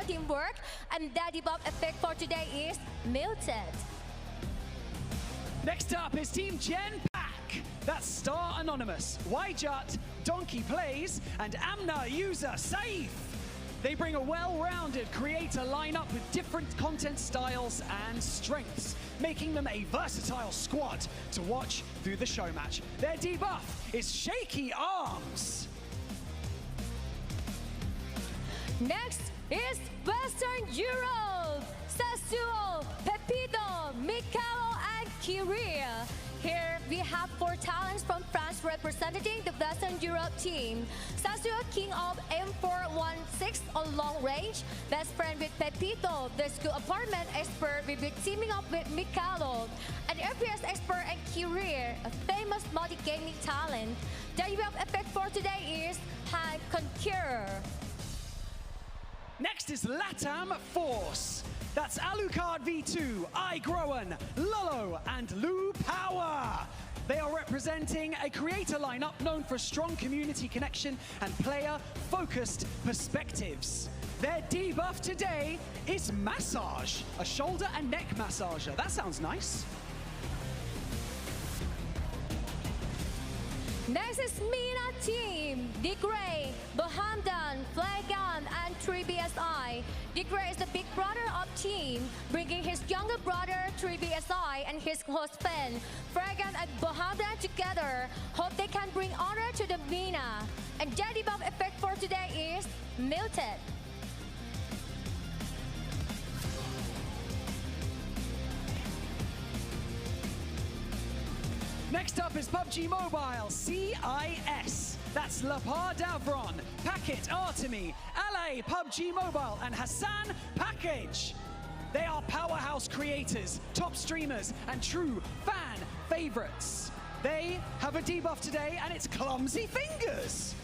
teamwork, and that debuff effect for today is muted. Next up is Team Gen Pack. That's Star Anonymous, Yjut, Donkey Plays, and Amna user Saif. They bring a well-rounded creator lineup with different content styles and strengths, making them a versatile squad to watch through the show match. Their debuff is Shaky Arms. Next is Western Europe. Sasuo, Pepito, Mikalo, and Kyria. Here we have 4 talents from France representing the Western Europe team. Sasuo, king of M416 on long range, best friend with Pepito, the school apartment expert will be teaming up with Mikalo, an FPS expert, and Kyria, a famous multi-gaming talent. The debuff effect for today is Conqueror. Next is Latam Force. That's Alucard V2, iGrowan, Lolo, and Lu Power. They are representing a creator lineup known for strong community connection and player-focused perspectives. Their debuff today is Massage, a shoulder and neck massager. That sounds nice. Next is Mina team. Digray, Bohamdan, Flagan, and 3BSI. Digray is the big brother of team, bringing his younger brother 3BSI and his host Fen, Flagan, and Bohamdan together. Hope they can bring honor to the Mina. And their debuff effect for today is muted. Next up is PUBG Mobile, CIS. That's Lapar Davron, Packet Artemy, LA PUBG Mobile, and Hassan Package. They are powerhouse creators, top streamers, and true fan favorites. They have a debuff today, and it's Clumsy Fingers.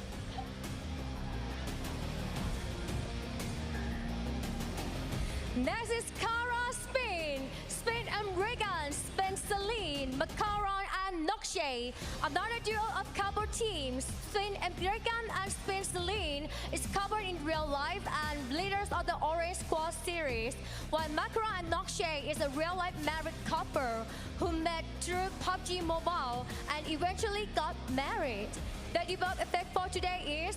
Next is Kara Spin. Spin and Regan, Spin Celine, Macaron, and Nokshay. Another duo of cover teams, Spin and Regan and Spin Celine, is covered in real life and leaders of the Orange Squad series, while Macaron and Nokshay is a real-life married couple who met through PUBG Mobile and eventually got married. The debuff effect for today is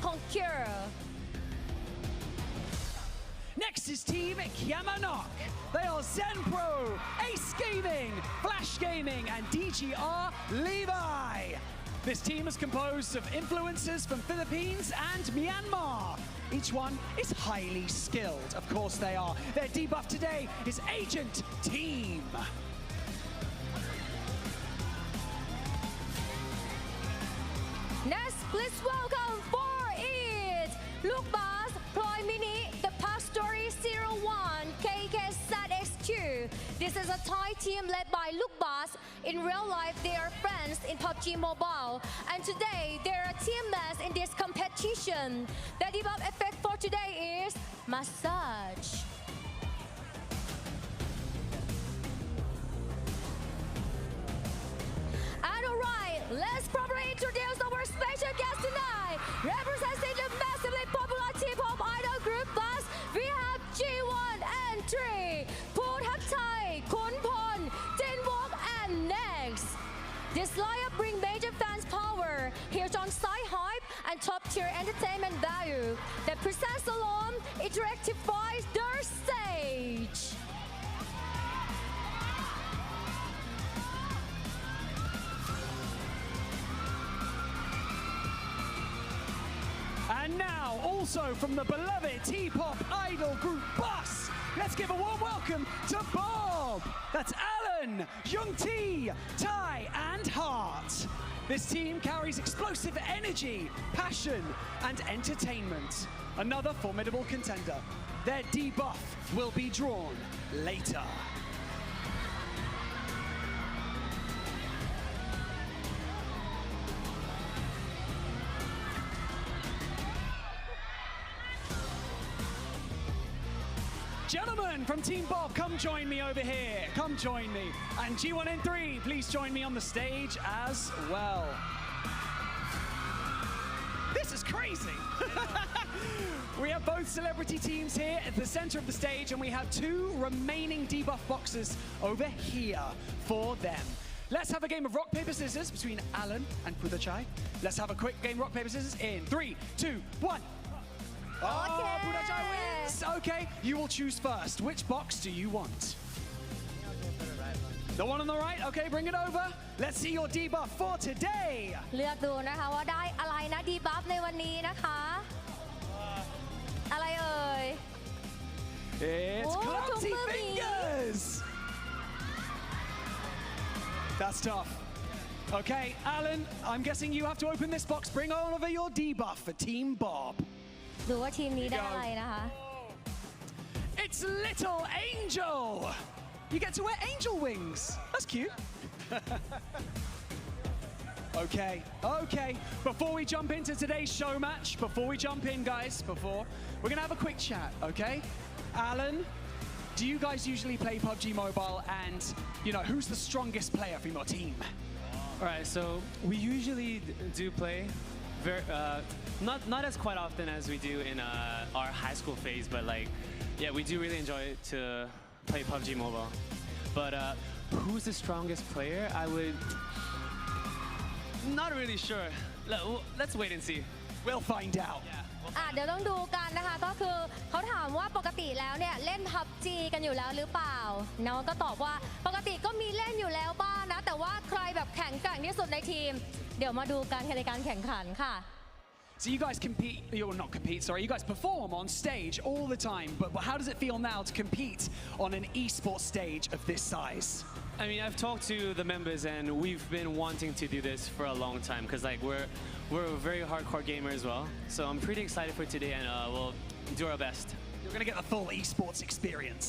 Conqueror. Next is Team Kiamanok. They are Zen Pro, Ace Gaming, Flash Gaming, and DGR Levi. This team is composed of influencers from Philippines and Myanmar. Each one is highly skilled. Of course they are. Their debuff today is Agent Team. Next, please welcome for it, Luke Bass, Ploy Mini, the Park Story 01, KKZX2. This is a Thai team led by Luke Bass. In real life, they are friends in PUBG Mobile. And today, they are teammates in this competition. The debuff effect for today is Massage. And alright, let's properly introduce our special guest tonight. Representing the massively popular T-pop idol group Buzz, we have G1 and 3, Poon Haptai, Kun Pon, Tin Wok, and Next. This lineup brings major fans power, here's on-site hype, and top-tier entertainment value that presents alone interactifies their stage. And now, also from the beloved T-pop idol group Bus, let's give a warm welcome to Bob. That's Alan, Young T, Ty, and Hart. This team carries explosive energy, passion, and entertainment. Another formidable contender. Their debuff will be drawn later. Gentlemen from Team Bob, come join me over here. Come join me. And G1 and 3, please join me on the stage as well. This is crazy. crazy. We have both celebrity teams here at the center of the stage, and we have 2 remaining debuff boxes over here for them. Let's have a game of rock, paper, scissors between Alan and Pudachai. Let's have a quick game rock, paper, scissors in 3, 2, 1. Oh, Pudachai wins. Okay, you will choose first. Which box do you want? The one on the right? Okay, bring it over. Let's see your debuff for today. เลือกดูนะคะว่าได้อะไรนะดีบัฟในวันนี้นะคะอะไรเอ่ย It's Oh, clumsy Tumblr fingers. That's tough. Okay, Alan, I'm guessing you have to open this box. Bring over your debuff for Team Bob. ดูว่าทีมนี้ได้อะไรนะคะ It's Little Angel. You get to wear angel wings. That's cute. Okay. Before we jump into today's show match, before we jump in, guys, we're gonna have a quick chat, okay? Alan, do you guys usually play PUBG Mobile, and who's the strongest player from your team? All right, so we usually do play very not as quite often as we do in our high school phase, but yeah, we do really enjoy to play PUBG Mobile. But who's the strongest player? I would not really sure. Let's wait and see. We'll find out. เดี๋ยวต้องดูกันนะคะก็คือเขาถามว่าปกติแล้วเนี่ยเล่น PUBG กันอยู่แล้วหรือเปล่าน้องก็ตอบว่าปกติก็มีเล่นอยู่แล้วบ้างนะแต่ว่าใครแบบแข็งแกร่งที่สุดในทีมเดี๋ยวมาดูกันในการแข่งขันค่ะ So you guys compete, or not compete, sorry, you guys perform on stage all the time, but how does it feel now to compete on an esports stage of this size? I mean, I've talked to the members, and we've been wanting to do this for a long time because we're a very hardcore gamer as well. So I'm pretty excited for today, and we'll do our best. You're going to get the full esports experience.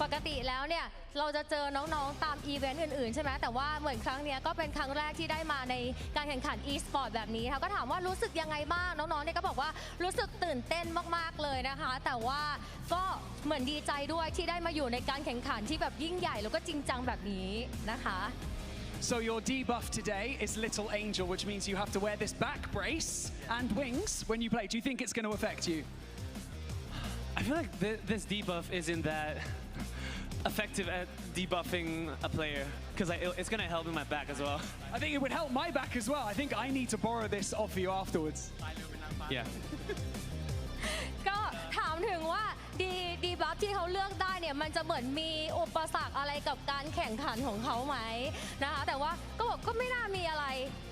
ปกติแล้วเนี่ยเราจะเจอน้องๆตามอีเวนต์อื่นๆใช่ไหมแต่ว่าเหมือนครั้งนี้ก็เป็นครั้งแรกที่ได้มาในการแข่งขัน e-sport แบบนี้ค่ะก็ถามว่ารู้สึกยังไงบ้างน้องๆเนี่ยก็บอกว่ารู้สึกตื่นเต้นมากๆเลยนะคะแต่ว่าก็เหมือนดีใจด้วยที่ได้มาอยู่ในการแข่งขันที่แบบยิ่งใหญ่แล้วก็จริงจังแบบนี้นะคะ So your debuff today is Little Angel, which means you have to wear this back brace and wings when you play. Do you think it's going to affect you? I feel like this debuff isn't that effective at debuffing a player because it's going to help in my back as well. I think it would help my back as well. I think I need to borrow this off you afterwards. Yeah. ก็ถามถึงว่าดีบัฟที่เขาเลือกได้เนี่ยมันจะเหมือนมีอุปสรรคอะไรกับการแข่งขันของเขาไหมนะคะแต่ว่าก็บอกก็ไม่น่ามีอะไร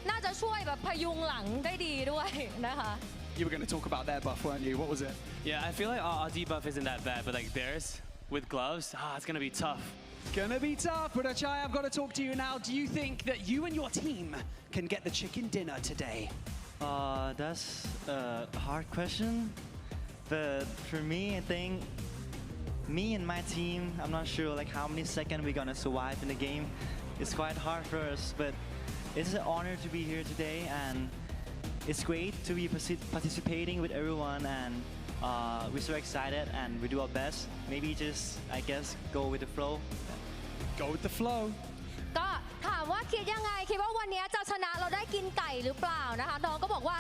น่าจะช่วยแบบพยุงหลังได้ดีด้วยนะคะ You were going to talk about their buff, weren't you? What was it? Yeah, I feel like our debuff isn't that bad, but theirs with gloves, it's going to be tough. Gonna be tough, but Achai, I've got to talk to you now. Do you think that you and your team can get the chicken dinner today? That's a hard question. But for me, I think me and my team, I'm not sure how many seconds we're gonna survive in the game. It's quite hard for us, but it's an honor to be here today, and it's great to be participating with everyone, and we're so excited, and we do our best. Maybe just, I guess, go with the flow. Go with the flow. ก็ถามว่าคิดยังไงคิดว่าวันนี้จะชนะเราได้กินไก่หรือเปล่านะคะน้องก็บอกว่า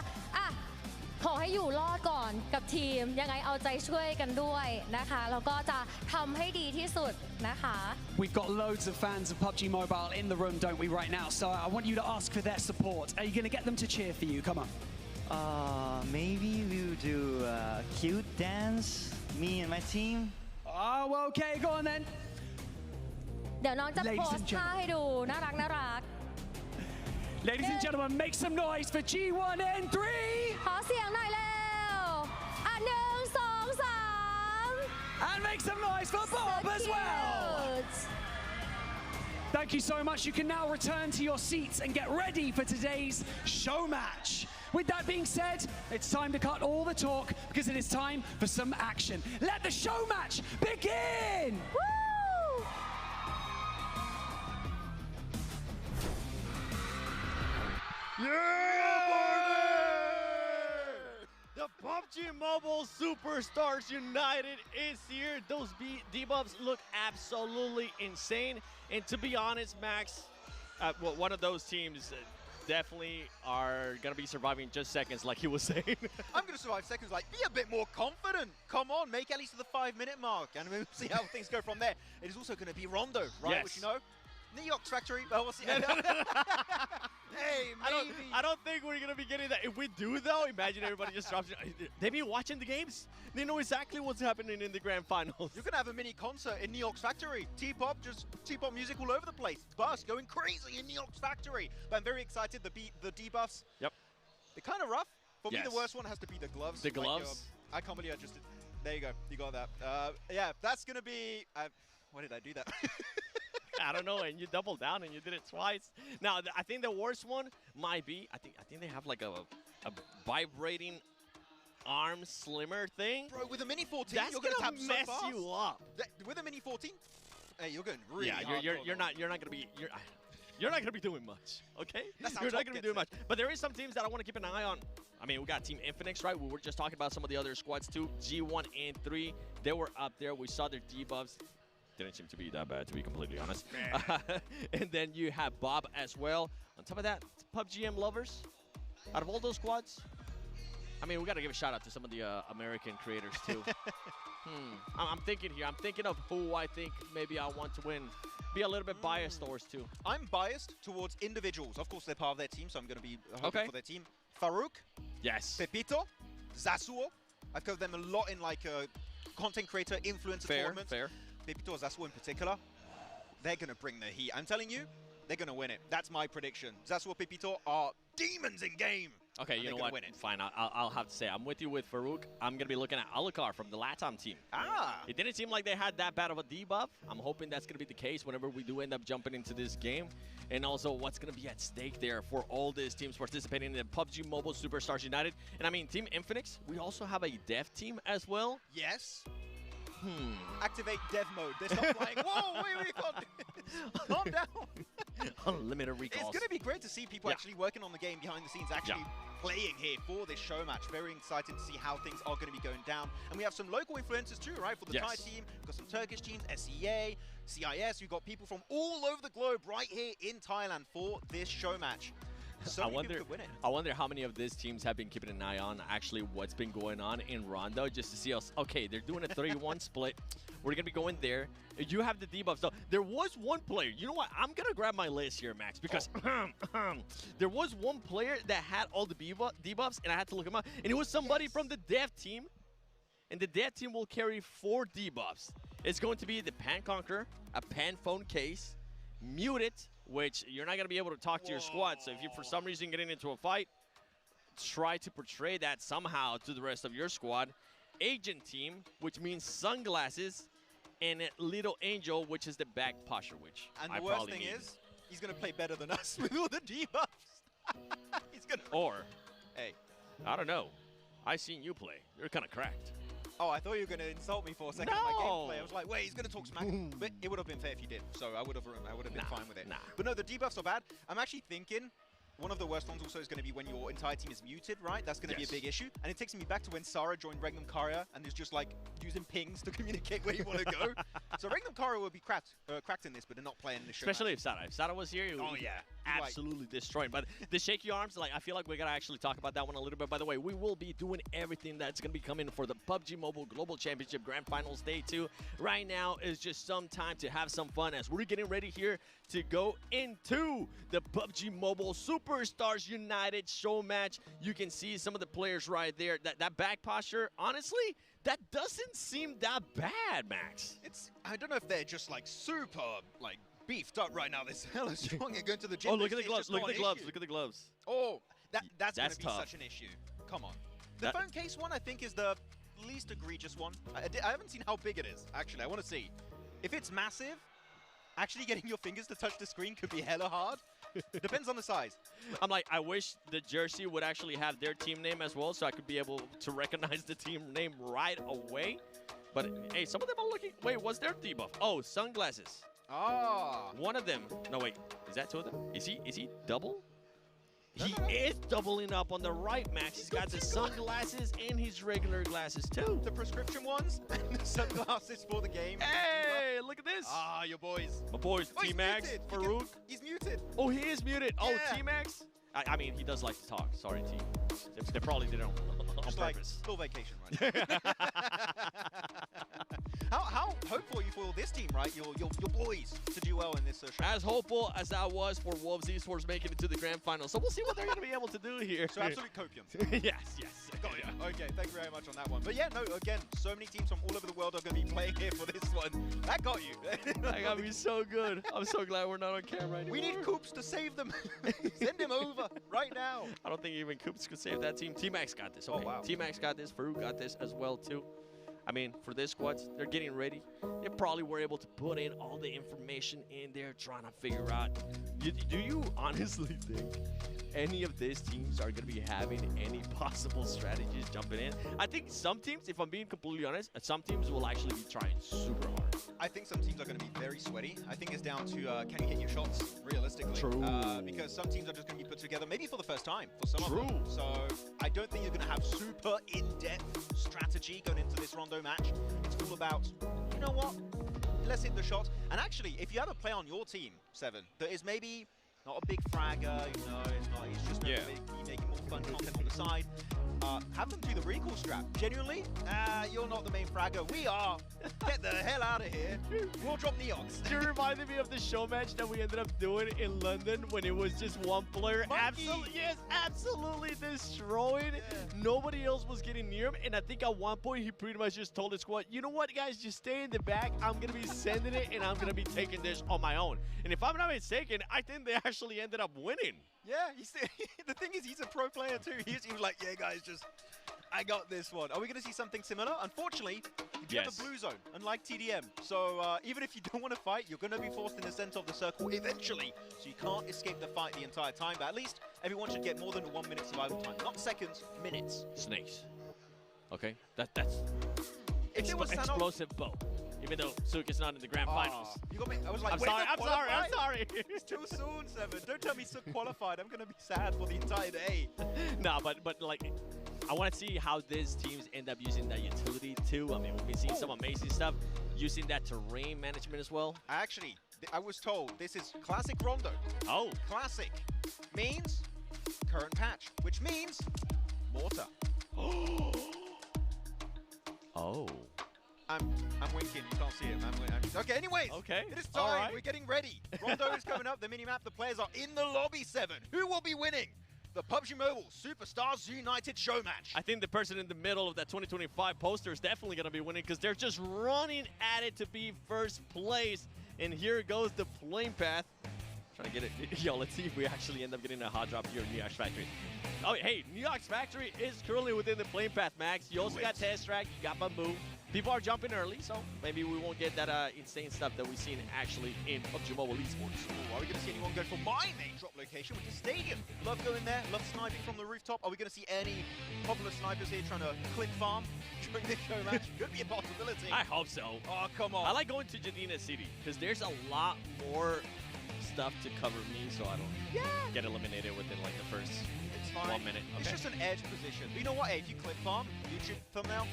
ขอให้อยู่รอดก่อนกับทีมยังไงเอาใจช่วยกันด้วยนะคะแล้วก็จะทำให้ดีที่สุดนะคะ We've got loads of fans of PUBG Mobile in the room, don't we, right now? So I want you to ask for their support. Are you going to get them to cheer for you? Come on. Maybe we'll do a cute dance, me and my team. Oh, okay, go on then. เดี๋ยวน้องจะโพสท่าให้ดูน่ารัก Ladies and gentlemen, make some noise for G1N3. ขอเสียงหน่อยเร็ว1 2 3 And make some noise for Bob as well. Thank you so much. You can now return to your seats and get ready for today's show match. With that being said, it's time to cut all the talk because it is time for some action. Let the show match begin. Woo! The PUBG Mobile Superstars United is here. Those debuffs look absolutely insane. And to be honest, Max, one of those teams, definitely are going to be surviving just seconds, like he was saying. I'm going to survive seconds. Like, be a bit more confident. Come on, make at least to the 5-minute mark, and we'll see how things go from there. It is also going to be Rondo, right? Yes. Which you know, Neox Factory. Well, we'll see. Hey, maybe. I don't think we're going to be getting that. If we do, though, imagine everybody just drops it. They've been watching the games. They know exactly what's happening in the grand finals. You're going to have a mini concert in Neox Factory. T-pop, just T-pop music all over the place. Bus going crazy in Neox Factory. But I'm very excited. The debuffs. Yep. They're kind of rough. For me, Yes. the worst one has to be the gloves. The Like, gloves? I can't believe I just did. There you go. You got that. Yeah, that's going to be... why did I do that? I don't know, and you doubled down and you did it twice. Now, I think the worst one might be, I think they have like a vibrating arm slimmer thing. Bro, with a Mini 14, That's you're going to tap gonna so mess fast. you up. With a Mini 14, hey, you're going really Yeah, hard. you're not gonna be you're not gonna be doing much. Okay, That's how you're not Top gonna be gets doing it. much. But there is some teams that I want to keep an eye on. I mean, we got Team Infinix, right? We were just talking about some of the other squads too. G1 and 3, they were up there. We saw their debuffs. Didn't seem to be that bad, to be completely honest. And then you have Bob as well. On top of that, PUBG lovers. Out of all those squads, I mean, we got to give a shout out to some of the American creators too. I'm thinking here. I'm thinking of who I think maybe I want to win. Be a little bit biased towards too. I'm biased towards individuals. Of course, they're part of their team, so I'm going to be hoping Okay. for their team. Farouk, Yes. Pepito, Zasuo. I've covered them a lot in like content creator, influencer Fair, tournaments. fair. Pepito or Zasuo in particular, they're going to bring the heat. I'm telling you, they're going to win it. That's my prediction. Zasuo, Pepito are demons in game. Okay, And you they're know gonna what? win it. Fine, I'll have to say I'm with you with Farouk. I'm gonna be looking at Alucard from the LATAM team. Ah. It didn't seem like they had that bad of a debuff. I'm hoping that's gonna be the case whenever we do end up jumping into this game. And also what's gonna be at stake there for all these teams participating in the PUBG Mobile Superstars United. And I mean, Team Infinix, we also have a dev team as well. Yes. Activate dev mode. They're not flying. Whoa, wait, you can't do this. Calm down. Unlimited recalls. It's going to be great to see people Yeah. actually working on the game behind the scenes, actually playing here for this show match. Very excited to see how things are going to be going down. And we have some local influencers too, right? For the Thai Yes. team, we've got some Turkish teams, SEA, CIS. We've got people from all over the globe right here in Thailand for this show match. So many people could win it. I wonder how many of these teams have been keeping an eye on actually what's been going on in Rondo just to see us. Okay, they're doing a 3-1 split. We're going to be going there. You have the debuffs. So there was one player. You know what? I'm going to grab my list here, Max, because there was one player that had all the debuffs, and I had to look him up. And it was somebody from the dev team. And the dev team will carry 4 debuffs. It's going to be the Pan Conqueror, a Pan Phone Case, Muted, which you're not going to be able to talk to your squad. So if you're for some reason getting into a fight, try to portray that somehow to the rest of your squad. Agent Team, which means sunglasses, and Little Angel, which is the back posture, which And I the worst probably thing need. is, he's going to play better than us with all the debuffs. He's going to... Or, Hey. I don't know. I seen you play. You're kind of cracked. Oh, I thought you were going to insult me for a second in my No. gameplay. I was like, wait, he's going to talk smack. But it would have been fair if you did. So I would have been Nah, fine with it. nah. But no, the debuffs are bad. I'm actually thinking one of the worst ones also is going to be when your entire team is muted, right? That's going to be a Yes. big issue. And it takes me back to when Sarah joined Regnum Karya and is just like using pings to communicate where you want to go. So Regnum Karya will be cracked in this, but they're not playing this show. Especially if Sada was here. He would Oh, be yeah. absolutely destroying. But the shaky arms, like, I feel like we got to actually talk about that one a little bit. By the way, we will be doing everything that's going to be coming for the PUBG Mobile Global Championship Grand Finals Day 2. Right now is just some time to have some fun as we're getting ready here to go into the PUBG Mobile Superstars United show match. You can see some of the players right there. That back posture, honestly, that doesn't seem that bad, Max. I don't know if they're just like super like beefed up right now. This hella strong and going to the gym. Oh, look at the It's gloves. just Look not at the an gloves. issue. Look at the gloves. Oh, that's going That's to be tough. such an issue. Come on. The That- phone case one, I think, is the least egregious one. I haven't seen how big it is, actually. I want to see. If it's massive, actually getting your fingers to touch the screen could be hella hard. Depends on the size. I'm like, I wish the jersey would actually have their team name as well so I could be able to recognize the team name right away. But, hey, some of them are looking... Wait, what's their debuff? Oh, sunglasses. Ah. One of them... No, wait. Is that two of them? Is he double? He is doubling up on the right, Max. He's got the sunglasses and his regular glasses, too. The prescription ones and the sunglasses for the game. Hey, look at this. Ah, your boys. My boys, Oh, he's T-Max, muted. Farouk. He's muted. Oh, he is muted. Oh, Yeah. T-Max. I mean, he does like to talk. Sorry, team. They probably did it on Just like purpose. full vacation, right? How hopeful are you for this team, right? Your boys to do well in this show. As hopeful as I was for Wolves Esports making it to the grand final. So we'll see what they're going to be able to do here. So absolute copium. yes. Got it. Okay, thank you very much on that one. But yeah, no, again, so many teams from all over the world are going to be playing here for this one. That got you. That got me so good. I'm so glad we're not on camera anymore. We need Coops to save them. Send him over right now. I don't think even Coops could save that team. T-Max got this. Okay. Oh, wow. T-Max got this. Farouk got this as well, too. I mean, for this squad, they're getting ready. They probably were able to put in all the information in there, trying to figure out. Do you honestly think any of these teams are going to be having any possible strategies jumping in? I think some teams, if I'm being completely honest, some teams will actually be trying super hard. I think some teams are going to be very sweaty. I think it's down to can you hit your shots realistically? True. Because some teams are just going to be put together maybe for the first time for some True. of them. So I don't think you're going to have super in-depth strategy going into this Rondo match. It's all about, you know what? Let's hit the shot. And actually, if you have a player on your team, Seven, that is maybe not a big fragger, you know, it's just maybe making more fun content on the side. Have them do the recall strap. Genuinely, you're not the main fragger. We are. Get the hell out of here. We'll drop Neox. You reminded me of the show match that we ended up doing in London when it was just one player. Absolutely, yes, absolutely destroyed. Yeah. Nobody else was getting near him. And I think at one point he pretty much just told his squad, you know what, guys, just stay in the back. I'm going to be sending it and I'm going to be taking this on my own. And if I'm not mistaken, I think they actually ended up winning. Yeah, the thing is, he's a pro player too. He was like, yeah, guys, I got this one. Are we going to see something similar? Unfortunately, you do have the blue zone, unlike TDM. So even if you don't want to fight, you're going to be forced in the center of the circle eventually. So you can't escape the fight the entire time. But at least everyone should get more than a 1 minute survival time. Not seconds, minutes. Snakes. Okay, that's If it was explosive bow. Even though Suk is not in the grand finals. You got me. I was like, I'm sorry. It's too soon, Seven. Don't tell me Suk qualified. I'm going to be sad for the entire day. No, but like, I want to see how these teams end up using that utility too. I mean, we've been seeing some amazing stuff using that terrain management as well. Actually, I was told this is classic Rondo. Oh. Classic means current patch, which means mortar. Oh. I'm winking. You can't see it. Okay, anyways. Okay. It is time. All right. We're getting ready. Rondo is coming up. The minimap. The players are in the lobby, Seven. Who will be winning? The PUBG Mobile Superstars United show match. I think the person in the middle of that 2025 poster is definitely going to be winning because they're just running at it to be first place. And here goes the flame path. Trying to get it. Yo, let's see if we actually end up getting a hot drop here in Neox Factory. Oh, hey, Neox Factory is currently within the flame path, Max. You also got Test Track. You got Bamboo. People are jumping early, so maybe we won't get that insane stuff that we've seen actually in PUBG Mobile Esports. Ooh, are we going to see anyone go for my main drop location, which is Stadium? Love going there, love sniping from the rooftop. Are we going to see any popular snipers here trying to click farm during this show match? Could be a possibility. I hope so. Oh, come on. I like going to Jadina City because there's a lot more stuff to cover me so I don't get eliminated within like the first It's fine. 1 minute. It's Okay. just an edge position. But you know what? Hey, if you click farm, YouTube thumbnail,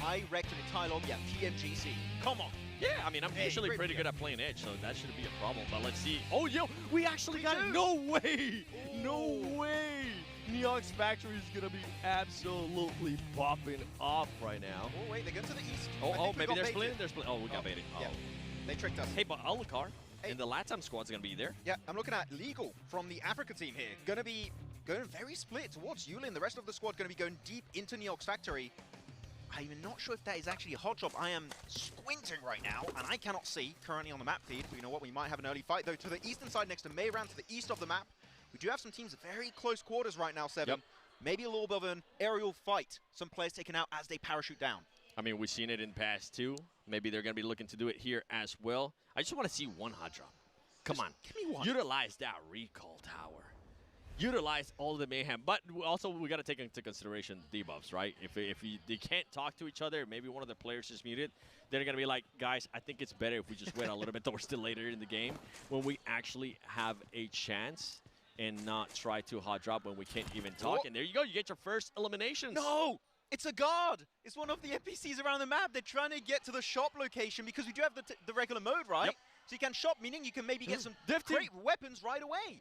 I wrecked an entire lobby at PMGC. Come on. Yeah, I mean, I'm Hey, usually great pretty video. good at playing Edge, so that shouldn't be a problem. But let's see. Oh, yo, we actually We got do. it. No way. No Ooh. way. Neox Factory is going to be absolutely popping off right now. Oh, wait, they go to the east. I Oh, think we maybe got they're baited. splitting. They're splitting. Oh, we got baited. Yeah, Oh. they tricked us. Hey, but Alucard Hey. and the Latam squad's going to be there. Yeah, I'm looking at Legal from the Africa team here. Gonna be going very split towards Yulin. The rest of the squad gonna be going deep into Neox Factory. I'm not sure if that is actually a hot drop. I am squinting right now, and I cannot see currently on the map feed. But you know what? We might have an early fight, though. To the eastern side next to Mayran, to the east of the map, we do have some teams very close quarters right now, Seven. Yep. Maybe a little bit of an aerial fight. Some players taken out as they parachute down. I mean, we've seen it in past too. Maybe they're going to be looking to do it here as well. I just want to see one hot drop. Come Just on. give me one. Utilize that recall tower. Utilize all the mayhem. But also, we got to take into consideration debuffs, right? If they can't talk to each other, maybe one of the players is muted, they're going to be like, guys, I think it's better if we just wait a little bit towards the later in the game when we actually have a chance and not try to hot drop when we can't even talk. Oh. And there you go. You get your first eliminations. No! It's a guard! It's one of the NPCs around the map. They're trying to get to the shop location because we do have the regular mode, right? Yep. So you can shop, meaning you can maybe get some Div team. great weapons right away.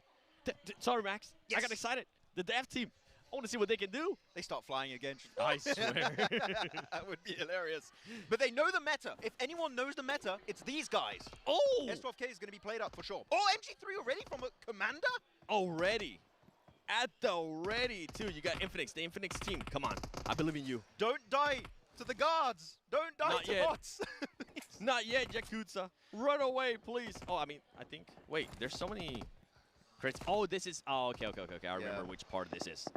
Sorry, Max. I Yes. got excited. The dev team. I want to see what they can do. They start flying again. I swear. That would be hilarious. But they know the meta. If anyone knows the meta, it's these guys. Oh! S12K is going to be played up for sure. Oh, MG3 already from a commander? Already. At the ready, too. You got Infinix, the Infinix team. Come on. I believe in you. Don't die to the guards. Don't die Not to yet. bots. Not yet, Yakuza. Run away, please. Oh, I mean, I think. Wait, there's so many crits. Oh, this is. Oh, okay. I remember which part this is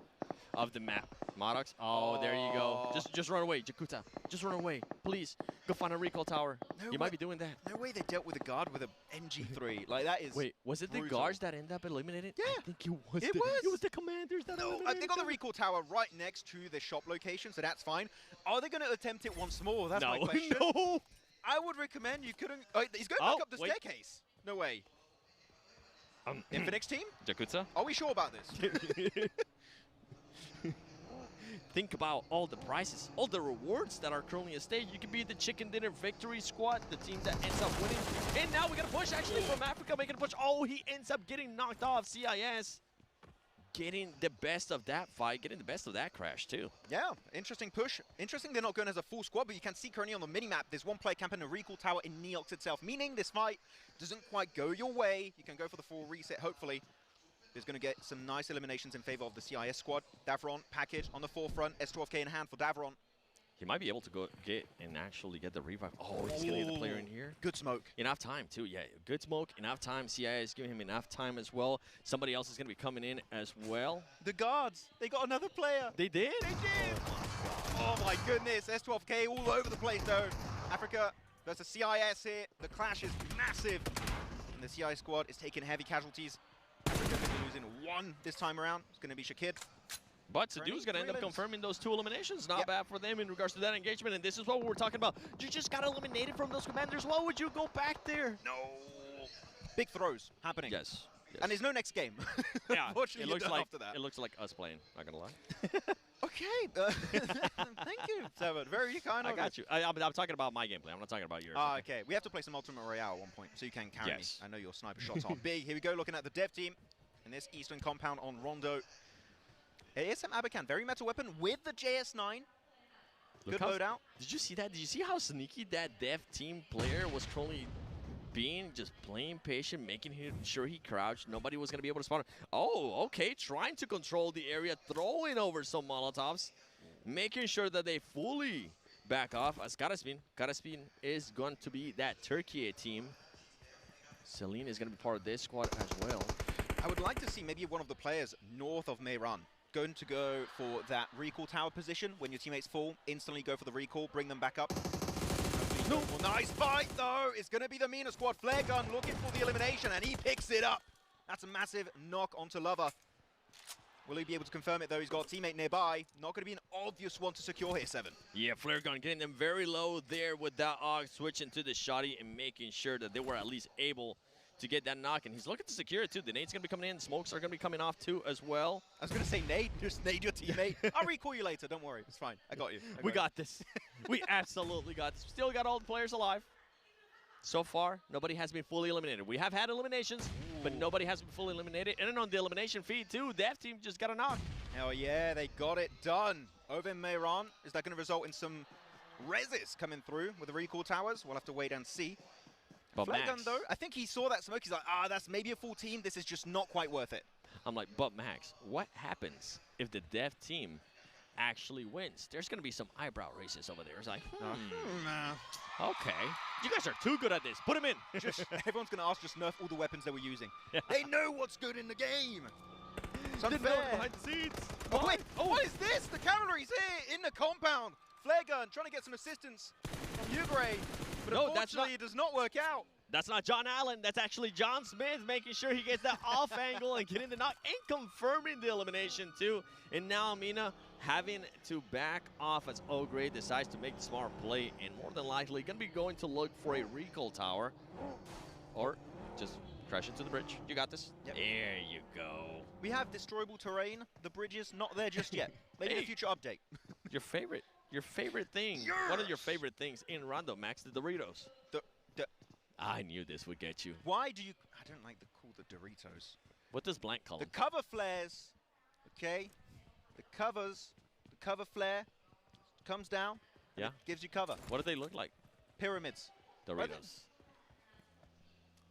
of the map. Modox. Oh, there you go. Just run away, Yakuza. Just run away, please. Go find a recall tower. No You might be doing that. No way they dealt with a guard with a MG3. Like, that is Wait, was it the brutal. guards that ended up eliminated? Yeah. I think it was. It the, was. It was the commanders that No, eliminated. they got the them. recall tower right next to the shop location, so that's fine. Are they going to attempt it once more? That's my No, question. no. I would recommend you couldn't. Oh, he's going back up the staircase. No way. Infinix team? Yakuza. Are we sure about this? Think about all the prizes, all the rewards that are currently at stake. You can be the Chicken Dinner Victory Squad, the team that ends up winning. And now we got a push actually from Africa, making a push. Oh, he ends up getting knocked off. CIS getting the best of that fight, getting the best of that crash too. Yeah, interesting push. Interesting they're not going as a full squad, but you can see currently on the minimap, there's one player camping a recall tower in Neox itself, meaning this fight doesn't quite go your way. You can go for the full reset, hopefully. There's going to get some nice eliminations in favor of the CIS squad. Davron, package on the forefront, S12K in hand for Davron. He might be able to go get and actually get the revive. Oh, he's going to get the player in here. Good smoke. Enough time, too. Yeah, good smoke, enough time. CIS giving him enough time as well. Somebody else is going to be coming in as well. The guards, they got another player. They did? They did. Oh my goodness, S12K all over the place though. Africa versus CIS here. The clash is massive. And the CIS squad is taking heavy casualties. Africa going to be losing one this time around. It's going to be Shakid. But Sadu's going to end up confirming those 2 eliminations. Not bad for them in regards to that engagement. And this is what we're talking about. You just got eliminated from those commanders. Why would you go back there? No. Big throws happening. Yes. And there's no next game. Yeah, Unfortunately, it looks like after that. it looks like us playing. Not gonna lie. Okay. Thank you, Seven. Very kind of I got you. I'm talking about my gameplay. I'm not talking about yours. Ah, okay. We have to play some Ultimate Royale at one point, so you can carry me. I know your sniper shots are big. Here we go, looking at the dev team in this Eastern compound on Rondo. ASM Abakan, very metal weapon with the JS9. Good loadout. Did you see that? Did you see how sneaky that dev team player was currently being, just playing patient, making sure he crouched. Nobody was going to be able to spawn him. Oh, okay. Trying to control the area, throwing over some Molotovs, making sure that they fully back off. As Karaspin is going to be that Turkey team. Celine is going to be part of this squad as well. I would like to see maybe one of the players north of Mehran going to go for that recall tower position. When your teammates fall, instantly go for the recall, bring them back up. No. Well, nice fight, though. It's going to be the Mina squad. Flare gun looking for the elimination, and he picks it up. That's a massive knock onto Lover. Will he be able to confirm it, though? He's got a teammate nearby. Not going to be an obvious one to secure here, Seven. Yeah, Flare gun getting them very low there with that AUG, switching to the Shoddy and making sure that they were at least able to get that knock. And he's looking to secure it, too. The nade's going to be coming in. Smokes are going to be coming off, too, as well. I was going to say nade. Just nade your teammate. I'll recall you later. Don't worry. It's fine. I got you. We got this. We absolutely got this. Still got all the players alive. So far, nobody has been fully eliminated. We have had eliminations, but nobody has been fully eliminated. And then on the elimination feed, too, Dev team just got a knock. Hell yeah, they got it done. Over in Mehran. Is that going to result in some reses coming through with the recall towers? We'll have to wait and see. But Flare Max, gun, though, I think he saw that smoke. He's like, that's maybe a full team. This is just not quite worth it. I'm like, but Max, what happens if the Dev team actually wins? There's going to be some eyebrow raises over there. It's like, okay. You guys are too good at this. Put him in. Everyone's going to ask just nerf all the weapons they were using. They know what's good in the game. It's They know unfair. behind the scenes. Oh, wait, what is this? The cavalry's here in the compound. Flare gun trying to get some assistance from Ugray. But No, that's unfortunately, it does not work out. That's not John Allen. That's actually John Smith making sure he gets that off angle and getting the knock and confirming the elimination too. And now Mina having to back off as Ogre decides to make the smart play and more than likely going to be going to look for a recall tower or just crash into the bridge. You got this? Yep. There you go. We have destroyable terrain. The bridge is not there just yet. Maybe in a future update. Your favorite thing. One of your favorite things in Rondo, Max, the Doritos. I knew this would get you. Why do you... I don't like the call the Doritos. What does blank call The them? cover flares, okay? The cover flare comes down, and Yeah. it gives you cover. What do they look like? Pyramids. Doritos.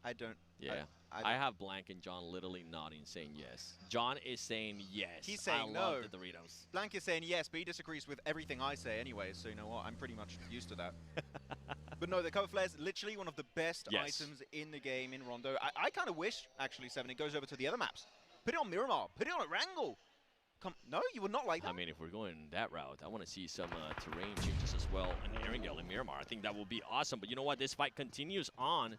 I don't. Yeah. I I don't- have blank and John literally nodding, saying yes. John is saying yes. He's saying I love no. the Doritos. Blank is saying yes, but he disagrees with everything I say anyway, so you know what? I'm pretty much used to that. But no, the cover flare is literally one of the best Yes. items in the game in Rondo. I kind of wish, actually, Seven, it goes over to the other maps. Put it on Miramar. Put it on Erangel. No, you would not like that. I mean, if we're going that route, I want to see some terrain changes as well in Erangel and Miramar. I think that will be awesome. But you know what? This fight continues on.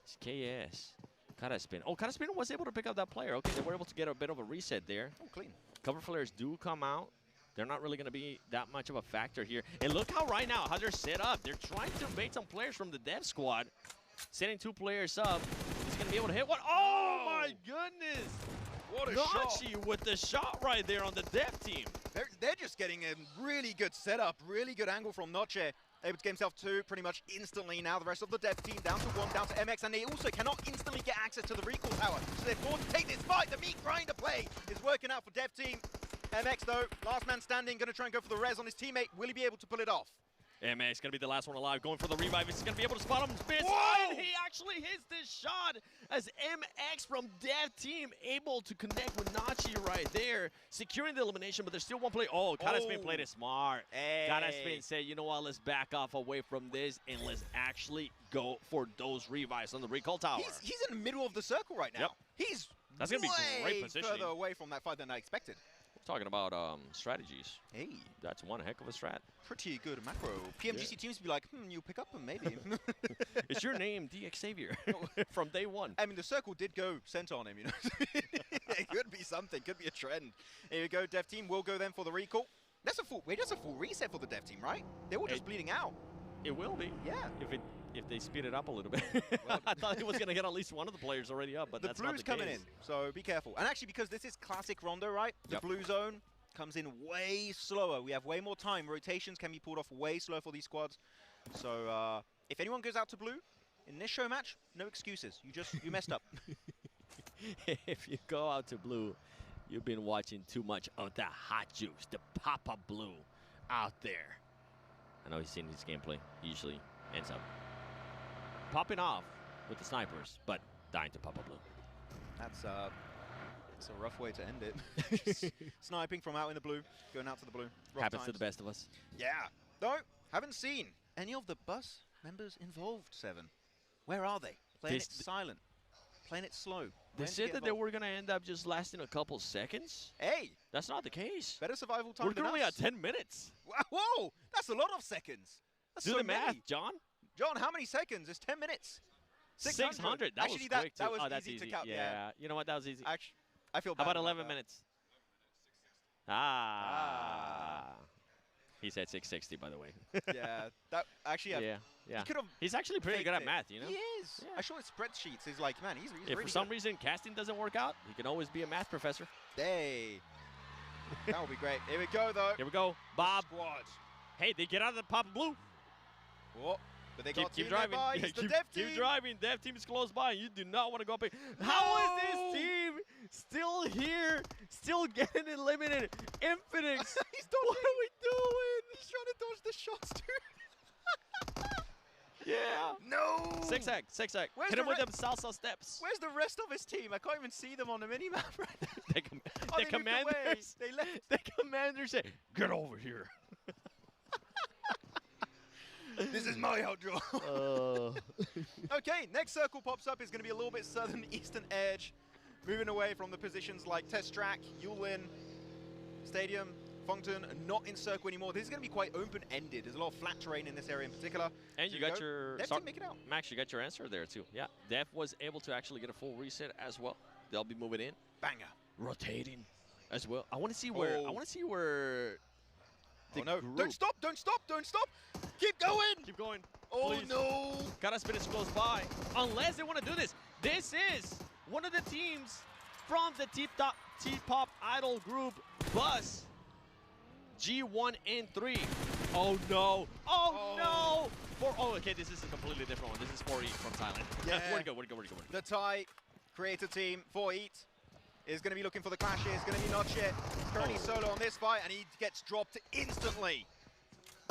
It's KS. Karaspin. Oh, Karaspin was able to pick up that player. Okay, they were able to get a bit of a reset there. Oh, clean. Cover flares do come out. They're not really going to be that much of a factor here. And look how right now, how they're set up. They're trying to bait some players from the dev squad. Setting 2 players up. Is he going to be able to hit one? Oh, my goodness. What a shot. Nachi with the shot right there on the dev team. They're just getting a really good setup, really good angle from Noche. Able to get himself 2 pretty much instantly now. The rest of the dev team down to 1, down to MX, and they also cannot instantly get access to the recall tower. So they're forced to take this fight. The meat grinder play is working out for dev team. MX though, last man standing, gonna try and go for the res on his teammate. Will he be able to pull it off? MX going to be the last one alive, going for the revive. He's going to be able to spot him. Spins, Whoa! and he actually hits this shot as MX from dev team able to connect with Nachi right there, securing the elimination, but there's still one play. Oh, Karaspin played it smart. Hey. Karaspin said, you know what, let's back off away from this and let's actually go for those revives on the recall tower. He's in the middle of the circle right now. Yep. He's That's gonna be great way positioning. further away from that fight than I expected. Talking about strategies. Hey, That's one heck of a strat. pretty good macro. PMGC teams be like, you pick up him maybe. It's your name, DX Xavier, from day one. I mean, the circle did go center on him, you know. It could be something, could be a trend. Here we go, dev team will go then for the recall. That's a full reset for the dev team, right? They were just bleeding out. It will be. Yeah. If they speed it up a little bit. Well, I thought he was going to get at least one of the players already up, but The that's not blue's the coming case. in, so be careful. And actually, because this is classic Rondo, right? The Yep. blue zone comes in way slower. We have way more time. Rotations can be pulled off way slower for these squads. So if anyone goes out to blue in this show match, no excuses. You messed up. If you go out to blue, you've been watching too much of the hot juice, the Papa Blue out there. I know he's seen his gameplay. He usually ends up popping off with the snipers, but dying to Papa Blue. That's it's a rough way to end it. Sniping from out in the blue, going out to the blue. Rough Happens to times. the best of us. Yeah. No, haven't seen any of the bus members involved, Seven. Where are they? Playing it silent. Playing it slow. They When to said get that they involved. were going to end up just lasting a couple seconds. Hey, That's not the case. better survival time We're than currently us. at 10 minutes. Whoa, that's a lot of seconds. That's Do so the math, many. John. John, how many seconds? It's 10 minutes. 600. That Actually, was quick, too. that was Oh, that's easy easy. to count. Yeah. You know what? That was easy. Actually, I feel How bad about 11 that. minutes? Ah. He said 660, by the way. Yeah, that actually. yeah. He could have. He's actually pretty good at math, you know? He is. Yeah. I saw his spreadsheets. He's like, man, he's If really for some good. reason casting doesn't work out, he can always be a math professor. Hey, that would be great. Here we go, though. Here we go. Bob. Squad. Hey, they get out of the Papa Blue. Whoa. But they got Keep team driving. nearby. It's the dev team. Keep driving. Dev team is close by. You do not want to go up. How is this team still here, still getting eliminated? Infinix. He's dodging. What are we doing? He's trying to dodge the shots, too. Yeah. No. 6x. Where's Hit the him with re- them salsa steps. Where's the rest of his team? I can't even see them on the minimap right now. the Oh, they moved away. commanders. They left. The commanders say, "Get over here." This is my outdraw. Okay, next circle pops up is going to be a little bit southern eastern edge. Moving away from the positions like Test Track, Yulin, Stadium, Fongton, not in circle anymore. This is going to be quite open-ended. There's a lot of flat terrain in this area in particular. And So you got go. your Dev team make it out. Max, you got your answer there too. Yeah, Def was able to actually get a full reset as well. They'll be moving in, Banger. rotating as well. I want to see where. Oh. I want to see where. Oh no, group- don't stop, don't stop, don't stop. Keep going. Keep going. Oh please. no. Karaspin is close by. Unless they want to do this. This is one of the teams from the T-Pop Idol group, Bus. G1 and 3. Oh no. Oh no. Okay, this is a completely different one. This is 4E from Thailand. Yeah. Where'd it go? The Thai creator team for Eat. is going to be looking for the clash here. It's going to be Notch. Currently solo on this fight, and he gets dropped instantly.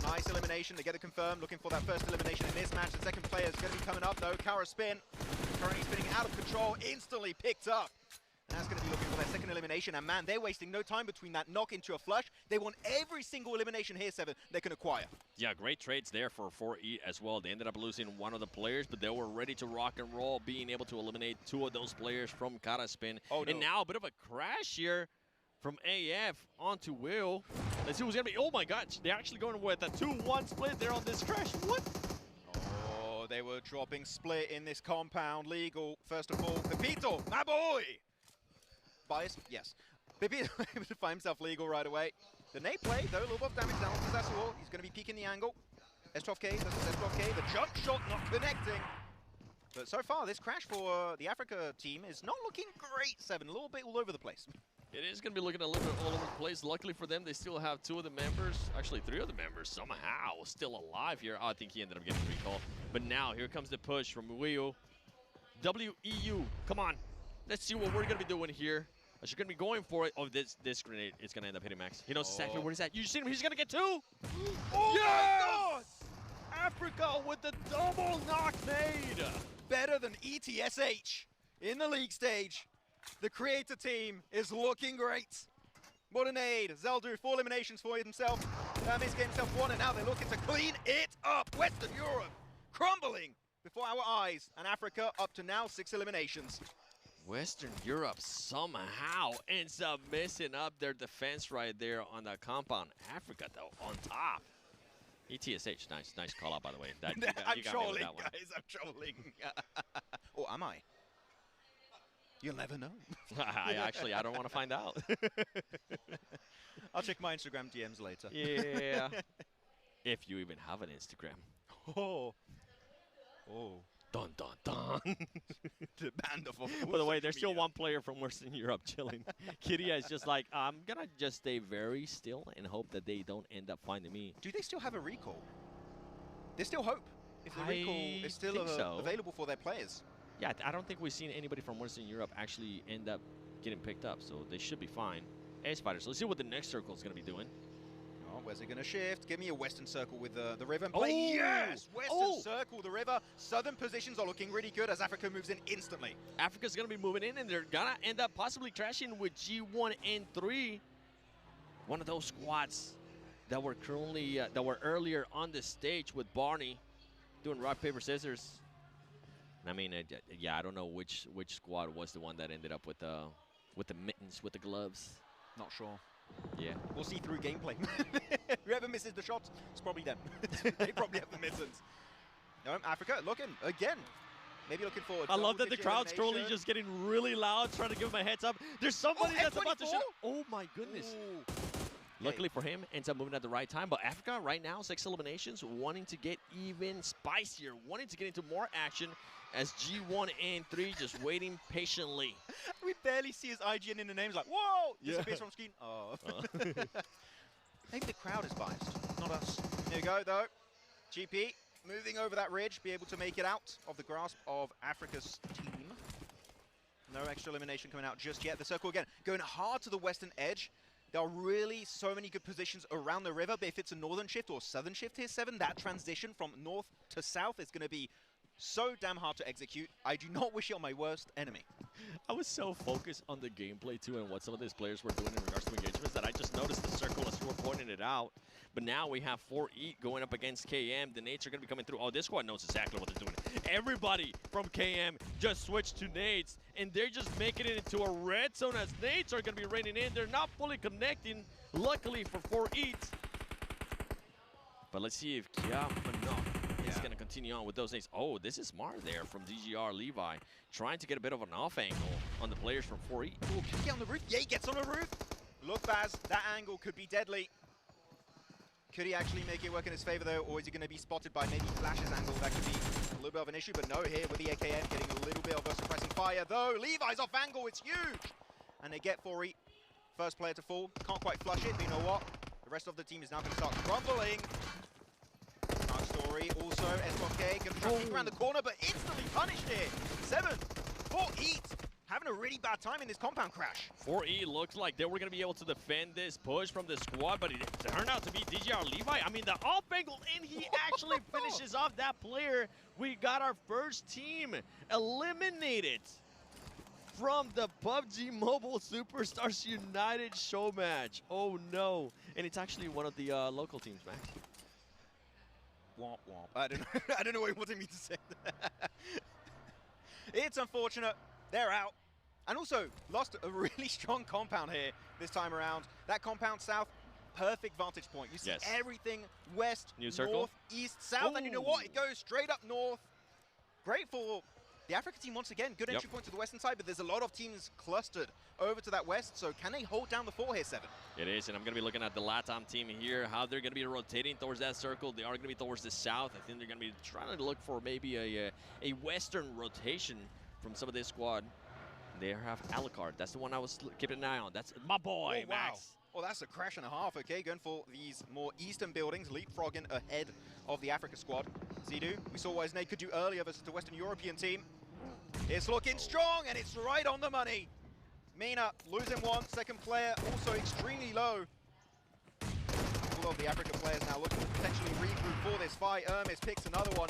Nice elimination. They get it confirmed. Looking for that first elimination in this match. The second player is going to be coming up, though. Kara spin. Currently spinning out of control. Instantly picked up. And that's going to be looking for their second elimination. And man, they're wasting no time between that knock into a flush. They want every single elimination here, Seven, they can acquire. Yeah, great trades there for 4E as well. They ended up losing one of the players, but they were ready to rock and roll, being able to eliminate two of those players from Kara spin. Oh, no. And now a bit of a crash here from AF onto Will. Let's see who's going to be. Oh my gosh, they're actually going with a 2-1 split there on this crash. What? Oh, they were dropping split in this compound. Legal, first of all. Pepito, my boy! Bias? Yes. Pepito able to find himself legal right away. The nade play, though, a little bit of damage down to Zasuo. He's going to be peeking the angle. S12K versus S12K. The jump shot not connecting. But so far, this crash for the Africa team is not looking great, Seven. A little bit all over the place. It is going to be looking a little bit all over the place. Luckily for them, they still have two of the members, actually three of the members somehow still alive here. Oh, I think he ended up getting recalled. But now, here comes the push from Weo. WEU, come on. Let's see what we're going to be doing here. As you're going to be going for it. Oh, this grenade is going to end up hitting Max. He knows exactly where he's at. You see him? He's going to get two. Oh yes! my God! Africa with the double knock nade. Better than ETSH in the league stage. The creator team is looking great. What a nade. Zeldu, 4 eliminations for himself. Misgame himself 1, and now they're looking to clean it up. Western Europe crumbling before our eyes. And Africa up to now 6 eliminations. Western Europe somehow ends up messing up their defense right there on that compound. Africa, though, on top. ETSH, nice call out, by the way. I'm trolling, guys. I'm trolling. Or am I? You'll never know. I don't want to find out. I'll check my Instagram DMs later. Yeah. If you even have an Instagram. Oh. Dun, dun, dun. The band of By the way, there's still one player from Western Europe chilling. Kiria is just like, I'm going to just stay very still and hope that they don't end up finding me. Do they still have a recall? There's still hope. If the recall is still available for their players. Yeah, I don't think we've seen anybody from Western Europe actually end up getting picked up, so they should be fine. Ace Fighters, let's see what the next circle is going to be doing. Oh, where's it going to shift? Give me a Western Circle with the river and play. Oh! Yes! Western Circle, the river. Southern positions are looking really good as Africa moves in instantly. Africa's going to be moving in, and they're going to end up possibly crashing with G1 and 3. One of those squads that were currently, that were earlier on the stage with Barney doing rock, paper, scissors. I mean, yeah, I don't know which squad was the one that ended up with the mittens, with the gloves. Not sure. Yeah. We'll see through gameplay. Whoever misses the shots, it's probably them. They probably have the mittens. No, Africa looking again. Maybe looking forward. I love that the crowd's currently just getting really loud, trying to give him a heads up. There's somebody that's about to shoot. Oh my goodness. Ooh. Luckily for him, ends up moving at the right time. But Africa right now, 6 eliminations, wanting to get even spicier, wanting to get into more action as G1 and 3 just waiting patiently. We barely see his IGN in the names like, whoa! Disappears from screen. Oh. Maybe the crowd is biased, not us. Here we go, though. GP moving over that ridge, be able to make it out of the grasp of Africa's team. No extra elimination coming out just yet. The circle again, going hard to the western edge. There are really so many good positions around the river, but if it's a northern shift or southern shift here, 7, that transition from north to south is going to be so damn hard to execute. I do not wish it on my worst enemy. I was so focused on the gameplay too and what some of these players were doing in regards to engagements that I just noticed the circle as you were pointing it out. But now we have 4E going up against KM. The nades are going to be coming through. Oh, this squad knows exactly what they're doing. Everybody from KM just switched to nades, and they're just making it into a red zone as nades are going to be raining in. They're not fully connecting, luckily for 4E. But let's see if Kia is going to continue on with those nades. Oh, this is smart there from DGR Levi, trying to get a bit of an off angle on the players from 4E. Oh, can he get on the roof? Yeah, he gets on the roof. Look, Baz, that angle could be deadly. Could he actually make it work in his favor, though, or is he going to be spotted by maybe Flash's angle? That could be a little bit of an issue, but no, here with the AKM getting a little bit of a suppressing fire, though. Levi's off angle, it's huge! And they get 4E. First player to fall. Can't quite flush it, but you know what? The rest of the team is now going to start crumbling. Dark Story, also, S1K, going to try to peek around the corner, but instantly punished here. 7, 4 eat. having a really bad time in this compound crash. 4E looks like they were going to be able to defend this push from the squad, but it turned out to be DGR Levi. I mean, the off angle, and he actually finishes off that player. We got our first team eliminated from the PUBG Mobile Superstars United show match. Oh no. And it's actually one of the local teams, Max. Womp womp. I don't know what you wanted me to say. It's unfortunate. They're out. And also lost a really strong compound here this time around. That compound south, perfect vantage point. You see everything west, New circle. north, east, south, and you know what? It goes straight up north. Great for the Africa team once again. Good entry point to the western side, but there's a lot of teams clustered over to that west. So can they hold down the fort here, Seven? It is, and I'm going to be looking at the LATAM team here, how they're going to be rotating towards that circle. They are going to be towards the south. I think they're going to be trying to look for maybe a western rotation from some of this squad. They have Alucard. That's the one I was keeping an eye on. That's my boy, Oh, wow. Max. Well, that's a crash and a half. Okay, going for these more eastern buildings, leapfrogging ahead of the Africa squad. Zidu, we saw what his nade could do earlier versus the Western European team. It's looking strong, and it's right on the money. Mina losing one, second player also extremely low. All of the Africa players now looking to potentially regroup for this fight. Hermes picks another one.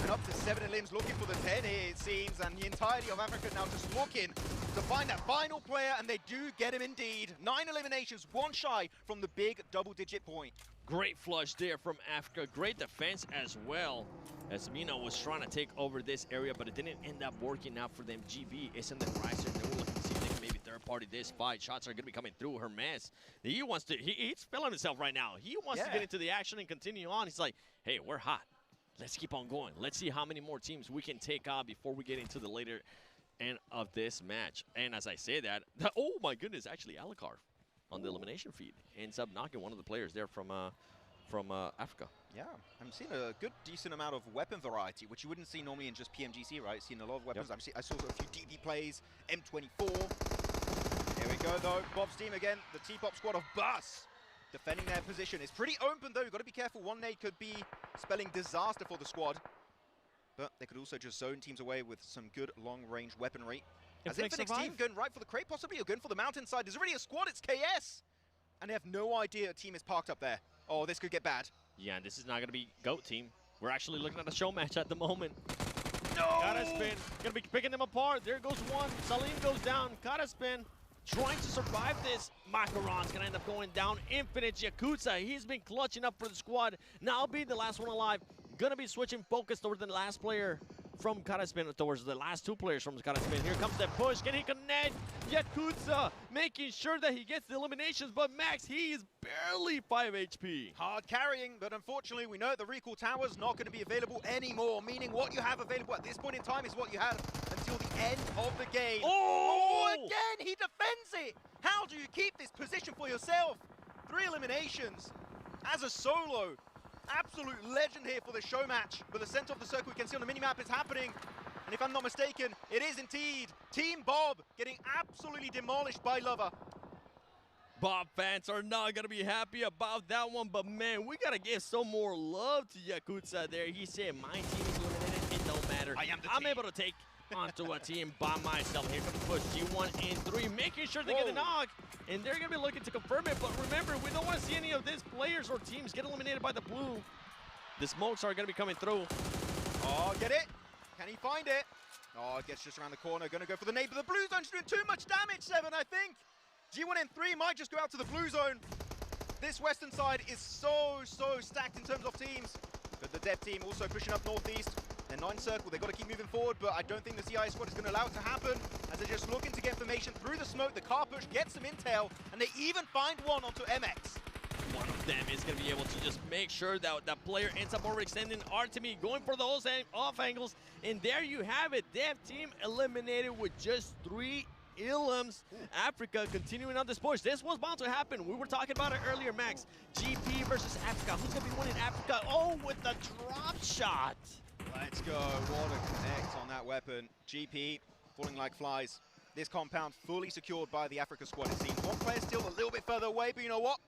And up to 7 limbs looking for the 10 here, it seems, and the entirety of Africa now just looking to find that final player, and they do get him indeed. 9 eliminations, one shy from the big double-digit point. Great flush there from Africa. Great defense as well, as Mina was trying to take over this area, but it didn't end up working out for them. GB is in the riser. They were looking to see if they can maybe third-party this fight. Shots are going to be coming through. Hermes, he wants to, he's feeling himself right now. He wants to get into the action and continue on. He's like, hey, we're hot. Let's keep on going. Let's see how many more teams we can take on before we get into the later end of this match. And as I say that, oh my goodness, actually Alucard on the elimination feed ends up knocking one of the players there from Africa. Yeah, I'm seeing a good, decent amount of weapon variety, which you wouldn't see normally in just PMGC, right? Seeing a lot of weapons. I saw a few DD plays, M24. Here we go, though. Bob's team again, the T-Pop squad of Bus. Defending their position. It's pretty open, though. You've got to be careful. One nade could be spelling disaster for the squad. But they could also just zone teams away with some good long-range weaponry. As Infinite's team going right for the crate, possibly, or going for the mountainside. There's already a squad. It's KS. And they have no idea a team is parked up there. Oh, this could get bad. Yeah, and this is not going to be GOAT team. We're actually looking at a show match at the moment. No! Gotta spin. Gonna be picking them apart. There goes one. Salim goes down. Gotta spin. Trying to survive this. Macaron's gonna end up going down. Infinite Yakuza, he's been clutching up for the squad. Now being the last one alive. Gonna be switching focus towards the last player from Karaspin, towards the last 2 players from Karaspin. Here comes the push. Can he connect? Yakuza making sure that he gets the eliminations, but Max, he is barely 5 HP. Hard carrying, but unfortunately we know the recall tower's not going to be available anymore, meaning what you have available at this point in time is what you had until the end of the game. Oh! Again, he defends it! How do you keep this position for yourself? 3 eliminations as a solo. Absolute legend here for the show match. But the center of the circle, we can see on the minimap, it's happening. And if I'm not mistaken, it is indeed Team Bob getting absolutely demolished by Lover. Bob fans are not going to be happy about that one, but man, we got to give some more love to Yakuza there. He said, my team is eliminated, it don't matter. I'm able to take onto a team by myself. Here comes the push, G1 and 3, making sure they get the knock. And they're going to be looking to confirm it, but remember, we don't want to see any of these players or teams get eliminated by the blue. The smokes are going to be coming through. Oh, get it? Can he find it? Oh, it gets just around the corner. Going to go for the nade, but the blue zone's doing too much damage, 7, I think. G1 and 3 might just go out to the blue zone. This western side is so stacked in terms of teams. But the dev team also pushing up northeast. They're 9 circle, they've got to keep moving forward, but I don't think the CI squad is going to allow it to happen, as they're just looking to get information through the smoke. The car push gets some intel, and they even find one onto MX. One of them is going to be able to just make sure that that player ends up overextending. Artemi going for those off angles, and there you have it. Dev team eliminated with just 3 elims. Africa continuing on this push. This was bound to happen. We were talking about it earlier, Max. GP versus Africa. Who's going to be winning Africa? Oh, with the drop shot. Let's go. What a connect on that weapon. GP falling like flies. This compound fully secured by the Africa squad, it seems. One player still a little bit further away, but you know what?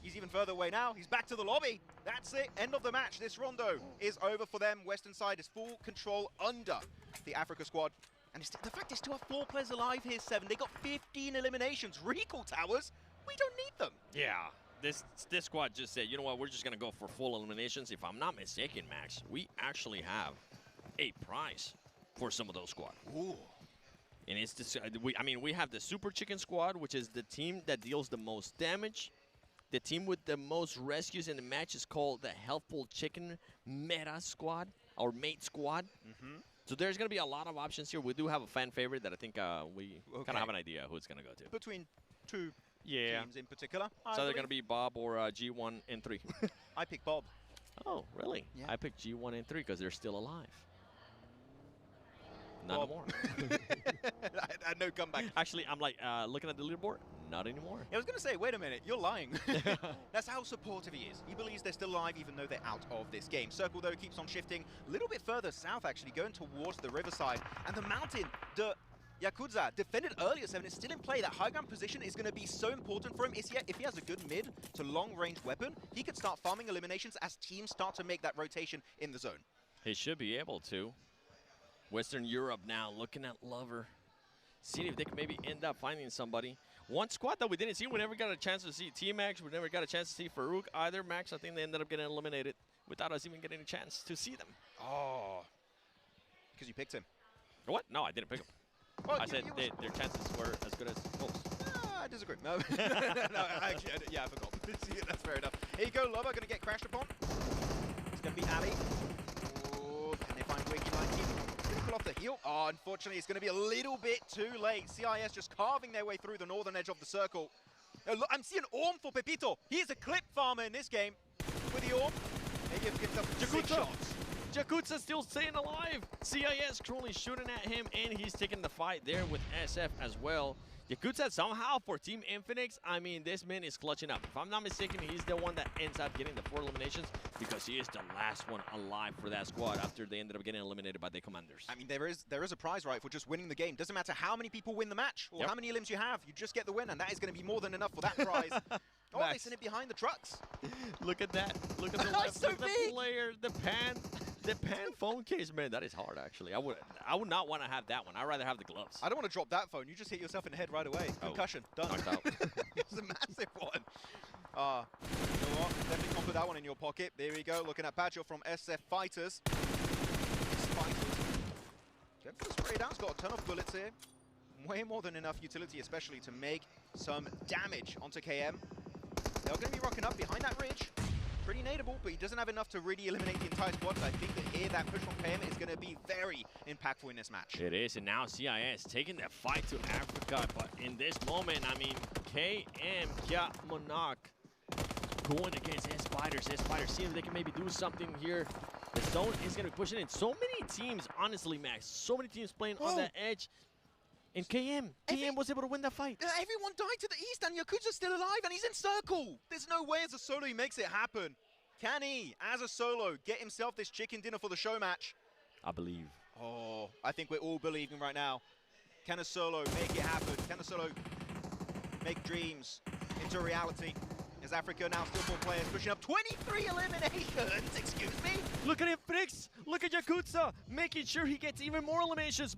He's even further away now. He's back to the lobby. That's it. End of the match. This rondo is over for them. Western side is full control under the Africa squad. And the fact is still have 4 players alive here, 7. They got 15 eliminations. Recall towers, we don't need them. Yeah, this squad just said, you know what, we're just going to go for full eliminations. If I'm not mistaken, Max, we actually have a prize for some of those squad. Ooh. And it's this, we have the Super Chicken squad, which is the team that deals the most damage. The team with the most rescues in the match is called the Healthful Chicken Meta Squad, or Mate Squad. So there's going to be a lot of options here. We do have a fan favorite that I think we kind of have an idea who it's going to go to. Between 2 teams in particular. So they're going to be Bob or G1 and 3. I picked Bob. Oh, really? Yeah. I picked G1 and 3 because they're still alive. Not anymore. I had no comeback. Actually, I'm like looking at the leaderboard. Not anymore. I was going to say, wait a minute, you're lying. That's how supportive he is. He believes they're still alive even though they're out of this game. Circle, though, keeps on shifting a little bit further south, actually, going towards the riverside. And the mountain, the Yakuza, defended earlier, 7, is still in play. That high ground position is going to be so important for him. If he has a good mid to long-range weapon, he could start farming eliminations as teams start to make that rotation in the zone. He should be able to. Western Europe now looking at Lover. Seeing if they can maybe end up finding somebody. One squad that we didn't see, we never got a chance to see T-Max, we never got a chance to see Farouk either. Max, I think they ended up getting eliminated without us even getting a chance to see them. Oh. Because you picked him. What? No, I didn't pick them. Well, I said their chances were as good as most. I disagree. No, no, actually, yeah, I forgot. That's fair enough. Here you go, Lover, going to get crashed upon. It's going to be Ali. Oh, can they find Wiki 19? Going to pull off the heel. Oh, unfortunately, it's going to be a little bit too late. CIS just carving their way through the northern edge of the circle. Oh, look, I'm seeing Orm for Pepito. He is a clip farmer in this game. With the Orm, maybe he gets up 6 shots. Jakutsa still staying alive. CIS currently shooting at him, and he's taking the fight there with SF as well. Yakutsa somehow for Team Infinix, I mean, this man is clutching up. If I'm not mistaken, he's the one that ends up getting the 4 eliminations because he is the last one alive for that squad after they ended up getting eliminated by the Commanders. I mean, there is a prize, right, for just winning the game. Doesn't matter how many people win the match or how many limbs you have, you just get the win, and that is going to be more than enough for that prize. Oh, they send it behind the trucks. Look at that. Look at the left so of the player, the pan phone case, man. That is hard, actually. I would not want to have that one. I'd rather have the gloves. I don't want to drop that phone. You just hit yourself in the head right away. Concussion. Done. Knocked out. It was a massive one. You know what? Definitely can put that one in your pocket. There we go. Looking at Pacho from SF Fighters. Jeff's sprayed out. He's got a ton of bullets here. Way more than enough utility, especially to make some damage onto KM. They're going to be rocking up behind that ridge. Pretty nadeable, but he doesn't have enough to really eliminate the entire squad. But I think that here, that push from KM is going to be very impactful in this match. It is, and now CIS taking that fight to Africa. But in this moment, I mean, KM, Kya Monarch going against S-Fighters. S-Fighters, see if they can maybe do something here. The zone is going to push it in. So many teams, honestly, Max, so many teams playing on that edge. And KM was able to win that fight. Everyone died to the east, and Yakuza's still alive, and he's in circle. There's no way as a solo he makes it happen. Can he, as a solo, get himself this chicken dinner for the show match? I believe. Oh, I think we're all believing right now. Can a solo make it happen? Can a solo make dreams into reality? Is Africa now still 4 players pushing up 23 eliminations? Excuse me? Look at him, Frix. Look at Yakuza, making sure he gets even more eliminations.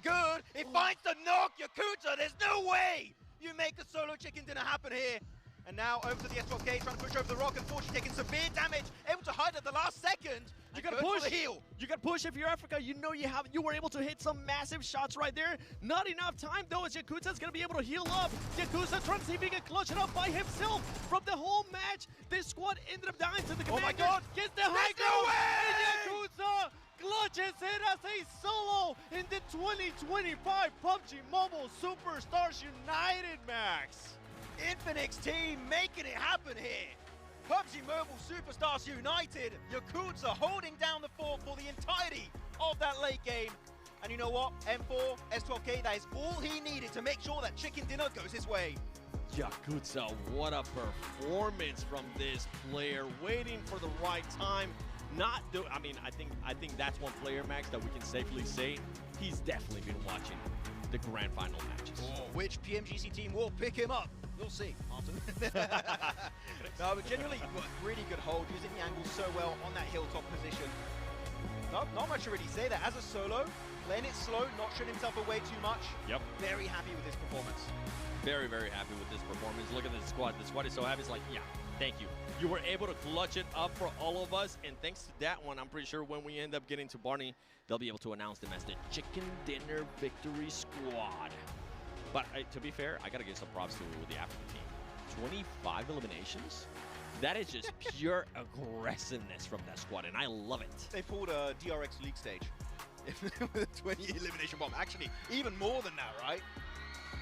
good. It finds the knock. Yakuza, there's no way you make a solo chicken dinner happen here. And now over to the S12K, trying to push over the rock. Unfortunately, taking severe damage. Able to hide at the last second. You gotta push. You gotta push if you're Africa. You know you were able to hit some massive shots right there. Not enough time though, as Yakuza's gonna be able to heal up. Yakuza trying to see if he can clutch it up by himself. From the whole match, this squad ended up dying to the commander. Oh my God! Gets the high ground, and Yakuza clutches it as a solo in the 2025 PUBG Mobile Superstars United, Max. Infinix team making it happen here. PUBG Mobile Superstars United. Yakuza holding down the fort for the entirety of that late game. And you know what? M4, S12K, that is all he needed to make sure that chicken dinner goes his way. Yakuza, what a performance from this player. Waiting for the right time. I think that's one player, Max, that we can safely say he's definitely been watching the grand final matches. Oh, which PMGC team will pick him up? We'll see, Martin. No, but generally, really good hold, using the angle so well on that hilltop position. Not much to really say there. As a solo, playing it slow, not shooting himself away too much. Yep. Very happy with this performance. Very, very happy with this performance. Look at the squad. The squad is so happy. It's like, yeah, thank you. You were able to clutch it up for all of us. And thanks to that one, I'm pretty sure when we end up getting to Barney, they'll be able to announce them as the Chicken Dinner Victory Squad. But to be fair, I got to give some props to the African team. 25 eliminations? That is just pure aggressiveness from that squad, and I love it. They pulled a DRX League stage with a 20 elimination bomb. Actually, even more than that, right?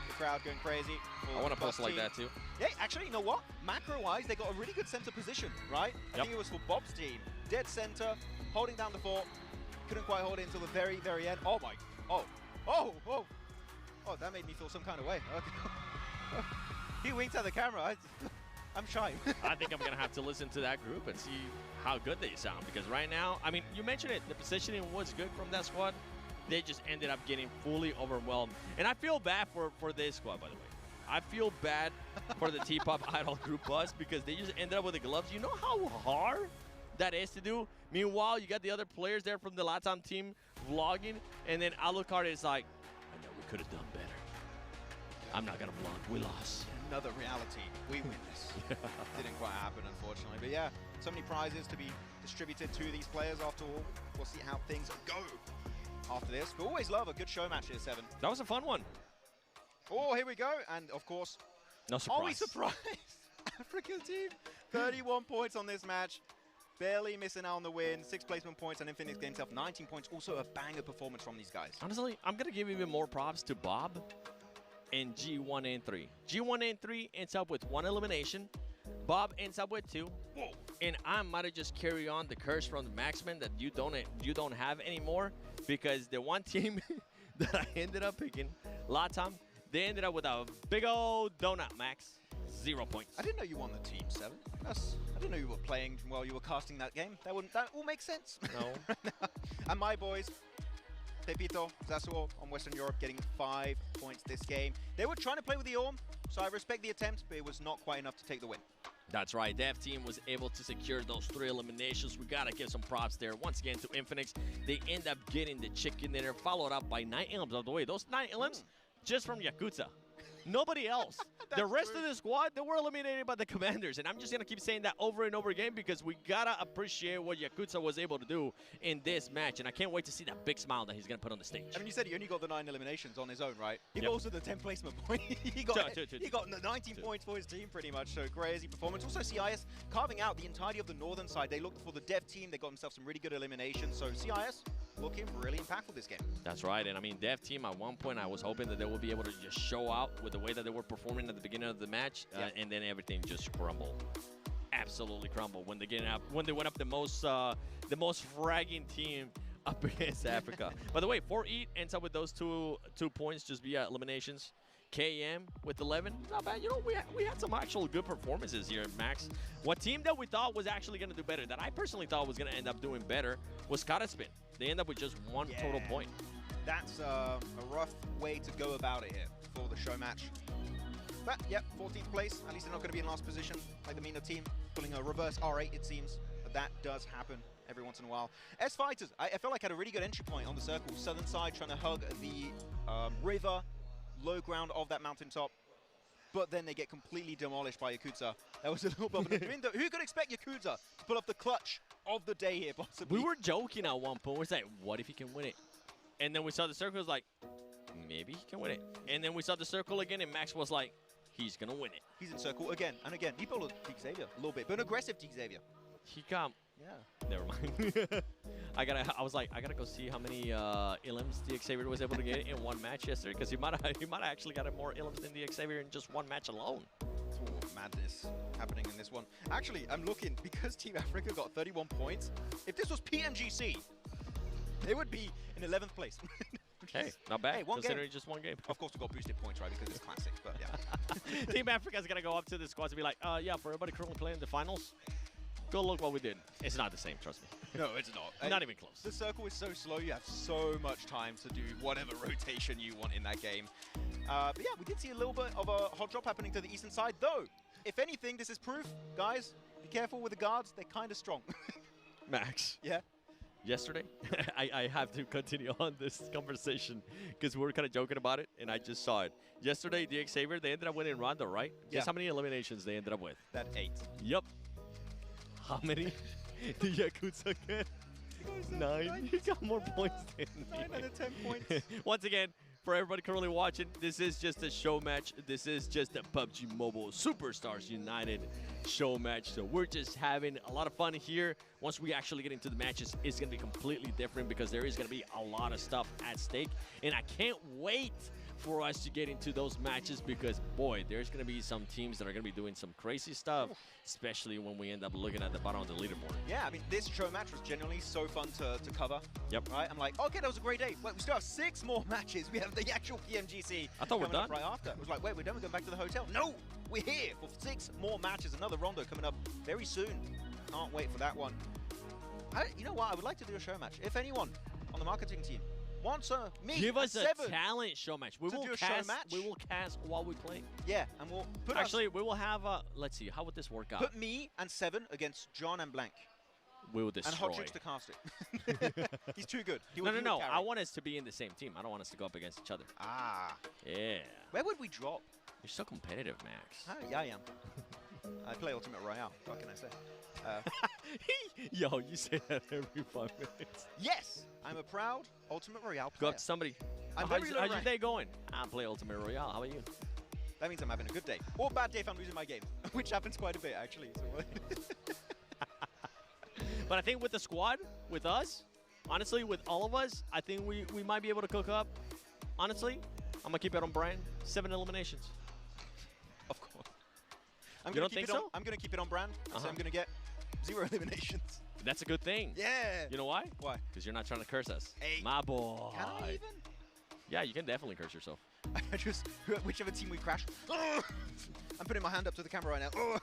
The crowd going crazy. I want to post like that too. Yeah, actually, you know what? Macro-wise, they got a really good center position, right? I think it was for Bob's team. Dead center, holding down the fort. Couldn't quite hold it until the very, very end. Oh my, oh, that made me feel some kind of way. Okay. He winked at the camera. I'm shy. I think I'm going to have to listen to that group and see how good they sound. Because right now, I mean, you mentioned it. The positioning was good from that squad. They just ended up getting fully overwhelmed. And I feel bad for this squad, by the way. I feel bad for the T-Pop Idol Group Bus because they just ended up with the gloves. You know how hard that is to do? Meanwhile, you got the other players there from the Latam team vlogging. And then Alucard is like, I know we could have done better. I'm not going to vlog. We lost. Another reality. We witnessed. Didn't quite happen, unfortunately. But yeah, so many prizes to be distributed to these players after all. We'll see how things go after this. We always love a good show match here, Seven. That was a fun one. Oh, here we go. And of course, no surprise. Are we surprised? African team, 31 points on this match. Barely missing out on the win. 6 placement points, and Infinix getting himself 19 points. Also a banger performance from these guys. Honestly, I'm going to give even more props to Bob and G1N3. G1N3 ends up with 1 elimination. Bob ends up with 2. Whoa. And I might have just carried on the curse from the Maxman that you don't have anymore, because the one team that I ended up picking, Latam, they ended up with a big old donut, Max. 0 points. I didn't know you won the team, Seven. I didn't know you were playing while you were casting that game. That all makes sense. No. And my boys, Pepito, Zasuo on Western Europe getting 5 points this game. They were trying to play with the Orm, so I respect the attempt, but it was not quite enough to take the win. That's right. Dev team was able to secure those 3 eliminations. We got to give some props there. Once again to Infinix, they end up getting the chicken dinner, followed up by 9 elims. By the way, those 9 elims just from Yakuza. Nobody else. The rest of the squad, they were eliminated by the commanders. And I'm just going to keep saying that over and over again because we got to appreciate what Yakuza was able to do in this match. And I can't wait to see that big smile that he's going to put on the stage. I mean, you said he only got the 9 eliminations on his own, right? He got also the 10 placement point. he got 19 points for his team pretty much. So crazy performance. Also CIS carving out the entirety of the northern side. They looked for the dev team. They got themselves some really good eliminations. So CIS looking really impactful this game. That's right. And I mean, dev team, at one point, I was hoping that they would be able to just show out with the way that they were performing at the beginning of the match, and then everything just crumbled. Absolutely crumbled when they went up the most fragging team up against Africa. By the way, 4-8 ends up with those two points just via eliminations. KM with 11, not bad. You know, we had some actual good performances here, Max. What team that we thought was actually going to do better, that I personally thought was going to end up doing better, was Karaspin. They end up with just 1 total point. That's a rough way to go about it here for the show match. But, yep, 14th place. At least they're not going to be in last position like the MENA team. Pulling a reverse R8, it seems. But that does happen. every once in a while. S Fighters, I felt like had a really good entry point on the circle. Southern side trying to hug the river, low ground of that mountaintop. But then they get completely demolished by Yakuza. That was a little bit of an who could expect Yakuza to pull off the clutch of the day here, possibly? We were joking at one point. We said, what if he can win it? And then we saw the circle, was like, maybe he can win it. And then we saw the circle again, and Max was like, he's going to win it. He's in circle again and again. He pulled a Xavier a little bit, but an aggressive Xavier. He got... Yeah. Never mind. I was like, I gotta go see how many Illims the Xavier was able to get in one match yesterday, because he might have actually gotten more Illims than the Xavier in just one match alone. Oh, madness happening in this one. Actually, I'm looking, because Team Africa got 31 points, if this was PMGC, they would be in 11th place. Hey, not bad, hey, considering just one game. Of course, we got boosted points, right, because it's classics, but yeah. Team Africa's gonna go up to the squads and be like, yeah, for everybody currently playing the finals, go look what we did. It's not the same, trust me. No, it's not. Not even close. The circle is so slow, you have so much time to do whatever rotation you want in that game. But yeah, we did see a little bit of a hot drop happening to the eastern side, though. If anything, this is proof, guys, be careful with the guards, they're kind of strong. Max. Yeah? Yesterday, I have to continue on this conversation because we were kind of joking about it, and I just saw it. Yesterday, the Xavier, they ended up winning Rondo, right? Yeah. Guess how many eliminations they ended up with? That 8. Yep. How many did Yakuza get? 9. He got more points than 9 out of 10 points. Once again, for everybody currently watching, this is just a show match. This is just a PUBG Mobile Superstars United show match. So we're just having a lot of fun here. Once we actually get into the matches, it's going to be completely different because there is going to be a lot of stuff at stake. And I can't wait for us to get into those matches because, boy, there's going to be some teams that are going to be doing some crazy stuff, especially when we end up looking at the bottom of the leaderboard. Yeah, I mean, this show match was genuinely so fun to cover. Yep. Right? I'm like, okay, that was a great day. Wait, we still have 6 more matches. We have the actual PMGC. I thought we're done. Right after. It was like, wait, we're done. We're going back to the hotel. No, we're here for 6 more matches. Another Rondo coming up very soon. Can't wait for that one. You know what? I would like to do a show match. If anyone on the marketing team wants me, give us a 7 talent show match. We will cast. We will cast while we play. Yeah, and we'll put we will have. Let's see. How would this work out? Put me and 7 against John and Blank. We will destroy. And Hot Tricks to cast it. He's too good. No. I want us to be in the same team. I don't want us to go up against each other. Ah. Yeah. Where would we drop? You're so competitive, Max. Yeah, I am. I play Ultimate Royale. What can I say? Yo, you say that every 5 minutes. Yes, I'm a proud Ultimate Royale player. Go up to somebody. I'm how's your day going? I play Ultimate Royale. How about you? That means I'm having a good day. Or a bad day if I'm losing my game, which happens quite a bit, actually. So but I think with the squad, with us, honestly, with all of us, I think we might be able to cook up. Honestly, I'm going to keep it on brand. 7 eliminations. Of course. You don't think so? I'm going to keep it on brand, so I'm going to get 0 eliminations. That's a good thing. Yeah. You know why? Why? Because you're not trying to curse us. Hey. My boy. Can I even? Yeah, you can definitely curse yourself. I just, whichever team we crash, I'm putting my hand up to the camera right now.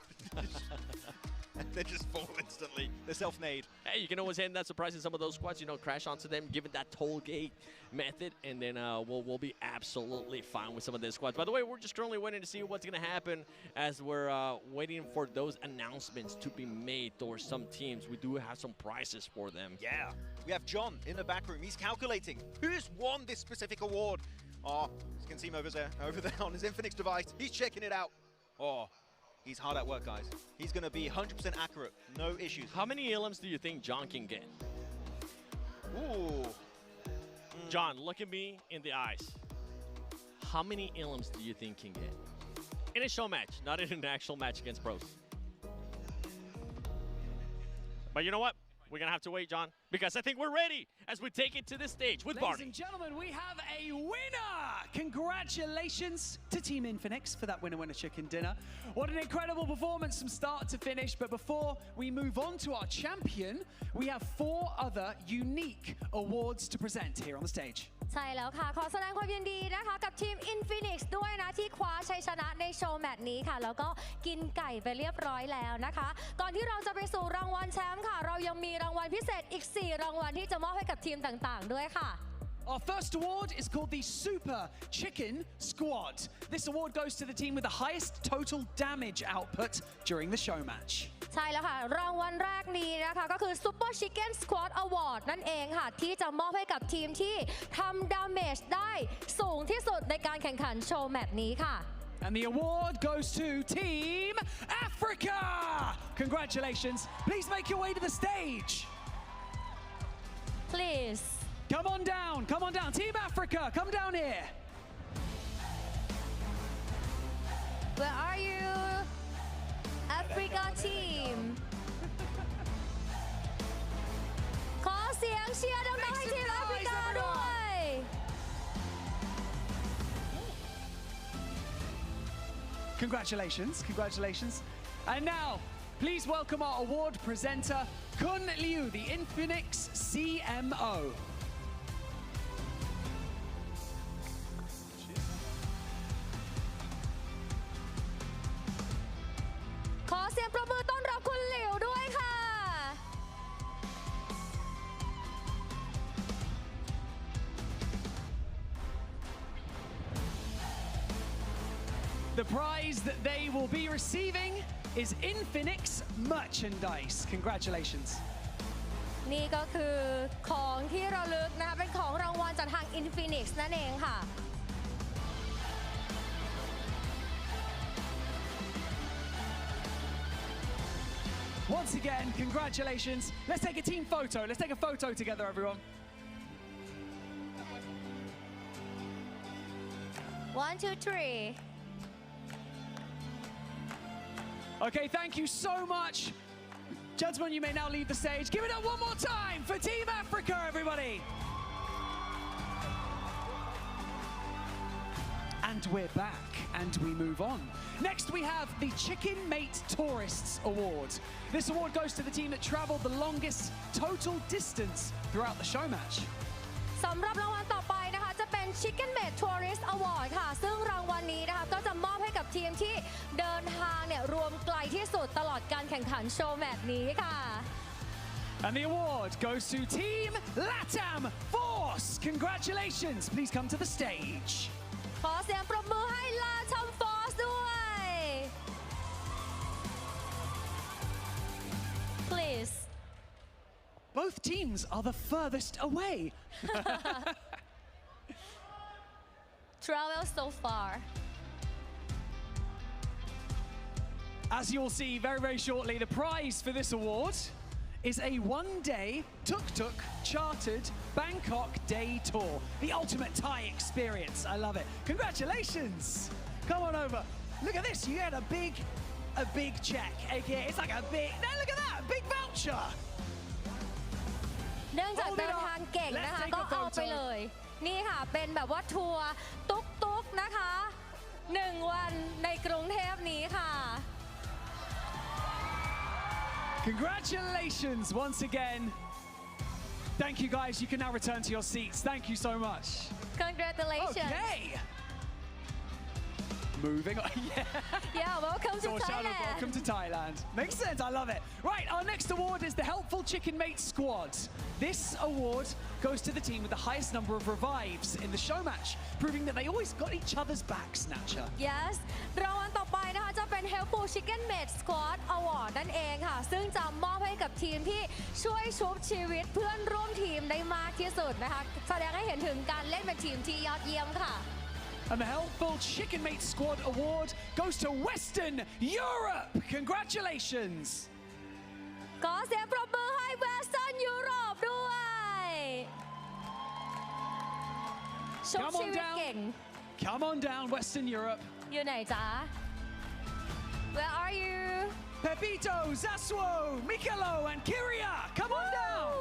And they just fall instantly. They're self-made. Hey, you can always end that surprise in some of those squads, crash onto them, give it that toll gate method, and then we'll be absolutely fine with some of these squads. By the way, we're just currently waiting to see what's going to happen as we're waiting for those announcements to be made towards some teams. We do have some prizes for them. Yeah. We have John in the back room. He's calculating who's won this specific award. Oh, you can see him over there on his Infinix device. He's checking it out. Oh. He's hard at work, guys. He's going to be 100% accurate. No issues. How many Illims do you think John can get? Ooh. John, look at me in the eyes. How many Illims do you think he can get? In a show match, not in an actual match against pros. But you know what? We're going to have to wait, John, because I think we're ready as we take it to the stage with Barney. Ladies and gentlemen, we have a winner! Congratulations to Team Infinix for that winner chicken dinner. What an incredible performance from start to finish. But before we move on to our champion, we have 4 other unique awards to present here on the stage. ใช่แล้วค่ะขอแสดงความยินดีนะคะกับทีม Infinix ด้วยนะที่คว้าชัยชนะในโชว์แมตช์นี้ค่ะแล้วก็กินไก่ไปเรียบร้อยแล้วนะคะก่อนที่เราจะไปสู่รางวัลแชมป์ค่ะเรายังมีรางวัลพิเศษอีก4รางวัลที่จะมอบให้กับทีมต่างๆด้วยค่ะ Our first award is called the Super Chicken Squad. This award goes to the team with the highest total damage output during the show match. ใช่แล้วค่ะรางวัลแรกนี้นะคะก็คือ Super Chicken Squad Award นั่นเองค่ะที่จะมอบให้กับทีมที่ทำดาเมจได้สูงที่สุดในการแข่งขันโชว์แมตช์นี้ค่ะ And the award goes to Team Africa! Congratulations. Please make your way to the stage. Please Come on down, come on down. Team Africa, come down here. Where are you Africa team ขอเสียงเชียร์ดังๆให้ทีมแอฟริกาด้วย Congratulations, congratulations. And now, please welcome our award presenter, Kun Liu, the Infinix CMO. ขอเสียงประมือต้อนรับคุณหลิวด้วยค่ะ The prize that they will be receiving is Infinix merchandise. Congratulations. นี่ก็คือของที่ระลึกนะคะเป็นของรางวัลจากทาง Infinix นั่นเองค่ะ Once again, congratulations. Let's take a team photo. Let's take a photo together, everyone. 1, 2, 3 Okay, thank you so much. Gentlemen, you may now leave the stage. Give it up one more time for Team Africa, everybody. And we're back, and we move on. Next, we have the Chicken Mate Tourists Award. This award goes to the team that traveled the longest total distance throughout the show match. สำหรับรางวัลต่อไปนะคะจะเป็น Chicken Mate Tourist Award ค่ะซึ่งรางวัลนี้นะคะก็จะมอบให้กับทีมที่เดินทางเนี่ยรวมไกลที่สุดตลอดการแข่งขันโชว์แมตช์นี้ค่ะ And the award goes to Team LATAM Force. Congratulations. Please come to the stage. ขอเสียงปรบมือให้ลาทัมฟอสด้วย Please Both teams are the furthest away. Travel so far As you'll see very, very shortly, the prize for this award is a one-day tuk-tuk chartered Bangkok day tour. The ultimate Thai experience. I love it. Congratulations. Come on over. Look at this. You get a big check. AKA, it's like a big, no, look at that, big voucher. เนื่องจากเดินทางเก่งนะคะก็เอาไปเลย นี่ค่ะเป็นแบบว่าทัวร์ตุ๊กๆนะคะ1 วันในกรุงเทพนี้ค่ะ Congratulations once again. Thank you guys. You can now return to your seats. Thank you so much. Congratulations Okay. Moving on. Yeah welcome to Thailand Welcome to Thailand. Makes sense. I love it. Right. Our next award is the Helpful Chicken Mate Squad. This award goes to the team with the highest number of revives in the show match, proving that they always got each other's back, Snatcher. Yes รางวัลต่อไปนะคะจะเป็น Helpful Chicken Mate Squad Award นั่นเองค่ะซึ่งจะมอบให้กับทีมที่ช่วยชุบชีวิตเพื่อนร่วมทีมได้มากที่สุดนะคะแสดงให้เห็นถึงการเล่นเป็นทีมที่ยอดเยี่ยมค่ะ And the Helpful Chicken Mate Squad Award goes to Western Europe. Congratulations. ขอเสียงปรบมือให้ Western Europe ด้วยชุบ Come ชี on วิตเก่ง down. Come on down, Western Europe. อยู่ไหนจ๊ะ Where are you Pepito, Zasuo, Mikelo, and Kyria. Come on down.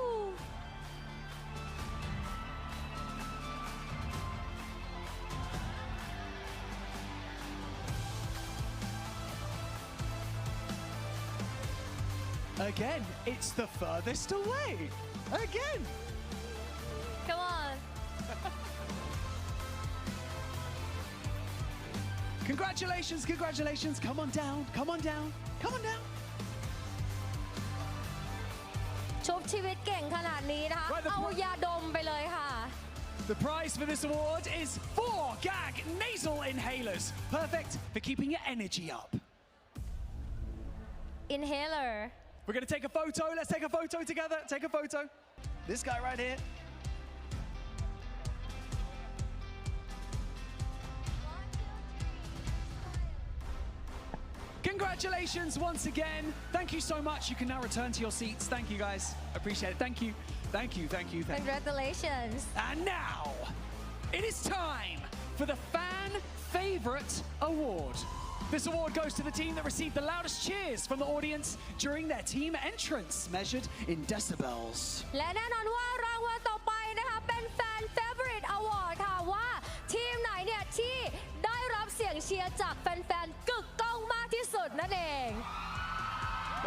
Again, it's the furthest away. Again. Come on Congratulations, congratulations. Come on down, come on down, come on down. ชุบชีวิตเก่งขนาดนี้นะคะ Right, the เอายาดมไปเลยค่ะ The prize for this award is 4 gag nasal inhalers. Perfect for keeping your energy up. inhaler. We're gonna take a photo. Let's take a photo together. Take a photo. This guy right here. Congratulations once again. Thank you so much. You can now return to your seats. Thank you guys. Appreciate it. Thank you. Thank you, thank you, thank you. Congratulations. And now, it is time for the Fan Favorite Award. This award goes to the team that received the loudest cheers from the audience during their team entrance, measured in decibels. และแน่นอนว่ารางวัลต่อไปนะคะเป็น Fan Favorite Award ค่ะว่าทีมไหนเนี่ยที่ได้รับเสียงเชียร์จากแฟนๆกึกก้องมากที่สุดนั่นเอง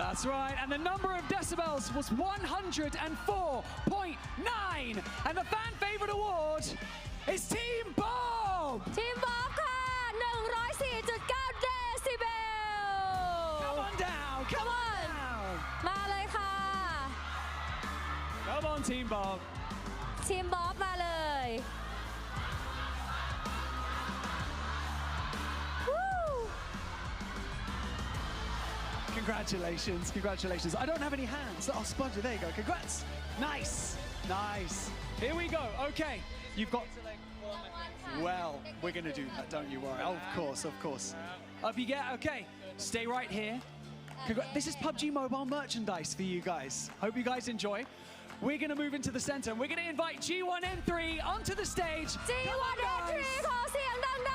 That's right, and the number of decibels was 104.9, and the Fan Favorite Award is Team Bob! ทีมบอกค่ะ 104.9 เดซิเบล Come on down, come on down! มาเลยค่ะ Come on, Team Bob. ทีมบ๊อบมาเลย Congratulations, congratulations. I don't have any hands. Oh, Sponge, there you go. Congrats. Nice, nice. Here we go. Okay, you've got to like well, we're going to do that, don't you worry. Oh, of course, of course. Up you get. Okay, stay right here. This is PUBG Mobile merchandise for you guys. Hope you guys enjoy. We're going to move into the center, and we're going to invite G1N3 onto the stage. G1N3 ขอเสียงดังๆ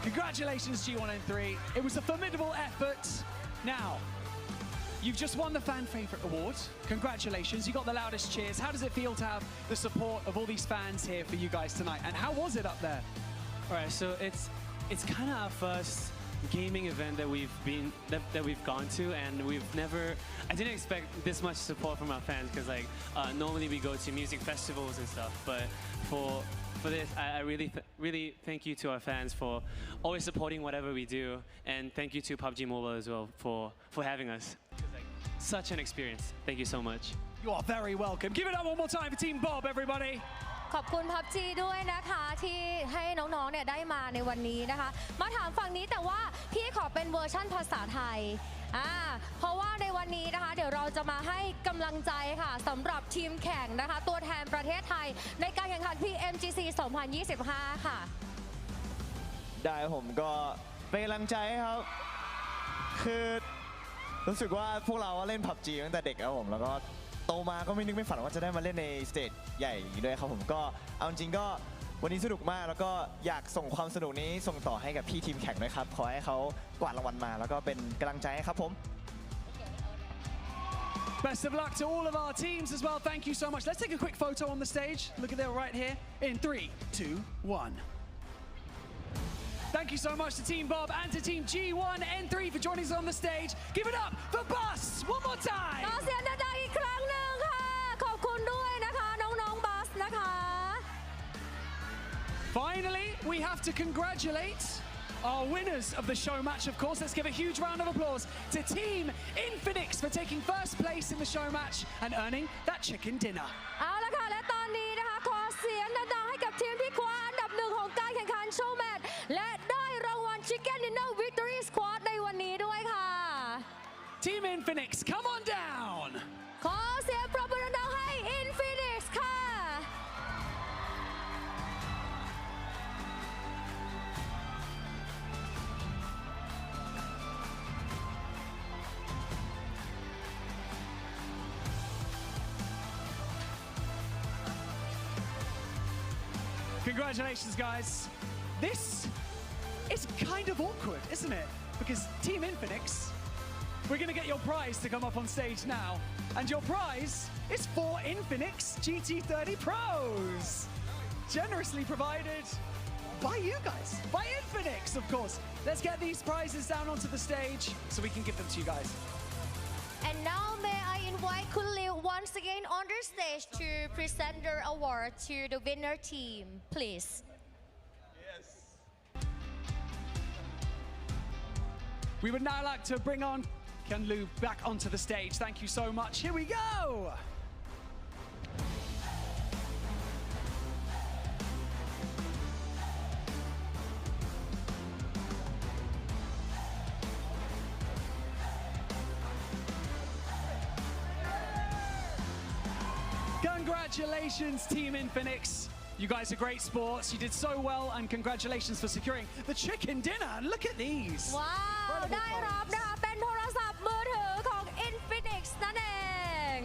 Congratulations, G1N3. It was a formidable effort. Now, you've just won the Fan Favorite Award. Congratulations, you got the loudest cheers. How does it feel to have the support of all these fans here for you guys tonight? And how was it up there? All right, so it's kind of our first gaming event that we've gone to, and I didn't expect this much support from our fans, because like normally we go to music festivals and stuff, but for this, I really thank you to our fans for always supporting whatever we do, and thank you to PUBG Mobile as well for having us. Like, such an experience. Thank you so much. You are very welcome. Give it up one more time for Team Bob, everybody. ขอบคุณ PUBG ด้วยนะคะที่ให้น้องๆเนี่ยได้มาในวันนี้นะคะมาถามฝั่งนี้แต่ว่าพี่ขอเป็นเวอร์ชั่นภาษาไทยเพราะว่าในวันนี้นะคะเดี๋ยวเราจะมาให้กำลังใจค่ะสำหรับทีมแข่งนะคะตัวแทนประเทศไทยในการแข่งขัน PMGC 2025 ค่ะ ได้ผมก็เป็นกำลังใจครับคือรู้สึกว่าพวกเราเล่น PUBG ตั้งแต่เด็กครับผมแล้วก็โตมาก็ไม่นึกไม่ฝันว่าจะได้มาเล่นในสเตจใหญ่ด้วยครับผมก็เอาจริงก็วันนี้สนุกมากแล้วก็อยากส่งความสนุกนี้ส่งต่อให้กับพี่ทีมแข่งด้วยครับขอให้เขากวาดรางวัลมาแล้วก็เป็นกำลังใจให้ครับผม Best of luck to all of our teams as well. Thank you so much. Let's take a quick photo on the stage. Look at them right here. In 3, 2, 1. Thank you so much to Team Bob and to Team G1N3 for joining us on the stage. Give it up for Bus one more time. ขอเสียงดังๆอีกครั้งหนึ่งค่ะขอบคุณด้วยนะคะน้องๆบัสนะคะ Finally, we have to congratulate our winners of the show match, of course. Let's give a huge round of applause to Team Infinix for taking first place in the show match and earning that chicken dinner. เอาละค่ะและตอนนี้นะคะขอเสียงดังๆให้กับทีมที่คว้าอันดับหนึ่งของการแข่งขันโชว์แมตช์และได้รางวัล Chicken Dinner Victory Squad ในวันนี้ด้วยค่ะ Team Infinix, come on down. ขอเสียงปรบมือดังๆให้ Infinix ค่ะ Congratulations, guys. This is kind of awkward, isn't it? Because Team Infinix, we're going to get your prize to come up on stage now. And your prize is 4 Infinix GT30 Pros. Generously provided by you guys, by Infinix, of course. Let's get these prizes down onto the stage so we can give them to you guys. And now may I invite Kun Liu once again on the stage to present their award to the winner team, please. We would now like to bring on and Lou back onto the stage. Thank you so much. Here we go. Congratulations, Team Infinix. You guys are great sports. You did so well, and congratulations for securing the chicken dinner. And look at these. ว้าว ได้รับนะคะเป็นโทรศัพท์มือถือของ Infinix นั่นเอง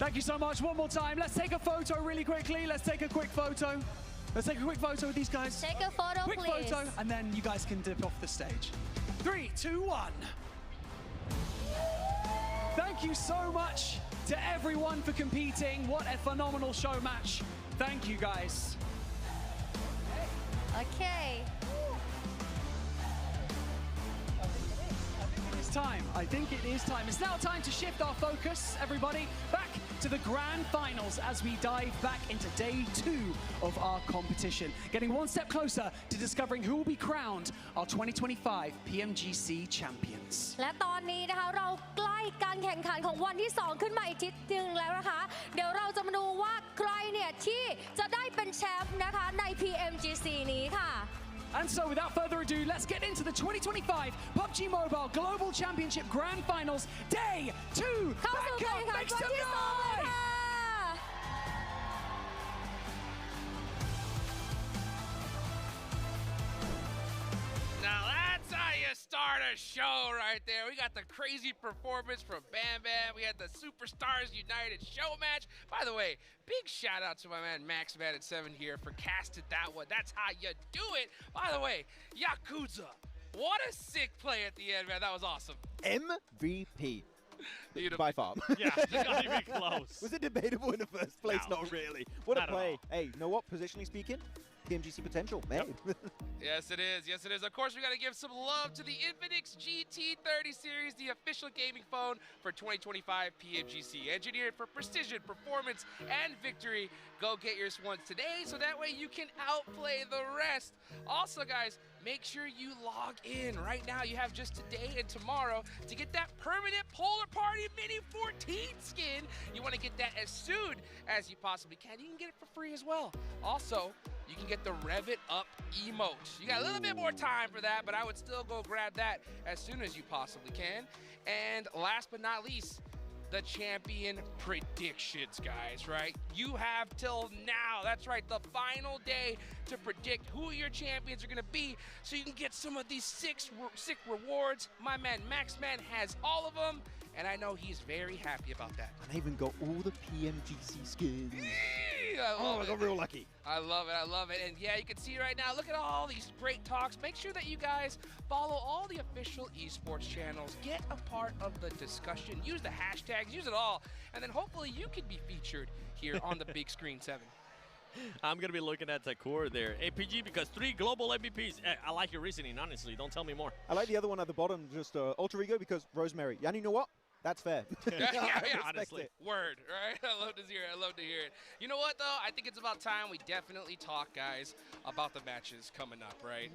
Thank you so much. One more time. Let's take a photo really quickly. Let's take a quick photo. Let's take a quick photo with these guys. Take a photo, Quick please. photo, and then you guys can dip off the stage. 3, 2, 1. Thank you so much to everyone for competing. What a phenomenal show match. Thank you, guys. Okay. I think it is time. It's now time to shift our focus, everybody, back to the grand finals as we dive back into day 2 of our competition. Getting one step closer to discovering who will be crowned our 2025 PMGC champions. และตอนนี้นะคะเราใกล้การแข่งขันของวันที่ 2 ขึ้นมาอีกทิศหนึ่งแล้วนะคะ เดี๋ยวเราจะมาดูว่าใครเนี่ยที่จะได้เป็นแชมป์นะคะใน PMGC นี้ค่ะ And so without further ado, let's get into the 2025 PUBG Mobile Global Championship Grand Finals Day 2. เข้าสู่การแข่งขันวันที่ 2 เลยค่ะ Now that's how you start a show right there. We got the crazy performance from Bam Bam. We had the Superstars United show match. By the way, big shout out to my man Max Man at 7 here for casting that one. That's how you do it. By the way, Yakuza, what a sick play at the end, man. That was awesome. MVP. Beautiful. By far. Yeah, it's not even close. Was it debatable in the first place? No. Not really. What Not a at play. all. Hey, you know what? Positionally speaking, PMGC potential, man. Yes, it is. Yes, it is. Of course, we got to give some love to the Infinix GT30 series, the official gaming phone for 2025 PMGC. Engineered for precision, performance, and victory. Go get yours once today so that way you can outplay the rest. Also, guys, make sure you log in. Right now, you have just today and tomorrow to get that permanent Polar Party Mini 14 skin. You want to get that as soon as you possibly can. You can get it for free as well. Also, you can get the Rev It Up emote. You got a little bit more time for that, but I would still go grab that as soon as you possibly can. And last but not least, the champion predictions, guys, right? You have till now, that's right, the final day to predict who your champions are gonna be so you can get some of these sick rewards. My man Maxman has all of them, and I know he's very happy about that. And I even got all the PMGC skins. I got real lucky. I love it, I love it. And yeah, you can see right now, look at all these great talks. Make sure that you guys follow all the official esports channels. Get a part of the discussion. Use the hashtags, use it all. And then hopefully you can be featured here on the big screen 7. I'm going to be looking at the core there. APG because 3 global MVPs. I like your reasoning, honestly. Don't tell me more. I like the other one at the bottom, just Ultra Ego, because Rosemary. And you know what? That's fair. yeah, honestly. Word, right? I love to hear it. I love to hear it. You know what, though? I think it's about time we definitely talk, guys, about the matches coming up, right?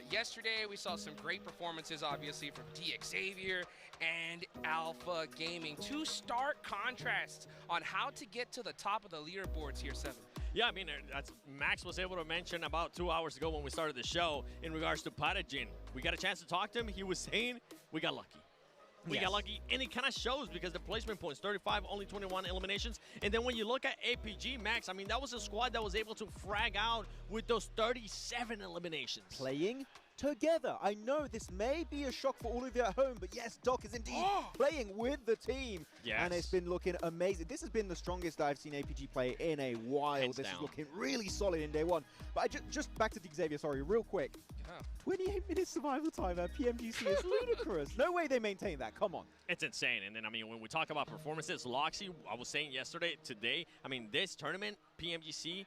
Yesterday, we saw some great performances, obviously, from DX Xavier and Alpha Gaming. 2 stark contrasts on how to get to the top of the leaderboards here, 7. Yeah, I mean, that's Max was able to mention about 2 hours ago when we started the show in regards to Pathogen. We got a chance to talk to him. He was saying we got lucky. We got lucky, and it kind of shows because the placement points, 35, only 21 eliminations. And then when you look at APG, Max, I mean, that was a squad that was able to frag out with those 37 eliminations. Playing together. I know this may be a shock for all of you at home, but yes, Doc is indeed playing with the team. Yes. And it's been looking amazing. This has been the strongest I've seen APG play in a while. Hands this down. is looking really solid in day 1. But just back to Xavier, sorry, real quick. 28 minutes survival time at PMGC is ludicrous. No way they maintain that. Come on. It's insane. And then, I mean, when we talk about performances, Loxy, I was saying yesterday, today, I mean, this tournament, PMGC,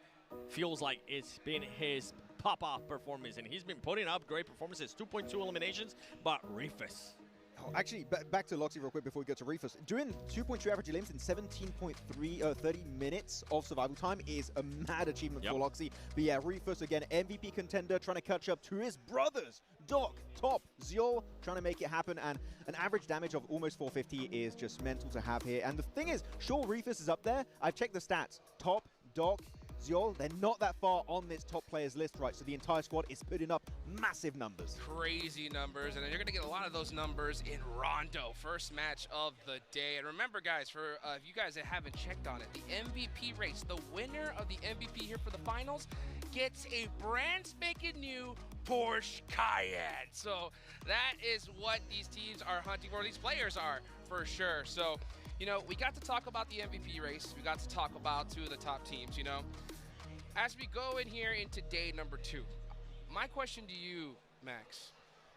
feels like it's been his pop-off performance. And he's been putting up great performances, 2.2 eliminations. But Rufus, Oh, actually, back to Loxy real quick before we go to Rufus. Doing 2.2 average elims in 30 minutes of survival time is a mad achievement for Loxy. But yeah, Rufus, again, MVP contender, trying to catch up to his brothers. Doc, Top, Ziol, trying to make it happen. And an average damage of almost 450 is just mental to have here. And the thing is, sure, Rufus is up there. I've checked the stats. Top, Doc, Ziol, they're not that far on this top players list, right? So the entire squad is putting up massive numbers. Crazy numbers, and then you're going to get a lot of those numbers in Rondo, first match of the day. And remember, guys, for if you guys that haven't checked on it, the MVP race, the winner of the MVP here for the finals gets a brand spanking new Porsche Cayenne. So that is what these teams are hunting for, these players are, for sure. So, you know, we got to talk about the MVP race. We got to talk about two of the top teams, you know. As we go in here into day number 2, my question to you, Max,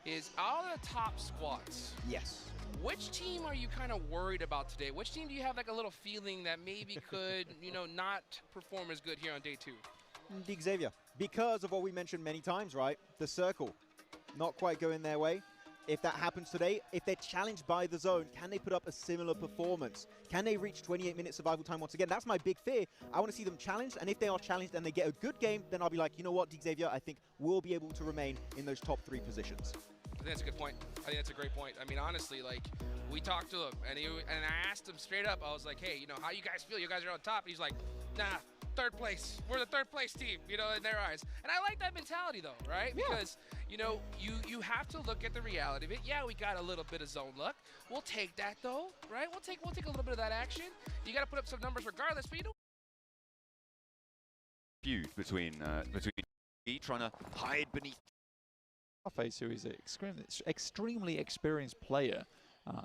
is out of the top squads, yes, which team are you kind of worried about today? Which team do you have like a little feeling that maybe could, you know, not perform as good here on day 2? The Xavier, because of what we mentioned many times, right? The circle, not quite going their way. If that happens today, if they're challenged by the zone, can they put up a similar performance? Can they reach 28-minute survival time once again? That's my big fear. I want to see them challenged, and if they are challenged and they get a good game, then I'll be like, you know what, Xavier, I think we'll be able to remain in those top 3 positions. I think that's a good point. I think that's a great point. I mean, honestly, like, we talked to him, and I asked him straight up, I was like, hey, you know, how you guys feel? You guys are on top. And he's like, nah, 3rd place. We're the 3rd place team, you know, in their eyes. And I like that mentality, though, right? Yeah. Because, you know, you have to look at the reality of it. Yeah, we got a little bit of zone luck. We'll take that, though, right? We'll take a little bit of that action. You got to put up some numbers regardless, but you know. Feud between trying to hide beneath Scarface, who is an extremely experienced player.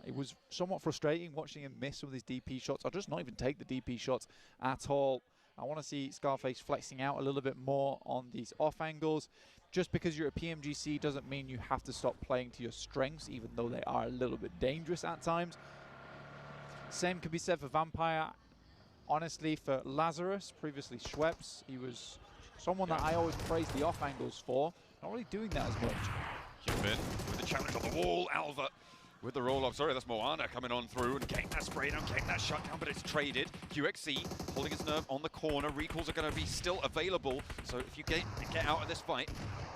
It was somewhat frustrating watching him miss some of these DP shots, or just not even take the DP shots at all. I want to see Scarface flexing out a little bit more on these off angles. Just because you're a PMGC doesn't mean you have to stop playing to your strengths, even though they are a little bit dangerous at times. Same could be said for Vampire. Honestly, for Lazarus, previously Schweppes, he was someone that I always praised the off angles for. Not really doing that as much. Kevin with the challenge on the wall. Alva with the roll-up. Sorry, that's Moana coming on through and getting that spray down, getting that shutdown, but it's traded. QXC holding his nerve on the corner. Recalls are going to be still available, so if you get out of this fight,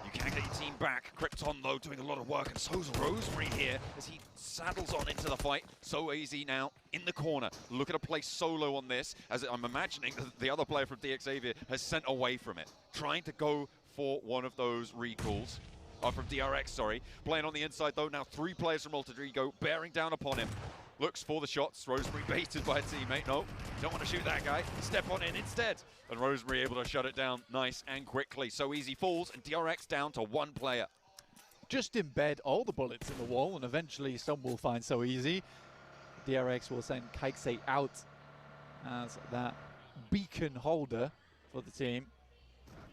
you can get your team back. Krypton, though, doing a lot of work, and so's Rosemary here as he saddles on into the fight. So easy now in the corner. Looking to play solo on this, as I'm imagining the other player from DXavier has sent away from it. Trying to go for one of those recalls. From DRX, sorry. Playing on the inside, though, now 3 players from Altered Ego bearing down upon him. Looks for the shots. Rosemary baited by a teammate. No, don't want to shoot that guy. Step on in instead. And Rosemary able to shut it down nice and quickly. So easy falls, and DRX down to 1 player. Just embed all the bullets in the wall, and eventually some will find so easy. DRX will send Kaiksei out as that beacon holder for the team.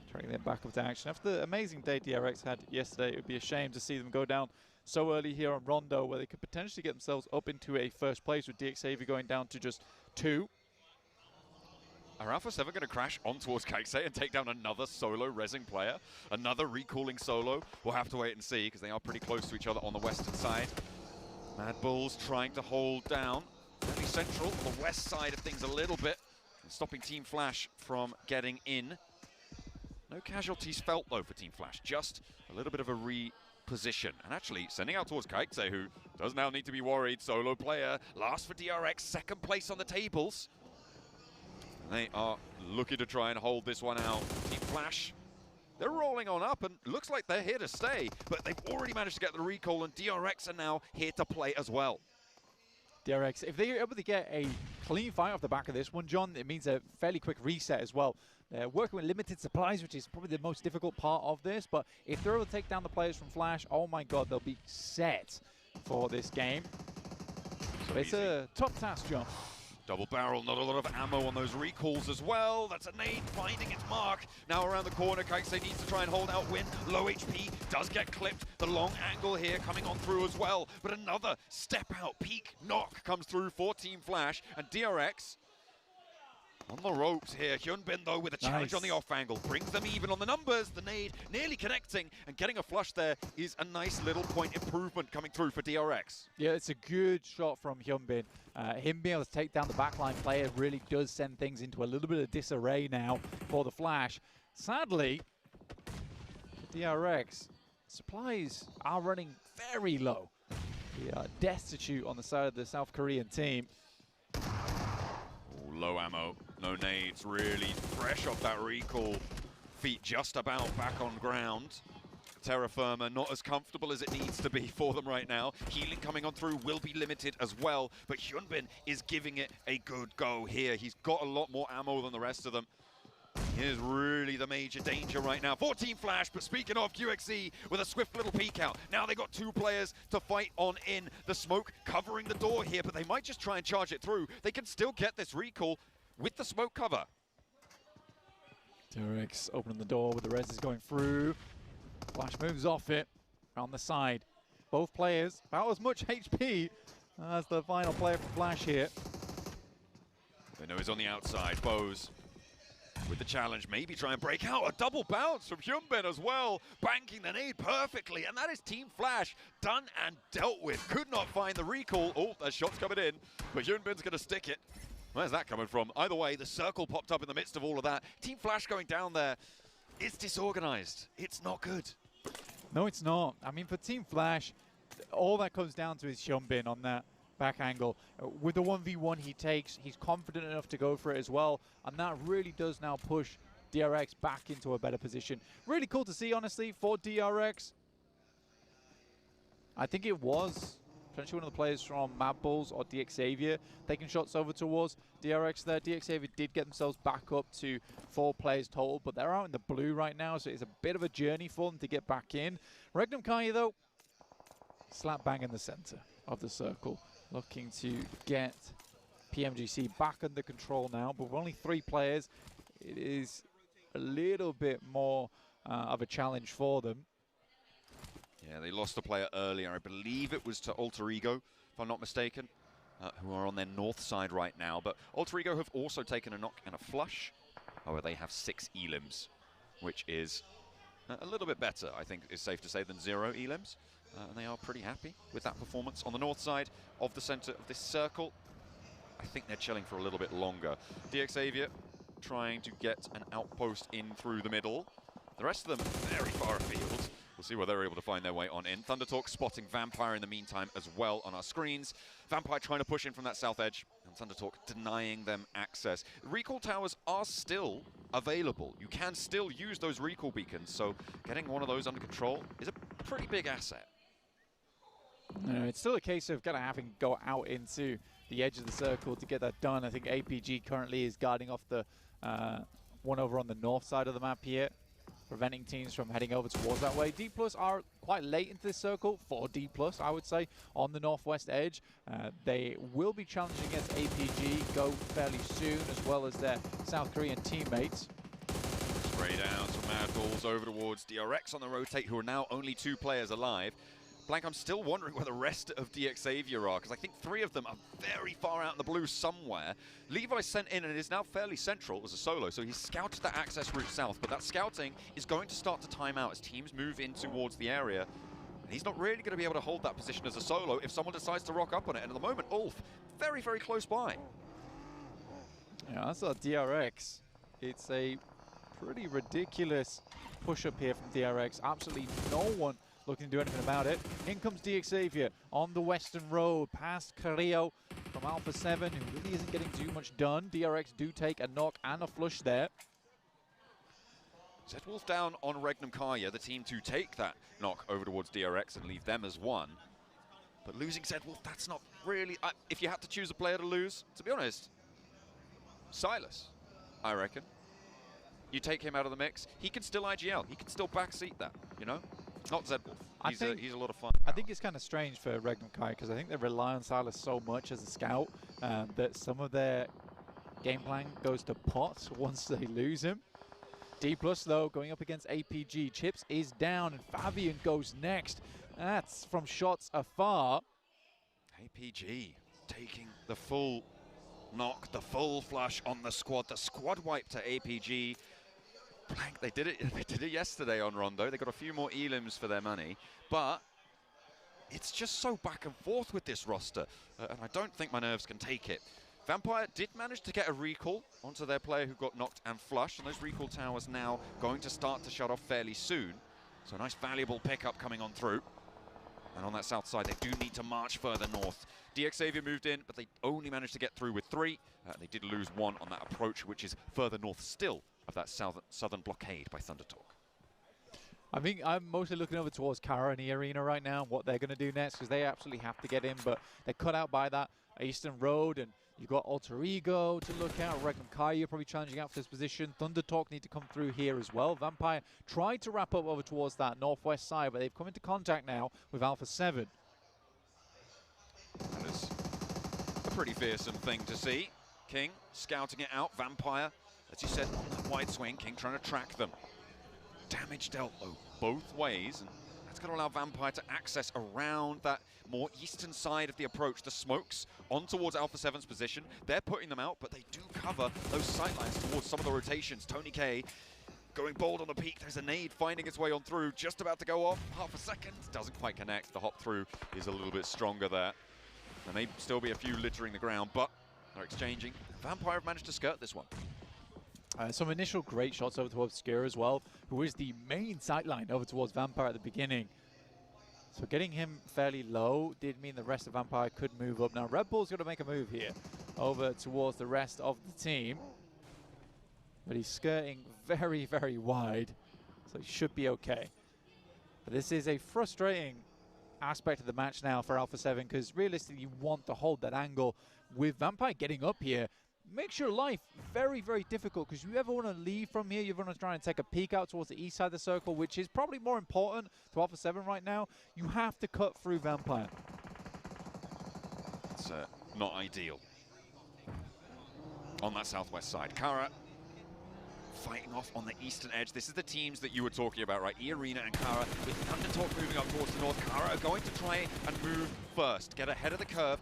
Trying them back up to action. After the amazing day DRX had yesterday, it would be a shame to see them go down so early here on Rondo, where they could potentially get themselves up into a 1st place with DXavier going down to just 2. Are Alpha 7 going to crash on towards Kaiksei and take down another solo rezzing player? Another recalling solo? We'll have to wait and see, because they are pretty close to each other on the western side. Mad Bulls trying to hold down fairly central, the west side of things a little bit, stopping Team Flash from getting in. No casualties felt, though, for Team Flash. Just a little bit of a reposition. And actually, sending out towards Kaiksei, who does now need to be worried. Solo player, last for DRX, 2nd place on the tables. And they are looking to try and hold this one out. Team Flash, they're rolling on up, and looks like they're here to stay. But they've already managed to get the recall, and DRX are now here to play as well. DRX, if they're able to get a clean fight off the back of this one, John, it means a fairly quick reset as well. They're working with limited supplies, which is probably the most difficult part of this, but if they're able to take down the players from Flash, oh my god, they'll be set for this game. So it's a tough task, John. Double barrel, not a lot of ammo on those recalls as well. That's a nade finding its mark. Now around the corner, Kaiksei needs to try and hold out Win. Low HP, does get clipped. The long angle here coming on through as well. But another step out, peak knock comes through for Team Flash. And DRX On the ropes here, Hyunbin though with a challenge on the off angle, brings them even on the numbers, the nade nearly connecting, and getting a flush there is a nice little point improvement coming through for DRX. Yeah, it's a good shot from Hyunbin. Him being able to take down the backline player really does send things into a little bit of disarray now for the Flash. Sadly, DRX, supplies are running very low. We are destitute on the side of the South Korean team. Ooh, low ammo, no nades, really fresh off that recall. Feet just about back on ground. Terra Firma not as comfortable as it needs to be for them right now. Healing coming on through will be limited as well, but Hyunbin is giving it a good go here. He's got a lot more ammo than the rest of them. Here's really the major danger right now. 14 Flash, but speaking of, QXE with a swift little peek out. Now they got 2 players to fight on in. The smoke covering the door here, but they might just try and charge it through. They can still get this recall with the smoke cover. DRX opening the door with the res going through. Flash moves off it, on the side. Both players about as much HP as the final player for Flash here. They know he's on the outside. Bose with the challenge, maybe try and break out. A double bounce from Hyunbin as well, banking the nade perfectly, and that is Team Flash done and dealt with. Could not find the recall. Oh, that shot's coming in, but Hyunbin's going to stick it. Where's that coming from? Either way, the circle popped up in the midst of all of that. Team Flash going down there. It's disorganized. It's not good. No, it's not. I mean, for Team Flash, all that comes down to is Hyunbin on that back angle. With the 1v1 he takes, he's confident enough to go for it as well, and that really does now push DRX back into a better position. Really cool to see, honestly, for DRX. I think it was potentially one of the players from Mad Bulls or DXavier taking shots over towards DRX there. DXavier did get themselves back up to 4 players total, but they're out in the blue right now, so it's a bit of a journey for them to get back in. Regnum Kaya, though, slap bang in the center of the circle, looking to get PMGC back under control now, but with only 3 players, it is a little bit more of a challenge for them. Yeah, they lost a player earlier. I believe it was to Alter Ego, if I'm not mistaken, who are on their north side right now. But Alter Ego have also taken a knock and a flush. However, they have 6 elims, which is a little bit better, I think it's safe to say, than 0 elims. And they are pretty happy with that performance. On the north side of the center of this circle, I think they're chilling for a little bit longer. DXavier trying to get an outpost in through the middle. The rest of them very far afield. We'll see where they're able to find their way on in. Thundertalk spotting Vampire in the meantime as well on our screens. Vampire trying to push in from that south edge, and Thundertalk denying them access. Recall towers are still available. You can still use those recall beacons, so getting one of those under control is a pretty big asset. No, it's still a case of kind of having to go out into the edge of the circle to get that done. I think APG currently is guarding off the one over on the north side of the map here, preventing teams from heading over towards that way. D+ are quite late into this circle, for D+, I would say, on the northwest edge. They will be challenging against APG, go fairly soon, as well as their South Korean teammates. Spray downs from Mad Bulls over towards DRX on the rotate, who are now only 2 players alive. Blank, I'm still wondering where the rest of DXavier are, because I think 3 of them are very far out in the blue somewhere. Levi sent in and is now fairly central as a solo, so he's scouted that access route south, but that scouting is going to start to time out as teams move in towards the area. And he's not really going to be able to hold that position as a solo if someone decides to rock up on it. And at the moment, Ulf, very, very close by. Yeah, that's our DRX. It's a pretty ridiculous push-up here from DRX. Absolutely no one looking to do anything about it. In comes DXavier on the western road, past Carrillo from Alpha 7, who really isn't getting too much done. DRX do take a knock and a flush there. Zedwolf down on Regnum Kaya, the team to take that knock over towards DRX and leave them as 1. But losing Zedwolf, that's not really... if you had to choose a player to lose, to be honest, Silas, I reckon. You take him out of the mix, he can still IGL, he can still backseat that, you know? Not Zedwolf. He's a lot of fun. I think it's kind of strange for Regnum Kai, because I think they rely on Silas so much as a scout that some of their game plan goes to pot once they lose him. D+, though, going up against APG. Chips is down, and Fabian goes next. That's from shots afar. APG taking the full knock, the full flush on the squad wipe to APG. Blank, they did it yesterday on Rondo. They got a few more elims for their money, but it's just so back and forth with this roster, and I don't think my nerves can take it. Vampire did manage to get a recall onto their player who got knocked and flushed, and those recall towers now going to start to shut off fairly soon. So a nice valuable pickup coming on through. And on that south side, they do need to march further north. DX Xavier moved in, but they only managed to get through with 3. They did lose 1 on that approach, which is further north still of that southern blockade by Thunder Talk. I think I'm mostly looking over towards Kara in the arena right now, what they're going to do next, because they absolutely have to get in, but they're cut out by that Eastern Road, and you've got Alter Ego to look at. Regnum Kai probably challenging out for this position. Thunder Talk need to come through here as well. Vampire tried to wrap up over towards that northwest side, but they've come into contact now with Alpha 7. That is a pretty fearsome thing to see. King scouting it out. Vampire, as you said, on that wide swing. King trying to track them. Damage dealt both ways, and that's going to allow Vampire to access around that more eastern side of the approach. The smokes on towards Alpha 7's position. They're putting them out, but they do cover those sightlines towards some of the rotations. Tony K going bold on the peak. There's a nade finding its way on through. Just about to go off. Half a second. Doesn't quite connect. The hop through is a little bit stronger there. There may still be a few littering the ground, but they're exchanging. Vampire have managed to skirt this one. Some initial great shots over towards Skier as well, who is the main sightline over towards Vampire at the beginning. So getting him fairly low did mean the rest of Vampire could move up. Now Red Bull's going to make a move here over towards the rest of the team. But he's skirting very, very wide, so he should be okay. But this is a frustrating aspect of the match now for Alpha 7, because realistically you want to hold that angle. With Vampire getting up here, makes your life very, very difficult, because you ever want to leave from here, you want to try and take a peek out towards the east side of the circle, which is probably more important to Alpha 7 right now. You have to cut through Vampire. It's not ideal. On that southwest side, Kara fighting off on the eastern edge. This is the teams that you were talking about, right? E-Arena and Kara, with Thunder Talk moving up towards the north. Kara are going to try and move first, get ahead of the curve.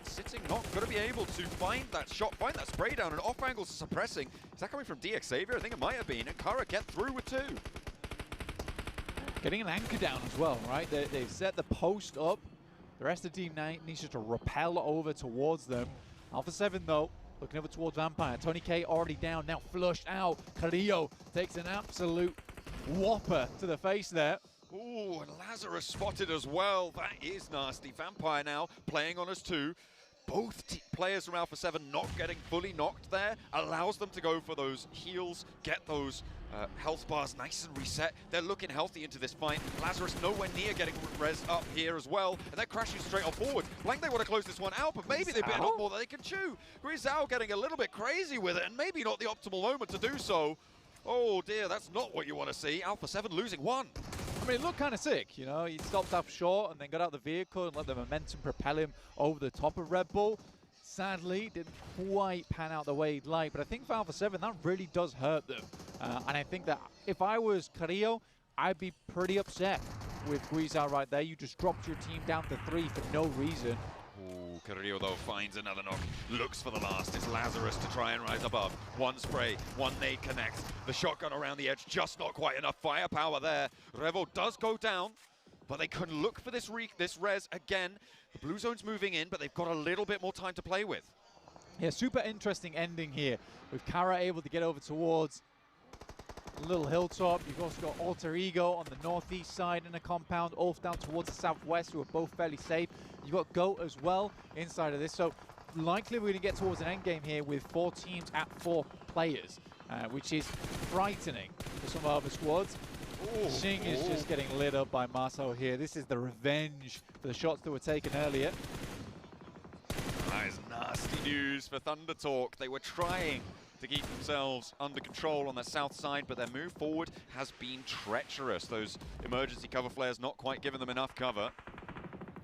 Sitting not going to be able to find that shot, find that spray down, and off angles are suppressing. Is that coming from DX Xavier? I think it might have been, and Kara get through with 2. Getting an anchor down as well, right? They've set the post up. The rest of the team needs to rappel over towards them. Alpha 7 though, looking over towards Vampire. Tony K already down, now flushed out. Carrillo takes an absolute whopper to the face there. Ooh, and Lazarus spotted as well. That is nasty. Vampire now playing on us 2. Both players from Alpha 7 not getting fully knocked there allows them to go for those heals, get those health bars nice and reset. They're looking healthy into this fight. Lazarus nowhere near getting res up here as well, and they're crashing straight on forward. Blank, they want to close this one out, but maybe they've bitten off more than they can chew. Grisao getting a little bit crazy with it, and maybe not the optimal moment to do so. Oh dear, that's not what you want to see. Alpha 7 losing 1. I mean, it looked kind of sick, you know. He stopped up short and then got out the vehicle and let the momentum propel him over the top of Red Bull. Sadly, didn't quite pan out the way he'd like, but I think for Alpha 7, that really does hurt them. And I think that if I was Carrillo, I'd be pretty upset with Guizao right there. You just dropped your team down to 3 for no reason. Ooh, Carrillo though finds another knock, looks for the last. It's Lazarus to try and rise above. 1 spray, 1 nade connects. The shotgun around the edge, just not quite enough firepower there. Revo does go down, but they can look for this res again. The blue zone's moving in, but they've got a little bit more time to play with. Yeah, super interesting ending here with Kara able to get over towards Little Hilltop. You've also got Alter Ego on the northeast side in a compound, Ulf down towards the southwest, who are both fairly safe. You've got Goat as well inside of this, so likely we're going to get towards an end game here with 4 teams at 4 players, which is frightening for some other squads. Xing is just getting lit up by Marcel here. This is the revenge for the shots that were taken earlier. That is nasty news for Thunder Talk. They were trying to keep themselves under control on the south side, but their move forward has been treacherous. Those emergency cover flares not quite giving them enough cover.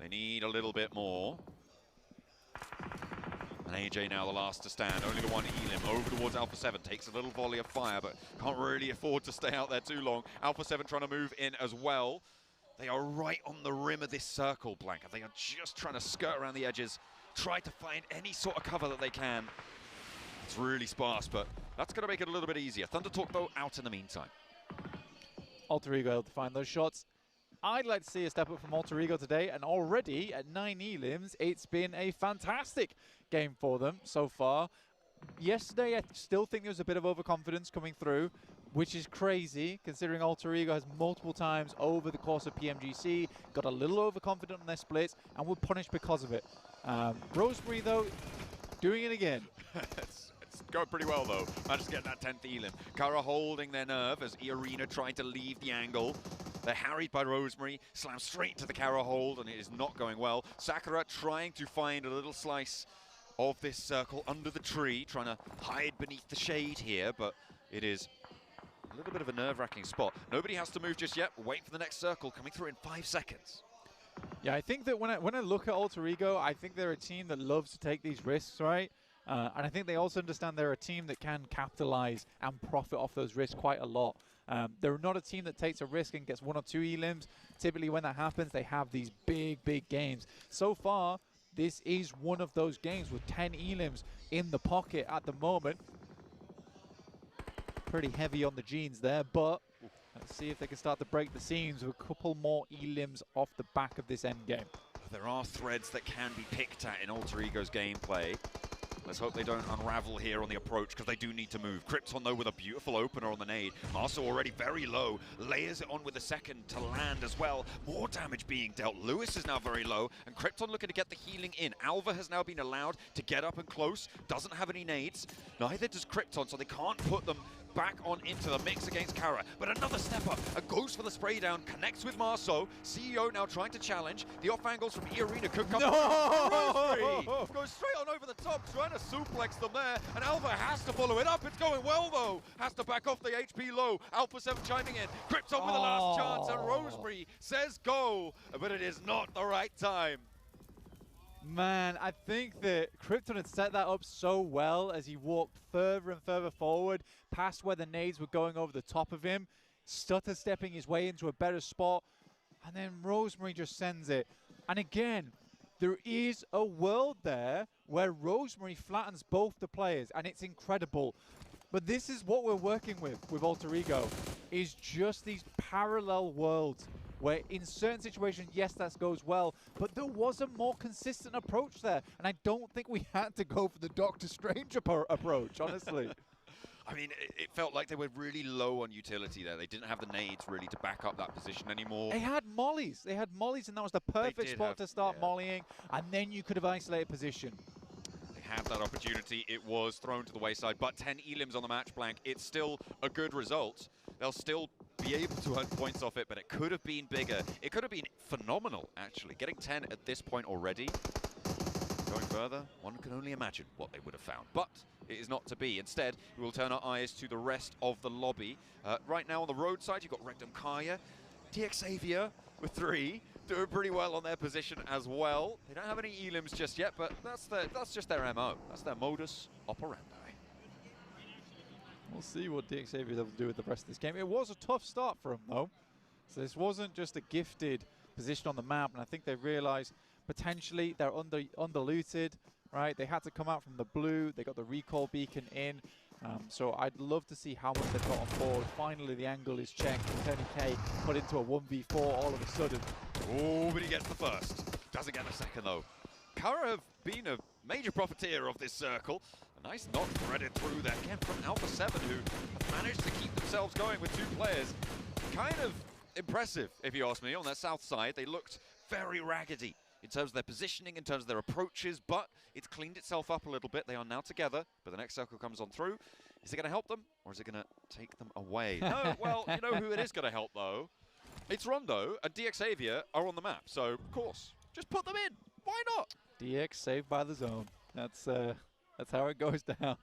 They need a little bit more. And AJ now the last to stand, only the 1 Elim over towards Alpha 7, takes a little volley of fire, but can't really afford to stay out there too long. Alpha 7 trying to move in as well. They are right on the rim of this circle, Blanca. They are just trying to skirt around the edges, try to find any sort of cover that they can. It's really sparse, but that's going to make it a little bit easier. Thunder Talk, though, out in the meantime. Alter Ego able to find those shots. I'd like to see a step up from Alter Ego today, and already at 9 elims, it's been a fantastic game for them so far. Yesterday, I still think there was a bit of overconfidence coming through, which is crazy, considering Alter Ego has multiple times over the course of PMGC got a little overconfident on their splits and were punished because of it. Rosemary, though, doing it again. It's going pretty well, though. Managed to get that 10th elim. Kara holding their nerve as Arena trying to leave the angle. They're harried by Rosemary, slammed straight into the Kara hold, and it is not going well. Sakura trying to find a little slice of this circle under the tree, trying to hide beneath the shade here, but it is a little bit of a nerve-wracking spot. Nobody has to move just yet. We're waiting for the next circle coming through in 5 seconds. Yeah, I think that when I look at Alter Ego, I think they're a team that loves to take these risks, right? And I think they also understand they're a team that can capitalize and profit off those risks quite a lot. They're not a team that takes a risk and gets 1 or 2 elims. Typically when that happens, they have these big games. So far, this is one of those games with 10 elims in the pocket at the moment. Pretty heavy on the jeans there, but let's see if they can start to break the seams with a couple more elims off the back of this end game. There are threads that can be picked at in Alter Ego's gameplay. Let's hope they don't unravel here on the approach, because they do need to move. Krypton, though, with a beautiful opener on the nade. Marceau already very low. Layers it on with a second to land as well. More damage being dealt. Lewis is now very low, and Krypton looking to get the healing in. Alva has now been allowed to get up and close. Doesn't have any nades. Neither does Krypton, so they can't put them back on into the mix against Kara. But another step up, and goes for the spray down, connects with Marceau. CEO now trying to challenge. The off angles from Arena could come. No! Goes straight on over the top, trying to suplex them there, and Alva has to follow it up. It's going well, though. Has to back off the HP low. Alpha 7 chiming in. Krypton with the last chance, and Rosemary says go, but it is not the right time. Man, I think that Krypton had set that up so well as he walked further and further forward, past where the nades were going over the top of him, stutter stepping his way into a better spot, and then Rosemary just sends it. And again, there is a world there where Rosemary flattens both the players, and it's incredible. But this is what we're working with Alter Ego, is just these parallel worlds where in certain situations, yes, that goes well, but there was a more consistent approach there. And I don't think we had to go for the Doctor Strange approach, honestly. I mean, it felt like they were really low on utility there. They didn't have the nades really to back up that position anymore. They had mollies. They had mollies, and that was the perfect spot to start mollying, and then you could have isolated position. They had that opportunity. It was thrown to the wayside, but 10 elims on the match blank. It's still a good result. They'll still be able to earn points off it, but it could have been bigger. It could have been phenomenal, actually. Getting 10 at this point already. Going further, one can only imagine what they would have found. But it is not to be. Instead, we will turn our eyes to the rest of the lobby. Right now on the roadside, you've got Rectum Kaya, DX Xavier with 3, doing pretty well on their position as well. They don't have any elims just yet, but that's just their MO. That's their modus operandi. We'll see what DX Xavier is able to do with the rest of this game. It was a tough start for him, though. So this wasn't just a gifted position on the map, and I think they realized potentially they're underlooted, right? They had to come out from the blue. They got the recall beacon in. So I'd love to see how much they've got on board. Finally, the angle is checked. Tony K put into a 1v4 all of a sudden. Oh, but he gets the first. Doesn't get the second, though. Kara have been a major profiteer of this circle. A nice knock threaded through there, again from Alpha 7, who have managed to keep themselves going with 2 players. Kind of impressive, if you ask me, on that south side. They looked very raggedy in terms of their positioning, in terms of their approaches, but it's cleaned itself up a little bit. They are now together, but the next circle comes on through. Is it going to help them, or is it going to take them away? No, well, you know who it is going to help, though. It's Rondo and DX Xavier are on the map, so, of course, just put them in. Why not? DX saved by the zone. That's how it goes down.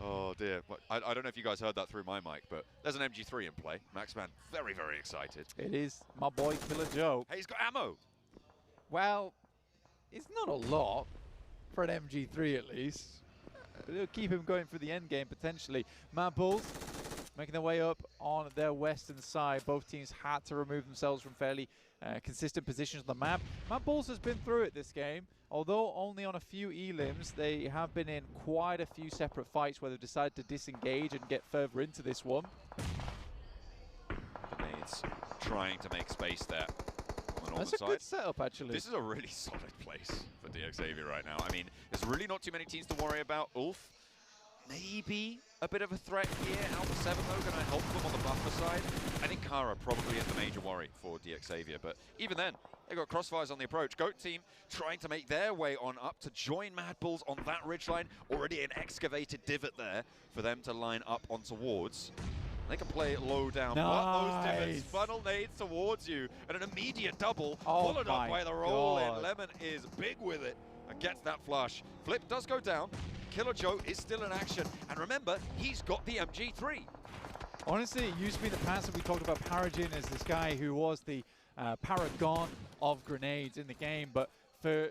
Oh dear. I don't know if you guys heard that through my mic, but there's an MG3 in play. Maxman very, very excited. It is my boy Killer Joe. Hey, he's got ammo. Well, it's not a lot for an MG3 at least. But it'll keep him going for the end game potentially. Mad Bulls making their way up on their western side. Both teams had to remove themselves from fairly consistent positions on the map. Mad Bulls has been through it this game. Although only on a few elims, they have been in quite a few separate fights where they've decided to disengage and get further into this one. Nades trying to make space there on the northern side. That's a good setup, actually. This is a really solid place for DXavier right now. I mean, there's really not too many teams to worry about. Ulf, maybe a bit of a threat here. Alpha 7, though, going to help them on the buffer side. I think Kara probably is the major worry for DXavier, but even then, they got crossfires on the approach. Goat team trying to make their way on up to join Mad Bulls on that ridgeline. Already an excavated divot there for them to line up on towards. They can play it low down. But those divots funnel nades towards you, and an immediate double followed up by the roll in. Lemon is big with it and gets that flush. Flip does go down. Killer Joe is still in action, and remember, he's got the MG3. Honestly, it used to be in the past that we talked about Paragin as this guy who was the paragon of grenades in the game, but for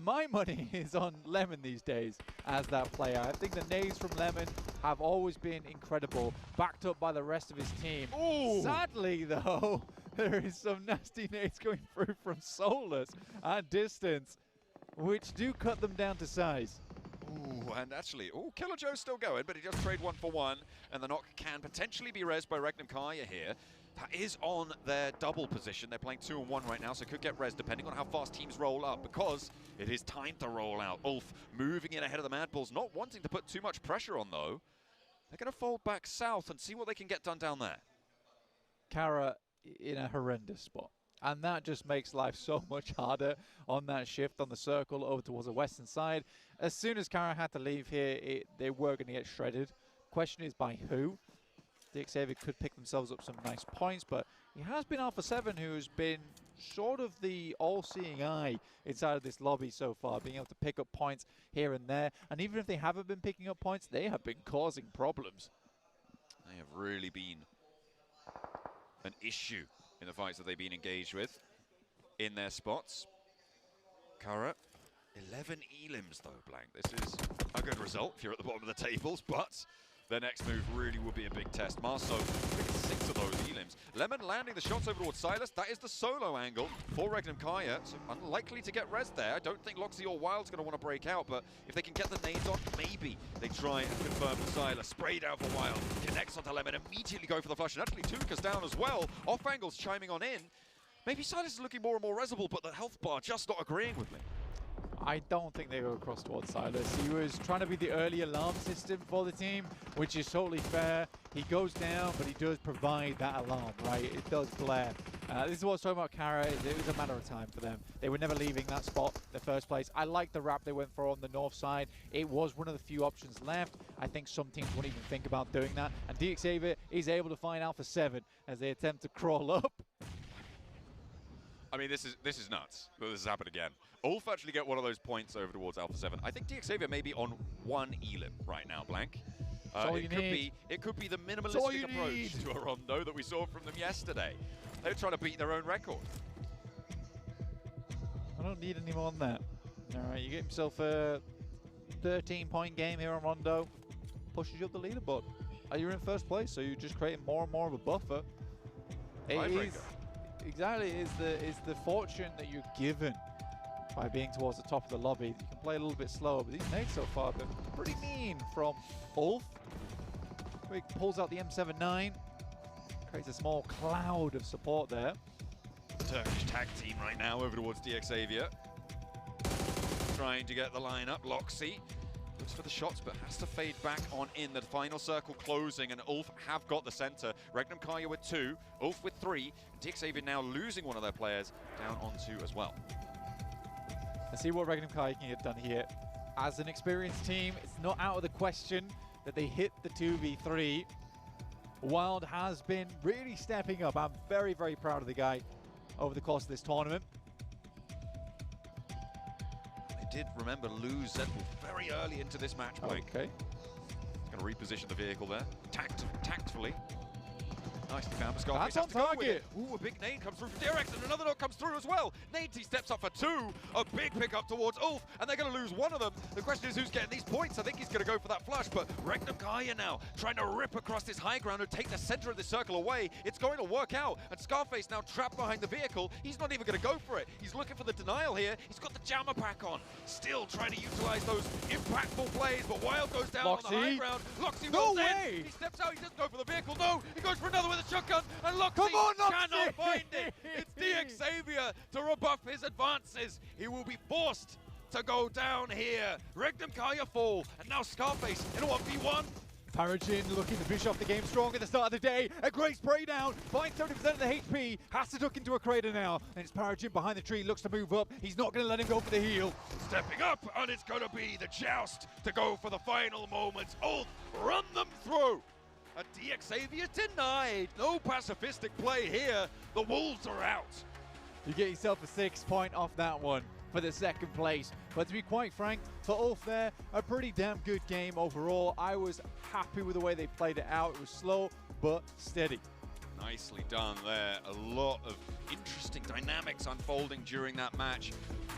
my money is on Lemon these days as that player. I think the nades from Lemon have always been incredible, backed up by the rest of his team. Ooh. Sadly, though, there is some nasty nades going through from Solus at distance, which do cut them down to size. Ooh, and actually, Killer Joe's still going, but he just trade 1 for 1, and the knock can potentially be rezzed by Regnum Kaya here. That is on their double position. They're playing 2 and 1 right now, so could get rezzed depending on how fast teams roll up, because it is time to roll out. Ulf moving in ahead of the Mad Bulls, not wanting to put too much pressure on, though. They're going to fold back south and see what they can get done down there. Kara in a horrendous spot. And that just makes life so much harder on that shift on the circle over towards the western side. As soon as Kara had to leave here, they were going to get shredded. Question is by who? DXavier could pick themselves up some nice points, but it has been Alpha 7 who's been sort of the all-seeing eye inside of this lobby so far, being able to pick up points here and there. And even if they haven't been picking up points, they have been causing problems. They have really been an issue in the fights that they've been engaged with in their spots. Kara, 11 elims though, Blank. This is a good result if you're at the bottom of the tables, but their next move really will be a big test. Marceau, 6 of those elims. Lemon landing the shots over towards Silas. That is the solo angle for Regnum Kaya. So unlikely to get res there. I don't think Loxy or Wild's going to want to break out, but if they can get the nades on, maybe they try and confirm for Silas. Spray down for Wild. Connects onto Lemon. Immediately go for the flush. And actually Tuka's down as well. Off angles chiming on in. Maybe Silas is looking more and more resable, but the health bar just not agreeing with me. I don't think they go across towards Silas. He was trying to be the early alarm system for the team, which is totally fair. He goes down, but he does provide that alarm, right? It does blare. This is what I was talking about Kara. It was a matter of time for them. They were never leaving that spot in the first place. I like the wrap they went for on the north side. It was one of the few options left. I think some teams won't even think about doing that. And DXavier is able to find Alpha 7 as they attempt to crawl up. I mean, this is nuts. This has happened again. Ulf actually get one of those points over towards Alpha 7. I think DXavier may be on 1 elim right now, Blank. It could be the minimalistic approach to a rondo that we saw from them yesterday. They're trying to beat their own record. I don't need any more than that. All right, you get yourself a 13-point game here on rondo. Pushes you up the leaderboard. You're in first place, so you're just creating more and more of a buffer. Exactly, is the fortune that you're given by being towards the top of the lobby. You can play a little bit slower, but these nades so far have been pretty mean from Ulf. He pulls out the M79, creates a small cloud of support there. Turkish tag team right now over towards DXavier. Trying to get the line up. Loxy looks for the shots, but has to fade back on in. The final circle closing, and Ulf have got the center. Regnum Kaya with 2, Ulf with 3. DXavier now losing one of their players down on 2 as well. Let's see what Regnum Kaya can get done here. As an experienced team, it's not out of the question that they hit the 2v3. Wild has been really stepping up. I'm very, very proud of the guy over the course of this tournament. They did, remember, lose Zedwolf very early into this match point. Okay. Going to reposition the vehicle there, tactfully. Nicely found, but Scarface has to go with it. Ooh, a big nade comes through from DRX, and another knock comes through as well. Nady steps up for 2, a big pickup towards Ulf, and they're going to lose one of them. The question is who's getting these points. I think he's going to go for that flush, but Regnum Gaia now trying to rip across this high ground and take the center of the circle away. It's going to work out, and Scarface now trapped behind the vehicle. He's not even going to go for it. He's looking for the denial here. He's got the jammer pack on. Still trying to utilize those impactful plays, but Wild goes down on the high ground. Loxy rolls in. He steps out. He doesn't go for the vehicle. No, he goes for another with a shotgun, and Loxy cannot find it. It's DX Xavier to rebuff his advances. He will be forced to go down here. Regnum Gaia fall, and now Scarface in a 1v1. Paragin looking to finish off the game strong at the start of the day. A great spray down, finds 70% of the HP, has to duck into a crater now. And it's Paragin behind the tree, looks to move up. He's not going to let him go for the heal. Stepping up, and it's going to be the joust to go for the final moments. Ulf, run them through. And DX Xavier denied. No pacifistic play here. The Wolves are out. You get yourself a 6 point off that one for the second place. But to be quite frank, for Ulf there, a pretty damn good game overall. I was happy with the way they played it out. It was slow, but steady. Nicely done there. A lot of interesting dynamics unfolding during that match.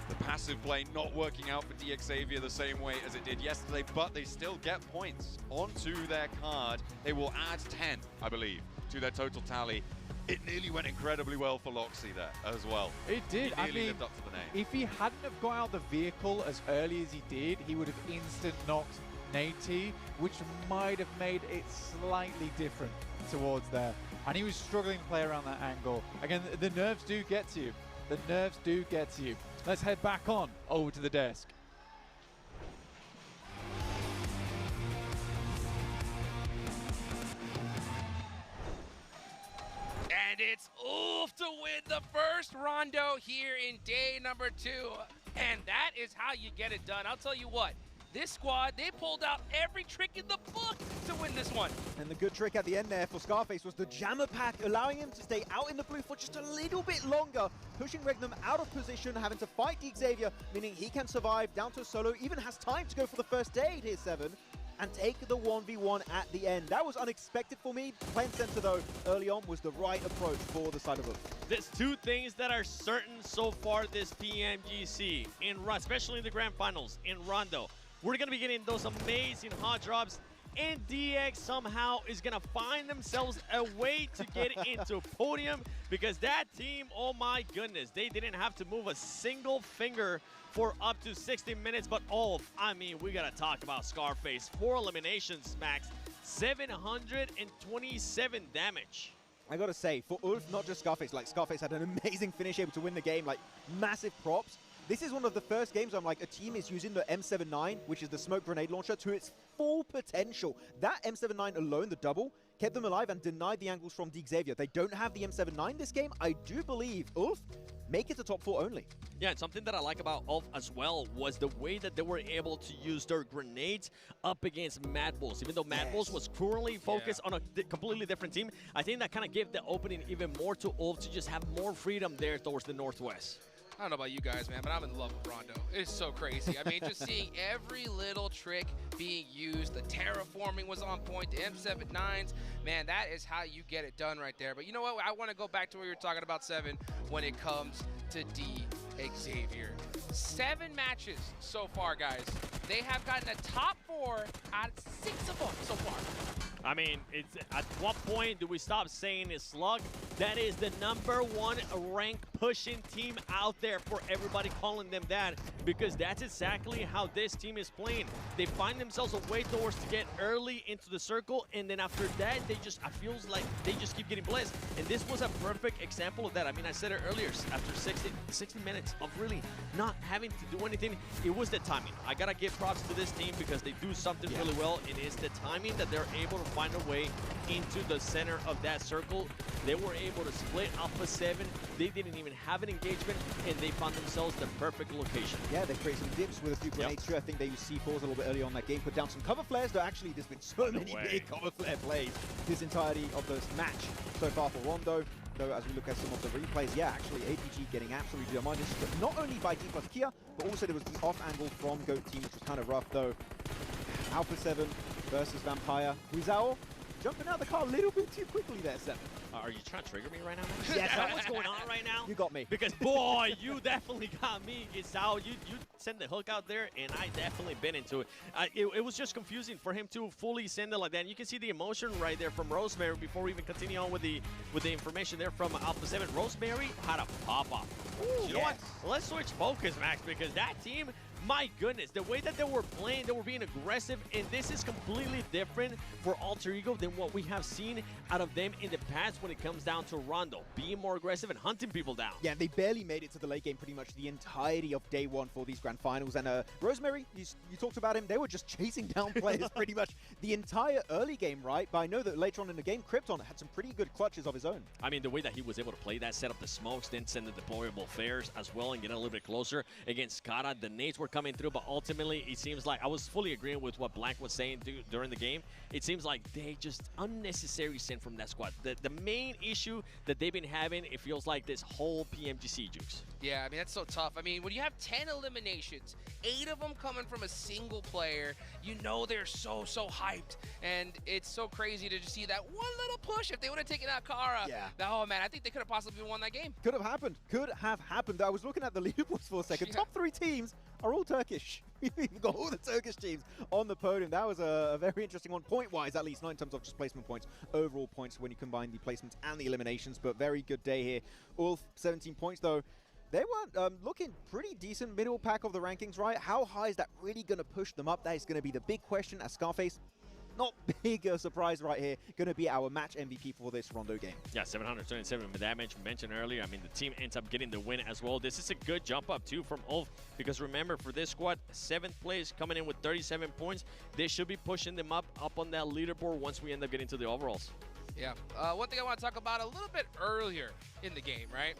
The passive play not working out for DX Xavier the same way as it did yesterday, but they still get points onto their card. They will add 10, I believe, to their total tally. It nearly went incredibly well for Loxy there as well. It did. He nearly lived up to the name. If he hadn't have got out the vehicle as early as he did, he would have instant knocked Nady, which might have made it slightly different towards there. And he was struggling to play around that angle. Again, the nerves do get to you. The nerves do get to you. Let's head back on over to the desk. And it's Ulf to win the first rondo here in day number 2. And that is how you get it done. I'll tell you what, this squad, they pulled out every trick in the book to win this one. And the good trick at the end there for Scarface was the jammer pack, allowing him to stay out in the blue for just a little bit longer, pushing Regnum out of position, having to fight DX Xavier, meaning he can survive down to a solo, even has time to go for the first aid here, 7. And take the 1v1 at the end. That was unexpected for me. Playing center, though, early on was the right approach for the side of Ulf. There's 2 things that are certain so far this PMGC, especially in the grand finals, in Rondo. We're going to be getting those amazing hot drops, and DX somehow is going to find themselves a way to get into podium, because that team, oh my goodness, they didn't have to move a single finger for up to 60 minutes, but I mean, we gotta talk about Scarface. 4 eliminations, Max, 727 damage. I gotta say, for Ulf, not just Scarface, like Scarface had an amazing finish, able to win the game, like massive props. This is one of the first games I'm like, a team is using the M79, which is the smoke grenade launcher, to its full potential. That M79 alone, the double, kept them alive and denied the angles from DX Xavier. They don't have the M79 this game. I do believe Ulf make it to top 4 only. Yeah, and something that I like about Ulf as well was the way that they were able to use their grenades up against Mad Bulls. Even though Mad Bulls was currently focused on a completely different team, I think that kind of gave the opening even more to Ulf to just have more freedom there towards the northwest. I don't know about you guys, man, but I'm in love with Rondo. It's so crazy. I mean, just seeing every little trick being used. The terraforming was on point. The M79s, man, that is how you get it done right there. But you know what? I want to go back to what you were talking about, 7, when it comes to DX Xavier. 7 matches so far, guys. They have gotten a top 4 out of 6 of them so far. I mean, it's at what point do we stop saying it's Slug? That is the #1 ranked pushing team out there, for everybody calling them that, because that's exactly how this team is playing. They find themselves a way towards to get early into the circle, and then after that, I feels like they just keep getting blessed. And this was a perfect example of that. I mean, I said it earlier, after 60 minutes of really not having to do anything, it was the timing. I gotta give props to this team because they do something really well, and it's the timing that they're able to find a way into the center of that circle. They were able to split Alpha 7. They didn't even have an engagement, and they found themselves the perfect location. Yeah, they create some dips with a few grenades too. I think they used C4s a little bit early on that game, put down some cover flares, though actually there's been so many big cover flare plays this entirety of this match so far for Rondo. Though as we look at some of the replays, yeah, actually APG getting absolutely demolished, but not only by D plus Kia, but also there was the off angle from GOAT team, which was kind of rough though. Alpha 7 versus Vampire. Huizao jumping out the car a little bit too quickly there, 7. Are you trying to trigger me right now? Yes. Is that what's going on right now? You got me. Because, boy, you definitely got me. It's out. You send the hook out there, and I definitely been into it. It was just confusing for him to fully send it like that. And you can see the emotion right there from Rosemary before we even continue on with the information there from Alpha 7. Rosemary had a pop-up. You know what? Let's switch focus, Max, because that team, my goodness, the way that they were playing, they were being aggressive, and this is completely different for Alter Ego than what we have seen out of them in the past when it comes down to Rondo, being more aggressive and hunting people down. Yeah, they barely made it to the late game pretty much the entirety of day one for these grand finals. And Rosemary, you talked about him, they were just chasing down players pretty much the entire early game, right? But I know that later on in the game, Krypton had some pretty good clutches of his own. I mean, the way that he was able to play that, set up the smokes, then send the deployable flares as well and get a little bit closer against Skada. The nades were coming through, but ultimately it seems like I was fully agreeing with what Blank was saying during the game. It seems like they just unnecessary sent from that squad. The main issue that they've been having, it feels like this whole PMGC juice. Yeah, I mean, that's so tough. I mean, when you have 10 eliminations, 8 of them coming from a single player, you know they're so hyped. And it's so crazy to just see that one little push. If they would have taken out Kara, oh man, I think they could have possibly won that game. Could have happened. Could have happened. I was looking at the leaderboards for a second. Top 3 teams are all Turkish. We've got all the Turkish teams on the podium. That was a very interesting one, point-wise at least, not in terms of just placement points, overall points when you combine the placements and the eliminations, but very good day here. Ulf, 17 points though. They were looking pretty decent, middle pack of the rankings, right? How high is that really going to push them up? That is going to be the big question as Scarface. Not big a surprise right here. Going to be our match MVP for this Rondo game. Yeah, 727 with that mentioned earlier. I mean, the team ends up getting the win as well. This is a good jump up too from Ulf because remember, for this squad, 7th place coming in with 37 points. They should be pushing them up on that leaderboard once we end up getting to the overalls. Yeah. One thing I want to talk about a little bit earlier in the game, right?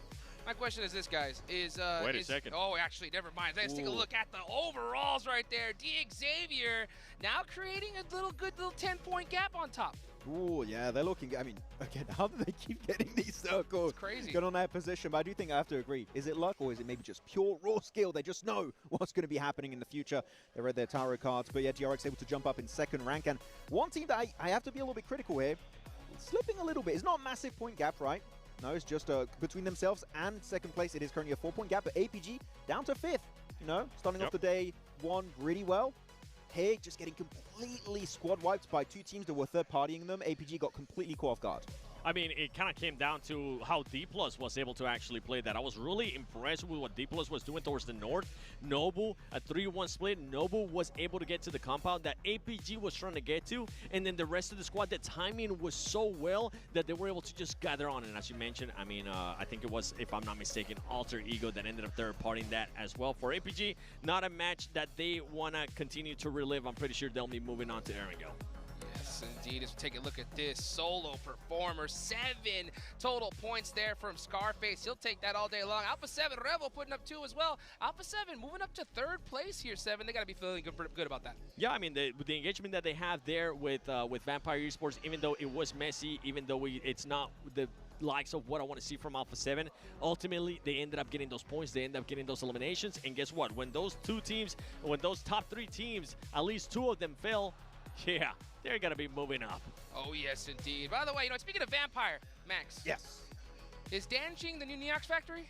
My question is this, guys. Wait a second. Oh, actually, never mind. Let's take a look at the overalls right there. Xavier now creating a good little 10-point gap on top. Oh, yeah, they're looking. I mean, again, how do they keep getting these circles? It's crazy. Good on that position, but I do think I have to agree. Is it luck or is it maybe just pure raw skill? They just know what's going to be happening in the future. They read their tarot cards, but yeah, GRX able to jump up in 2nd rank. And one team that I have to be a little bit critical here, slipping a little bit. It's not a massive point gap, right? No, it's just between themselves and 2nd place. It is currently a 4-point gap, but APG down to 5th. You know, starting off the day one really well. Here, just getting completely squad wiped by 2 teams that were third-partying them. APG got completely caught off guard. I mean, it kind of came down to how D+ was able to actually play that. I was really impressed with what D+ was doing towards the north. Nobu, a 3-1 split. Nobu was able to get to the compound that APG was trying to get to. And then the rest of the squad, the timing was so well that they were able to just gather on. And as you mentioned, I mean, I think it was, if I'm not mistaken, Alter Ego that ended up third-partying that as well. For APG, not a match that they want to continue to relive. I'm pretty sure they'll be moving on to Erangel. Yes, indeed. As we take a look at this solo performer, 7 total points there from Scarface. He'll take that all day long. Alpha 7 Revel putting up 2 as well. Alpha 7 moving up to 3rd place here, 7. They got to be feeling good about that. Yeah, I mean, the engagement that they have there with Vampire Esports, even though it was messy, even though it's not the likes of what I want to see from Alpha 7, ultimately they ended up getting those points, they ended up getting those eliminations, and guess what? When those top 3 teams, at least 2 of them fell, yeah, they're going to be moving up. Oh, yes, indeed. By the way, speaking of Vampire, Max. Yes. Is Danjing the new Neox factory?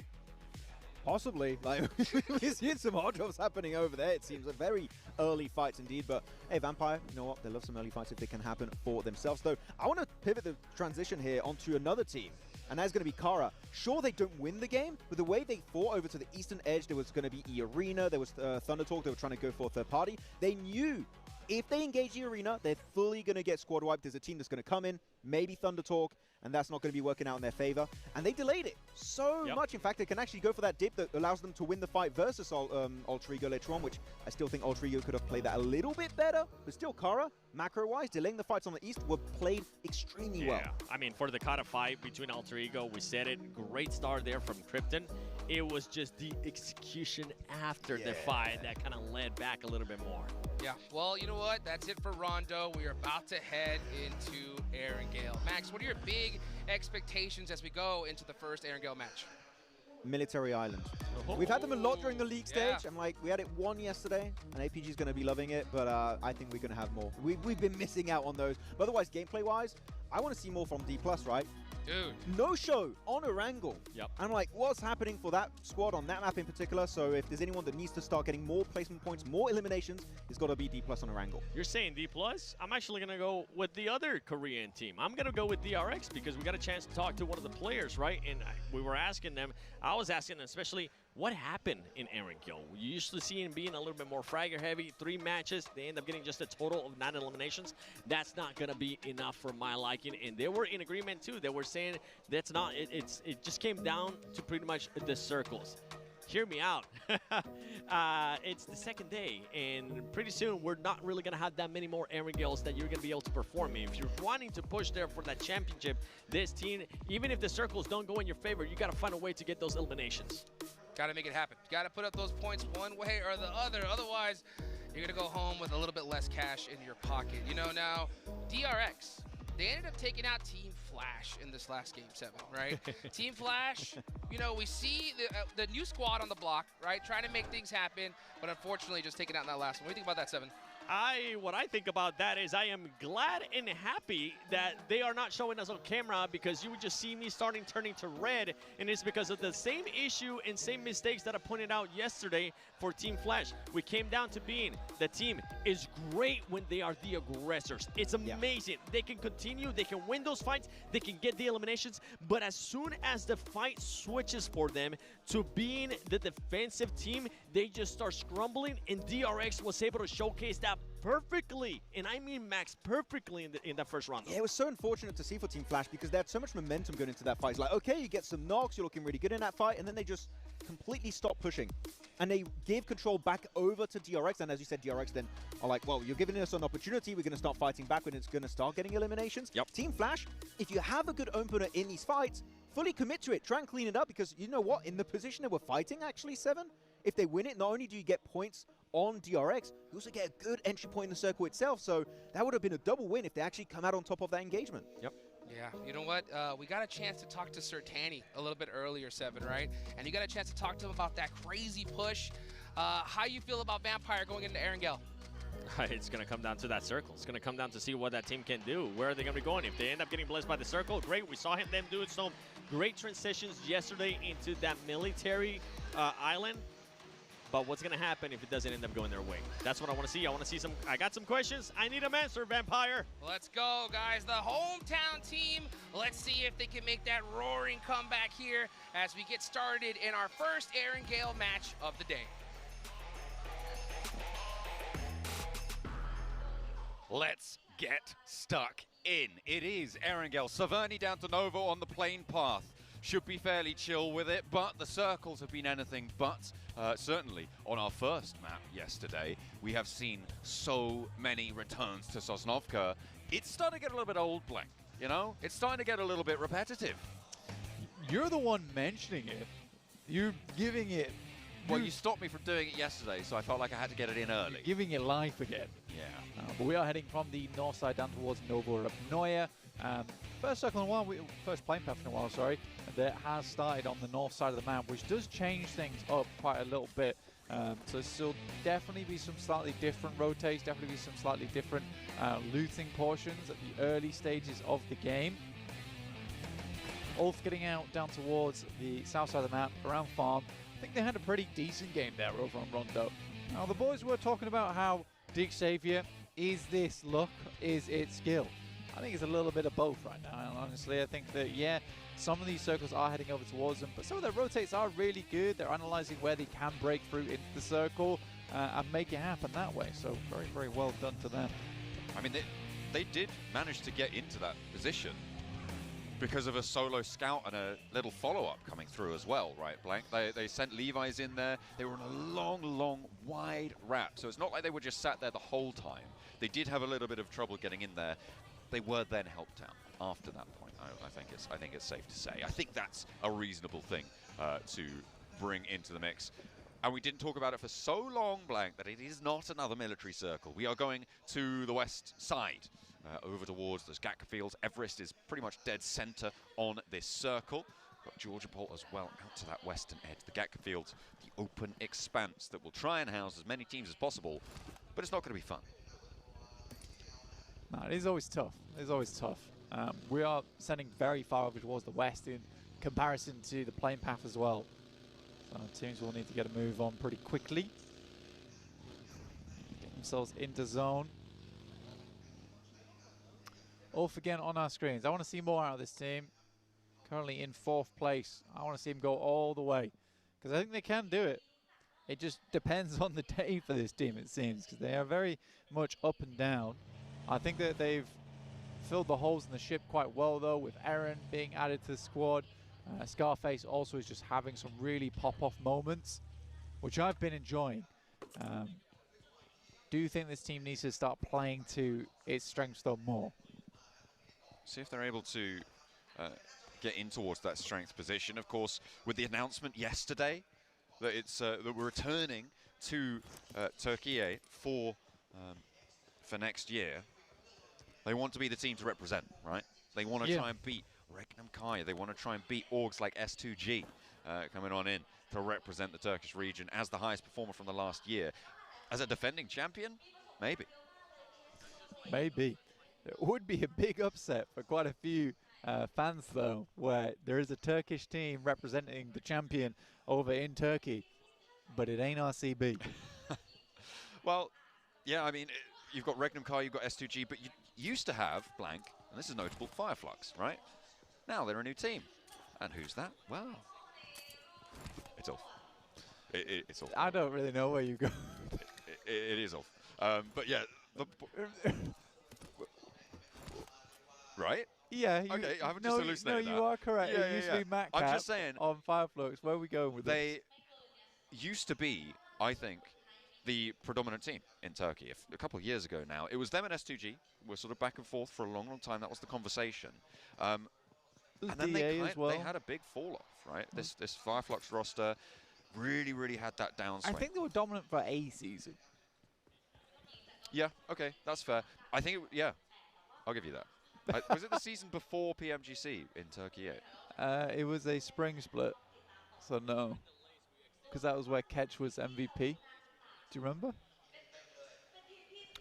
Possibly. Like, we're seeing some hard drops happening over there. It seems a very early fights indeed. But hey, Vampire, you know what? They love some early fights if they can happen for themselves. Though, I want to pivot the transition here onto another team. And that's going to be Kara. Sure, they don't win the game, but the way they fought over to the eastern edge, there was going to be E-Arena, there was Thunder Talk, they were trying to go for a third party. They knew if they engage E-Arena, they're fully going to get squad wiped. There's a team that's going to come in, maybe Thunder Talk, and that's not going to be working out in their favor. And they delayed it so much. In fact, they can actually go for that dip that allows them to win the fight versus Alter Ego later on, which I still think Alter Ego could have played that a little bit better. But still, Kara, macro-wise, delaying the fights on the east were played extremely well. I mean, for the Kara fight between Alter Ego, we said it, great start there from Krypton. It was just the execution after the fight that kind of led back a little bit more. Yeah, well, you know what? That's it for Rondo. We are about to head into Erangel. Max, what are your big expectations as we go into the first Erangel match? Military Island. We've had them a lot during the league stage. I'm like, we had it one yesterday, and APG's going to be loving it, but I think we're going to have more. We've been missing out on those. But otherwise, gameplay-wise, I want to see more from D+, right? Dude. No show on Erangel. Yep. I'm like, what's happening for that squad on that map in particular? So if there's anyone that needs to start getting more placement points, more eliminations, it's got to be D+ on Erangel. You're saying D+? I'm actually going to go with the other Korean team. I'm going to go with DRX because we got a chance to talk to one of the players, right? And we were asking them, I was asking them especially, what happened in Erangel? You used to see him being a little bit more fragger heavy, 3 matches. They end up getting just a total of 9 eliminations. That's not going to be enough for my liking. And they were in agreement too. They were saying that's not, it just came down to pretty much the circles. Hear me out. It's the second day, and pretty soon we're not really going to have that many more Erangels that you're going to be able to perform in. If you're wanting to push there for that championship, this team, even if the circles don't go in your favor, you got to find a way to get those eliminations. Got to make it happen. Got to put up those points one way or the other. Otherwise, you're going to go home with a little bit less cash in your pocket. You know, now, DRX, they ended up taking out Team Flash in this last Game 7, right? Team Flash, you know, we see the new squad on the block, right? Trying to make things happen, but unfortunately just taking out in that last one. What do you think about that, Seven? What I think about that is I am glad and happy that they are not showing us on camera, because you would just see me turning to red, and it's because of the same issue and same mistakes that I pointed out yesterday for Team Flash. We came down to being the team is great when they are the aggressors. It's amazing. They can continue, they can win those fights, they can get the eliminations, but as soon as the fight switches for them to being the defensive team, they just start scrambling, and DRX was able to showcase that perfectly, and I mean Max perfectly in that first round. Yeah, it was so unfortunate to see for Team Flash because they had so much momentum going into that fight. It's like, okay, you get some knocks, you're looking really good in that fight, and then they just completely stop pushing. And they gave control back over to DRX, and as you said, DRX then are like, well, you're giving us an opportunity, we're going to start fighting back when it's going to start getting eliminations. Yep. Team Flash, if you have a good opener in these fights, fully commit to it, try and clean it up, because you know what, in the position that we're fighting, actually, Seven, if they win it, not only do you get points on DRX, you also get a good entry point in the circle itself, so that would have been a double win if they actually come out on top of that engagement. Yep. Yeah, you know what? We got a chance to talk to Sertani a little bit earlier, Seven, right? And you got a chance to talk to him about that crazy push. How you feel about Vampire going into Erangel? It's going to come down to that circle. It's going to come down to see what that team can do. Where are they going to be going? If they end up getting blessed by the circle, great. We saw them do some great transitions yesterday into that military island. But what's going to happen if it doesn't end up going their way? That's what I want to see. I want to see some. I got some questions. I need them answered, Vampire. Let's go, guys. The hometown team. Let's see if they can make that roaring comeback here as we get started in our first Erangel match of the day. Let's get stuck in. It is Erangel. Saverni down to Nova on the plane path. Should be fairly chill with it, but the circles have been anything but. Certainly on our first map yesterday, we have seen so many returns to Sosnovka. It's starting to get a little bit old, Blank. You know, it's starting to get a little bit repetitive. You're the one mentioning it. You're giving it. Well, you stopped me from doing it yesterday, so I felt like I had to get it in early. Giving it life again. Yeah. But we are heading from the north side down towards Nova Rapnoia. First circle in a while, first plane path in a while, sorry, that has started on the north side of the map, which does change things up quite a little bit. So there'll definitely be some slightly different rotates, definitely be some slightly different looting portions at the early stages of the game. Ulf getting out down towards the south side of the map, around farm. I think they had a pretty decent game there over on Rondo. Now, the boys were talking about how Dig Savior, is this luck, is it skill? I think it's a little bit of both right now, and honestly. I think that, yeah, some of these circles are heading over towards them, but some of their rotates are really good. They're analyzing where they can break through into the circle and make it happen that way. So very, very well done to them. I mean, they did manage to get into that position because of a solo scout and a little follow-up coming through as well, right, Blank? They sent Levi's in there. They were on a long, long, wide wrap, so it's not like they were just sat there the whole time. They did have a little bit of trouble getting in there. They were then helped out after that point. I think it's safe to say. I think that's a reasonable thing to bring into the mix. And we didn't talk about it for so long, Blank, that it is not another military circle. We are going to the west side, over towards the Skak fields. Everest is pretty much dead center on this circle. Got Georgia Bolt as well out to that western edge. The Gatka Field, the open expanse that will try and house as many teams as possible, but it's not going to be fun. No, it is always tough. It's always tough. We are sending very far over towards the west in comparison to the playing path as well. So teams will need to get a move on pretty quickly. Get themselves into zone. Ulf again on our screens. I want to see more out of this team. Currently in 4th place. I want to see him go all the way, because I think they can do it. It just depends on the day for this team, it seems, because they are very much up and down. I think that they've filled the holes in the ship quite well, though, with Aaron being added to the squad. Scarface also is just having some really pop-off moments, which I've been enjoying. Do you think this team needs to start playing to its strengths, though, more? See if they're able to get in towards that strength position. Of course, with the announcement yesterday that it's that we're returning to Turkey for next year, they want to be the team to represent, right? They want to try and beat Regnum Kai. They want to try and beat orgs like S2G coming on in to represent the Turkish region as the highest performer from the last year. As a defending champion, maybe. Maybe. It would be a big upset for quite a few fans, though, where there is a Turkish team representing the champion over in Turkey, but it ain't RCB. Well, yeah, I mean, you've got Regnum Kai, you've got S2G, but you used to have blank, and this is notable, Fireflux, right? Now they're a new team. And who's that? Well, it's Ulf. It's Ulf. I don't really know where you go. It is Ulf. But yeah, right? Yeah. Okay, I haven't just hallucinated no, that. you are correct. Yeah, It used to be Matt I'm just saying. On Fireflux. Where are we going with They used to be, I think, the predominant team in Turkey. A couple of years ago now, it was them and S2G. We're sort of back and forth for a long, long time. That was the conversation. And then they had a big fall off, right? This Fireflux roster really had that downswing. I think they were dominant for a season. Yeah, okay, that's fair. I think, I'll give you that. Was it the season before PMGC in Turkey 8? It was a spring split, so no. Because that was where Ketch was MVP. Do you remember?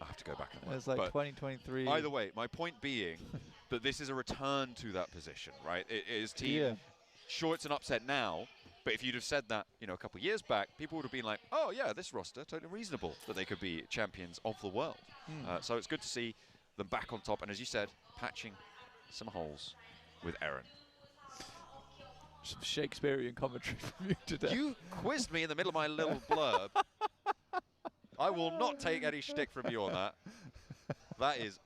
I have to go back and look. It was like 2023. Either way, my point being that this is a return to that position, right? It is team. Yeah. Sure, it's an upset now, but if you'd have said that, a couple of years back, people would have been like, oh yeah, this roster, totally reasonable that they could be champions of the world. So it's good to see them back on top, and as you said, patching some holes with Aaron. Some Shakespearean commentary from you today. You quizzed me in the middle of my little blurb. I will not take any shtick from you on that. That is...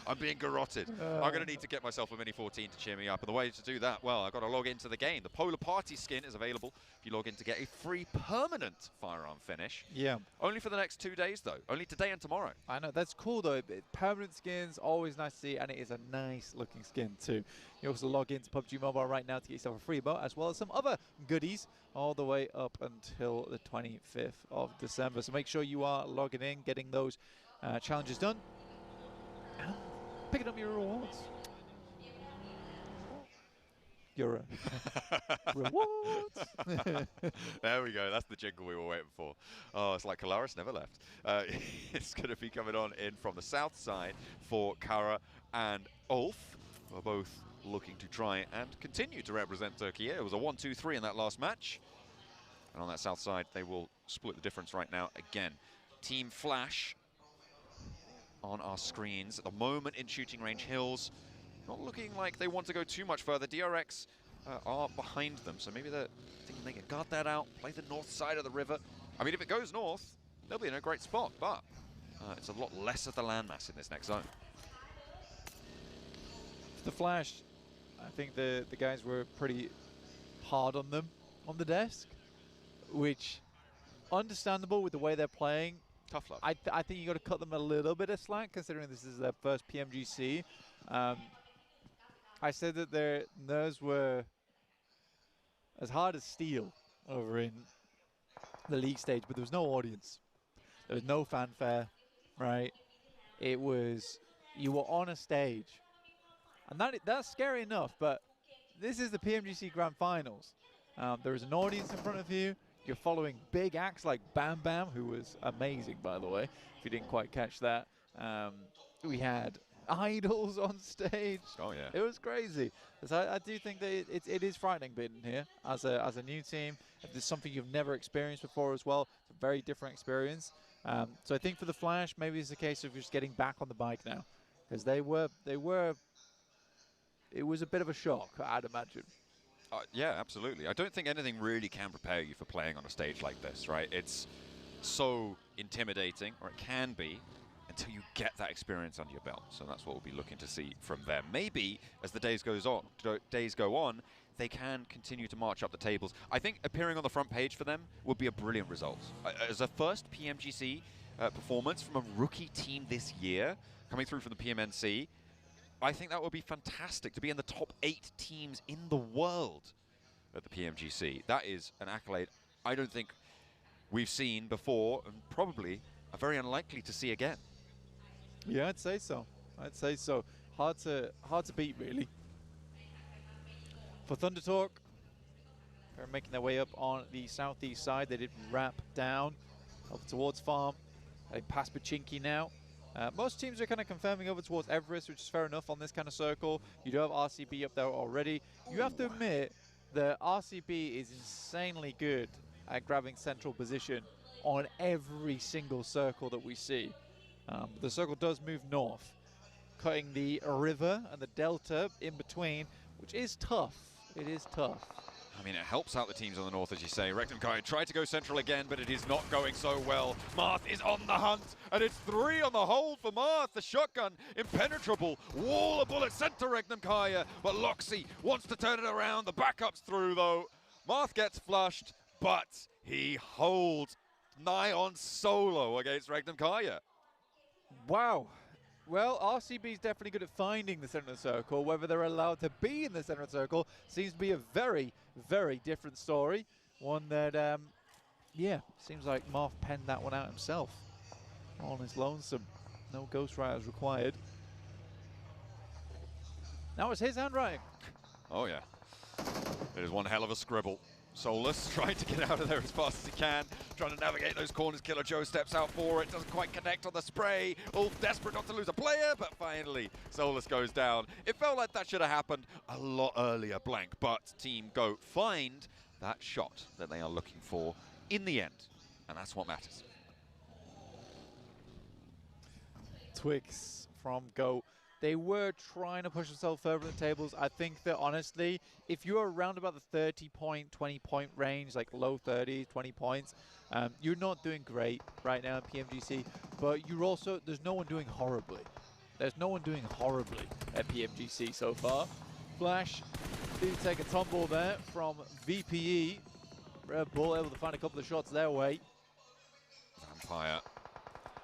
I'm being garroted. I'm going to need to get myself a Mini 14 to cheer me up. And the way to do that, well, I've got to log into the game. The Polar Party skin is available if you log in to get a free permanent firearm finish. Yeah. Only for the next 2 days, though. Only today and tomorrow. I know. That's cool, though. Permanent skins, always nice to see, and it is a nice-looking skin, too. You also log into PUBG Mobile right now to get yourself a free boat, as well as some other goodies all the way up until the 25th of December. So make sure you are logging in, getting those challenges done, and picking up your rewards. Your rewards. There we go. That's the jingle we were waiting for. Oh, it's like Kalaris never left. It's going to be coming on in from the south side for Kara and Ulf. We're both looking to try and continue to represent Turkey. It was a 1-2-3 in that last match. And on that south side, they will split the difference right now again. Team Flash on our screens at the moment in shooting range. Hills not looking like they want to go too much further. DRX are behind them, so maybe they're thinking they can guard that out, play the north side of the river. I mean, if it goes north, they'll be in a great spot, but it's a lot less of the landmass in this next zone. The Flash, I think the guys were pretty hard on them on the desk, which understandable with the way they're playing. Tough love. I think you got to cut them a little bit of slack, considering this is their first PMGC. I said that their nerves were as hard as steel over in the league stage, but there was no audience. There was no fanfare, right? It was, you were on a stage And that's scary enough, but this is the PMGC Grand Finals. There is an audience in front of you. You're following big acts like Bam Bam, who was amazing, by the way, if you didn't quite catch that. We had idols on stage. Oh, yeah. It was crazy. So I do think that it is frightening being here as a new team. If there's something you've never experienced before as well, it's a very different experience. So I think for the Flash, maybe it's a case of just getting back on the bike now, because it was a bit of a shock, I'd imagine. Yeah, absolutely. I don't think anything really can prepare you for playing on a stage like this, right? It's so intimidating, or it can be, until you get that experience under your belt. So that's what we'll be looking to see from them. Maybe as the days go on, they can continue to march up the tables. I think appearing on the front page for them would be a brilliant result. As a first PMGC performance from a rookie team this year, coming through from the PMNC, I think that would be fantastic to be in the top 8 teams in the world at the PMGC. That is an accolade I don't think we've seen before, and probably are very unlikely to see again. Yeah, I'd say so. I'd say so. Hard to beat, really. For Thunder Talk, they're making their way up on the southeast side. They did wrap down up towards Farm. They pass Pachinki now. Most teams are kind of confirming over towards Everest, which is fair enough on this kind of circle. You do have RCB up there already. You have to admit that RCB is insanely good at grabbing central position on every single circle that we see. The circle does move north, cutting the river and the delta in between, which is tough. It is tough. I mean, it helps out the teams on the north, as you say. Rectum Kai tried to go central again, but it is not going so well. Marth is on the hunt, and it's 3 on the hold for Marth. The shotgun, impenetrable. Wall of bullets sent to Rectum Kaya, but Loxy wants to turn it around. The backup's through, though. Marth gets flushed, but he holds nigh on solo against Rectum Kaya. Wow. Well, RCB is definitely good at finding the center of the circle. Whether they're allowed to be in the center of the circle seems to be a very, very different story. One that, yeah, seems like Marth penned that one out himself on his lonesome. No ghostwriters required. That was his handwriting. Oh, yeah. It is one hell of a scribble. Solus trying to get out of there as fast as he can, trying to navigate those corners. Killer Joe steps out for it, doesn't quite connect on the spray. Ulf desperate not to lose a player, but finally Solus goes down. It felt like that should have happened a lot earlier, Blank, but Team Goat find that shot that they are looking for in the end, and that's what matters. Twix from Goat. They were trying to push themselves further in the tables. I think that, honestly, if you're around about the 30-point, 20-point range, like low 30s, 20 points, you're not doing great right now in PMGC, but you're also, there's no one doing horribly. There's no one doing horribly at PMGC so far. Flash did take a tumble there from VPE. Red Bull able to find a couple of shots their way. Vampire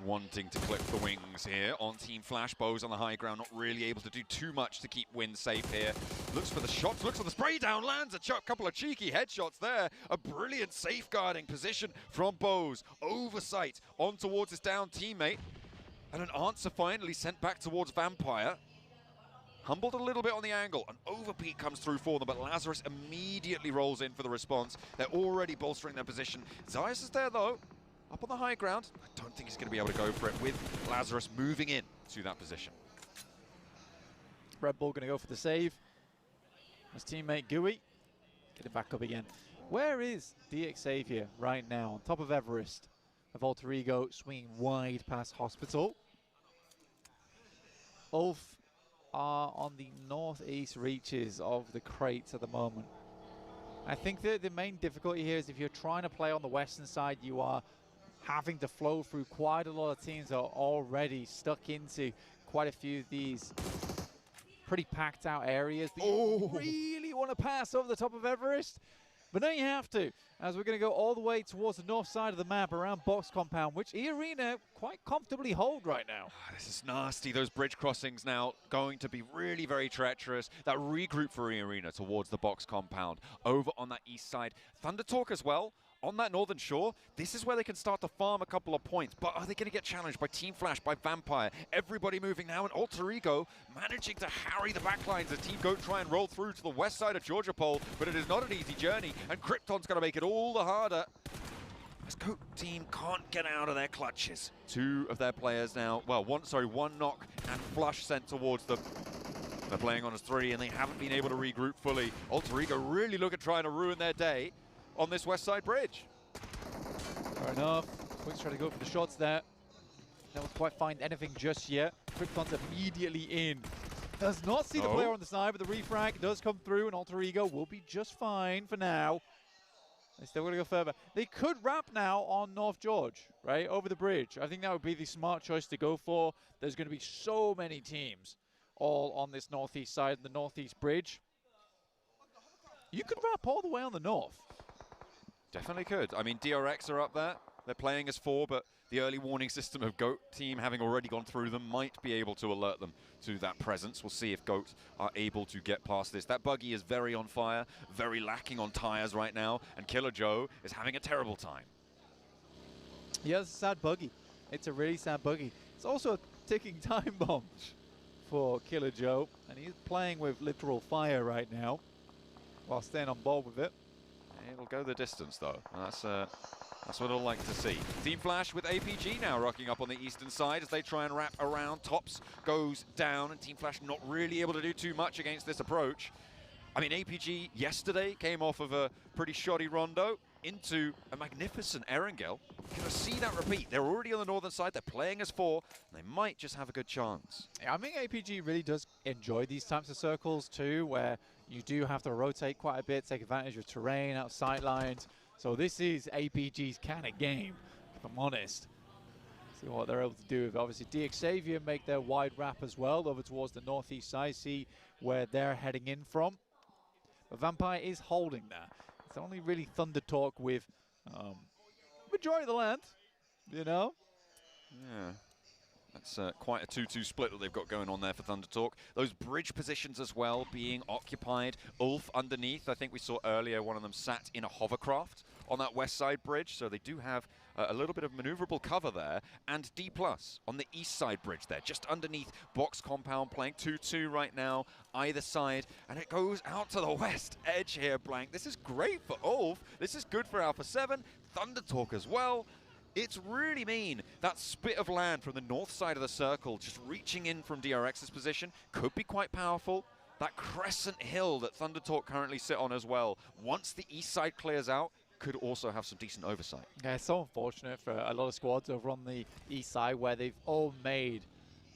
wanting to clip the wings here on Team Flash. Bows on the high ground, not really able to do too much to keep Win safe here. Looks for the shots, looks for the spray down, lands a couple of cheeky headshots there. A brilliant safeguarding position from Bows. Oversight on towards his down teammate. And an answer finally sent back towards Vampire. Humbled a little bit on the angle. An overpeak comes through for them, but Lazarus immediately rolls in for the response. They're already bolstering their position. Zayas is there though. Up on the high ground. I don't think he's going to be able to go for it with Lazarus moving in to that position. Red Bull going to go for the save. His teammate Gooey. Get it back up again. Where is DX Xavier right now? On top of Everest. Of Alter Ego swinging wide past Hospital. Ulf are on the northeast reaches of the crates at the moment. I think that the main difficulty here is if you're trying to play on the western side, you are having to flow through quite a lot of teams that are already stuck into quite a few of these pretty packed out areas. But you really want to pass over the top of Everest. But now you have to, as we're going to go all the way towards the north side of the map around Box Compound, which E-Arena quite comfortably hold right now. This is nasty. Those bridge crossings now going to be really very treacherous. That regroup for E-Arena towards the Box Compound over on that east side. Thunder Talk as well on that northern shore, this is where they can start to farm a couple of points. But are they going to get challenged by Team Flash, by Vampire? Everybody moving now, and Alter Ego managing to harry the backlines as Team Goat try and roll through to the west side of Georgia Pole, but it is not an easy journey, and Krypton's going to make it all the harder. As Goat team can't get out of their clutches. Two of their players now, well, one knock and flush sent towards them. They're playing on as 3, and they haven't been able to regroup fully. Alter Ego really look at trying to ruin their day on this west side bridge. Fair enough. Quick's trying to go for the shots there. Don't quite find anything just yet. Krypton's immediately in. Does not see the player on the side, but the refrag does come through, and Alter Ego will be just fine for now. They still got to go further. They could wrap now on North George, right, over the bridge. I think that would be the smart choice to go for. There's going to be so many teams all on this northeast side, the northeast bridge. You could wrap all the way on the north. Definitely could. I mean, DRX are up there. They're playing as 4, but the early warning system of Goat team, having already gone through them, might be able to alert them to that presence. We'll see if Goat are able to get past this. That buggy is very on fire, very lacking on tires right now, and Killer Joe is having a terrible time. Yeah, it's a sad buggy. It's a really sad buggy. It's also a ticking time bomb for Killer Joe, and he's playing with literal fire right now while staying on board with it. It'll go the distance, though. That's what I'd like to see. Team Flash with APG now rocking up on the eastern side as they try and wrap around. Tops goes down, and Team Flash not really able to do too much against this approach. I mean, APG yesterday came off of a pretty shoddy rondo into a magnificent Erangel. We're going to see that repeat. They're already on the northern side. They're playing as 4. And they might just have a good chance. I think APG really does enjoy these types of circles too, where you do have to rotate quite a bit, take advantage of terrain, out sight lines. So this is APG's kind of game, if I'm honest. See what they're able to do with it. Obviously, DXavier make their wide wrap as well over towards the northeast side. See where they're heading in from. But Vampire is holding there. It's only really Thunder Talk with majority of the land, you know? Yeah. That's quite a 2-2 split that they've got going on there for Thunder Talk. Those bridge positions as well being occupied. Ulf underneath, I think we saw earlier one of them sat in a hovercraft on that west side bridge, so they do have a little bit of maneuverable cover there. And D+ on the east side bridge there, just underneath Box Compound, playing 2-2 right now, either side. And it goes out to the west edge here, Blank. This is great for Ulf. This is good for Alpha 7. Thunder Talk as well. It's really mean. That spit of land from the north side of the circle, just reaching in from DRX's position, could be quite powerful. That crescent hill that Thunder Talk currently sit on as well, once the east side clears out, could also have some decent oversight. Yeah, it's so unfortunate for a lot of squads over on the east side where they've all made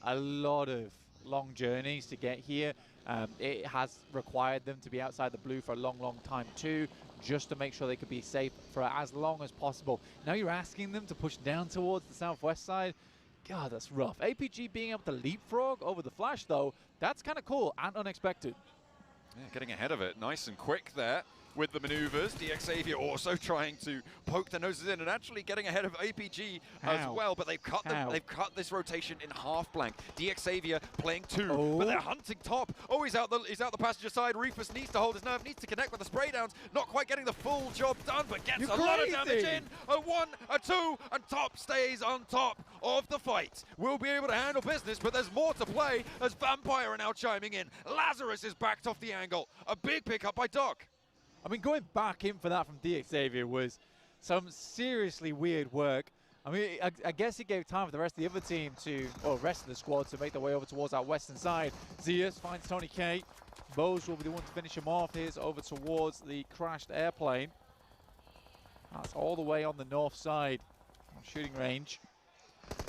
a lot of long journeys to get here. It has required them to be outside the blue for a long, long time too, just to make sure they could be safe for as long as possible. Now you're asking them to push down towards the southwest side. God, that's rough. APG being able to leapfrog over the Flash, though, that's kind of cool and unexpected. Yeah, getting ahead of it nice and quick there with the maneuvers. DXavier also trying to poke their noses in and actually getting ahead of APG as well, but they've cut them. They've cut this rotation in half, Blank. DXavier playing 2, but they're hunting top. Oh, he's out the passenger side. Reefus needs to hold his nerve, needs to connect with the spray downs. Not quite getting the full job done, but gets a lot of damage in. A 1, a 2, and Top stays on top of the fight. We'll be able to handle business, but there's more to play as Vampire are now chiming in. Lazarus is backed off the angle. A big pickup by Doc. I mean, going back in for that from DXavier was some seriously weird work. I mean, I guess it gave time for the rest of the other team to, or rest of the squad to make their way over towards that western side. Zeus finds Tony K. Bose will be the one to finish him off. Here's over towards the crashed airplane. That's all the way on the north side on shooting range.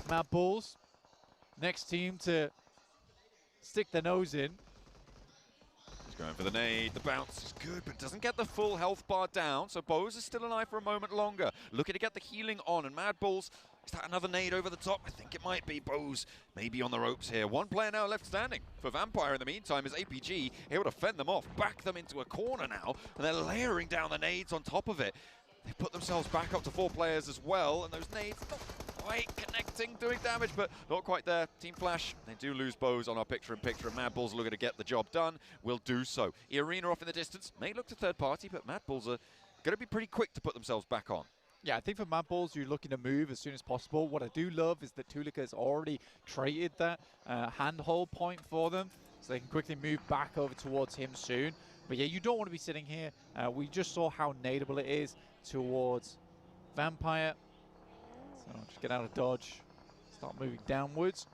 Mad Bulls, next team to stick their nose in. Going for the nade, the bounce is good, but doesn't get the full health bar down, so Bose is still alive for a moment longer. Looking to get the healing on, and Mad Bulls, is that another nade over the top? I think it might be. Bose maybe on the ropes here. One player now left standing for Vampire in the meantime is APG, able to fend them off, back them into a corner now, and they're layering down the nades on top of it. They put themselves back up to 4 players as well, and those nades not quite connecting, doing damage, but not quite there. Team Flash, they do lose Bose on our picture-in-picture, and Mad Bulls are looking to get the job done. Will do so. Arena off in the distance, may look to third party, but Mad Bulls are going to be pretty quick to put themselves back on. Yeah, I think for Mad Balls, you're looking to move as soon as possible. What I do love is that Tulika has already traded that handhold point for them, so they can quickly move back over towards him soon. But yeah, you don't want to be sitting here. We just saw how nadeable it is towards Vampire. So just get out of dodge, start moving downwards.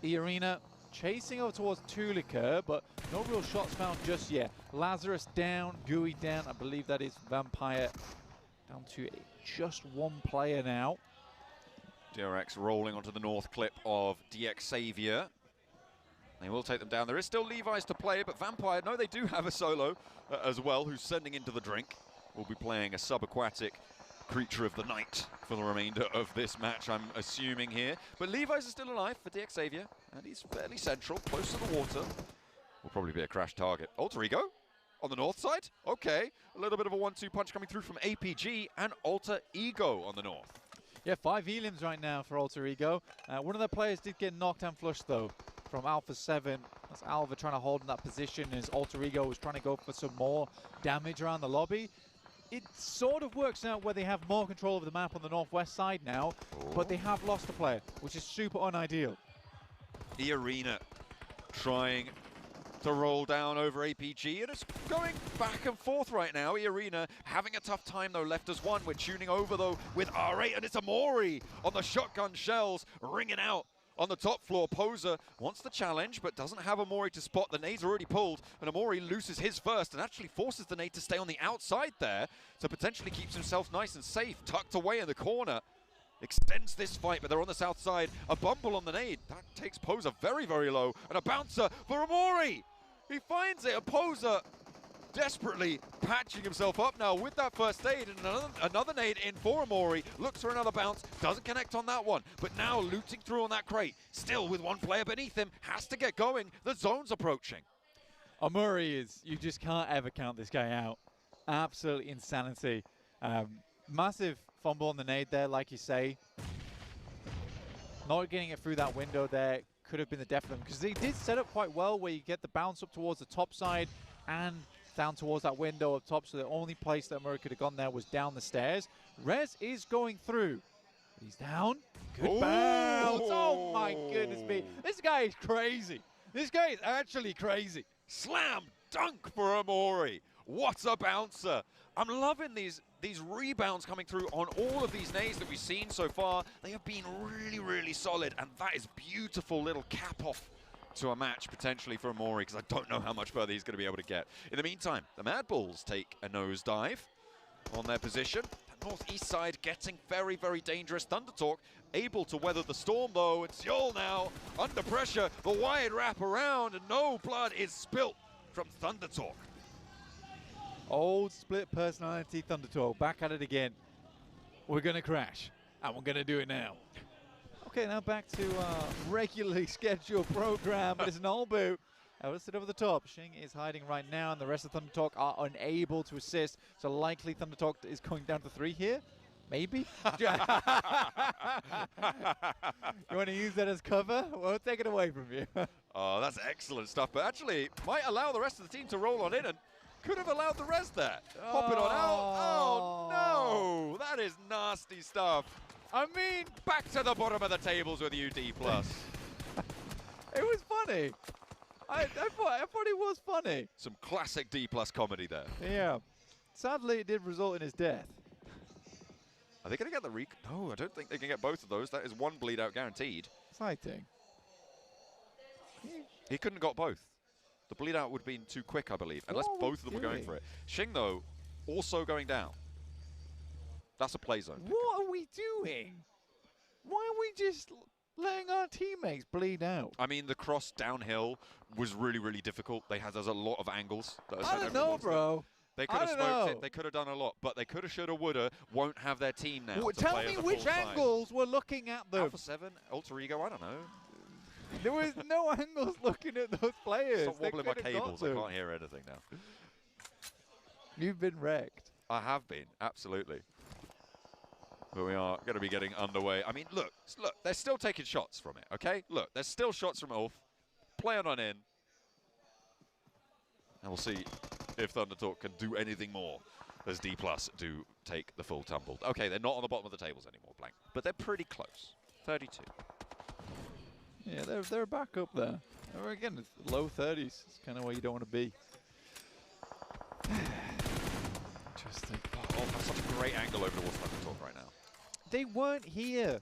E-Arena chasing over towards Tulika, but no real shots found just yet. Lazarus down, Gooey down. I believe that is Vampire down to just one player now. DRX rolling onto the north clip of DX Savior. They will take them down. There is still Levi's to play, but Vampire, no, they do have a solo as well, who's sending into the drink. Will be playing a subaquatic creature of the night for the remainder of this match, I'm assuming here. But Levi's is still alive for DX Savior, and he's fairly central, close to the water. Will probably be a crash target. Alter Ego on the north side. Okay, a little bit of a 1-2 punch coming through from APG and Alter Ego on the north. Yeah, 5 elims right now for Alter Ego. One of their players did get knocked and flushed though from Alpha 7. That's Alva trying to hold in that position as Alter Ego was trying to go for some more damage around the lobby. It sort of works out where they have more control of the map on the northwest side now, but they have lost a player, which is super unideal. E-Arena trying to roll down over APG, and it's going back and forth right now. E-Arena having a tough time though, left as one. We're tuning over though with R8, and it's Amori on the shotgun shells, ringing out on the top floor. Poser wants the challenge, but doesn't have Amori to spot. The nade's already pulled, and Amori loses his first, and actually forces the nade to stay on the outside there, so potentially keeps himself nice and safe, tucked away in the corner. Extends this fight, but they're on the south side. A bumble on the nade. That takes Poser very, very low, and a bouncer for Amori. He finds it, and Poser desperately patching himself up now with that first aid, and another nade in for Amori. Looks for another bounce, doesn't connect on that one, but now looting through on that crate. Still with one player beneath him, has to get going. The zone's approaching. Amori is, you just can't ever count this guy out. Absolute insanity. Massive fumble on the nade there, like you say. Not getting it through that window there could have been the death of them, because they did set up quite well where you get the bounce up towards the top side and down towards that window up top, so the only place that Murray could have gone there was down the stairs. Rez is going through. He's down. Good bounce. Oh my goodness me. This guy is crazy. This guy is actually crazy. Slam dunk for Amori. What a bouncer. I'm loving these rebounds coming through on all of these nades that we've seen so far. They have been really, really solid, and that is beautiful little cap off to a match potentially for Amori, because I don't know how much further he's going to be able to get. In the meantime, the Mad Bulls take a nosedive on their position. The northeast side getting very, very dangerous. Thundertalk able to weather the storm though. It's Yol now under pressure. The wide wrap around, and no blood is spilt from Thundertalk. Old split personality Thundertalk back at it again. We're going to crash, and we're going to do it now. Okay, now back to our regularly scheduled program. But it's an Albu. Let's sit over the top. Shing is hiding right now, and the rest of Thundertalk are unable to assist. So likely Thundertalk is going down to 3 here. Maybe? You want to use that as cover? Well, take it away from you. Oh, that's excellent stuff. But actually, might allow the rest of the team to roll on in, and could have allowed the rest there. Hopping on out. Oh, no. That is nasty stuff. I mean, back to the bottom of the tables with you, D+. It was funny. I thought it was funny. Some classic D+ comedy there. Yeah. Sadly, it did result in his death. Are they going to get the No, I don't think they can get both of those. That is one bleed out guaranteed. Exciting. He couldn't have got both. The bleed out would have been too quick, I believe, unless both of them were going for it. Shing, though, also going down. That's a play zone. What are we doing? Why are we just letting our teammates bleed out? I mean, the cross downhill was really, really difficult. There's a lot of angles. I don't know, bro. They could have smoked it. They could have done a lot, but they could have, should have, would have. Won't have their team now. Well, tell me which angles we're looking at them. Alpha 7, Alter Ego, I don't know. There was no angles looking at those players. Stop wobbling my cables. I can't hear anything now. You've been wrecked. I have been, absolutely. But we are going to be getting underway. I mean, look, they're still taking shots from it, okay? Look, there's still shots from Ulf. Playing on in. And we'll see if Thundertalk can do anything more as D+ do take the full tumble. Okay, they're not on the bottom of the tables anymore, Blank, but they're pretty close. 32. Yeah, they're back up there. Again, it's low 30s. It's kind of where you don't want to be. Interesting. Oh, that's such a great angle over towards Talk right now. They weren't here.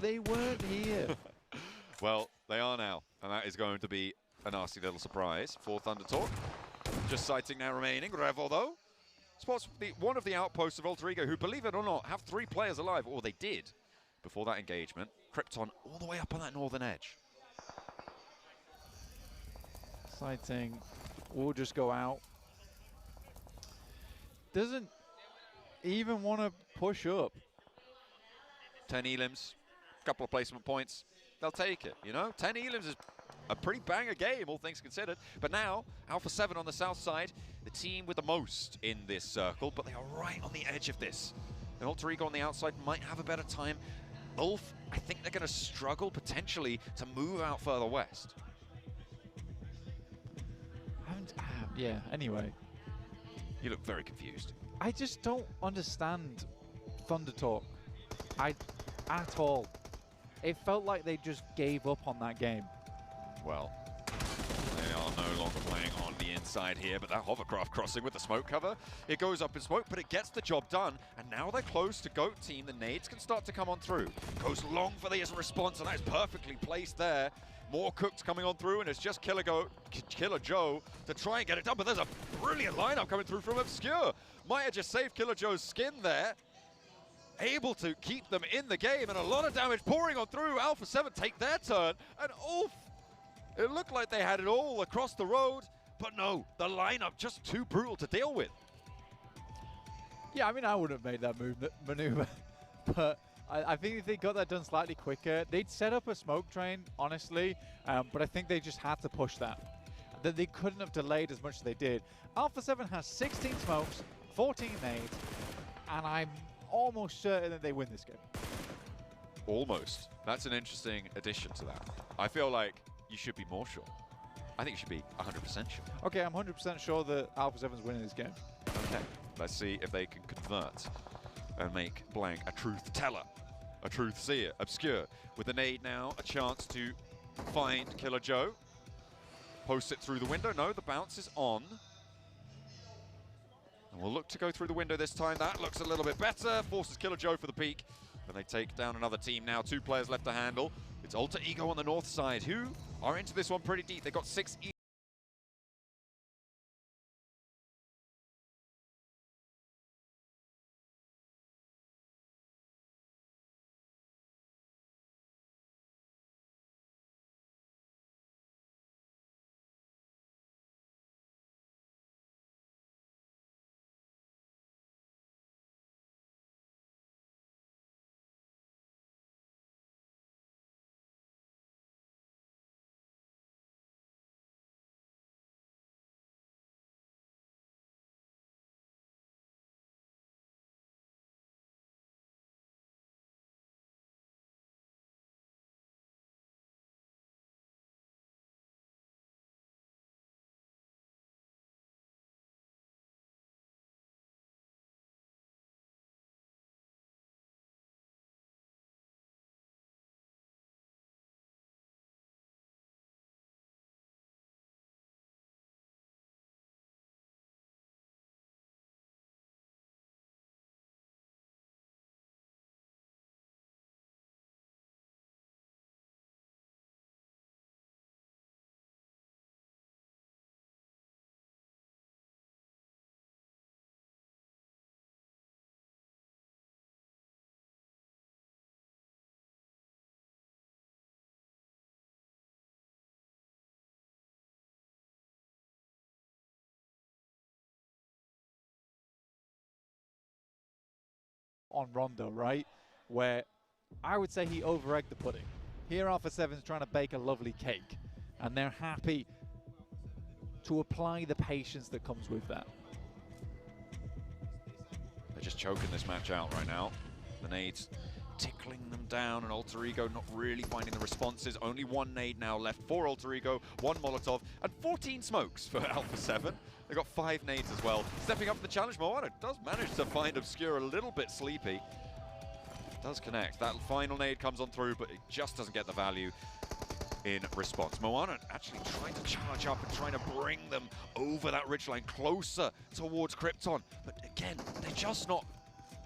They weren't here. Well, they are now, and that is going to be a nasty little surprise for Talk. Just sighting now remaining. Revel, though, spots one of the outposts of Alter Ego, who, believe it or not, have 3 players alive, or they did before that engagement. Krypton all the way up on that northern edge. Sighting will just go out. Doesn't even want to push up. 10 elims, couple of placement points. They'll take it, you know? 10 elims is a pretty banger game, all things considered. But now, Alpha 7 on the south side, the team with the most in this circle, but they are right on the edge of this. And Alter Ego on the outside might have a better time. Ulf, I think they're going to struggle potentially to move out further west. Yeah, anyway. You look very confused. I just don't understand Thunder Talk. At all. It felt like they just gave up on that game. Well, they are no longer playing on the inside here, but that hovercraft crossing with the smoke cover, it goes up in smoke, but it gets the job done, and now they're close to GOAT team. The nades can start to come on through. Goes long for the response, and that is perfectly placed there. More cooks coming on through, and it's just Killer Joe to try and get it done, but there's a brilliant lineup coming through from Obscure. Might have just saved Killer Joe's skin there. Able to keep them in the game, and a lot of damage pouring on through. Alpha 7 take their turn, and oof! It looked like they had it all across the road, but no, the lineup just too brutal to deal with. Yeah, I mean, I would have made that maneuver, but I think if they got that done slightly quicker, they'd set up a smoke train, honestly, but I think they just had to push that. That they couldn't have delayed as much as they did. Alpha 7 has 16 smokes, 14 nades, and I'm almost certain that they win this game. Almost. That's an interesting addition to that. I feel like you should be more sure. I think you should be 100% sure. Okay, I'm 100% sure that Alpha 7's winning this game. Okay, let's see if they can convert and make Blank a truth teller, a truth seer. Obscure with the nade now, a chance to find Killer Joe. Post it through the window. No, the bounce is on. And we'll look to go through the window this time. That looks a little bit better. Forces Killer Joe for the peak. And they take down another team now. 2 players left to handle. It's Alter Ego on the north side, who are into this one pretty deep. They got 6 on Rondo, right? Where I would say he over-egged the pudding. Here Alpha 7's trying to bake a lovely cake, and they're happy to apply the patience that comes with that. They're just choking this match out right now. The nades tickling them down, and Alter Ego not really finding the responses. Only 1 nade now left for Alter Ego, 1 Molotov, and 14 smokes for Alpha 7. They've got 5 nades as well. Stepping up the challenge, Moana does manage to find Obscure a little bit sleepy. Does connect. That final nade comes on through, but it just doesn't get the value in response. Moana actually trying to charge up and trying to bring them over that ridgeline closer towards Krypton. But again, they're just not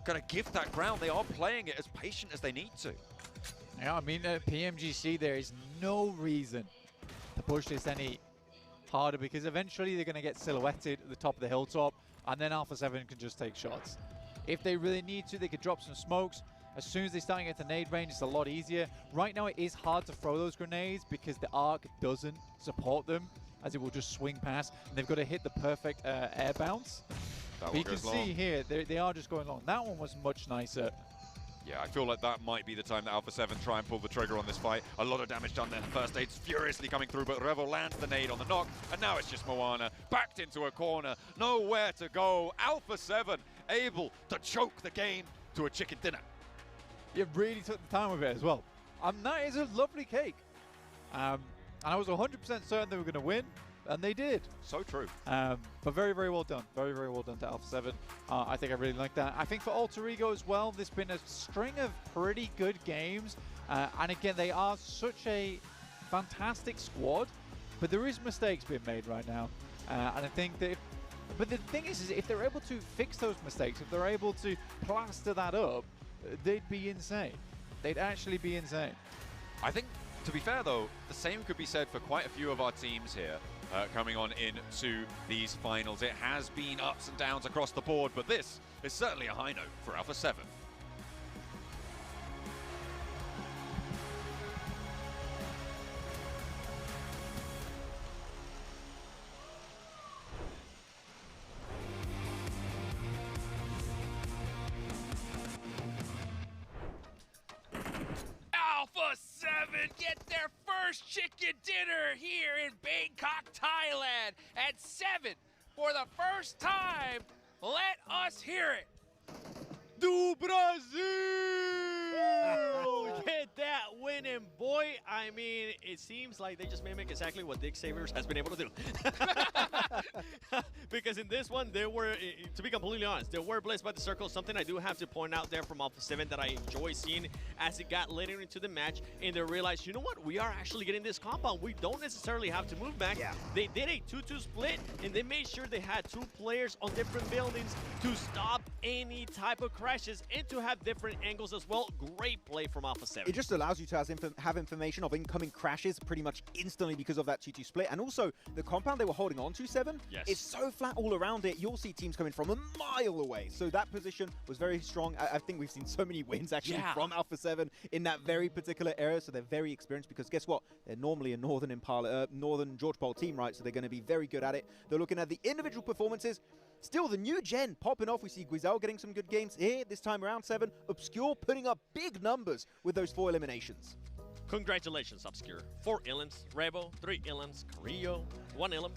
going to give that ground. They are playing it as patient as they need to. Yeah, I mean, PMGC, there is no reason to push this any harder because eventually they're going to get silhouetted at the top of the hilltop and then Alpha 7 can just take shots. If they really need to, they could drop some smokes. As soon as they start getting to nade range, it's a lot easier. Right now, it is hard to throw those grenades because the arc doesn't support them, as it will just swing past, and they've got to hit the perfect air bounce. But you can see here, they are just going long. That one was much nicer. Yeah, I feel like that might be the time that Alpha 7 try and pull the trigger on this fight. A lot of damage done there. The first nade's furiously coming through, but Revo lands the nade on the knock, and now it's just Moana backed into a corner. Nowhere to go. Alpha 7 able to choke the game to a chicken dinner. You really took the time with it as well. That is a lovely cake. And I was 100% certain they were going to win, and they did. So true. But very, very well done. Very, very well done to Alpha 7. I think I really like that. I think for Alter Ego as well, there's been a string of pretty good games. And again, they are such a fantastic squad, but there is mistakes being made right now. And I think that but the thing is if they're able to fix those mistakes, if they're able to plaster that up, they'd be insane. They'd actually be insane. I think, to be fair though, the same could be said for quite a few of our teams here coming on into these finals. It has been ups and downs across the board, but this is certainly a high note for Alpha 7. Alpha 7 get their first chicken dinner here in Bangkok, Thailand at 7 for the first time. Let us hear it. Do Brasil! Get that winning, boy. I mean, it seems like they just mimic exactly what Dick Savers has been able to do. Because in this one, they were, to be completely honest, they were blessed by the circle. Something I do have to point out there from Alpha 7 that I enjoy seeing as it got later into the match, and they realized, you know what, we are actually getting this compound. We don't necessarily have to move back. Yeah. They did a 2-2 split, and they made sure they had 2 players on different buildings to stop any type of crashes and to have different angles as well. Great play from Alpha 7. It just allows you to have information of incoming crashes pretty much instantly because of that 2-2 split. And also, the compound they were holding on to, 7, is so flat all around it. You'll see teams coming from a mile away. So that position was very strong. I think we've seen so many wins actually from Alpha 7 in that very particular area. So they're very experienced because guess what? They're normally a Northern Impala, Northern George Pole team, right? So they're going to be very good at it. They're looking at the individual performances. Still, the new gen popping off. We see Guizel getting some good games here this time around, 7. Obscure putting up big numbers with those 4 eliminations. Congratulations, Obscure. 4 Illums, Revo, 3 Illums, Carrillo, 1 Illum.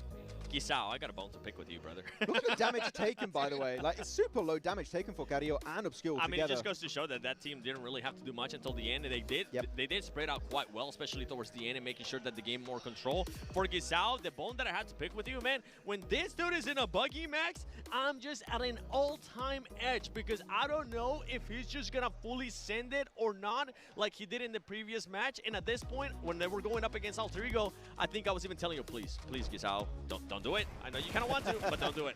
Gisao, I got a bone to pick with you, brother. Look at the damage taken, by the way. Like, it's super low damage taken for Carrillo and Obscure together. I mean, it just goes to show that that team didn't really have to do much until the end, and they did. They did spread out quite well, especially towards the end, and making sure that the game more control. For Gisao, the bone that I had to pick with you, man, when this dude is in a buggy, Max, I'm just at an all-time edge because I don't know if he's just gonna fully send it or not like he did in the previous match. And at this point, when they were going up against Alter Ego, I think I was even telling you, please, Gisao, don't do it. I know you kind of want to, but don't do it.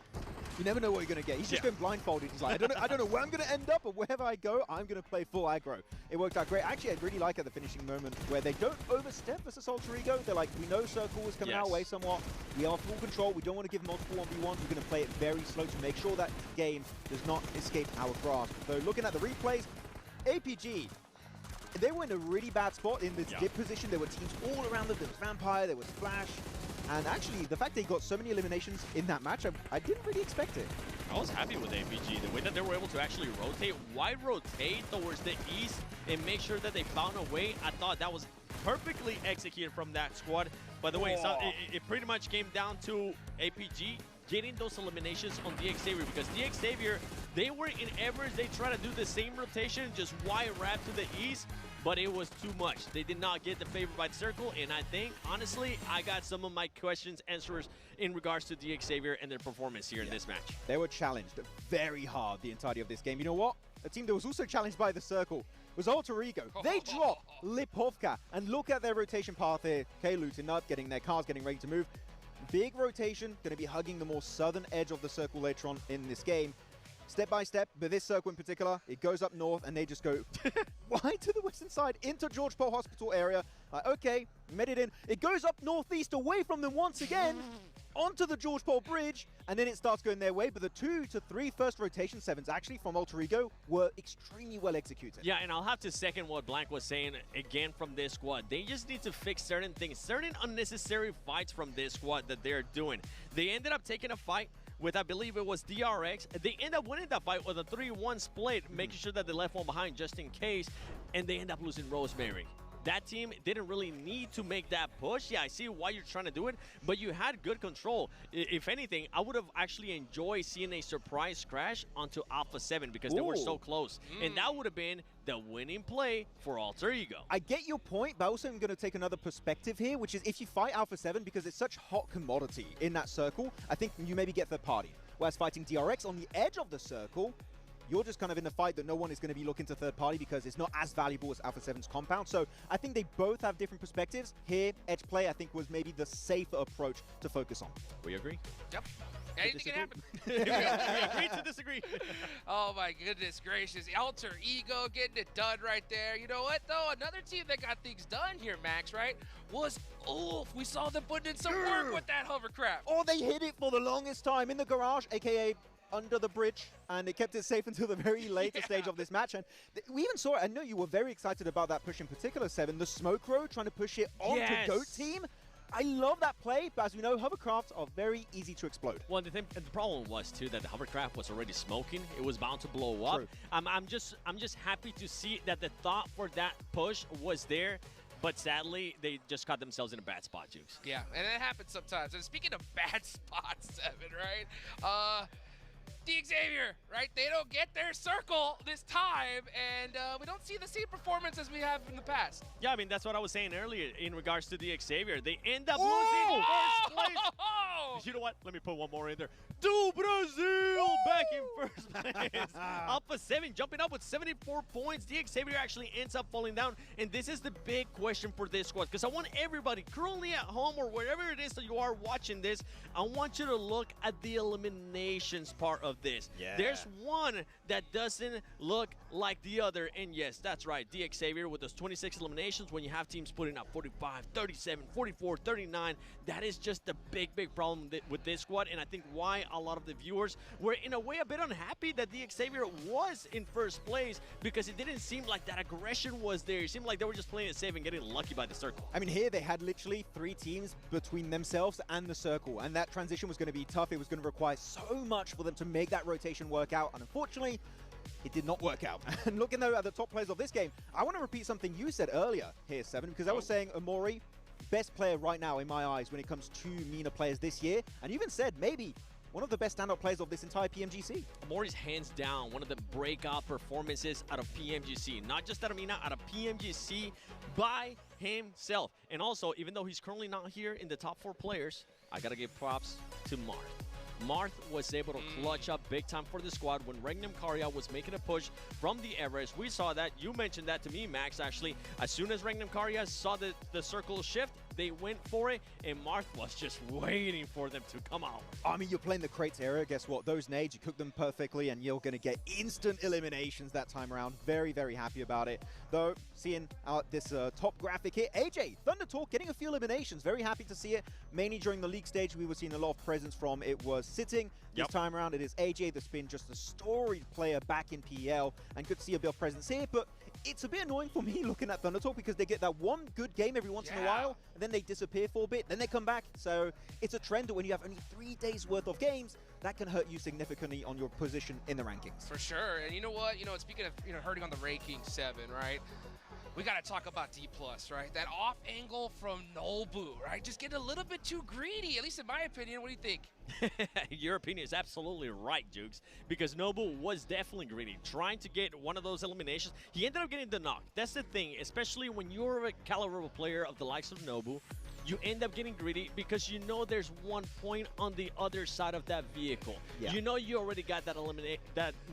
You never know what you're going to get. He's just going blindfolded. He's like, I don't know where I'm going to end up, but wherever I go, I'm going to play full aggro. It worked out great. Actually, I really like at the finishing moment where they don't overstep versus Alter Ego. They're like, we know Circle is coming our way somewhat. We are full control. We don't want to give multiple 1v1s. We're going to play it very slow to make sure that game does not escape our grasp. So looking at the replays, APG, they were in a really bad spot in this dip position. There were teams all around them. There was Vampire, there was Flash. And actually, the fact they got so many eliminations in that match, I didn't really expect it. I was happy with APG. The way that they were able to actually rotate, why rotate towards the east and make sure that they found a way? I thought that was perfectly executed from that squad. By the way, so it pretty much came down to APG getting those eliminations on DX Xavier, because DX Xavier, they were in Everest, they try to do the same rotation, just wide wrap to the east. but it was too much. They did not get the favor by the circle, and I think, honestly, I got some of my questions answers in regards to DXavier and their performance here in this match. They were challenged very hard the entirety of this game. You know what? A team that was also challenged by the circle was Alter Ego. They drop Lipovka, and look at their rotation path here. Okay, looting up, getting their cars, getting ready to move. Big rotation, going to be hugging the more southern edge of the circle later on in this game. Step by step, but this circle in particular, it goes up north and they just go right to the western side into George Pole Hospital area. Like, okay, made it in. It goes up northeast away from them once again onto the George Pole Bridge, and then it starts going their way. But the 2 to 3 first rotation 7s actually from Alter Ego were extremely well executed. Yeah, and I'll have to second what Blank was saying again from this squad. They just need to fix certain things, certain unnecessary fights from this squad that they're doing. They ended up taking a fight with, I believe it was DRX. They end up winning that fight with a 3-1 split, making sure that they left one behind just in case, and they end up losing Rosemary. That team didn't really need to make that push. Yeah, I see why you're trying to do it, but you had good control. If anything, I would have actually enjoyed seeing a surprise crash onto Alpha 7 because they were so close. And that would have been the winning play for Alter Ego. I get your point, but also I'm going to take another perspective here, which is if you fight Alpha 7, because it's such hot commodity in that circle, I think you maybe get third party. Whereas fighting DRX on the edge of the circle, you're just kind of in the fight that no one is going to be looking to third party because it's not as valuable as Alpha 7's compound. So I think they both have different perspectives. Here, edge play, I think, was maybe the safer approach to focus on. We agree? Yep. Anything can happen. We agree to disagree. Oh my goodness gracious. Alter Ego getting it done right there. You know what though? Another team that got things done here, Max, right? Was Ulf. We saw them putting in some work with that hovercraft. Oh, they hid it for the longest time in the garage, aka under the bridge, and it kept it safe until the very later stage of this match. And we even saw it. I know you were very excited about that push in particular, Seven. The smoke row trying to push it onto Goat Team. I love that play, but as we know, hovercrafts are very easy to explode. Well, the problem was too that the hovercraft was already smoking. It was bound to blow up. I'm just happy to see that the thought for that push was there. But sadly, they just caught themselves in a bad spot, Jukes. Yeah, and it happens sometimes. And speaking of bad spots, Seven, right? DXavier, right? They don't get their circle this time, and we don't see the same performance as we have in the past. Yeah, I mean, that's what I was saying earlier in regards to DXavier. They end up losing first place. You know what? Let me put one more in there. Do Brazil back in first place. Alpha 7 jumping up with 74 points. DXavier actually ends up falling down, and this is the big question for this squad, because I want everybody currently at home or wherever it is that you are watching this, I want you to look at the eliminations part of this. There's one that doesn't look like the other, and yes, that's right, DXavier with those 26 eliminations. When you have teams putting up 45, 37, 44, 39, that is just the big problem with this squad, and I think why a lot of the viewers were in a way a bit unhappy that DXavier was in first place, because it didn't seem like that aggression was there. It seemed like they were just playing it safe and getting lucky by the circle. I mean, here they had literally 3 teams between themselves and the circle, and that transition was going to be tough. It was going to require so much for them to make that rotation work out, and unfortunately, it did not work out. And looking though at the top players of this game, I want to repeat something you said earlier here, Seven, because I was saying Amori, best player right now in my eyes when it comes to MENA players this year, and you even said maybe one of the best standout players of this entire PMGC. Amori's hands down one of the breakout performances out of PMGC. Not just out of MENA, out of PMGC by himself. And also, even though he's currently not here in the top 4 players, I gotta give props to Marth. Marth was able to clutch up big time for the squad when Regnum Karya was making a push from the Everest. We saw that. You mentioned that to me, Max, actually. As soon as Regnum Karya saw the circle shift, they went for it, and Marth was just waiting for them to come out. I mean, you're playing the crates area. Guess what? Those nades, you cook them perfectly, and you're going to get instant eliminations that time around. Very, very happy about it. Though, seeing this top graphic here, AJ, Thunder Talk getting a few eliminations. Very happy to see it. Mainly during the league stage, we were seeing a lot of presence from it was Sitting. This time around, it is AJ that's been just a storied player back in PL, and good to see a bit of presence here, but it's a bit annoying for me looking at Thunder Talk because they get that one good game every once in a while, and then they disappear for a bit, then they come back. So it's a trend that when you have only 3 days worth of games, that can hurt you significantly on your position in the rankings. For sure. And you know what? Speaking of hurting on the rankings, Seven, right? we got to talk about D+, right? That off angle from Nobu, right? Just getting a little bit too greedy, at least in my opinion. What do you think? Your opinion is absolutely right, Jukes, because Nobu was definitely greedy, trying to get one of those eliminations. He ended up getting the knock. That's the thing, especially when you're a caliber of a player of the likes of Nobu, you end up getting greedy because you know there's 1 point on the other side of that vehicle. Yeah. You know you already got that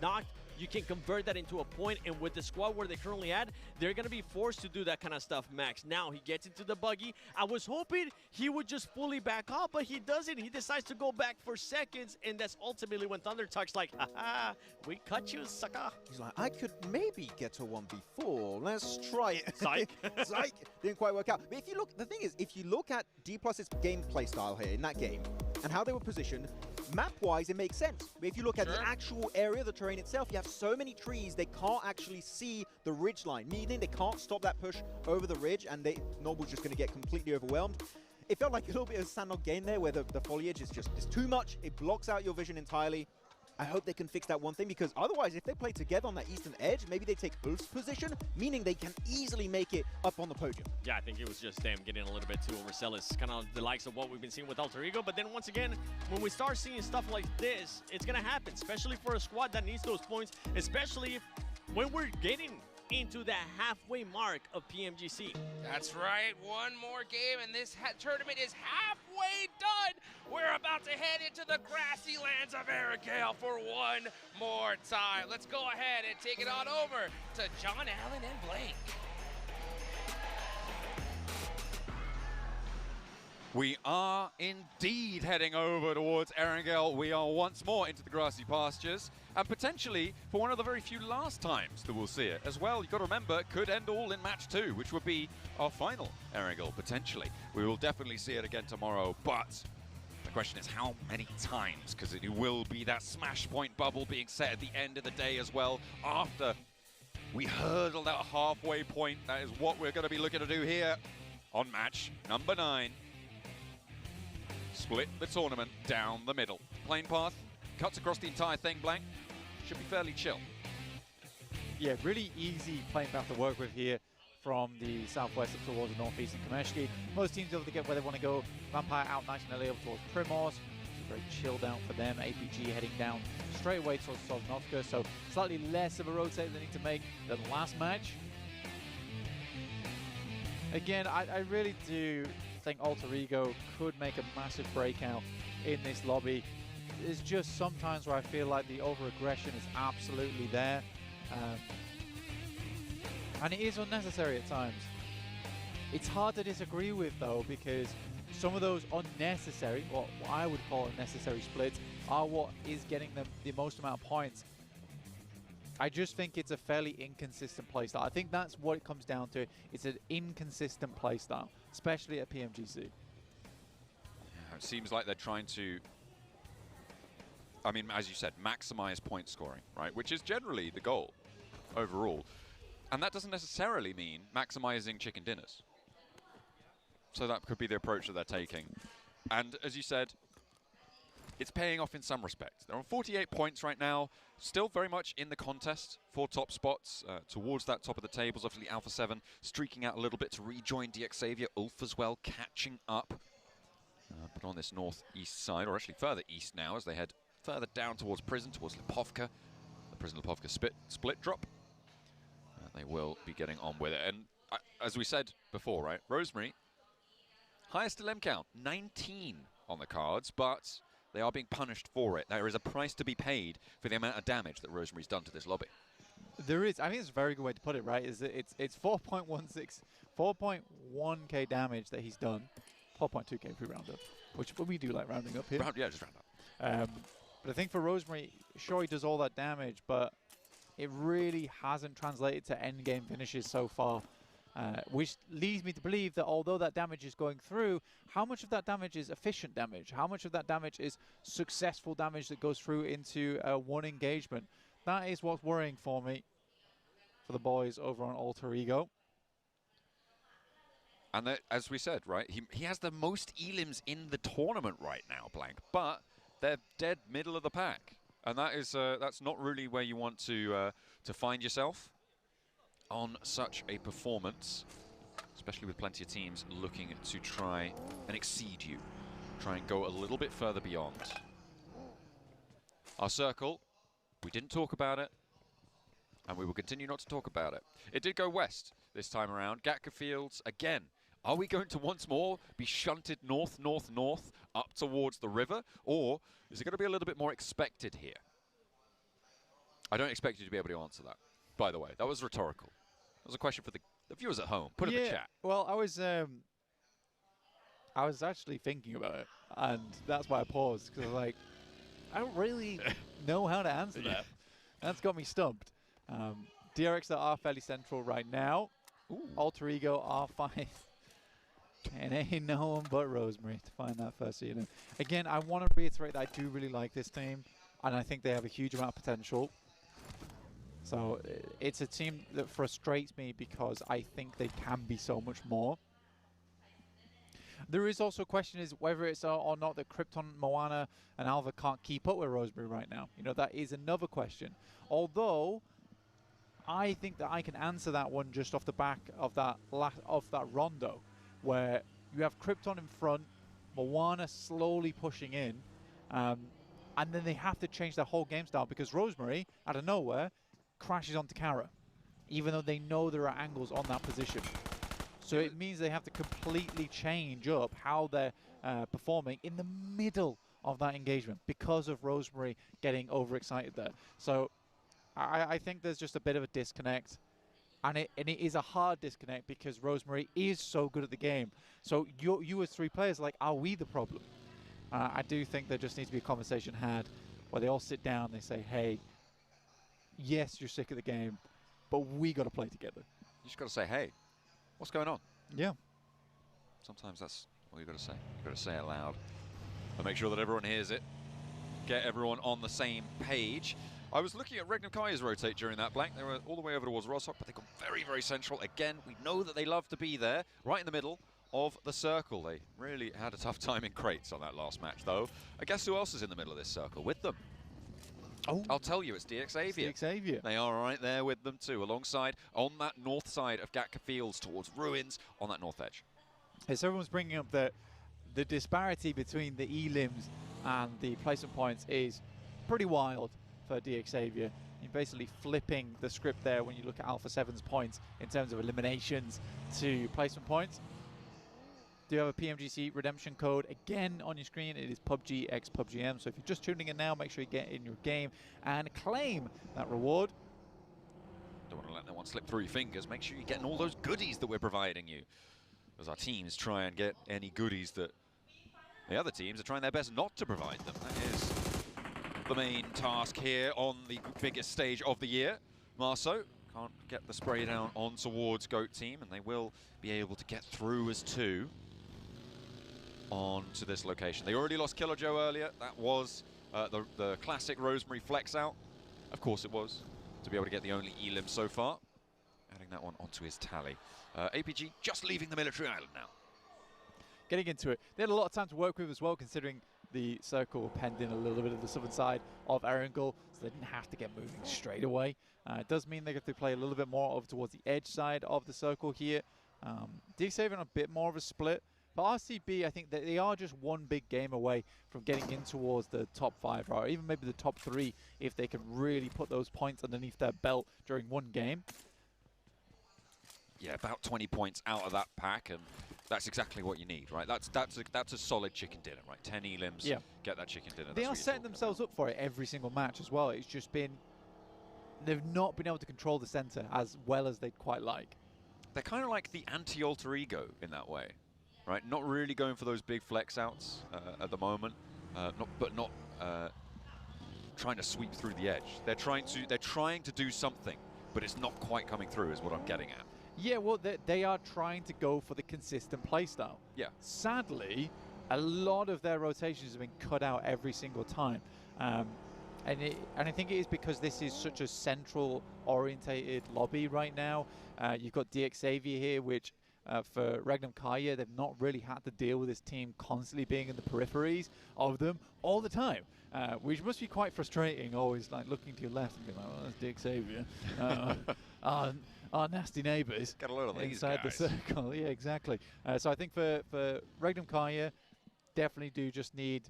knock. You can convert that into a point, and with the squad where they currently at, they're going to be forced to do that kind of stuff, Max. Now he gets into the buggy. I was hoping he would just fully back off, but he doesn't. He decides to go back for seconds, and that's ultimately when Thunder Talk's like, haha, we cut you, sucker. He's like, I could maybe get a 1v4. Let's try it. Psych. Psych. Didn't quite work out. But if you look, the thing is, if you look at D+'s gameplay style here in that game, and how they were positioned, map-wise, it makes sense. But if you look at the actual area, the terrain itself, you have so many trees, they can't actually see the ridge line, meaning they can't stop that push over the ridge, and Nobu's just going to get completely overwhelmed. It felt like a little bit of Sandlot game there, where the foliage is just too much. It blocks out your vision entirely. I hope they can fix that one thing, because otherwise, if they play together on that eastern edge, maybe they take Ulf's position, meaning they can easily make it up on the podium. Yeah, I think it was just them getting a little bit too overzealous, kind of the likes of what we've been seeing with Alter Ego. But then once again, when we start seeing stuff like this, it's going to happen, especially for a squad that needs those points, especially when we're getting into that halfway mark of PMGC. That's right, one more game and this tournament is halfway done. We're about to head into the grassy lands of Aragale for one more time. Let's go ahead and take it on over to John Allen and Blake. We are indeed heading over towards Erangel. We are once more into the grassy pastures, and potentially for one of the very few last times that we'll see it as well. You've got to remember, it could end all in match 2, which would be our final Erangel, potentially. We will definitely see it again tomorrow, but the question is how many times, because it will be that smash point bubble being set at the end of the day as well, after we hurdle that halfway point. That is what we're going to be looking to do here on match number 9. Split the tournament down the middle. Plane path cuts across the entire thing, Blank. Should be fairly chill. Yeah, really easy plane path to work with here from the southwest up towards the northeast in Kameshki. Most teams able to get where they want to go. Vampire out nice and early up towards Primos. Very chilled out for them. APG heading down straight away towards Sosnovka, so slightly less of a rotate they need to make than last match. Again, I really do think Alter Ego could make a massive breakout in this lobby. There's just sometimes where I feel like the over-aggression is absolutely there. And it is unnecessary at times. It's hard to disagree with, though, because some of those unnecessary, what I would call unnecessary splits, are what is getting them the most amount of points. I just think it's a fairly inconsistent playstyle. I think that's what it comes down to. It's an inconsistent playstyle, especially at PMGC. Yeah, it seems like they're trying to, I mean, as you said, maximize point scoring, right? Which is generally the goal overall. And that doesn't necessarily mean maximizing chicken dinners. So that could be the approach that they're taking. And as you said, it's paying off in some respects. They're on 48 points right now, still very much in the contest for top spots towards that top of the tables. Obviously, Alpha 7 streaking out a little bit to rejoin DX Xavier. Ulf as well catching up. But on this northeast side, or actually further east now, as they head further down towards Prison, towards Lipovka. The Prison Lipovka split drop. They will be getting on with it. And as we said before, right, Rosemary, highest LM count, 19 on the cards, but they are being punished for it. There is a price to be paid for the amount of damage that Rosemary's done to this lobby. There is. I think it's a very good way to put it, right? Is that it's 4.1k damage that he's done. 4.2k if we round up, which we do like rounding up here. Yeah, just round up. But I think for Rosemary, sure, he does all that damage, but it really hasn't translated to end game finishes so far. Which leads me to believe that although that damage is going through, how much of that damage is efficient damage? How much of that damage is successful damage that goes through into one engagement? That is what's worrying for me, for the boys over on Alter Ego. And as we said, right, he has the most elims in the tournament right now, Blank, but they're dead middle of the pack. And that is that's not really where you want to find yourself. on such a performance, especially with plenty of teams looking to try and exceed you, try and go a little bit further beyond. Our circle, we didn't talk about it, and we will continue not to talk about it. It did go west this time around. Gatka Fields, again, are we going to once more be shunted north, north, north, up towards the river? Or is it going to be a little bit more expected here? I don't expect you to be able to answer that, by the way. That was rhetorical. That was a question for the viewers at home. Put it in the chat. Well, I was actually thinking about it, and that's why I paused, because I was like, I don't really know how to answer that. That's got me stumped. DRX that are fairly central right now. Ooh. Alter Ego R5. And ain't no one but Rosemary to find that first seed. Again, I want to reiterate that I do really like this team, and I think they have a huge amount of potential. So it's a team that frustrates me because I think they can be so much more. There is also a question is whether it's or not that Krypton, Moana, and Alva can't keep up with Rosemary right now. You know, that is another question. Although I think that I can answer that one just off the back of that rondo, where you have Krypton in front, Moana slowly pushing in, and then they have to change their whole game style because Rosemary, out of nowhere, crashes onto Kara, even though they know there are angles on that position. So it means they have to completely change up how they're performing in the middle of that engagement because of Rosemary getting overexcited there. So I think there's just a bit of a disconnect. And it is a hard disconnect because Rosemary is so good at the game. So you as three players, like, are we the problem? I do think there just needs to be a conversation had where they all sit down and they say, hey, yes, you're sick of the game, but we got to play together. You just got to say, hey, what's going on? Yeah. Sometimes that's all you got to say. You got to say it loud and make sure that everyone hears it. Get everyone on the same page. I was looking at Regnum Kaya's rotate during that blank. They were all the way over towards Rostock, but they got very, very central. Again, we know that they love to be there, right in the middle of the circle. They really had a tough time in crates on that last match, though. I guess who else is in the middle of this circle with them? Oh, I'll tell you, it's DXavier. DXavier. They are right there with them too, alongside on that north side of Gatka Fields towards Ruins on that north edge. Yes, everyone's bringing up that the disparity between the elims and the placement points is pretty wild for DXavier. You're basically flipping the script there when you look at Alpha 7's points in terms of eliminations to placement points. Do you have a PMGC redemption code again on your screen? It is PUBG X PUBGM. So if you're just tuning in now, make sure you get in your game and claim that reward. Don't want to let that one slip through your fingers. Make sure you're getting all those goodies that we're providing you, as our teams try and get any goodies that the other teams are trying their best not to provide them. That is the main task here on the biggest stage of the year. Marceau can't get the spray down on towards Goat Team, and they will be able to get through as two onto this location. They already lost Killer Joe earlier. That was the classic Rosemary flex out. Of course it was, to be able to get the only elim so far. Adding that one onto his tally. APG just leaving the military island now. Getting into it. They had a lot of time to work with as well, considering the circle penned in a little bit of the southern side of Erangel, so they didn't have to get moving straight away. It does mean they have to play a little bit more over towards the edge side of the circle here. DXavier on a bit more of a split, but RCB, I think that they are just one big game away from getting in towards the top 5, or even maybe the top 3, if they can really put those points underneath their belt during one game. Yeah, about 20 points out of that pack, and that's exactly what you need, right? That's a solid chicken dinner, right? 10 elims, yeah. Get that chicken dinner. They are setting themselves up for it every single match as well. It's just been, they've not been able to control the center as well as they'd quite like. They're kind of like the anti-alter ego in that way, right? Not really going for those big flex outs at the moment, but not trying to sweep through the edge. They're trying to do something, but it's not quite coming through, is what I'm getting at. Yeah, well, they are trying to go for the consistent playstyle. Yeah. Sadly, a lot of their rotations have been cut out every single time. And I think it is because this is such a central-orientated lobby right now. You've got DXavier here, which for Regnum Kaya, they've not really had to deal with this team constantly being in the peripheries of them all the time, which must be quite frustrating, always like looking to your left and being like, oh, that's DXavier. our nasty neighbours. Get a load of these inside guys. the circle. Yeah, exactly. So I think for Regnum Kaya, definitely do just need.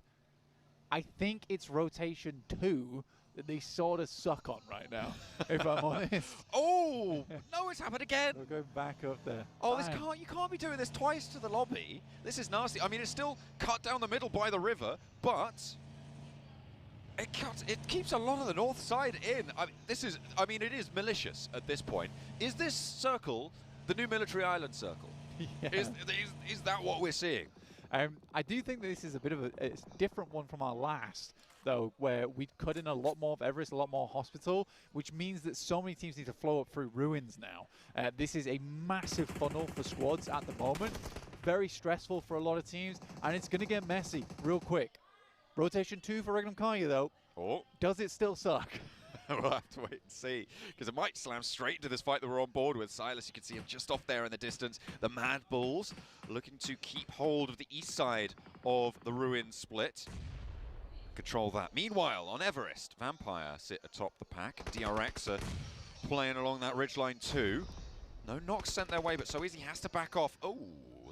I think it's rotation 2 that they sort of suck on right now, if I'm honest. Oh no, it's happened again. We're going back up there. Oh, Fine. you can't be doing this twice to the lobby. This is nasty. I mean, it's still cut down the middle by the river, but it keeps a lot of the north side in. I mean, it is malicious at this point. Is this circle the new military island circle? Yeah. Is that what we're seeing? I do think that this is a bit of a different one from our last, though, where we'd cut in a lot more of Everest, a lot more Hospital, which means that so many teams need to flow up through Ruins now. This is a massive funnel for squads at the moment. Very stressful for a lot of teams, and it's going to get messy real quick. Rotation 2 for Regnum Kaya, though. Oh. Does it still suck? We'll have to wait and see, because it might slam straight into this fight that we're on board with. Silas, you can see him just off there in the distance. The Mad Bulls looking to keep hold of the east side of the Ruin split. Control that. Meanwhile, on Everest, Vampire sit atop the pack. DRX are playing along that ridgeline too. No knocks sent their way, but so easy has to back off. Oh,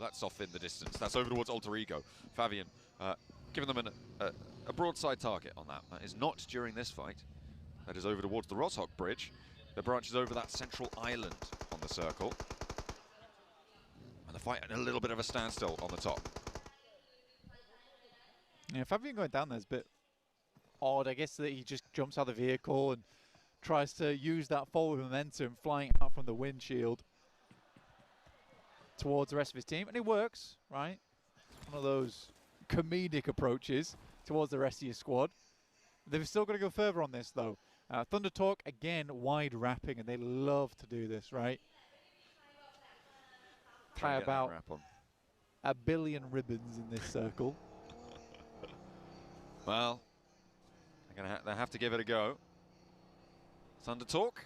that's off in the distance. That's over towards Alter Ego. Fabian giving them a broadside target on that. That is not during this fight. That is over towards the Roshok Bridge. The branch is over that central island on the circle. And the fight at a little bit of a standstill on the top. Yeah, Fabian going down there is a bit odd. I guess that he just jumps out of the vehicle and tries to use that forward momentum flying out from the windshield towards the rest of his team. And it works, right? One of those comedic approaches towards the rest of your squad. They've still got to go further on this, though. Thunder Talk, again, wide wrapping, and they love to do this, right? Tie about 1 billion ribbons in this circle. Well, they have to give it a go. Thunder Talk,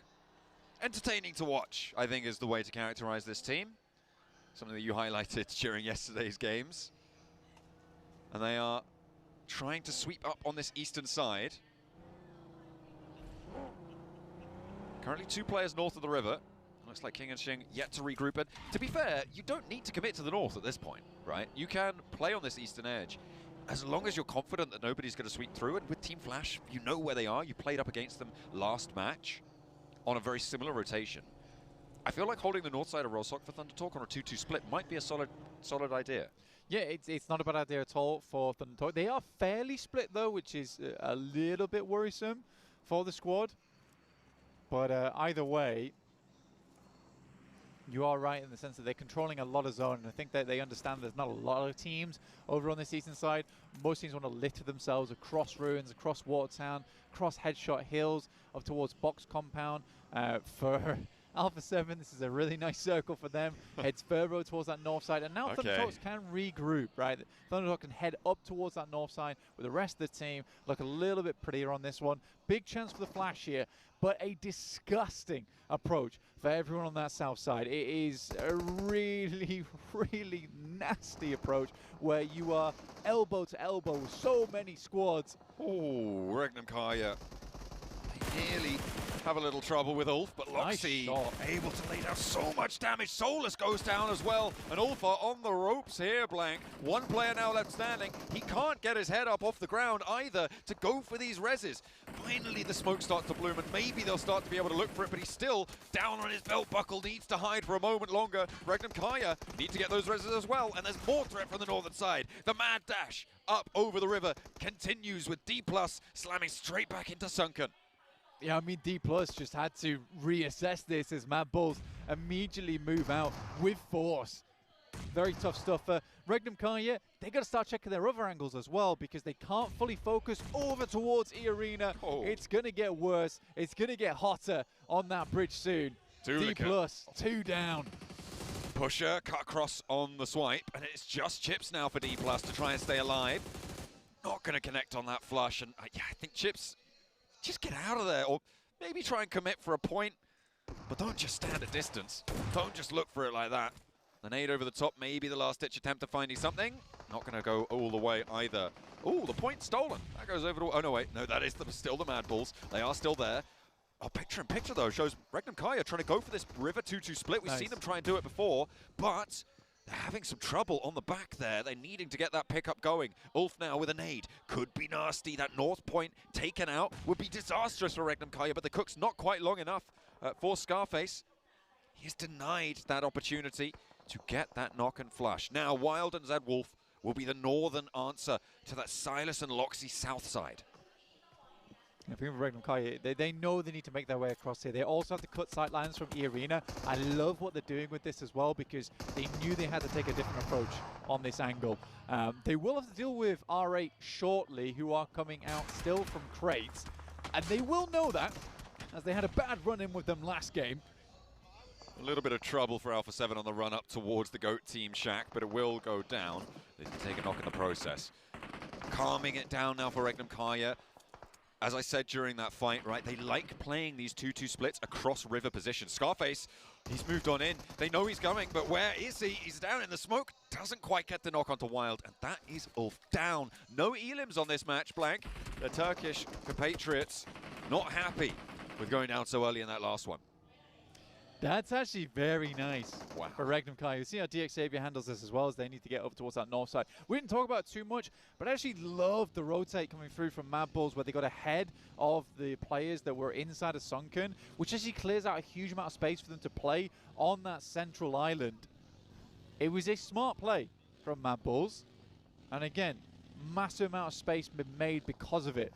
entertaining to watch, I think, is the way to characterize this team. Something that you highlighted during yesterday's games. And they are trying to sweep up on this eastern side. Currently 2 players north of the river. Looks like King and Xing yet to regroup. And to be fair, you don't need to commit to the north at this point, right? You can play on this eastern edge as long as you're confident that nobody's going to sweep through. And with Team Flash, you know where they are. You played up against them last match on a very similar rotation. I feel like holding the north side of Roshok for Thunder Talk on a 2-2 split might be a solid idea. Yeah, it's not a bad idea at all for Thunder Talk. They are fairly split, though, which is a little bit worrisome for the squad. But either way, you are right in the sense that they're controlling a lot of zone. And I think that they understand there's not a lot of teams over on this eastern side. Most teams want to litter themselves across Ruins, across Watertown, across Headshot Hills, up towards Box Compound. For Alpha 7, this is a really nice circle for them. Heads further towards that north side. And now Thunder Talks can regroup, right? Thunder Talk can head up towards that north side with the rest of the team. Look a little bit prettier on this one. Big chance for the Flash here, but a disgusting approach for everyone on that south side. It is a really, really nasty approach where you are elbow to elbow with so many squads. Oh, Regnum Kaya. They nearly have a little trouble with Ulf, but Loxy able to lay down so much damage. Solus goes down as well, and Ulf are on the ropes here, Blank. 1 player now left standing. He can't get his head up off the ground either to go for these reses. Finally, the smoke starts to bloom, and maybe they'll start to be able to look for it, but he's still down on his belt buckle, needs to hide for a moment longer. Regnum Kaya need to get those reses as well, and there's more threat from the northern side. The mad dash up over the river continues with D+ slamming straight back into Sunken. Yeah, I mean, D+ just had to reassess this as Mad Bulls immediately move out with force. Very tough stuff for Regnum Kaya. They got to start checking their other angles as well because they can't fully focus over towards E-Arena. It's going to get worse. It's going to get hotter on that bridge soon. D+, 2 down. Pusher cut across on the swipe, and it's just Chips now for D+ to try and stay alive. Not going to connect on that flush, and yeah, I think Chips, just get out of there, or maybe try and commit for a point, but don't just stand at distance. Don't just look for it like that. The nade over the top, maybe the last-ditch attempt at finding something. Not going to go all the way either. Oh, the point stolen. That goes over to... Oh, no, wait. No, that is still the Mad Bulls. They are still there. picture in picture though shows Regnum Kaya trying to go for this River 2-2 split. We've seen them try and do it before, but they're having some trouble on the back there. They're needing to get that pickup going. Ulf now with a nade. Could be nasty. That north point taken out would be disastrous for Regnum Kaya, but the cook's not quite long enough for Scarface. He's denied that opportunity to get that knock and flush. Now, Wild and Zed Wolf will be the northern answer to that Silas and Loxy south side. I think with Regnum Kaya, they know they need to make their way across here. They also have to cut sight lines from E-Arena. I love what they're doing with this as well because they knew they had to take a different approach on this angle. They will have to deal with R8 shortly, who are coming out still from crates. And they will know that, as they had a bad run-in with them last game. A little bit of trouble for Alpha 7 on the run up towards the GOAT team shack, but it will go down. They can take a knock in the process. Calming it down now for Regnum Kaya. As I said during that fight, right, they like playing these 2-2 splits across river positions. Scarface, he's moved on in. They know he's coming, but where is he? He's down in the smoke. Doesn't quite get the knock onto Wild, and that is Ulf down. No elims on this match, Blank. The Turkish compatriots not happy with going down so early in that last one. That's actually very nice for Regnum Kaya. You see how DX Xavier handles this as well, as they need to get up towards that north side. We didn't talk about it too much, but I actually love the rotate coming through from Mad Bulls, where they got ahead of the players that were inside of Sunken, which actually clears out a huge amount of space for them to play on that central island. It was a smart play from Mad Bulls, and again, massive amount of space been made because of it.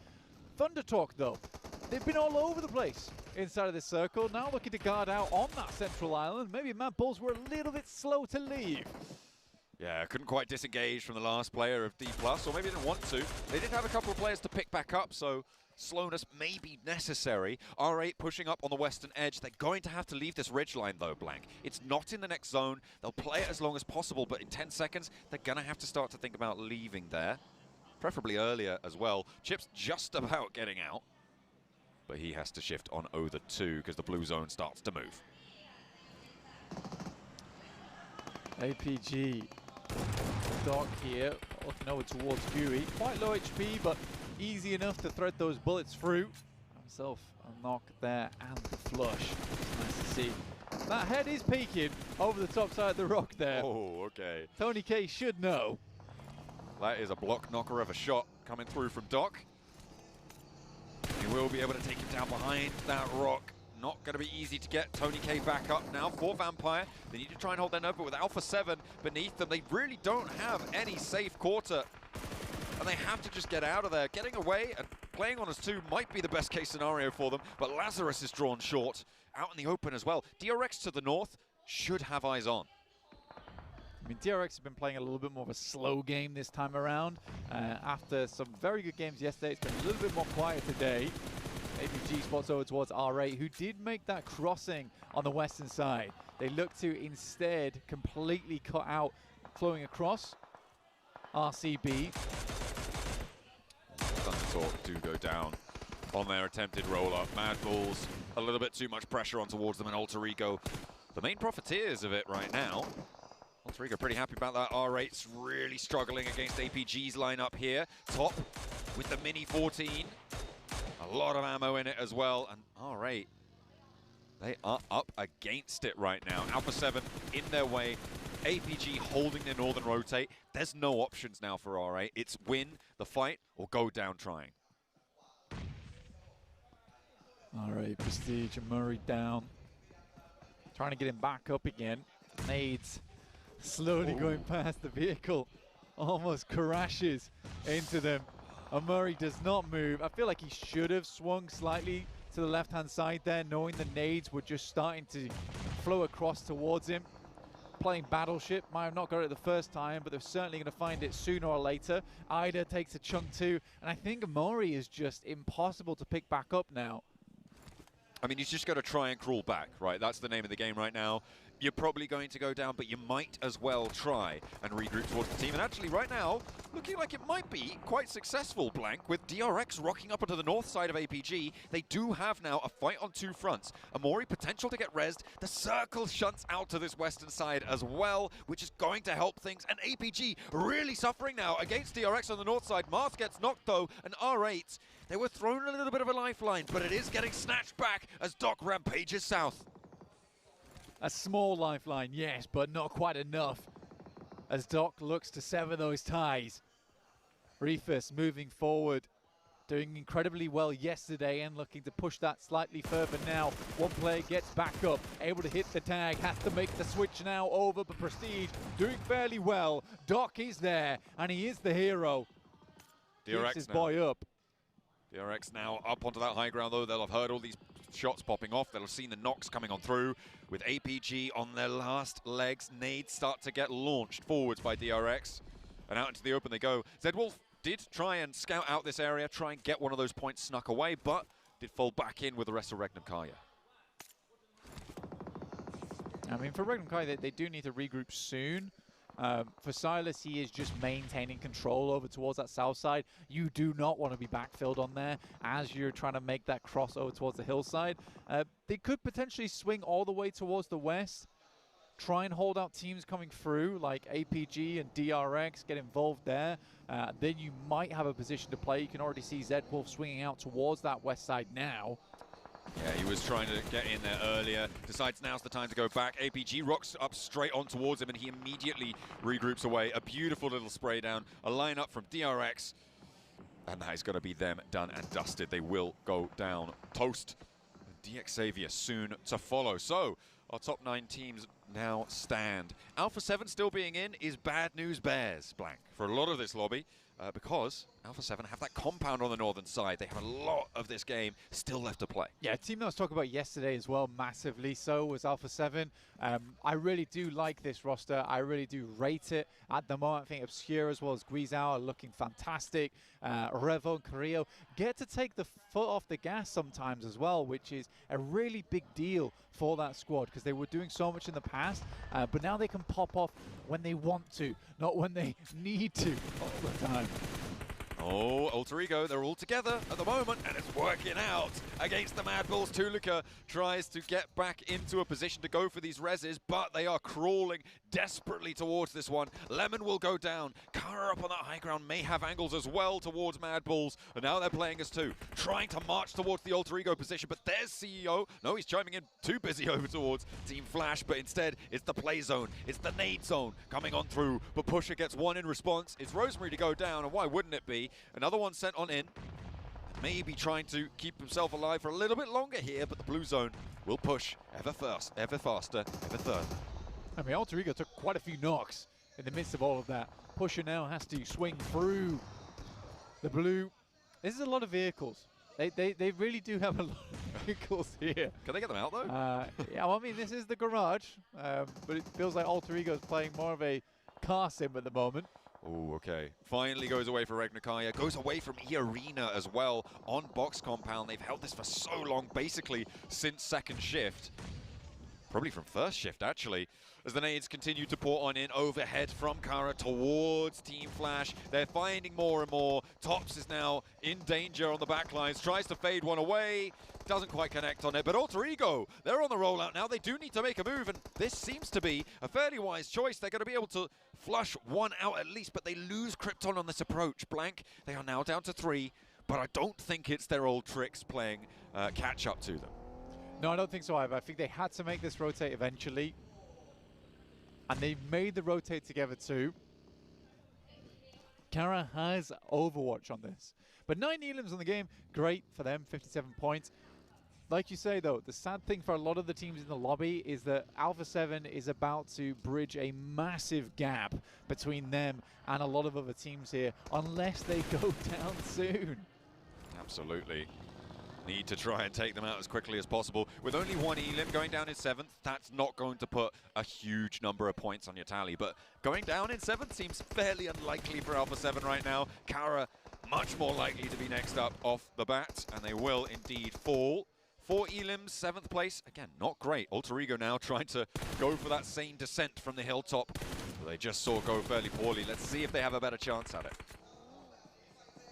Thunder Talk, though, they've been all over the place inside of this circle. Now looking to guard out on that central island. Maybe Mad Bulls were a little bit slow to leave. Yeah, couldn't quite disengage from the last player of D+, or maybe didn't want to. They did have a couple of players to pick back up, so slowness may be necessary. R8 pushing up on the western edge. They're going to have to leave this ridgeline, though, Blank. It's not in the next zone. They'll play it as long as possible, but in 10 seconds, they're going to have to start to think about leaving there. Preferably earlier as well. Chip's just about getting out, but he has to shift on Other 2 because the blue zone starts to move. APG Doc here, looking over towards Gooey. Quite low HP, but easy enough to thread those bullets through. Himself a knock there and the flush. Nice to see. That head is peeking over the top side of the rock there. Oh, okay. Tony K should know. That is a block knocker of a shot coming through from Doc. He will be able to take him down behind that rock. Not going to be easy to get Tony K back up now for Vampire. They need to try and hold their nerve, but with Alpha 7 beneath them, they really don't have any safe quarter. And they have to just get out of there. Getting away and playing on as 2 might be the best case scenario for them, but Lazarus is drawn short. Out in the open as well. DRX to the north should have eyes on. I mean, DRX has been playing a little bit more of a slow game this time around. After some very good games yesterday, it's been a little bit more quiet today. APG spots over towards R8, who did make that crossing on the western side. They look to instead completely cut out flowing across RCB. Thunder Talk do go down on their attempted roll-up. Mad Bulls, a little bit too much pressure on towards them, and Alter Ego, the main profiteers of it right now. Alter Ego pretty happy about that. R8's really struggling against APG's lineup here. Top with the Mini 14. A lot of ammo in it as well. And R8, they are up against it right now. Alpha 7 in their way. APG holding their northern rotate. There's no options now for R8. It's win the fight or go down trying. R8, Prestige and Murray down. Trying to get him back up again. Nades slowly going past the vehicle. Almost crashes into them. And Murray does not move. I feel like he should have swung slightly to the left-hand side there, knowing the nades were just starting to flow across towards him. Playing Battleship, might have not got it the first time, but they're certainly going to find it sooner or later. Ida takes a chunk too, and I think Murray is just impossible to pick back up now. I mean, he's just got to try and crawl back, right? That's the name of the game right now. you're probably going to go down, but you might as well try and regroup towards the team. And actually, right now, looking like it might be quite successful, Blank, with DRX rocking up onto the north side of APG. They do have now a fight on two fronts. Amori potential to get rezzed. The circle shunts out to this western side as well, which is going to help things. And APG really suffering now against DRX on the north side. Mars gets knocked though, and R8, they were thrown a little bit of a lifeline, but it is getting snatched back as Doc rampages south. A small lifeline, yes, but not quite enough as Doc looks to sever those ties. Reefus moving forward, doing incredibly well yesterday and looking to push that slightly further now. One player gets back up, able to hit the tag, has to make the switch now over, but Prestige doing fairly well. Doc is there, and he is the hero. DRX Keeps his now. boy up. DRX now up onto that high ground, though. They'll have heard all these shots popping off. They'll have seen the knocks coming on through. With APG on their last legs, nades start to get launched forwards by DRX. And out into the open they go. Zedwolf did try and scout out this area, try and get one of those points snuck away, but did fall back in with the rest of Regnum Kaya. I mean, for Regnum Kaya, they do need to regroup soon. For Silas, he is just maintaining control over towards that south side. You do not want to be backfilled on there as you're trying to make that crossover towards the hillside. They could potentially swing all the way towards the west, try and hold out teams coming through like APG and DRX, get involved there. Then you might have a position to play. You can already see Zedwolf swinging out towards that west side now. Yeah, he was trying to get in there earlier. Decides now's the time to go back. APG rocks up straight on towards him, and he immediately regroups away. A beautiful little spray down. A lineup from DRX. And that is going to be them done and dusted. They will go down. Toast. DX Xavier soon to follow. So, our top 9 teams now stand. Alpha 7 still being in is bad news bears, Blank, for a lot of this lobby. Because Alpha 7 have that compound on the northern side. They have a lot of this game still left to play. Yeah, a team that I was talking about yesterday as well, massively so, was Alpha 7. I really do like this roster. I really do rate it. At the moment, I think Obscure as well as Guizhou are looking fantastic. Revo and Carrillo get to take the foot off the gas sometimes as well, which is a really big deal for that squad because they were doing so much in the past, but now they can pop off when they want to, not when they need to all the time. Oh, Alter Ego, they're all together at the moment, and it's working out against the Mad Bulls. Tuluka tries to get back into a position to go for these reses, but they are crawling desperately towards this one. Lemon will go down. Kara up on that high ground may have angles as well towards Mad Bulls, and now they're playing as two, trying to march towards the Alter Ego position, but there's CEO. No, he's chiming in too busy over towards Team Flash, but instead it's the play zone, it's the nade zone coming on through, but Pusher gets one in response. It's Rosemary to go down, and why wouldn't it be? Another one sent on in. Maybe trying to keep himself alive for a little bit longer here, but the blue zone will push ever faster, ever further. I mean, Alter Ego took quite a few knocks in the midst of all of that. Pusher now has to swing through the blue. This is a lot of vehicles. They really do have a lot of vehicles here. Can they get them out, though? Yeah, well, I mean, this is the garage, but it feels like Alter Ego is playing more of a car sim at the moment. Oh, okay. Finally goes away for Regnakaya. Goes away from E-Arena as well on box compound. They've held this for so long, basically since second shift. Probably from first shift, actually. As the nades continue to pour on in overhead from Kara towards Team Flash. They're finding more and more. Tops is now in danger on the backlines. Tries to fade one away. Doesn't quite connect on it, but Alter Ego, they're on the rollout now. They do need to make a move, and this seems to be a fairly wise choice. They're going to be able to flush one out at least, but they lose Krypton on this approach. Blank, they are now down to 3, but I don't think it's their old tricks playing catch up to them. No, I don't think so either. I think they had to make this rotate eventually, and they made the rotate together too. Kara has Overwatch on this, but 9 elims on the game, great for them, 57 points. Like you say, though, the sad thing for a lot of the teams in the lobby is that Alpha 7 is about to bridge a massive gap between them and a lot of other teams here, unless they go down soon. Absolutely. Need to try and take them out as quickly as possible. With only 1 elim going down in 7th, that's not going to put a huge number of points on your tally. But going down in 7th seems fairly unlikely for Alpha 7 right now. Kara much more likely to be next up off the bat, and they will indeed fall. 4 elims, 7th place. Again, not great. Alter Ego now trying to go for that same descent from the hilltop. But they just saw go fairly poorly. Let's see if they have a better chance at it.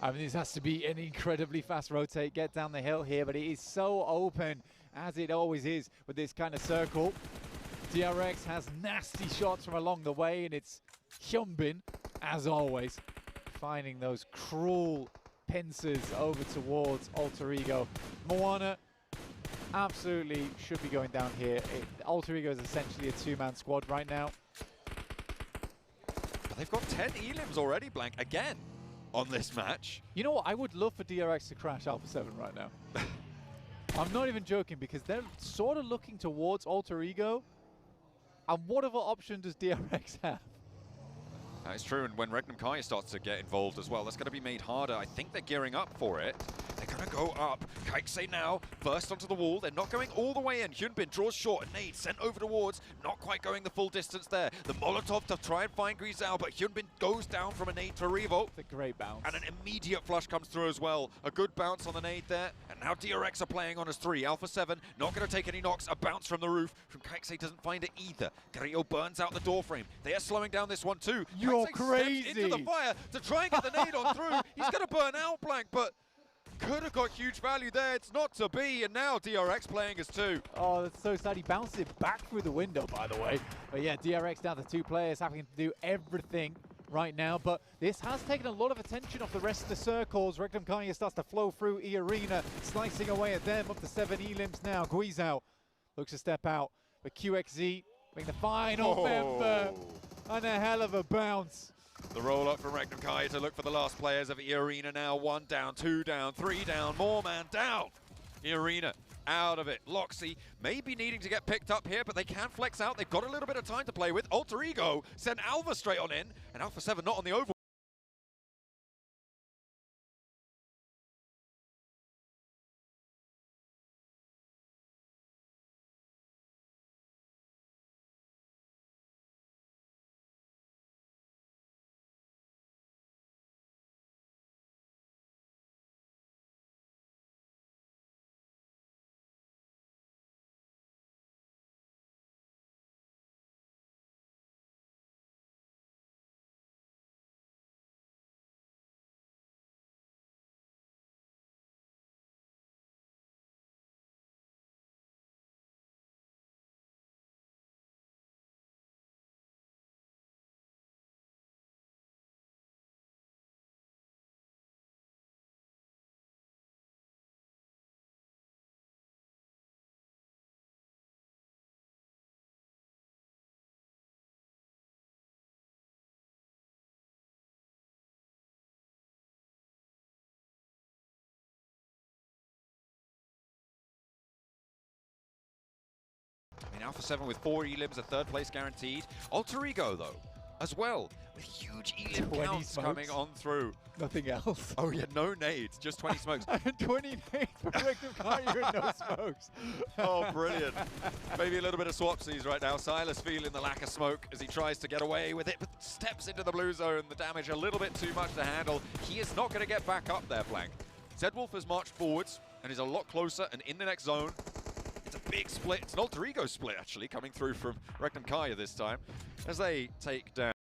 I mean, this has to be an incredibly fast rotate, get down the hill here, but it is so open, as it always is with this kind of circle. DRX has nasty shots from along the way, and it's Hyunbin, as always, finding those cruel pincers over towards Alter Ego. Moana absolutely should be going down here. Alter Ego is essentially a two-man squad right now. But they've got 10 elims already, Blank, again, on this match. You know what? I would love for DRX to crash Alpha 7 right now. I'm not even joking, because they're sort of looking towards Alter Ego. And what other option does DRX have? That is true, and when Regnum Kai starts to get involved as well, that's going to be made harder. I think they're gearing up for it. They're going to go up. Kaikse now burst onto the wall. They're not going all the way in. Hyunbin draws short. A nade sent over towards. Not quite going the full distance there. The Molotov to try and find Grisao, but Hyunbin goes down from a nade to Revo. It's a great bounce. And an immediate flush comes through as well. A good bounce on the nade there. And now DRX are playing on as 3. Alpha 7 not going to take any knocks. A bounce from the roof. From Kaikse doesn't find it either. Grio burns out the door frame. They are slowing down this one too. You're Kaikse crazy. steps into the fire to try and get the nade on through. He's going to burn out, Blank, but could have got huge value there. It's not to be, and now DRX playing as 2. Oh, that's so sad. He bounced it back through the window, by the way. But yeah, DRX down to 2 players, having to do everything right now. But this has taken a lot of attention off the rest of the circles. Regnum Kanye starts to flow through E-Arena, slicing away at them, up to 7 elims now. Guizhou looks to step out, but QXZ being the final member. And a hell of a bounce. The roll up from Regnum Kai to look for the last players of E-Arena now. 1 down, 2 down, 3 down, more man down. E-Arena out of it. Loxy may be needing to get picked up here, but they can flex out. They've got a little bit of time to play with. Alter Ego send Alva straight on in, and Alpha 7 not on the oval. I mean, Alpha 7 with 4 elims, a 3rd place guaranteed. Alter Ego, though, as well, with huge elim counts smokes. coming on through. Nothing else. Oh, yeah, no nades, just 20 smokes. 20 nades for Regnum Kanye and no smokes. Oh, brilliant. Maybe a little bit of swapsies right now. Silas feeling the lack of smoke as he tries to get away with it, but steps into the blue zone. The damage a little bit too much to handle. He is not going to get back up there, Blank. Zedwolf has marched forwards and is a lot closer and in the next zone. It's a big split. It's an Alter Ego split, actually, coming through from Regnum Kaya this time as they take down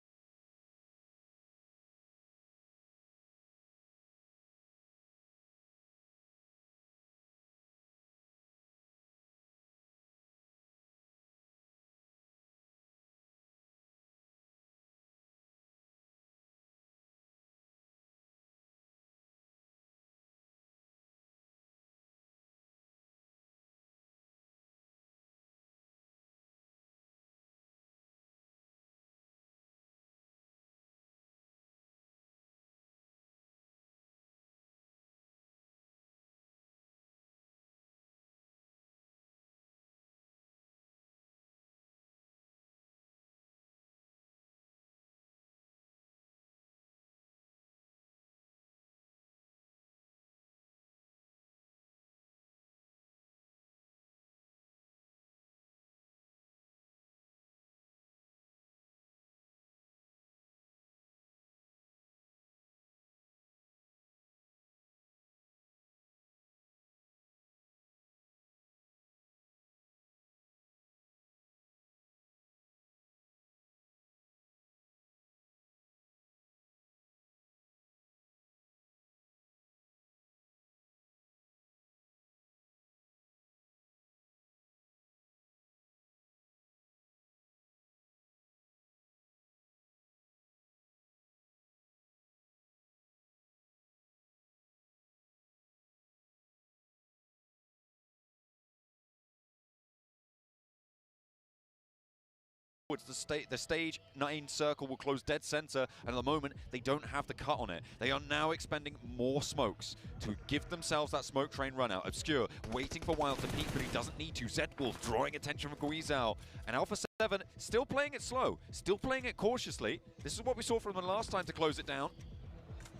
The stage 9 circle will close dead center, and at the moment they don't have the cut on it. They are now expending more smokes to give themselves that smoke train run out. Obscure waiting for Wild to peek, but he doesn't need to. Zedwolf drawing attention from Guizhou, and Alpha 7 still playing it slow, still playing it cautiously. This is what we saw from them last time to close it down.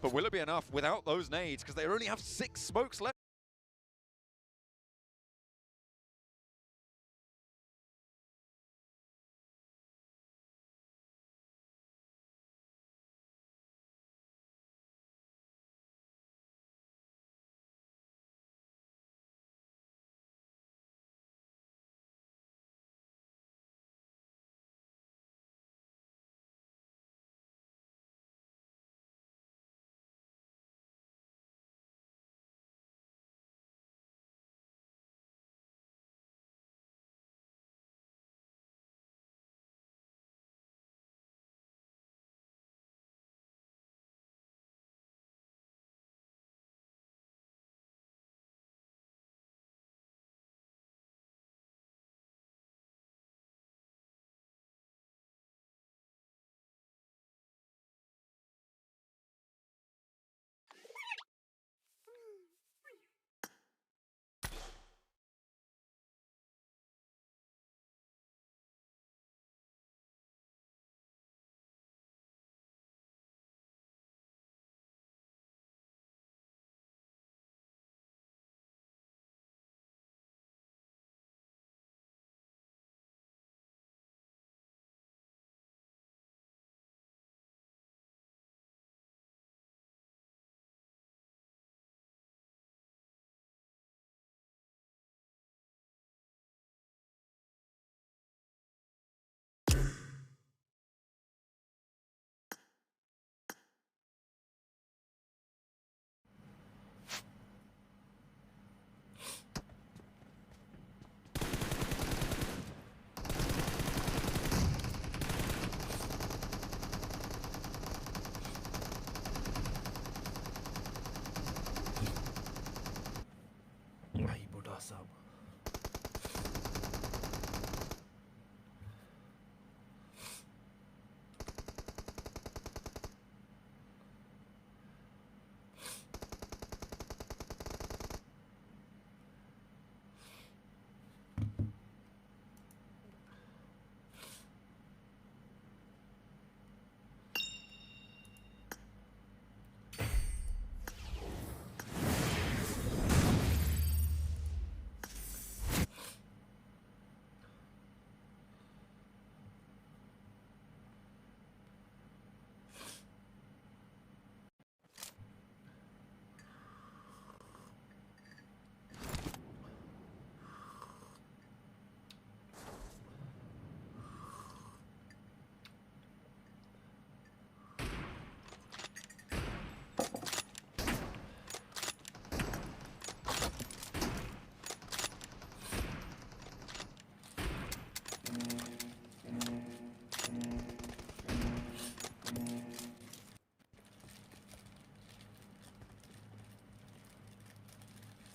But will it be enough without those nades? Because they only have 6 smokes left.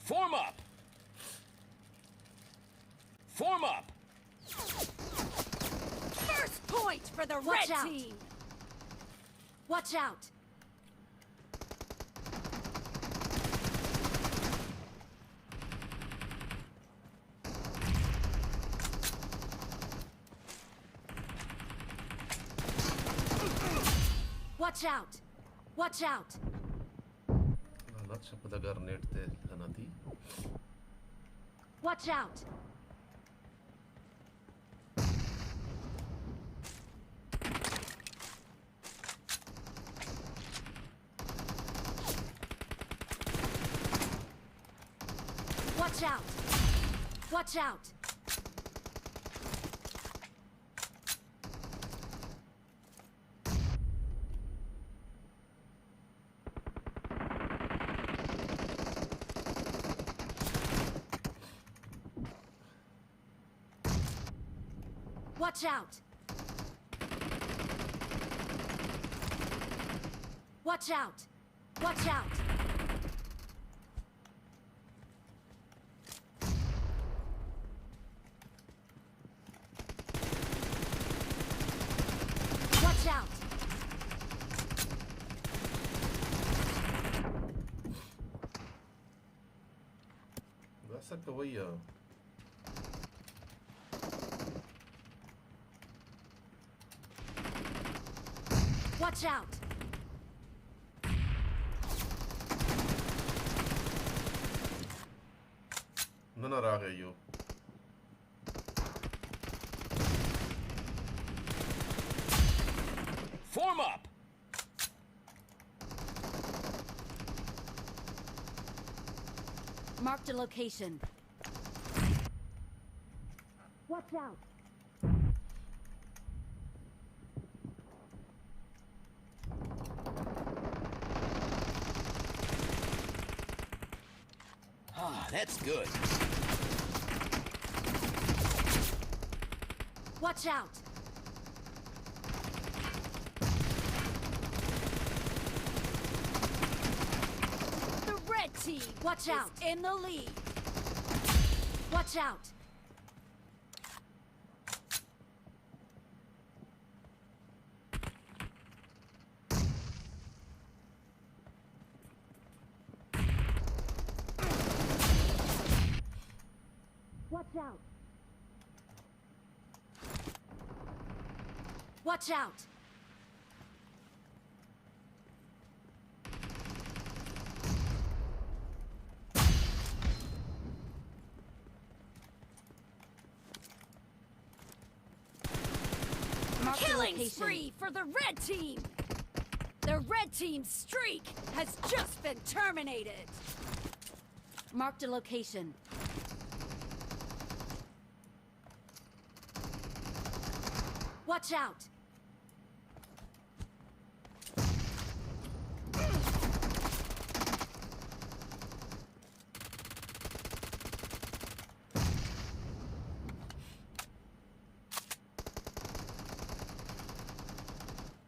Form up! Form up! First point for the red team! Watch out! Watch out! Watch out! Watch out! Watch out! Watch out! Watch out! Watch out! Watch out! भैया Watch out! ना रह गए यो Form up. Marked a location. Watch out! Ah, that's good. Watch out! The red team, watch out, in the lead. Watch out! Watch out! Watch out! Killing spree for the red team! The red team's streak has just been terminated! Marked a location. Watch out!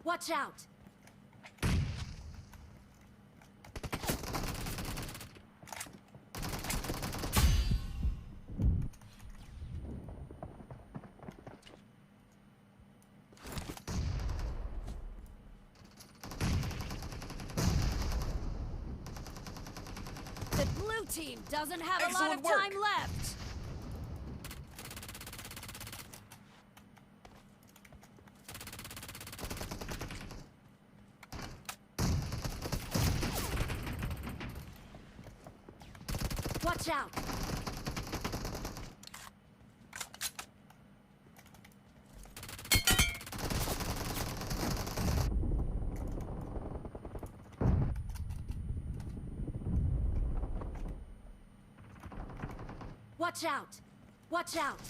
Watch out! The blue team doesn't have a lot of time left. Watch out! Watch out! Watch out!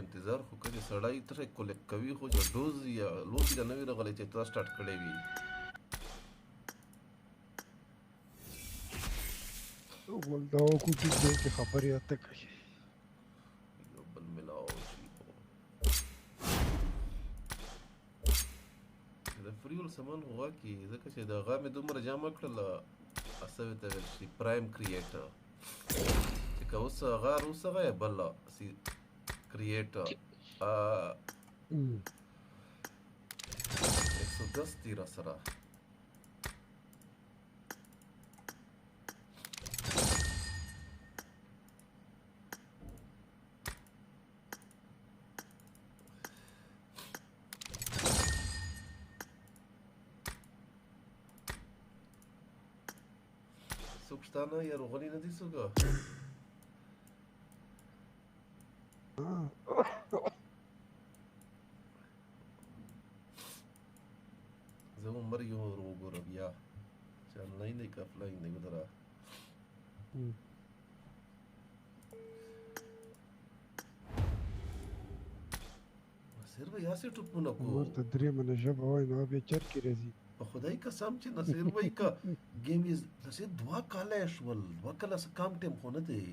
इंतजार खो कदे सड़ाई तरे कोले कवि हो जो dose या lossy का नवी रगले चेता स्टार्ट करे भी बोलता हूँ कुछ देर की खबर याद तक है बल मिलाओ ده فريول سمان هواكي إذا كشي ده غامي دومر جامع كلا أسوي تبي برايم كرياتر تكا وسا غار وسا غاية بلا سي كرياتر 110 تيرا صراحة سوكشتانا يا روغاني ندي سوكا زو مريو روغو ربيا شان لاين دي كافلاين دي بدرا سير بيا سي ټوپونه کو ورته درې منه ژبه وای نو بیا چر کې راځي په خدای قسم چې نصیر وای کا گیم از نصیر دوا کاله شول دوا کاله کام ټیم خو نه دی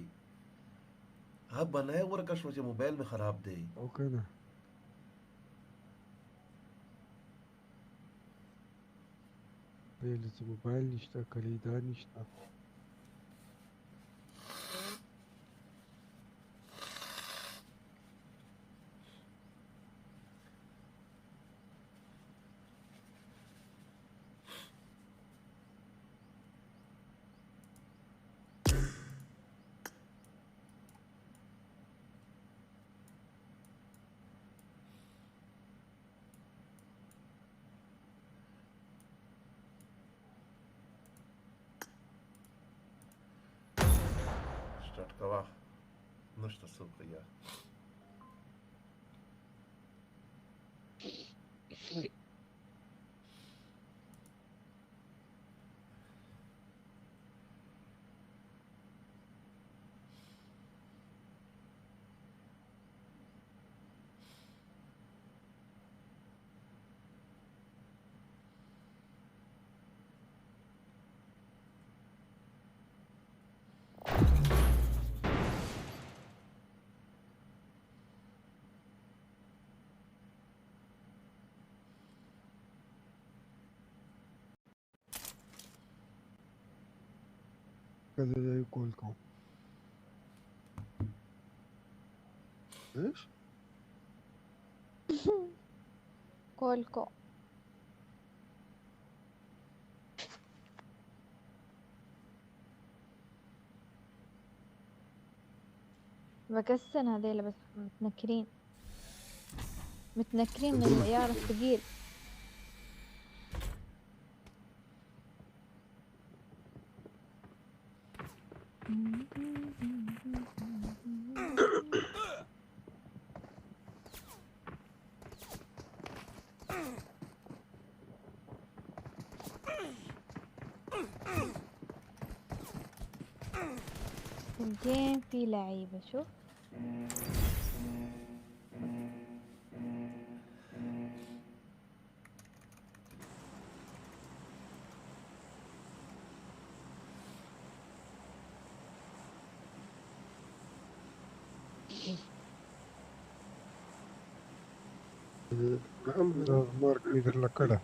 ها بنای ورکه شو چې موبایل می خراب دی او کنه پهله چې موبایل نشته کلیدا نشته Kava. Nështë super, ja. كذا زي كولكم ايش؟ كولكو بكسن هذيلا بس متنكرين من العيار الثقيل الجيم فيه لعيبة شوف مارك ميدر لكده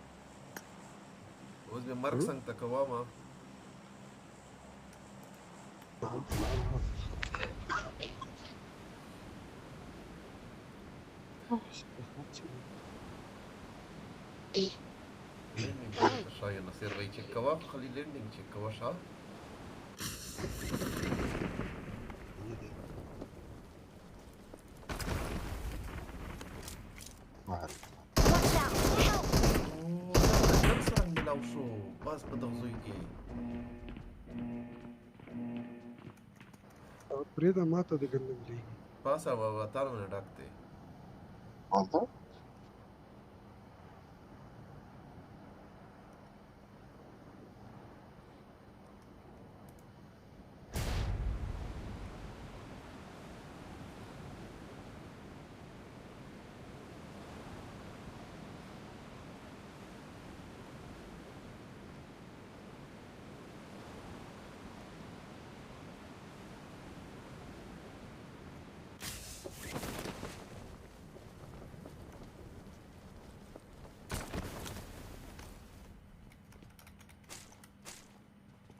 وزي مارك سانتا كواما شاي نصير غي تشكوا خلي ليندينج تشكوا شا serang milau show pas pedozuyki بريدة ما تتقدم لي pasa avatar में रखते والله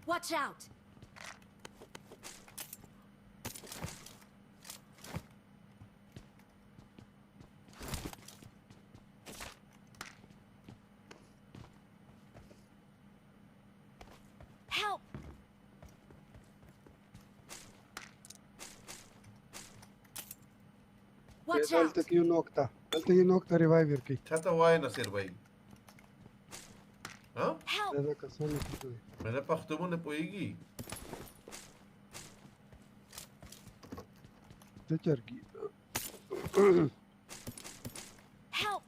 Watch out! Help! Watch out! التقي نقطة ريفايفر كي छाता वाई नसीर भाई हाँ هذا كسوني كده मैंने पख्तूमों ने पोएगी تجرقي Help!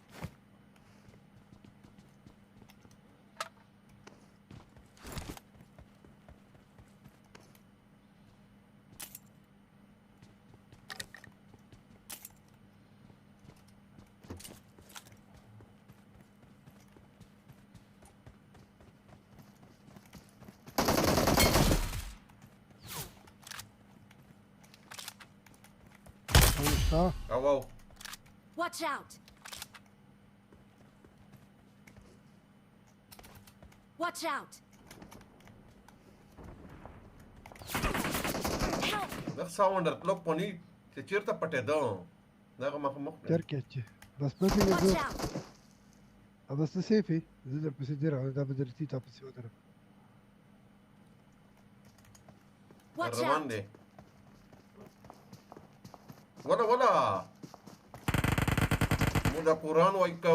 اه او Watch out! Watch out! دا ساوند کلوب پونی چې چیرته پټېدو دغه مخ تركيتش بس بدي نزور بس سيفي زي بس يدير دا بدل تيتا بس يودر روان دی ولا مو دا قرآن وای کا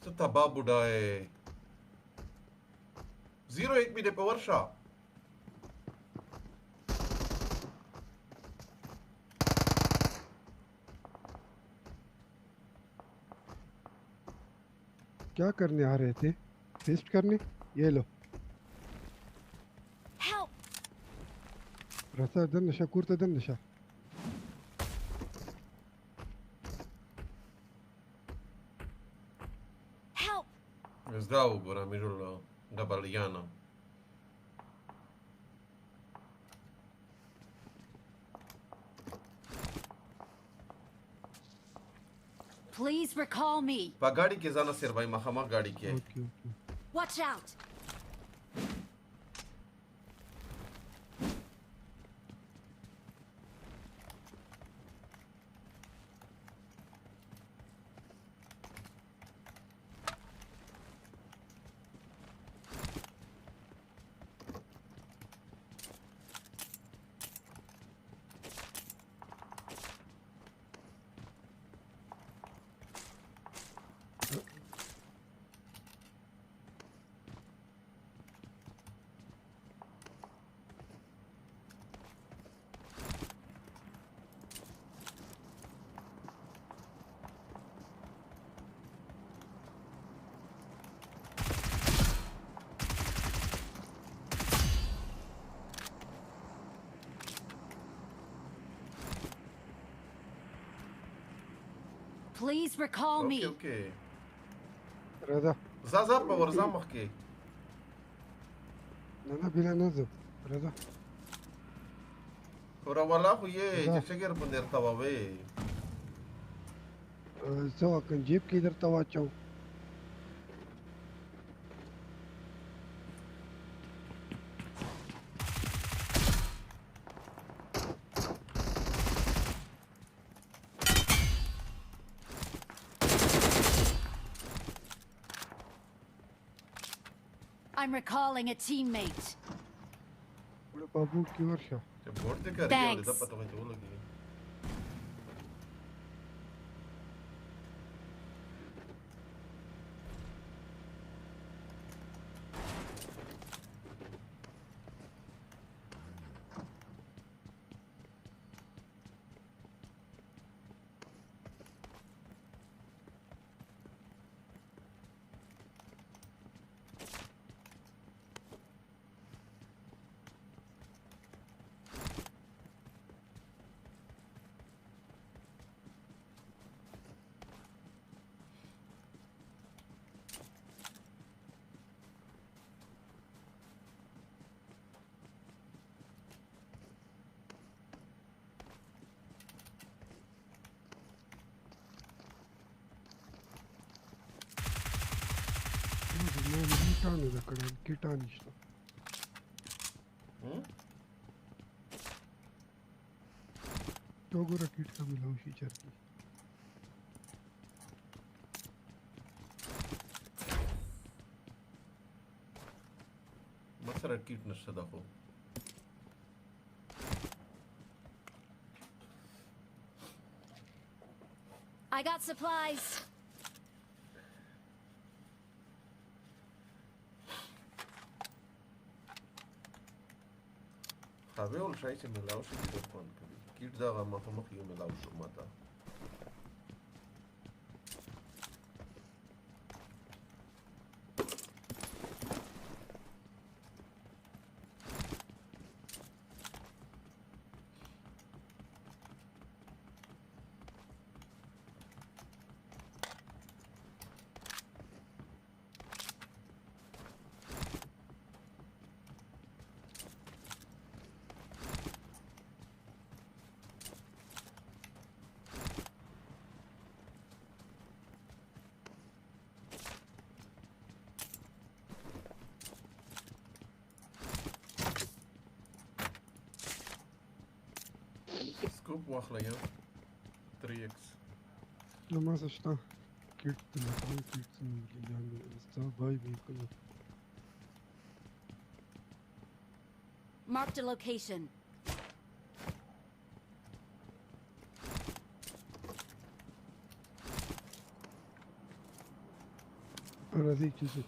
څه تبا بوډای 0-8 می دې په ورشه क्या करने आ रहे थे फेस्ट करने ये लो رسا دنشا كورتا دنشا îți dau gura mijul Gabaliana. Please recall me. په ګاډي کې ځان سر وای مخامخ ګاډي کې. Watch out. Please recall me. Okay. رضا زازا په ورځه مخ کې. نه بلا نزل رضا. ورا ولا خو یې چې شګر په درته وې. سو کن جیب کې درته واچو. I'm recalling a teammate. बाबू की वर्षा Thanks. कीटाणु रखना कीटाणु तो गोरा कीट का मिलाओ फीचर की مثلا कीट नष्ट दाखव I got supplies. هغه ول شای چې ملاو شي د فون کوي کیټ دا مخ یو ملاو شو ماته سكوب واخلة يا 3x. لما سشتا كيرت تلقون كيرت اللي عند الانستا باي بيكون. Marked a location. أنا ذيك جزء.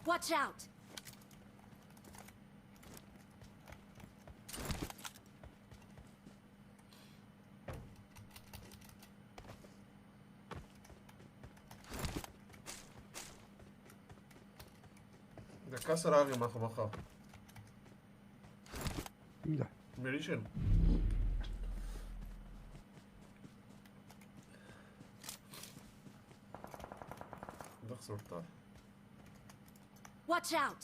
Watch out! ده كسر عالي مخا. لا. ميريشن. ده خسرتها. Watch out!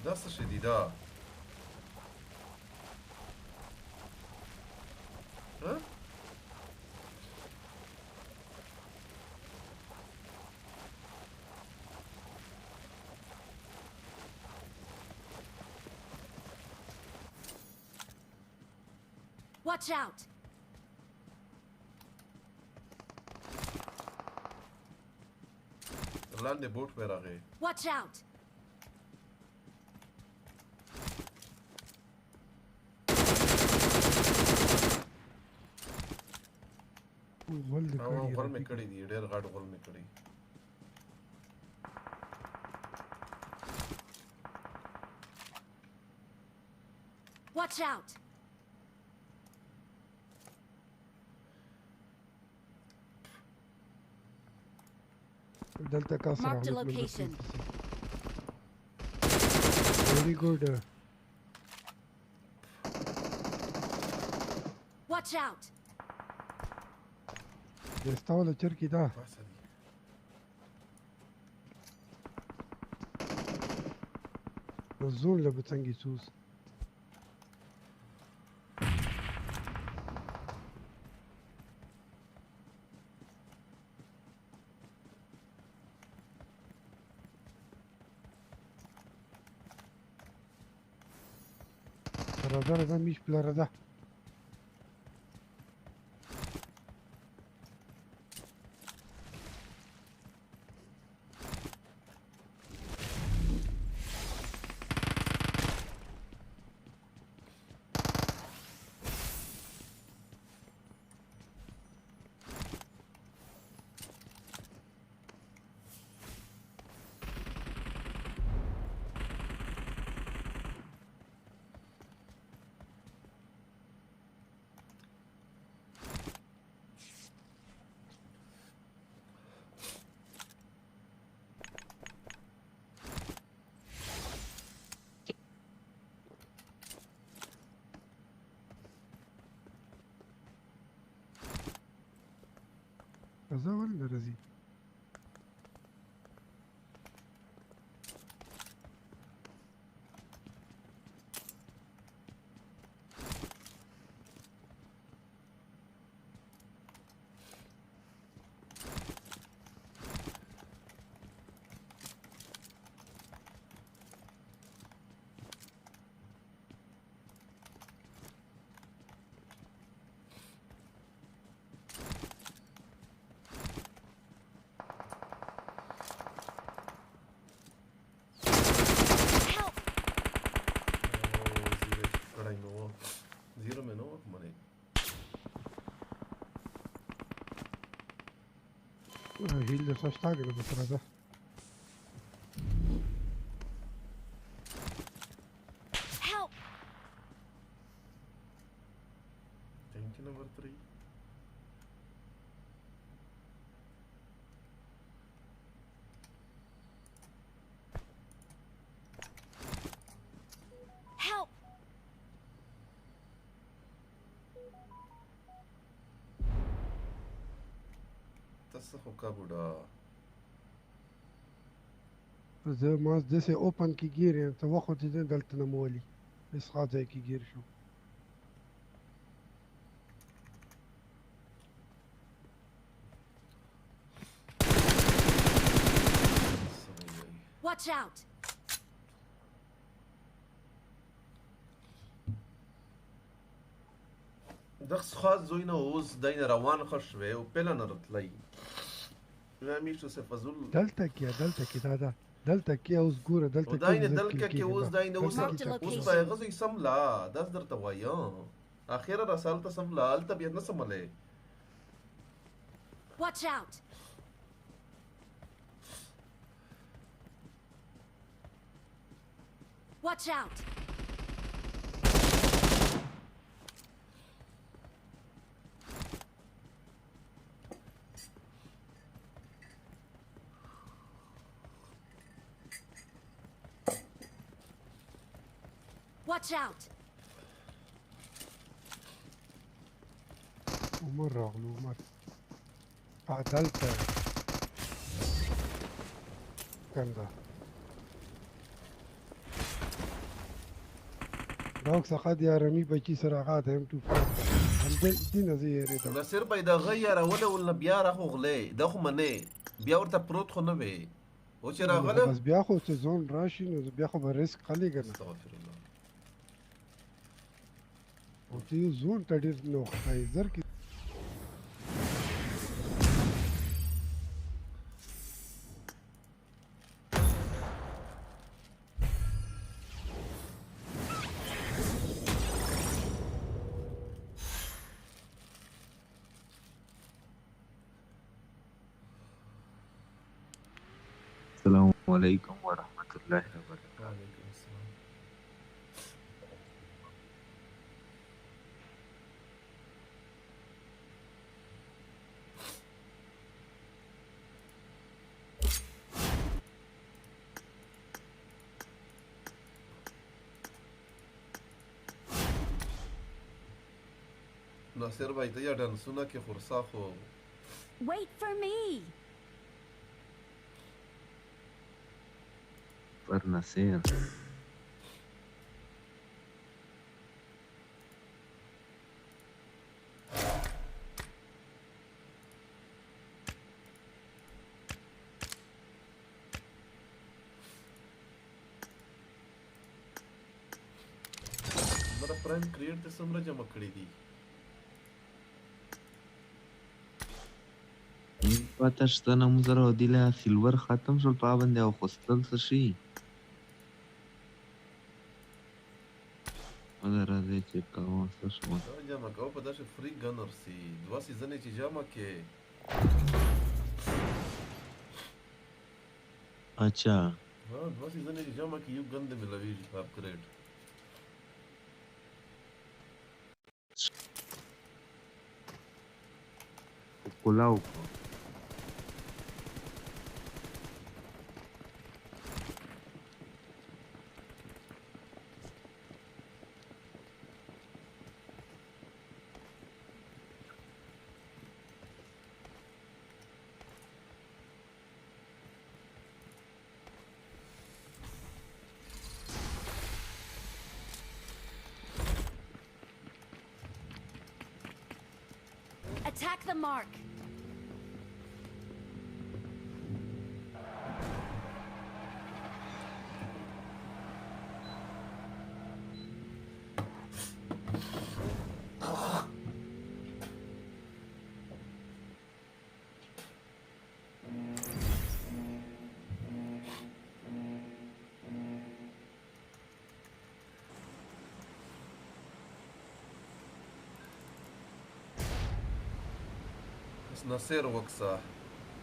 داسة شديدة. ها؟ Watch out! لاندي بوت براغي. Watch out! غول میکړی دی ډېر غاټ غول میکړی. Watch out! دلتا كاسر. Marked a location. Very good. Watch out! يستوى التركي ده. الزول اللي بتسنجي سوس. الرادار ده مش بلا رادار. رضا ولا رزي؟ هيل تشتاق بس هذا Help! Thank you, number 3. Help! تسخو بودا. زي ما دسي اوبن كي جير يعني توقع تدين دلتنا مولي اسقاط زي كي جير شو Watch out! دخس خاص زوينا ووز داين روان خشوه وبلا نرتلي. ما ميشو سفزول. دلتك هذا دلتك يا وزقورة دلتك وداين دلك كي وز داين وز بايغز يسملا داس در توايا. آخر رسالة سملا ألتا بيدنا سمله. Watch out! Watch out! Watch out! ومرة عدلت كان ده دوك سقاد يا رمي بيجي سراغات هم توفى دينا زي ريدا نصير بيدا غير ولا بيارا خو غلي دخو مني بيورتا بروت خو نبي وش راغله بس بياخو سيزون راشين بياخو بريسك خلي جنا استغفر الله وتي زون تدير نو خايزر كي السلام عليكم ورحمة الله وبركاته. وعليكم السلام. ناصر بيدا يا دان سونا كي خرصاخو. Wait for me! पर नसीर हमारा prime create ते समरा जमा कड़ी दी پته شته نه موږ سره ودیله سیلور ختم شول پابند او خوستل څه شي مګر راځي چې کوم څه شو جما کو په داسې فری ګنر سي دوا سیزن چې جما کې اچھا ها دوا سیزن چې جما کې یو ګند ملوي اپګریډ کولاو Attack the mark! نصير وقصة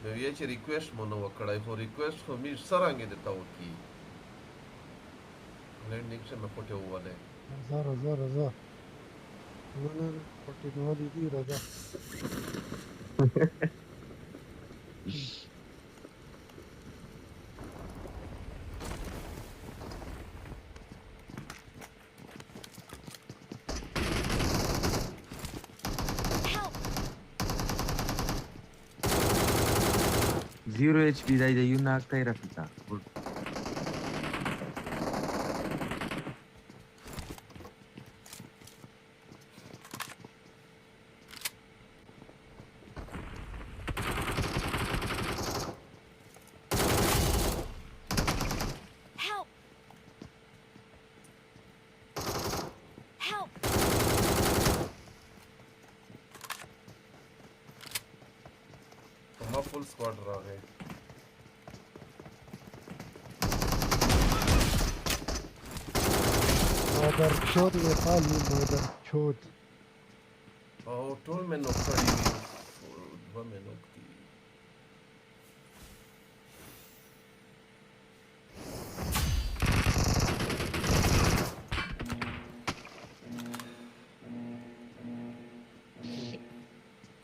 مې ویل چې ریکویسټ مو نه وکړی خو ریکویسټ خو مې څرنګه درته وکړي لینډینګ چې مې پټې وولې راځه نه پټې مې ولې دي راځه Zero HP dai da yun naktai rafita. ما فول سکواډ راغی مادر چود Nepali مادر چود او ټول مې نوک کړي دي دوه مې نوک دي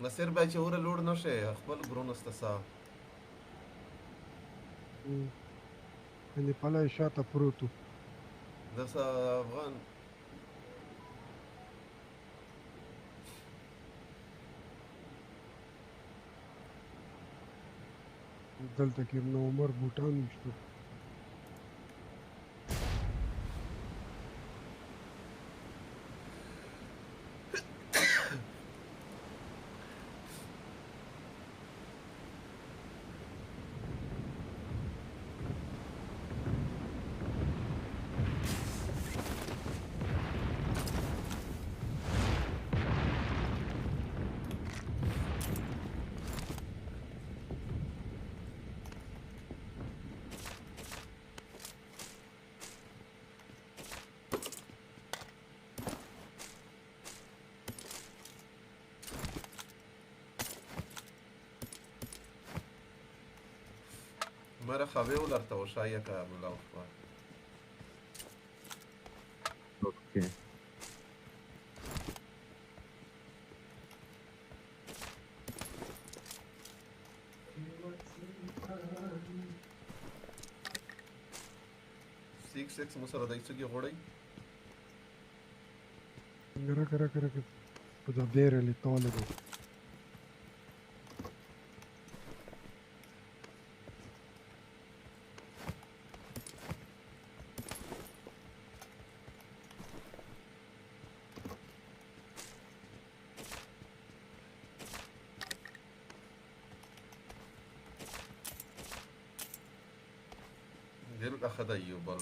نصیر بای چې اوره لوړ نشي خپل ګرون استسا Nepali شاته پروتو دسا افغان دلته کې نو عمر بوټان نشته مرا خواه ولرته وشایه که ملا اخبار Okay. سیکس مو سره دای څوګي غوړی کرا په دا بیره لیکاله ده دل اخذ يوبل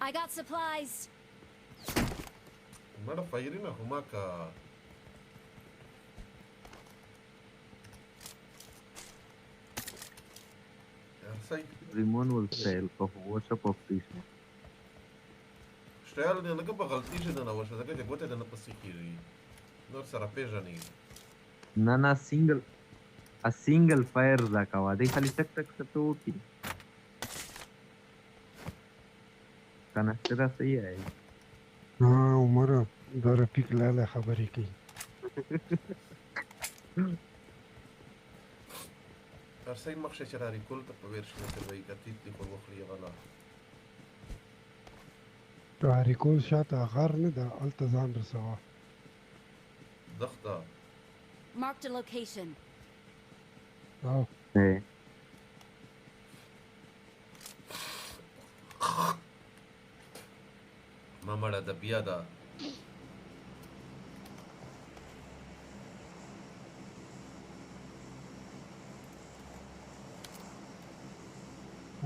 I got supplies. مړه فایرینه هما کا Rimon will fail for WhatsApp of this. شټایل دې نه په غلطی شه نه وشه ځکه چې ګوته نه پسې کیږي نور سره پیژنې Na single fire da kawa dai khali tak satoti kana sera sahi hai عمر دا رفیق لاله خبرې کوي ارسای مخشه چې را ریکول ته په ورش کې کوي کتیت دی په وخري غلا دا ریکول شاته غر نه ده الته ځان رسوا دخته Marked a location. Oh. Hey. مامړه د بیا ده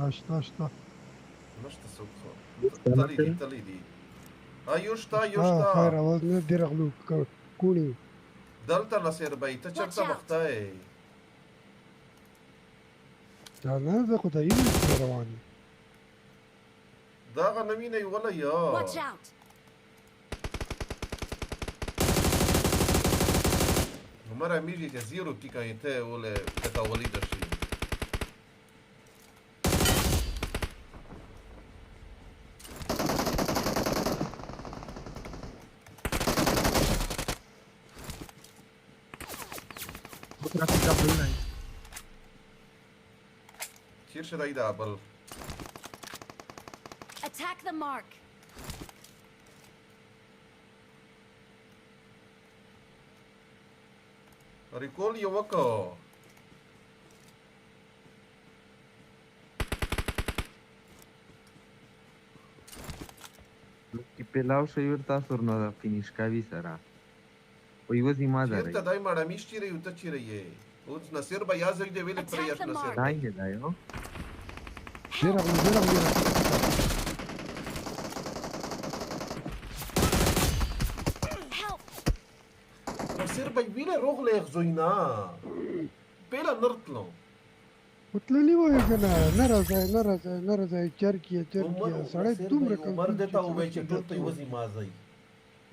اشتا نشته څوک تلی دي یوشتا خیر اواز نه دی رغلو کونی دلته نصیر بای ته چرته مخته دا نه زه خو ته یو روان دا غنمینه یو ولا یا Watch out. مرة ميجي كزيرو كي كان يتا ولا تتولي درشي بكره في قبل نايت كثير شديدة عبل Attack the mark. ريكول يوكا چې پیلاو شوی ورته تاسو نو فینیش کوي سره او یو زما ده چیرته دای ماړه میشتي یو ته چیرې یې اوس نصیر به یا زګ دی ویل پریاش نصیر دای نه دایو نصیر به ویل روغ له غزوینا پیلا نرتلو وتللی وای کنه نه راځي چرکیه سړی دومره کم عمر دته او چې ټول ته وځي مازای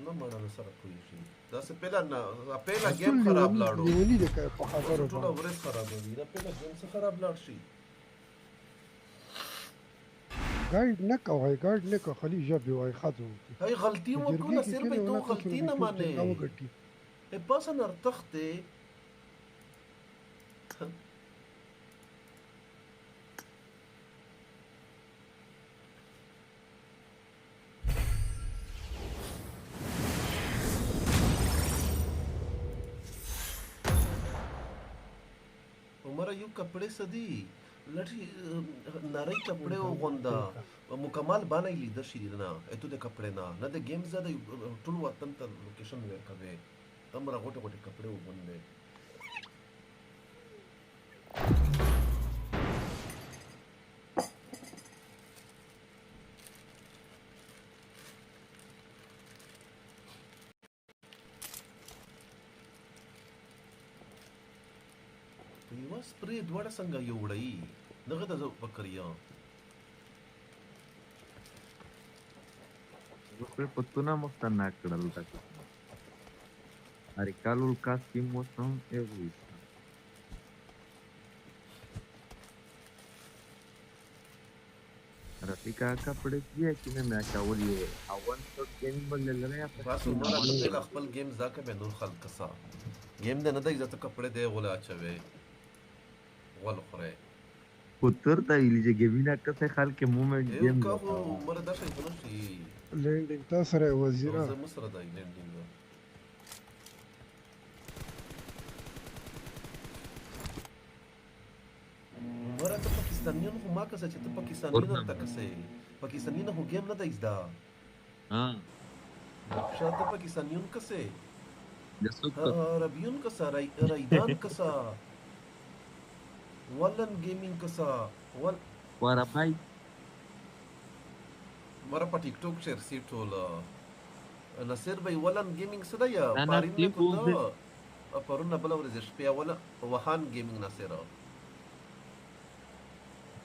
نو مړه سره کوي شي دا څه پیلا نه پیلا گیم خراب لاړو ونی ده په خبرو ټول ورس خراب دي دا پیلا گیم څه خراب لاړ شي ګایډ نه کوي ګایډ نه کوي خلی جبي وای خاطر هاي غلطي وکړه نصیر به تو غلطي نه مانه e pasa نرتخته हमारा you कपड़े सदी लठी नाराई कपड़े वगोंदा मुकम्मल बाना leader शीरना एतु दे कपड़े ना न दे गेम ज्यादा टुल वतन त लोकेशन वेयर कवे हमरा गोटे गोटे कपड़े वगोंदे یو سپری دوړه څنګه یو وړي دغه د فکریا په پتونه مختنه کړل تاسو Aricalul castimos son egoísta. Rafika कपड़े किया कि मैं क्या बोलिए अवन तो गेम बदल रहे हैं बस उमर अपने खपल गेम जाके बेनूर खल कसा गेम दे नदा इज्जत कपड़े दे बोला चवे वल खरे पुत्र ता इलीजे गेमिना कसे खाल के मोमेंट गेम का वो उमर दा शई बनशी लैंडिंग तसरे वजीरा مصر دا लैंडिंग مرة पाकिस्तानियों को माँ का सच्चे तो पाकिस्तानियों तक से पाकिस्तानियों को गेम ना दाइज़ दा हाँ शायद तो पाकिस्तानियों का से जैसे अरबियों का सा राइदान का सा वलन गेमिंग का सा वल वाराबाई مرة पा टिकटॉक शेयर सीट होला नसीर भाई वलन गेमिंग से दा या पारिन में कुछ परुना बला वरज़ पे वला वहान गेमिंग नसीरा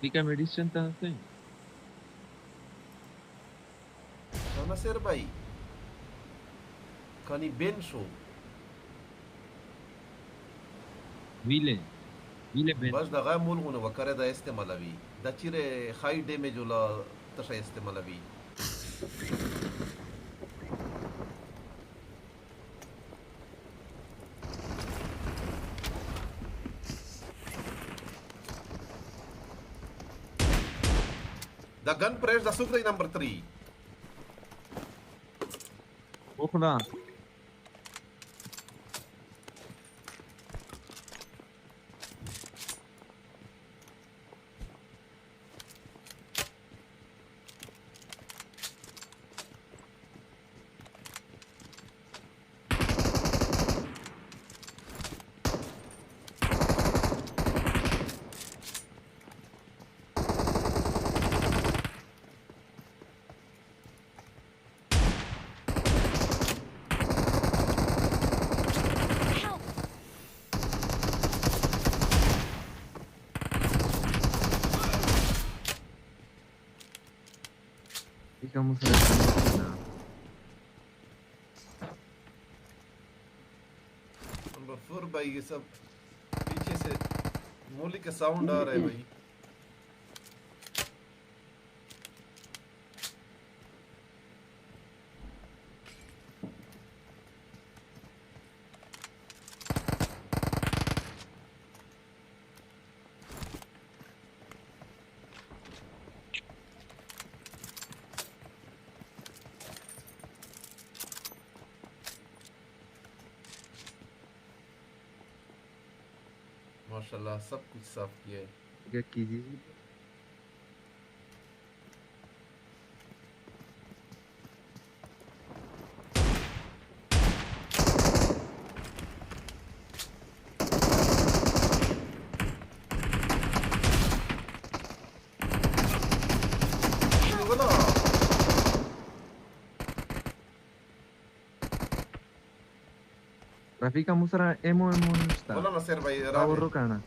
Fica medicine tá assim. Sana ser bai. Kani ben show. Vile ben. Bas da gamul guna wakare da istemalavi. Da chire high damage wala tasha istemalavi. The gun press the Sukri number 3. Okhna. Ficamos Number 4 by भाई ये सब पीछे से मूली का sound आ रहा है भाई. माशाल्लाह सब कुछ साफ किया है. क्या कीजिए Rafika musara emo sta. والله نصير باي Rawo kana.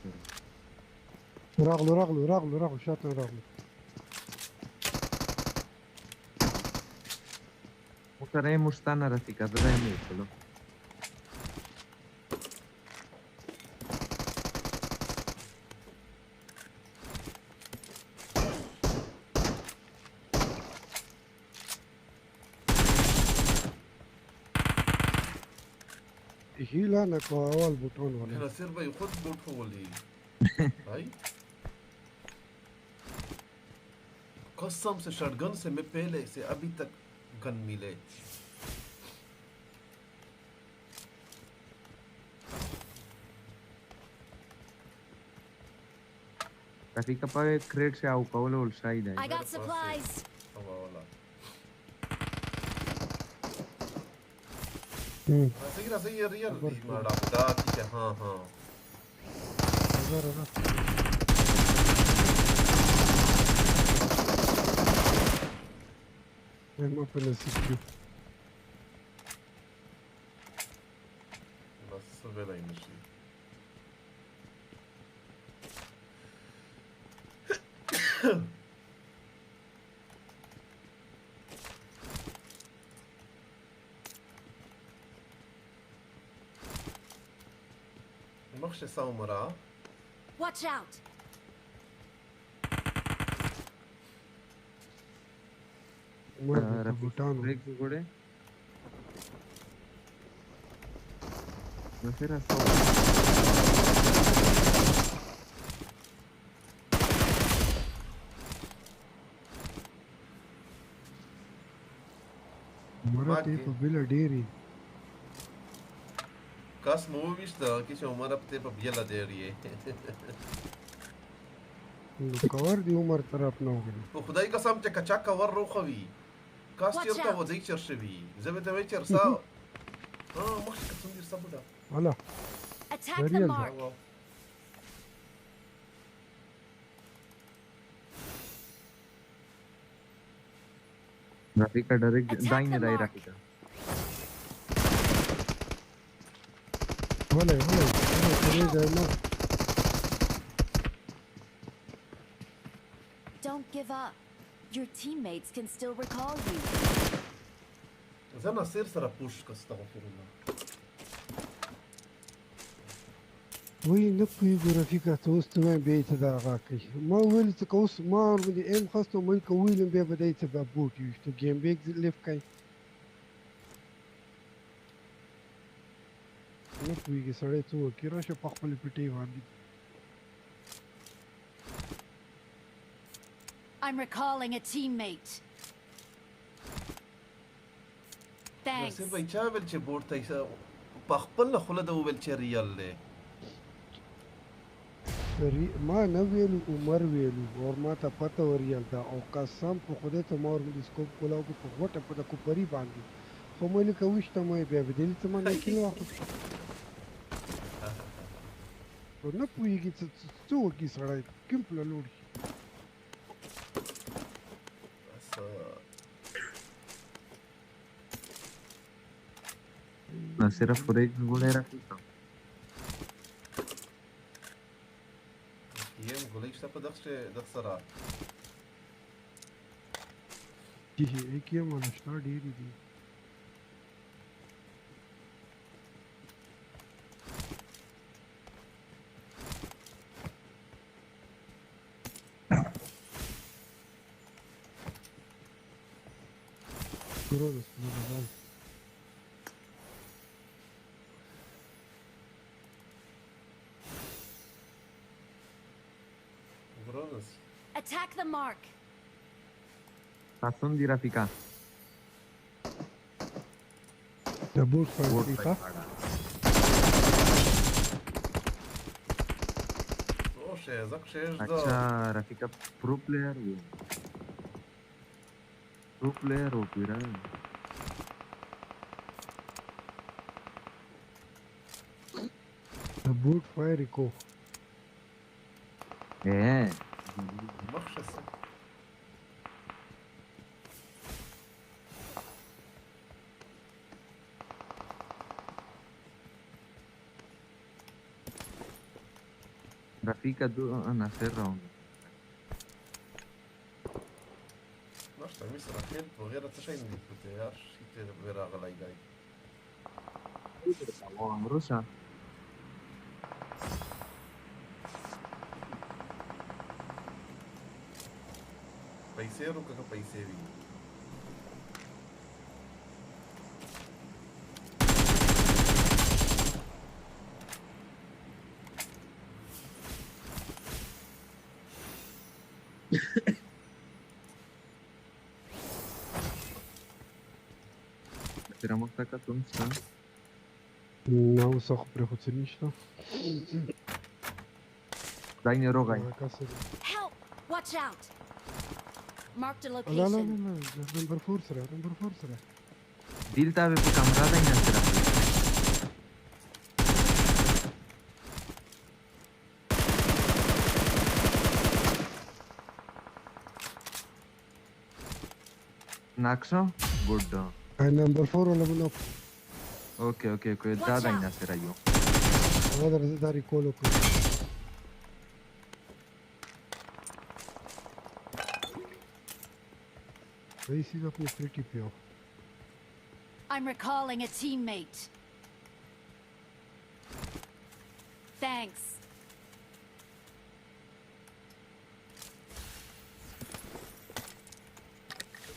راغلو شاطر راغلو. Musara emo sta na Rafika, dove è messo? هيلا انا كوال بوتون ولا. نصير باي خد بوت هو اللي भाई कसम से शॉटगन से मैं पहले से अभी तक गन मिले. Rafika poi crede se au Paolo ul shaida. I got supplies. सही रियल मारा बुदा ठीक है. हाँ हाँ ما في نسيب. بس ولا يمشي. مخش ساومرا. Watch out. Break gode. No será só. مرات په بل ډيري کاس مو وشته چې عمر په بيلا ډيري نو کور دی عمر طرف نه وګړي په خدای قسم چې کچا کور روخوي کاس چیرته وځي چرشوي زه به ته وای چرسا مخ قسم دې سبودا الله attack the mark. Rafika direct दाहिने दाई Rafika. ولا Don't give up. Your teammates can still recall you. زه نصير سره پوش کستغفر الله. وی نه پوهېږو رفیقه ته اوس ته وایم بیا یې ته دغه کوي ما ویل څه که اوس ما ورباندې ایم خواست ومن که ویلم بیا به دی څه به بوټ ویښتو ګیم بیک لیف کوي نه پوهېږي سړی څه وکړي راشه په خپلې پټۍ باندې I'm recalling a teammate. Thanks. نصير بای چا ویل چې بوټ ته په خپل خوله د ویل چې ریال دی ما نه ویلو عمر ویلو اور ما ته پته وریل دا او قسم په خدای ته ما ورباندې سکوپ کولاو په غوټه په د کوپري باندې خو مې لکه وشته مې بیا بدل څه ما نه کیلو خو نه پوهېږي څه وکړي سړی کوم پله لوړ شي No será por ahí ninguna era Rafika. یم ګولۍ شته په دغه سره یک یې مانشته ډېرې دي جرونس بالغلط. برونز. Attack the mark. Stasun di Rafika. The boot fight Rika. Proszę, zakrzesz do... अच्छा Rafika pro player वो. Pro player हो पूरा. The boot fight Rico. إيه. مخشص. Rafika do nacer round. Nossa, mi sarà che vorrei accendere tutte le uscite verrà la idea. Rusa. Paiseiro que paiseri. Esperamos taka tumsa. Na usach prechodzę ništa. Daj nie rogaj. Help! Watch out! Marked a لا لا location. لا نمبر 4 سرع نمبر 4 سرع. Dilta pe camera dai nasera. Naxo? Good. نمبر 4 ولا من Okay, da dai nasera io. هذا داري كولو كله. This is a pretty pure. I'm recalling a teammate. Thanks.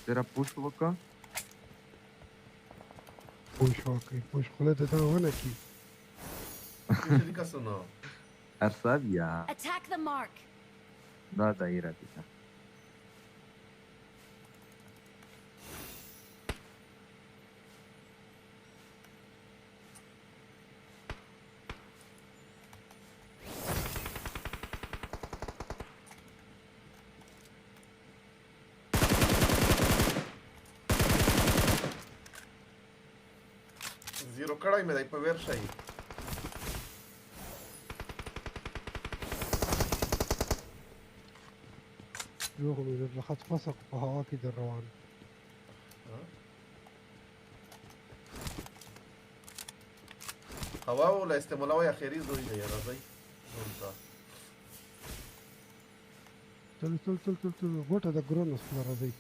तेरा push वका? Push واقعي push خليته ده هنا كي. Fica só não. Arsavia. Attack the mark. Da ira tika. Zero carai me dai para ver aí. يوغل إذا لحظت فسق وهواكي الروان. هواو لا استملاو يا خيري زوي يا رزي. تل غوتا ده جرونس مرة زي.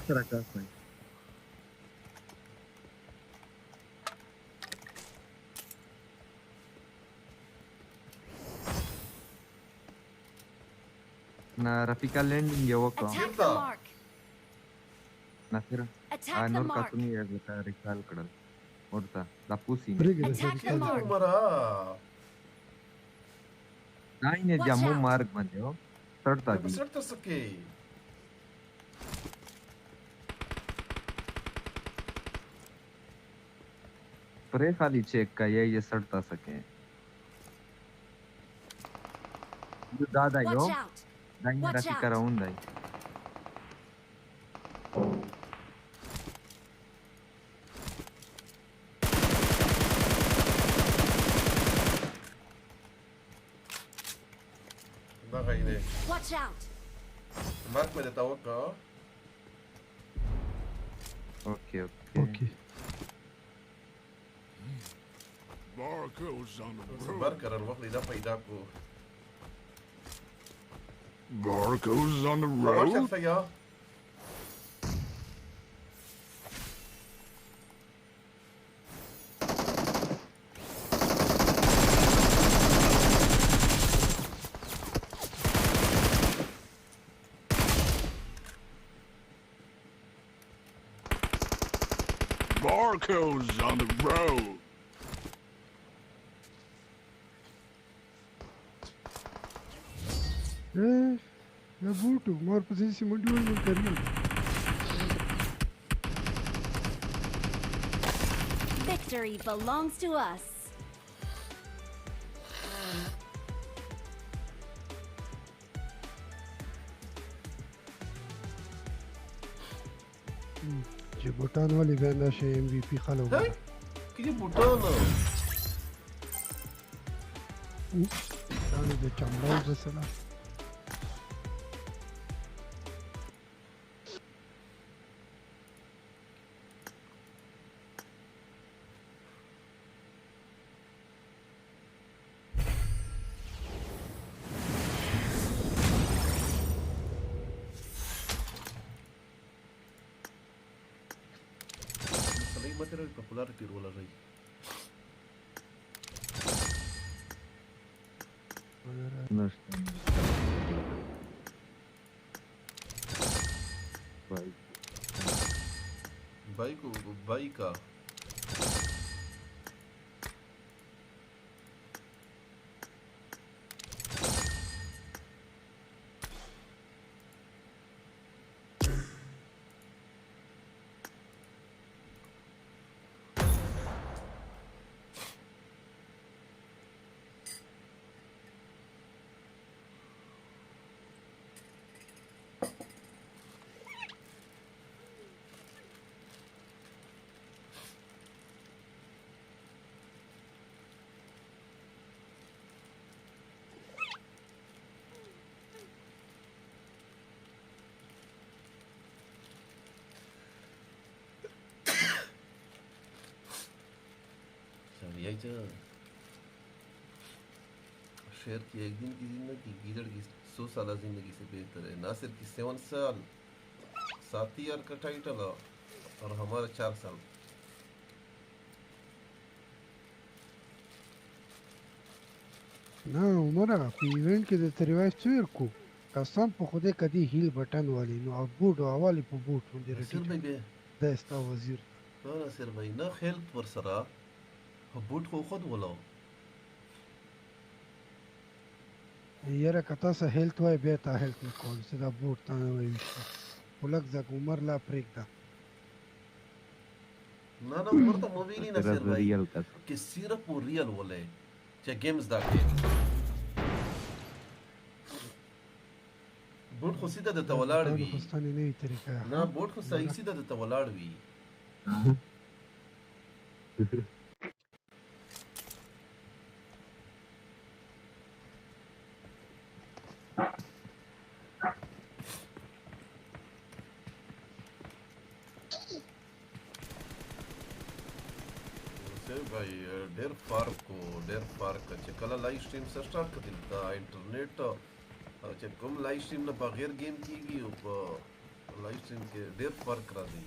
Terá casa aí. Na Rafika landing ya wako. Attack the mark. Nasira. Attack the Nor mark. katuni ya gata recall kadal. Orta. Da pusi. Attack the mark. Mara. Nai ne Watch jamu out. mark bande ho. Sarta di. Certo saquei. Pre खाली check का ये सड़ता सके. दादा यो. Watch out. Dai Watch Rafika out. round dai. Da gaine. Watch out. Mark me de tawaka. Okay. Okay. Barcodes on the road. Barker الوقت ده فايداكو. Barcodes on the روح road. الفيا. Barco's on the road. La bootu, more position module will carry. Victory belongs to us. چې بوټان ولې بیا نشه MVP خلک هاي کې بوټان دا د چمړو بسنه popularity roller rahi. Bike. यही शेर की एक दिन की जिंदगी गीदड़ की 100 साल जिंदगी से बेहतर है। नासिर की 7 साल 7 ईयर का टाइटल और हमारा 4 साल। ना उमरा په ایونت کې د تریواز څیر کو قسم په خوده کدي هیل بٹن والی نو ابوډ والی په بوټ باندې ناصر بھائی به دا استا وزیر ناصر بھائی نه خیلت ورسره بوټ خو خود ولاو یاره کتا سه هیلت وای به تا هیلت کول چې دا بوټ تا نه وي ولک زګ عمر لا پریک دا نه عمر ته موویلی ناصر بھائی کې صرف ریل ولې چې گیمز دا کې بوټ خو سیده د تولاړ وی پاکستاني نه طریقه نه بوټ خو صحیح سیده د تولاړ وی ډېر فرق چې کله لایو سټریم سټارټ کړل دا انټرنیټ چې کوم لایو سټریم نه بغیر گیم کیږي او په لایو سټریم کې ډېر فرق راځي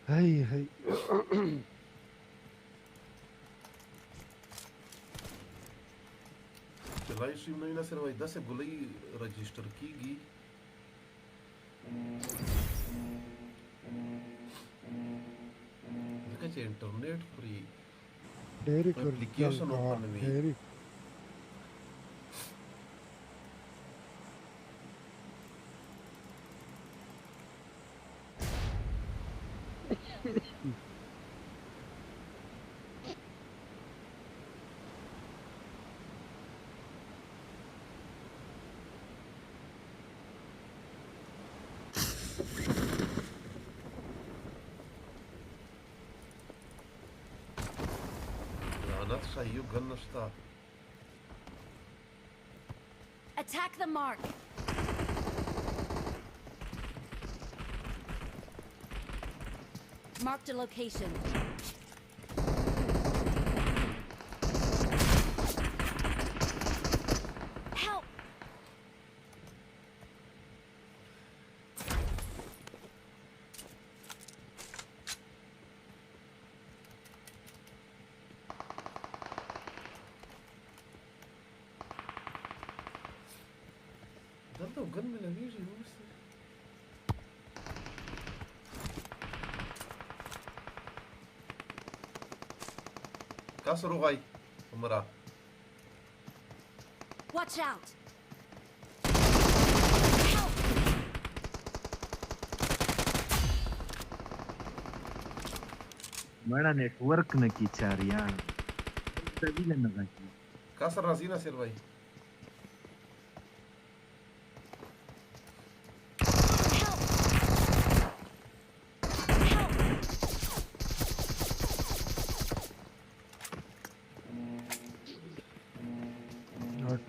هاي لایو سټریم نه سره وای داسې ګولې رجسٹر کیږي ځکه چې انټرنیټ فری ډېری اپلیکیشن اوپن وي Attack the mark. Marked a location. Help! ګن مې لګېږي وروسته کاسر وغای عمره Watch out! مړه نیټورک نه کی چاریان سویل نه غږی کاسر راځي ناصر بھائی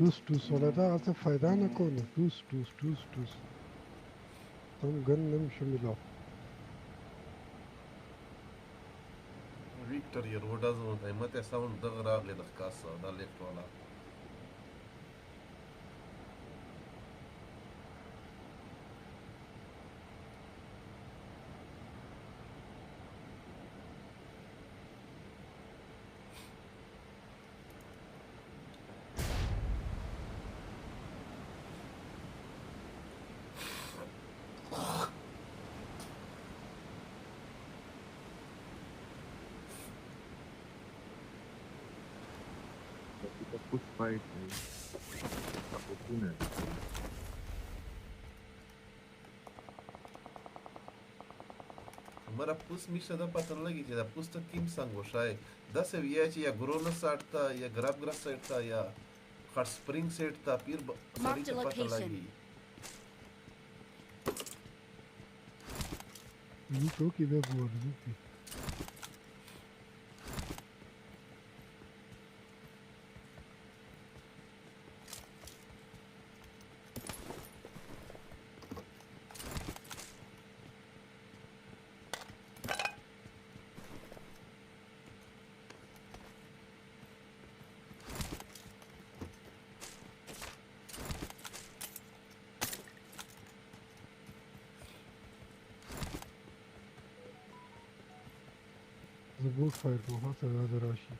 ټوس ټوس ولدا څه फायदा نه کوله ټوس ټوس ټوس ټوس تم ګن نم شمیلو ویکټر یې روډا زو قیمت یې ساوند دغه راغلی د ښکاسه دا لیفټ والا push fight opportunity हमारा पुस मिशा दा पता लगी कि दा पुस तो किम संग वशाय दा से विया ची या ग्रोना साटता या ग्राब ग्रास साटता या हट स्प्रिंग सेटता फिर सड़ी तो पता लगी ये तो की वे बोल रही زبور فایر کو ها سره راشي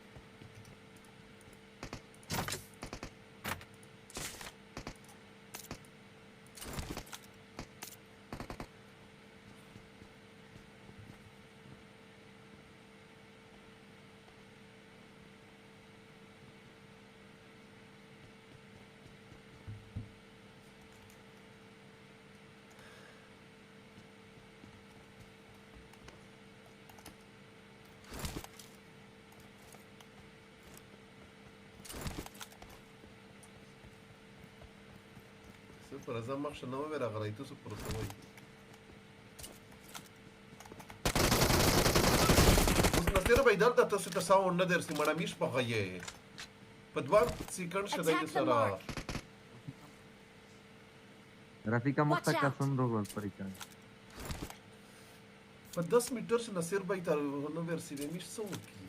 پر ازم مخ شنو ورا غلی تو سپر کوي اوس نصیر بھائی دلته تاسو ته ساوند نه درسي مړه میش په غيه په 2 سکند شته د سره رافیکا مختکا سندرو پریکان په 10 میټر څخه نصیر بھائی ته نو ورسي د میش څو کی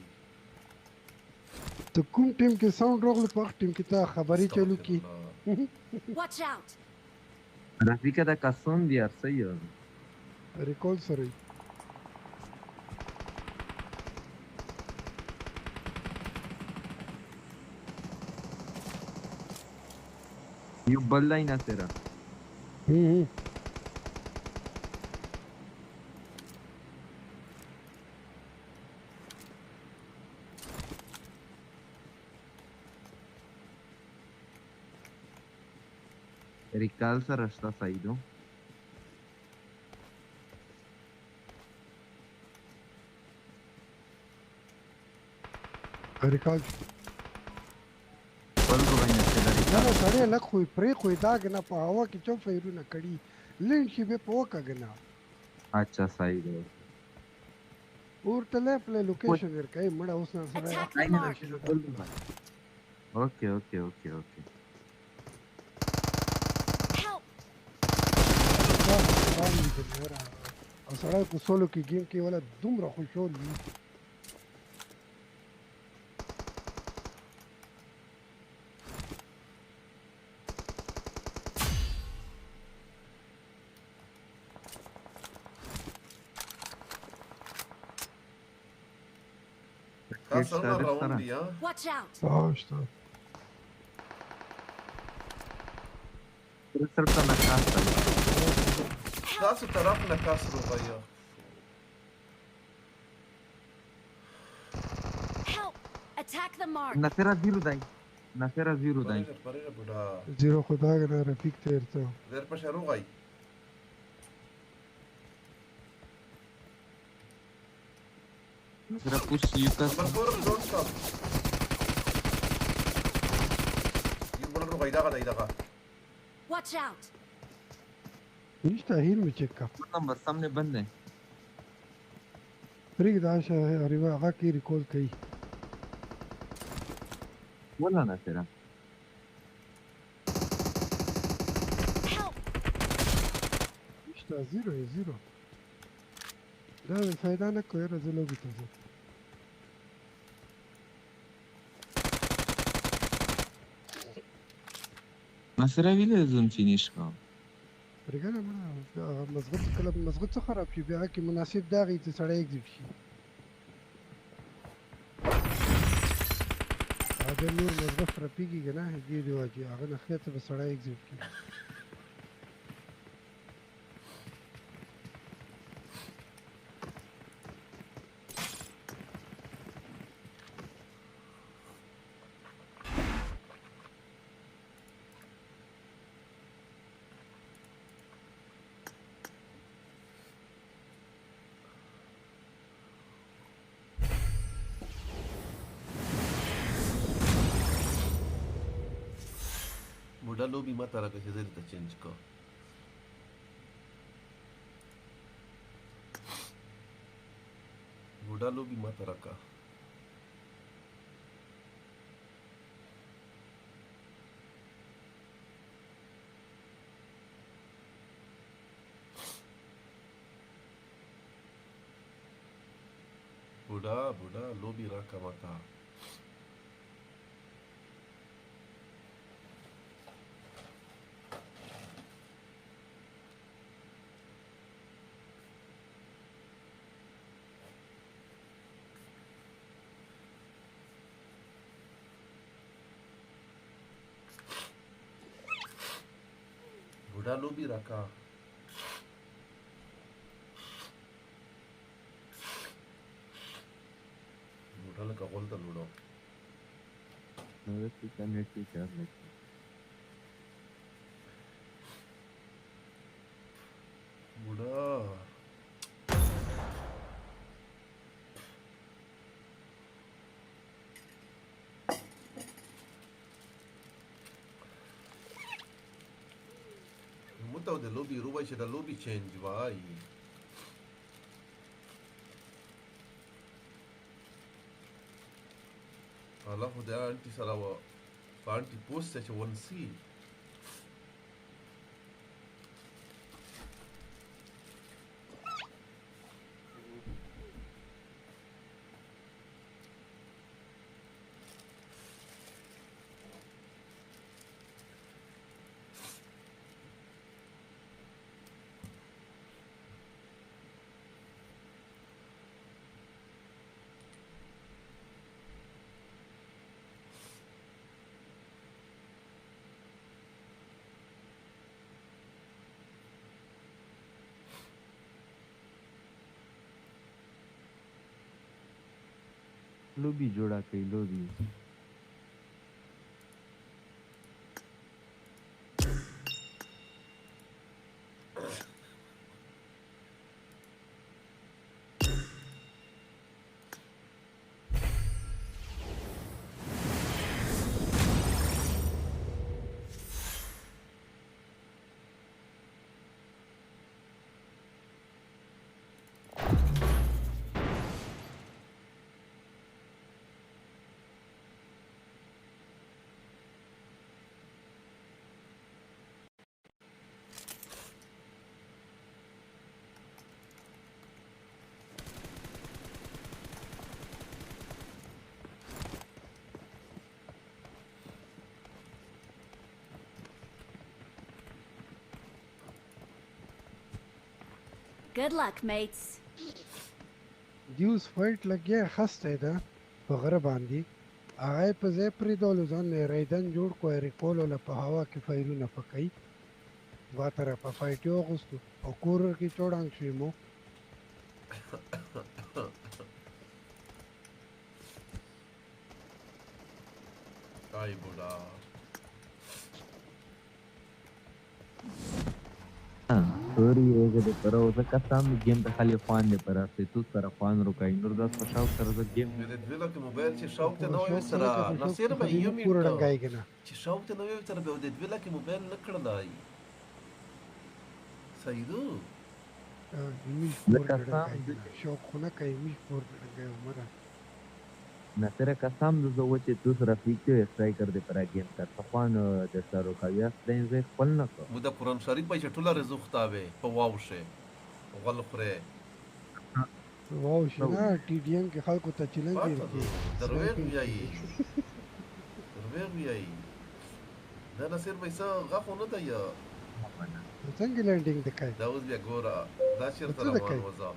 ته کوم ټیم کې ساوند راغلی په ټیم کې ته خبري چلو کی Watch out! رافیکا دا کاسون دی ارسي ریکول سره یو بل لاین سره Ricalza resta saído. Ricalza. Cuál lo baña se la نه نه سړی لږ خو پرې خو دا کنه په هوا کې چوم فیرونه کړي لین شي به پوکا کنه اچھا saído. ورته له پله لوکیشن ورکای مړه اوس نه سره Okay. او سړی په سولو کې گیم کې ولا دومره خوشحال وي Watch out! صرف ته نقاش تاسو طرف نه کسر وغیا Help! Attack the mark. نافره زیرو دی نافره زیرو دی پرېږه بوډا زیرو خدا نه رفیق ته ارته زیر په شروع غي نافره پوش یوکس برفور دون ستوب يقول غي دغه Watch out! نشته هیل می چک کا نمبر سامنے بند ہے پریک داشه اریوا هغه کی ریکول کوي ولا نافره نشته زیرو دا فایده نه کوي راځلو به تاسو نافره ویلې زوم چې نشکا پرګنه مړه مزغت څه خراب شي بیا کې مناسب داغي ته سړی ایگزیټ شي هغه نور مزغت رپیږي کنه دې دی واجی هغه نه خېته به سړی ایگزیټ کی بوډا لوبي ماته راکړه چې زه دلته چینج کو بوډا لوبي ماته راکړه بوډا لوبي راکړه ماته بوډا لوبي راکا بوډا لکه غول ته لوړو نو څه څنګه چې کار وکړي بوډا متو د لوبي روبای چې د لوبي چینج وای الله خو د انټي سره و انټي پوسټ چې ون سي لوبي جوړه کړئ لوبي Good luck, mates. دیوس فایټ لګیا خسته ده په غره باندې هغه په ځای پرې ډول ځان ریدن جوړ کو ریکول له په هوا کې فایرونه پکای دوه طرفه فایټ یې واغوستو او کورر کې چوړانګ شوی مو Ay buda. Sorry, de pero o că am game pe خالي خوان دي پر استه تو سره خوان روکای نور داس په شاو سره د game د دې لکه موبایل چې شاوق ته نو سره نصیر به یو می کورړنګای کنه چې شاوق ته نو سره به د دې لکه موبایل نکړلای سیدو میش کورړنګای شوق خونه کوي میش کورړنګای عمره نه تر قسم د زو چې تو سره فیکټو سترایکر دې پر game تر خوان د سره روکای ستین زه خپل نه کو مو د قران شریف په چټوله رزق خطابه په واوشه غل خره واو شنه ټي ډي ام کې خلکو ته چیلنج دی درویغ بیایي درویغ بیایي دا نصیر پیسې غاخو نه دی څنګه لینډینګ دکای دا اوس بیا ګورا دا چیرته روان وځه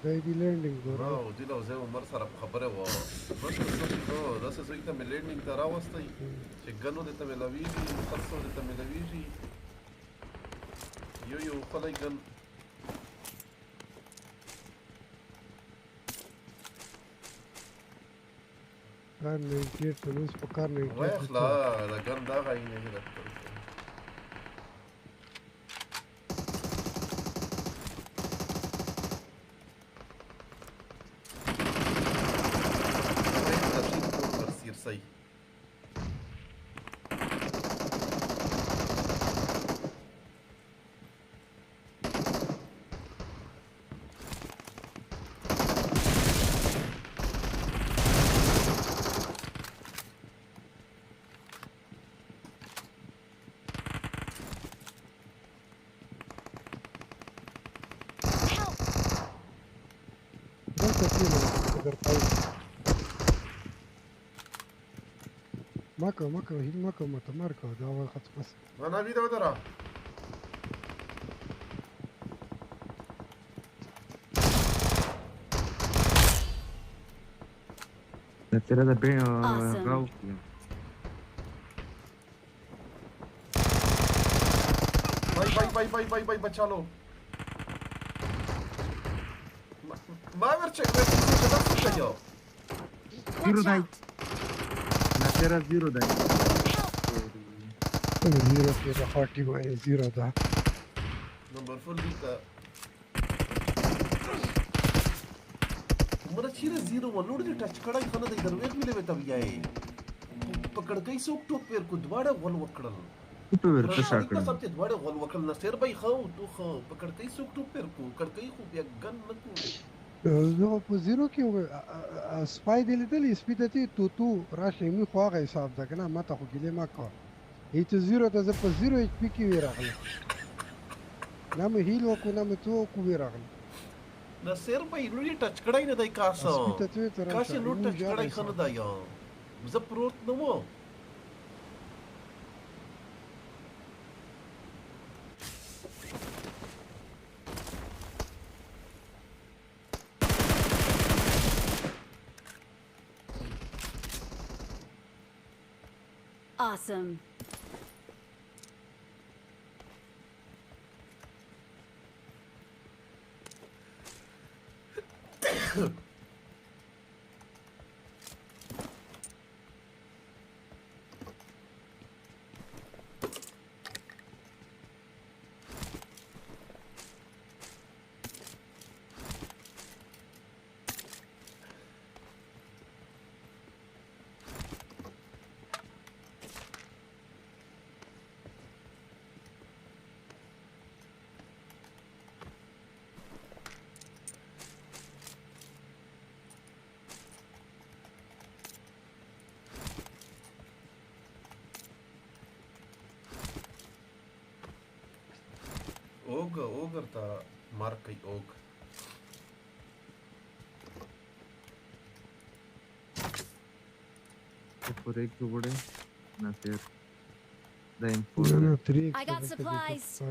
دا دی لینډینګ ګورا او دې له زه عمر سره خبره و بس دا څه څه ته لینډینګ ته راوستي چې ګنو دې ته ملويږي خاصو دې ته ملويږي یو خلای ګن کار نه کېږي ته اوس په کار نه کېږي واخلا دا ګن دا غاي نه ده Maka, Marco, da gaat het pas. Wanneer video daar? Terá da bem Raul. Vai, बचा लो. Maver check, vai जाओ. Zero die. Terá zero die. Zero के तो 40 है zero था. Number 4 का. मरा चीरे zero one load they touch कड़ा खाना दे इधर वेट मिले बेटा भैया ये. पकड़ कई सोक टोक पेर को द्वारा वन वकड़ल. Super te शाकर. सब ते द्वारा वन वकड़ल ना शेर भाई खाओ तो खा पकड़ कई सोक टोक पेर को कर कई खूब या गन न को. زه په زیرو کې سپای دی لیدلې سپیته تو راشه می خواغه حساب ده کنه ما ته خو ګلې ما کا هیڅ زیرو ته زه په زیرو ایچ پی کې وی راغله نه مې هیل وکړ نه مې تو کو وی راغله ना शेर भाई लुडी टच कड़ाई न दाई कासो काश लुड टच कड़ाई खाना दाई जब प्रोट न वो Awesome. ओगर था मार कई ओग por aí que eu vou nascer da No, info. no, 3x. I got supplies.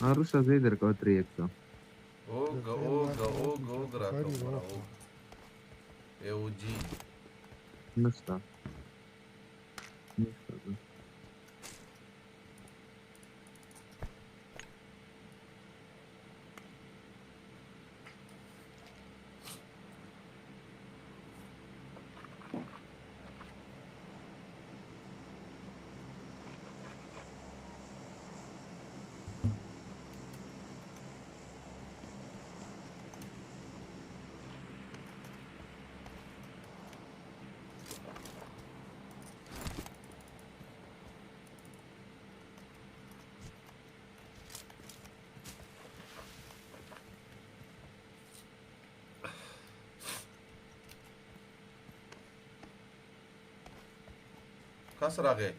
Arusha Zaider का 3x. ओग रहा Não está. Não está. کس راغی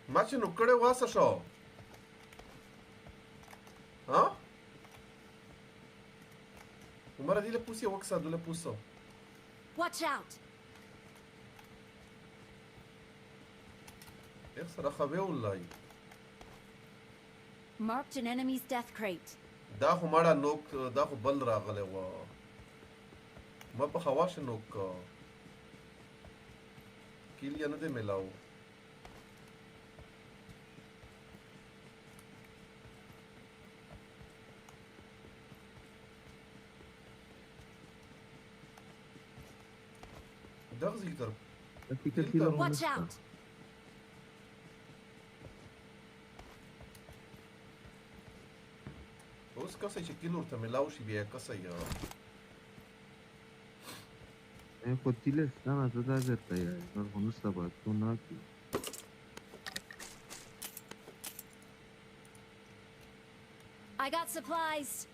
ما چې نو کړه واسه شو ها عمر دې له پوسي وکسا دله پوسو Watch out! اخسر خبي والله Marked an enemy's death crate. دا خو ماړه نوک دا خو بل راغله و ما په خواش نوک کیلیا نه دې ملاو Watch out! اوس کسه چې کیلو ته ملاو شي بیا کسه یا خو تیله ستانه ته دا درته یا نور خو نسته باید تو ناکي I got supplies.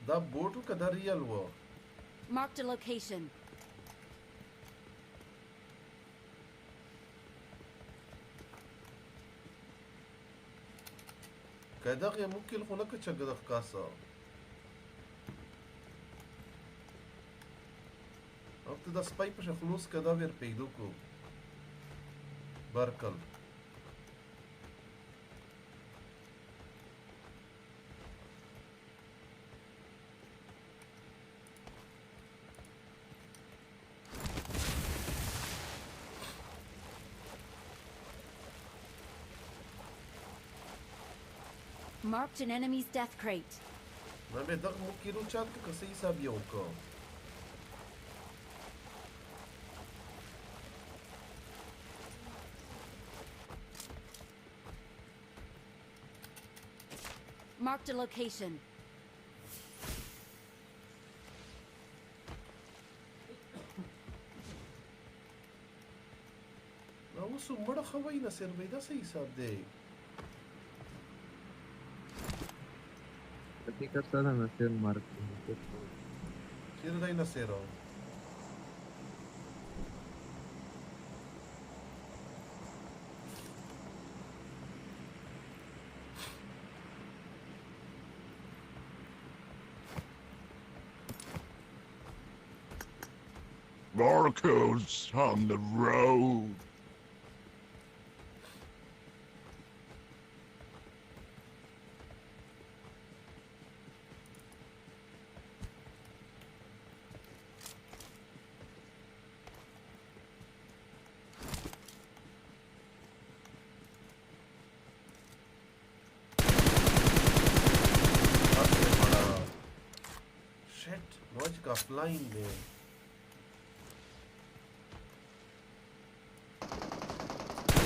دا بوټو کدا ریال و Marked a location. کدا غي ممکن خو نه کچګ د ښکاسا او ته د سپای په خلوص کدا ور پیدو کو برکل Marked an enemy's death crate. ما به دغه مو کیلو چات کې کسې حساب یو کو Marked a location. نو اوس مړه خوي نه سر وې دا څه حساب دی Ketika sana nacer marketing Sino tayo nasero? Barcodes on the road. Offline there.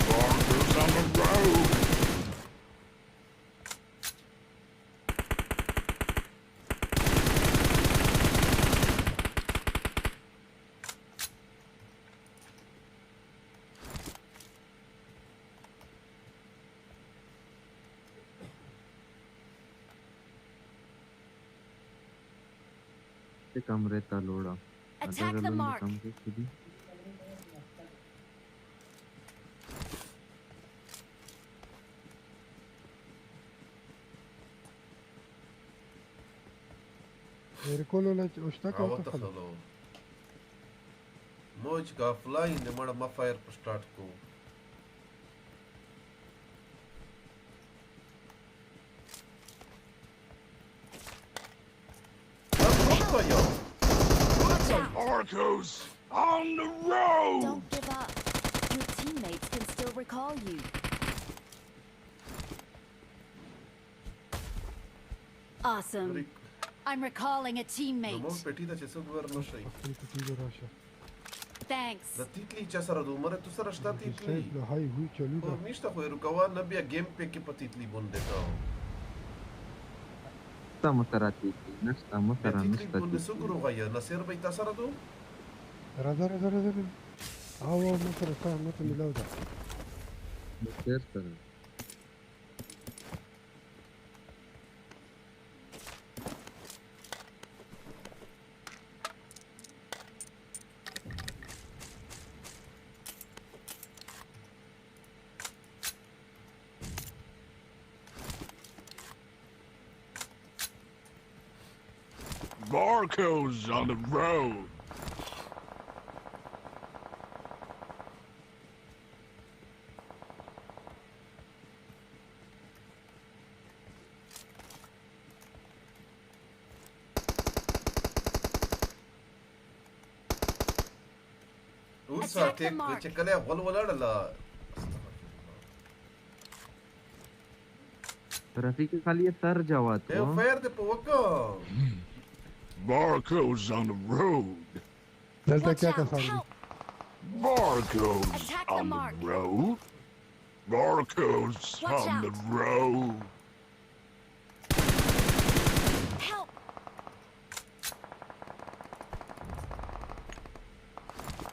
Barcodes on the road. कमरे तलोड़ा Attack the mark. ريكولو لا اشتكى وتخلو موج کا فلاين نے مڑا ما فائر پر سٹارٹ کو Arcos on the road! Don't give up. Your teammates can still recall you. Awesome. I'm recalling a teammate. Thanks. د تیتلی چا سره د عمر تو سره شته تیتلی له هاي وی چلو او نشته خو رکوا نه بیا گیم په کې په تیتلی بونده تا نستا مسراتي نستا مسرا تیتلی نستا بونده سګرو غیا نصر به تاسو سره دو راځه او متر تا مت ملاو ده مسير سره Barco's on the road. ساتي چې کله غول ولاړه رفیق خالی سر جواد اے فایر دې په وکا Barco's on the road. دلته کیا کسان Barco's on the road. Barco's on the road.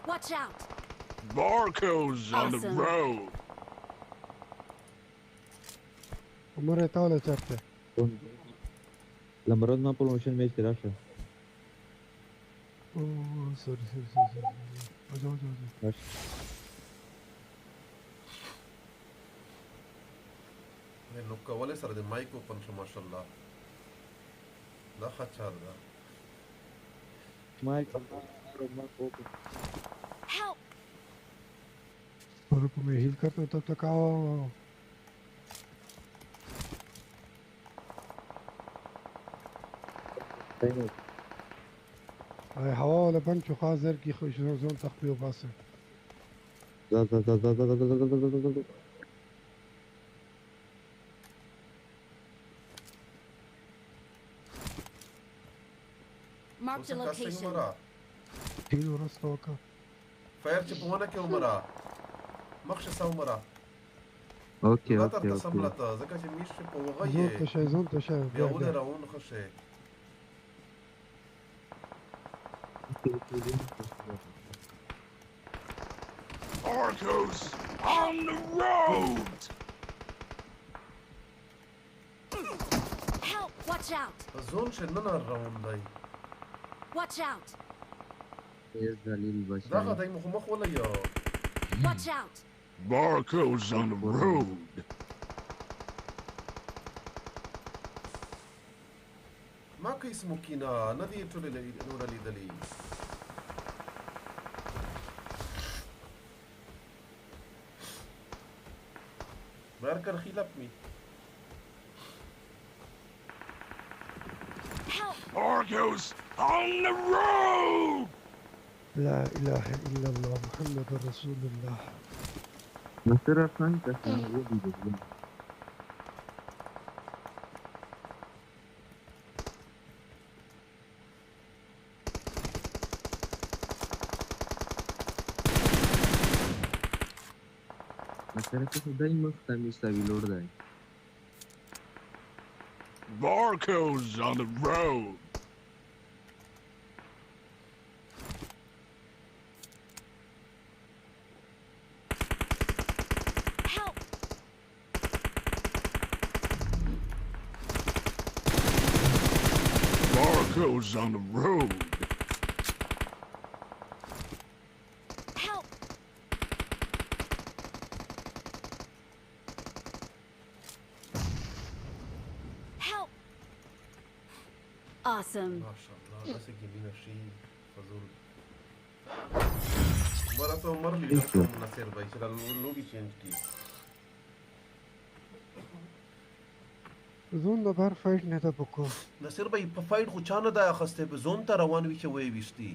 Watch out. Barco's on the road. عمره تاوله چرته لما ردنا بروموشن ميج كده عشان اوه سوري اجو ماشي نو کولای سره د مایک اوپن شو ماشاءالله دا خچار دا مایک Help. रुको मैं heal करता हूँ तब तक आओ هوا ولا بنك وخازر كي خوش زون تخبي وباسه Mark the location. هيل ورست وكا فایر چې په ونه کې عمره مخشه سومره اوكي لا تر سملته ځکه چې میش په وغه زون تشه بیا ول راون خشه Barco's on the road. Help! Watch out! زون شنن راون دی Watch out! يا دليل بشر دا غدای مخ ولا یا Watch out! Barco's on the road. ما که اسمو کینا ندی ټول نور لیدلی برکر خلاف می Barco's on the road. لا إله إلا الله محمد رسول الله نصر خان كسان ودي نصر كسان دايما مستوي لور داي Barco's on the road. Barco's on the road. Help! Help! Awesome. ما شاء الله بس جميل شيء فضول مرة عمر لي نصير باي شرا لوبي چینج کی زون د بار فایټ نه تا پکو نصیر باي په فایټ خو چانه دا اخسته به زون ته روان وي چې وای وشتي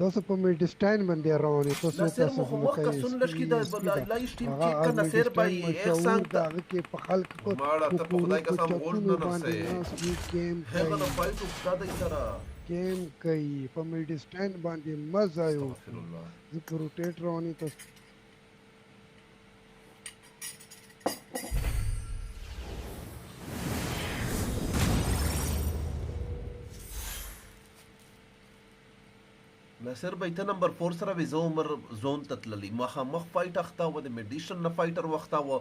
تاسو په میډسټاین باندې روانې تاسو نصیر مخ کا سن لشکې د لایف سټریم کې ک نصیر باي احسان دا کې په خلق کو ماړه ته په خدای قسم ورن نه نسې گیم هغه د فایټ او دا د سره game کوي په میډ سټاند باندې مزه یو زه په روټیټ رواني ته ناصر بھائی ته نمبر 4 سره ویزو عمر زون تتللی مخ فایټ اختا و د میډیشن نه فایټر وختا و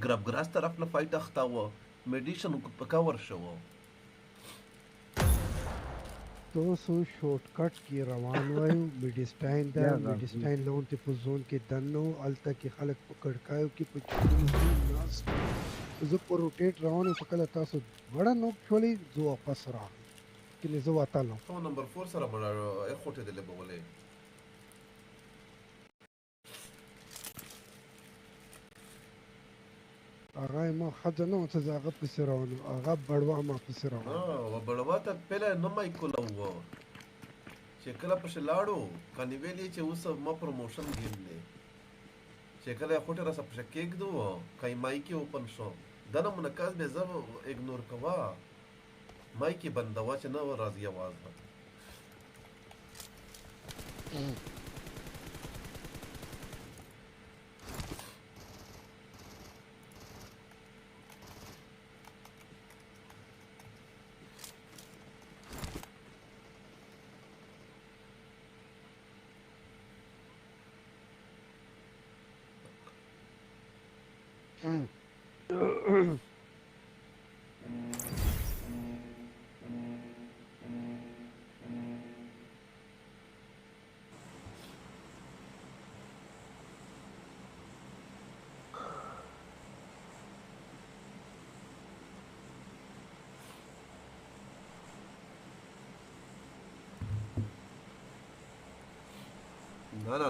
ګراب ګراس طرف نه فایټ اختا و میډیشن په کور شو تو سو شورټ کټ کې روان وایو میډیسټاین دا میډیسټاین لون ته په زون کې دنو الته کې خلک په کړکایو کې په چونو ناس زه په روټیټ روانو فکر تاسو وړه نو شولې زو واپس را کې زه واتلم او نمبر 4 سره بڑا اخوټه دلې بولې هغه ما خځنه او څه هغه پسې روانو هغه بړوا ما پسې روانو او بړوا ته پهله نه مای کوله و چې کله په شلاړو کني ویلې چې اوس ما پروموشن گیم دی چې کله اخوټه را سپ کېک دو کای مای کې اوپن شو دنه منکاز به زو اګنور کوا مای کې بندوا چې نه راځي आवाज نه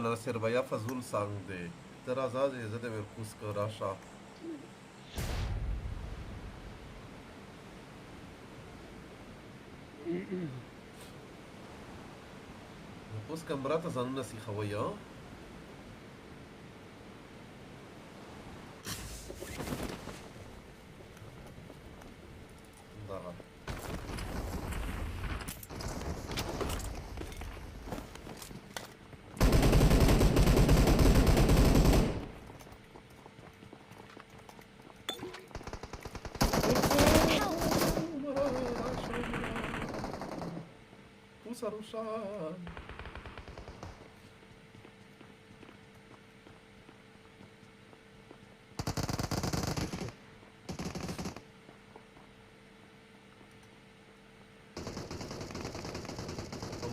ناصر بیا فضول سانگ دی تر آزاد عزت ورکوس کا راشا اوس کمره ته ځانونه سیخوي ها دغه Sarushan.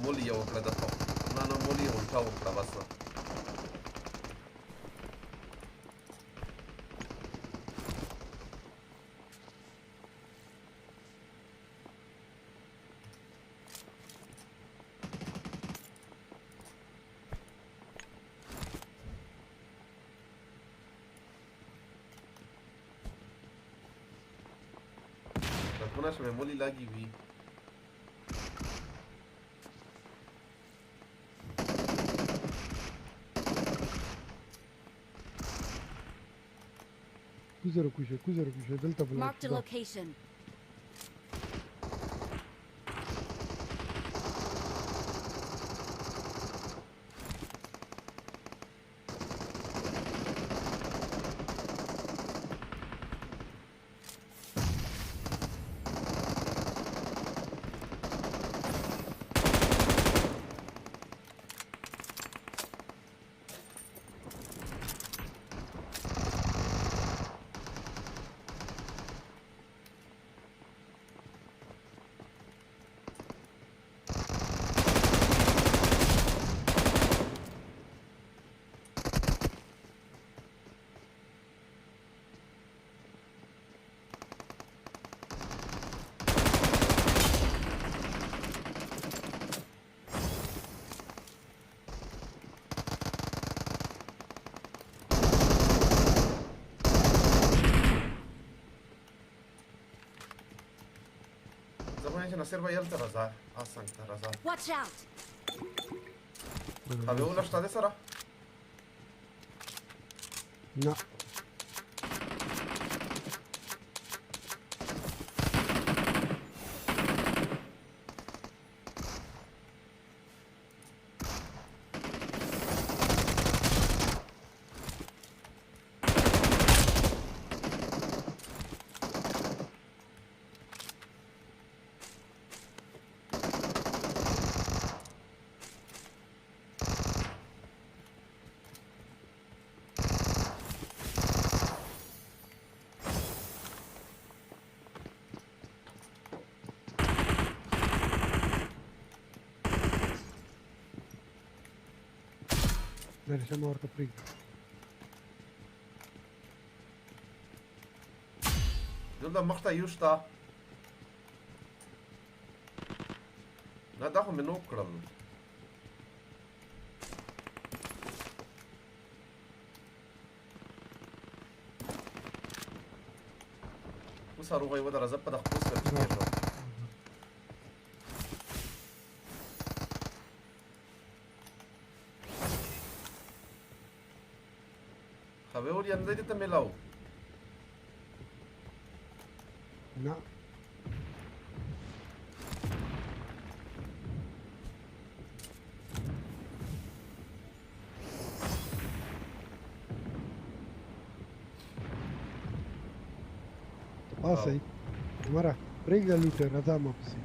مولي وکړه د نه مولي ولټا وکړه بس Una se me moli lagi vi. Kuzara delta block. Marked a location. ناصر بھائی ال ترازا آسان ترازا Watch out. Avevo una strada sarà? No. لري شمه ورته پرېږده دلته مخته یو شته نه دا خو مې نوک کړل اوس هروغه یې ودره زه په د خپل سره کېږم Avevo riandare te me lau. No. Passa aí. Mara, prega luta, raza mapsi.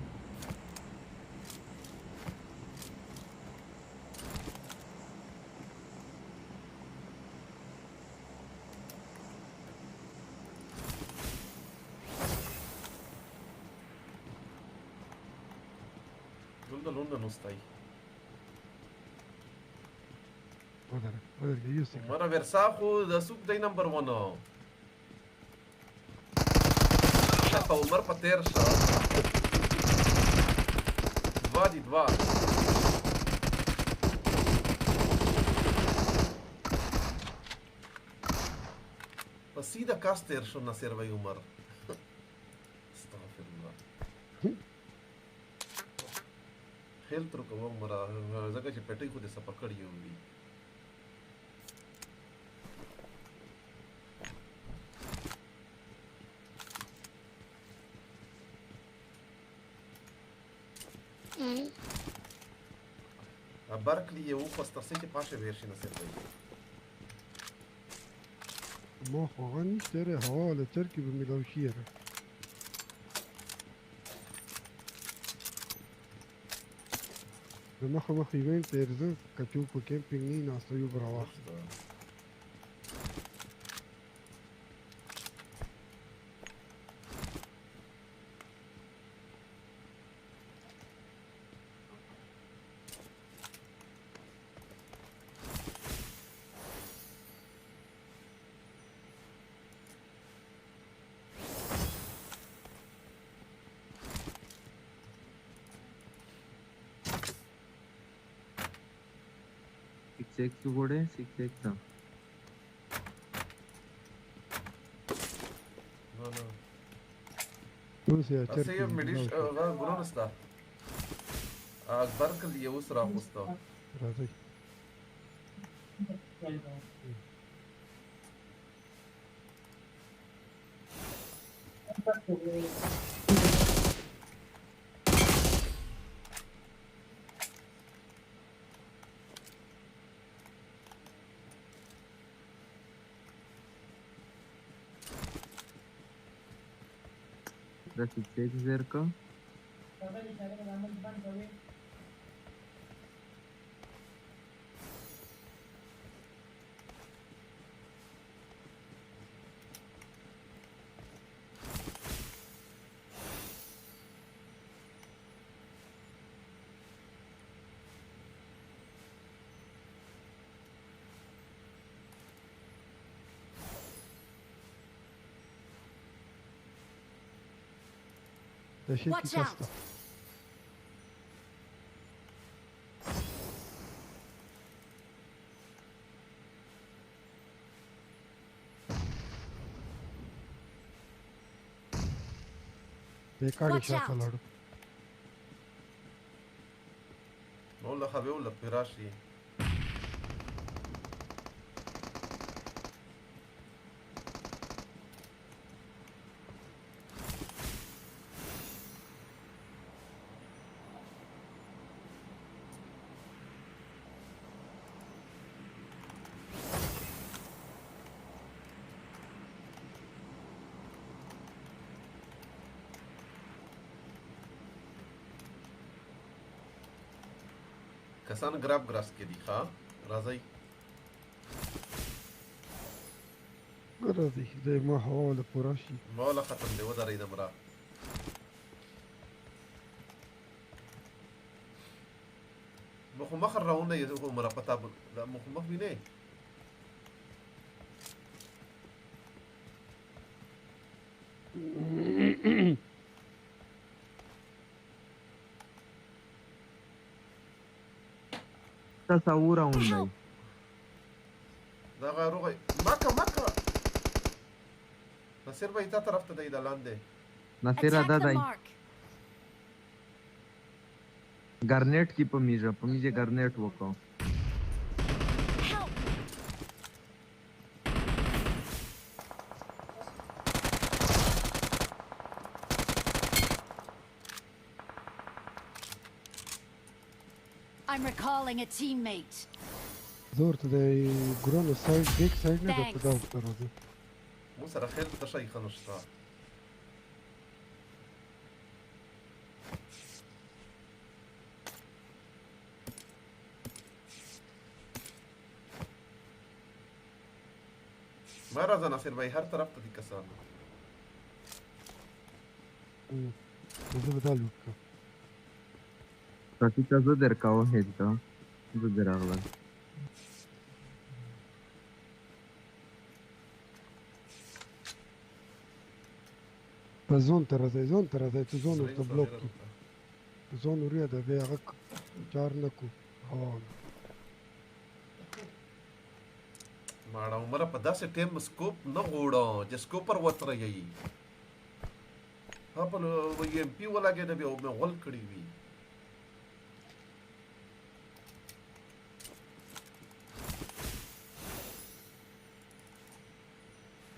Nu stai. Mă versa cu de sub de number 1. Așa, umăr pe terșa. 2-2. Pa si da caster și na serva umăr. Astaghfirullah. Health रुको वो मरा जगह से पेटे को दे सब पकड़ ये हुई अब बर्कली ये वो पस्तर से के पाशे वेर्शन से कोई ما خواهان نیست داره حواله ترکی به میلاوشیه د مخه مخ ایونت ته ارزه کچو په کیمپینګ نه ناسته یو براوخته Six बोर्ड 6x था Asta e medici, bună asta. Barcă e usra asta. Razai. The 6x zerka. Watch out! Watch out! والله خبي ولا فراشي کسان گراب گراس کې دي ښا راځي راځي د ما حواله پوره شي مولا ختم دی ودرې د مرا Mukhang raun na yun kung marapatapon. Mukhang bine. تصور اونلاي Nakaro kay Maka. Nasir ba ita taraf taday dalande. Nasira dadai Garnet ki pomiže Garnet voko. I'm recalling a teammate. زور تدای گرون ساید بیک ساید نه دکتر داو ترازی. موسى رخيل تشاي خنشتا. ما رازا نصير باي هر طرف تدي كسان. زه بدال وکړم. Practic زه درکاو هیڅ دا زه دراغلم. زون ته راځي چې زون ورته بلوک کړي. زون وریا د بیا هغه چار نه کو. ماړه عمره په داسې ټیم سکوپ نه غوړو چې سکوپر وتره یي. په ام پی ولګې د بیا مې غول کړی وي.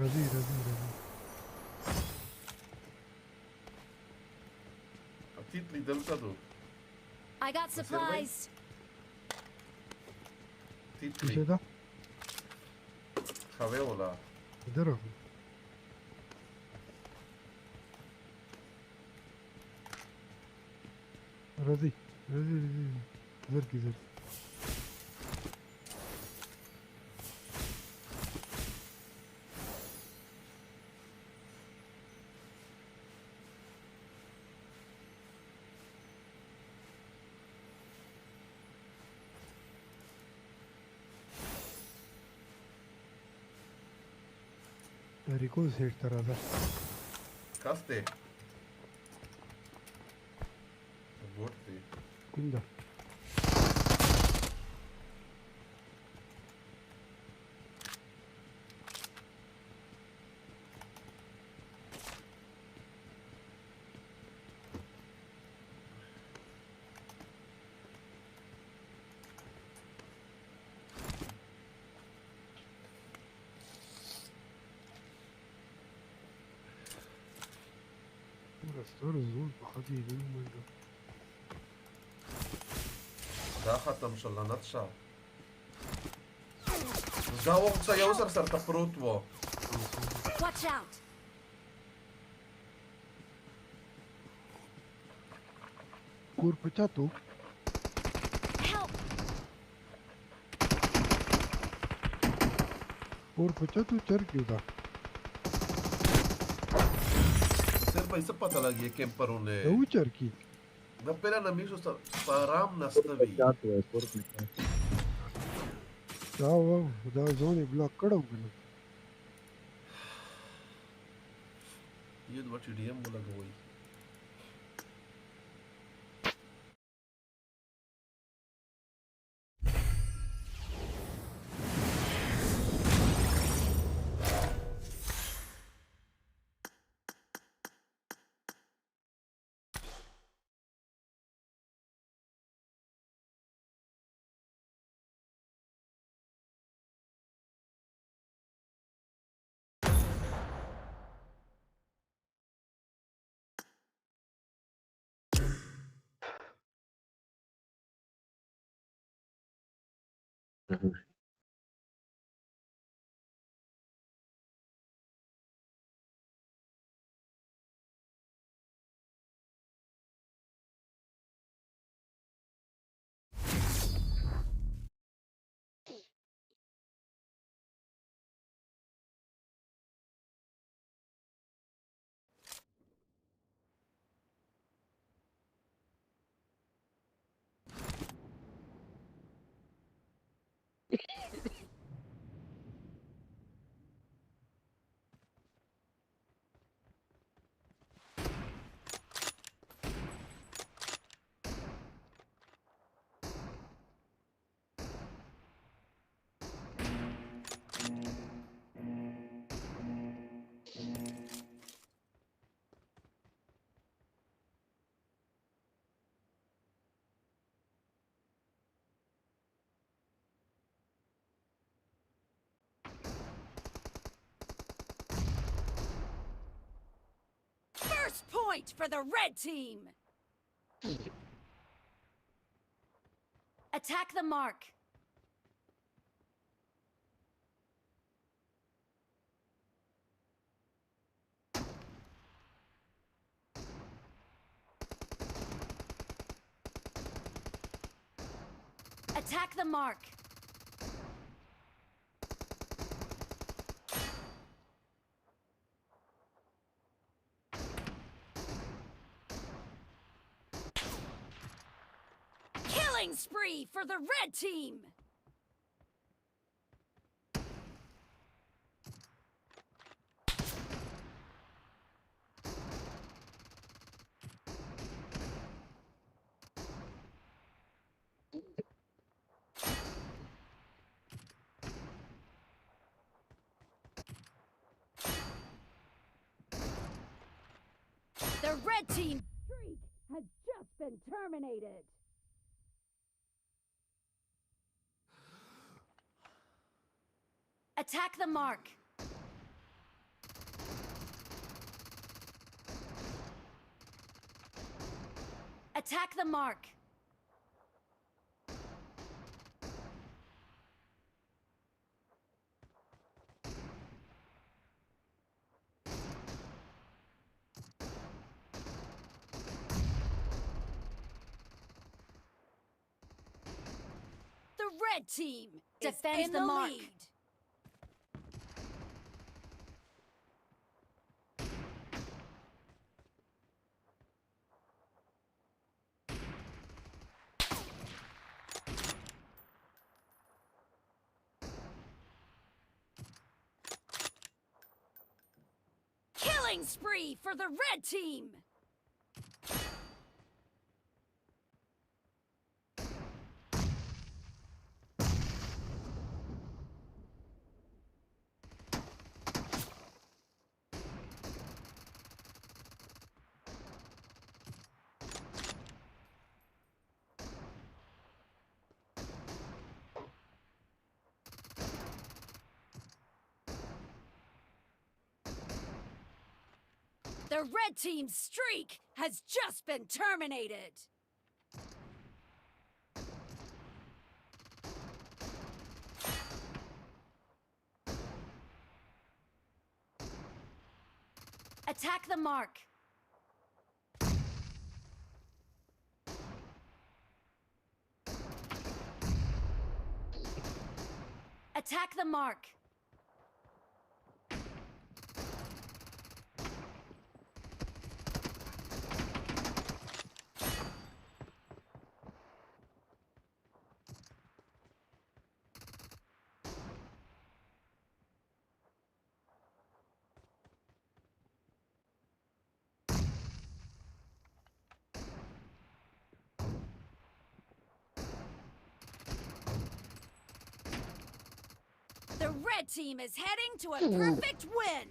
راځي. Titli delta do. I got supplies. Titli. څه ده؟ خاوه ولا. درو. راځي. زرکی. Rico hit tarada. Kaste. Borte. Kunda. رستور زول بخدي يقولوا منه دا ختم شل نتشا دا وقت سيوصل سر تفروت و Watch out. Kur păceatu. Kur păceatu cerchiu da. Mai se pata lagi camperone. Da ucerchi. Da pera na miso sta param nastavi. Da zone block कड़ो गनो. ये दो TDM बोला गई. First point for the red team. Attack the mark. Attack the mark. Killing spree for the red team. The red team streak has just been terminated. Attack the mark. Attack the mark. The red team defends the mark. Lead. Killing spree for the red team! The red team's streak has just been terminated. Attack the mark. Attack the mark. The red team is heading to a perfect win!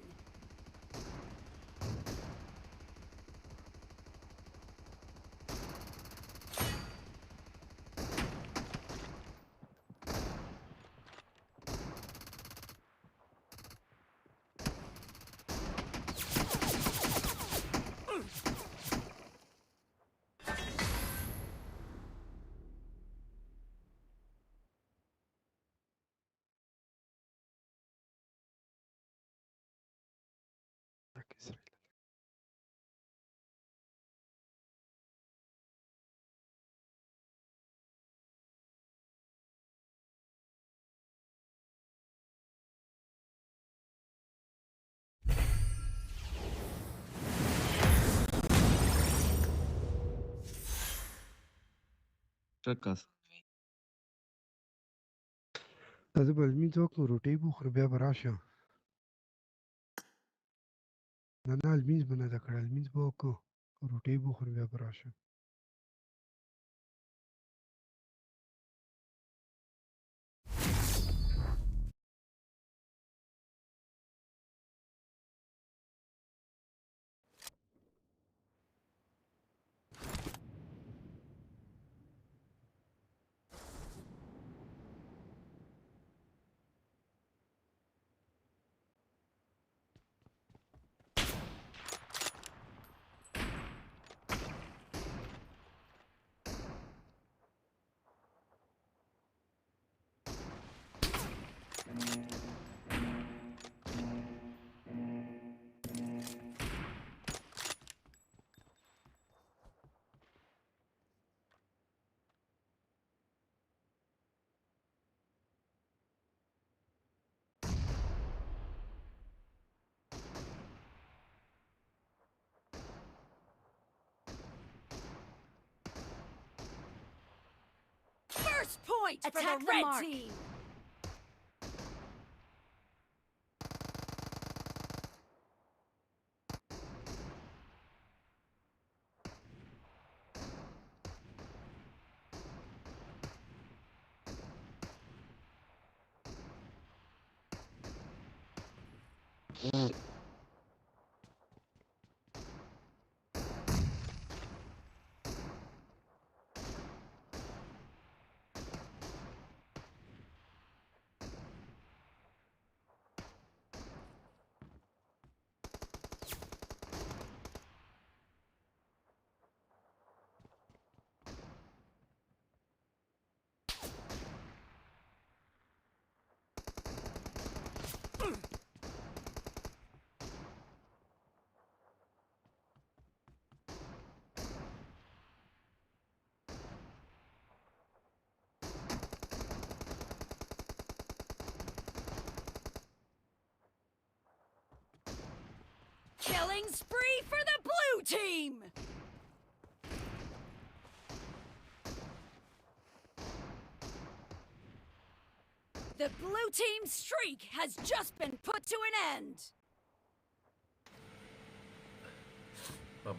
Czeka. زه به لمونځ وکړم روټۍ به وخورم بیا به راشم نه لمونځ به نه ده کړی لمونځ به وکړو روټۍ به وخورم بیا به راشم First point for Attack the the red mark. team. Killing spree for the blue team! The blue team's streak has just been put to an end.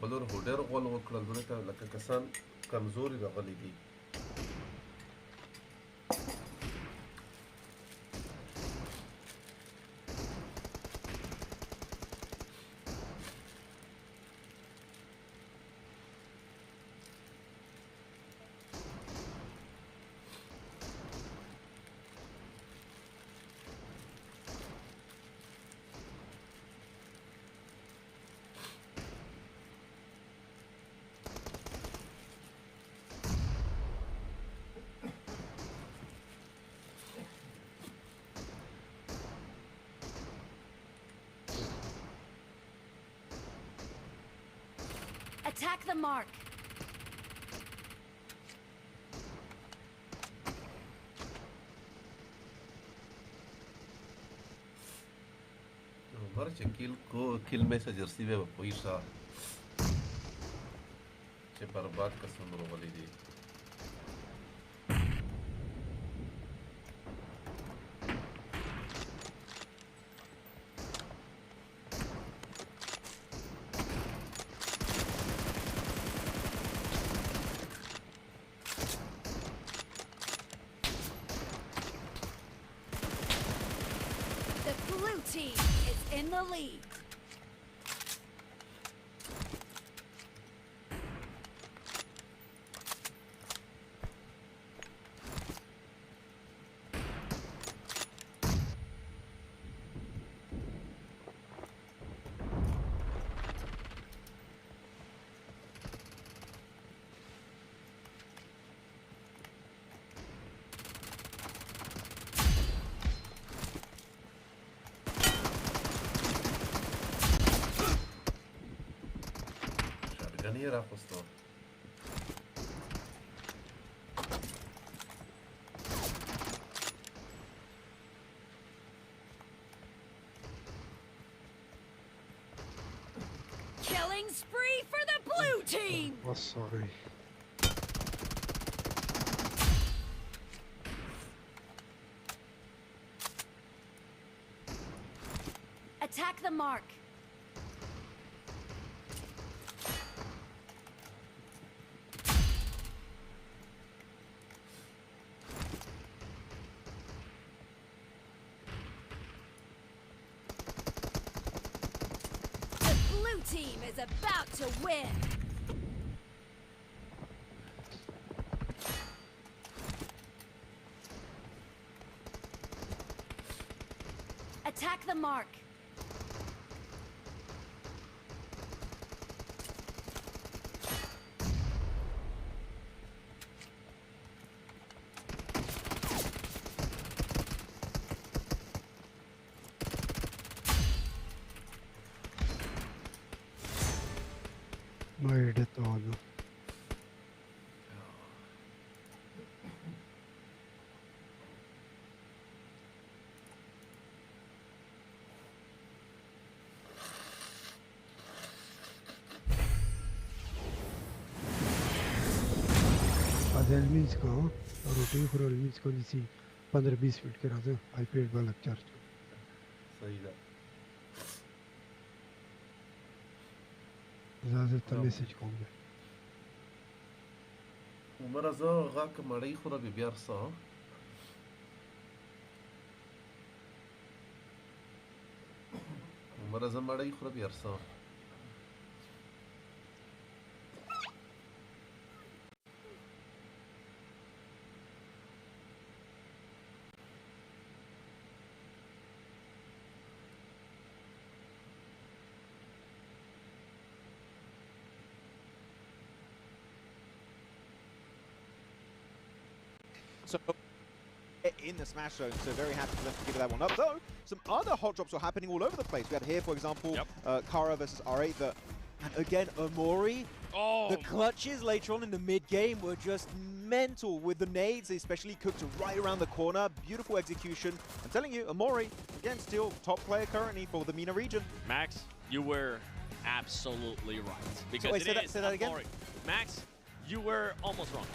بلور هو ډېر غول وکړل دلته لکه کسان کمزوري راغلي دي Attack the mark. مرچ kill messenger سی به پویسا چې برباد کسان راغلي دي Team is in the lead. Killing spree for the blue team! Oh, sorry. Attack the mark. The blue team is about to win. Attack the mark. Made it all. Elements का रोटिंग for elements को इसी 15-20 minute के राजा iPad वाला charge सही है ज़्यादा message कौन है umara zo רק מראי חורה בביארסה umara zo מראי חורה ביארסה So in the smash zone, so very happy for them to give that one up. Though some other hot drops were happening all over the place. We had here, for example, Kara versus R8. And again, Omori. The clutches later on in the mid game were just mental with the nades. They especially cooked right around the corner. Beautiful execution. I'm telling you, Omori again still top player currently for the MENA region. Max, you were absolutely right because so, wait, say that again. Max, you were almost wrong.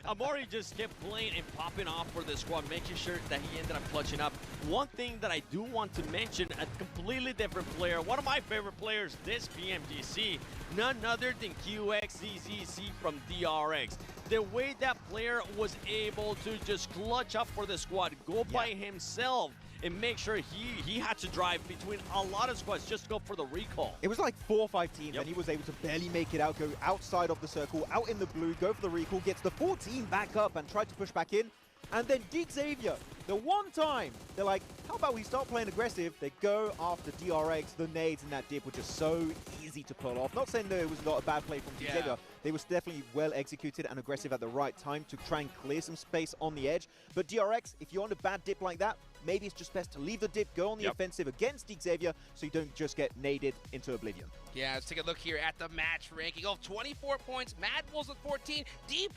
Amori just kept playing and popping off for the squad, making sure that he ended up clutching up. One thing that I do want to mention, a completely different player, one of my favorite players this PMGC, none other than QXZZC from DRX. The way that player was able to just clutch up for the squad, go by himself, and make sure he had to drive between a lot of squads just to go for the recall. It was like 4 or 5 teams, and he was able to barely make it out, go outside of the circle, out in the blue, go for the recall, gets the 14 back up and tried to push back in. And then Xavier, the one time, they're like, how about we start playing aggressive? They go after DRX, the nades in that dip were just so easy to pull off. Not saying that it was not a bad play from Xavier. They were definitely well executed and aggressive at the right time to try and clear some space on the edge. But DRX, if you're on a bad dip like that, maybe it's just best to leave the dip, go on the offensive against Xavier so you don't just get naded into oblivion. Yeah, let's take a look here at the match ranking. 24 points, Mad Bulls with 14, D+.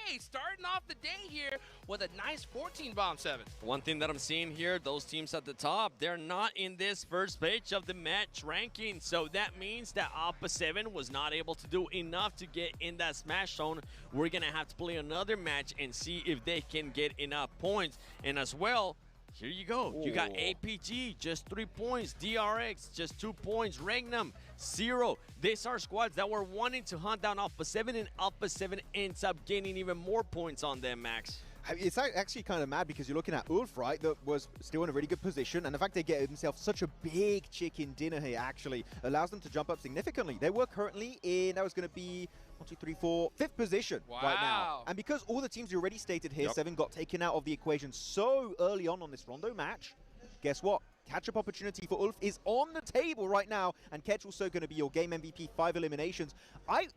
Hey, starting off the day here with a nice 14 bomb 7. One thing that I'm seeing here, those teams at the top, they're not in this first page of the match ranking. So that means that Alpha 7 was not able to do enough to get in that smash zone. We're going to have to play another match and see if they can get enough points. And as well, here you go. You got APG, just 3 points. DRX, just 2 points. Regnum, 0. These are squads that were wanting to hunt down Alpha 7, and Alpha 7 ends up gaining even more points on them, Max. It's actually kind of mad because you're looking at Ulf, right, that was still in a really good position, and the fact they get themselves such a big chicken dinner here actually allows them to jump up significantly. They were currently in, that was going to be 1, 2, 3, 4, 5th position right now. And because all the teams you already stated here, 7 got taken out of the equation so early on this Rondo match, guess what? Catch-up opportunity for Ulf is on the table right now, and Ketch also going to be your game MVP, 5 eliminations.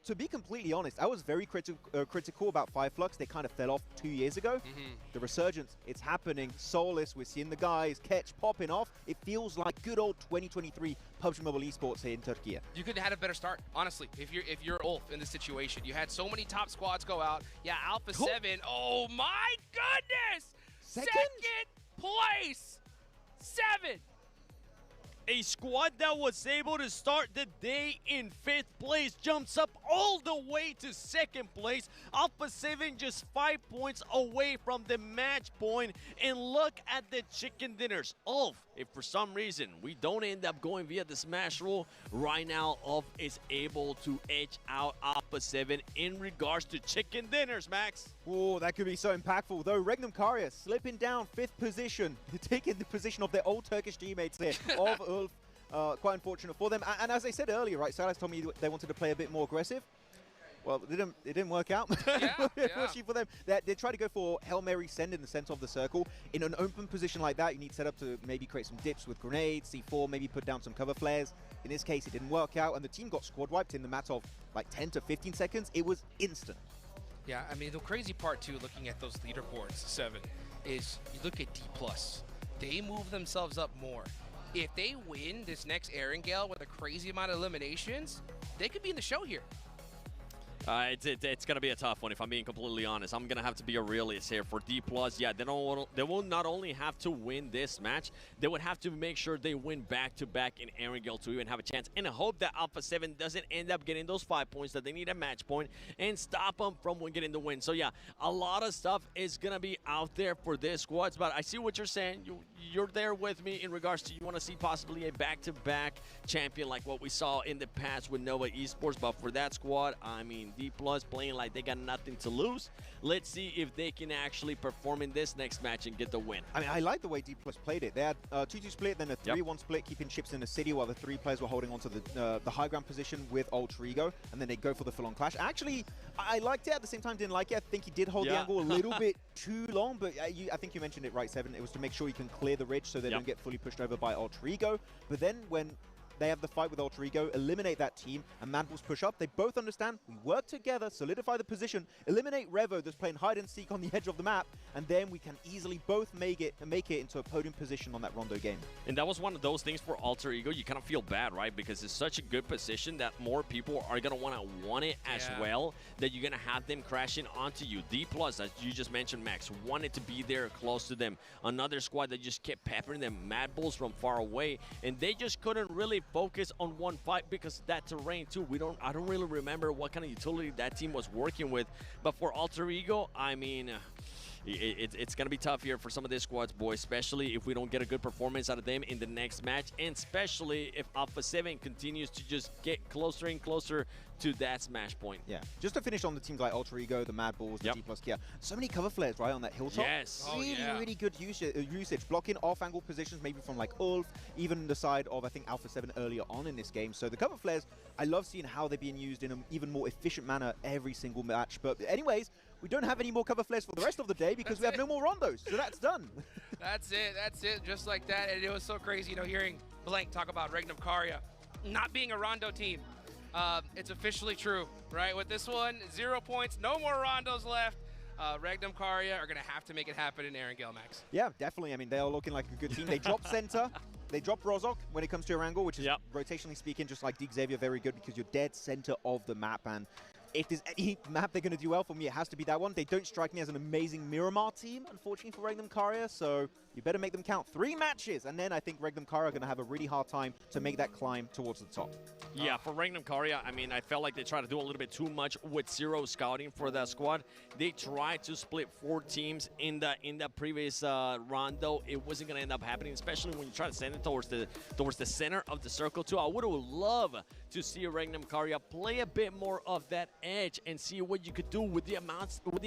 To be completely honest, I was very critical about Fireflux. They kind of fell off 2 years ago. The resurgence, it's happening. Soulless, we're seeing the guys, Ketch popping off. It feels like good old 2023 PUBG Mobile Esports here in Turkey. You could have had a better start, honestly, if you're Ulf in this situation. You had so many top squads go out. Yeah, Alpha 7, oh my goodness! Second place! 7! A squad that was able to start the day in 5th place jumps up all the way to 2nd place. Alpha 7 just 5 points away from the match point. And look at the chicken dinners. Ulf, if for some reason we don't end up going via the smash rule, right now Ulf is able to edge out Alpha 7 in regards to chicken dinners, Max. Oh, that could be so impactful. Though Regnum Karya slipping down 5th position, taking the position of their old Turkish teammates there, of Ulf. Quite unfortunate for them. And as I said earlier, right, Silas told me they wanted to play a bit more aggressive. Well, it didn't work out. Unfortunately for them, they tried to go for Hail Mary send in the center of the circle. In an open position like that, you need setup to maybe create some dips with grenades, C4, maybe put down some cover flares. In this case, it didn't work out, and the team got squad wiped in the matter of like 10 to 15 seconds. It was instant. Yeah, I mean, the crazy part, too, looking at those leaderboards, 7, is you look at D+. They move themselves up more. If they win this next Erangel with a crazy amount of eliminations, they could be in the show here. It's going to be a tough one, if I'm being completely honest. I'm going to have to be a realist here for D+. Yeah, they will not only have to win this match, they would have to make sure they win back-to-back in Erangel to even have a chance. And I hope that Alpha 7 doesn't end up getting those 5 points that they need a match point and stop them from getting the win. So yeah, a lot of stuff is going to be out there for this squads. But I see what you're saying. You're there with me in regards to you want to see possibly a back-to-back champion like what we saw in the past with Nova Esports. But for that squad, I mean, D+ playing like they got nothing to lose. Let's see if they can actually perform in this next match and get the win. I mean, I like the way D+ played it. They had 2-2 split, then a 3-1 split, keeping chips in the city while the 3 players were holding onto the high ground position with Alter Ego, and then they go for the full-on clash. Actually, I liked it. At the same time, didn't like it. I think he did hold the angle a little bit too long, but I think you mentioned it right, 7. It was to make sure you can clear the ridge so they don't get fully pushed over by Alter Ego. But then when they have the fight with Alter Ego, eliminate that team, and Mad Bulls push up. They both understand we work together, solidify the position, eliminate Revo that's playing hide and seek on the edge of the map, and then we can easily both make it into a podium position on that Rondo game. And that was one of those things for Alter Ego. You kind of feel bad, right? Because it's such a good position that more people are going to want it as well, that you're going to have them crashing onto you. D+, as you just mentioned, Max, wanted to be there close to them. Another squad that just kept peppering them, Mad Bulls from far away, and they just couldn't really focus on one fight because of that terrain too. I don't really remember what kind of utility that team was working with, but for Alter Ego, I mean, it's going to be tough here for some of these squads, boys, especially if we don't get a good performance out of them in the next match, and especially if Alpha 7 continues to just get closer and closer to that smash point. Yeah. Just to finish on the teams like Alter Ego, the Mad Bulls, the D+ Kia. So many cover flares, right, on that hilltop. Yes. Really good usage. Blocking off-angle positions, maybe from like Ulf, even the side of, I think, Alpha 7 earlier on in this game. So the cover flares, I love seeing how they're being used in an even more efficient manner every single match. But anyways, we don't have any more cover flares for the rest of the day because we have no more rondos. So that's done. That's it, just like that. And it was so crazy, hearing Blank talk about Regnum Karya not being a rondo team. It's officially true, right? With this one, 0 points, no more rondos left. Regnum Karya are going to have to make it happen in Erangel, Max. Yeah, definitely. I mean, they are looking like a good team. They drop center. They drop Rozok when it comes to Erangel, which is, rotationally speaking, just like D Xavier, very good because you're dead center of the map. And if there's any map they're going to do well for me, it has to be that one. They don't strike me as an amazing Miramar team, unfortunately, for Regnum Karya, so you better make them count. 3 matches, and then I think Regnum Karya are going to have a really hard time to make that climb towards the top. Yeah, for Regnum Karya, I mean, I felt like they tried to do a little bit too much with zero scouting for that squad. They tried to split 4 teams in the previous rondo. It wasn't going to end up happening, especially when you try to send it towards the center of the circle too. I would have loved to see Regnum Karya play a bit more of that edge and see what you could do with the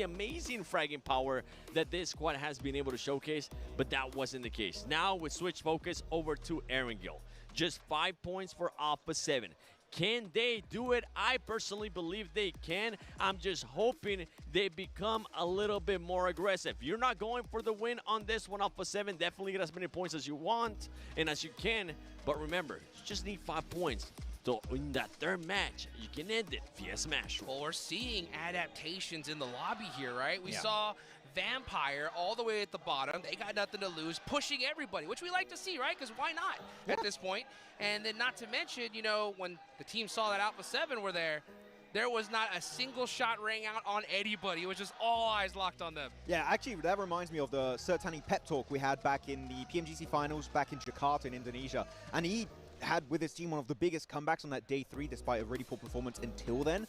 amazing fragging power that this squad has been able to showcase, but that wasn't the case. Now we switch focus over to Erangel. Just 5 points for Alpha 7. Can they do it? I personally believe they can. I'm just hoping they become a little bit more aggressive. You're not going for the win on this one, Alpha 7. Definitely get as many points as you want and as you can. But remember, you just need 5 points. So in that 3rd match, you can end it via smash. Well, we're seeing adaptations in the lobby here, right? We saw Vampire all the way at the bottom. They got nothing to lose, pushing everybody, which we like to see, right? Because why not at this point? And then not to mention, when the team saw that Alpha 7 were there, there was not a single shot rang out on anybody. It was just all eyes locked on them. Yeah, actually, that reminds me of the Sertani pep talk we had back in the PMGC finals back in Jakarta in Indonesia. And he had with his team one of the biggest comebacks on that day 3 despite a really poor performance until then.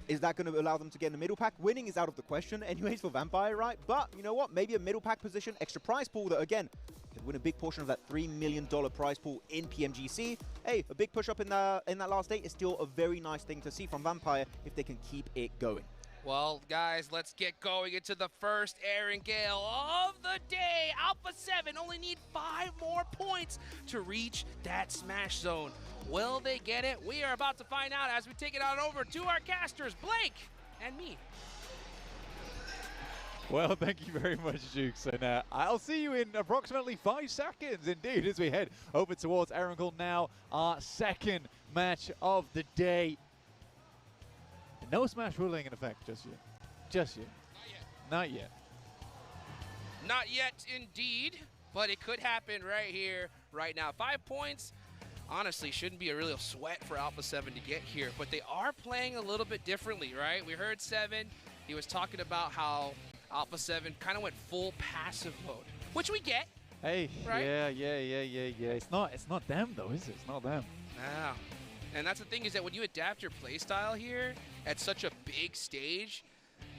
Is that going to allow them to get in the middle pack? Winning is out of the question anyways for Vampire, right? But you know what? Maybe a middle pack position, extra prize pool that, again, could win a big portion of that $3 million prize pool in PMGC. Hey, a big push up in that last day is still a very nice thing to see from Vampire if they can keep it going. Well, guys, let's get going into the first Aaron Gale of the day. Alpha 7 only need 5 more points to reach that smash zone. Will they get it? We are about to find out as we take it on over to our casters, Blake and me. Well, thank you very much, Jukes. And I'll see you in approximately 5 seconds, indeed, as we head over towards Erangel now, our second match of the day. No smash ruling in effect just yet. Just yet. Not yet. Not yet, indeed, but it could happen right here, right now. 5 points, honestly, shouldn't be a real sweat for Alpha 7 to get here, but they are playing a little bit differently, right? We heard 7, he was talking about how Alpha 7 kind of went full passive mode, which we get. Hey, right? Yeah. It's not them, though, is it? It's not them. No. And that's the thing is that when you adapt your playstyle here at such a big stage,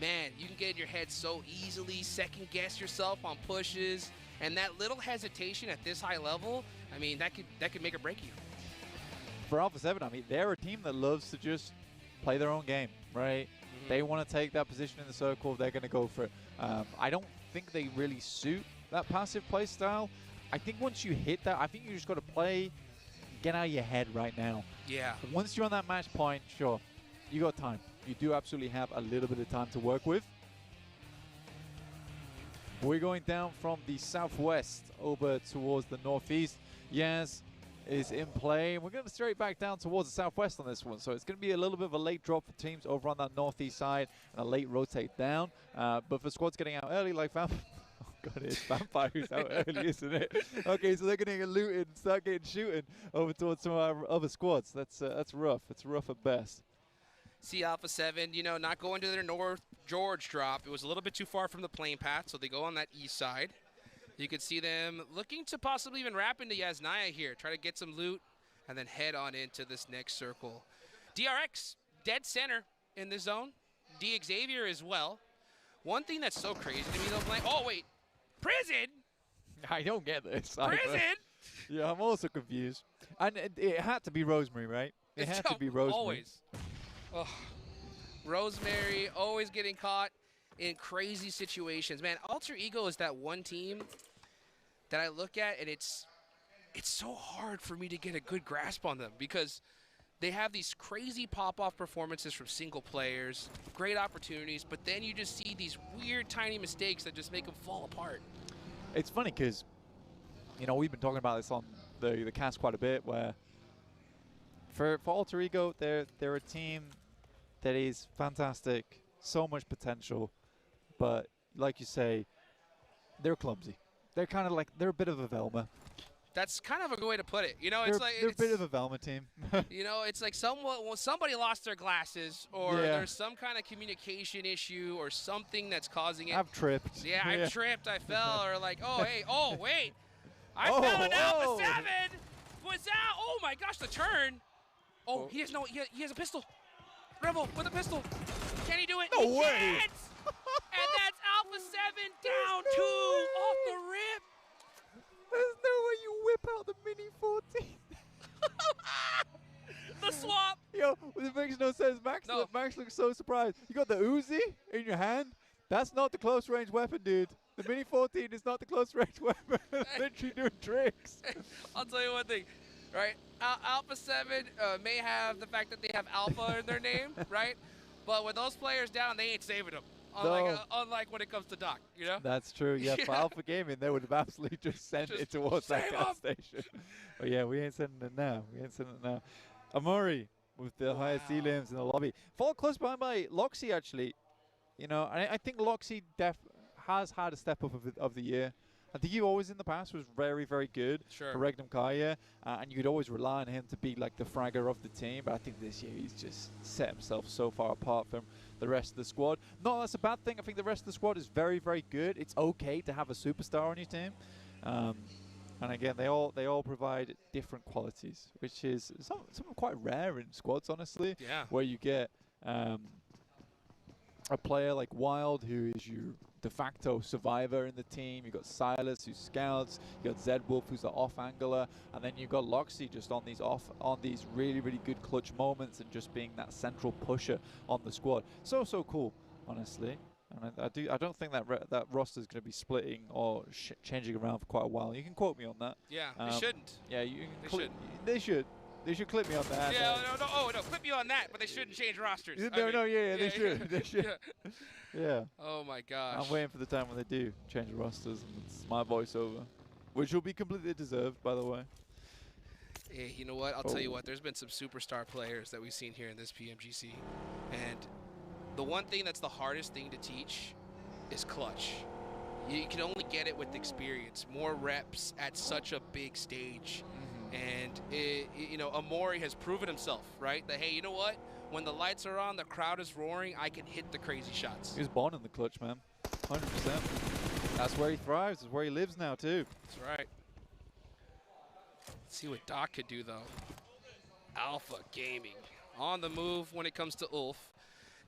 man, you can get in your head so easily, second guess yourself on pushes, and that little hesitation at this high level, I mean, that could make or break you. For Alpha 7, I mean, they're a team that loves to just play their own game, right? They want to take that position in the circle, they're going to go for it. I don't think they really suit that passive play style. I think once you hit that, I think you just got to play, get out of your head right now. Yeah. Once you're on that match point, sure, you got time. You do absolutely have a little bit of time to work with. We're going down from the southwest over towards the northeast. Yaz is in play. We're going to straight back down towards the southwest on this one. So it's going to be a little bit of a late drop for teams over on that northeast side and a late rotate down. But for squads getting out early like Vampire, oh god, it's Vampire who's out early, isn't it? Okay, so they're going to get looted and start getting shooting over towards some of our other squads. That's rough. It's rough at best. See Alpha 7, you know, not going to their North George drop. It was a little bit too far from the plane path, so they go on that east side. You can see them looking to possibly even wrap into Yasnaya here, try to get some loot, and then head on into this next circle. DRX, dead center in the zone. D Xavier as well. One thing that's so crazy to me though, Blank. Oh, wait. Prison? I don't get this. Prison? Yeah, I'm also confused. And it had to be Rosemary, right? It had to be Rosemary. Always. Oh, Rosemary always getting caught in crazy situations. Man, Alter Ego is that one team that I look at, and it's so hard for me to get a good grasp on them because they have these crazy pop-off performances from single players, great opportunities, but then you just see these weird tiny mistakes that just make them fall apart. It's funny because, you know, we've been talking about this on the cast quite a bit, where for Alter Ego, they're a team that is fantastic, so much potential, but like you say, they're clumsy. They're kind of like, they're a bit of a Velma. That's kind of a good way to put it. You know, they're, it's like they're a bit of a Velma team. You know, it's like somebody lost their glasses, or there's some kind of communication issue, or something that's causing it. I've tripped. Yeah, I've tripped. I fell, or like, oh hey, oh wait, I fell in Alpha 7. Was that? Oh my gosh, the turn. Oh, he has he has a pistol. Rebel with a pistol. Can he do it? No he way. Can't. And that's Alpha 7 down 2 off the rip. There's no way you whip out the Mini 14. The swap. Yo, it makes no sense. Max looks so surprised. You got the Uzi in your hand. That's not the close range weapon, dude. The Mini 14 is not the close range weapon. Literally doing tricks. I'll tell you one thing. Right, Alpha 7 may have the fact that they have Alpha in their name, right? But with those players down, they ain't saving them. Unlike when it comes to Doc, you know? That's true, yeah. For Alpha Gaming, they would have absolutely just sent it towards that gas station. But yeah, we ain't sending it now. Amori with the highest elims in the lobby. Followed close behind by Loxy, actually. You know, I think Loxy has had a step up of the year. I think he always in the past was very, very good Sure. for Regnum Kaya, and you could always rely on him to be like the fragger of the team. But I think this year he's just set himself so far apart from the rest of the squad. No, that's a bad thing. I think the rest of the squad is very, very good. It's okay to have a superstar on your team. And again, they all provide different qualities, which is something quite rare in squads, honestly. Yeah. Where you get a player like Wild, who is your de facto survivor in the team. You've got Silas, who scouts. You got Zed Wolf, who's the off angler, and then you've got Loxy just on these really, really good clutch moments and just being that central pusher on the squad. So cool, honestly. And I don't think that roster is going to be splitting or changing around for quite a while. You can quote me on that. Yeah, they shouldn't. Yeah, you can They should. They should. They should clip me on that. Yeah, no, clip you on that, but they shouldn't change rosters. They should. They should. Yeah. Oh my gosh. I'm waiting for the time when they do change the rosters, and it's my voiceover, which will be completely deserved, by the way. Hey, you know what? I'll tell you what. There's been some superstar players that we've seen here in this PMGC, and the one thing that's the hardest thing to teach is clutch. You can only get it with experience, more reps at such a big stage. And, Amori has proven himself, right? That, hey, you know what? When the lights are on, the crowd is roaring, I can hit the crazy shots. He was born in the clutch, man. 100%. That's where he thrives. That's where he lives now, too. That's right. Let's see what Doc could do, though. Alpha Gaming on the move when it comes to Ulf.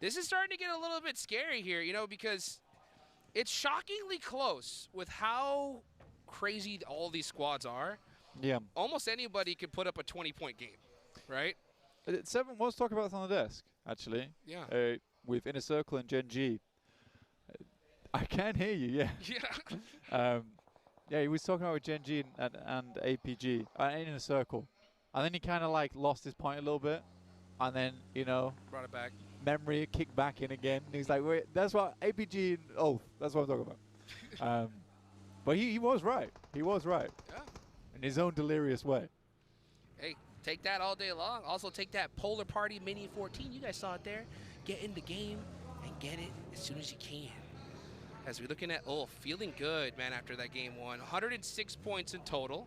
This is starting to get a little bit scary here, because it's shockingly close with how crazy all these squads are. Yeah. Almost anybody could put up a 20-point game, right? Seven was talking about this on the desk, actually. Yeah. With Inner Circle and Gen G. I can hear you, yeah. Yeah. Yeah, he was talking about with Gen G and APG, Inner Circle. And then he kind of like lost his point a little bit. And then, brought it back. Memory kicked back in again. And he's like, wait, that's what APG and Ulf, that's what I'm talking about. But he was right. He was right. Yeah. In his own delirious way. Hey, take that all day long. Also take that Polar Party Mini 14. You guys saw it there. Get in the game and get it as soon as you can. As we're looking at Ulf, feeling good, man, after that game one. 106 points in total.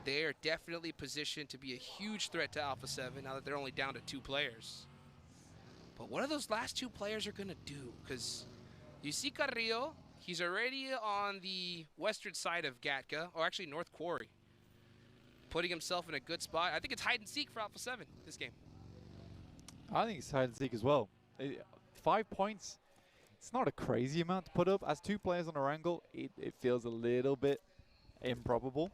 They are definitely positioned to be a huge threat to Alpha 7 now that they're only down to 2 players. But what are those last 2 players are going to do? Because you see Carrillo, he's already on the western side of Gatka, or actually North Quarry. Putting himself in a good spot. I think it's hide and seek for Alpha 7 this game. I think it's hide and seek as well. 5 points, it's not a crazy amount to put up. As 2 players on a wrangle, it feels a little bit improbable.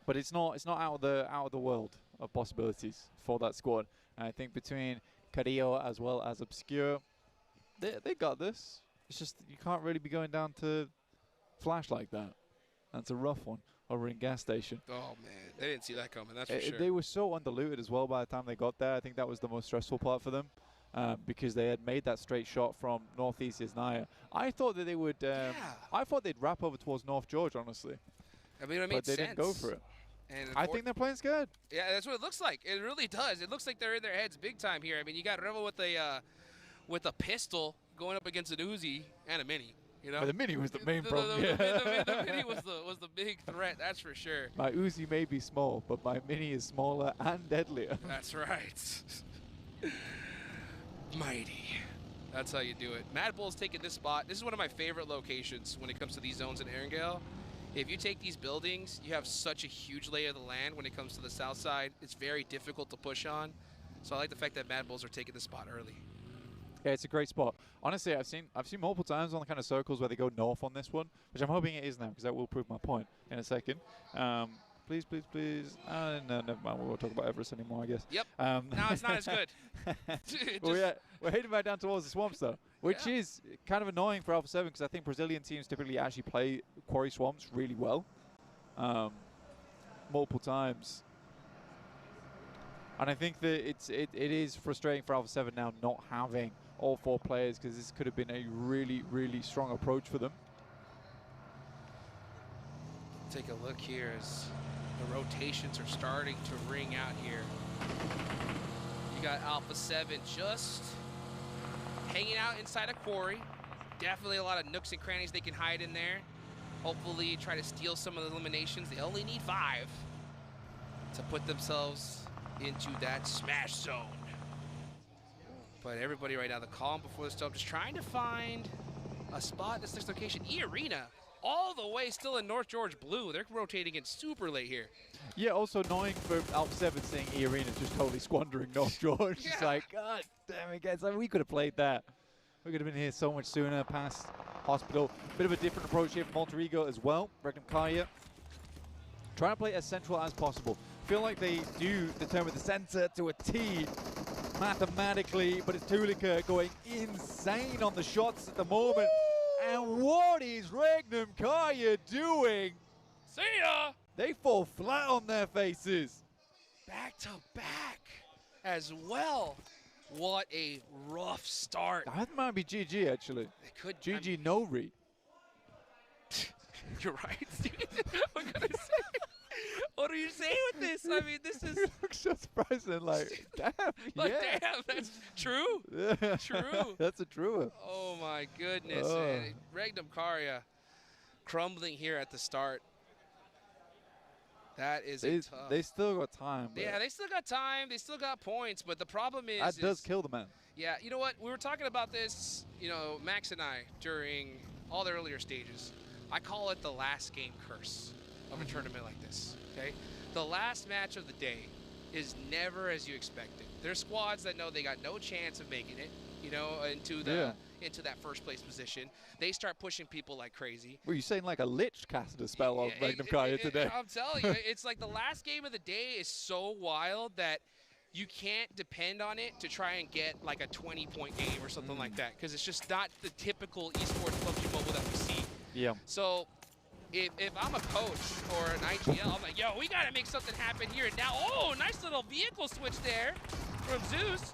But it's not out of the world of possibilities for that squad. And I think between Carrillo as well as Obscure, they got this. It's just you can't really be going down to Flash like that. That's a rough one over in gas station. Oh man, they didn't see that coming. That's for sure. They were so undiluted as well by the time they got there. I think that was the most stressful part for them because they had made that straight shot from Northeast Isnaya. I thought that they would. I thought they'd wrap over towards North George, honestly. I mean, it made but they sense. didn't go for it. And I think they're playing scared. Yeah, that's what it looks like. It really does. It looks like they're in their heads big time here. I mean, you got Revel with a pistol going up against an Uzi and a Mini. But the Mini was the main problem. The Mini was the big threat. That's for sure. My Uzi may be small, but my Mini is smaller and deadlier. That's right. Mighty. That's how you do it. Mad Bull's taking this spot. This is one of my favorite locations when it comes to these zones in Erangel. If you take these buildings, you have such a huge lay of the land when it comes to the south side. It's very difficult to push on. So I like the fact that Mad Bulls are taking this spot early. Yeah, it's a great spot. Honestly, I've seen multiple times on the kind of circles where they go north on this one, which I'm hoping it is now because that will prove my point in a second. Please. No, never mind. We won't talk about Everest anymore, I guess. Yep. No, it's not as good. We're heading back down towards the swamps, though, which is kind of annoying for Alpha 7 because I think Brazilian teams typically actually play quarry swamps really well, multiple times. And I think that it is frustrating for Alpha 7 now not having all 4 players because this could have been a really, really strong approach for them. Take a look here as the rotations are starting to ring out here. You got Alpha 7 just hanging out inside a quarry. Definitely a lot of nooks and crannies they can hide in there. hopefully try to steal some of the eliminations. They only need 5 to put themselves into that smash zone. But everybody right now, the calm before the storm, just trying to find a spot in this next location. E-Arena, all the way still in North George blue. They're rotating in super late here. Yeah, also annoying for Alpha 7 seeing E-Arena just totally squandering North George. It's like, God damn it, guys. Like, we could have played that. We could have been here so much sooner, past Hospital. Bit of a different approach here from Alter Ego as well. Regnum Kaya trying to play as central as possible. Feel like they do determine the center to a T mathematically, but it's Tulika going insane on the shots at the moment. And what is Regnum Kaya doing? See ya! They fall flat on their faces. Back to back as well. What a rough start. That might be GG, actually. It could. GG no re. You're right, Steve. What can I say? What are you saying with this? I mean, this is... You look so surprising, like, damn, like, yeah. damn, that's true. Yeah. True. That's a true one. Oh, my goodness. And Regnum Kaya crumbling here at the start. That is tough. They still got time. Yeah, they still got time. They still got points. But the problem is... That does kill the man. Yeah, you know what? We were talking about this, you know, Max and I, during all the earlier stages. I call it the last game curse of a tournament like this, okay? The last match of the day is never as you expected. There's squads that know they got no chance of making it, you know, into that first place position. They start pushing people like crazy. Were you saying like a Lich casted a spell on Regnum Kaya today? I'm telling you, it's like the last game of the day is so wild that you can't depend on it to try and get like a 20-point game or something like that, because it's just not the typical esports PUBG Mobile that we see. Yeah. So if I'm a coach or an IGL, I'm like, yo, we got to make something happen here. And now, oh, nice little vehicle switch there from Zeus.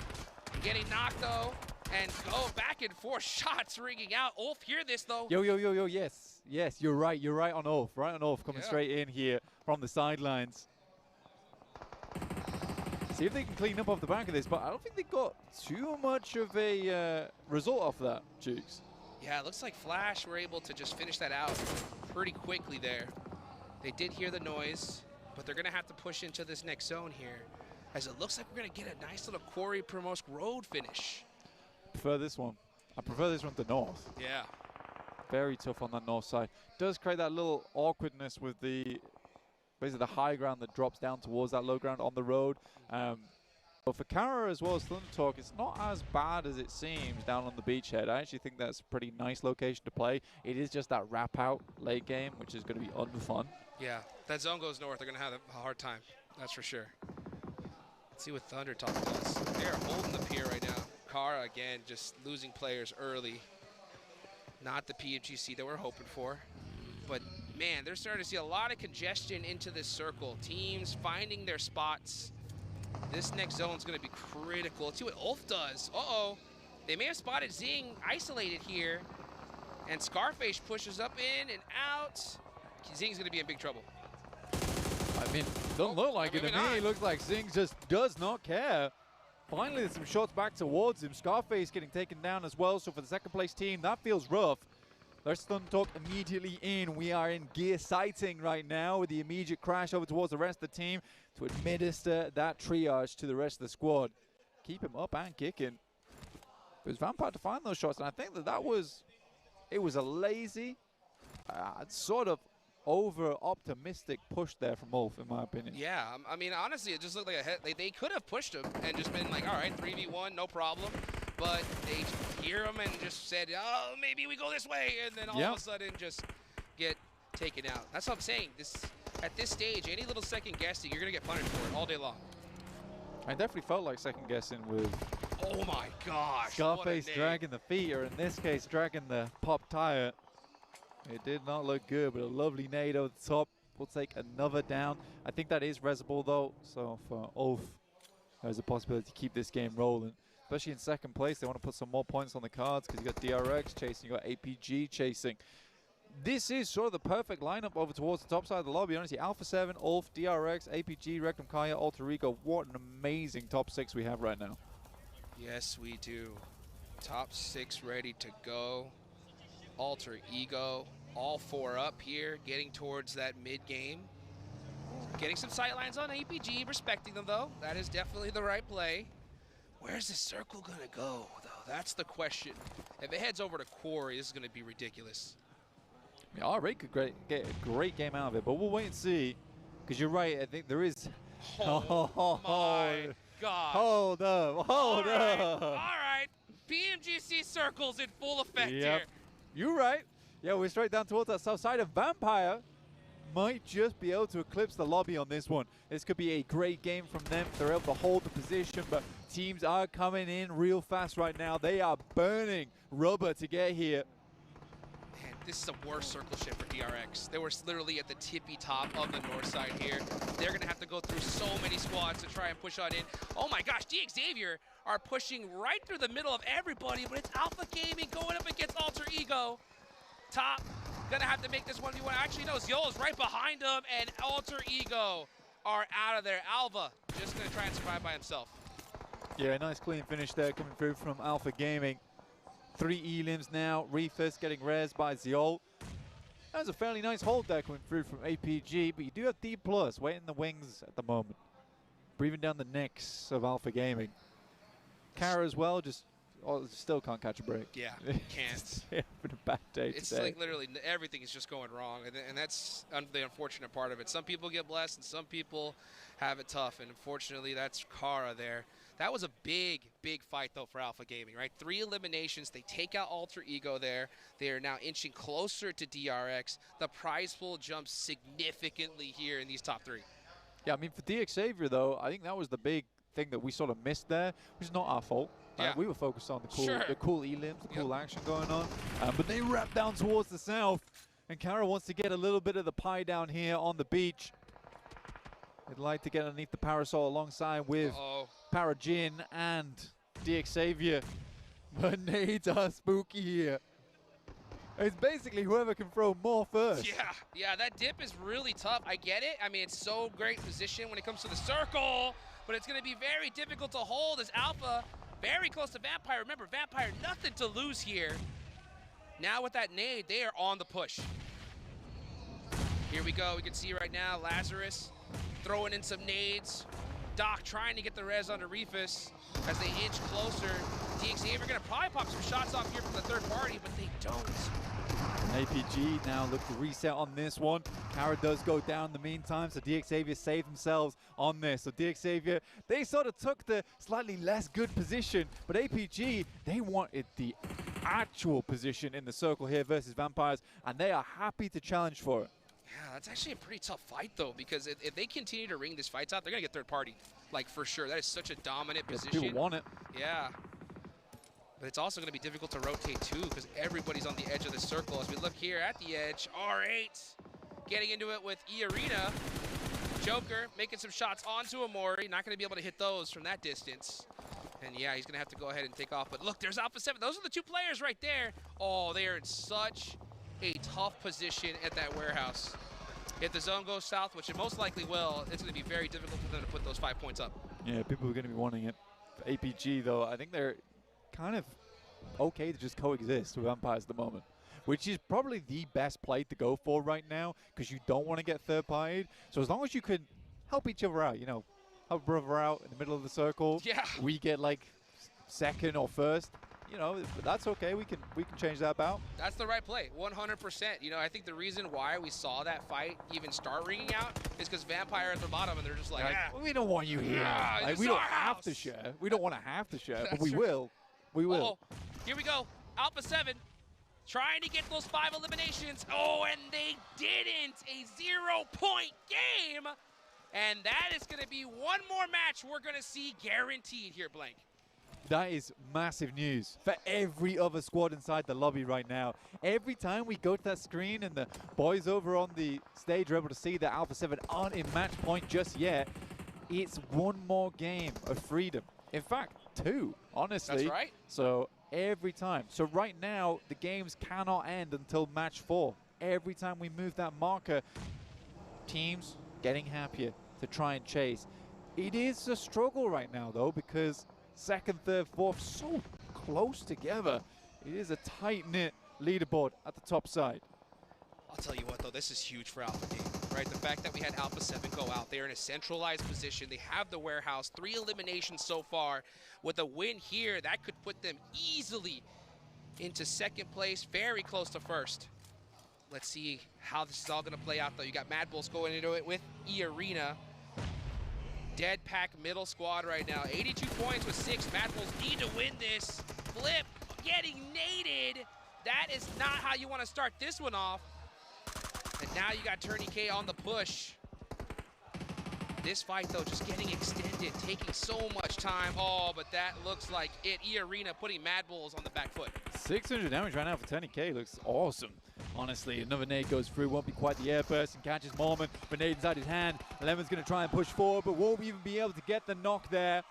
Getting knocked, though, and go back and forth shots ringing out. Ulf, hear this, though. Yo, yes. Yes, you're right. You're right on Ulf. Right on Ulf coming straight in here from the sidelines. See if they can clean up off the back of this, but I don't think they got too much of a result off that, Jukes. Yeah, it looks like Flash were able to just finish that out pretty quickly there. They did hear the noise, but they're going to have to push into this next zone here, as it looks like we're going to get a nice little Quarry Promosk Road finish. Prefer this one. I prefer this one to North. Yeah. Very tough on that North side. Does create that little awkwardness with the basically the high ground that drops down towards that low ground on the road. But for Conqueror as well as Thunder Talk, it's not as bad as it seems down on the beachhead. I actually think that's a pretty nice location to play. It is just that wrap out late game, which is going to be unfun. Yeah, that zone goes north. They're going to have a hard time. That's for sure. Let's see what Thunder Talk does. They are holding the pier right now. Kara, again, just losing players early. Not the PMGC that we're hoping for. But, man, they're starting to see a lot of congestion into this circle. Teams finding their spots. This next zone is going to be critical. Let's see what Ulf does. Uh-oh. They may have spotted Zing isolated here. And Scarface pushes up in and out. Zing's going to be in big trouble. I mean, doesn't look like it to me. It looks like Zing just does not care. Finally, there's some shots back towards him. Scarface getting taken down as well. So for the second place team, that feels rough. There's Thunder Talk immediately in. We are in gear sighting right now with the immediate crash over towards the rest of the team to administer that triage to the rest of the squad. Keep him up and kicking. It was Vampire to find those shots, and I think that was a lazy, sort of over-optimistic push there from Ulf, in my opinion. Yeah, I mean, honestly, it just looked like they could have pushed him and just been like, all right, 3v1, no problem. But they hear him and just said, oh, maybe we go this way, and then all of a sudden just get taken out. That's what I'm saying. At this stage, any little second guessing, you're going to get punished for it all day long. I definitely felt like second guessing with oh my gosh, Scarface dragging the feet, or in this case, dragging the pop tire. It did not look good, but a lovely nade over the top. We'll take another down. I think that is resable, though. So for Ulf, there's a possibility to keep this game rolling. Especially in second place, they want to put some more points on the cards because you got DRX chasing, you got APG chasing. This is sort of the perfect lineup over towards the top side of the lobby. Honestly, Alpha 7, Ulf, DRX, APG, Regnum Kaya, Alter Ego. What an amazing top 6 we have right now. Yes, we do. Top 6 ready to go. Alter Ego all 4 up here, getting towards that mid-game. Getting some sightlines on APG, respecting them though. That is definitely the right play. Where's the circle gonna go though? That's the question. If it heads over to Quarry, this is gonna be ridiculous. Yeah, RA could get a great game out of it, but we'll wait and see. Because you're right, I think there is... Oh my gosh. Hold up, hold up. All right, PMGC circles in full effect here. You're right. Yeah, we're straight down towards that south side of Vampire. Might just be able to eclipse the lobby on this one. This could be a great game from them. They're able to hold the position, but teams are coming in real fast right now. They are burning rubber to get here. Man, this is a worse circle shift for DRX. They were literally at the tippy top of the north side here. They're going to have to go through so many squads to try and push on in. Oh my gosh, DXavier are pushing right through the middle of everybody, but it's Alpha Gaming going up against Alter Ego. Top. Gonna have to make this 1v1. Actually, no, Ziola's right behind him, and Alter Ego are out of there. Alva just gonna try and survive by himself. Yeah, nice clean finish there coming through from Alpha Gaming. 3 elims now. Reefus getting res by Ziol. That was a fairly nice hold there coming through from APG, but you do have D+, waiting in the wings at the moment. Breathing down the necks of Alpha Gaming. Kara as well, just still can't catch a break. Yeah, can't. Having a bad day It's today. like literally everything is just going wrong, and that's the unfortunate part of it. Some people get blessed, and some people have it tough, and unfortunately, that's Kara there. That was a big, big fight, though, for Alpha Gaming, right? 3 eliminations. They take out Alter Ego there. They are now inching closer to DRX. The prize pool jumps significantly here in these top 3. Yeah, I mean, for DXavier, though, I think that was the big thing that we sort of missed there, which is not our fault. Yeah. We were focused on the Sure. cool elims, the cool action going on. But they wrap down towards the south, and Kara wants to get a little bit of the pie down here on the beach. They'd like to get underneath the parasol alongside with Parajin and DXavier. But nades are spooky here. It's basically whoever can throw more first. Yeah, that dip is really tough. I get it. I mean, it's so great position when it comes to the circle, but it's going to be very difficult to hold as Alpha very close to Vampire. Remember, Vampire, nothing to lose here. Now with that nade, they are on the push. Here we go. We can see right now Lazarus throwing in some nades. Doc trying to get the res onto Reefus as they inch closer. DXavier going to probably pop some shots off here from the third party, but they don't. APG now look to reset on this one. Kara does go down in the meantime, so DXavier save themselves on this. So DXavier, they sort of took the slightly less good position, but APG, they wanted the actual position in the circle here versus Vampires, and they are happy to challenge for it. Yeah, that's actually a pretty tough fight, though, because if they continue to ring these fights out, they're going to get third party, like, for sure. That is such a dominant position. People want it. Yeah. But it's also going to be difficult to rotate, too, because everybody's on the edge of the circle. As we look here at the edge, R8 getting into it with E-Arena. Joker making some shots onto Amori. Not going to be able to hit those from that distance. And, yeah, he's going to have to go ahead and take off. But, look, there's Alpha 7. Those are the 2 players right there. Oh, they are in such a tough position at that warehouse. If the zone goes south, which it most likely will, it's going to be very difficult for them to put those 5 points up. Yeah, people are going to be wanting it. For APG, though, I think they're kind of okay to just coexist with Vampires at the moment, which is probably the best play to go for right now because you don't want to get third-partied. So as long as you can help each other out, you know, help a brother out in the middle of the circle. Yeah. We get like second or first. You know, but that's okay. We can change that about. That's the right play, 100%. You know, I think the reason why we saw that fight even start ringing out is because Vampire at the bottom, and they're just like, we don't want you here. Like, we don't have to share. We don't want to have to share, but we will. We will. Oh, here we go. Alpha 7 trying to get those 5 eliminations. Oh, and they didn't. A 0-point game. And that is going to be one more match we're going to see guaranteed here, Blank. That is massive news for every other squad inside the lobby right now. Every time we go to that screen and the boys over on the stage are able to see that Alpha 7 aren't in match point just yet, it's one more game of freedom. In fact, 2, honestly. That's right. So every time. So right now, the games cannot end until match 4. Every time we move that marker, teams getting happier to try and chase. It is a struggle right now, though, because second, third, fourth, so close together. It is a tight-knit leaderboard at the top side. I'll tell you what, though, this is huge for Alpha Game, right? The fact that we had Alpha 7 go out there in a centralized position. They have the warehouse, 3 eliminations so far. With a win here, that could put them easily into second place, very close to first. Let's see how this is all going to play out, though. You got Mad Bulls going into it with E-Arena. Dead pack middle squad right now. 82 points with 6. Mad Bulls need to win this. Flip getting naded. That is not how you want to start this one off. And now you got Turney K on the push. This fight, though, just getting extended, taking so much time. Oh, but that looks like it. E-Arena putting Mad Bulls on the back foot. 600 damage right now for Turney K. Looks awesome. Honestly, another nade goes through. Won't be quite the air burst and catches Mormon. But nade inside his hand. Lemon's going to try and push forward, but won't even be able to get the knock there.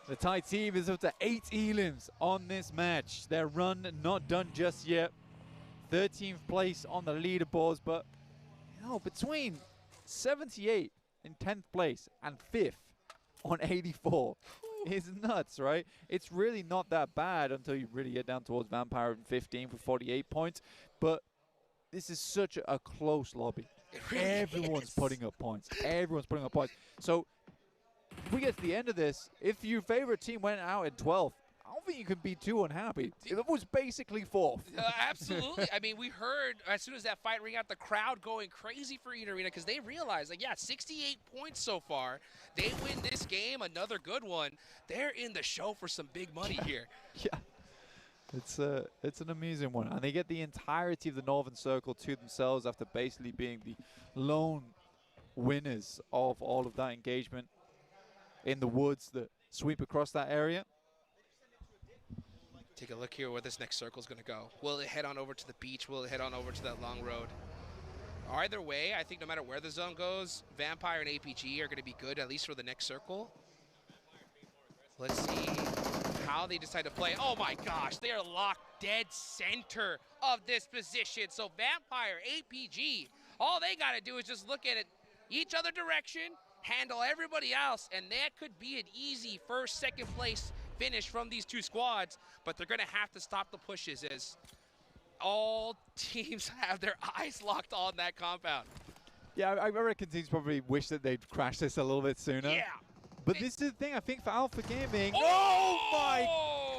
The Thai team is up to 8 elims on this match. Their run not done just yet. 13th place on the leaderboards, but you know, between 78 in 10th place and 5th on 84 is nuts, right? It's really not that bad until you really get down towards Vampire in 15th with 48 points, but this is such a close lobby. Really Everyone's is. putting up points. Everyone's putting up points. So if we get to the end of this, if your favorite team went out in 12th, I don't think you can be too unhappy. It was basically 4th. Absolutely. I mean, we heard as soon as that fight rang out, the crowd going crazy for E-Arena because they realized, like, yeah, 68 points so far. They win this game, another good one. They're in the show for some big money here. Yeah. It's an amusing one. And they get the entirety of the Northern Circle to themselves after basically being the lone winners of all of that engagement in the woods that sweep across that area. Take a look here where this next circle is going to go. Will it head on over to the beach? Will it head on over to that long road? Either way, I think no matter where the zone goes, Vampire and APG are going to be good, at least for the next circle. Let's see how they decide to play. Oh my gosh, they are locked dead center of this position. So Vampire, APG, all they got to do is just look at it each other direction, handle everybody else, and that could be an easy first, second place finish from these two squads, but they're going to have to stop the pushes as all teams have their eyes locked on that compound. Yeah, I reckon teams probably wish that they'd crash this a little bit sooner. Yeah. But this is the thing, I think, for Alpha Gaming. Oh, my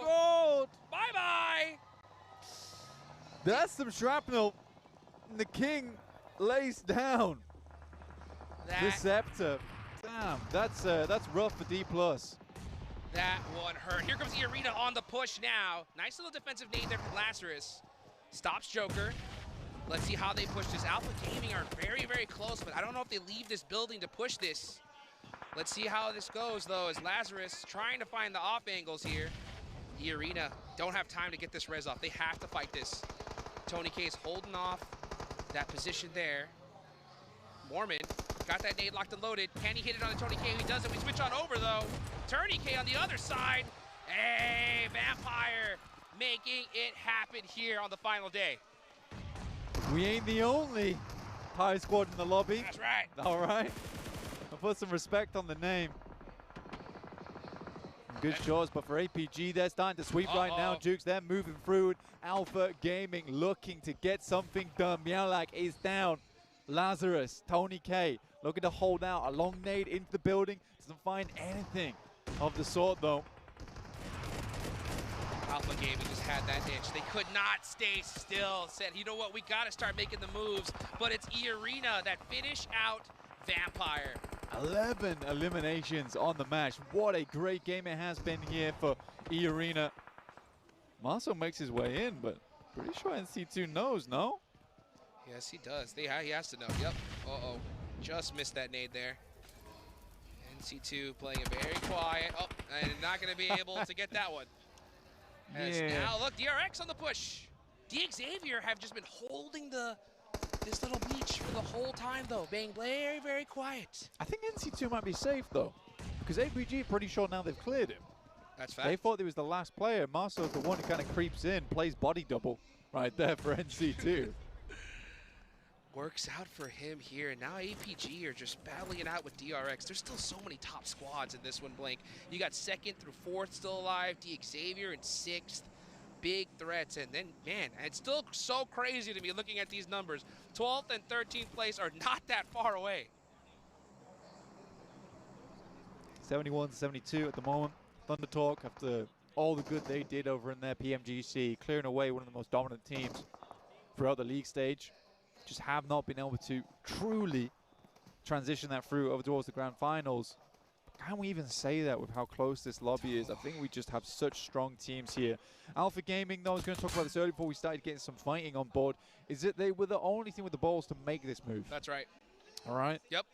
God! Bye-bye! That's some shrapnel. And the King lays down. The Scepter. Damn, that's rough for D+. That one hurt. Here comes E-Arena on the push now. Nice little defensive nade there from Lazarus. Stops Joker. Let's see how they push this. Alpha Gaming are very, very close, but I don't know if they leave this building to push this. Let's see how this goes, though, as Lazarus trying to find the off angles here. E-Arena don't have time to get this res off. They have to fight this. Tony K's holding off that position there. Mormon got that nade locked and loaded. Can he hit it on the Tony K? He doesn't. We switch on over, though. Tony K on the other side. Hey, Vampire making it happen here on the final day. We ain't the only high squad in the lobby. That's right. All right. I'll put some respect on the name. Good shots, but for APG, they're starting to sweep right now. Jukes, they're moving through. Alpha Gaming looking to get something done. Miaulak is down. Lazarus, Tony K looking to hold out. A long nade into the building. Doesn't find anything of the sort, though. Alpha Gaming just had that itch. They could not stay still. Said, you know what, we got to start making the moves. But it's E-Arena that finish out Vampire. 11 eliminations on the match. What a great game it has been here for E-Arena. Marcel makes his way in, but pretty sure NC2 knows, no? Yes, he does. He has to know. Yep. Uh-oh. Just missed that nade there. NC2 playing it very quiet. Oh, and not going to be able to get that one. As now, look, DRX on the push. Xavier have just been holding this little beach for the whole time, though, being very, very quiet. I think NC2 might be safe, though, because APG pretty sure now they've cleared him. That's fact. They thought he was the last player. Marcel's the one who kind of creeps in, plays body double right there for NC2. Works out for him here, and now APG are just battling it out with DRX. There's still so many top squads in this one, Blink. You got 2nd through 4th still alive, Xavier in 6th. big threats. And then, man, it's still so crazy to be looking at these numbers. 12th and 13th place are not that far away. 71-72 at the moment. Thunder Talk, after all the good they did over in their PMGC, clearing away one of the most dominant teams throughout the league stage, just have not been able to truly transition that through over towards the grand finals. Can we even say that with how close this lobby is? I think we just have such strong teams here. Alpha Gaming, though, I was going to talk about this earlier before we started getting some fighting on board, is that they were the only team with the balls to make this move. That's right. All right? Yep.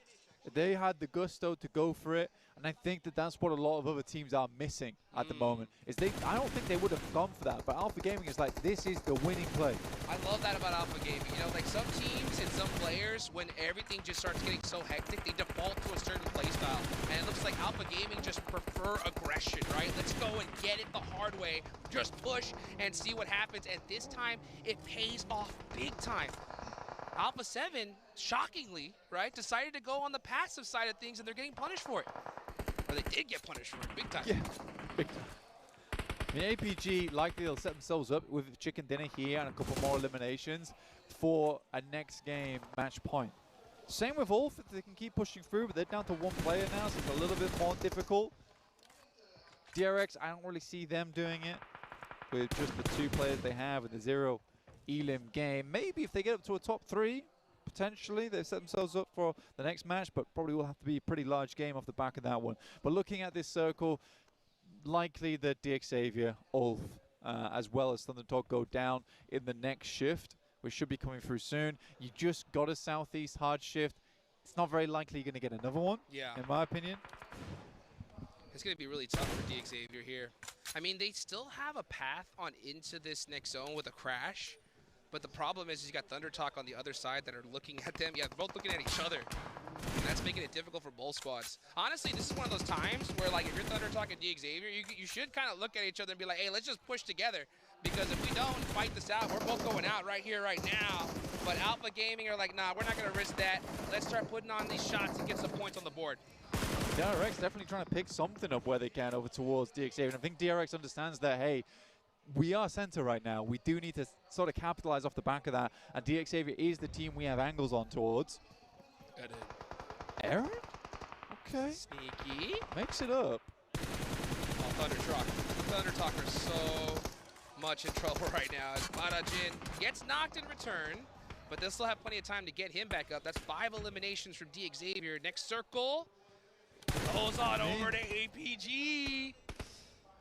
They had the gusto to go for it, and I think that that's what a lot of other teams are missing at the moment. I don't think they would have gone for that, but Alpha Gaming is like, this is the winning play. I love that about Alpha Gaming. You know, like some teams and some players, when everything just starts getting so hectic, they default to a certain play style. And it looks like Alpha Gaming just prefer aggression, right? Let's go and get it the hard way. Just push and see what happens. And this time, it pays off big time. Alpha 7, shockingly, right, decided to go on the passive side of things, and they're getting punished for it. Or they did get punished for it, big time. Yeah, big time. I mean, APG, likely they'll set themselves up with chicken dinner here and a couple more eliminations for a next game match point. Same with Ulf, if they can keep pushing through, but they're down to one player now, so it's a little bit more difficult. DRX, I don't really see them doing it with just the 2 players they have with the 0 Elim game. Maybe if they get up to a top 3, potentially they've set themselves up for the next match, but probably will have to be a pretty large game off the back of that one. But looking at this circle, likely that DXavier, Ulf, as well as Thunder Talk go down in the next shift, which should be coming through soon. You just got a Southeast hard shift. It's not very likely you're going to get another one, in my opinion. It's going to be really tough for DXavier here. I mean, they still have a path on into this next zone with a crash. But the problem is you got Thunder Talk on the other side that are looking at them. Yeah, they're both looking at each other. And that's making it difficult for both squads. Honestly, this is one of those times where, like, if you're Thunder Talk and DXavier, you should kind of look at each other and be like, hey, let's just push together. Because if we don't fight this out, we're both going out right here, right now. But Alpha Gaming are like, nah, we're not going to risk that. Let's start putting on these shots and get some points on the board. DRX definitely trying to pick something up where they can over towards DXavier. And I think DRX understands that, hey, we are center right now. We do need to sort of capitalize off the back of that. And DXavier is the team we have angles on towards. Aaron? Okay. Sneaky. Makes it up. Oh, Thunder Talk are so much in trouble right now as Marajin gets knocked in return, but they'll still have plenty of time to get him back up. That's 5 eliminations from DXavier. Next circle goes on over to APG.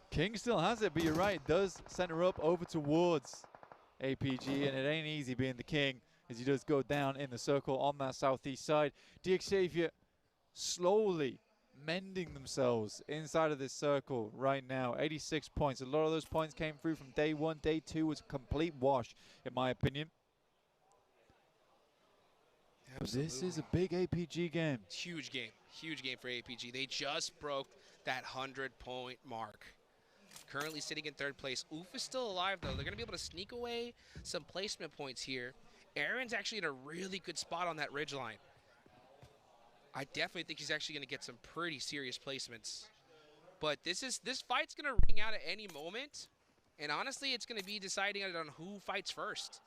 King still has it, but you're right, does center up over towards APG, and it ain't easy being the king as he does go down in the circle on that southeast side. DXavier slowly mending themselves inside of this circle right now. 86 points. A lot of those points came through from day 1. Day 2 was a complete wash, in my opinion. Absolutely. This is a big APG game. Huge game for APG. They just broke that 100-point mark. Currently sitting in 3rd place. Oof is still alive, though. They're going to be able to sneak away some placement points here. Aaron's actually in a really good spot on that ridgeline. I definitely think he's actually going to get some pretty serious placements. But this fight's going to ring out at any moment. And honestly, it's going to be deciding on who fights first.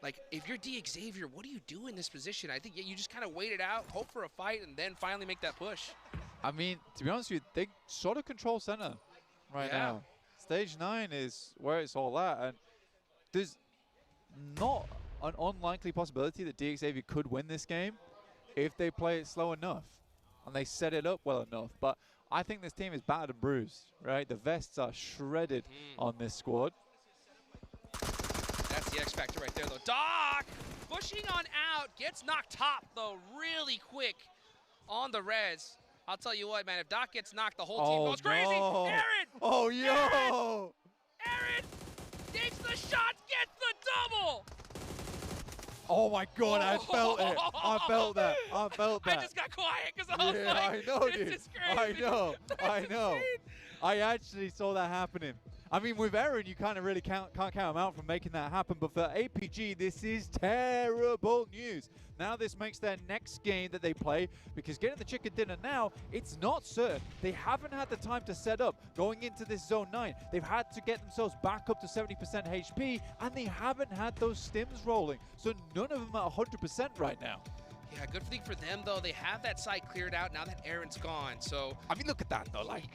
Like, if you're DXavier, what do you do in this position? I think you just kind of wait it out, hope for a fight, and then finally make that push. I mean, to be honest with you, they sort of control center right now. Stage 9 is where it's all at, and there's not an unlikely possibility that DXavier could win this game if they play it slow enough and they set it up well enough. But I think this team is battered and bruised, right? The vests are shredded on this squad. That's the X factor right there, though. Doc pushing on out, gets knocked top, though, really quick on the res. I'll tell you what, man, if Doc gets knocked, the whole team goes crazy. Aaron! Oh, yo! Aaron takes the shot, gets the double! Oh my God, I felt it. I felt that. I felt that. I just got quiet because I was like, I know, this dude. is crazy. I know. I know. I actually saw that happening. I mean, with Eren, you kind of really can't count him out from making that happen. But for APG, this is terrible news. Now this makes their next game that they play, because getting the chicken dinner now, it's not certain. They haven't had the time to set up going into this Zone 9. They've had to get themselves back up to 70% HP, and they haven't had those stims rolling. So none of them are 100% right now. Yeah, good thing for them, though. They have that side cleared out now that Eren's gone. So I mean, look at that, though. Like,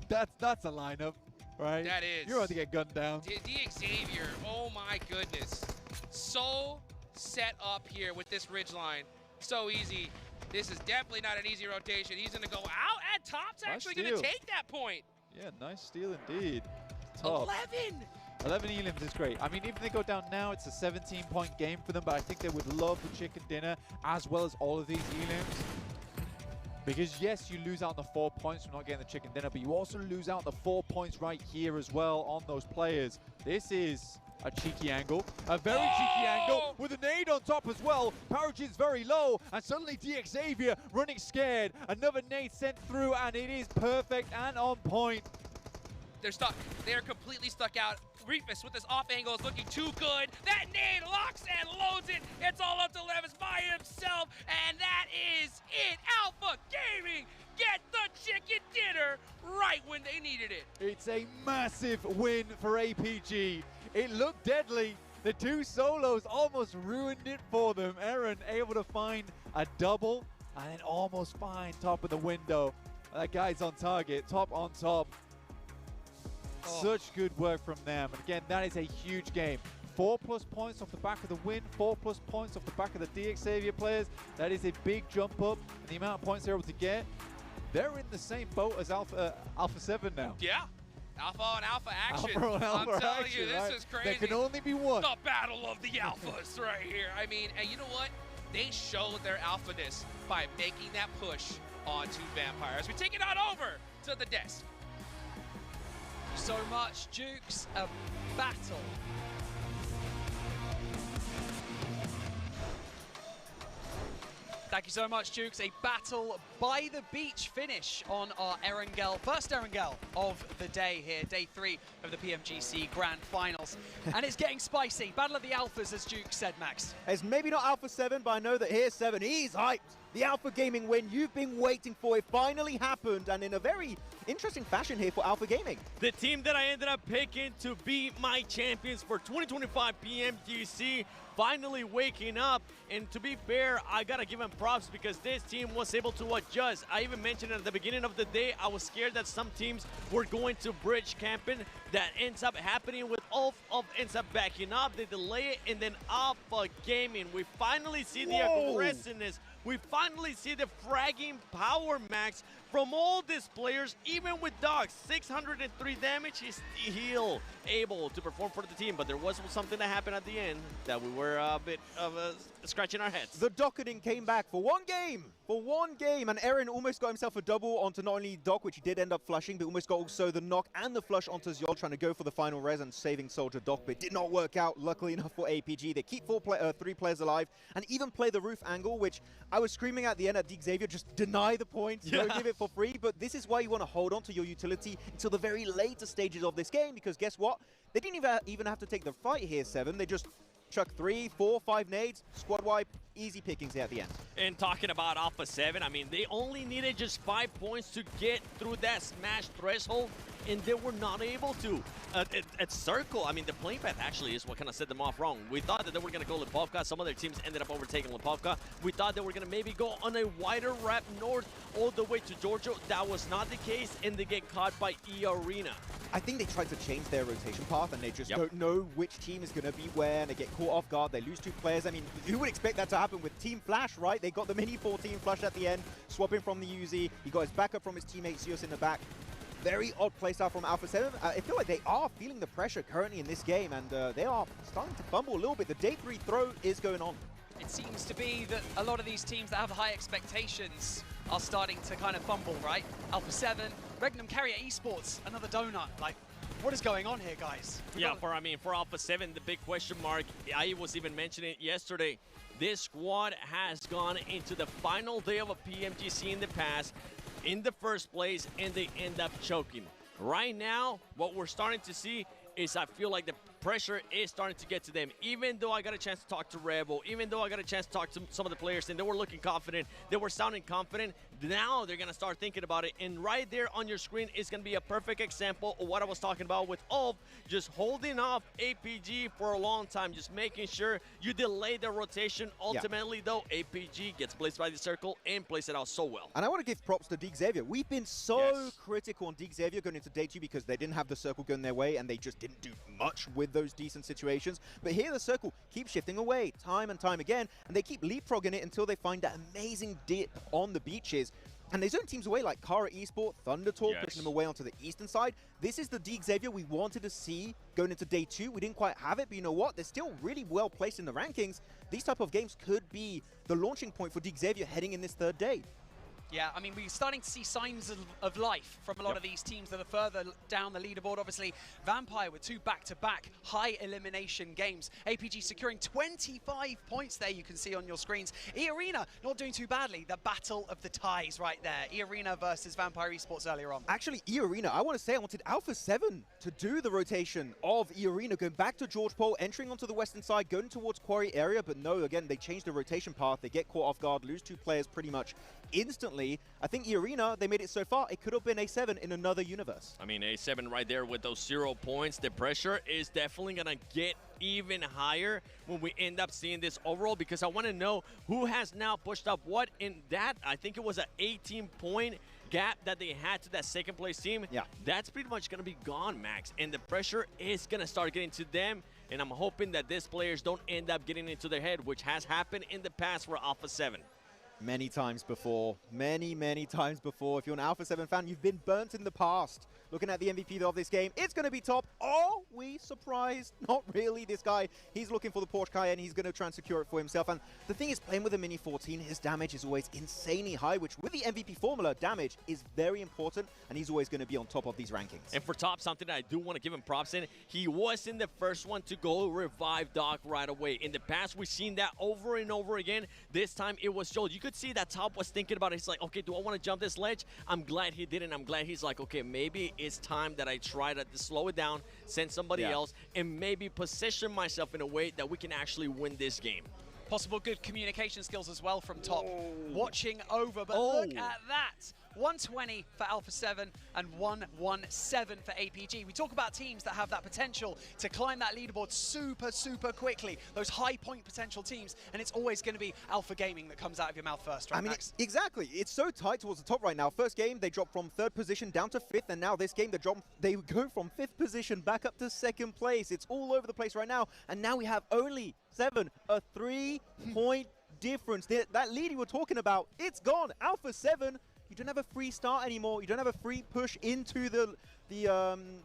that's a lineup. Right? That is. You're about to get gunned down. Xavier, oh my goodness. So set up here with this ridge line. So easy. This is definitely not an easy rotation. He's going to go out, and Top's actually going to take that point. Yeah, nice steal indeed. Top. 11 elims is great. I mean, even if they go down now, it's a 17-point game for them, but I think they would love the chicken dinner as well as all of these elims. Because yes, you lose out on the 4 points from not getting the chicken dinner, but you also lose out on the 4 points right here as well on those players. This is a cheeky angle, a very cheeky angle with a nade on top as well. Paragin's very low, and suddenly Xavier running scared. Another nade sent through, and it is perfect and on point. They're stuck. They're completely stuck out. Reefus with this off angle is looking too good. That nade locks and loads it. It's all up to Levis by himself, and that is it. Alpha Gaming get the chicken dinner right when they needed it. It's a massive win for APG. It looked deadly. The two solos almost ruined it for them. Eren able to find a double and then almost find top of the window. That guy's on target, top on top. Such good work from them. And again, that is a huge game. 4+ points off the back of the win, 4+ points off the back of the Xavier players. That is a big jump up in the amount of points they're able to get. They're in the same boat as Alpha 7 now. Yeah. Alpha on Alpha action. Alpha on Alpha I'm telling action, you, this right? is crazy. There can only be one. The battle of the Alphas right here. I mean, and you know what? They showed their alphaness by making that push onto Vampire. As we take it on over to the desk. So much, Jukes, a battle. Thank you so much, Jukes. A battle by the beach finish on our Erangel, first Erangel of the day here, day 3 of the PMGC Grand Finals. And it's getting spicy. Battle of the Alphas, as Jukes said, Max. It's maybe not Alpha 7, but I know that here's 7. He's hyped. The Alpha Gaming win you've been waiting for. It finally happened, and in a very interesting fashion here for Alpha Gaming. The team that I ended up picking to be my champions for 2025 PMGC finally waking up. And to be fair, I gotta give them props because this team was able to adjust. I even mentioned at the beginning of the day, I was scared that some teams were going to bridge camping. That ends up happening with Ulf ends up backing up. They delay it, and then Alpha Gaming. We finally see the aggressiveness. We finally see the fragging power, Max, from all these players, even with Dogs. 603 damage, he's still able to perform for the team, but there was something that happened at the end that we were a bit of scratching our heads. The docketing came back for one game, and Eren almost got himself a double onto not only Doc, which he did end up flushing, but almost got also the knock and the flush onto Zyol, trying to go for the final res and saving Soldier Doc, but it did not work out, luckily enough for APG. They keep 3 players alive, and even play the roof angle, which I was screaming at the end at Xavier, just deny the points, don't give it for free, but this is why you want to hold on to your utility until the very later stages of this game, because guess what? They didn't even have to take the fight here, 7. They just chuck 3, 4, 5 nades, squad wipe, easy pickings here at the end. And talking about Alpha 7, I mean, they only needed just 5 points to get through that smash threshold, and they were not able to. At Circle, I mean, the playing path actually is what kind of set them off wrong. We thought that they were going to go Lipovka. Some other teams ended up overtaking Lipovka. We thought they were going to maybe go on a wider wrap north all the way to Georgia. That was not the case, and they get caught by E-Arena. I think they tried to change their rotation path, and they just don't know which team is going to be where, and they get caught off guard. They lose 2 players. I mean, who would expect that to happen with Team Flash, right? They got the mini 14 flush at the end, swapping from the Uzi. He got his backup from his teammate Zeus in the back. Very odd playstyle from Alpha 7. I feel like they are feeling the pressure currently in this game, and they are starting to fumble a little bit. The day 3 throw is going on. It seems to be that a lot of these teams that have high expectations are starting to kind of fumble, right? Alpha 7, Regnum Carrier Esports, another donut. Like, what is going on here, guys? Yeah, for Alpha 7, the big question mark, I was even mentioning it yesterday. This squad has gone into the final day of a PMGC in the past, in the first place, and they end up choking. Right now, what we're starting to see is I feel like the pressure is starting to get to them. Even though I got a chance to talk to Rebel, even though I got a chance to talk to some of the players, and they were looking confident, they were sounding confident, now they're going to start thinking about it. And right there on your screen is going to be a perfect example of what I was talking about with Ulf, just holding off APG for a long time, just making sure you delay the rotation. Ultimately, though, APG gets placed by the circle and plays it out so well. And I want to give props to Xavier. We've been so critical on Xavier going into day 2 because they didn't have the circle going their way and they just didn't do much with those decent situations. But here the circle keeps shifting away time and time again, and they keep leapfrogging it until they find that amazing dip on the beaches. And they zone teams away like Kara Esport, Thundertalk, pushing them away onto the eastern side. This is the Xavier we wanted to see going into day 2. We didn't quite have it, but you know what? They're still really well placed in the rankings. These type of games could be the launching point for Xavier heading in this 3rd day. Yeah, I mean, we're starting to see signs of life from a lot of these teams that are further down the leaderboard. Obviously, Vampire with 2 back-to-back high elimination games. APG securing 25 points there, you can see on your screens. E-Arena not doing too badly. The battle of the ties right there. E-Arena versus Vampire Esports earlier on. Actually, E-Arena, I want to say I wanted Alpha 7 to do the rotation of E-Arena, going back to George Pole, entering onto the western side, going towards Quarry area, but no, again, they changed the rotation path. They get caught off guard, lose 2 players pretty much instantly. I think E-Arena, they made it so far, it could have been A7 in another universe. I mean, A7 right there with those 0 points. The pressure is definitely going to get even higher when we end up seeing this overall, because I want to know who has now pushed up what in that. I think it was an 18-point gap that they had to that 2nd place team. Yeah. That's pretty much going to be gone, Max. And the pressure is going to start getting to them. And I'm hoping that these players don't end up getting into their head, which has happened in the past for Alpha 7. Many times before. Many times before. If you're an Alpha 7 fan, you've been burnt in the past. Looking at the MVP of this game, it's going to be top. Are we surprised? Not really. This guy, he's looking for the Porsche Cayenne. He's going to try and secure it for himself. And the thing is, playing with a Mini 14, his damage is always insanely high, which with the MVP formula, damage is very important, and he's always going to be on top of these rankings. And for top, something that I do want to give him props in, he wasn't the first one to go revive Doc right away. In the past, we've seen that over and over again. This time, it was Joel. You could see that Top was thinking about it. He's like, okay, do I want to jump this ledge? I'm glad he didn't. I'm glad he's like, okay, maybe it's time that I try to slow it down, send somebody else, and maybe position myself in a way that we can actually win this game. Possible good communication skills as well from Top. Watching over, but look at that. 120 for Alpha 7 and 117 for APG. We talk about teams that have that potential to climb that leaderboard super quickly. Those high point potential teams, and it's always going to be Alpha Gaming that comes out of your mouth first, right, I mean, Max? exactly. It's so tight towards the top right now. First game, they dropped from 3rd position down to 5th, and now this game, they go from 5th position back up to 2nd place. It's all over the place right now, and now we have only 7, a 3-point difference. That lead you were talking about, it's gone. Alpha 7, you don't have a free start anymore. You don't have a free push into the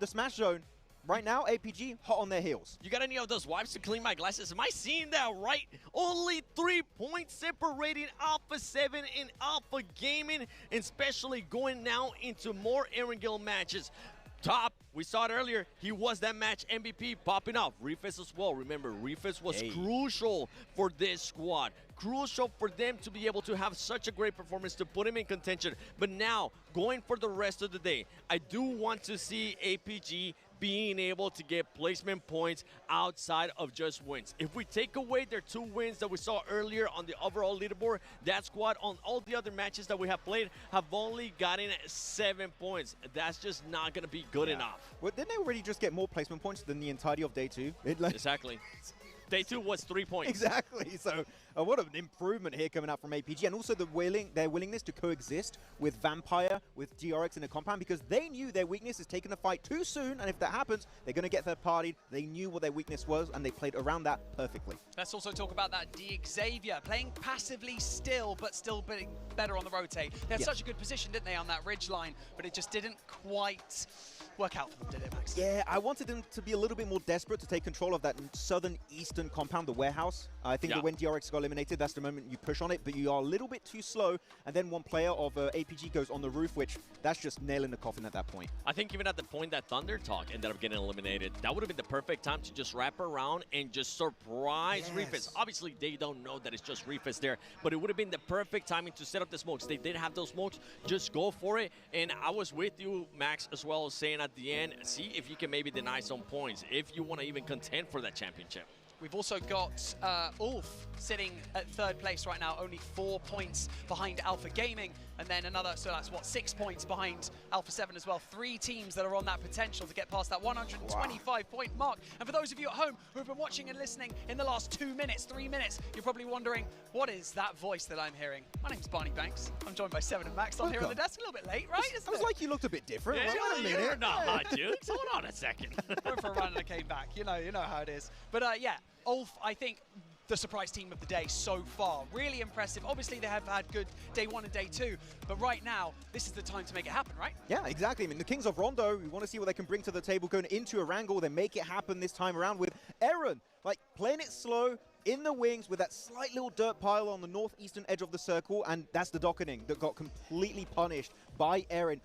smash zone. Right now, APG hot on their heels. You got any of those wipes to clean my glasses? Am I seeing that right? Only 3 points separating Alpha 7 and Alpha Gaming, and especially going now into more Erangel matches. Top, we saw it earlier, he was that match MVP popping off. Refus as well. Remember, Refus was crucial for this squad. Crucial for them to be able to have such a great performance to put him in contention. But now, going for the rest of the day, I do want to see APG being able to get placement points outside of just wins. If we take away their 2 wins that we saw earlier on the overall leaderboard, that squad on all the other matches that we have played have only gotten 7 points. That's just not going to be good enough. Well, didn't they already just get more placement points than the entirety of day 2? Exactly. Day 2 was 3 points. Exactly. So what an improvement here coming out from APG. And also their willingness to coexist with Vampire, with DRX in a compound, because they knew their weakness is taking the fight too soon. And if that happens, they're going to get third-partied. They knew what their weakness was, and they played around that perfectly. Let's also talk about that Xavier playing passively still, but still being better on the rotate. They had such a good position, didn't they, on that ridge line, but it just didn't quite work out for them, did it, Max? Yeah, I wanted them to be a little bit more desperate to take control of that southern eastern Eastern compound, the warehouse. I think that when DRX got eliminated, that's the moment you push on it, but you are a little bit too slow, and then one player of APG goes on the roof, which that's just nail in the coffin at that point. I think even at the point that Thunder Talk ended up getting eliminated, that would have been the perfect time to just wrap around and just surprise Refis. Obviously, they don't know that it's just Refis there, but it would have been the perfect timing to set up the smokes. They did have those smokes, just go for it. And I was with you, Max, as well, saying at the end, see if you can maybe deny some points if you want to even contend for that championship. We've also got Ulf sitting at 3rd place right now, only 4 points behind Alpha Gaming, and then another, so that's what, 6 points behind Alpha 7 as well. 3 teams that are on that potential to get past that 125-point mark. And for those of you at home who have been watching and listening in the last 2 minutes, 3 minutes, you're probably wondering, what is that voice that I'm hearing? My name's Barney Banks. I'm joined by Seven and Max. I'm here on the desk, a little bit late, right? It was like you looked a bit different. Yeah, Wait a minute. you're not hot, dude. Hold on a second. Went for a run and I came back. You know how it is. But yeah, Ulf, I think, the surprise team of the day so far. Really impressive. Obviously, they have had good day 1 and day 2, but right now, this is the time to make it happen, right? Yeah, exactly. I mean, the Kings of Rondo, we want to see what they can bring to the table going into a wrangle. They make it happen this time around with Aaron, like playing it slow in the wings with that slight little dirt pile on the northeastern edge of the circle, and that's the docketing that got completely punished by Aaron.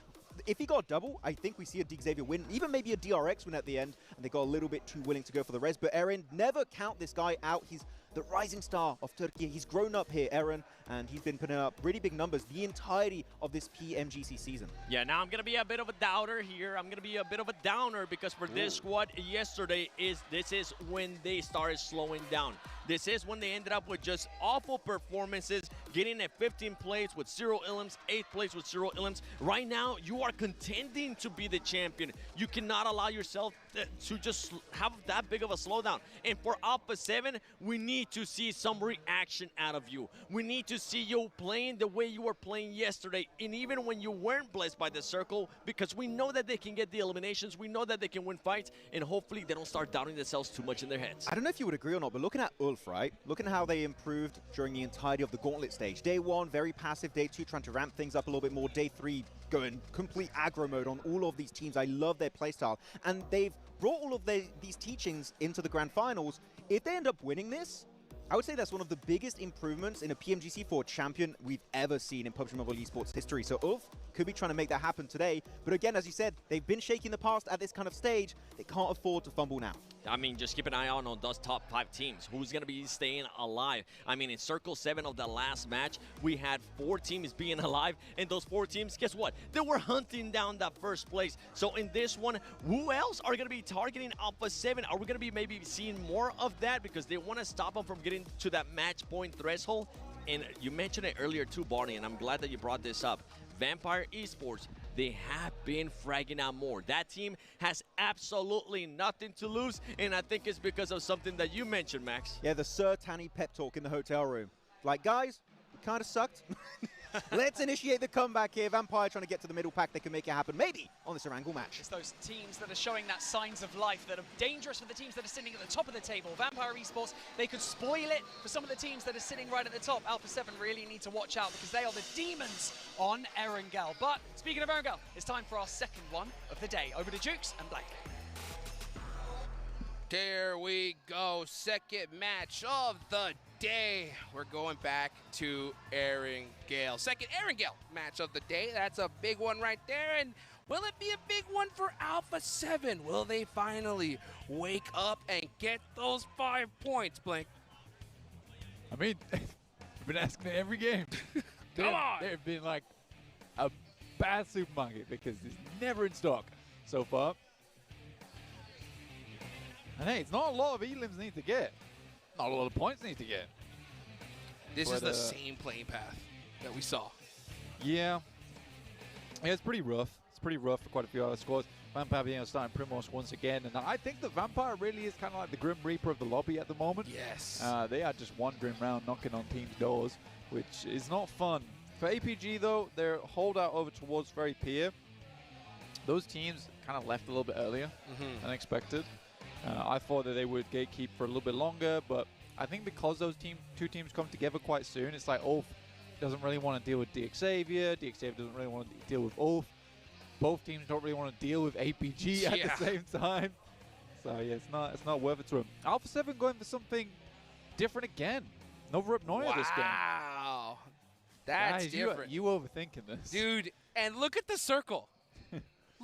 If he got a double, I think we see a Xavier win, even maybe a DRX win at the end, and they got a little bit too willing to go for the res. But Eren, never count this guy out. He's the rising star of Turkey. He's grown up here, Eren, and he's been putting up really big numbers the entirety of this PMGC season. Yeah, now I'm going to be a bit of a doubter here. I'm going to be a bit of a downer because for this squad yesterday, this is when they started slowing down. This is when they ended up with just awful performances, getting at 15 plays with 0 elims, 8th place with 0 elims. Right now, you are contending to be the champion. You cannot allow yourself to just have that big of a slowdown. And for Alpha 7, we need to see some reaction out of you. We need to see you playing the way you were playing yesterday, and even when you weren't blessed by the circle, because we know that they can get the eliminations, we know that they can win fights, and hopefully they don't start doubting themselves too much in their heads. I don't know if you would agree or not, but looking at Ulf, right? Looking at how they improved during the entirety of the Gauntlet stage. Day 1, very passive. Day 2, trying to ramp things up a little bit more. Day 3, going complete aggro mode on all of these teams. I love their playstyle. And they've brought all of these teachings into the Grand Finals. If they end up winning this, I would say that's one of the biggest improvements in a PMGC for a champion we've ever seen in PUBG Mobile esports history. So Ulf could be trying to make that happen today. But again, as you said, they've been shaky in the past at this kind of stage. They can't afford to fumble now. I mean, just keep an eye out on those top 5 teams. Who's going to be staying alive? I mean, in Circle 7 of the last match, we had 4 teams being alive. And those 4 teams, guess what? They were hunting down that 1st place. So in this one, who else are going to be targeting Alpha 7? Are we going to be maybe seeing more of that because they want to stop them from getting to that match point threshold? And you mentioned it earlier too, Barney, and I'm glad that you brought this up. Vampire Esports, they have been fragging out more. That team has absolutely nothing to lose, and I think it's because of something that you mentioned, Max. Yeah, the Sir Tanny pep talk in the hotel room. Like, guys, we kind of sucked. Let's initiate the comeback here. Vampire trying to get to the middle pack. They can make it happen, maybe, on this Orangle match. It's those teams that are showing that signs of life that are dangerous for the teams that are sitting at the top of the table. Vampire Esports, they could spoil it for some of the teams that are sitting right at the top. Alpha 7 really need to watch out because they are the demons on Erangel. But speaking of Erangel, it's time for our second one of the day. Over to Jukes and Blake. There we go, second match of the day. We're going back to Erangel. Second Erangel match of the day. That's a big one right there. And will it be a big one for Alpha 7? Will they finally wake up and get those 5 points, Blink? I mean, I've been asking it every game. Come on! They've been like a bad supermarket because it's never in stock so far. And hey, it's not a lot of elims need to get. Not a lot of points need to get. This is the same playing path that we saw. Yeah. Yeah, it's pretty rough. It's pretty rough for quite a few other squads. Vampire being starting Primos once again. And I think the Vampire really is kind of like the Grim Reaper of the lobby at the moment. Yes. They are just wandering around knocking on teams' doors, which is not fun. For APG, though, their holdout over towards Very Pier, those teams kind of left a little bit earlier than expected. I thought that they would gatekeep for a little bit longer, but I think because those two teams come together quite soon, it's like Ulf doesn't really want to deal with Xavier doesn't really want to deal with Ulf. Both teams don't really want to deal with APG at the same time. So yeah, it's not worth it to him. Alpha 7 going for something different again. Nova up Noya this game. Wow. That's Guys, different. You overthinking this. Dude, and look at the circle.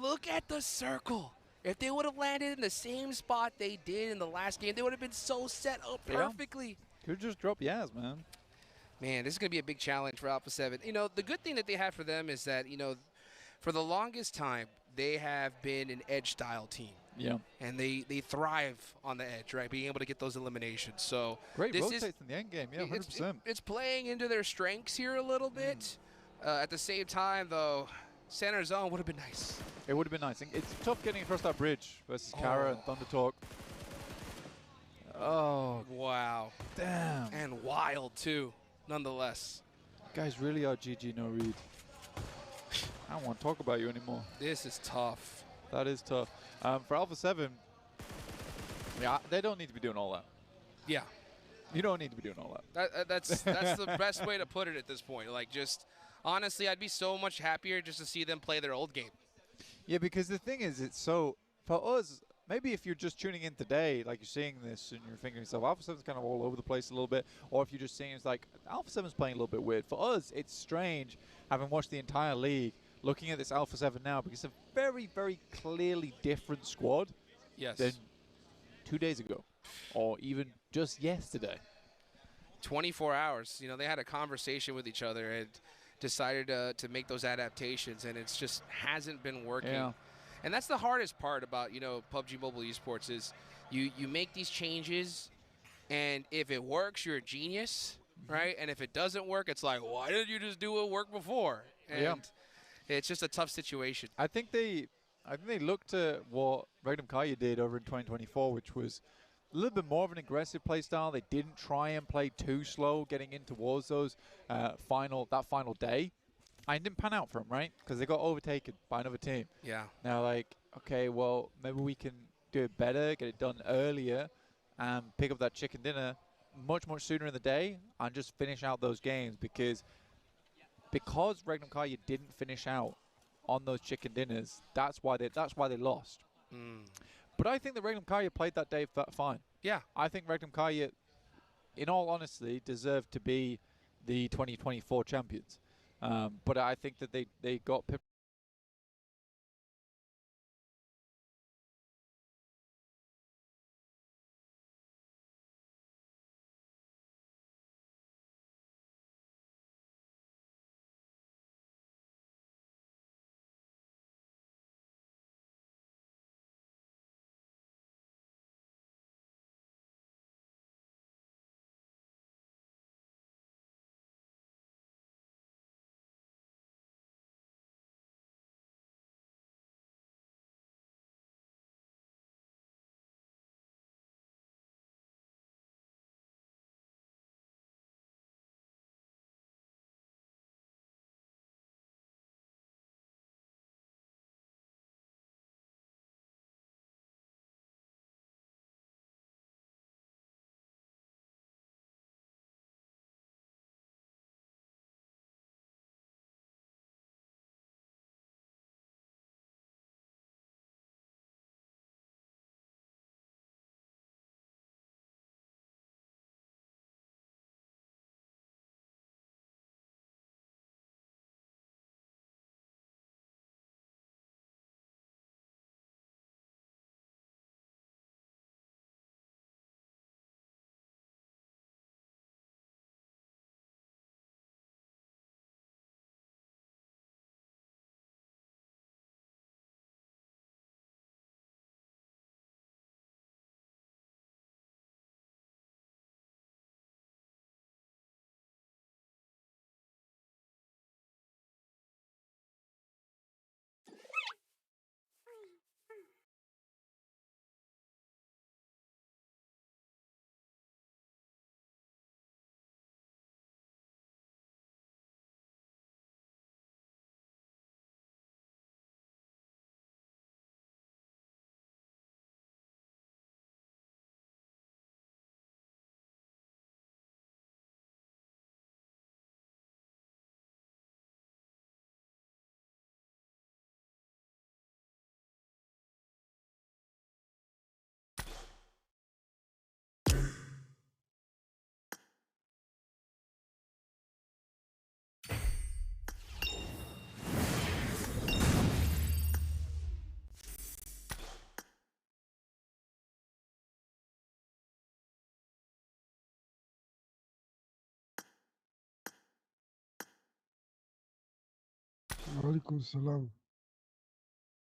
Look at the circle. If they would have landed in the same spot they did in the last game, they would have been so set up perfectly. Could just drop Yaz, man. Man, this is going to be a big challenge for Alpha 7. You know, the good thing that they have for them is that, you know, for the longest time, they have been an edge-style team. Yeah. And they thrive on the edge, right? Being able to get those eliminations. So Great this rotates is, in the end game, yeah, 100%. It's playing into their strengths here a little bit. At the same time, though, center zone would have been nice. It would have been nice. It's tough getting across that bridge versus Kara and Thunder Talk. Oh, wow. Damn. And wild, too, nonetheless. Guys really are GG no read. I don't want to talk about you anymore. This is tough. That is tough. For Alpha 7, yeah, they don't need to be doing all that. Yeah. You don't need to be doing all that. That's the best way to put it at this point. Like, just, honestly, I'd be so much happier just to see them play their old game. Yeah, because the thing is, it's so, for us, maybe if you're just tuning in today, like you're seeing this and you're thinking to yourself, Alpha 7's kind of all over the place a little bit, or if you're just seeing it's like, Alpha 7's playing a little bit weird. For us, it's strange, having watched the entire league, looking at this Alpha 7 now, because it's a very, very clearly different squad than 2 days ago, or even just yesterday. 24 hours. You know, they had a conversation with each other and decided to make those adaptations, and it's just hasn't been working. Yeah. And that's the hardest part about, you know, PUBG Mobile Esports is you make these changes, and if it works, you're a genius, right? And if it doesn't work, it's like, why didn't you just do what worked before? And it's just a tough situation. I think they looked at what Magnum Kaya did over in 2024, which was a little bit more of an aggressive play style. They didn't try and play too slow getting in towards those final day. And it didn't pan out for them, right? Because they got overtaken by another team. Yeah. Now, like, okay, well, maybe we can do it better, get it done earlier, and pick up that chicken dinner much, much sooner in the day and just finish out those games because Regnum Kaya didn't finish out on those chicken dinners, that's why they lost. But I think that Regnum Kaya played that day fine. Yeah. I think Regnum Kaya, in all honesty, deserved to be the 2024 champions. But I think that they got وعليكم السلام.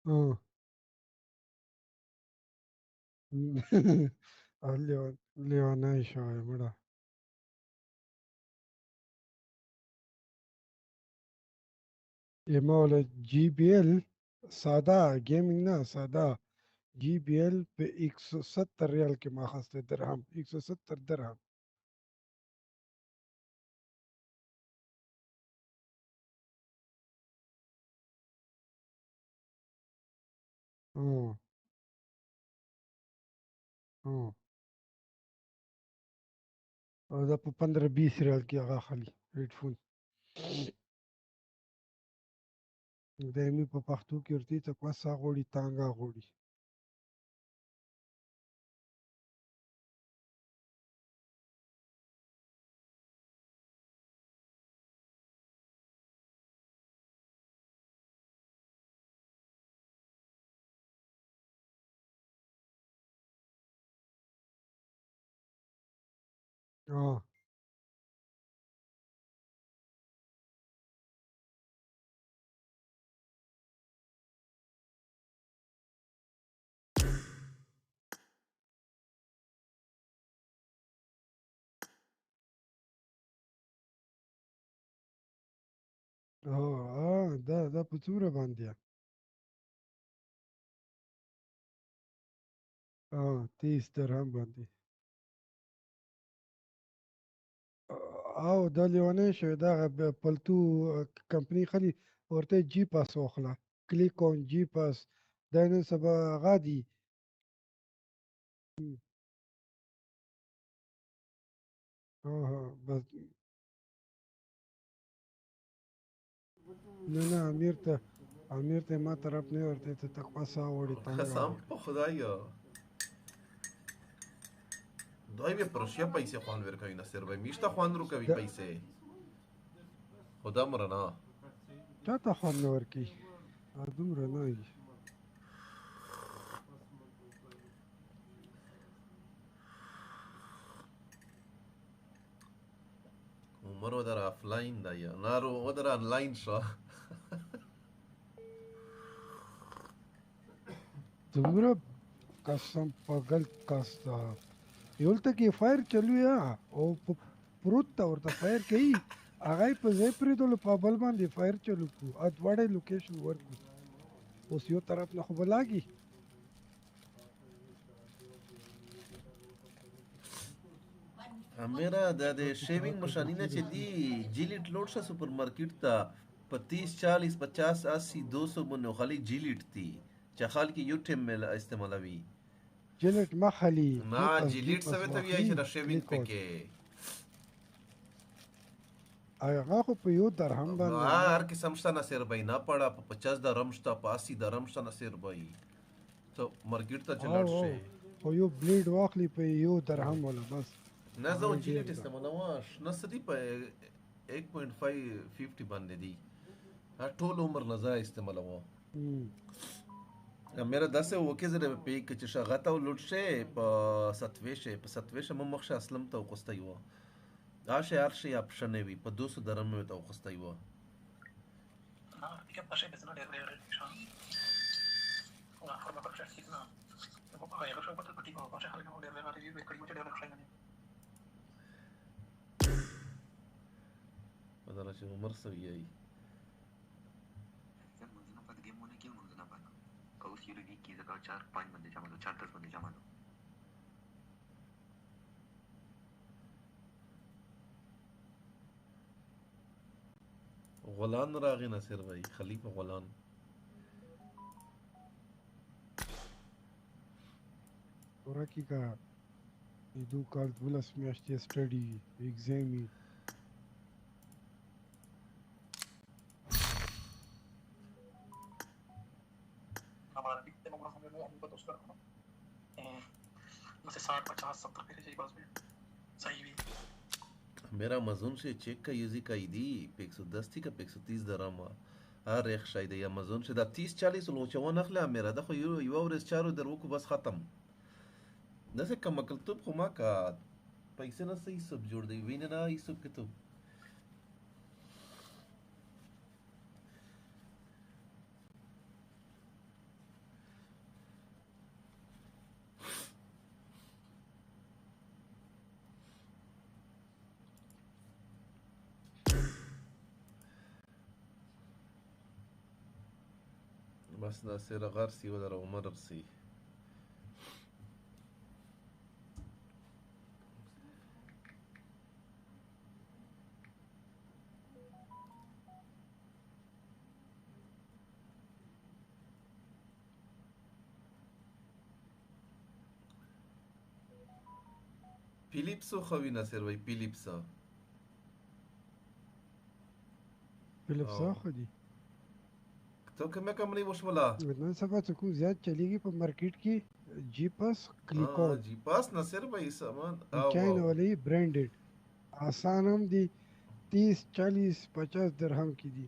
اه لیونای شوی مړه. ما ولا جی بی ال ساده گیمینګ نه ساده جی بی ال په 170 ریال کې ما خسته درهم 170 درهم. اه اه او دا په 15-20 ریال کې هغه خلی هیډفون. دایمي په پښتو کې ورته ته کوسه غوړي تانګه غوړي. اه دا په څومره باندې 30 درهم باندې. او دا لیونی شوی دغه پلتو کمپنی خلی ورته جی پاس واخله کلیک آن جی پاس دا نن سبا هغه دي. بس نه امیر ته ما طرف نه ورته ته تقوسا وړي تانګه قسم په خدایا دوی به پروسیا پیسې خوان ورکوي نه سر به میشته خوان رو کوي پیسې خدا مرنا چاته خوان نه ورکی دومره نه وي. عمر ودر آفلاین دا یا نارو ودر آنلاین شو دومره قسم په ګل کاستا یولته کې فایر چلو یا او پروت تا ورته فایر کوي هغه په ځای پرې دل په بل باندې فایر چلو کو اډوړې لوکیشن ورکو اوس یو طرف نه خو بلاګي. میرا د شیوینګ ماشینونه چې دی جیلیټ لوډ شه سپر مارکیټ ته په 30 40 50 80 200 باندې خالي جیلیټ دی چې خال کې یو ټیم مل استعمالوي جیلیټ ما خالي ما جیلیټ سوي ته ویای چې د شیوینګ پکې هغه خو په یو درهم باندې هر قسم شته نصر بای نه پړه په 50 درهم شته په 80 درهم شته نصر بای ته مارکیټ ته چلړ شي او یو بلیډ واخلي په یو درهم ولا بس نه زه جیلیټ استعمالوم نسدي په 1.550 باندې دی ټول عمر نه زه استعمالوم. میرا داسې وکې زره په کې چې شغاته ولټ شي په 70 مو مخشه اسلم ته وقسته یو دا شي هر شي اپشن وي په 200 درهم مې ته وقسته یو Pick up the shape is not a rare reaction. For the purchase is not. The book I have a particular version of the review with pretty much a different. بدل چې عمر سوي یي غلان راغی نصر بھائی خلیفہ غلان ورکی کا دو کال دولس میاشتې سټډي ایگزامي मेरा Amazon से check का यूज़ी का ईदी पे 110 थी का पे 130 درهم هر یخ شای د امازون چې دا 30 40 لوچونه اخلم میرا د خو یو ورځ چارو درو کو بس ختم دسه کم مکتوب خو ما کا پیسې نه صحیح سب جوړ دی وینه نه ای سب کتاب بس ناصر غرسي ولا عمر رسي فيليبسو خوي ناصر وای فيليبسا فيليپسا خو دي تو کومه کمرې وشوله نن سبا څه کوم زیات چلیږي په مارکیټ کې جیپس کلیکون جی پاس ناصر بھائی سامان چاینه والی برانډډ آسان هم دي 30 40 50 درهم کې دي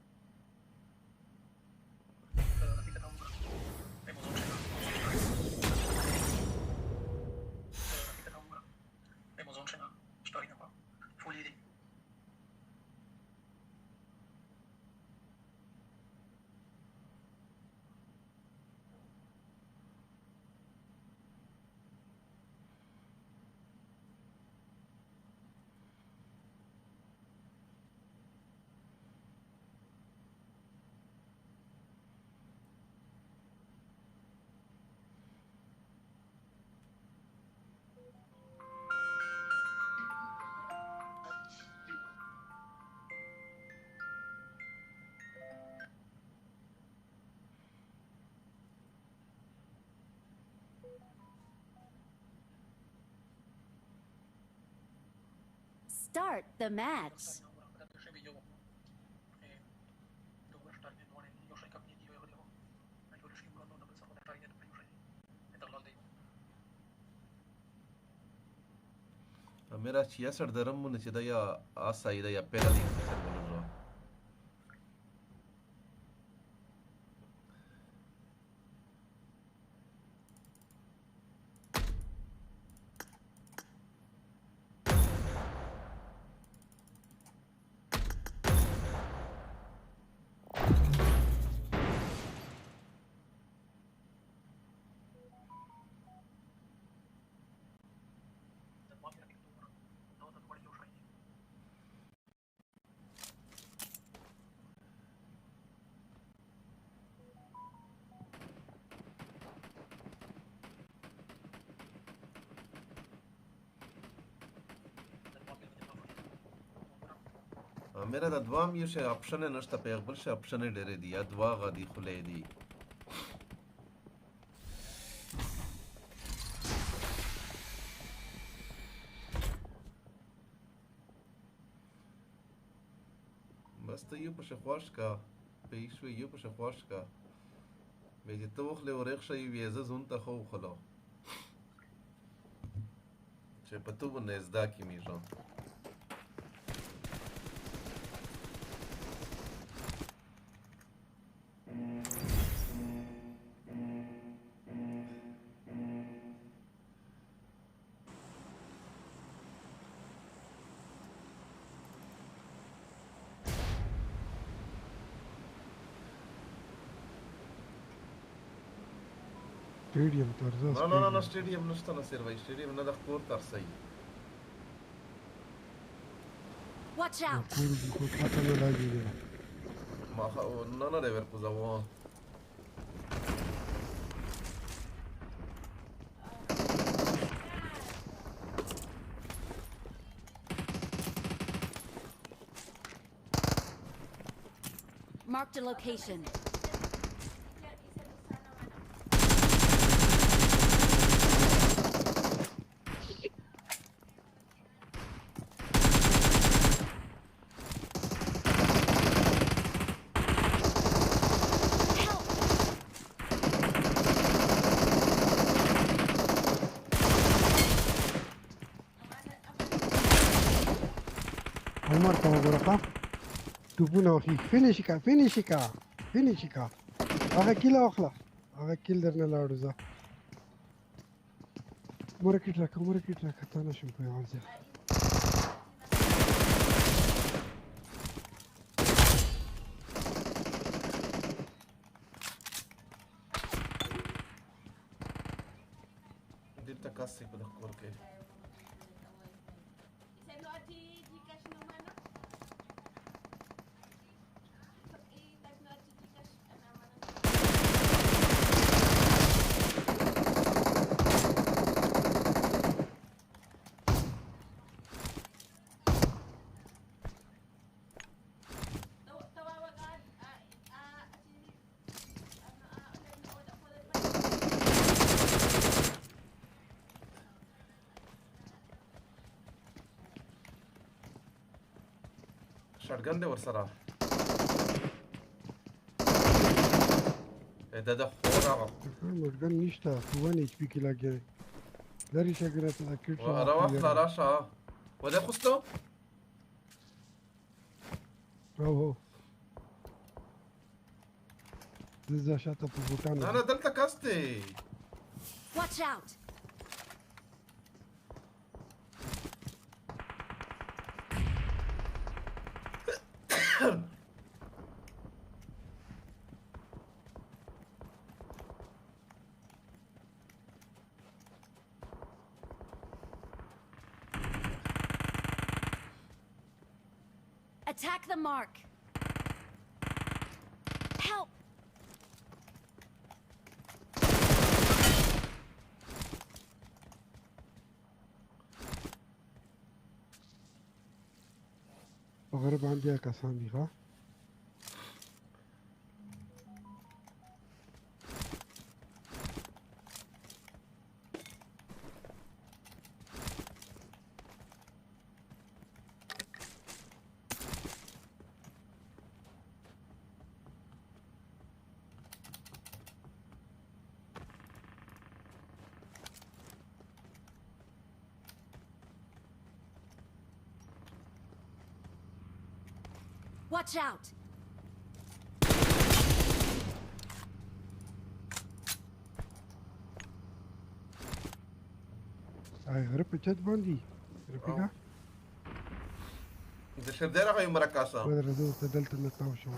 Start the match. मेरा 66 درهم مونږ چې دا یا آسای دا یا پیدا دي मेरा د دوام یو شی اپشن نشته په خپل شی اپشن ډېرې دي یا دوا غدي خلې دي بس ته یو په شخواش کا په ایشو یو په شخواش کا به دې ته خلې ورېخ شي ویزه زون ته خو خلو چې په تو نه زدا کی میږم स्टेडियम तरजा ना स्टेडियम नसता ना सर भाई स्टेडियम ना दखोर तरसई Watch out. को पता न लगी ما ना देवर को जावो Marked a location. عمر ته وګوره ټوپونه وخی فینیش کا هغه کیل اخلا هغه کیل درنه لاړو زه مرکټ راکا تا نشم په یوازې دلته کاسې په دخور کې شاتجن دی ورسره دا خورا مرګن نشته 1 HP کې لګي لري شګره ته کټ راوخ راشه ودا خوستو او زه شاته په بوتان انا دلته کاسته Watch out! Attack the mark. Help! غره باندې کسان دي ها Watch out! غره په چت باندې رفیقا د شردره غي مرکاسه ودرځو ته دلته نتاو شو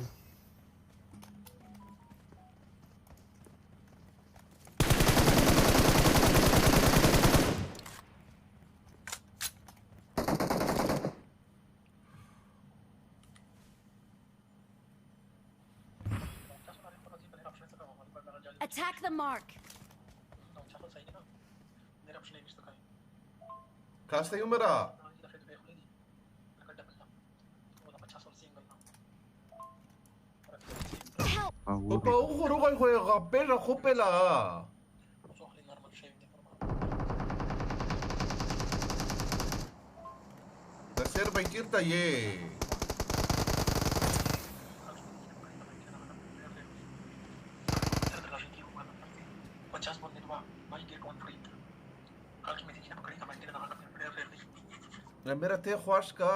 Attack the mark. کاسته یمرا Opa, uguru goi goi gapela khopela. Da ser baikirta ye. मेरा ते ख्वाश का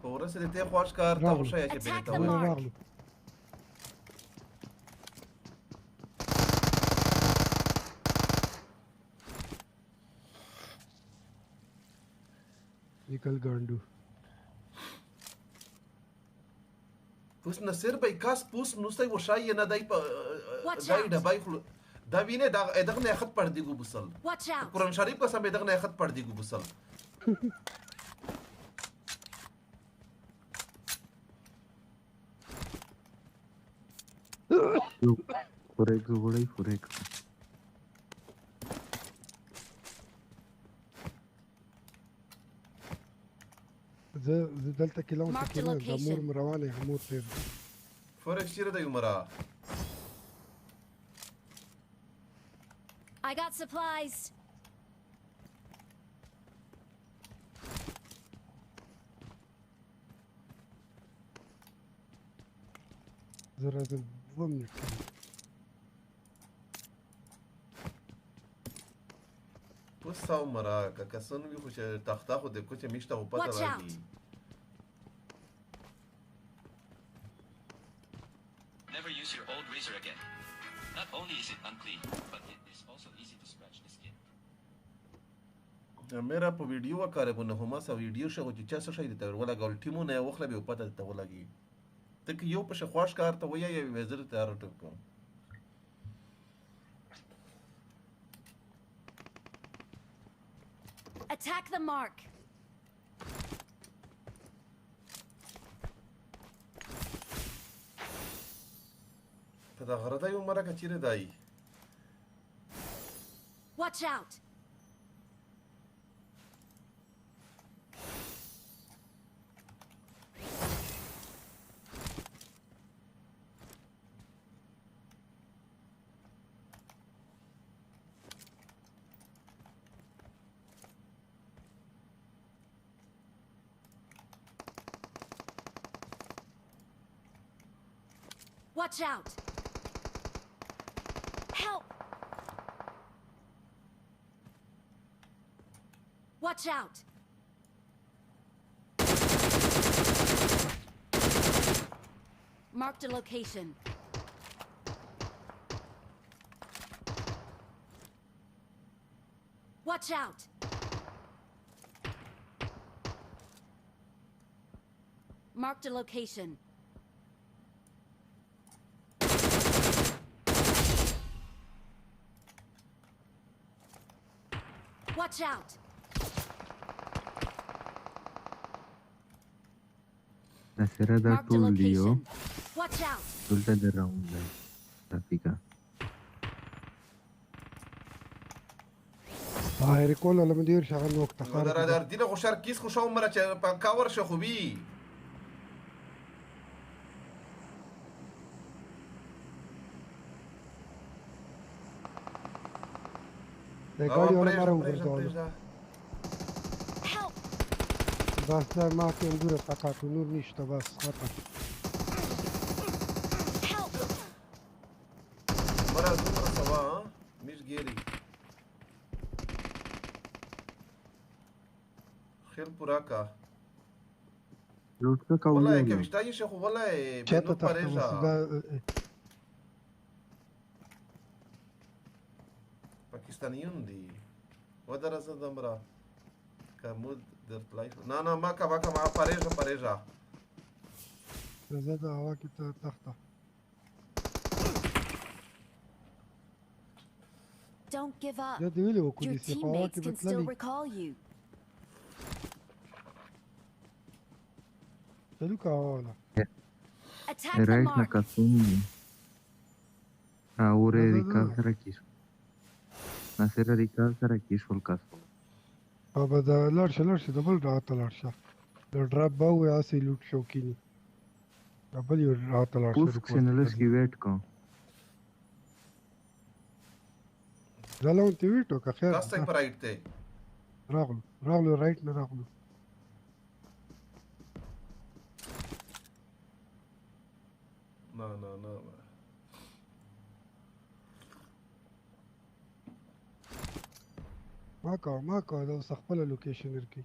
और से ते ख्वाश का अर्थ होशा या के बेटा हुआ निकल गांडू पुस नसर बाई कास पुस नुसै वशा ये ना दाई दाई दबाई دا وینه دا دغه نه خط پړ دیګو بوسل قرآن شریف کا سم دغه نه خط پړ دیګو بوسل فورک وړي فورک زه دلته کې لون کې نه د مور روانه همور ته فورک چیرې دی عمره I got supplies. Zara da vamos. Pusa umara, ka sun vi kuch takhta khud kuch mishta ho pata lagi. Never use your old razor again. Not only is it unclean, but it is also easy to scratch the skin. मेरा په ویډیو وکړه په نهما سو ویډیو شو چې چا څه شي ته ولا ګول ټیمو نه وخله به پته ته ولګي ته یو په شخواش کار ته ویا یو وزر ته راټکو Attack the mark. ته دا غردا یو مرکه چیرې دای Watch out. Watch out! Help! Watch out! Marked a location. Watch out! Marked a location. Watch out! Nasira da Marked a tool diyo. location. Watch out! Tulta de round la. Rafika. ريكول ولا مدير شغل وقت مدار دار دينا خوشار كيس خوشاو مرة كاور شخوبي गाड़ी वाला मारा ऊपर जाओ بس ده ما في ندور قطعت ونور نشتا بس قطع مرة زمرة سوا مش جيري خير براكا لوٹ کا والله کاولا كيف اشتاي شيخ والله شاتا بينو تحت بس باريجا ده باكستانيون دي ودرس دمرة كمود درت لايف نا ماكا مع باريجا زاد هوا كده تحت Don't give up. ده دي ويلي وكل Your شيء teammates خواكي can still بتلالي recall you. تلوك هوالا Attack the right na mark. kasuni. Aure recall sara kisu. Nasira recall sara kisu kasu. بابا لارشة دبل رات لارشة الدراب باو ياسي لوت شوكيني دبل رات لارشة Push channelers ki wait ko. لا لو انت ويتو كخير كاستك برايت تي راغلو رايت نراغلو نا ماكو لو سخبل اللوكيشن يركي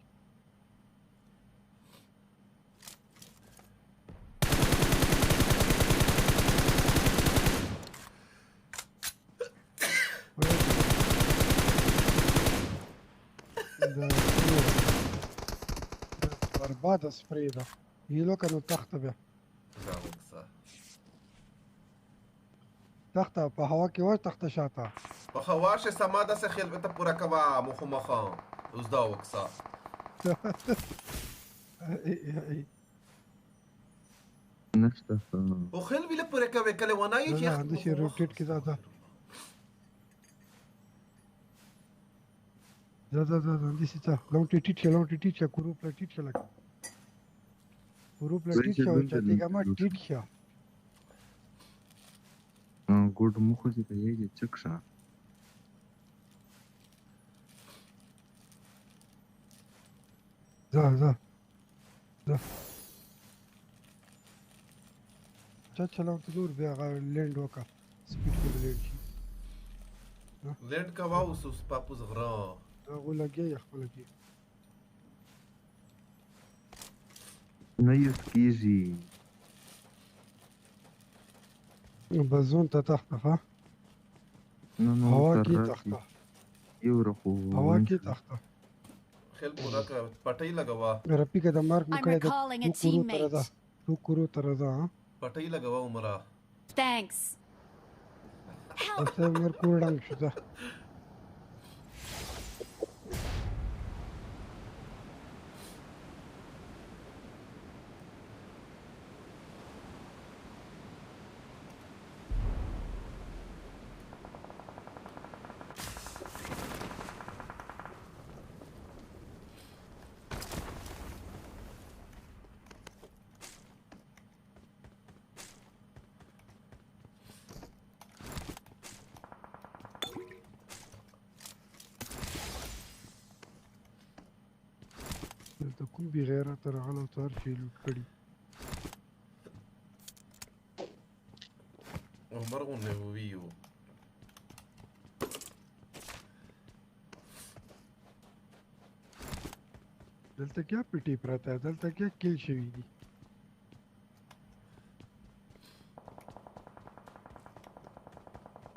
برباد سبري ده يلو كانوا تحت به تحت په هوا کې و تحت شاته په هوا شه سماده سه خیل به ته پورا کوا مخه اوس دا وکسا نشتا او خیل ویله پورا کوي کله ونه یې لا عندي شي روټیټ کې ده عندي ستا لو ټیټ شه کورو پلټیټ شه لګ کورو پلټیټ شه او چټي ګما ټیټ شه ګوډ مخه دې ته یې چک شه ځه چلاو ته دور بیا لینډ وکا سپیډ کې لینډ شي لینډ کا واوس اوس پاپوز غرا هغه لګي خپل کې نه یې کیږي بزون ته تحت ها نو هوا کې تحت یو رخو هوا کې تحت خیل پورا کا پټای لګوا رپی کا د مارک مکړه تو کورو تر ده پټای لګوا عمره Thanks. اسه مر کوړنګ شته د کوم بی غیرت راغله او تر شي لوټ کړي عمر ونبويو دلته کیا پټي پراته دلته کیا کل شوی دي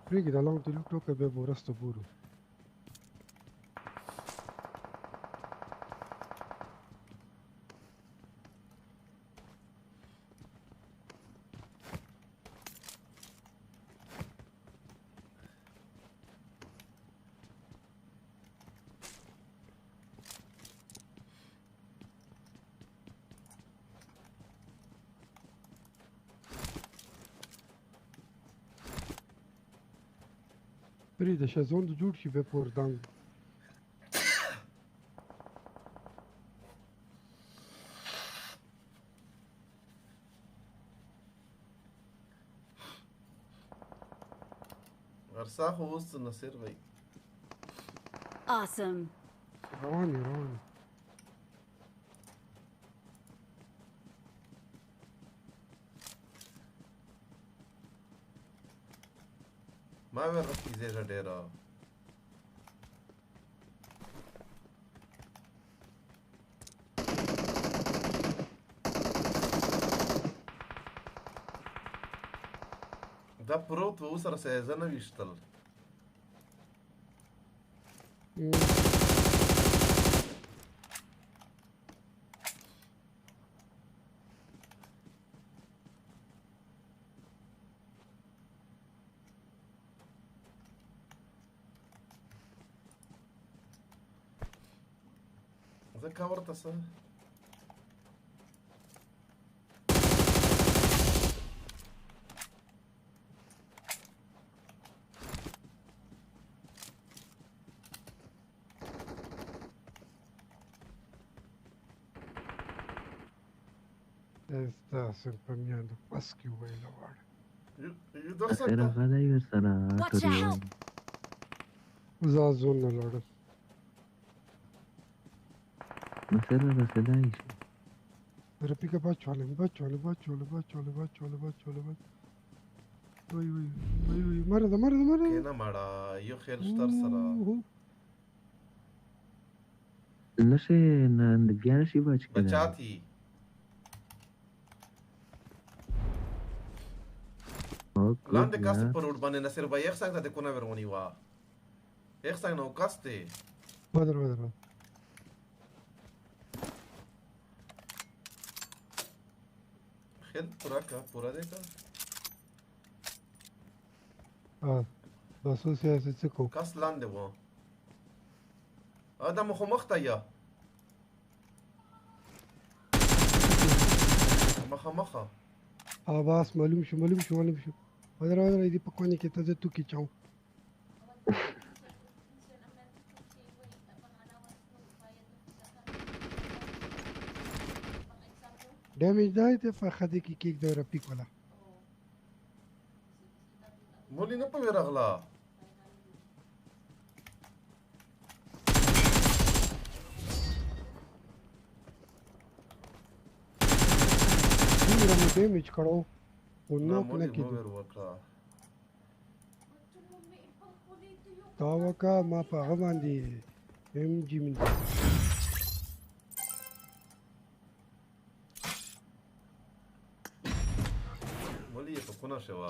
پرېږده دا لونګ ته لوټ وکړه بیا به وروسته ګورو پرېږده شازون د جوړ شي بیا په وردانګ ورسا خو اوس نصیر وای Awesome. روان یې روان یې ما ورسې زیږه ډېره دا پروت و اوس سره سیزه نه ویشتل ځکه ورته څه ستاسو په میاندو پس کې وویله واړه سره غلی ورسره ټوري زه زون نه لاړم مسره رسېدای شي رپیکه بچوله وای مره ده کینه ماړه یو خیل شتر سره نشي نه بیا نشي بچ کړه بچاتی لاندې کاست پر روډ باندې نصیر بھائی یک څنګه ته کونه ورونی وا یک څنګه نو کاسته بدر خیل پورا دیکھا بس اوس یې څه کو کاست لاندې و ادم خو مخته یا مخه بس معلوم شو بدر دې په کونه کې ته زه تو کې چاو ډیمیج دی ته په خدای کې کېک دی رپیک ولا مولی نه په ورغلا څنګه مې ډیمیج کړو او نو نه کېدو دا وکا ما په هغه باندې ام جی من مولی په کونه شوا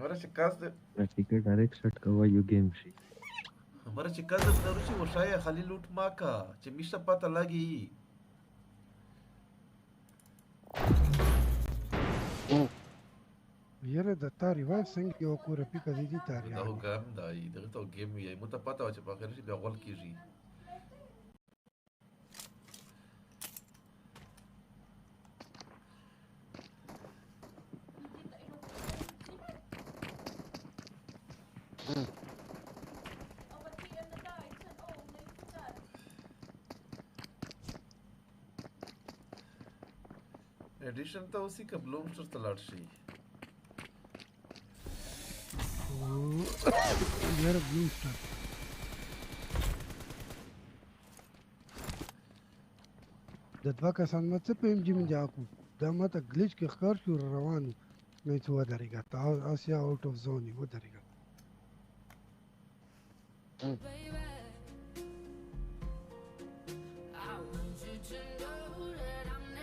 हमारा शिकायत ticket direct shut कवा you game she हमारा शिकायत दरुची वशाया खाली लूट माका चिमिशा पता लगी یره د تا ریوایو څنګه یو کو رپیک دې دي تاری دا هو ګام دی دغه ته گیم یې مو ته پتا و چې په اخر شي بیا غول کیږي एडिशन तो उसी का ब्लूमस्टर तलाड़ शी यार ब्लूमस्टर د دوه کسان مت په ام جی من جاکو دا ماته ګلیچ کې ښکار شو روانو نه څه ودرېږه تا اسیا آوټ اف زون ودرېږه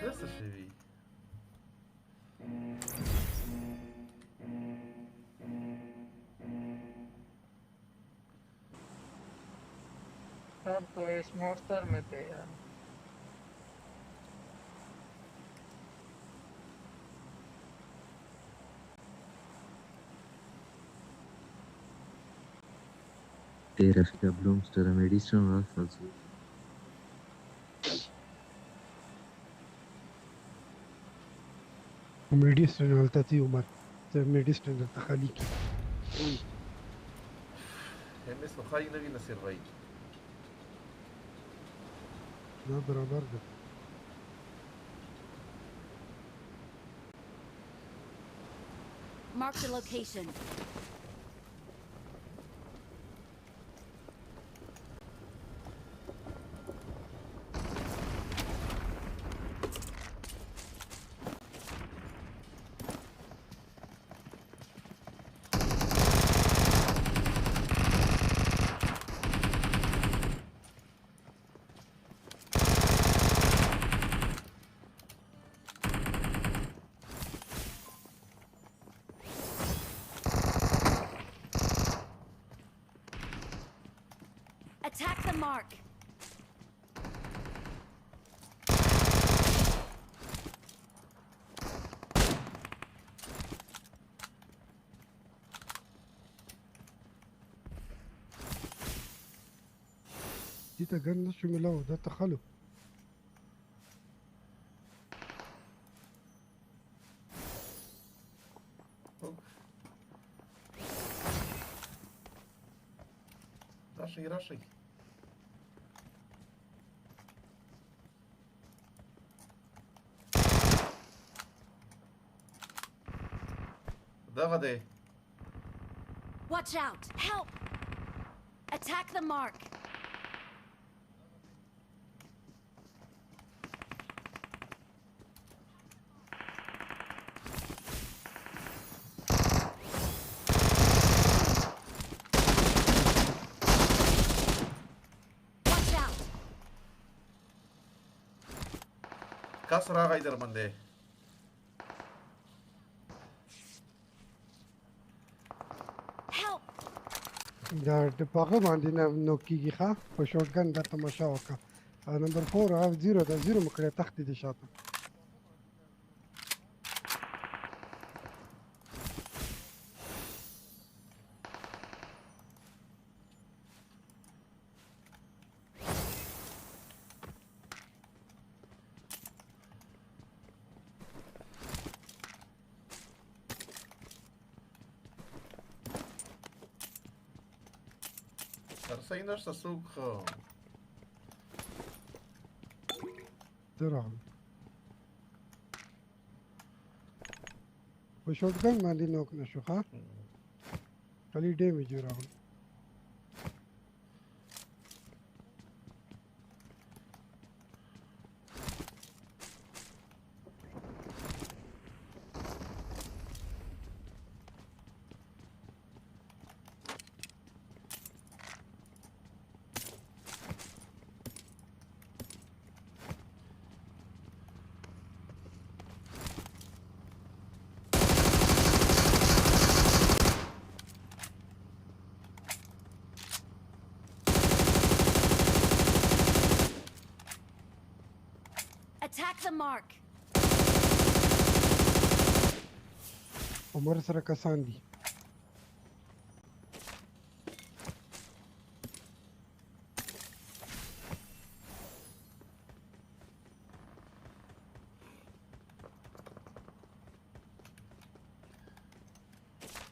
That's a shitty. सर तो स्मोक सर में थे यार तेरा का ब्लूमस्टर मेडिसिन also मेडिसिन हालता थी उमर ते medicine د تخالی کی هم اسمه خاي نبي نصير باي نه برابر ده Mark the location. Attack the mark. دي ته ګن نشو ملاو دا تخلو راشي دغه دی Watch out! Help! Attack the mark. Watch out! کس راغی در باندې دا د پاغه باندې نه نو کیږي ښه په شورټ ګن دا تماشا وکړه نمبر 4 اف 0 دا 0 مکړه تخت دي شاته صحیح نشته څوک درهم په شورټ ګن باندې نوک نشو ښه خالي ډیمیج راغلی Attack the mark. عمر سره کسان دي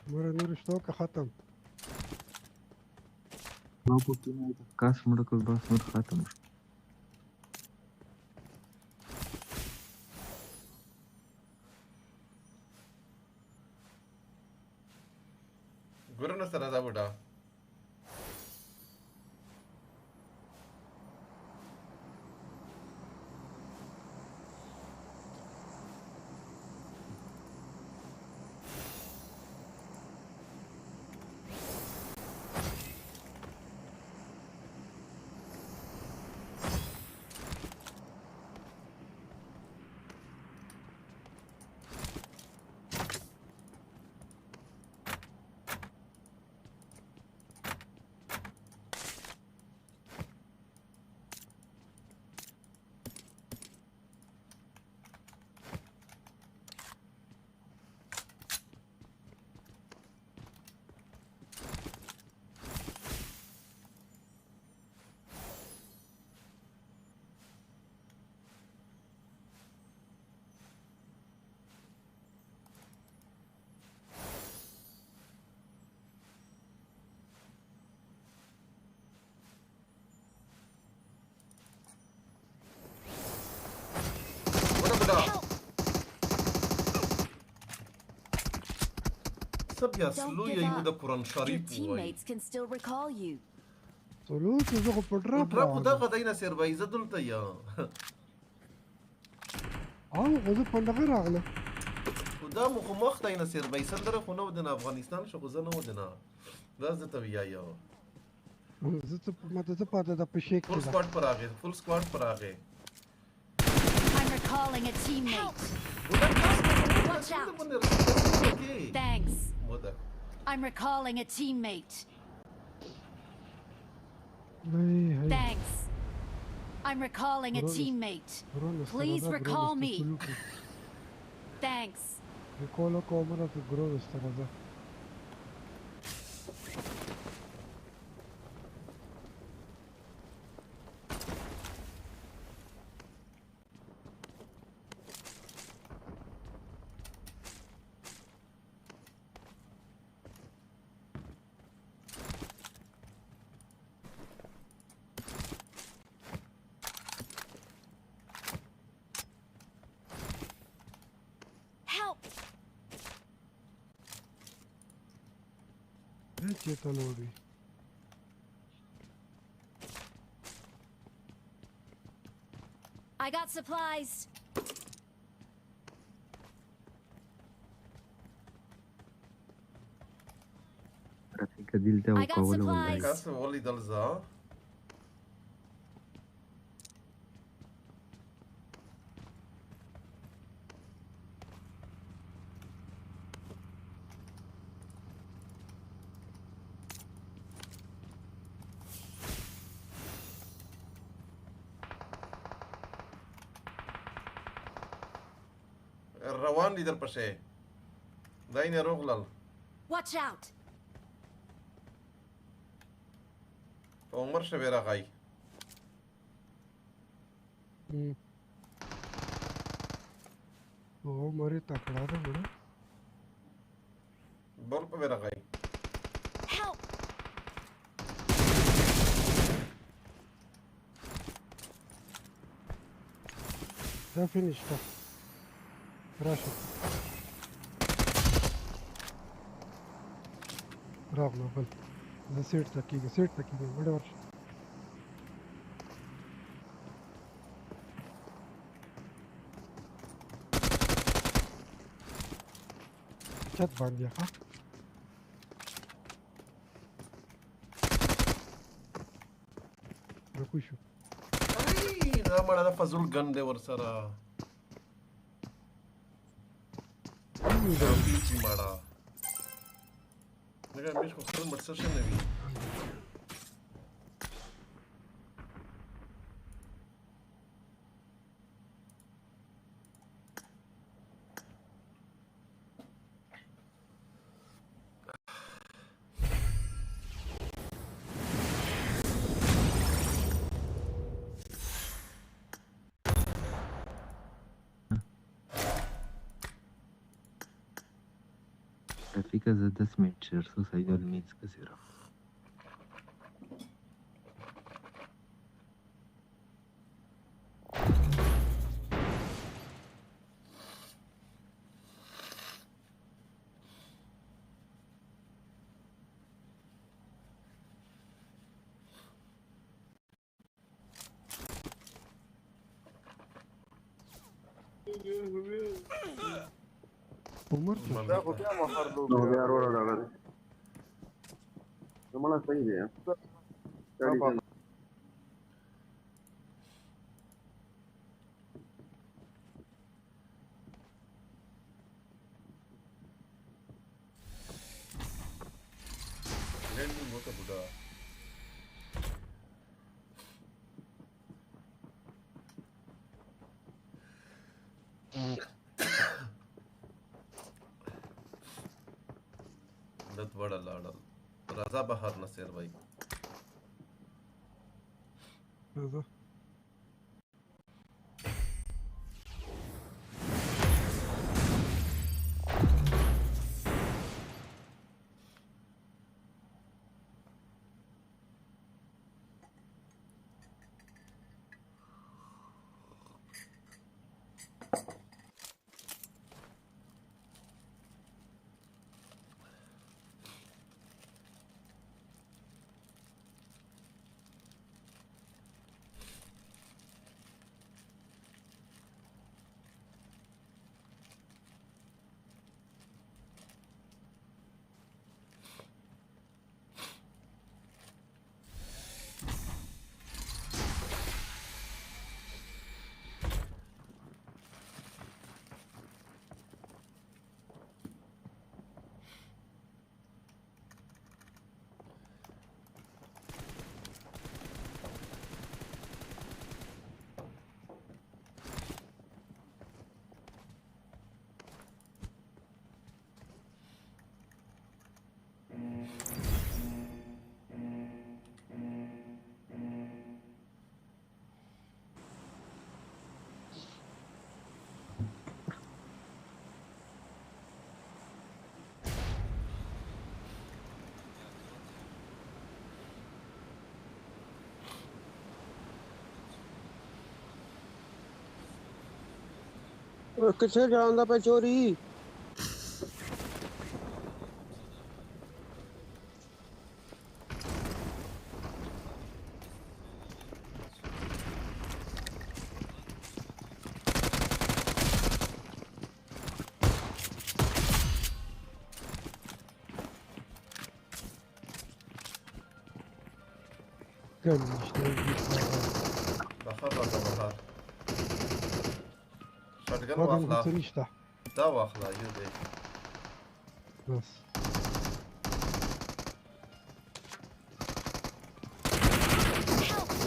عمر نور شتو که ختم ما پوښتنه ده کاس مړ کړ بس نور ختم شو ګورنه سره دا بوډا سب یا سلو یا ایمو د قرآن شریف وای سلو چې زه خو په ډراپ ډراپ خو دغه دی نصیر بھائی زه دلته یا خو زه په دغه راغلم خو دا مو خو مخ دی نصیر بھائی سندره خو نه و د افغانستان شو خو زه نه و د نه دا زه ته ویا زه ته ماته پاته د په شیک فل سکواډ پر راغی فل سکواډ پر راغی I'm recalling a teammate. Watch out. Thanks. I'm recalling a teammate. Thanks. I'm recalling a teammate. Please recall me. Thanks. Recall کومه ته ګرو استره ده I got supplies. رفیق دلته او کول ولای کاس ولی دلزا روان دي در پښه دای نه روغلل Watch out. عمر شوی راغی او مری تکړه ده بڑا بول په راغی Help. دا فینیش ده راشه راغله بل زه سیټ ته کېږم وړه ورشه چت باندې ښه رکو شو دا مړه د فضل ګن دی ورسره پیچی مړه دغه مش خو خپل مرسر شنه وي رفیق زه 10 منټ 400 سایدل مینس کسی را عمر دا خو بیا مخر لوب نو بیا وروره دغه دی زموږ صحیح دی لینډینګ وکړه بوډا د دواړه لاړل راځه بهر نصیر بھائی راځه किथे जांदा पे चोरी بخر راځه بهر شاتګن واخله دا واخله یو دی بس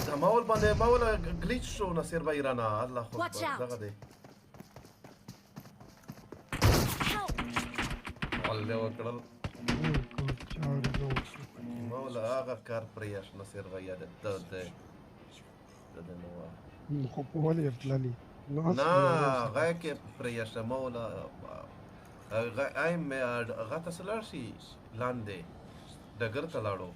دا ماول باندې ماول گلیچ شو نصیر بھائی رانا الله خو دغه دی الله وکړل ماول هغه کار پریاش نصیر بھائی د نو خو په ولې افلالي نه غای کې پریاشه مولا ایم غته سلاشي لاندې دګر تلاړو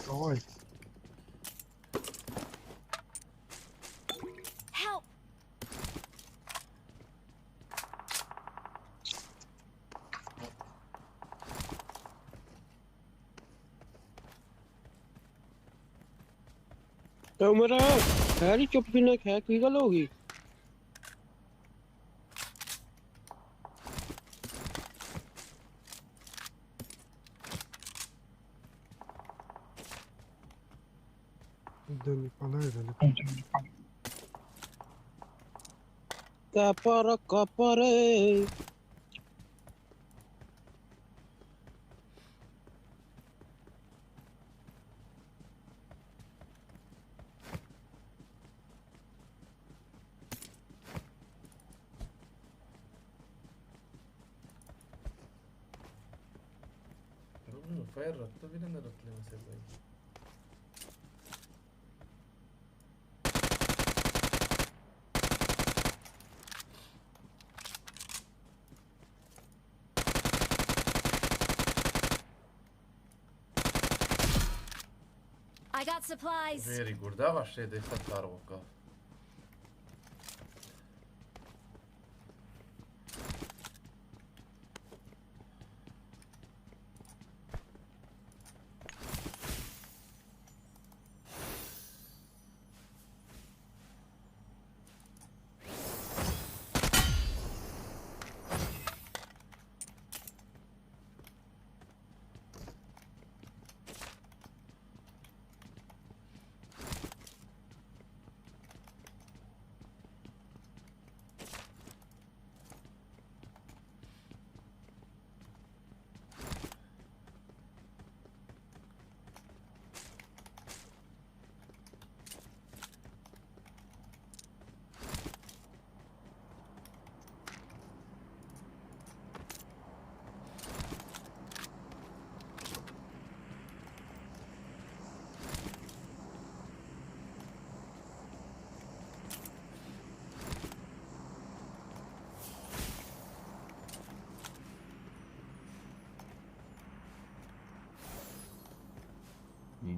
Oi. Help! तो मेरा Harry चुप भी ना क्या की गल होगी Kapare फायर रख तो भी ना रख ले वैसे भाई I got supplies. Very good. Da var şey de saklar oka.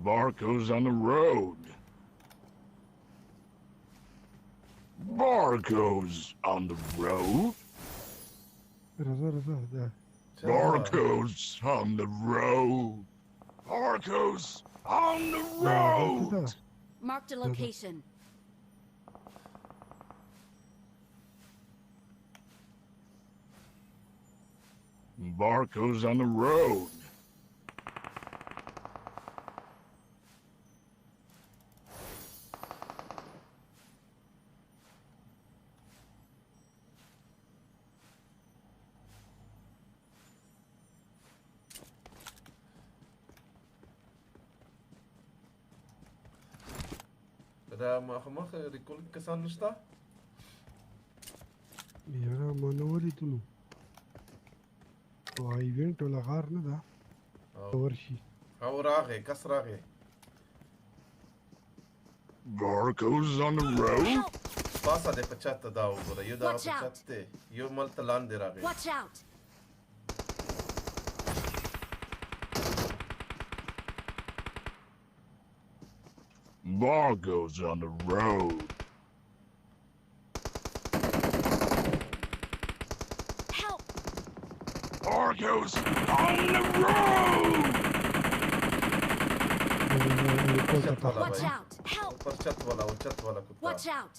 Barco's on the road. Barco's on the road. Barco's on the road. Barco's on the road. Marked a location. Barco's on the road. دا مخ ریکول کسان نشتا یاره منوري تلو او ایونت ولا غار نه ده ورشي او راغی کس راغی Barco's on the road. پاسه د پچات دا وګوره یو دا پچات ته یو مل تلان دی راغی Watch out. Barco's on the road. Help! Barco's on the road. Watch out! Help! پرچات والا او چت والا کتا Watch out!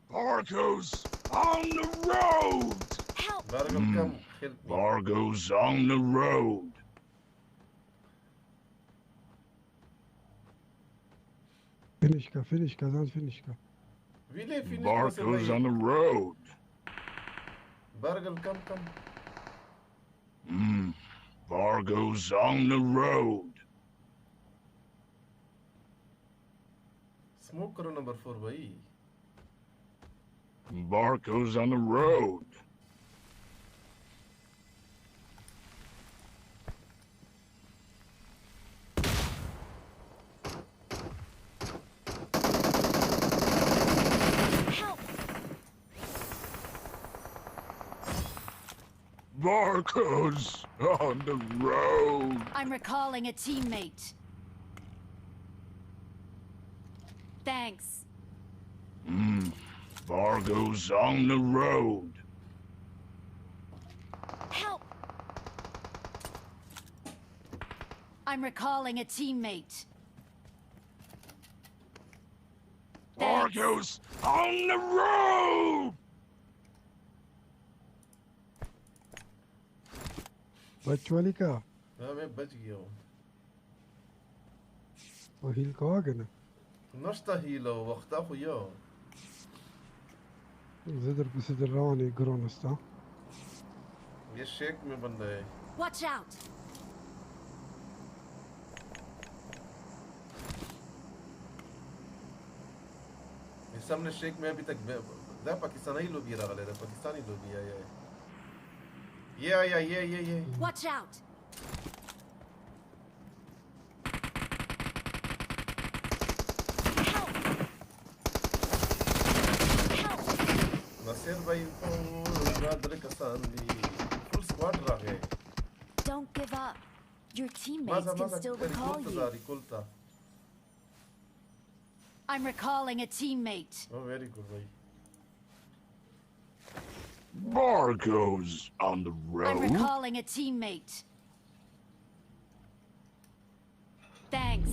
Barco's on the road. Help! Barco's on the road. فينيش كذا فينيش كا ویلې فینیش Barco's on the road. برګل کم Barco's on the road. Smoke करो number 4 भाई Barco's on the road. Barco's on the road. I'm recalling a teammate. Thanks. Barco's on the road. Help! I'm recalling a teammate. Barco's on the road. बच वाली का हाँ मैं बच गया हूँ वो हील कहाँ गया ना नष्टा हीलो वक्ता खुया ज़दर पे ज़दर रानी ग्रोनस्ता ये शेक में बंदा है Watch out! ये सामने शेक में अभी तक दा पाकिस्तानी लोग ये रहा ले पाकिस्तानी लोग ये आया है Yeah. Watch out! Nasir bhai brother kasan di full squad rahe. Don't give up. Your teammates can still recall you. Ricolta. I'm recalling a teammate. Oh, very good, bhai. Barco's on the road. I'm recalling a teammate. Thanks.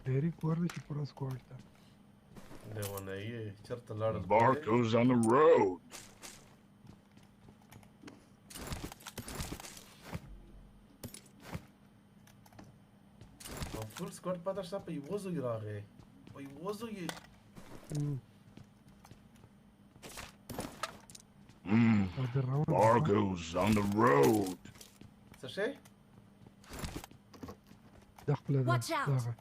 Derek guarda și pura scoarta. De una e certă lară. Barco's on the road. Full squad pata așa pe Ivozu rare. Pe Ivozu e. Barco's on the road. Să știi? Watch out!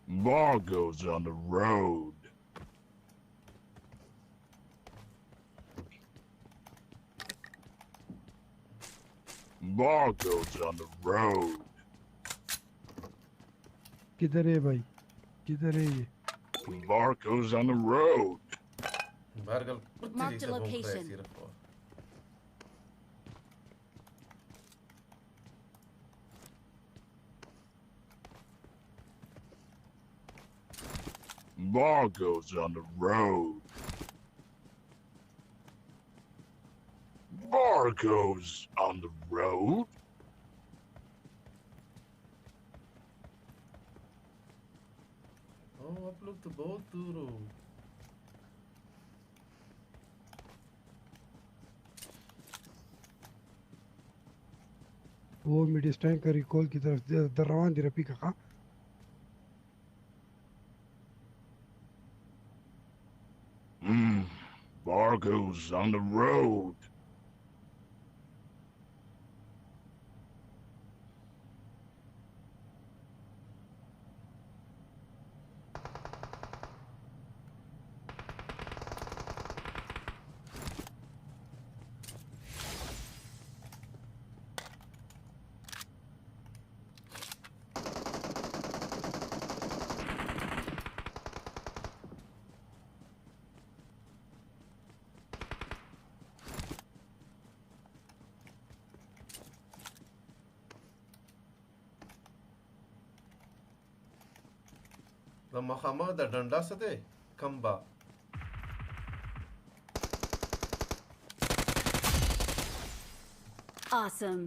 Barco's on the road. Barco's on the road. किधर है भाई? किधर है ये? Barco's on the road. Marked a location. Barco's on the road. Barco's on the road. Oh, आप लोग तो बहुत दूर हो. वो मिड स्टैंड का रिकॉल की तरफ दरवान दे रपी का Barco's on the road. لما خامه د ډنډا څه دی کمبا Awesome.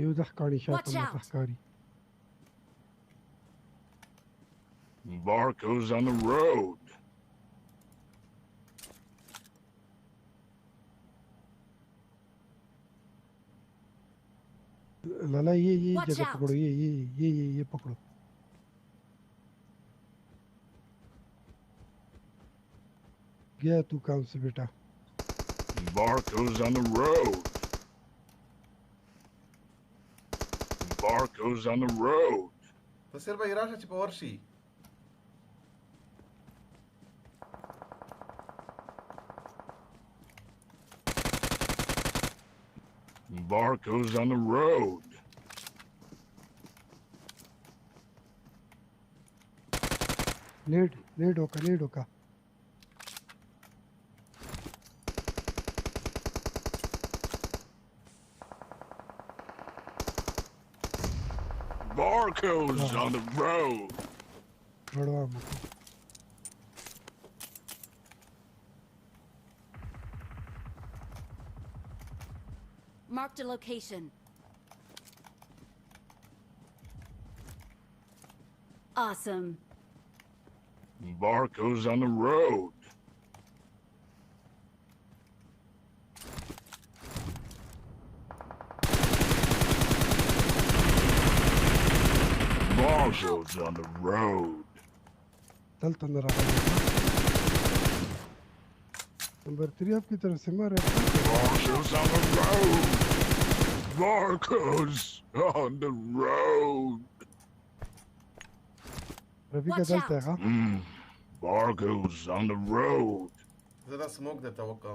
یو د ښکاری شاته مخ ښکاری Barco's on the road. लाला ये जगह पकड़ो ये पकड़ो गया तू काम से बेटा Barco's on the road. Barco's on the road. تصير بقى راشه چې په ورشي Barco's on the road. नेड होका Barco's on the road. Badwa मुको Marked a location. Awesome. Barco's on the road. Barco's on the road. चलता न रहा नंबर 3 आपकी तरफ से मार Barco's on the road. Barco's on the road. Ravi का चलता है हाँ Barco's on the road. जरा स्मोक देता वो का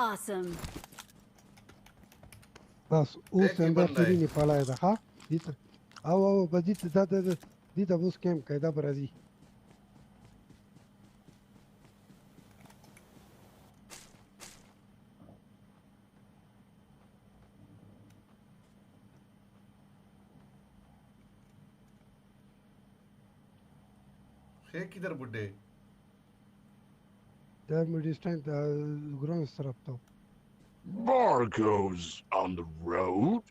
Awesome. बस उस अंदर तेरी निकाला है था हाँ दीता आओ बस दीता उस कैम कैदा बराजी है किधर बुड्ढे There me distant ground तरफ तो Barco's on the road.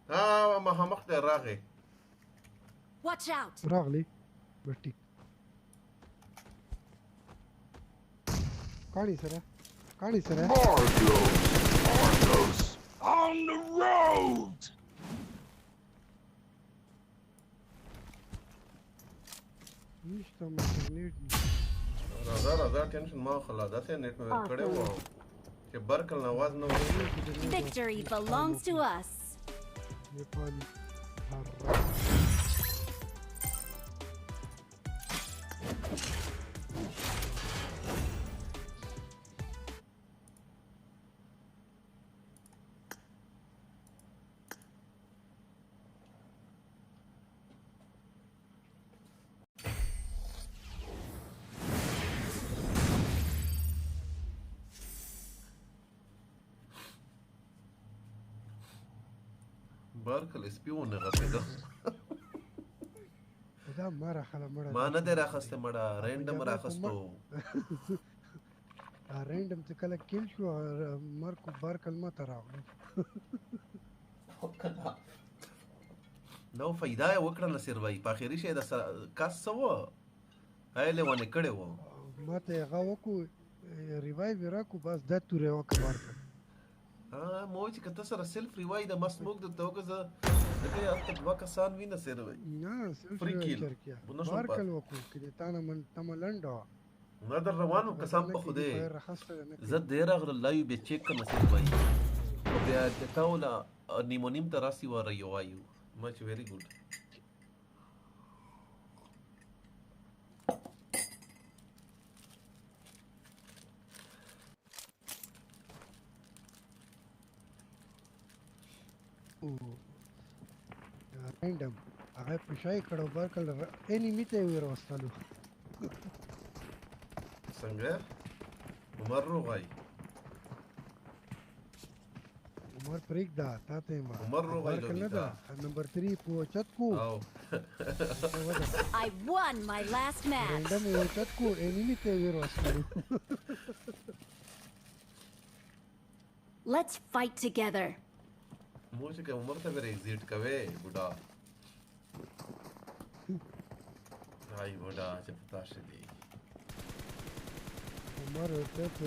ما همخت راغي Watch out. راغلي بټي کانی سره Barco's on the road. نشته مټرنیټ رضا ټینشن ما خلا داسې نیټ مې کړې و چې برکل نواز نو Victory belongs to us. Nepal برکل سپیونه غسیدو دا مره خلا مړه ما نه دی راخسته مړه رینډم راخستو رینډم چې کله کیل شو مرکو برکل ما تراغلو نو فایده وکړه نصیر بھائی په اخیری شه د کاس سو هاله ونه کړه و ما ته هغه وکړو ریوایو راکو بس د تورې وکړ برکل مو چې کته سره سیلف ریوای د مس موږ د توګه دغه یا ته دوه کسان وینه سره وای نه سیلف فری کیل برکل وکړو کې تا نه من تم لنډه نه در روانو کسان په خوده زه ډیر غل لایو به چیک کنه سره وای او بیا د تاوله نیمونیم تراسي و ریوایو مچ ویری ګډ رینډم هغه پښای کړو برکل انیمی ته ورستلو څنګه عمر روغای عمر پریک دا تا ته ما عمر روغای نه دا نمبر 3 په چت کو I won my last match. رینډم یو چت کو انیمی ته ورستلو Let's fight together. موږ که عمر ته ور ایگزیټ کوي بوډا هاي بوډا چې پتا شي دی عمر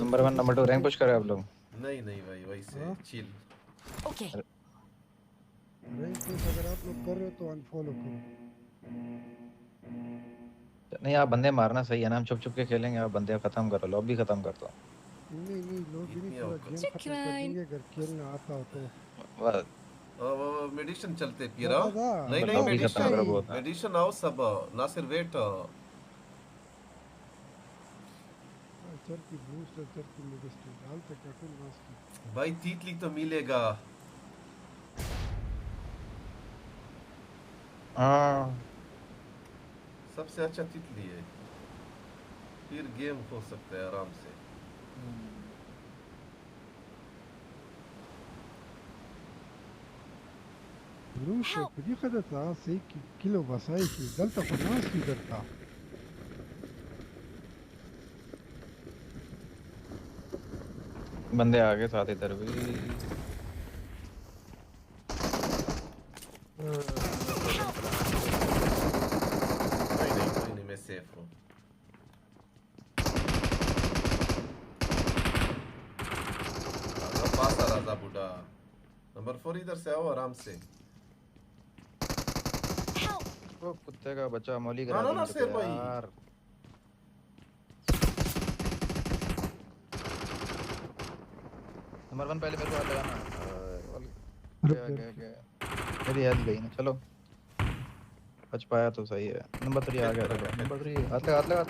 number 1 number 2 rank push कर रहे हैं आप लोग नहीं भाई वैसे चिल ओके रैंक पुश अगर आप लोग कर रहे हो तो अनफॉलो करो नहीं आप बंदे मारना सही है ना हम चुप चुप के खेलेंगे आप बंदे खत्म करो लॉबी खत्म कर दो नहीं लॉबी नहीं पूरा गेम खत्म कर देंगे अगर खेलना आता हो तो बस मेडिसिन चलते पीरा नहीं मेडिसिन आओ सब नासिर वेट सर की बूस्टर सर की मिडस्टी डाल तक काटून नास की भाई तीतली तो मिलेगा हाँ सबसे अच्छा तितली है फिर गेम हो सकता है आराम से बूस्टर खुदी खदा था सही किलो बसाई की दलता को नास की करता बंदे आगे साथ इधर भी नहीं मैं सेफ हूँ पास आ रहा था बुढ़ा नंबर 4 इधर से आओ आराम से वो कुत्ते का बच्चा मौली करा ना दी सेफ भाई यार नंबर 1 पहले मेरे को हाथ लगाना मेरी हेल्थ गई ना चलो बच पाया तो सही है नंबर 3 आ गया नंबर 3 हाथ लगा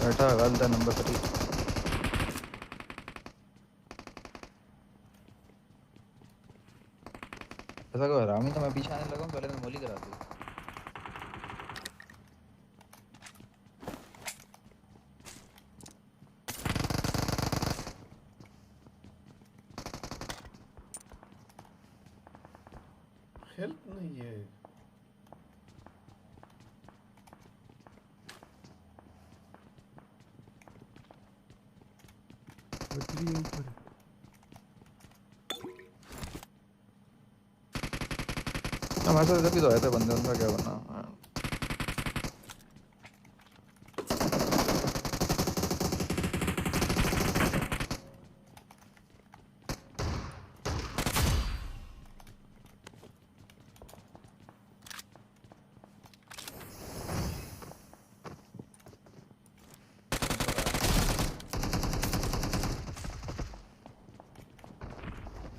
बैठा गलत है नंबर 3 ऐसा को हरामी तो मैं पीछे आने लगा हूं पहले मैं मोली करा दी हेल्प नहीं है बकरी ऊपर हमारे साथ जब भी तो आए थे बंदे उनका क्या बनना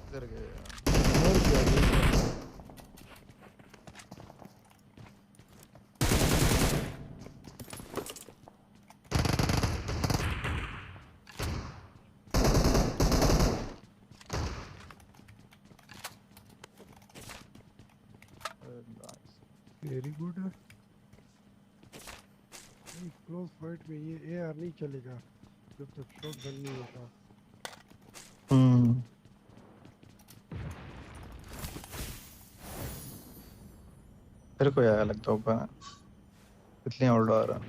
इधर गए और क्या वेरी गुड है क्लोज फाइट में ये एआर नहीं चलेगा जब तक शॉटगन नहीं होता फिर कोई आया लगता ऊपर कितनी और डर है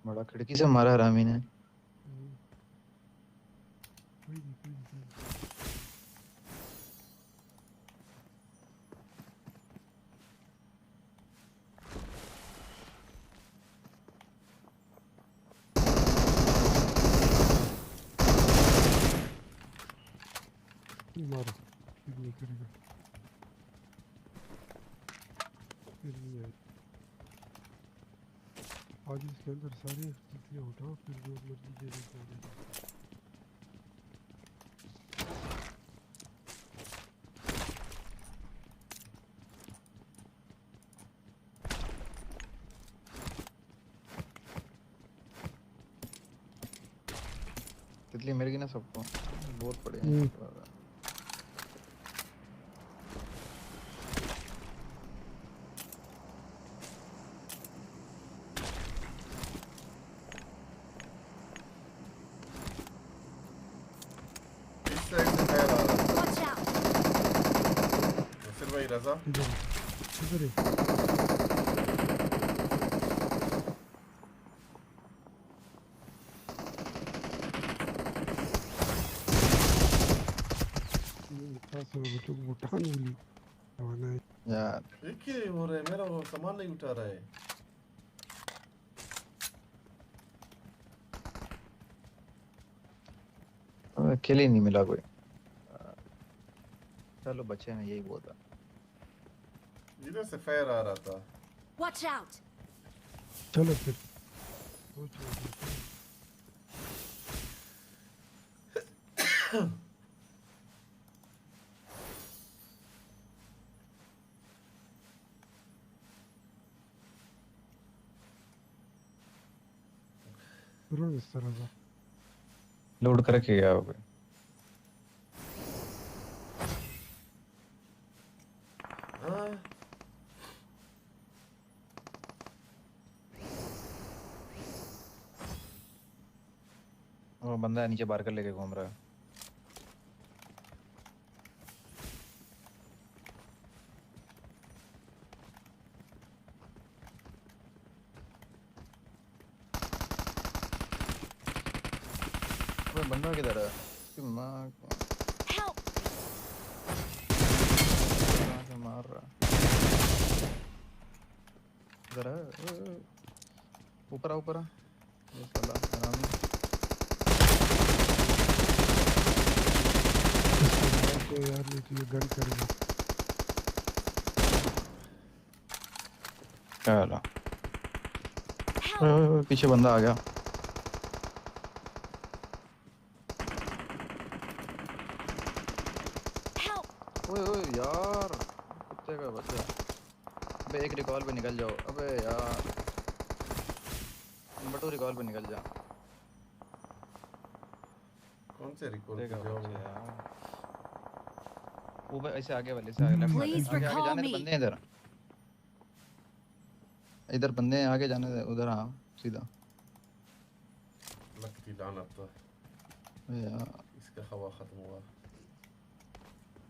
बड़ा खिड़की से मारा रामी ने मारो फिर नहीं करेगा फिर नहीं आए आज इसके अंदर सारे तितलियां उठाओ फिर जो मर्जी दे देते हैं तितली मिल गई ना सबको बहुत बढ़िया रज़ा इधर है बच्चों को भूटान बोली यार देखिए हो रहा है मेरा वो सामान नहीं उठा रहा है किल ही नहीं मिला कोई। चलो बचे हैं, यही बहुत है। इधर से फायर आ रहा था। Watch out! चलो फिर रोज इस तरह से लोड करके गया होगा। वो बंदा नीचे बार कर लेके घूम रहा है। वो बंदा किधर है? मार रहा इधर है। ऊपर ऊपर ये साला हरामी। तो यार ये तो ये गन करेगा। क्या हाल है? पीछे बंदा आ गया। ओए ओए यार कुत्ते का बच्चा। अबे एक रिकॉल पे निकल जाओ। अबे यार नंबर 2 रिकॉल पे निकल जा। कौन से रिकॉल पे जाऊंगा यार? वो ऐसे आगे वाले से आगे लेफ्ट वाले आगे आगे जाने दे। बंदे हैं इधर। इधर बंदे हैं, आगे जाने दे। उधर हाँ सीधा। लगती लानत तो यार इसका हवा खत्म हुआ।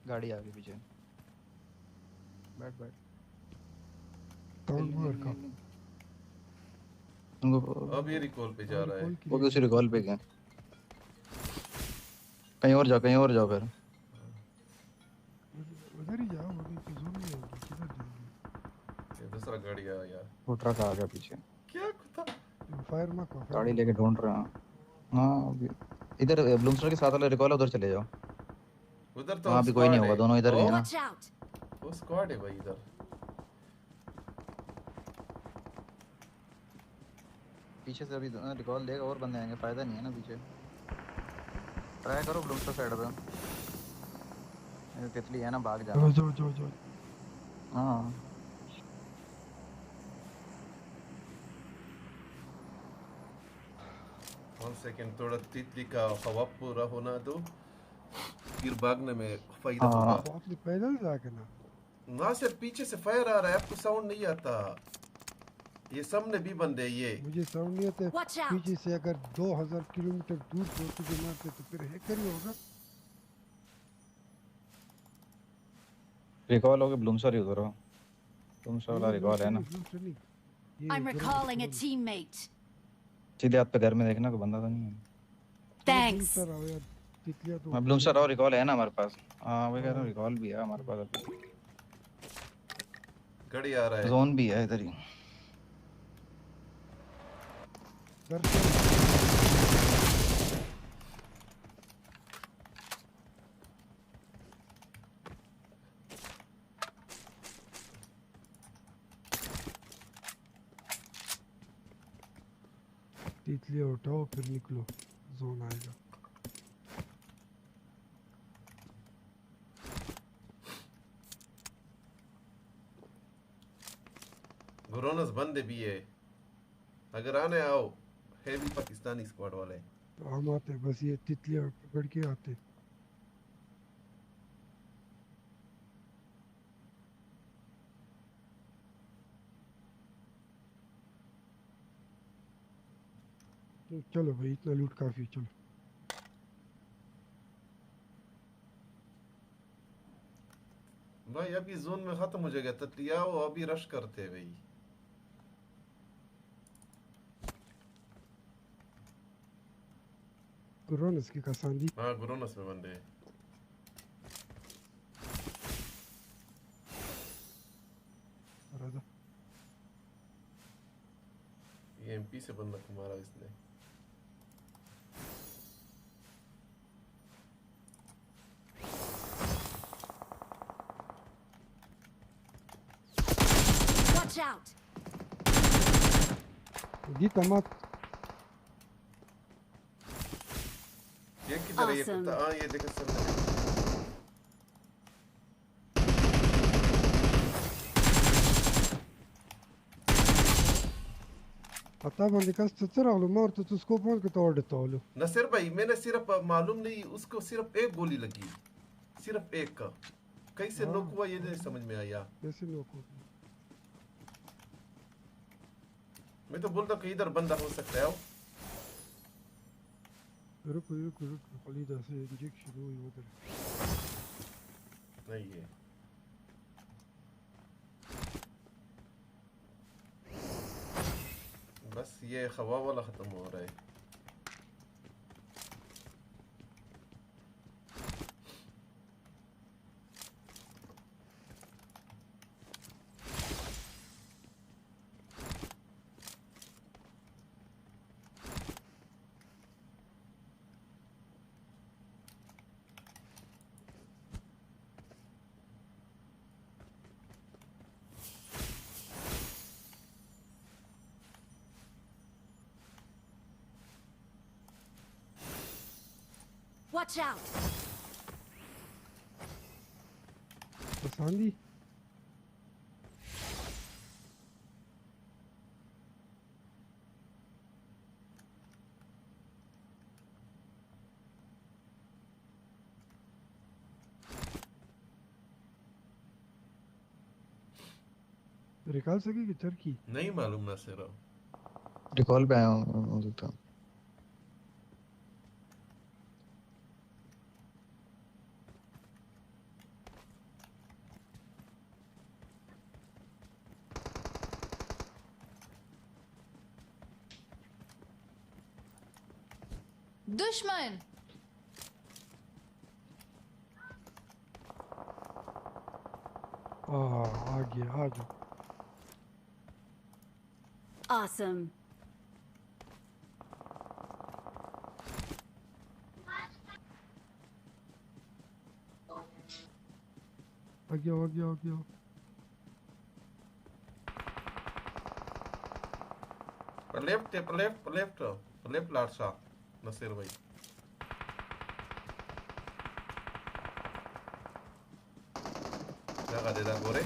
गाड़ी आ गई पीछे। बैठ बैठ। अब ये रिकॉल पे जा रहा है। वो भी उसी रिकॉल पे गया। कहीं और जाओ, कहीं और जाओ फिर। उधर ही जाओ, वहीं पे जोन में होगी। किधर जाओगे? ये दूसरा गाड़ी आ गया। वो ट्रक आ गया पीछे। क्या कुत्ता? फायर मत करो। गाड़ी लेके ढूंढ रहा हूँ। हाँ इधर ब्लूमस्टर के साथ वाला रिकॉल है, उधर चले जाओ। उधर तो वहाँ भी कोई नहीं होगा, दोनों इधर ही है ना। वो स्क्वाड है भाई इधर। पीछे से अभी रिकॉल देगा और बंदे आएंगे, फायदा नहीं है ना पीछे। ट्राई करो ब्लूमस्टर साइड पे। तितली है ना, भाग जाना। जो हाँ 1 सेकंड, थोड़ा तितली का हवा पूरा होना दो, फिर भागने में फायदा होगा। आपने पैदल जाके ना से पीछे से फायर आ रहा है, आपको साउंड नहीं आता। ये सामने भी बंदे ये। मुझे साउंड नहीं आता। पीछे से अगर 2000 किलोमीटर दूर से तुझे मारते तो फिर हैकर ही होगा। रिकॉल होके ब्लूमस्टर ही उधर हो। ब्लूमस्टर वाला रिकॉल है ना। I'm recalling a teammate. सीधे हाथ पे घर में देखना, कोई बंदा तो नहीं है। Thanks. मैं ब्लूमस्टर और रिकॉल है ना हमारे पास। हाँ वही कह रहा हूँ, रिकॉल भी है हमारे पास अभी। गाड़ी आ रहा है। जोन भी है इधर ही। तितली उठाओ फिर निकलो, जोन आएगा। गुरोनस बंदे भी है, अगर आने आओ। है भी पाकिस्तानी स्क्वाड वाले। हम आते बस ये तितलियां पकड़ के आते। तो चलो भाई, इतना लूट काफी। चलो भाई अभी जोन में खत्म हो जाएगा। तितलियां वो अभी रश करते भाई। गुरोनस की कसांदी। हाँ गुरोनस में बंदे हैं। ये एमपी से बंदा को मारा इसने। دي تمام. ये किधर है ये कुत्ता? हाँ ये देखो सामने। طبعا دي كاست تسرع له مارت تسكوب مال كتور تولو. नसीर भाई मैंने सिर्फ मालूम नहीं उसको सिर्फ एक गोली लगी, सिर्फ एक का कैसे नॉक हुआ ये नहीं समझ में आया। कैसे नॉक हुआ? मैं तो बोलता कि इधर बंदा हो सकता है। रुको रुको रुको खलीदा से इंजेक्शन हुई उधर नहीं है। बस ये हवा वाला खत्म हो रहा है। Watch out! पसंदी रिकॉल सके कि टर्की नहीं मालूम ना सेरा रिकॉल पे आया हूँ तो दुश्मन आ गया Awesome. आ गया लेफ्ट लार्सा नसीर भाई जगह दे दा गोरे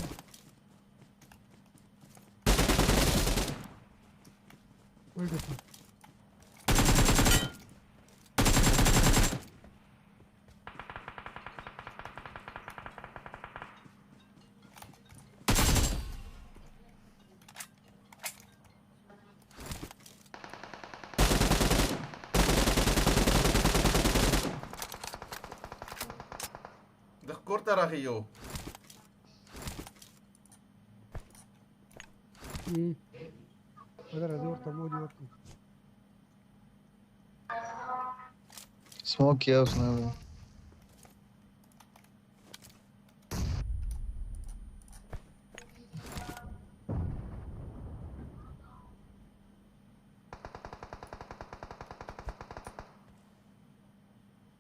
corta rahiyo अगर अजूर तमोदी होती स्मोक किया उसने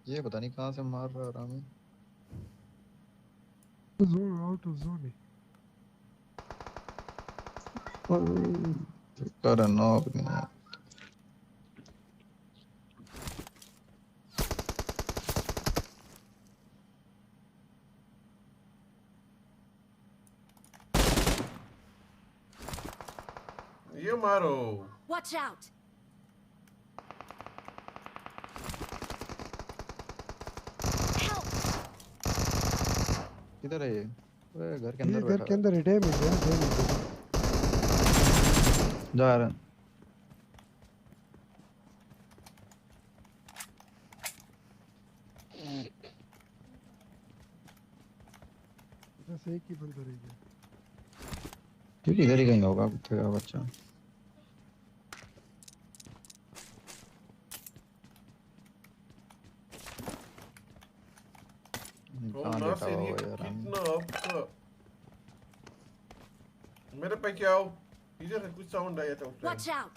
ये पता नहीं कहाँ से मार रहा है Rami zone out of zone कर नॉक नहीं ये मारो Watch out! किधर है ये घर के अंदर घर के अंदर है डैमेज जा रहा बस एक ही बंदा रह गया ठीक इधर ही कहीं होगा कुत्ते का बच्चा मेरे पे क्या हो इधर कुछ साउंड आया था उस Watch out!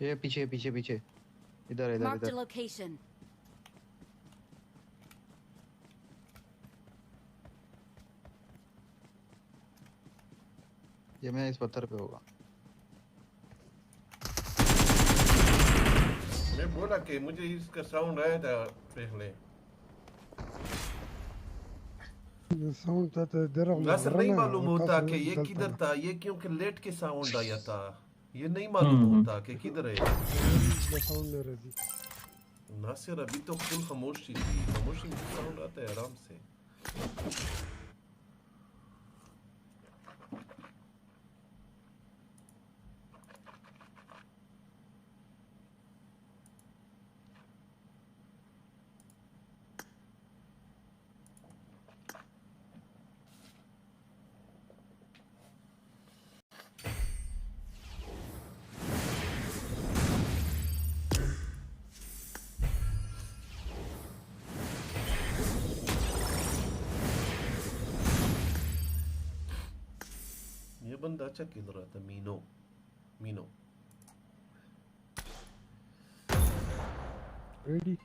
ये पीछे पीछे पीछे इधर इधर Marked a इधर location. ये मैं इस पत्थर पे होगा मैं बोला कि मुझे इसका साउंड आया था पहले साउंड था तो इधर नासिर नहीं मालूम होता कि ये किधर था ये क्योंकि लेट के साउंड आया था ये नहीं मालूम होता कि किधर है साउंड नहीं रही नासिर अभी तो फुल खामोशी थी खामोशी में साउंड आता है आराम से बंदा अच्छा खेल रहा था मीनो मीनो रेडी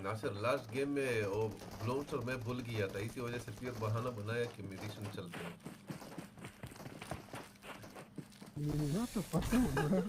नासिर लास्ट गेम में वो ब्लोन्सर मैं भूल गया था इसी वजह से फिर बहाना बनाया कि मेडिसिन चलते हैं मुझे तो पता है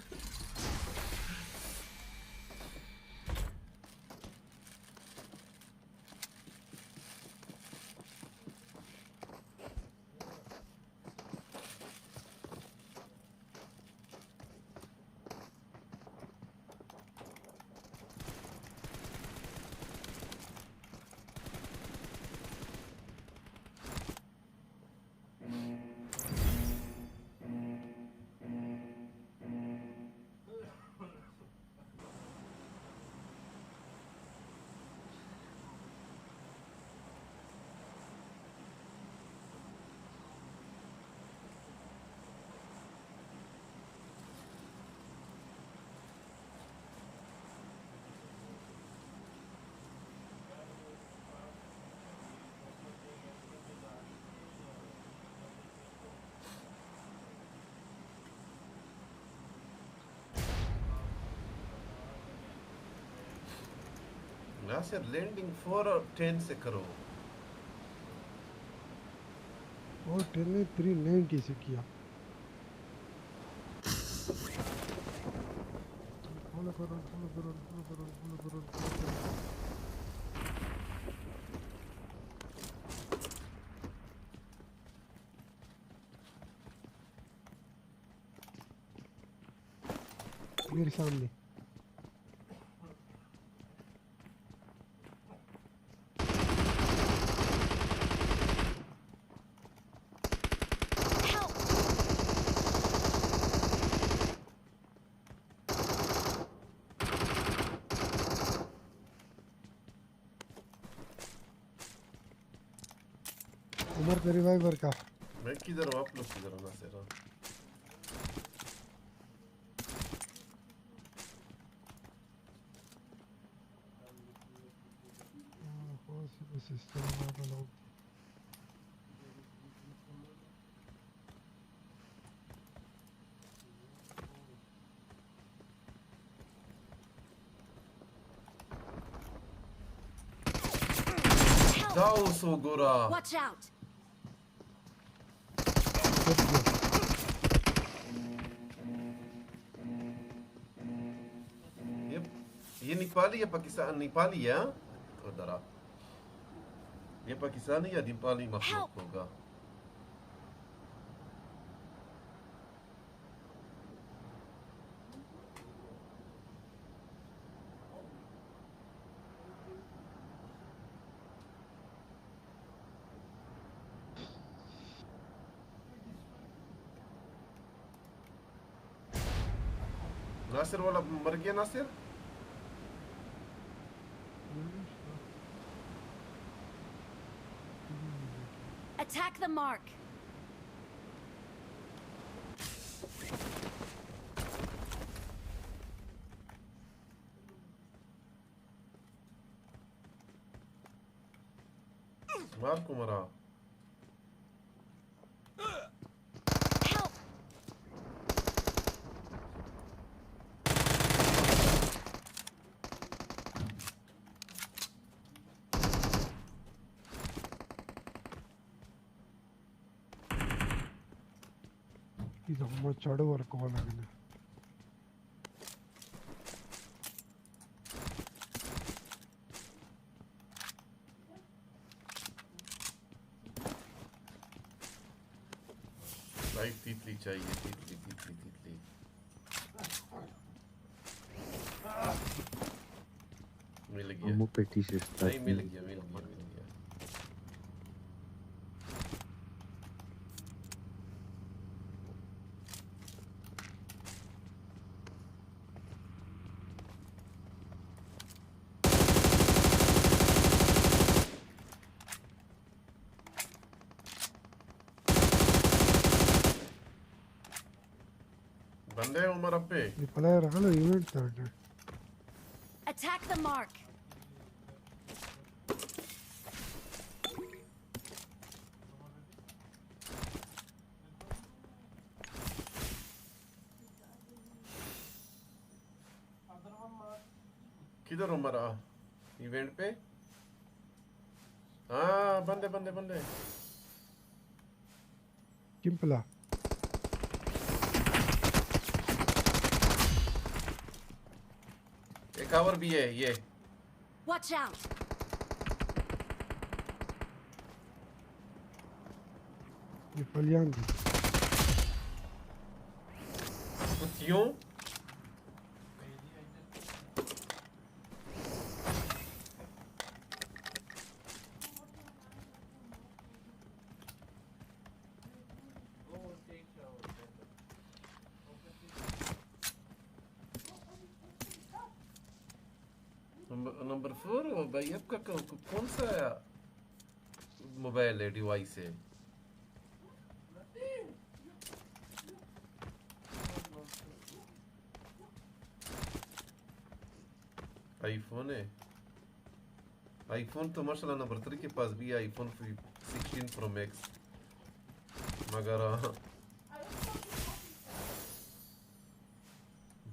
नासिर लैंडिंग 4 और 10 से करो और 10 ने 390 से किया फॉलो करो मेरे सामने उमर पे रिवाइवर का मैं किधर हूँ आप लोग किधर हो नासिर जाओ सोगोरा Watch out. ये नेपाली या पाकिस्तान नेपाली है उधर ये पाकिस्तानी या नेपाली मखलूक होगा नासिर वाला मर गया नासिर Attack the mark. मार को मरा ಇದಮ್ಮ ಚಡು ವರ್ಕೋಲಾಗಿದೆ लाइट तितली चाहिए तितली तितली तितली मिल गया मुंह पे टी-शर्ट नहीं मिल गया मिल गया मिल गया बंदे हैं उमर अब पे ಈ ಪ್ಲೇಯರ್ ಆಗಲ್ಲ ಇವೆಂಟ್ ತಗೊಂಡೆ Attack the mark. किधर उमर आ इवेंट पे हाँ बंदे बंदे बंदे ಕಿಂಪಲ एक और भी है ये Watch out. ಈ ಪಲ್ಯಾಂಗ್ कुत्तियों नंबर 4 भाई आपका कौन सा मोबाइल है डिवाइस है आईफोन है आईफोन तो माशाल्लाह नंबर 3 के पास भी है आईफोन 16 प्रो मैक्स मगर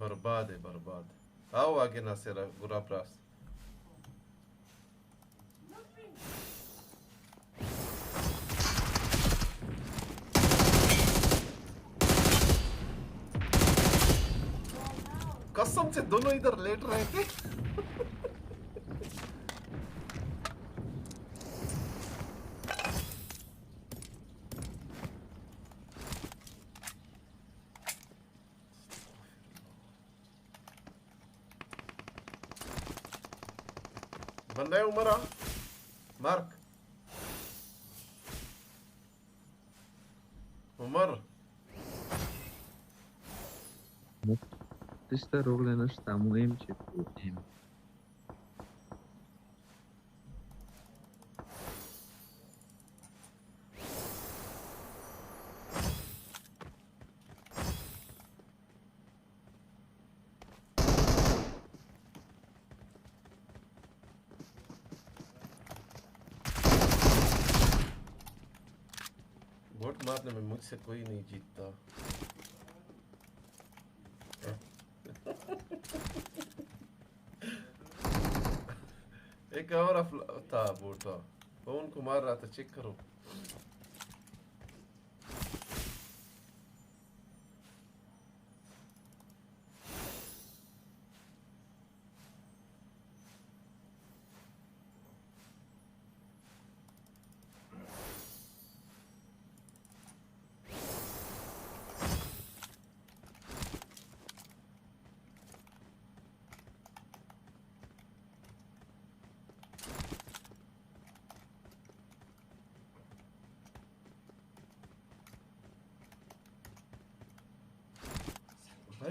बर्बाद है बर्बाद आओ आगे ना से बुरा प्रास कसम से दोनों इधर लेट रहे थे बंदा है Umar mark Umar Deci te rog, Lena, ăsta muim ce putem. Vote मारने में मुझसे कोई नहीं जीतता एक और था वोट था वो उनको मार रहा था चेक करो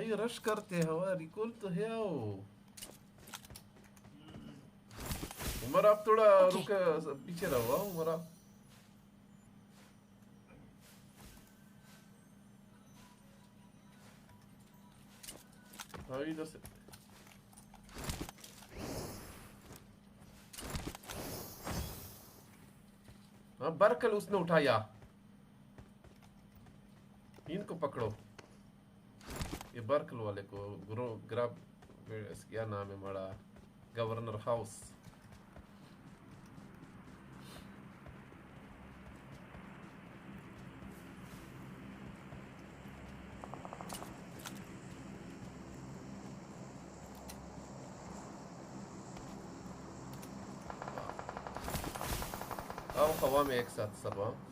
भाई रश करते हैं हवा रिकॉल तो है आओ उमर आप थोड़ा रुक पीछे रहो उमर आप हाँ इधर से हाँ बरकल उसने उठाया इनको पकड़ो ये बर्कल वाले को ग्राब क्या नाम है हमारा गवर्नर हाउस आओ हवा में एक साथ सब हाँ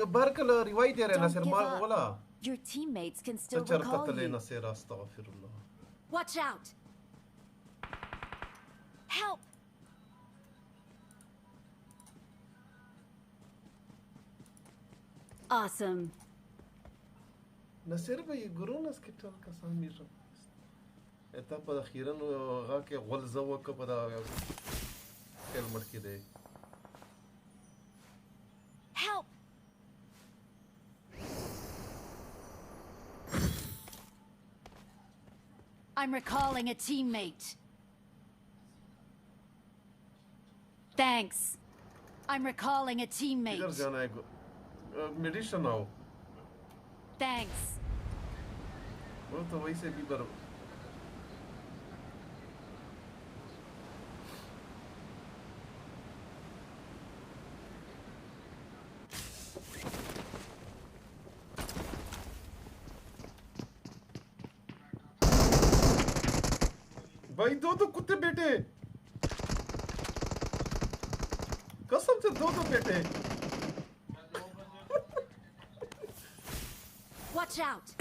बरकल रिवाइव दे रहे ना सर मार वाला Your teammates can still चचर recall कत्ल you. ना सर अस्तगफिरुल्लाह Watch out! Help! Awesome. نصير بيقولون سكتوا كسامير etapa أخيرا وغاك غلزة وكبدا كلمة كده Help! I'm recalling a teammate. Thanks. I'm recalling a teammate. इधर जाना है मेडिसिन आओ Thanks. वो तो वैसे भी बर भाई दो कुत्ते बैठे कसम से दो बैठे Watch out!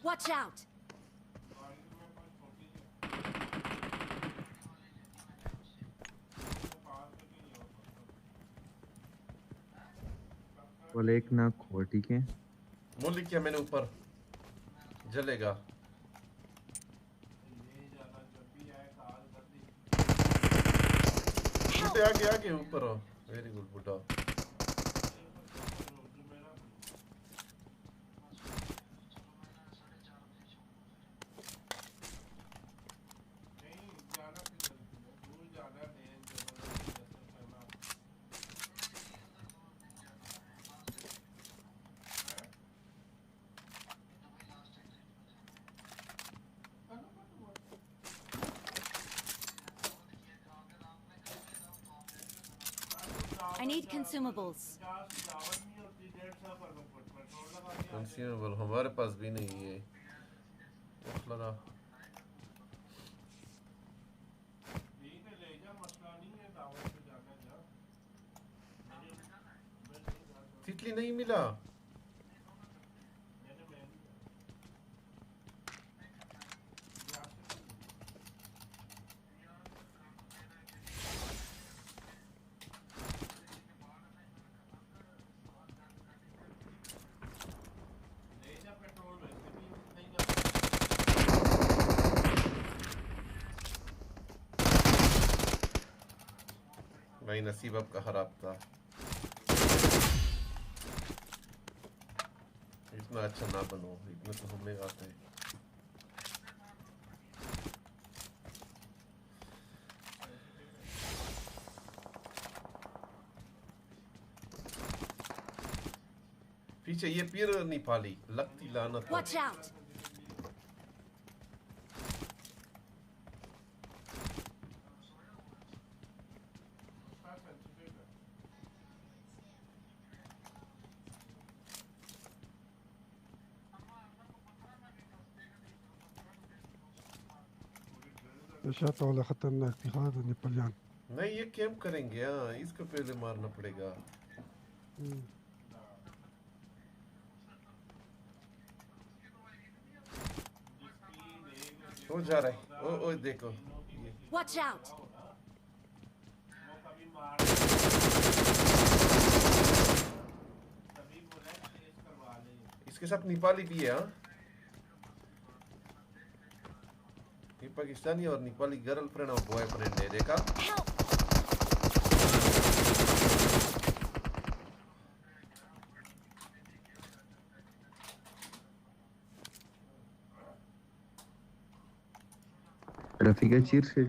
Watch out! बोले एक ना खो ठीक है मोली क्या मैंने ऊपर जलेगा आगे ऊपर वेरी गुड बुड्ढा I need consumables. कंज्यूमेबल हमारे पास भी नहीं है लगा तितली नहीं मिला भाई नसीब आपका खराब था इतना अच्छा ना बनो इतना तो हमें आता है पीछे ये पीर नहीं पाली लगती लानत Watch out! शायद वाला खतरनाक दिखा था नेपोलियन नहीं ये कैंप करेंगे हाँ इसको पहले मारना पड़ेगा वो जा रहा है ओ देखो Watch out! इसके साथ नेपाली भी है हाँ ये पाकिस्तानी और नेपाली गर्लफ्रेंड और बॉयफ्रेंड है देखा रफीका चीर से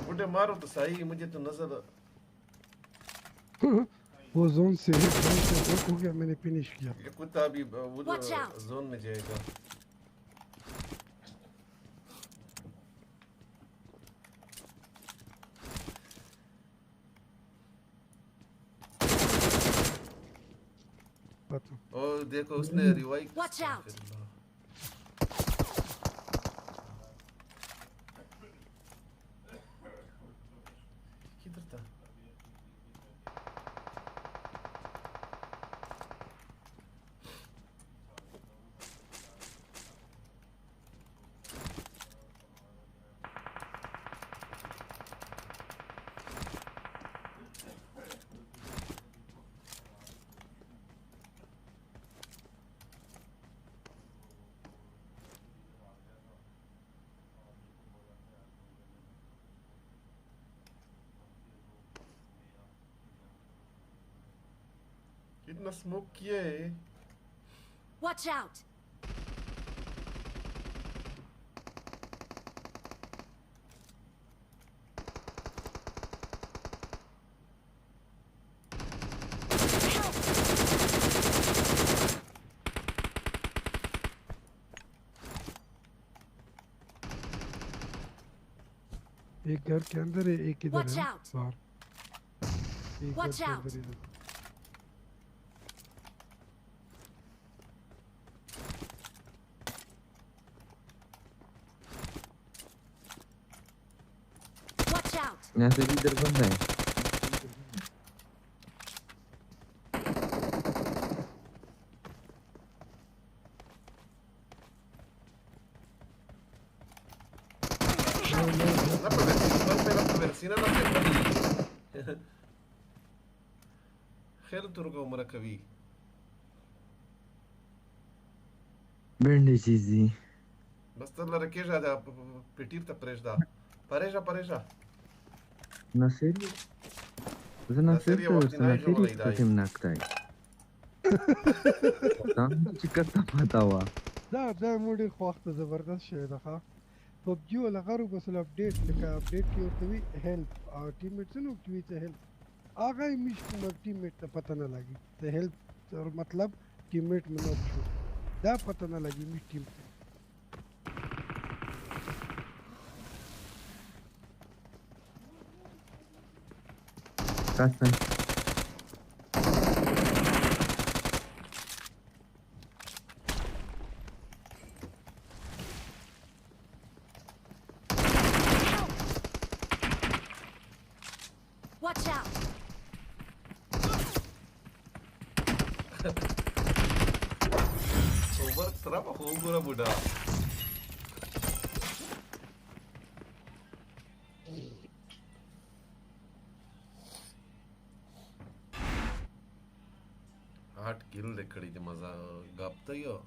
मुझे मारो तो सही मुझे तो नजर वो जोन से ब्रेक हो गया मैंने फिनिश किया ये कुत्ता अभी वो जोन में जाएगा और देखो उसने रिवाइव Watch out! किधर था कितना स्मोक किया है Watch out! एक घर के अंदर है एक इधर Watch है out! बाहर एक Watch घर के out! अंदर इधर Watch out! यहाँ से भी इधर बंदा है persina non è خير ترقوا مركبي بندي چیزی بس تلا ركيجا دا بتير تبريجدا pareja na serio na serio تیم نکتای تام چیکتا پتا وا دا موډ خوخته زبردست شی ده ښا PUBG ولا غرو بس الابدیټ لکه اپډیټ کې ورته وی هیلپ او ټیم میټس نو کوي ته هیلپ هغه مش کوم ټیم میټ ته پته نه لګي ته هیلپ مطلب ټیم میټ منو شو دا پته نه لګي مش ټیم کاسن Watch out! Over trabajo una buena. आठ किल लेकड़ी ते मजा गापता ही हो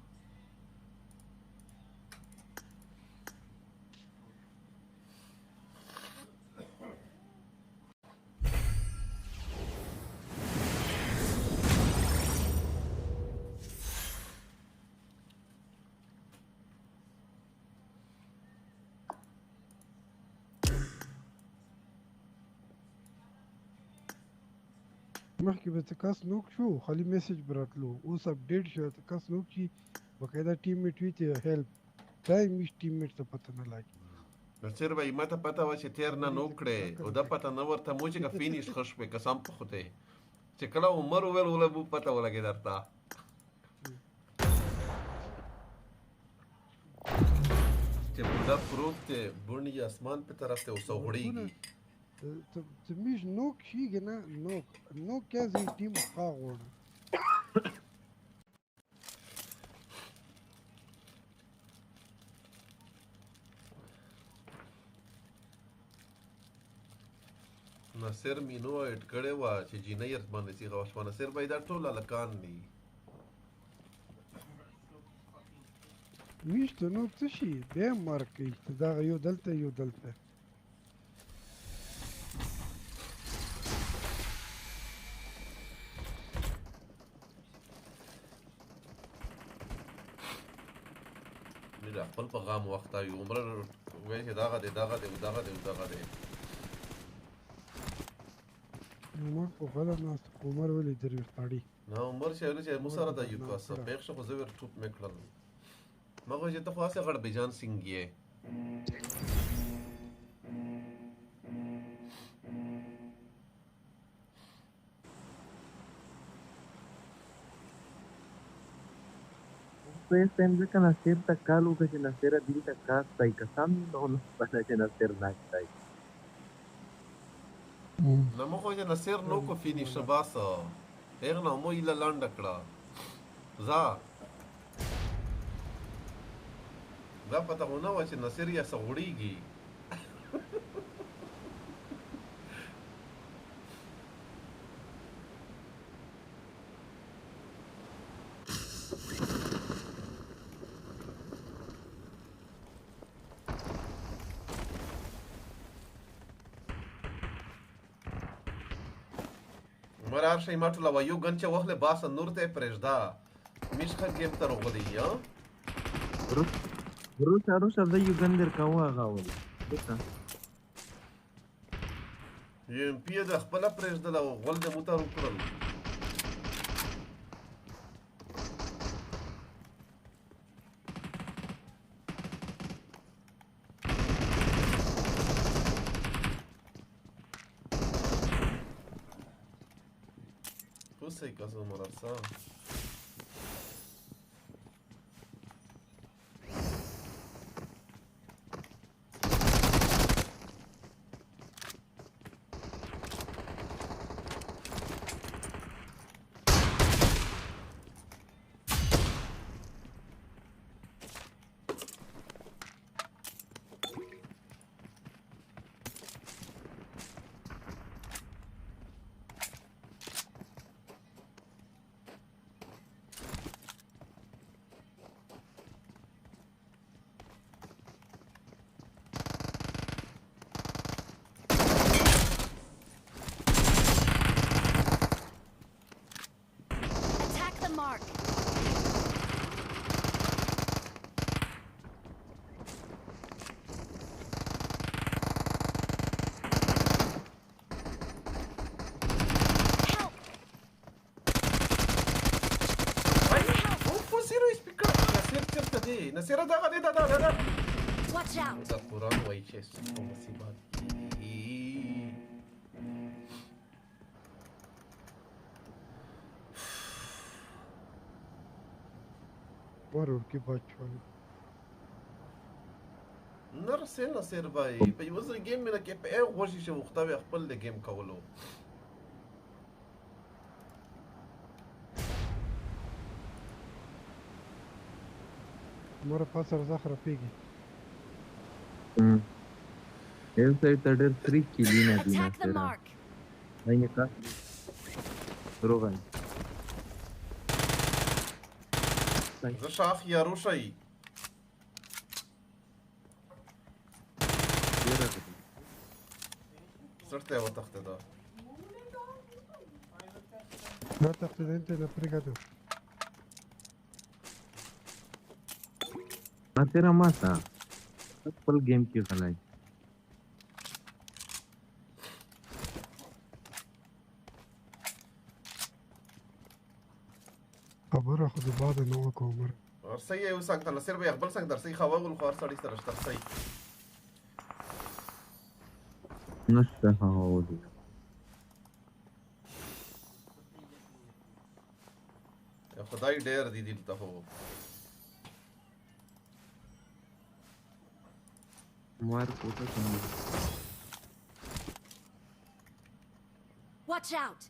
مخکې به کس نوک شو خالي میسج براتلو اوس اپډیټ شو کس نوک شي بقاعده ټیم میټ وی ته هیلپ دای مش ټیم میټ ته پته نه لګي نصر بھائی ما ته پته و چې تیر نه نوکړې او دا پته نه ورته مو چې فینیش خوش په قسم په خوته چې کله عمر ول ول بو پته ولګی درته چې بوډا پروت دی بونډ یې اسمان په طرف ته اوسه غوړېږي زموږ نوک کېږي نه نوک کیا زی ټیم ښه غواړه ناصر مینو اډ کړې وه چې جینۍ باندې سیغه وشوه ناصر بھائی دا ټول هلکان دي میش ته نوک څه شي بیا هم مرګ کوي چې دغه یو دلته یو دلته مې خپل په غام وخت وي عمره وایي چې دغه دی دغه دی دغه دی دغه دی عمر په غلا ناست عمر ولې درې ساړي نه عمر چې ویل چې مو سره د یو کاسه پېښ شو خو زه ور ټوپ مې کړل ما خو چې ته خو هسې غړ بیجان سنګ یې Pues tendré que nacer takalo que se nacer a dinta casa y casam no para que nacer naktai. نو مو خو چې نصیر نو کو فینیش باسه هغه مو ایله لاند کړه زه دا پته نه و چې نصیر یې سغړیږي مرار شي ما ټول وایو ګن چې وخت له باس نور ته پرېږدا میشخه گیم ته روغلی یا روسا د یو ګندر کاوه غاول وتا یم پی د خپل پرېږدل او غول د موټر وکړل sei cosa morasa. نصير ده غادي ده Watch out. ده قرآن ويشيس مصيبات ورور کې بچو نرسه نصير بای په یو ځل گیم مې کې په یو غوښي چې وختاوي خپل د گیم کولو مره پاسر زخره پیږي یو څه تر 3 کیلی نه دی نه نه کا روغان زه شاخ یا روشي سرته و تخت ده نه تخت ده انت نه فريقاتو तेरा माता full game की खलाई خبره خو د بعد نو کومر ورسې یو څنګه تل سر به خپل څنګه درسي خواغل خو سړی سره شترسي نشته هاو دي خدای ډېر دي دلته هو مار کوته څنګه Watch out!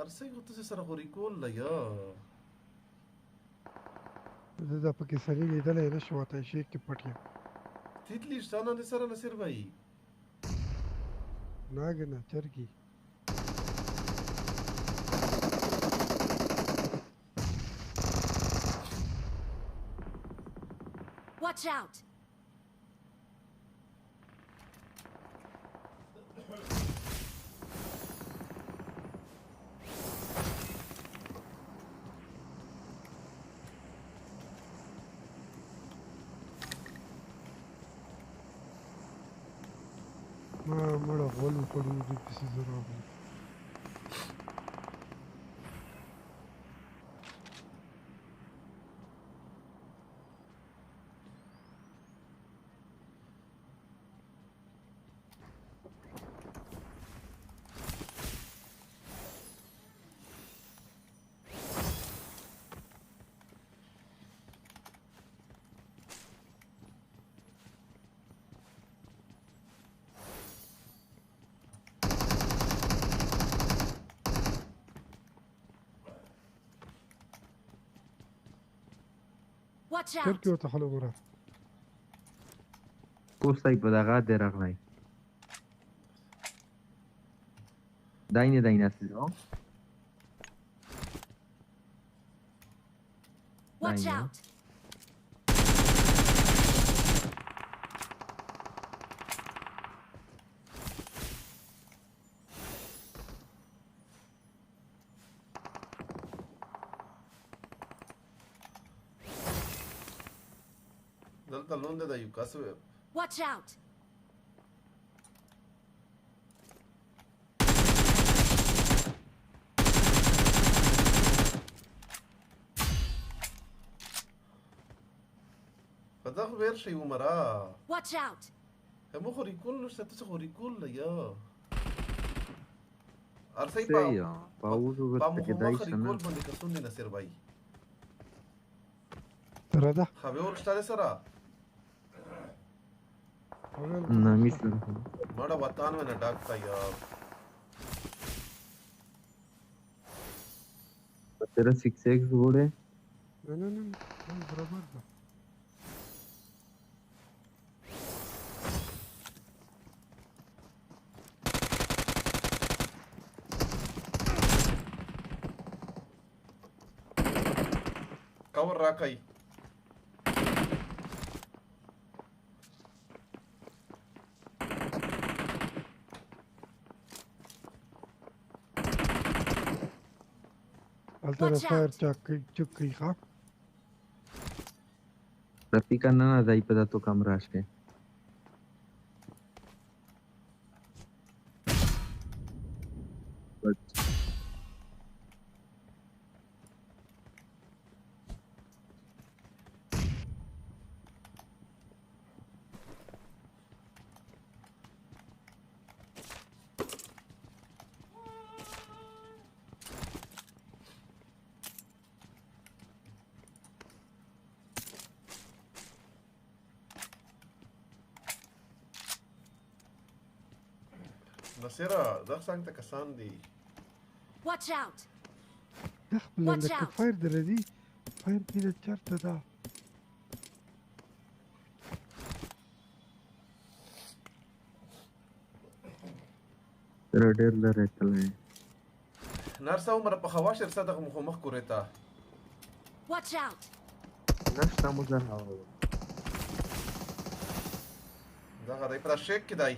ارسي غو تاسو سره غوري کول لا یا زه د پکې سړی لیدلی نه شو ته شي کې پټ یم تیتلی شتانه دې سره نصیر بھائی ناګه نه چرګي Watch out! ما مړه غول پړو دې پسې زرا Watch out! چرګي وته خلک ګوره کوستای په دغه درغلی داینه سیزو Watch out! دلته لوند د یو کس Watch out! په دغه ویر شي عمره Watch out! هم خوري کول نشته تاسو خوري کول لا یا ارسي سیا پاوزو په ورته کې دای خوري سن کول باندې کسون دي نصیر بھائی سره ده خو ورشتاله سره نه مثلا مړه وطن ونه ډاکتا یار तेरा 6x board है نه برابر ده کور راکای الته فایر چک ښه رفیقا نه دای په داتو کم راشه نصیره دا څنګه کسان دي Watch out! دخل لك فاير دردي فاير كده تشارت ده تر ډېر لري تلای نرسه عمر په خواش ارسه دغه مخ کورتا Watch out! نشته مو زه هاو دغه دای پر شیک کدای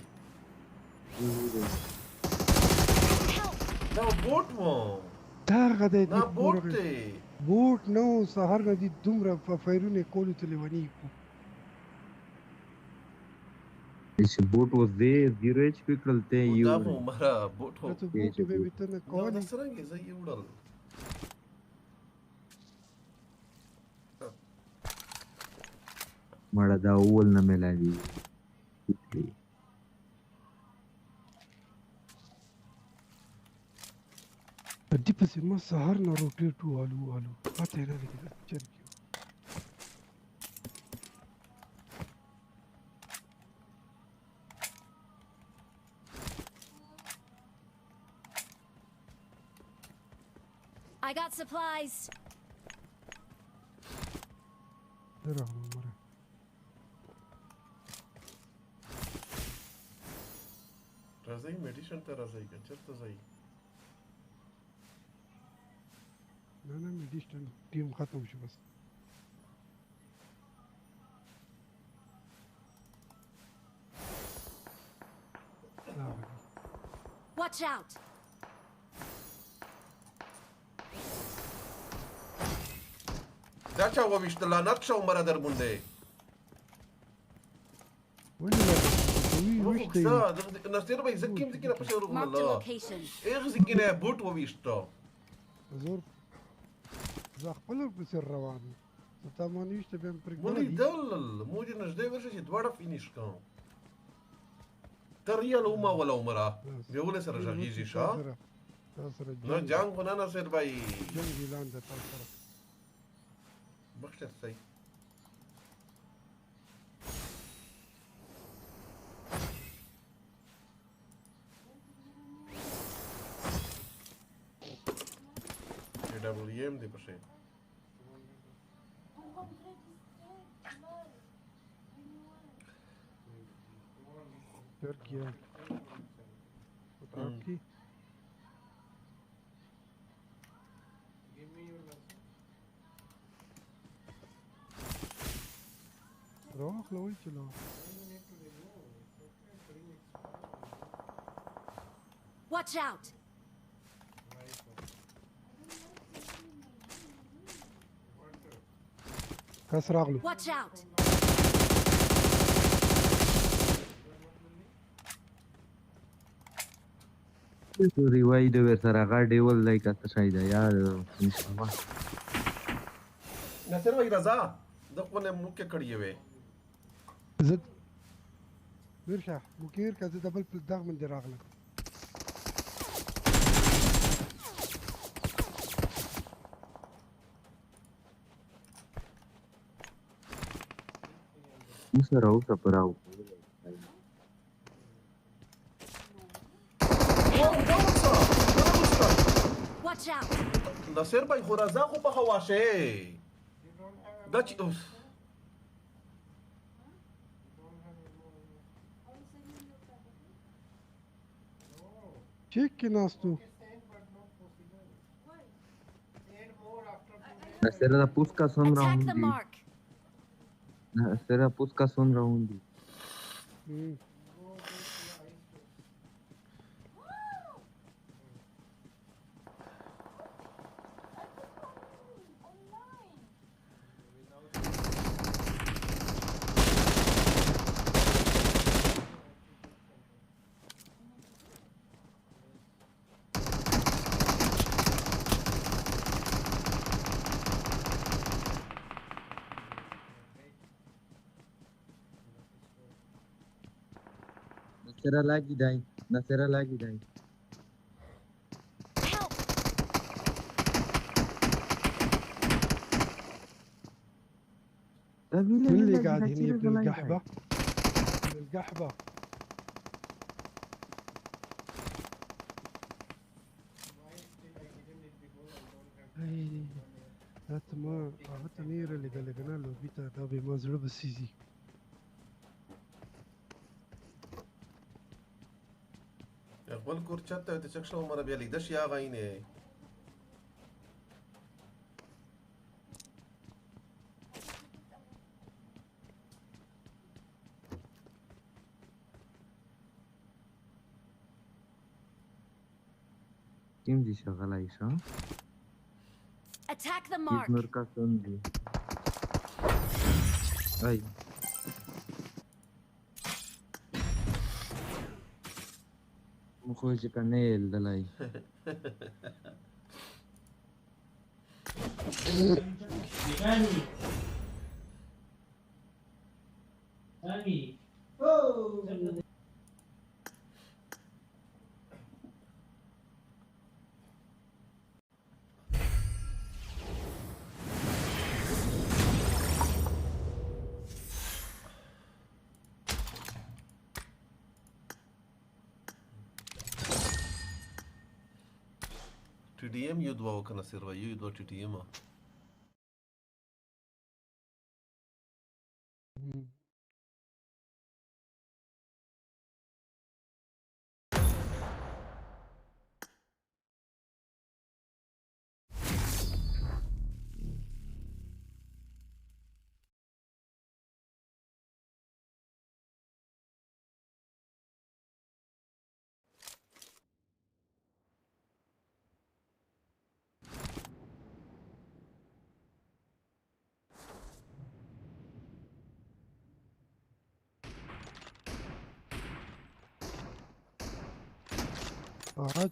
دا بوت مو دا غدا دا بوت دی بوت نو سهار غدي دومره فايرونه کول ته لونی کو This boat was there, 0 HP کړلته یو دا عمره بوت هو ته بوت به وتنه کوله دا څنګه زه یې وړل مړه دا اول نه ملاوي دې پسې ما سهار نه روټېټ والو پته یې نه لګېده چرګ یو I got supplies. راغلم مره راځئ میډیشن ته راځئ که چېرته ځئ نه میډیشن ټیم ختم شو بس Watch out. دا چا وویشت لعنت شه عمره در مونده نصیر بھائی زکیم زکینا پشه رو الله ایغ زکینا بوت وویشتا زور زه خپل پسې روان یم تا ما نشته بیا ولی دل موږ نږدې ورشه چې دواړه فینیش کوم تریال وما ولا عمره دیول سره ژغیږي ښه نه جنګ خو نه نصیر بھائی جنګ اعلان ده تا سره بخشه صحیح WM دی پشه Turkey आपकी روح لوي چلو Watch out. کس راغلو Watch out. ریوای د ور سره غاډي ول لای کا څه شي دا یار نشما نصیر بھائی رضا د خپل موکه کړی وې زد ورشه مکیر کزه دبل په دغ من دی راغله سره اوسه پراو Watch out. نصیر بھائی خو رضا خو په خواشه دا چې چیک کې ناستو Será pusca son Attack the raundi. mark. Será pusca son raundi. Nasera lagi dai. اللي قاعد هنا يبني القحبة القحبة هات ما هات نير اللي قال لنا له بيتا دابي ما زرب السيزي خپل کور چاته ته چک شو مره بیا لیدل شي هغه اینه Kim di shagala isha? Attack the mark. Kitnur ka sundi. Ay. مخرج كانيل دلاي TDM يو دوا وكنا سيرفا يو دوا TDM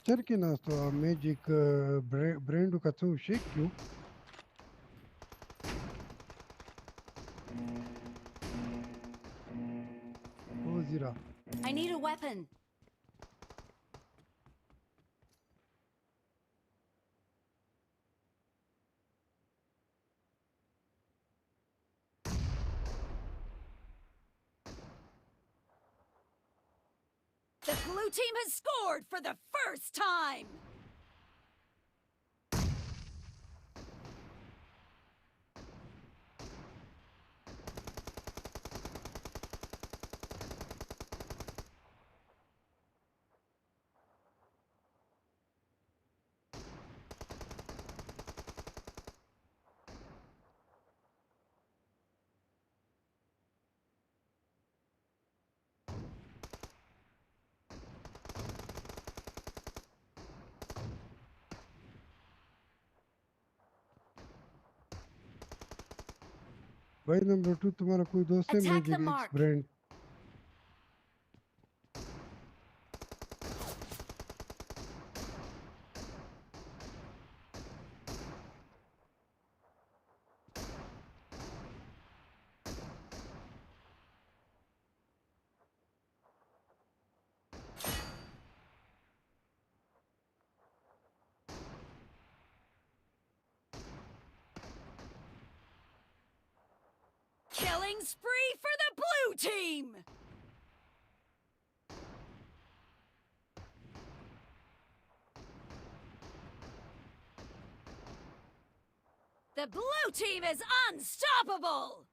Cerchi nasto Magic brand katsu shake Zira. I need a weapon. The blue team has scored for the first time! भाई number 2 तुम्हारा कोई दोस्त है magic x brand Killing spree for the blue team! The blue team is unstoppable!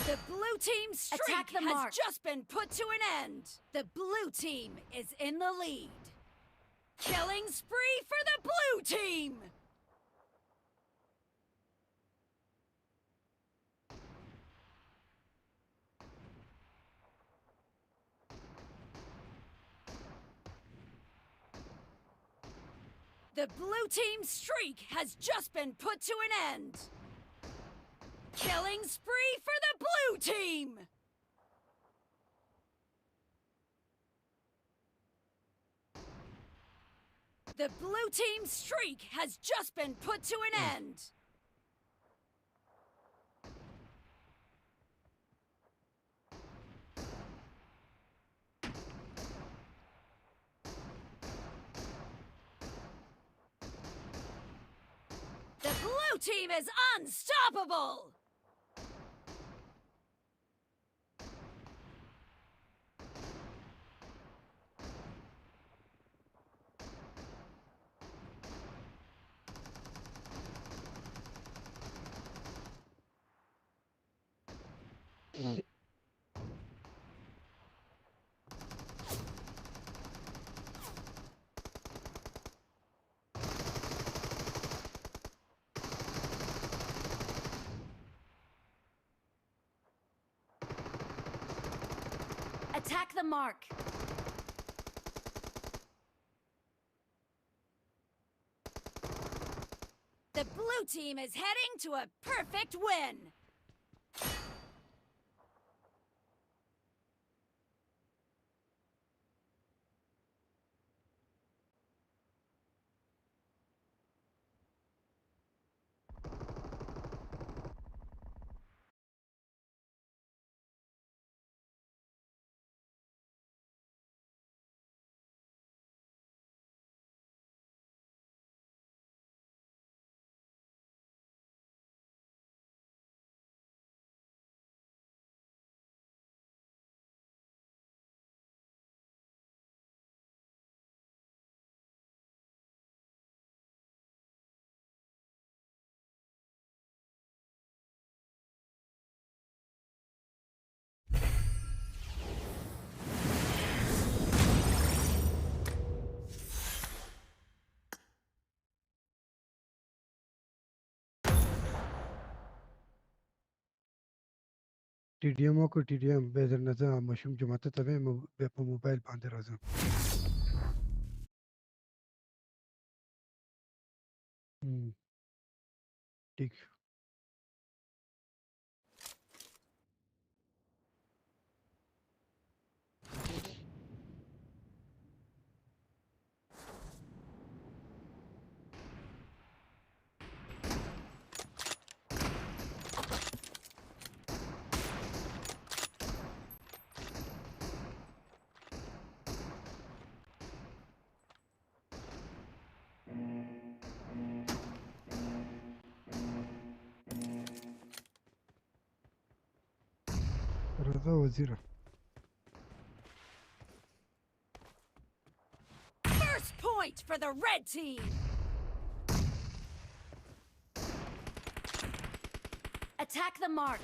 The blue team's streak has just been put to an end. The blue team is in the lead. Killing spree for the blue team! The blue team's streak has just been put to an end. Killing spree for the blue team! The blue team's streak has just been put to an end. The blue team is unstoppable! Attack the mark. The blue team is heading to a perfect win. TDM او TDM به در نظر مشوم جماعت ته به په موبایل باندې راځم ٹھیک رضا وزیره First point for the red team. Attack the mark.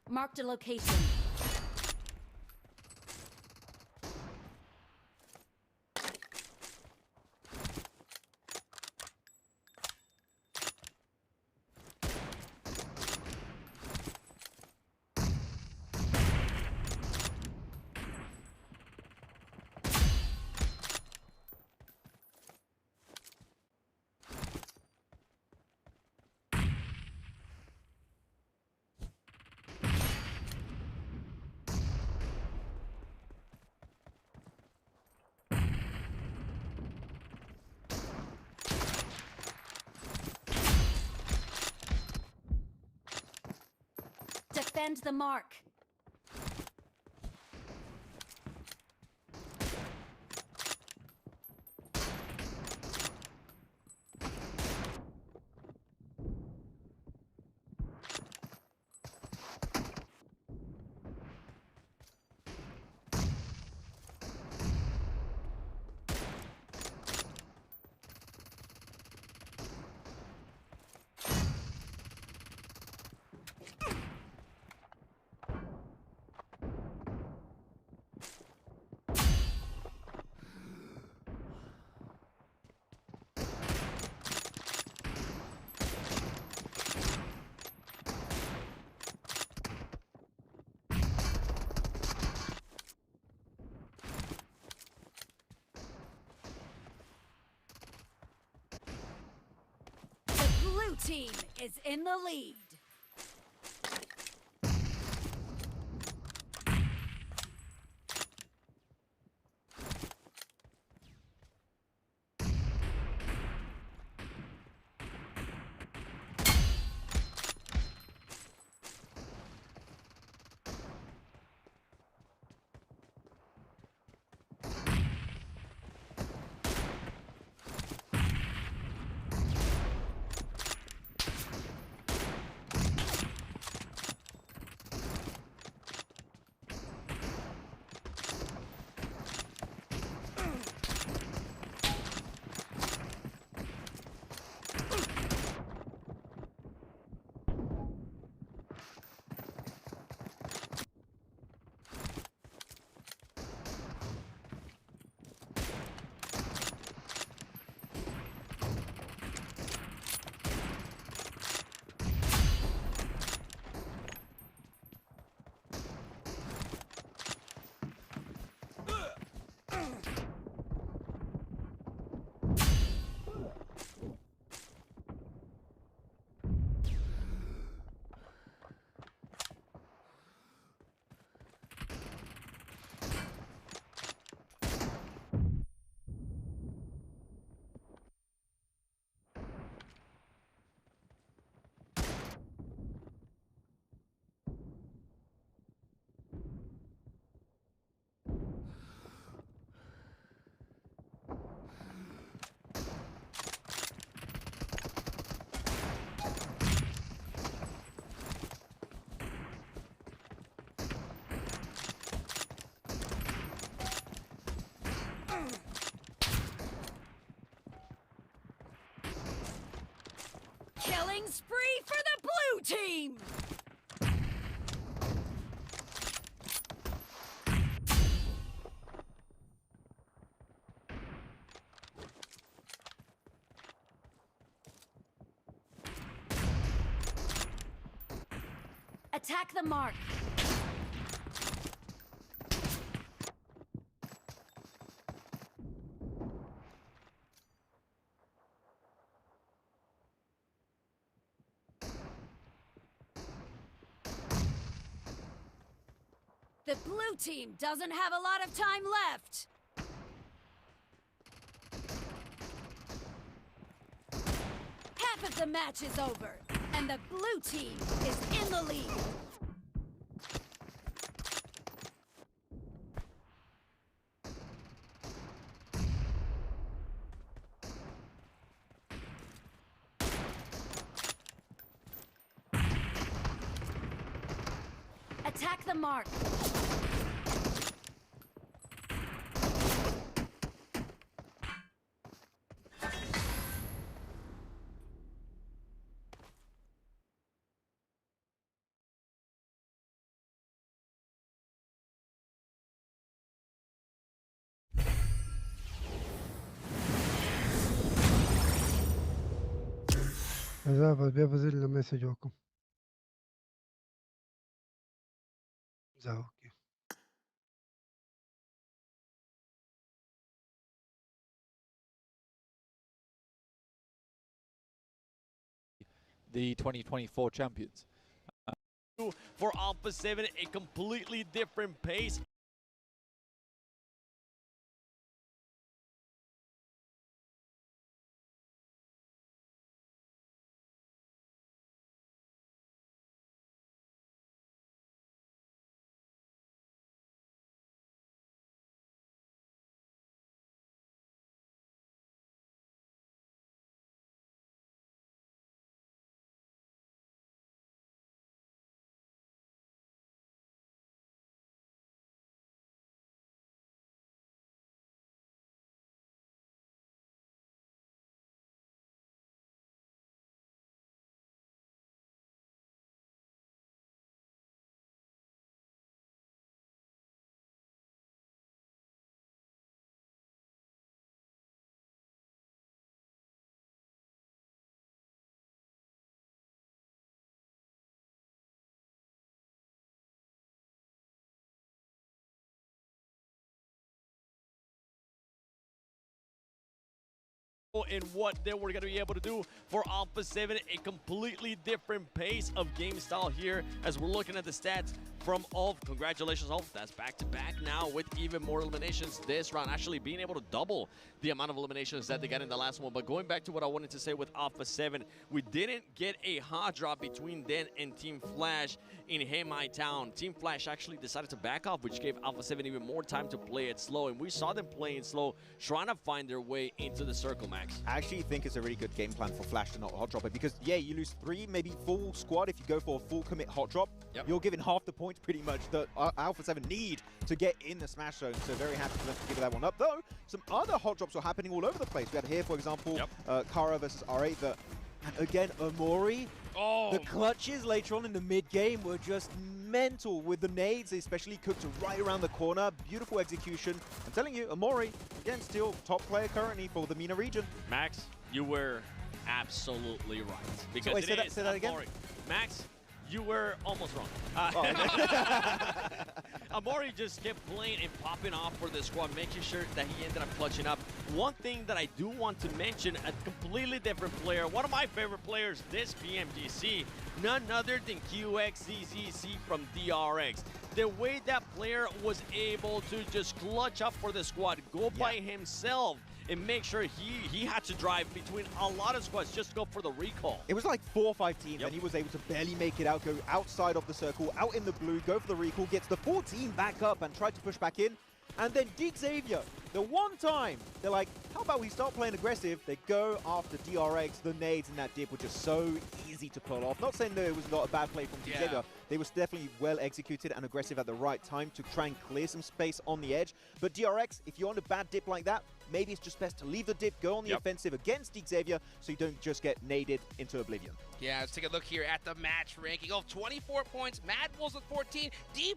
Marked a location. Defend the mark. Blue team is in the lead. Attack the mark. The blue team doesn't have a lot of time left. Half of the match is over, and the blue team is in the lead. Attack the mark. بس بیا بزل له میسج وکم ځه اوکې The 2024 champions. For Alpha 7, a completely different pace. In what they were going to be able to do for Alpha 7, a completely different pace of game style here as we're looking at the stats from Ulf. Congratulations, Ulf. That's back-to-back now with even more eliminations this round, actually being able to double the amount of eliminations that they got in the last one. But going back to what I wanted to say with Alpha 7, we didn't get a hot drop between them and Team Flash in Hey My Town. Team Flash actually decided to back off, which gave Alpha 7 even more time to play it slow, and we saw them playing slow, trying to find their way into the circle, Max. I actually think it's a really good game plan for Flash to not hot drop it, because yeah, you lose 3, maybe full squad if you go for a full commit hot drop. Yep. You're giving half the points pretty much that Alpha 7 need to get in the smash zone, so very happy for them to give that one up. Though, some other hot drops were happening all over the place. We had here, for example, Kara versus R8, and again, Omori. Oh. The clutches later on in the mid-game were just mental with the nades, especially cooked right around the corner. Beautiful execution. I'm telling you, Omori, again, still top player currently for the MENA region. Max, you were absolutely right. Because so, wait, say that again? Max, you were almost wrong. Amori just kept playing and popping off for the squad, making sure that he ended up clutching up. One thing that I do want to mention, a completely different player, one of my favorite players this PMGC, none other than QXZZC from DRX. The way that player was able to just clutch up for the squad, go by himself, and make sure he had to drive between a lot of squads just to go for the recall. It was like 4 or 5 teams, and he was able to barely make it out, go outside of the circle, out in the blue, go for the recall, gets the 14 back up and tried to push back in. And then Xavier, the one time, they're like, how about we start playing aggressive? They go after DRX, the nades in that dip, which is so easy to pull off. Not saying that it was not a bad play from Xavier. They were definitely well executed and aggressive at the right time to try and clear some space on the edge. But DRX, if you're on a bad dip like that, maybe it's just best to leave the dip, go on the offensive against Xavier so you don't just get naded into oblivion. Yeah, let's take a look here at the match ranking. Oh, 24 points, Mad Bulls with 14, D+.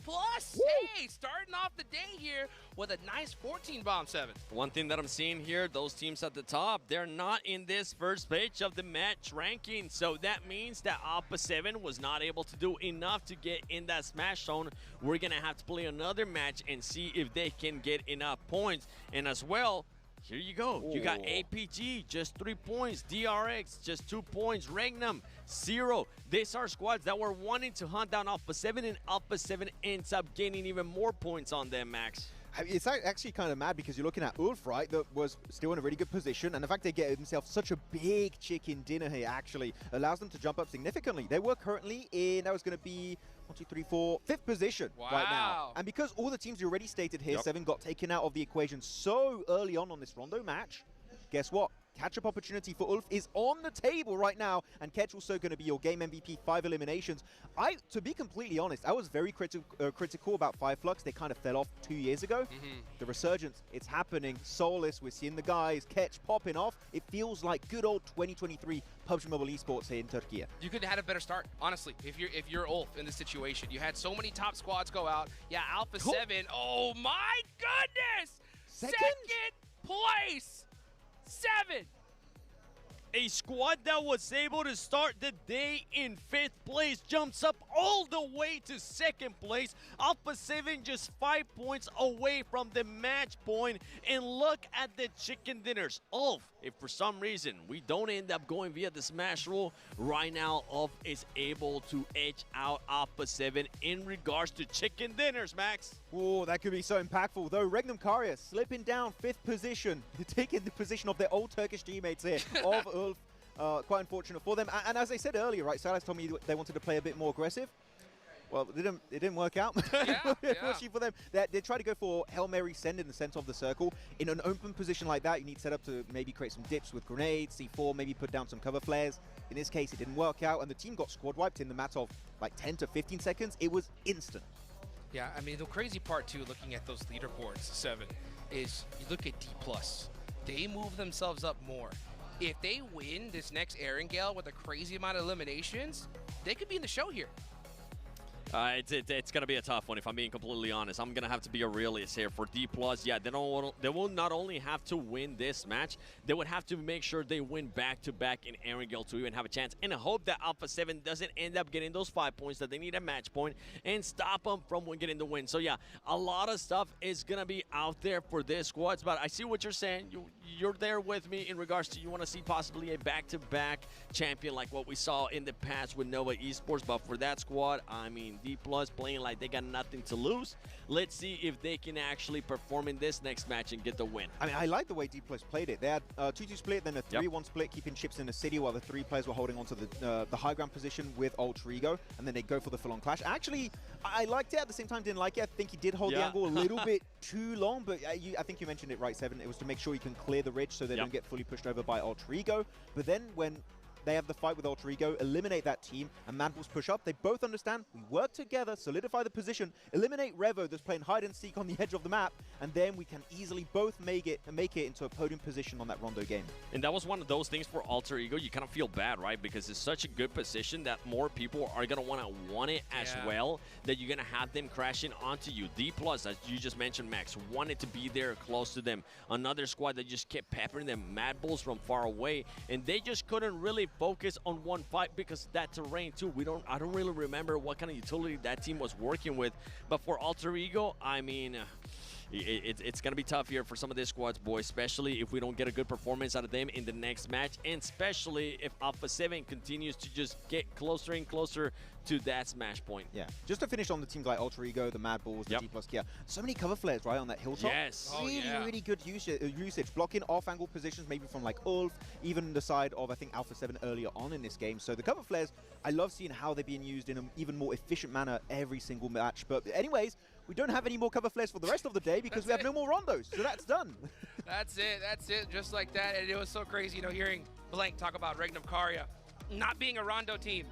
Hey, starting off the day here with a nice 14 bomb 7. One thing that I'm seeing here, those teams at the top, they're not in this first page of the match ranking. So that means means that Alpha 7 was not able to do enough to get in that smash zone. We're going to have to play another match and see if they can get enough points. And as well, here you go. You got APG, just 3 points. DRX, just 2 points. Regnum, 0. These are squads that were wanting to hunt down Alpha 7, and Alpha 7 ends up gaining even more points on them, Max. It's actually kind of mad because you're looking at Ulf, right, that was still in a really good position, and the fact they get themselves such a big chicken dinner here actually allows them to jump up significantly. They were currently in, that was going to be 1, 2, 3, 4, 5th position right now. And because all the teams you already stated here, 7 got taken out of the equation so early on this Rondo match, guess what? Catch-up opportunity for Ulf is on the table right now, and Ketch also going to be your game MVP, 5 eliminations. To be completely honest, I was very critical about 5 Flux. They kind of fell off 2 years ago. The resurgence, it's happening. Soulless, we're seeing the guys, Ketch popping off. It feels like good old 2023 PUBG Mobile Esports here in Turkey. You could have had a better start, honestly, if you're Ulf in this situation. You had so many top squads go out. Yeah, Alpha 7, oh my goodness! Second place! 7. A squad that was able to start the day in 5th place jumps up all the way to 2nd place. Alpha 7 just 5 points away from the match point. And look at the chicken dinners. Ulf, if for some reason we don't end up going via the smash rule, right now Ulf is able to edge out Alpha 7 in regards to chicken dinners, Max. Oh, that could be so impactful, though. Regnum Karya slipping down 5th position, taking the position of their old Turkish teammates here of Ulf. Quite unfortunate for them. And as I said earlier, right, Silas told me they wanted to play a bit more aggressive. Well, it didn't work out. Unfortunately for them, they tried to go for Hail Mary send in the center of the circle. In an open position like that, you need setup to maybe create some dips with grenades, C4, maybe put down some cover flares. In this case, it didn't work out, and the team got squad wiped in the matter of like 10 to 15 seconds. It was instant. Yeah, I mean, the crazy part, too, looking at those leaderboards, 7, is you look at D+. They move themselves up more. If they win this next Erangel with a crazy amount of eliminations, they could be in the show here. It's going to be a tough one, if I'm being completely honest. I'm going to have to be a realist here for D+. Yeah, they will not only have to win this match, they would have to make sure they win back-to-back in Erangel to even have a chance. And I hope that Alpha 7 doesn't end up getting those 5 points that they need a match point and stop them from getting the win. So, yeah, a lot of stuff is going to be out there for this squads. But I see what you're saying. You're there with me in regards to you want to see possibly a back-to-back champion like what we saw in the past with Nova Esports. But for that squad, I mean, D+ playing like they got nothing to lose. Let's see if they can actually perform in this next match and get the win. I mean, I like the way D+ played it. They had a 2-2 split, then a 3-1 split, keeping chips in the city while the 3 players were holding onto the high ground position with Alter Ego, and then they go for the full-on clash. Actually, I liked it. At the same time, didn't like it. I think he did hold the angle a little bit too long, but I think you mentioned it right, 7. It was to make sure you can clear the ridge so they don't get fully pushed over by Alter Ego. But then when they have the fight with Alter Ego, eliminate that team, and Mad Bulls push up. They both understand we work together, solidify the position, eliminate Revo that's playing hide and seek on the edge of the map, and then we can easily both make it into a podium position on that Rondo game. And that was one of those things for Alter Ego. You kind of feel bad, right? Because it's such a good position that more people are going to want it as well, that you're going to have them crashing onto you. D+, as you just mentioned, Max, wanted to be there close to them. Another squad that just kept peppering them, Mad Bulls from far away, and they just couldn't really focus on one fight because that terrain too. I don't really remember what kind of utility that team was working with, but for Alter Ego, I mean, it's going to be tough here for some of these squads, boys, especially if we don't get a good performance out of them in the next match, and especially if Alpha 7 continues to just get closer and closer to that smash point. Yeah. Just to finish on the teams like Alter Ego, the Mad Bulls, the D+ Kia. So many cover flares, right, on that hilltop. Yes. Really good usage. Blocking off-angle positions, maybe from like Ulf, even the side of, I think, Alpha 7 earlier on in this game. So the cover flares, I love seeing how they're being used in an even more efficient manner every single match. But anyways, we don't have any more cover flares for the rest of the day because we have no more rondos. So that's done. That's it. Just like that. And it was so crazy, hearing Blank talk about Regnum Karya not being a rondo team.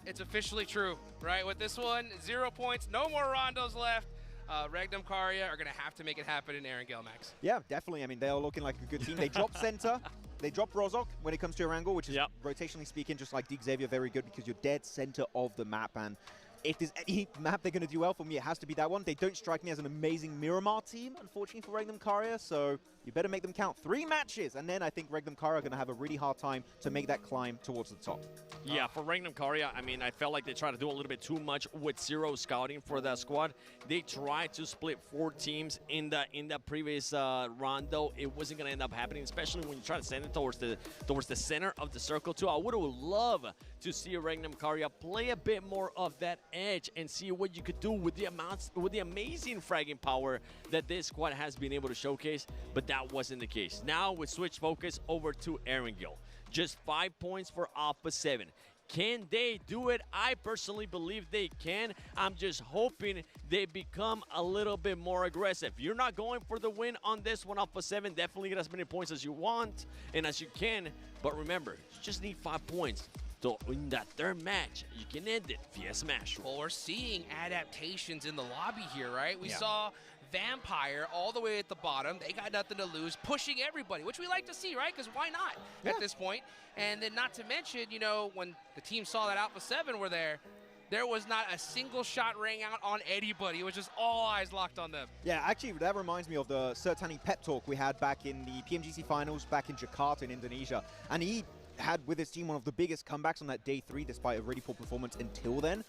It's officially true, right? With this one, 0 points, no more rondos left. Regnum Karya are going to have to make it happen in Erangel, Max. Yeah, definitely. I mean, they are looking like a good team. They drop center. They drop Rozok when it comes to Erangel, which is rotationally speaking, just like D Xavier, very good because you're dead center of the map. And if there's any map they're going to do well for me, it has to be that one. They don't strike me as an amazing Miramar team, unfortunately, for Regnum Karya, so you better make them count. 3 matches, and then I think Regnum Karya are going to have a really hard time to make that climb towards the top. Yeah, for Regnum Karya, I mean, I felt like they tried to do a little bit too much with zero scouting for that squad. They tried to split 4 teams in the previous rondo. It wasn't going to end up happening, especially when you try to send it towards the center of the circle too. I would have loved to see Regnum Karya play a bit more of that edge and see what you could do with the amazing fragging power that this squad has been able to showcase, but that wasn't the case. Now we switch focus over to Erangel. Just 5 points for Alpha 7. Can they do it? I personally believe they can. I'm just hoping they become a little bit more aggressive. You're not going for the win on this one, Alpha 7. Definitely get as many points as you want and as you can. But remember, you just need 5 points. So in that third match, you can end it via Smash. Well, we're seeing adaptations in the lobby here, right? We saw Vampire all the way at the bottom. They got nothing to lose, pushing everybody, which we like to see, right? Because why not at this point? And then not to mention, you know, when the team saw that Alpha 7 were there was not a single shot rang out on anybody. It was just all eyes locked on them. Yeah, actually, that reminds me of the Sertani pep talk we had back in the PMGC finals back in Jakarta in Indonesia. And he had with his team one of the biggest comebacks on that day 3 despite a really poor performance until then.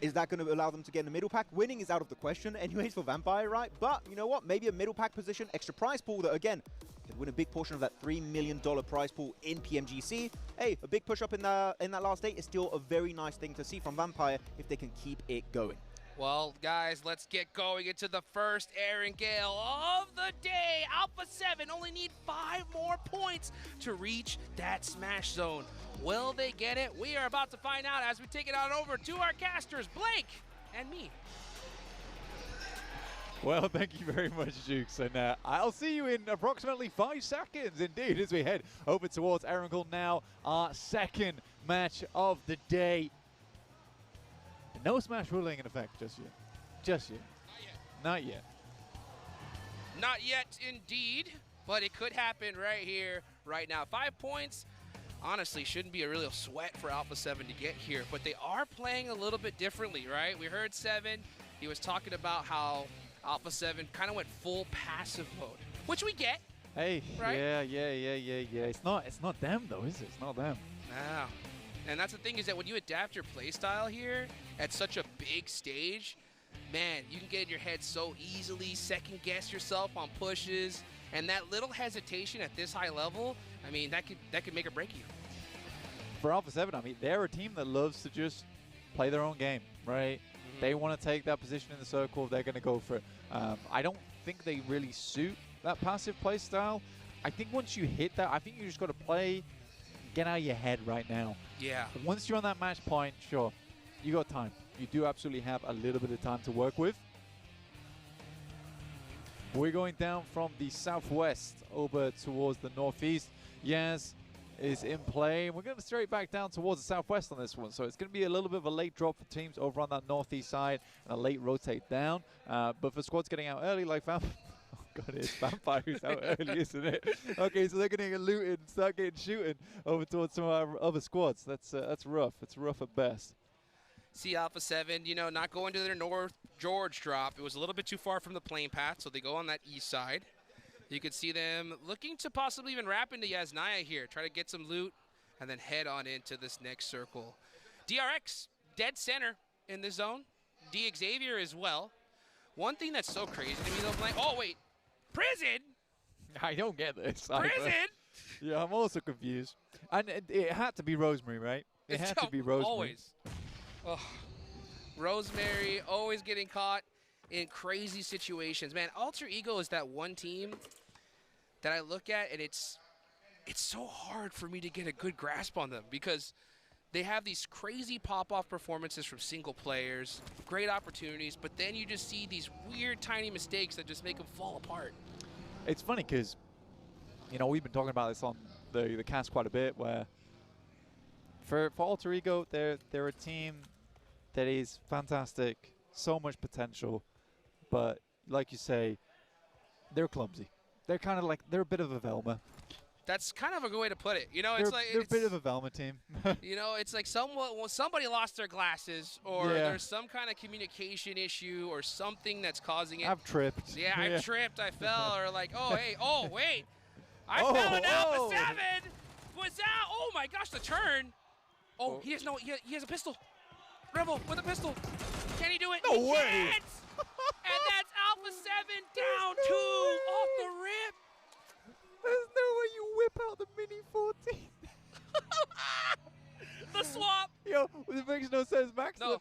Is that going to allow them to get in the middle pack? Winning is out of the question anyways for Vampire, right? But you know what? Maybe a middle pack position, extra prize pool that, again, could win a big portion of that $3 million prize pool in PMGC. Hey, a big push up in that last day is still a very nice thing to see from Vampire if they can keep it going. Well, guys, let's get going into the first Erangel of the day. Alpha 7 only need 5 more points to reach that Smash Zone. Will they get it? We are about to find out as we take it on over to our casters, Blake and me. Well, thank you very much, Jukes, and I'll see you in approximately 5 seconds, indeed, as we head over towards Erangel now, our second match of the day. No Smash ruling in effect just yet. Just yet. Not yet. Not yet, indeed, but it could happen right here, right now. 5 points, honestly, shouldn't be a real sweat for Alpha 7 to get here, but they are playing a little bit differently, right? We heard 7, he was talking about how Alpha 7 kind of went full passive mode, which we get. Hey, right? Yeah. It's not them though, is it? It's not them. No. And that's the thing is that when you adapt your playstyle here at such a big stage, man, you can get in your head so easily, second guess yourself on pushes, and that little hesitation at this high level, I mean, that could make or break you. For Alpha 7, I mean, they're a team that loves to just play their own game, right? They want to take that position in the circle. They're going to go for it. I don't think they really suit that passive play style. I think once you hit that, I think you just got to play, get out of your head right now. Yeah. Once you're on that match point, sure, you got time. You do absolutely have a little bit of time to work with. We're going down from the southwest over towards the northeast. Yaz is in play. We're going to straight back down towards the southwest on this one. So it's going to be a little bit of a late drop for teams over on that northeast side and a late rotate down. But for squads getting out early like Vampire, oh God, it's Vampire who's out early, isn't it? Okay, so they're going to get looted and start getting shooting over towards some of our other squads. That's rough. It's rough at best. See Alpha 7, you know, not going to their North George drop. It was a little bit too far from the plane path, so they go on that east side. You could see them looking to possibly even wrap into Yasnaya here, try to get some loot, and then head on into this next circle. DRX, dead center in the zone. D Xavier as well. One thing that's so crazy to me though, Blank, oh wait, prison? I don't get this. Prison? Yeah, I'm also confused. And it had to be Rosemary, right? It had to be Rosemary. Always. Oh, Rosemary always getting caught in crazy situations. Man, Alter Ego is that one team that I look at, and it's so hard for me to get a good grasp on them because they have these crazy pop-off performances from single players, great opportunities, but then you just see these weird tiny mistakes that just make them fall apart. It's funny because, you know, we've been talking about this on the cast quite a bit, where for Alter Ego, they're a team that is fantastic, so much potential, but like you say, they're clumsy. They're kind of like, they're a bit of a Velma. That's kind of a good way to put it. You know, They're, it's like they're a bit of a Velma team. you know, it's like somebody lost their glasses, or there's some kind of communication issue, or something that's causing it. I've tripped. Yeah, I tripped, I fell, or like, oh hey, oh wait, I fell in Alpha 7. Was that? Oh my gosh, the turn. Oh, he has he has a pistol. Rebel with a pistol. Can he do it? No he way. Can't. And that's Alpha 7 down 2 off the rip. There's no way you whip out the Mini 14. The swap. Yo, it makes no sense.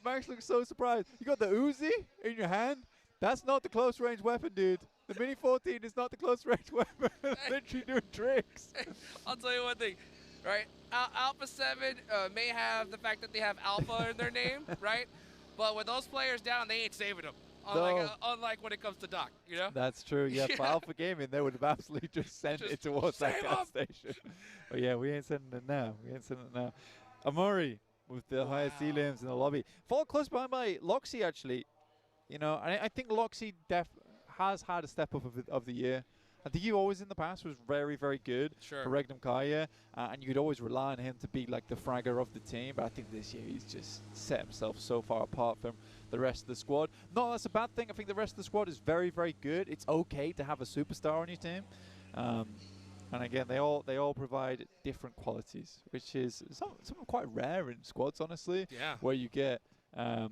Max looks so surprised. You got the Uzi in your hand? That's not the close range weapon, dude. The Mini 14 is not the close range weapon. It's literally doing tricks. I'll tell you one thing, right? Alpha 7 may have the fact that they have Alpha in their name, right? But with those players down, they ain't saving them. Unlike when it comes to Doc, you know? That's true, yeah. For Alpha Gaming, they would have absolutely just sent it towards that gas station. But yeah, we ain't sending it now. Amori with the highest C-limbs in the lobby. Followed close behind by Loxy, actually. You know, I think Loxy has had a step up of the year. I think he always in the past was very, very good for Regnum Kaya, and you could always rely on him to be like the fragger of the team. But I think this year he's just set himself so far apart from the rest of the squad. No, that's a bad thing. I think the rest of the squad is very, very good. It's okay to have a superstar on your team. And again, they all provide different qualities, which is something quite rare in squads, honestly. Yeah. Where you get a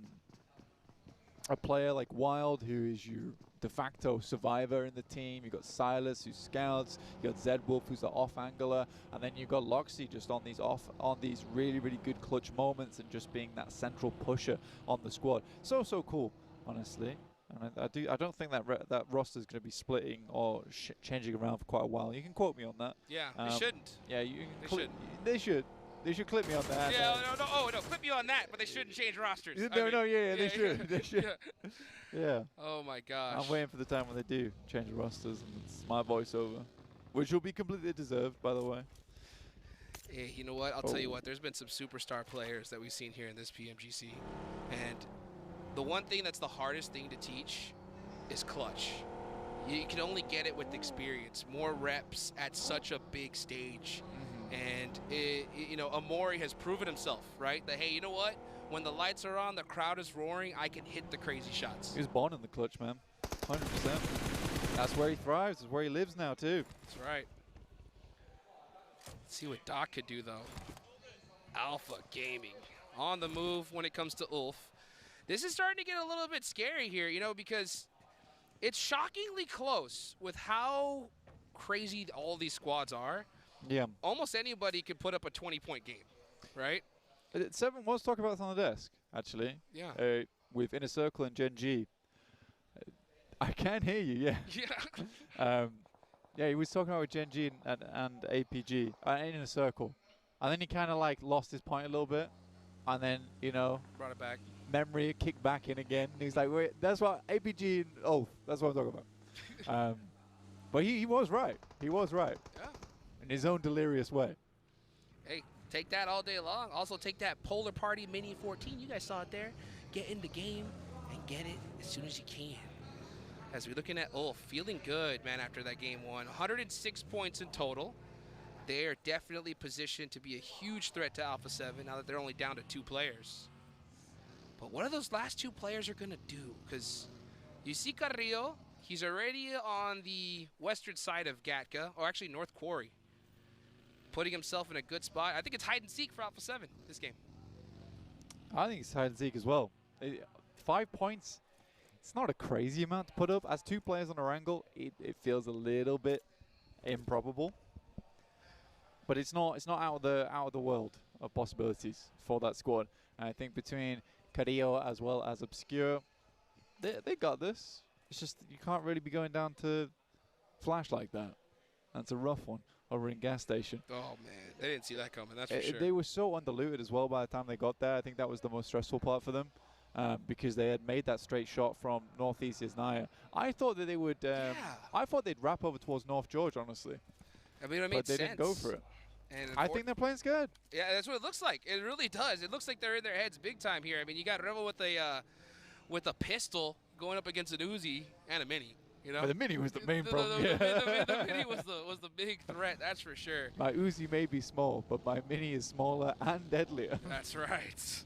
player like Wild, who is your de facto survivor in the team. You got Silas, who scouts. You got Zed Wolf, who's the off-angler, and then you got Loxy just on these really, really good clutch moments and just being that central pusher on the squad. So cool, honestly. And I don't think that roster is going to be splitting or changing around for quite a while. You can quote me on that. Yeah, they shouldn't. Yeah, they should. They should clip me on that. Yeah, no, clip you on that, but they shouldn't change rosters. They should. They should. Yeah. Oh my gosh. I'm waiting for the time when they do change the rosters, and it's my voiceover, which will be completely deserved, by the way. Hey, you know what? I'll tell you what. There's been some superstar players that we've seen here in this PMGC, and the one thing that's the hardest thing to teach is clutch. You can only get it with experience, more reps at such a big stage. And, you know, Amori has proven himself, right? That, hey, you know what? When the lights are on, the crowd is roaring, I can hit the crazy shots. He's born in the clutch, man. 100%. That's where he thrives. That's where he lives now, too. That's right. Let's see what Doc could do, though. Alpha Gaming on the move when it comes to Ulf. This is starting to get a little bit scary here, you know, because it's shockingly close with how crazy all these squads are. Yeah. Almost anybody could put up a 20-point game, right? Seven was talking about this on the desk, actually. Yeah. With Inner Circle and Gen G. I can hear you, yeah. Yeah. Yeah, he was talking about with Gen G and APG in Inner Circle. And then he kind of like lost his point a little bit. And then, you know, brought it back. Memory kicked back in again. And he's like, wait, that's what APG and Ulf, that's what I'm talking about. But he was right. He was right. Yeah. In his own delirious way. Hey, take that all day long. Also take that Polar Party Mini 14. You guys saw it there. Get in the game and get it as soon as you can. As we're looking at Ulf, feeling good, man, after that game one. 106 points in total. They are definitely positioned to be a huge threat to Alpha 7 now that they're only down to 2 players. But what are those last 2 players are going to do? Because you see Carrillo, he's already on the western side of Gatka, or actually North Quarry. Putting himself in a good spot. I think it's hide and seek for Alpha 7 this game. I think it's hide and seek as well. 5 points, it's not a crazy amount to put up. As 2 players on a angle, it feels a little bit improbable. But it's not out of the world of possibilities for that squad. And I think between Carrillo as well as Obscure, they got this. It's just you can't really be going down to Flash like that. That's a rough one over in gas station. Oh man, they didn't see that coming. That's for sure. They were so undiluted as well by the time they got there. I think that was the most stressful part for them because they had made that straight shot from northeast Isnaya. I thought that they would. I thought they'd wrap over towards North George, honestly. I mean, it made but they sense. didn't go for it. And I think they're playing scared. Yeah, that's what it looks like. It really does. It looks like they're in their heads big time here. I mean, you got Revel with a pistol going up against an Uzi and a Mini. You know, But the Mini was the main problem. The Mini was the big threat. That's for sure. My Uzi may be small, but my Mini is smaller and deadlier. That's right.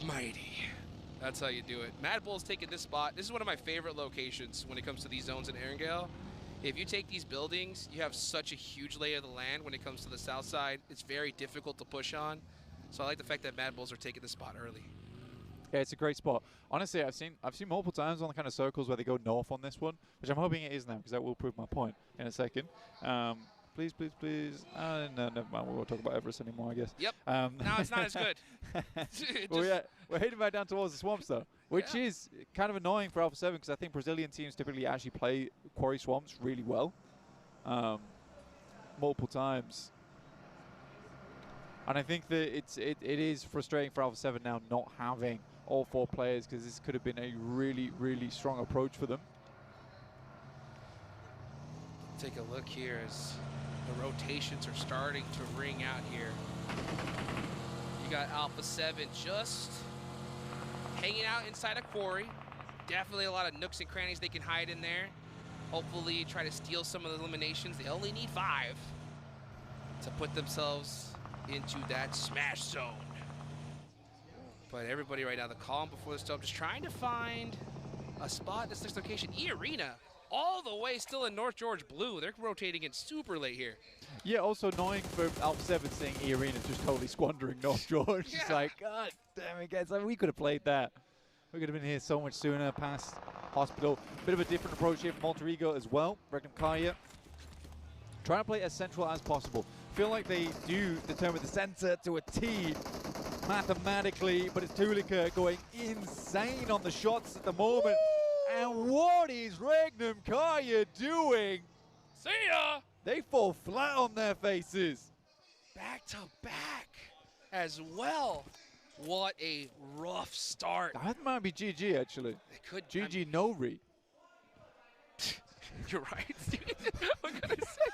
Mighty. That's how you do it. Mad Bull's taking this spot. This is one of my favorite locations when it comes to these zones in Erangel. If you take these buildings, you have such a huge lay of the land when it comes to the south side. It's very difficult to push on. So I like the fact that Mad Bulls are taking this spot early. Yeah, it's a great spot. Honestly, I've seen multiple times on the kind of circles where they go north on this one, which I'm hoping it is now because that will prove my point in a second. Please, please, please. No, never mind. We won't talk about Everest anymore, I guess. Yep. No, it's not as good. Well, yeah, we're heading back down towards the swamps, though, which is kind of annoying for Alpha 7 because I think Brazilian teams typically actually play quarry swamps really well, multiple times. And I think that it is frustrating for Alpha 7 now not having all 4 players because this could have been a really, really strong approach for them. Take a look here as the rotations are starting to ring out here. You got Alpha 7 just hanging out inside a quarry. Definitely a lot of nooks and crannies they can hide in there. Hopefully try to steal some of the eliminations. They only need 5 to put themselves into that smash zone. But everybody right now, the calm before the storm, just trying to find a spot in this next location. E-Arena, all the way still in North George blue. They're rotating in super late here. Yeah, also annoying for Alpha 7 seeing E-Arena just totally squandering North George. It's like, God damn it, guys. I mean, we could have played that. We could have been here so much sooner, past Hospital. Bit of a different approach here from Alter Ego as well. Regnum Kaya trying to play as central as possible. Feel like they do determine the center to a T mathematically, but it's Tulika going insane on the shots at the moment. And what is Regnum Kaya doing? See ya! They fall flat on their faces. Back to back as well. What a rough start. That might be GG, actually. It could. GG no re. You're right. What can I say?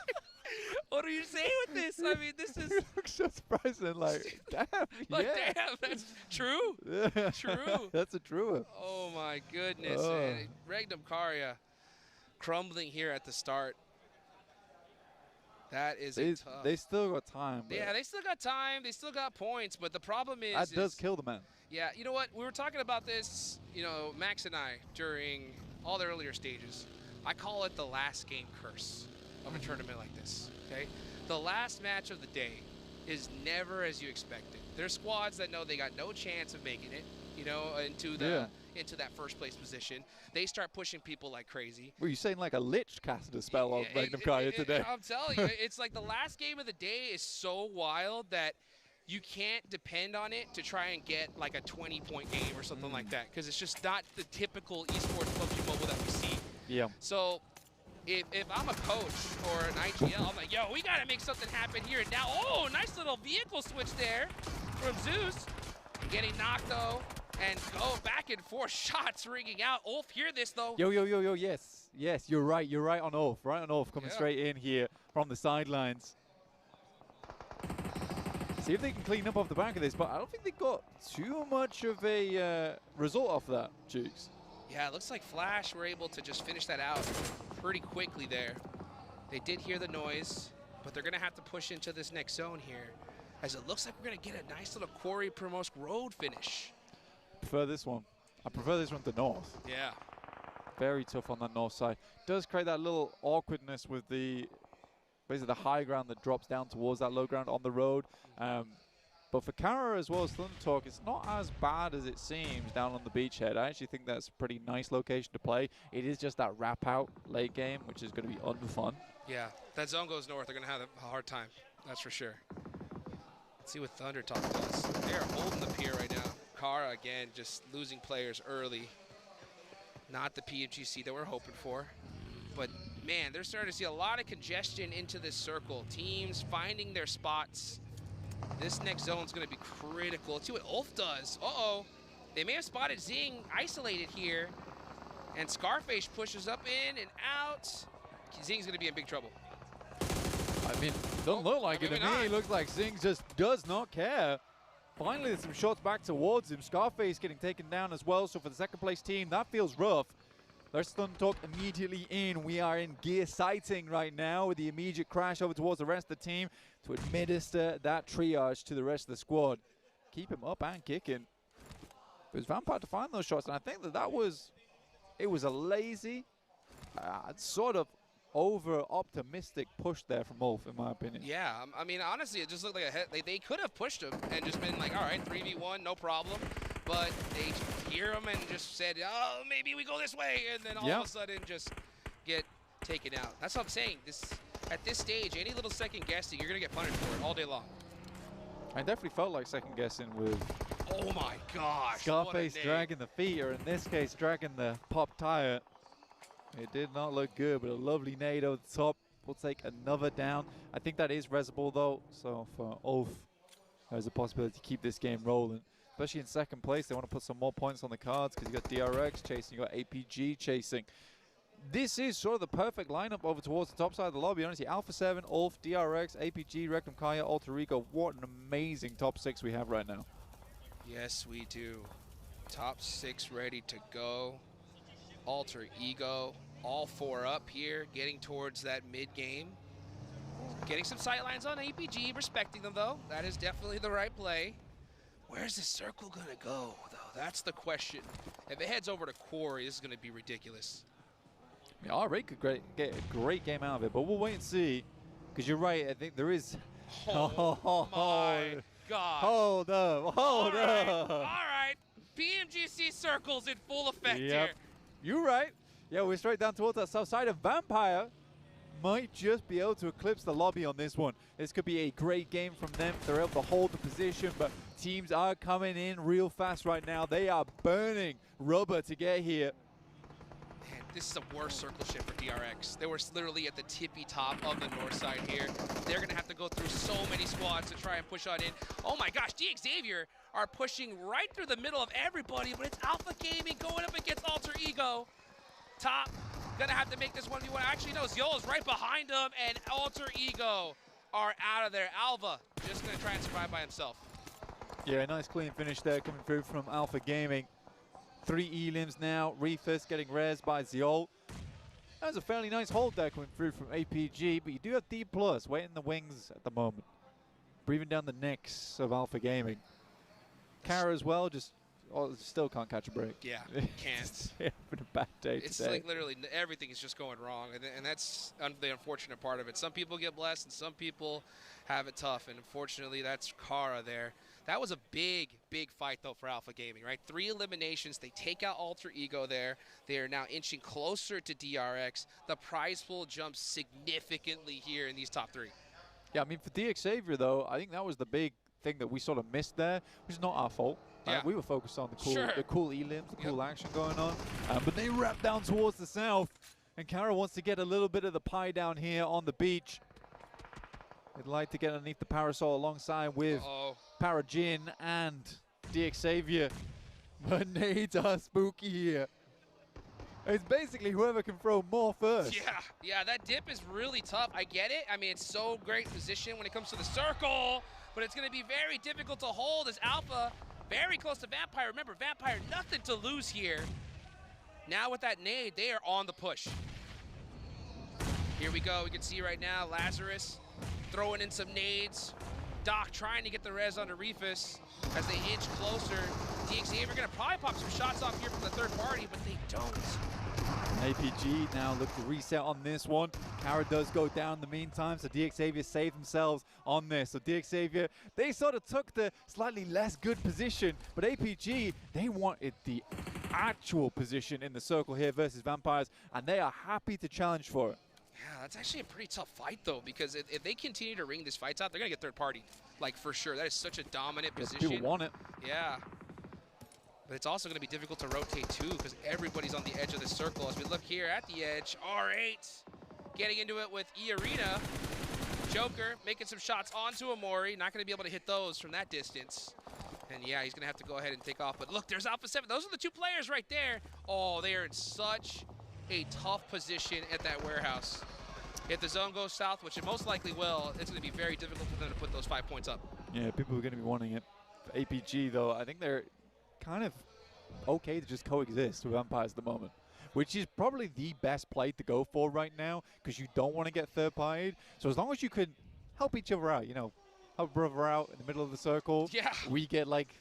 What are you saying with this? I mean, this is... You look so surprising, like, damn, like, yeah. damn, that's true. Yeah. True. That's a true one. Oh, my goodness. And Regnum Kaya crumbling here at the start. That is tough. They still got time. Yeah, they still got time. They still got points. But the problem is... That does kill the man. Yeah, you know what? We were talking about this, you know, Max and I, during all the earlier stages. I call it the last game curse of a tournament like this, okay? The last match of the day is never as you expected. There's squads that know they got no chance of making it, you know, into that first place position. They start pushing people like crazy. Were you saying like a Lich casted a spell on Regnum Kaya today? I'm telling you, it's like the last game of the day is so wild that you can't depend on it to try and get like a 20-point game or something like that, because it's just not the typical esports PUBG Mobile that we see. Yeah. So if I'm a coach or an IGL, I'm like, yo, we got to make something happen here and now. Oh, nice little vehicle switch there from Zeus. Getting knocked, though, and go back and forth. Shots ringing out. Ulf, hear this, though. Yo, yes. Yes, you're right. You're right on Ulf. Right on Ulf coming straight in here from the sidelines. See if they can clean up off the back of this, but I don't think they got too much of a result off that, Jukes. Yeah, it looks like Flash were able to just finish that out pretty quickly there. They did hear the noise, but they're going to have to push into this next zone here, as it looks like we're going to get a nice little Quarry Promosk Road finish. Prefer this one. I prefer this one to North. Yeah. Very tough on that north side. Does create that little awkwardness with the basically the high ground that drops down towards that low ground on the road. But for Conqueror as well as Thunder Talk, it's not as bad as it seems down on the beachhead. I actually think that's a pretty nice location to play. It is just that wrap out late game, which is going to be unfun. Yeah, that zone goes north. They're going to have a hard time. That's for sure. Let's see what Thunder Talk does. They are holding the pier right now. Kara, again, just losing players early. Not the PMGC that we're hoping for. But, man, they're starting to see a lot of congestion into this circle. Teams finding their spots. This next zone is going to be critical. Let's see what Ulf does. Uh-oh. They may have spotted Zing isolated here. And Scarface pushes up in and out. Zing's going to be in big trouble. I mean, doesn't look like it to me. It looks like Zing just does not care. Finally, there's some shots back towards him. Scarface getting taken down as well. So for the second place team, that feels rough. There's stun talk immediately in. We are in gear sighting right now with the immediate crash over towards the rest of the team to administer that triage to the rest of the squad. Keep him up and kicking. It was Vampire to find those shots, and I think that was a lazy, sort of over-optimistic push there from Ulf, in my opinion. Yeah, I mean, honestly, it just looked like a hit. They could have pushed him and just been like, all right, 3v1, no problem. But they hear him and just said, oh, maybe we go this way, and then all of a sudden just get taken out. That's what I'm saying. At this stage, any little second guessing, you're going to get punished for it all day long. I definitely felt like second guessing with oh my gosh, Scarface dragging the feet, or in this case, dragging the pop tire. It did not look good, but a lovely nade over the top. We'll take another down. I think that is resable though, so for Ulf, there's a possibility to keep this game rolling. Especially in second place, they want to put some more points on the cards because you got DRX chasing, you got APG chasing. This is sort of the perfect lineup over towards the top side of the lobby. Honestly, Alpha 7, Ulf, DRX, APG, Rectum Kaya, Alter Ego. What an amazing top 6 we have right now. Yes, we do. Top 6 ready to go. Alter Ego, all 4 up here, getting towards that mid-game. Getting some sightlines on APG, respecting them though. That is definitely the right play. Where's the circle gonna go though? That's the question. If it heads over to Quarry, this is gonna be ridiculous. Yeah, RA could get a great game out of it, but we'll wait and see. Because you're right, I think there is... Oh my gosh. Hold up, hold up. All right, PMGC circles in full effect here. You're right. Yeah, we're straight down towards that south side of Vampire. Might just be able to eclipse the lobby on this one. This could be a great game from them. They're able to hold the position, but teams are coming in real fast right now. They are burning rubber to get here. Man, this is a worse circle shift for DRX. They were literally at the tippy top of the north side here. They're going to have to go through so many squads to try and push on in. Oh my gosh, DXavier are pushing right through the middle of everybody, but it's Alpha Gaming going up against Alter Ego. Top, gonna have to make this 1v1. Actually, no, Ziola's right behind him, and Alter Ego are out of there. Alva just gonna try and survive by himself. Yeah, nice clean finish there coming through from Alpha Gaming. 3 elims now. Reefus getting res by Ziol. That was a fairly nice hold there coming through from APG, but you do have D+, waiting in the wings at the moment. Breathing down the necks of Alpha Gaming. Kara as well, just still can't catch a break. Yeah, can't. Having a bad day It's today. like literally everything is just going wrong, and that's the unfortunate part of it. Some people get blessed, and some people have it tough, and unfortunately, that's Kara there. That was a big, big fight, though, for Alpha Gaming, right? 3 eliminations. They take out Alter Ego there. They are now inching closer to DRX. The prize pool jumps significantly here in these top 3. Yeah, I mean, for DXavier, though, I think that was the big thing that we sort of missed there, which is not our fault. Yeah. We were focused on the cool elims, the cool action going on. But they wrap down towards the south, and Kara wants to get a little bit of the pie down here on the beach. They'd like to get underneath the parasol alongside with Parajin and DXavier. But nades are spooky here. It's basically whoever can throw more first. Yeah, that dip is really tough. I get it. I mean, it's so great position when it comes to the circle, but it's going to be very difficult to hold as Alpha very close to Vampire. Remember, Vampire, nothing to lose here. Now with that nade, they are on the push. Here we go. We can see right now Lazarus throwing in some nades. Doc trying to get the res onto Reefus as they inch closer. DXavier going to probably pop some shots off here from the third party, but they don't. APG now look to reset on this one. Kara does go down in the meantime, so DXavier save themselves on this. So DXavier, they sort of took the slightly less good position, but APG, they wanted the actual position in the circle here versus Vampires, and they are happy to challenge for it. Yeah, that's actually a pretty tough fight, though, because if they continue to ring these fights out, they're going to get third party, like, for sure. That is such a dominant position. People want it. Yeah. But it's also going to be difficult to rotate, too, because everybody's on the edge of the circle. As we look here at the edge, R8 getting into it with E-Arena. Joker making some shots onto Amori. Not going to be able to hit those from that distance. And, yeah, he's going to have to go ahead and take off. But, look, there's Alpha 7. Those are the 2 players right there. Oh, they are in such a tough position at that warehouse. If the zone goes south, which it most likely will, it's going to be very difficult for them to put those 5 points up. Yeah, people are going to be wanting it. For APG, though, I think they're kind of okay to just coexist with Vampires at the moment. which is probably the best play to go for right now because you don't want to get third-partied. So as long as you can help each other out, you know, help a brother out in the middle of the circle. Yeah. We get like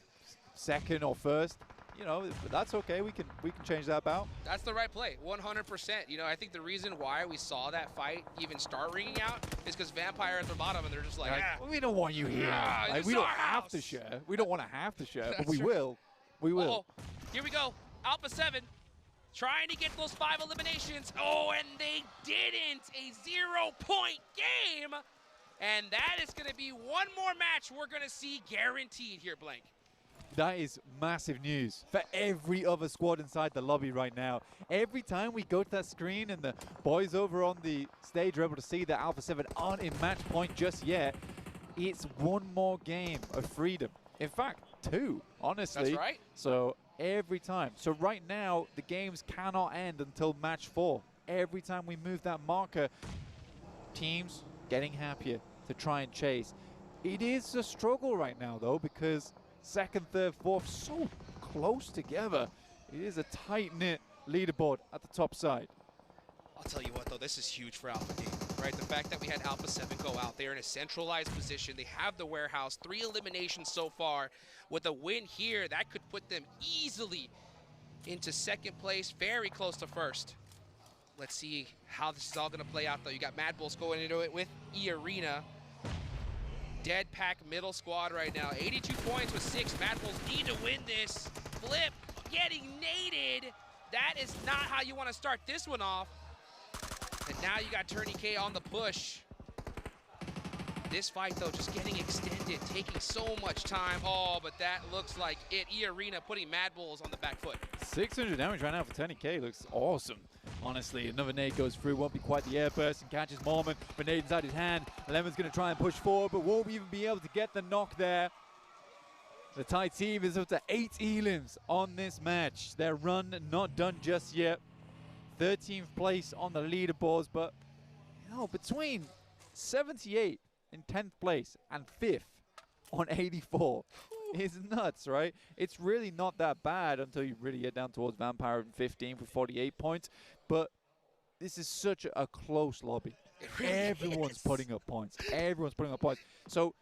second or first. You know, that's okay. We can change that about. That's the right play, 100%. You know, I think the reason why we saw that fight even start ringing out is because Vampire at the bottom, and they're just like, we don't want you here. Like, we don't have to share. We don't want to have to share, but we will. We will. Oh, here we go. Alpha 7 trying to get those 5 eliminations. Oh, and they didn't. A 0-point game. And that is going to be one more match we're going to see guaranteed here, Blank. That is massive news for every other squad inside the lobby right now. Every time we go to that screen and the boys over on the stage are able to see that Alpha 7 aren't in match point just yet, it's one more game of freedom. In fact, 2, honestly. That's right. So every time. So right now, the games cannot end until match 4. Every time we move that marker, teams getting happier to try and chase. It is a struggle right now, though, because second, third, fourth, so close together. It is a tight-knit leaderboard at the top side. I'll tell you what, though, this is huge for Alpha Game, right? The fact that we had Alpha 7 go out, they're in a centralized position. They have the warehouse, 3 eliminations so far. With a win here, that could put them easily into second place, very close to first. Let's see how this is all going to play out, though. You got Mad Bulls going into it with E-Arena. Dead pack middle squad right now. 82 points with 6. Mad Bulls need to win this. Flip getting naded. That is not how you want to start this one off. And now you got Turney K on the push. This fight, though, just getting extended, taking so much time. Oh, but that looks like it. E-Arena putting Mad Bulls on the back foot. 600 damage right now for Turney K. Looks awesome. Honestly, another nade goes through. Won't be quite the airburst and catches Mormon. But nade inside his hand. Lemon's going to try and push forward, but won't even be able to get the knock there. The Thai team is up to 8 elims on this match. Their run not done just yet. 13th place on the leaderboards, but you know, between 78 in 10th place and 5th on 84 is nuts, right? It's really not that bad until you really get down towards Vampire in 15 with 48 points, but this is such a close lobby. Really Everyone's putting up points. Everyone's putting up points. So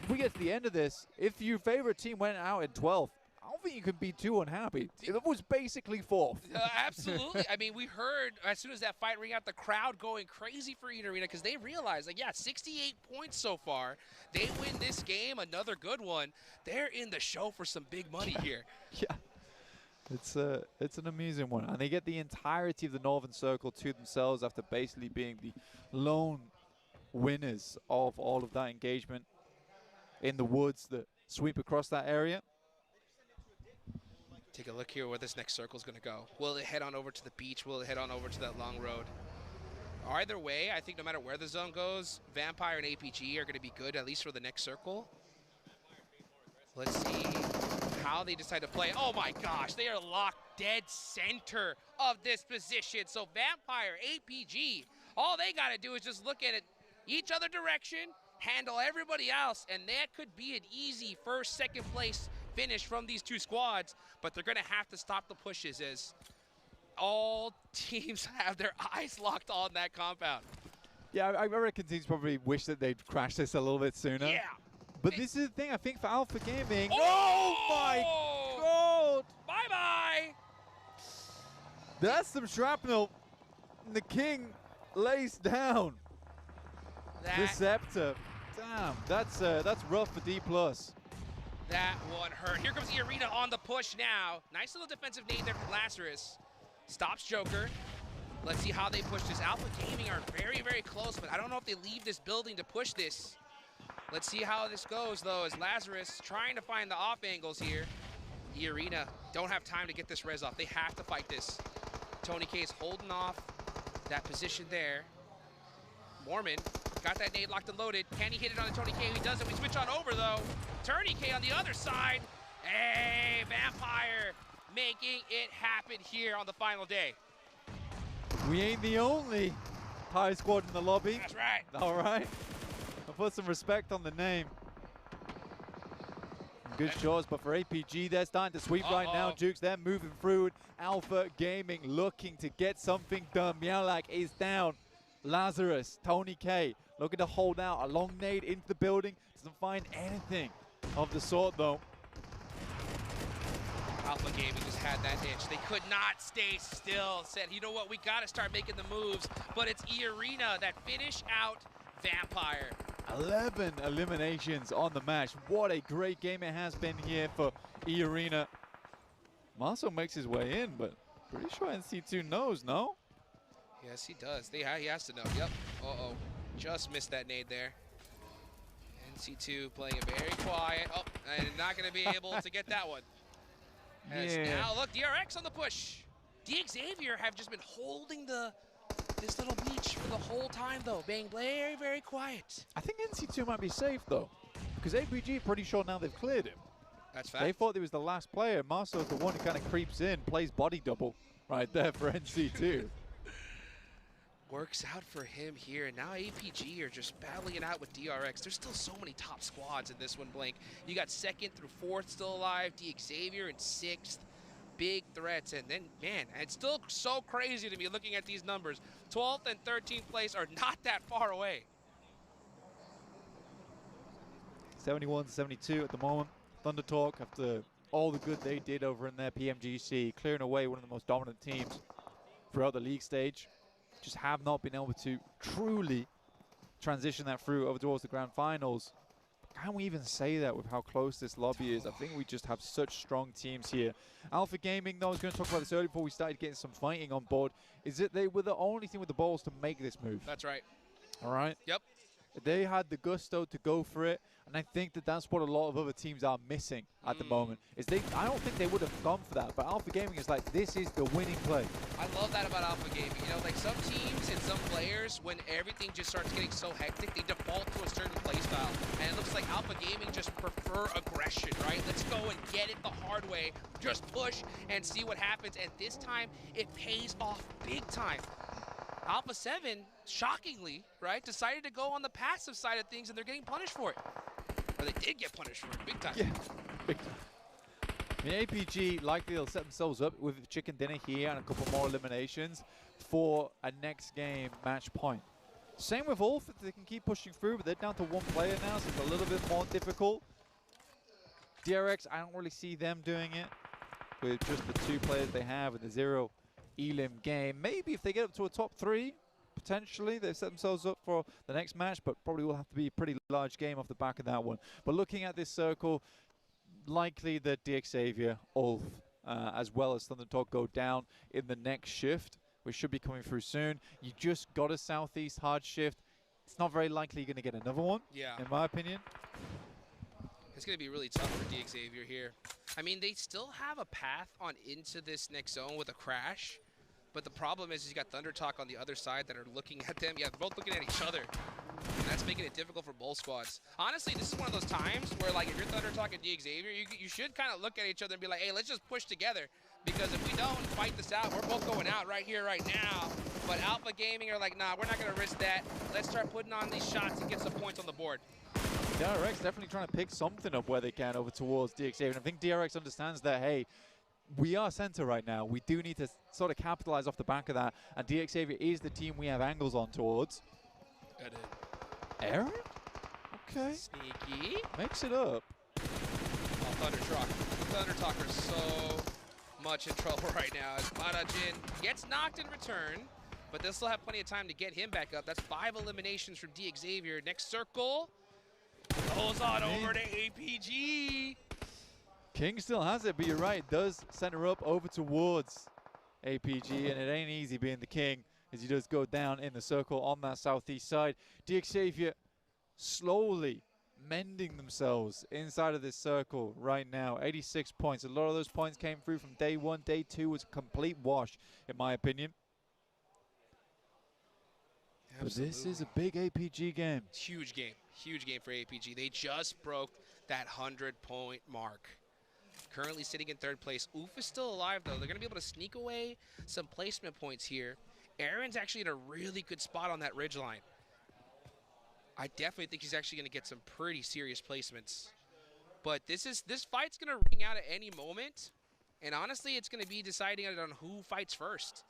if we get to the end of this, if your favorite team went out in 12th, I don't think you can be too unhappy. It was basically 4th. Absolutely. I mean, we heard as soon as that fight rang out, the crowd going crazy for E-Arena because they realized, like, yeah, 68 points so far. They win this game, another good one. They're in the show for some big money here. Yeah. It's an amusing one. And they get the entirety of the Northern Circle to themselves after basically being the lone winners of all of that engagement in the woods that sweep across that area. Take a look here where this next circle is going to go. Will it head on over to the beach? Will it head on over to that long road? Either way, I think no matter where the zone goes, Vampire and APG are going to be good, at least for the next circle. Let's see how they decide to play. Oh my gosh, they are locked dead center of this position. So Vampire, APG, all they got to do is just look at it each other direction, handle everybody else, and that could be an easy first, second place finish from these 2 squads, but they're going to have to stop the pushes as all teams have their eyes locked on that compound. Yeah, I reckon teams probably wish that they'd crash this a little bit sooner. Yeah. But this is the thing, I think, for Alpha Gaming. Oh, my God! Bye-bye! That's some shrapnel. And the King lays down. The Scepter. Damn, that's rough for D+. That one hurt. Here comes E-Arena on the push now. Nice little defensive nade there from Lazarus. Stops Joker. Let's see how they push this. Alpha Gaming are very, very close, but I don't know if they leave this building to push this. Let's see how this goes, though, as Lazarus trying to find the off angles here. E-Arena don't have time to get this res off. They have to fight this. Tony K's holding off that position there. Mormon got that nade locked and loaded. Can he hit it on the Tony K? He doesn't. We switch on over, though. Tony K on the other side. Hey, Vampire making it happen here on the final day. We ain't the only Thai squad in the lobby. That's right. All right. I'll put some respect on the name. Good shots, but for APG, they're starting to sweep right now. Jukes, they're moving through it. Alpha Gaming looking to get something done. Mialak is down. Lazarus, Tony K looking to hold out. A long nade into the building. Doesn't find anything of the sort, though. Alpha Gaming just had that itch. They could not stay still. Said, you know what, we got to start making the moves. But it's E-Arena that finish out Vampire. 11 eliminations on the match. What a great game it has been here for E-Arena. Marcel makes his way in, but pretty sure NC2 knows, no? Yes, he does. He has to know. Yep. Uh-oh. Just missed that nade there. NC2 playing it very quiet. Oh, and not going to be able to get that one. As now, look, DRX on the push. Xavier have just been holding this little beach for the whole time, though, being very, very quiet. I think NC2 might be safe, though, because APG pretty sure now they've cleared him. That's fact. They thought he was the last player. Marcel's the one who kind of creeps in, plays body double right there for NC2. Works out for him here, and now APG are just battling it out with DRX. There's still so many top squads in this one, Blink. You got 2nd through 4th still alive, Xavier in 6th. Big threats, and then, man, it's still so crazy to me looking at these numbers. 12th and 13th place are not that far away. 71-72 at the moment. Thunder Talk, after all the good they did over in their PMGC, clearing away one of the most dominant teams throughout the league stage, just have not been able to truly transition that through over towards the grand finals. Can we even say that with how close this lobby is? I think we just have such strong teams here. Alpha Gaming, though, I was going to talk about this earlier before we started getting some fighting on board, is that they were the only team with the balls to make this move. That's right. All right? Yep. They had the gusto to go for it, and I think that that's what a lot of other teams are missing at the moment. I don't think they would have gone for that, but Alpha Gaming is like, this is the winning play. I love that about Alpha Gaming. You know, like some teams and some players, when everything just starts getting so hectic, they default to a certain play style. And it looks like Alpha Gaming just prefer aggression, right? Let's go and get it the hard way. Just push and see what happens. And this time, it pays off big time. Alpha 7, shockingly, right, decided to go on the passive side of things, and they're getting punished for it. Or they did get punished for it, big time. Yeah, big time. I mean, APG likely they'll set themselves up with chicken dinner here and a couple more eliminations for a next game match point. Same with Ulf, they can keep pushing through, but they're down to 1 player now, so it's a little bit more difficult. DRX, I don't really see them doing it with just the 2 players they have in the 0 Elim game. Maybe if they get up to a top 3, potentially they've set themselves up for the next match, but probably will have to be a pretty large game off the back of that one. But looking at this circle, likely that Xavier, Ulf, as well as Thunder Talk go down in the next shift, which should be coming through soon. You just got a Southeast hard shift. It's not very likely you're going to get another one, in my opinion. It's going to be really tough for Xavier here. I mean, they still have a path on into this next zone with a crash. But the problem is you got Thunder Talk on the other side that are looking at them. Yeah, they're both looking at each other. And that's making it difficult for both squads. Honestly, this is one of those times where, like, if you're Thunder Talk and Xavier, you should kind of look at each other and be like, hey, let's just push together. Because if we don't fight this out, we're both going out right here, right now. But Alpha Gaming are like, nah, we're not going to risk that. Let's start putting on these shots and get some points on the board. DRX definitely trying to pick something up where they can over towards Xavier. And I think DRX understands that, hey, we are center right now. We do need to sort of capitalize off the back of that. And Xavier is the team we have angles on towards. Aaron? Okay. Sneaky. Makes it up. Oh, Thunder Talk are so much in trouble right now as Marajin gets knocked in return, but they'll still have plenty of time to get him back up. That's 5 eliminations from Xavier. Next circle goes on over to APG. King still has it, but you're right, does center up over towards APG, and it ain't easy being the king as he does go down in the circle on that southeast side. Xavier slowly mending themselves inside of this circle right now. 86 points. A lot of those points came through from day 1. Day 2 was a complete wash, in my opinion. Absolutely. But this is a big APG game. Huge game. Huge game for APG. They just broke that 100-point mark. Currently sitting in 3rd place. Oof is still alive, though. They're going to be able to sneak away some placement points here. Aaron's actually in a really good spot on that ridge line. I definitely think he's actually going to get some pretty serious placements. But this fight's going to ring out at any moment. And honestly, it's going to be deciding on who fights first.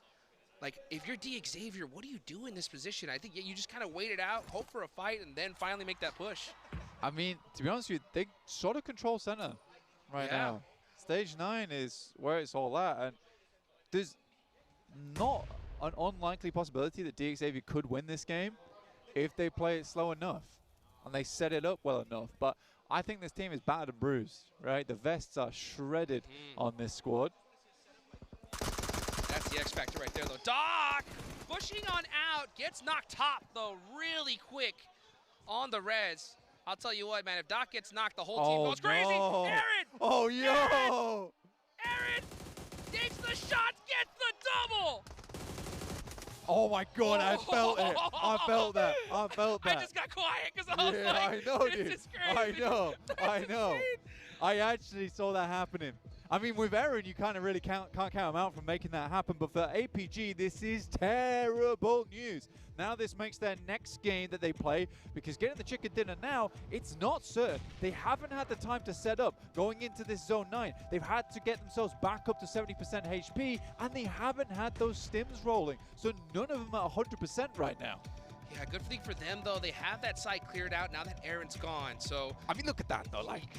Like, if you're Xavier, what do you do in this position? I think you just kind of wait it out, hope for a fight, and then finally make that push. I mean, to be honest with you, they sort of control center right now. Stage 9 is where it's all at, and there's not an unlikely possibility that Xavier could win this game if they play it slow enough and they set it up well enough. But I think this team is battered and bruised, right? The vests are shredded on this squad. That's the X factor right there, though. Doc pushing on out, gets knocked top, though, really quick on the res. I'll tell you what, man, if Doc gets knocked, the whole team goes crazy. Aaron! Oh, yo! Aaron takes the shot, gets the double! Oh my God, I felt it. I felt that. I felt that. I just got quiet because I was like, I know, dude. this is crazy. I know. I actually saw that happening. I mean, with Aaron, you kind of really can't count him out from making that happen. But for APG, this is terrible news. Now this makes their next game that they play, because getting the chicken dinner now, it's not certain. They haven't had the time to set up going into this Zone 9. They've had to get themselves back up to 70% HP, and they haven't had those stims rolling. So none of them are 100% right now. Yeah, good thing for them, though. They have that side cleared out now that Aaron's gone. So I mean, look at that, though. Like,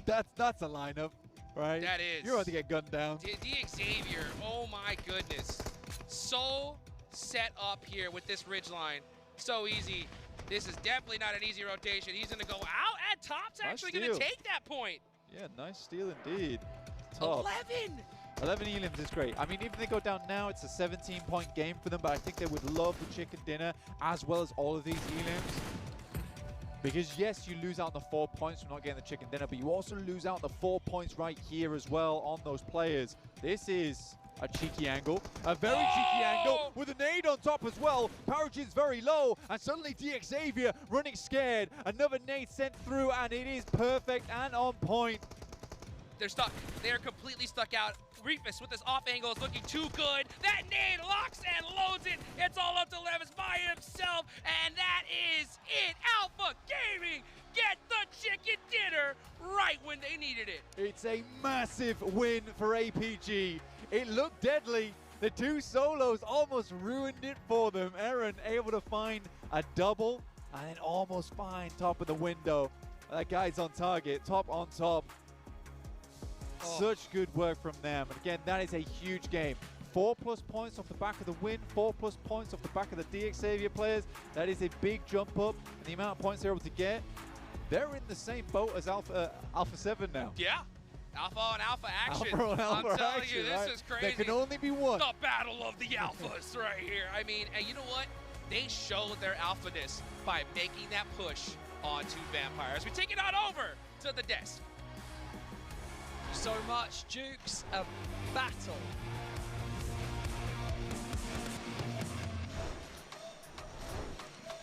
that's a lineup. Right? That is. You're about to get gunned down. Xavier, oh my goodness. So set up here with this ridge line. So easy. This is definitely not an easy rotation. He's going to go out, and Top's actually going to take that point. Yeah, nice steal indeed. Top. 11 elims is great. I mean, even if they go down now, it's a 17-point game for them, but I think they would love the chicken dinner as well as all of these elims. Because yes, you lose out on the 4 points from not getting the chicken dinner, but you also lose out on the 4 points right here as well on those players. This is a cheeky angle, a very cheeky angle with a nade on top as well. Courage is very low, and suddenly Xavier running scared. Another nade sent through, and it is perfect and on point. They're stuck. They're completely stuck out. Reefus with his off angle is looking too good. That nade locks and loads it. It's all up to Levis by himself, and that is it. Alpha Gaming get the chicken dinner right when they needed it. It's a massive win for APG. It looked deadly. The two solos almost ruined it for them. Aaron able to find a double and then almost find top of the window. That guy's on target, top on top. Such good work from them. And again, that is a huge game. 4+ points off the back of the win, 4+ points off the back of the Xavier players. That is a big jump up in the amount of points they're able to get. They're in the same boat as Alpha 7 now. Yeah. Alpha on Alpha action. Alpha on Alpha I'm telling action, you, this right? is crazy. There can only be one. The battle of the Alphas right here. I mean, and you know what? They showed their alphaness by making that push onto Vampire. As we take it on over to the desk. So much, Jukes, a battle.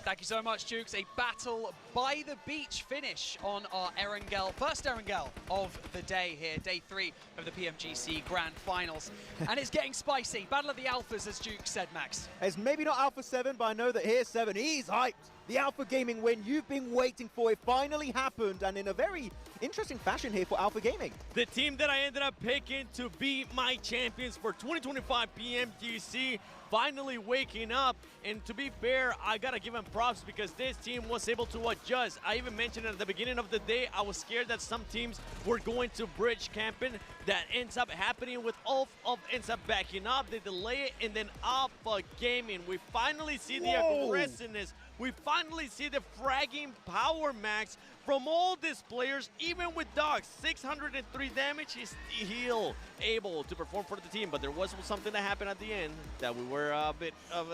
Thank you so much, Jukes. A battle by the beach finish on our Erangel, first Erangel of the day here, day 3 of the PMGC Grand Finals. And it's getting spicy. Battle of the Alphas, as Jukes said, Max. It's maybe not Alpha 7, but I know that here's 7. He's hyped. The Alpha Gaming win you've been waiting for, it finally happened, and in a very interesting fashion here for Alpha Gaming. The team that I ended up picking to be my champions for 2025 PMGC finally waking up, and to be fair, I gotta give them props because this team was able to adjust. I even mentioned at the beginning of the day, I was scared that some teams were going to bridge camping. That ends up happening with Ulf ends up backing up, they delay it, and then Alpha Gaming, we finally see the aggressiveness. We finally see the fragging power max from all these players, even with Dogs. 603 damage, he's still able to perform for the team, but there was something that happened at the end that we were a bit of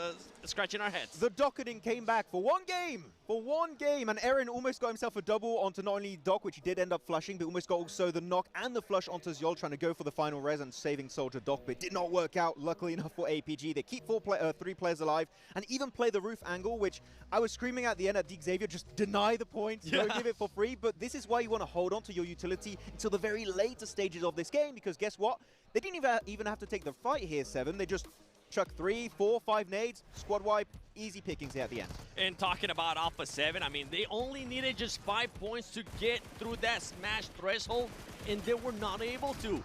scratching our heads. The docketing came back for one game, and Aaron almost got himself a double onto not only Doc, which he did end up flushing, but almost got also the knock and the flush onto Zyol, trying to go for the final res and saving Soldier Doc, but it did not work out, luckily enough for APG. They keep 3 players alive, and even play the roof angle, which I was screaming at the end at Xavier, just deny the points, don't give it for free, but this is why you want to hold on to your utility until the very later stages of this game, because guess what? They didn't even have to take the fight here, 7. They just chuck 3, 4, 5 nades, squad wipe, easy pickings here at the end. And talking about Alpha 7, I mean, they only needed just 5 points to get through that smash threshold, and they were not able to.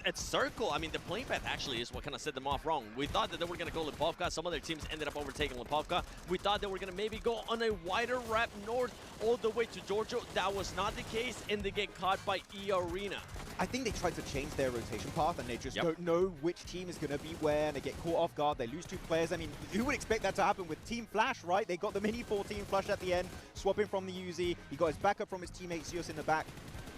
At Circle, I mean, the playing path actually is what kind of set them off wrong. We thought that they were going to go Lipovka. Some other teams ended up overtaking Lipovka. We thought they were going to maybe go on a wider wrap north all the way to Georgia. That was not the case, and they get caught by E-Arena. I think they tried to change their rotation path, and they just don't know which team is going to be where, and they get caught off guard. They lose 2 players. I mean, who would expect that to happen with Team Flash, right? They got the mini 14 flush at the end, swapping from the Uzi. He got his backup from his teammate Zeus in the back.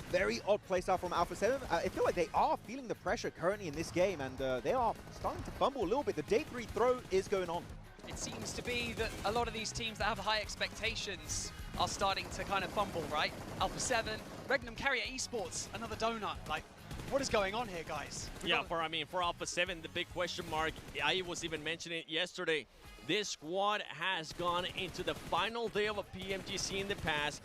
Very odd playstyle from Alpha 7. I feel like they are feeling the pressure currently in this game, and they are starting to fumble a little bit. The day 3 throw is going on. It seems to be that a lot of these teams that have high expectations are starting to kind of fumble, right? Alpha 7, Regnum Carrier Esports, another donut. Like, what is going on here, guys? Yeah, for Alpha 7, the big question mark, I was even mentioning it yesterday. This squad has gone into the final day of a PMGC in the past,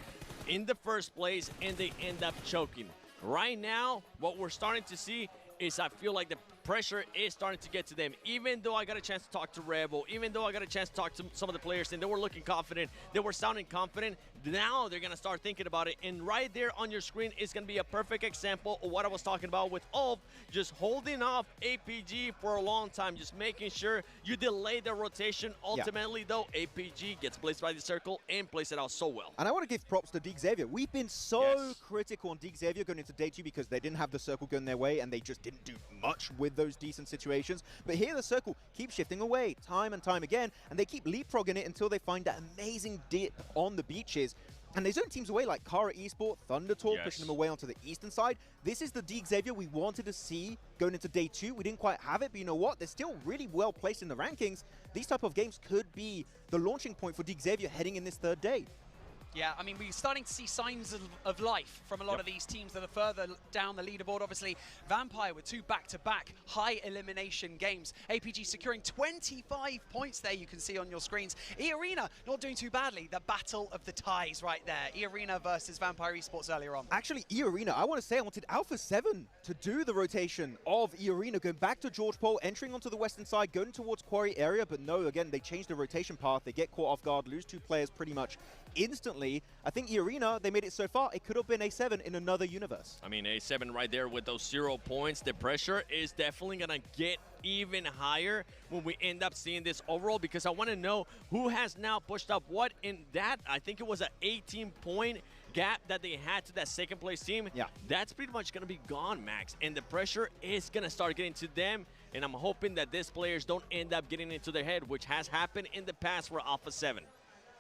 in the first place, and they end up choking. Right now, what we're starting to see is I feel like the pressure is starting to get to them. Even though I got a chance to talk to Rebel, even though I got a chance to talk to some of the players, and they were looking confident, they were sounding confident, now they're going to start thinking about it. And right there on your screen is going to be a perfect example of what I was talking about with Ulf, just holding off APG for a long time, just making sure you delay the rotation. Ultimately, though, APG gets placed by the circle and plays it out so well. And I want to give props to Dig Xavier. We've been so critical on Dig Xavier going into day 2 because they didn't have the circle going their way, and they just didn't do much with those decent situations. But here the circle keeps shifting away time and time again, and they keep leapfrogging it until they find that amazing dip on the beaches. And they zone teams away like Kara Esport, Thundertalk, pushing them away onto the eastern side. This is the Dig Xavier we wanted to see going into day 2. We didn't quite have it, but you know what? They're still really well placed in the rankings. These type of games could be the launching point for Dig Xavier heading in this 3rd day. Yeah, I mean, we're starting to see signs of life from a lot of these teams that are further down the leaderboard. Obviously, Vampire with 2 back-to-back high elimination games. APG securing 25 points there, you can see on your screens. E-Arena not doing too badly. The battle of the ties right there. E-Arena versus Vampire Esports earlier on. Actually, E-Arena, I want to say I wanted Alpha 7 to do the rotation of E-Arena, going back to George Pole, entering onto the western side, going towards Quarry area, but no, again, they changed the rotation path. They get caught off guard, lose 2 players pretty much instantly. I think E-Arena, they made it so far, it could have been A7 in another universe. I mean, A7 right there with those 0 points. The pressure is definitely going to get even higher when we end up seeing this overall, because I want to know who has now pushed up what in that. I think it was an 18-point gap that they had to that 2nd place team. Yeah. That's pretty much going to be gone, Max. And the pressure is going to start getting to them. And I'm hoping that these players don't end up getting into their head, which has happened in the past for Alpha 7.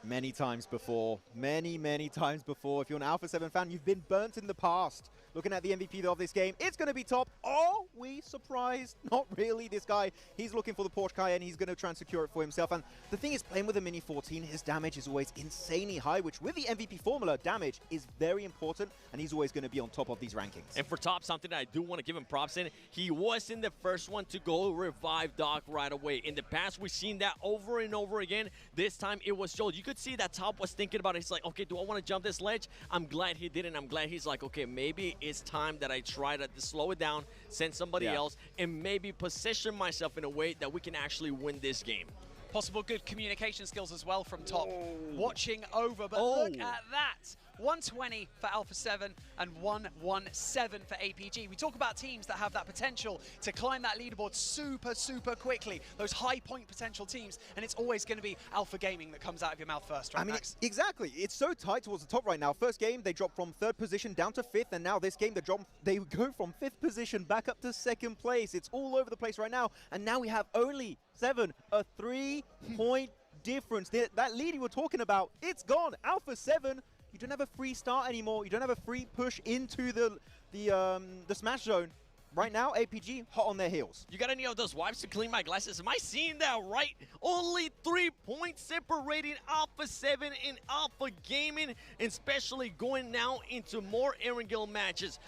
Many times before. Many times before. If you're an Alpha 7 fan, you've been burnt in the past. Looking at the MVP of this game, it's going to be Top. Are we surprised? Not really. This guy, he's looking for the Porsche Cayenne. He's going to try and secure it for himself. And the thing is, playing with a Mini 14, his damage is always insanely high, which with the MVP formula, damage is very important, and he's always going to be on top of these rankings. And for Top, something that I do want to give him props in, he wasn't the first one to go revive Doc right away. In the past, we've seen that over and over again. This time, it was Joel. You could see that Top was thinking about it. He's like, okay, do I want to jump this ledge? I'm glad he didn't. I'm glad he's like, okay, maybe it's time that I try to slow it down, send somebody else, and maybe position myself in a way that we can actually win this game. Possible good communication skills as well from Top. Watching over, but look at that. 120 for Alpha 7 and 117 for APG. We talk about teams that have that potential to climb that leaderboard super quickly. Those high point potential teams, and it's always going to be Alpha Gaming that comes out of your mouth first, right, I mean, Max? Exactly. It's so tight towards the top right now. First game, they dropped from 3rd position down to 5th, and now this game, they go from 5th position back up to 2nd place. It's all over the place right now, and now we have only 7, a 3-point difference. That lead you were talking about, it's gone. Alpha 7, you don't have a free start anymore. You don't have a free push into the smash zone. Right now, APG hot on their heels. You got any of those wipes to clean my glasses? Am I seeing that right? Only 3 points separating Alpha 7 and Alpha Gaming, and especially going now into more Erangel matches.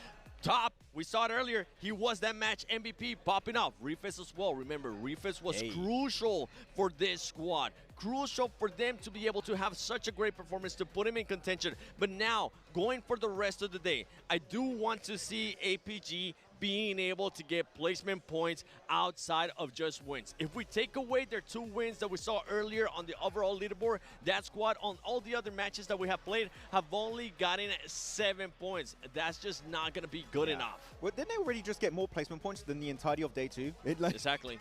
Top, we saw it earlier, he was that match MVP popping off. Refus as well. Remember, Refus was crucial for this squad. Crucial for them to be able to have such a great performance to put him in contention. But now, going for the rest of the day, I do want to see APG being able to get placement points outside of just wins. If we take away their 2 wins that we saw earlier on the overall leaderboard, that squad on all the other matches that we have played have only gotten 7 points. That's just not going to be good enough. Well, didn't they already just get more placement points than the entirety of day 2? Exactly.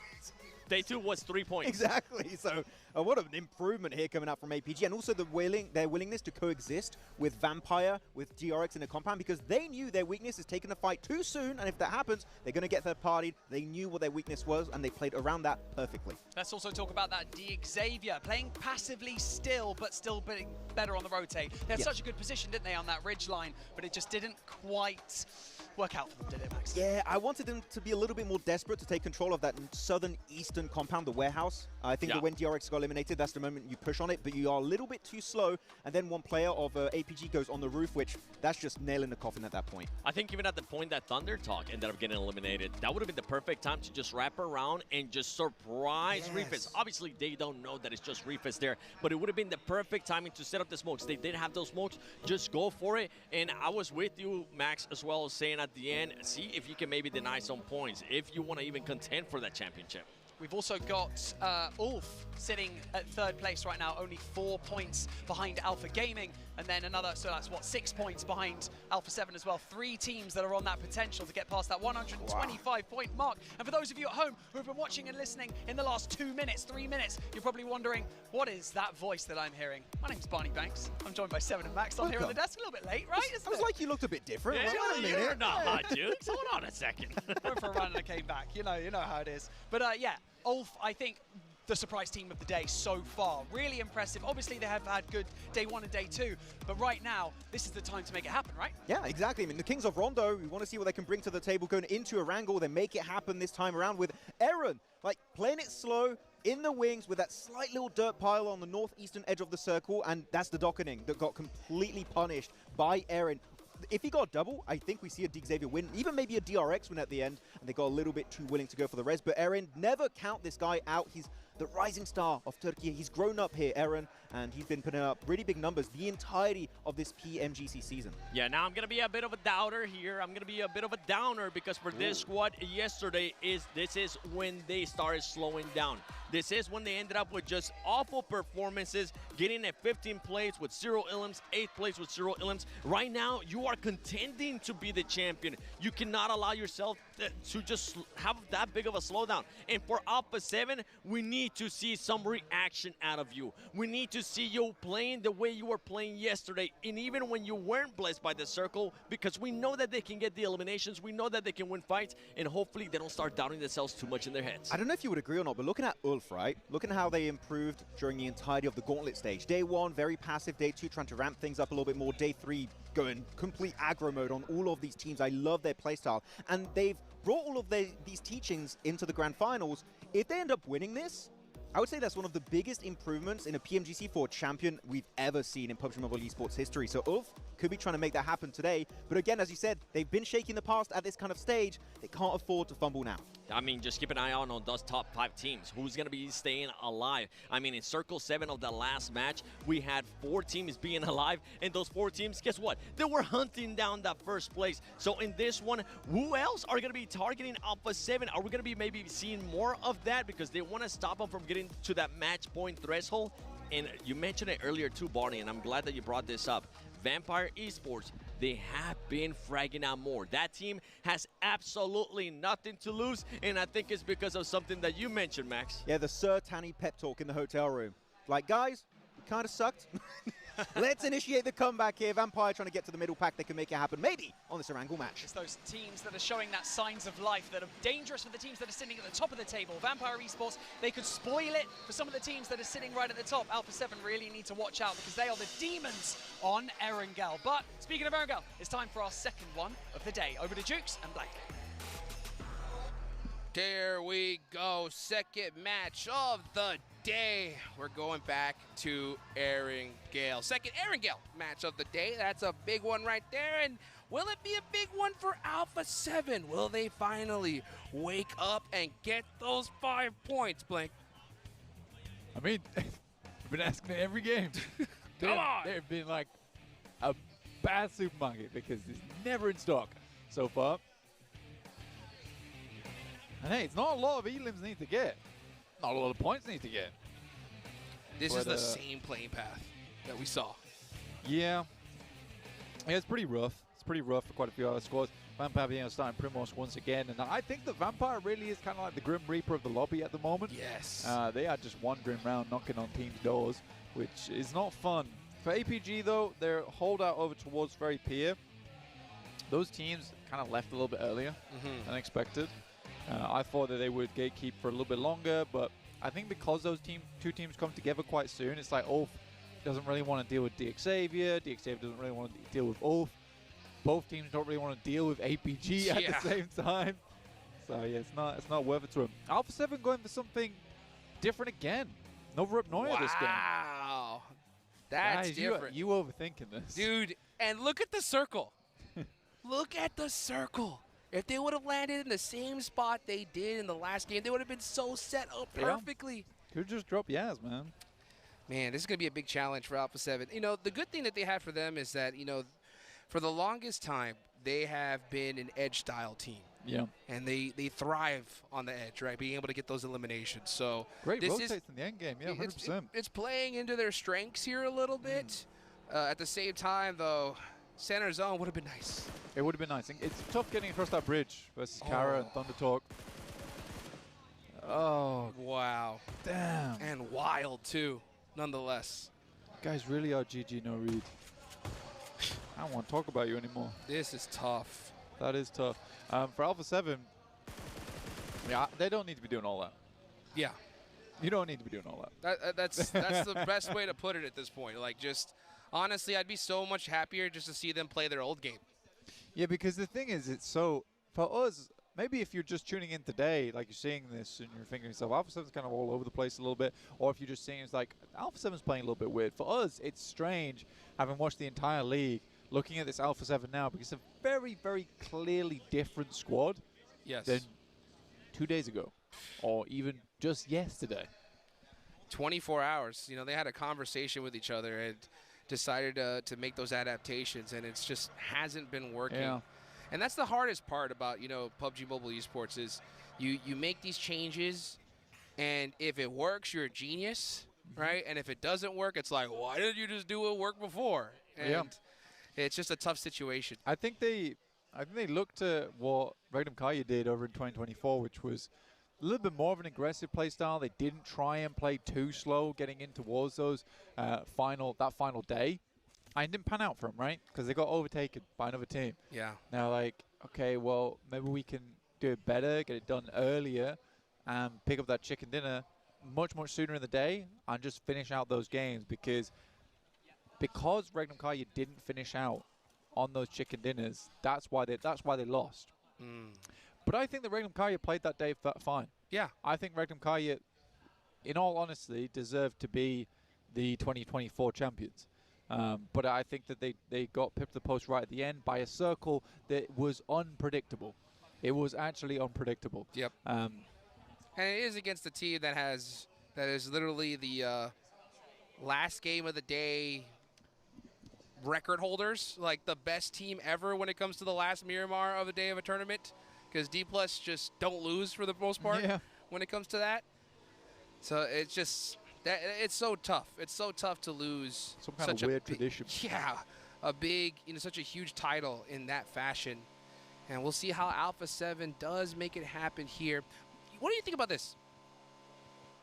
Day 2 was 3 points. Exactly. So what an improvement here coming out from APG. And also their willingness to coexist with Vampire, with DRX in a compound, because they knew their weakness is taking the fight too soon. And if that happens, they're going to get third-partied. They knew what their weakness was, and they played around that perfectly. Let's also talk about that Xavier, playing passively still, but still being better on the rotate. They had such a good position, didn't they, on that ridge line, but it just didn't quite work out for them, did it, Max? Yeah, I wanted them to be a little bit more desperate to take control of that southern eastern compound, the warehouse. I think that when DRX got eliminated, that's the moment you push on it, but you are a little bit too slow, and then one player of APG goes on the roof, which that's just nailing the coffin at that point. I think even at the point that Thunder Talk ended up getting eliminated, that would have been the perfect time to just wrap around and just surprise Refis. Obviously, they don't know that it's just Refis there, but it would have been the perfect timing to set up the smokes. They did have those smokes, just go for it, and I was with you, Max, as well, saying at the end, see if you can maybe deny some points, if you want to even contend for that championship. We've also got Ulf sitting at 3rd place right now, only 4 points behind Alpha Gaming, and then another, so that's what, 6 points behind Alpha 7 as well. 3 teams that are on that potential to get past that 125-point mark. And for those of you at home who have been watching and listening in the last 2 minutes, 3 minutes, you're probably wondering, what is that voice that I'm hearing? My name's Barney Banks. I'm joined by Seven and Max. I'm here on the desk, a little bit late, right? It was like you looked a bit different. Yeah, you're not hot, dude. Hold on a second. Went for a run and I came back. You know how it is. But yeah, Ulf, I think, the surprise team of the day so far. Really impressive. Obviously, they have had good day 1 and day 2, but right now, this is the time to make it happen, right? Yeah, exactly. I mean, the Kings of Rondo, we want to see what they can bring to the table going into a wrangle. They make it happen this time around with Aaron, like playing it slow, in the wings with that slight little dirt pile on the northeastern edge of the circle, and that's the docketing that got completely punished by Aaron. If he got a double, I think we see a Xavier win, even maybe a DRX win at the end, and they got a little bit too willing to go for the res. But Aaron, never count this guy out. He's the rising star of Turkey. He's grown up here, Aaron, and he's been putting up really big numbers the entirety of this PMGC season. Yeah, now I'm going to be a bit of a doubter here. I'm going to be a bit of a downer because for this squad yesterday, this is when they started slowing down. This is when they ended up with just awful performances, getting at 15 plays with 0 elims, 8 plays with 0 elims. Right now, you are contending to be the champion. You cannot allow yourself to just have that big of a slowdown. And for Alpha 7, we need to see some reaction out of you. We need to see you playing the way you were playing yesterday, and even when you weren't blessed by the circle, because we know that they can get the eliminations, we know that they can win fights, and hopefully they don't start doubting themselves too much in their heads. I don't know if you would agree or not, but looking at Ulf, right? Looking at how they improved during the entirety of the Gauntlet stage. Day 1, very passive. Day 2, trying to ramp things up a little bit more. Day 3, going complete aggro mode on all of these teams. I love their playstyle. And they've brought all of these teachings into the Grand Finals. If they end up winning this, I would say that's one of the biggest improvements in a PMGC for a champion we've ever seen in PUBG Mobile esports history. So Ulf could be trying to make that happen today. But again, as you said, they've been shaky in the past at this kind of stage. They can't afford to fumble now. I mean, just keep an eye out on those top 5 teams. Who's going to be staying alive? I mean, in Circle 7 of the last match, we had 4 teams being alive. And those 4 teams, guess what? They were hunting down that first place. So in this one, who else are going to be targeting Alpha 7? Are we going to be maybe seeing more of that? Because they want to stop them from getting to that match point threshold. And you mentioned it earlier too, Barney, and I'm glad that you brought this up. Vampire Esports, they have been fragging out more. That team has absolutely nothing to lose, and I think it's because of something that you mentioned, Max. Yeah, the Sir Tanny pep talk in the hotel room. Like, guys, we kind of sucked. Let's initiate the comeback here. Vampire trying to get to the middle pack. They can make it happen, maybe, on this Orangle match. It's those teams that are showing that signs of life that are dangerous for the teams that are sitting at the top of the table. Vampire Esports, they could spoil it for some of the teams that are sitting right at the top. Alpha 7 really need to watch out because they are the demons on Erangel. But speaking of Erangel, it's time for our second one of the day. Over to Jukes and Blake. Here we go, second match of the day. We're going back to Erangel. Second Erangel match of the day. That's a big one right there. And will it be a big one for Alpha 7? Will they finally wake up and get those 5 points, Blake? I mean, I've been asking it every game. Come on! They've been like a bad supermarket because it's never in stock so far. And hey, it's not a lot of elims need to get. Not a lot of points need to get. This is the same playing path that we saw. Yeah. Yeah, it's pretty rough. It's pretty rough for quite a few other squads. Vampire being starting Primos once again. And I think that Vampire really is kind of like the Grim Reaper of the lobby at the moment. Yes. They are just wandering around knocking on teams' doors, which is not fun. For APG, though, their holdout over towards Very Pier, those teams kind of left a little bit earlier than expected. I thought that they would gatekeep for a little bit longer, but I think because those two teams come together quite soon, it's like Ulf doesn't really want to deal with DXavier. DXavier doesn't really want to deal with Ulf. Both teams don't really want to deal with APG at the same time. So yeah, it's not worth it to them. Alpha 7 going for something different again. No Rip Noya this game. Wow. That's Guys, different. You overthinking this. Dude, and look at the circle. Look at the circle. If they would have landed in the same spot they did in the last game, they would have been so set up perfectly. Could just drop Yaz, man. Man, this is going to be a big challenge for Alpha 7. You know, the good thing that they have for them is that, you know, for the longest time, they have been an edge-style team. Yeah. And they thrive on the edge, right? Being able to get those eliminations. So great this rotates in the end game, yeah, 100%. It's playing into their strengths here a little bit. At the same time, though, center zone would have been nice. It would have been nice. It's tough getting across that bridge versus Kara and Thunder Talk. Oh. Wow. Damn. And wild, too, nonetheless. Guys really are GG no read. I don't want to talk about you anymore. This is tough. That is tough. For Alpha 7, yeah, they don't need to be doing all that. Yeah. You don't need to be doing all that. That's the best way to put it at this point. Like, just, honestly, I'd be so much happier just to see them play their old game. Yeah, because the thing is, it's so, for us, maybe if you're just tuning in today, like you're seeing this and you're thinking to yourself, Alpha 7's kind of all over the place a little bit, or if you're just seeing it's like, Alpha 7's playing a little bit weird. For us, it's strange, having watched the entire league, looking at this Alpha 7 now, because it's a very, very clearly different squad than 2 days ago, or even just yesterday. 24 hours. You know, they had a conversation with each other and decided to make those adaptations, and it's just hasn't been working. Yeah. And that's the hardest part about, you know, PUBG Mobile Esports is you make these changes, and if it works, you're a genius, right? And if it doesn't work, it's like, why didn't you just do what worked before? And it's just a tough situation. I think they looked at what Regnum Kaya did over in 2024, which was a little bit more of an aggressive play style. They didn't try and play too slow getting in towards those final day. And it didn't pan out for them, right? Because they got overtaken by another team. Yeah. Now, like, okay, well, maybe we can do it better, get it done earlier, and pick up that chicken dinner much, much sooner in the day and just finish out those games. Because Regnum Kaya didn't finish out on those chicken dinners, that's why they lost. But I think that Regnum Kaya played that day fine. Yeah. I think Regnum Kaya, in all honesty, deserved to be the 2024 champions. But I think that they got pipped the post right at the end by a circle that was unpredictable. It was actually unpredictable. Yep. And it is against a team that is literally the last game of the day record holders, like the best team ever when it comes to the last Miramar of the day of a tournament, because D+ just don't lose for the most part when it comes to that. So it's just it's so tough. It's so tough to lose some kind of weird tradition. Yeah, a big, such a huge title in that fashion. And we'll see how Alpha 7 does make it happen here. What do you think about this?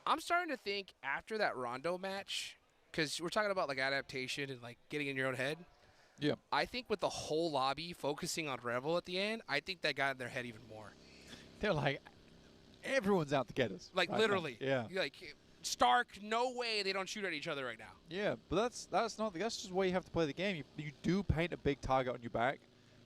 I'm starting to think after that Rondo match, because we're talking about like adaptation and like getting in your own head. Yeah. I think with the whole lobby focusing on Revel at the end, I think that got in their head even more. They're like, everyone's out to get us. Like right literally. now. Yeah. Like Stark, no way they don't shoot at each other right now. Yeah, but that's just the way you have to play the game. You do paint a big target on your back.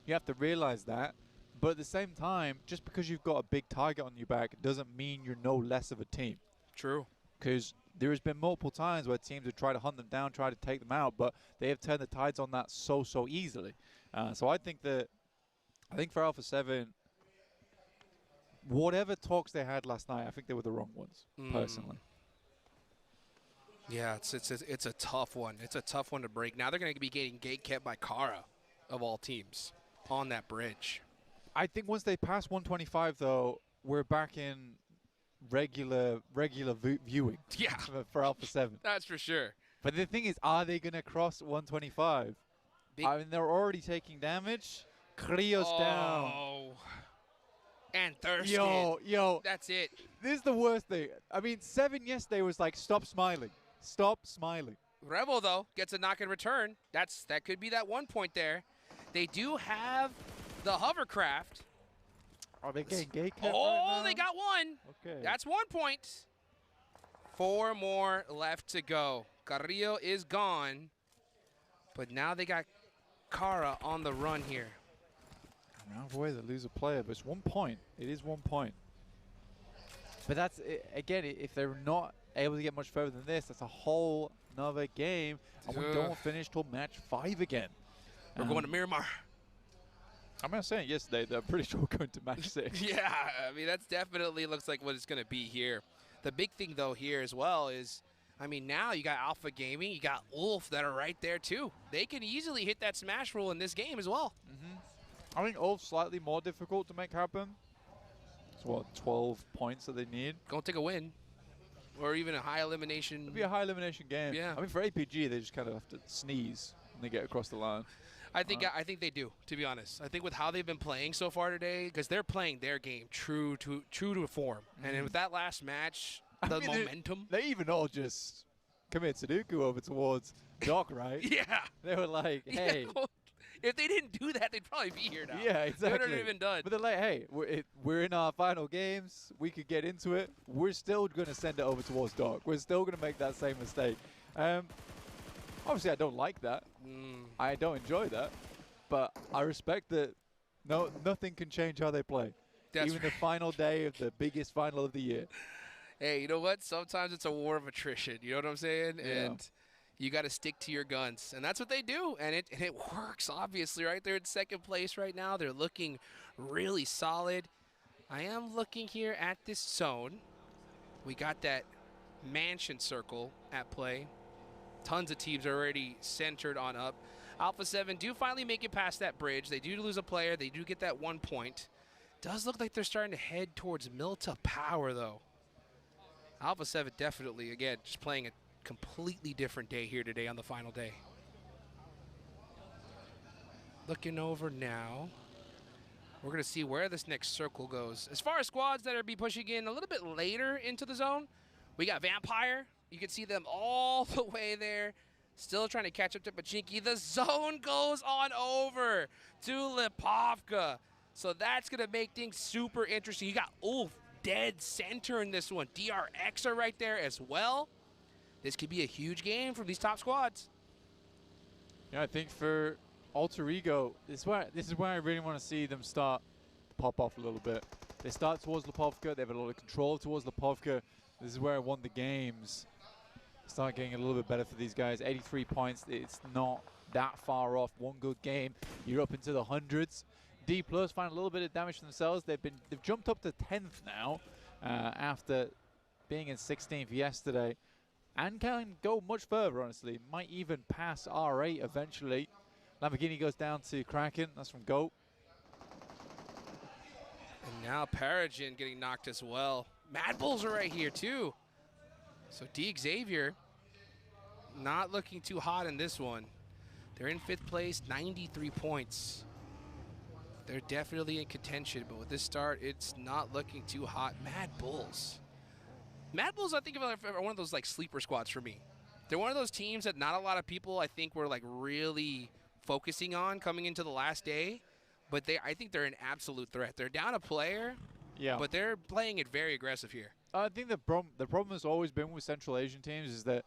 You have to realize that. But at the same time, just because you've got a big target on your back doesn't mean you're no less of a team. True. Because there has been multiple times where teams have tried to hunt them down, try to take them out, but they have turned the tides on that so easily. So I think for Alpha 7, whatever talks they had last night, I think they were the wrong ones, personally. Yeah, it's a tough one. It's a tough one to break. Now they're going to be getting gate kept by Kara, of all teams, on that bridge. I think once they pass 125, though, we're back in regular viewing. Yeah. For Alpha 7. That's for sure. But the thing is, are they going to cross 125? I mean, they're already taking damage. Crio's down. And thirsty. Yo. That's it. This is the worst thing. I mean, 7 yesterday was like, stop smiling. Stop smiling. Rebel, though, gets a knock in return. That could be that 1 point there. They do have the hovercraft. Are they getting gate cut Oh, right now? they got one. Okay. That's 1 point. 4 more left to go. Carrillo is gone. But now they got Kara on the run here. Round away, they lose a player, but it's 1 point. It is 1 point. But that's, again, if they're not able to get much further than this, that's a whole nother game. And we don't finish till match 5 again. We're going to Miramar. I mean, I was saying yesterday that I'm pretty sure we're going to match 6. Yeah, I mean, that's definitely looks like what it's going to be here. The big thing, though, here as well is, I mean, now you got Alpha Gaming, you got Ulf that are right there, too. They can easily hit that smash rule in this game as well. I think Ulf's slightly more difficult to make happen. It's what, 12 points that they need? Go take a win. Or even a high elimination. It'd be a high elimination game. Yeah. I mean, for APG, they just kind of have to sneeze when they get across the line. I think they do, to be honest. I think with how they've been playing so far today, because they're playing their game true to form. And then with that last match, the momentum. They even all just commit Sudoku over towards Doc, right? Yeah. They were like, hey. Yeah, if they didn't do that, they'd probably be here now. Yeah, exactly. They would have been done. But they're like, hey, we're in our final games. We could get into it. We're still going to send it over towards Doc. We're still going to make that same mistake. Obviously, I don't like that. I don't enjoy that. But I respect that nothing can change how they play. Even the final day of the biggest final of the year. Hey, you know what? Sometimes it's a war of attrition. You know what I'm saying? Yeah. And you got to stick to your guns. And that's what they do. And it works, obviously, right? They're in second place right now. They're looking really solid. I am looking here at this zone. We got that mansion circle at play. Tons of teams are already centered on up. Alpha 7 do finally make it past that bridge. They do lose a player. They do get that 1 point. Does look like they're starting to head towards Milta Power, though. Alpha 7 definitely, again, just playing a completely different day here today on the final day. Looking over now. We're going to see where this next circle goes. As far as squads that are be pushing in a little bit later into the zone, we got Vampire. You can see them all the way there. Still trying to catch up to Pachinki. The zone goes on over to Lipovka. So that's going to make things super interesting. You got Ulf dead center in this one. DRX are right there as well. This could be a huge game from these top squads. Yeah, I think for Alter Ego, this is where I really want to see them start to pop off a little bit. They start towards Lipovka. They have a lot of control towards Lipovka. This is where I want the games start getting a little bit better for these guys. 83 points. It's not that far off. One good game, you're up into the hundreds. D Plus find a little bit of damage for themselves. They've jumped up to 10th now after being in 16th yesterday, and can go much further. Honestly, might even pass R8 eventually. Lamborghini goes down to Kraken. That's from Goat. And now Paragen getting knocked as well. Mad Bulls are right here too. So D Xavier not looking too hot in this one. They're in 5th place, 93 points. They're definitely in contention, but with this start, it's not looking too hot. Mad Bulls. Mad Bulls, I think, are one of those like sleeper squads for me. They're one of those teams that not a lot of people, I think, were like really focusing on coming into the last day, but I think they're an absolute threat. They're down a player, but they're playing it very aggressive here. I think the problem has always been with Central Asian teams is that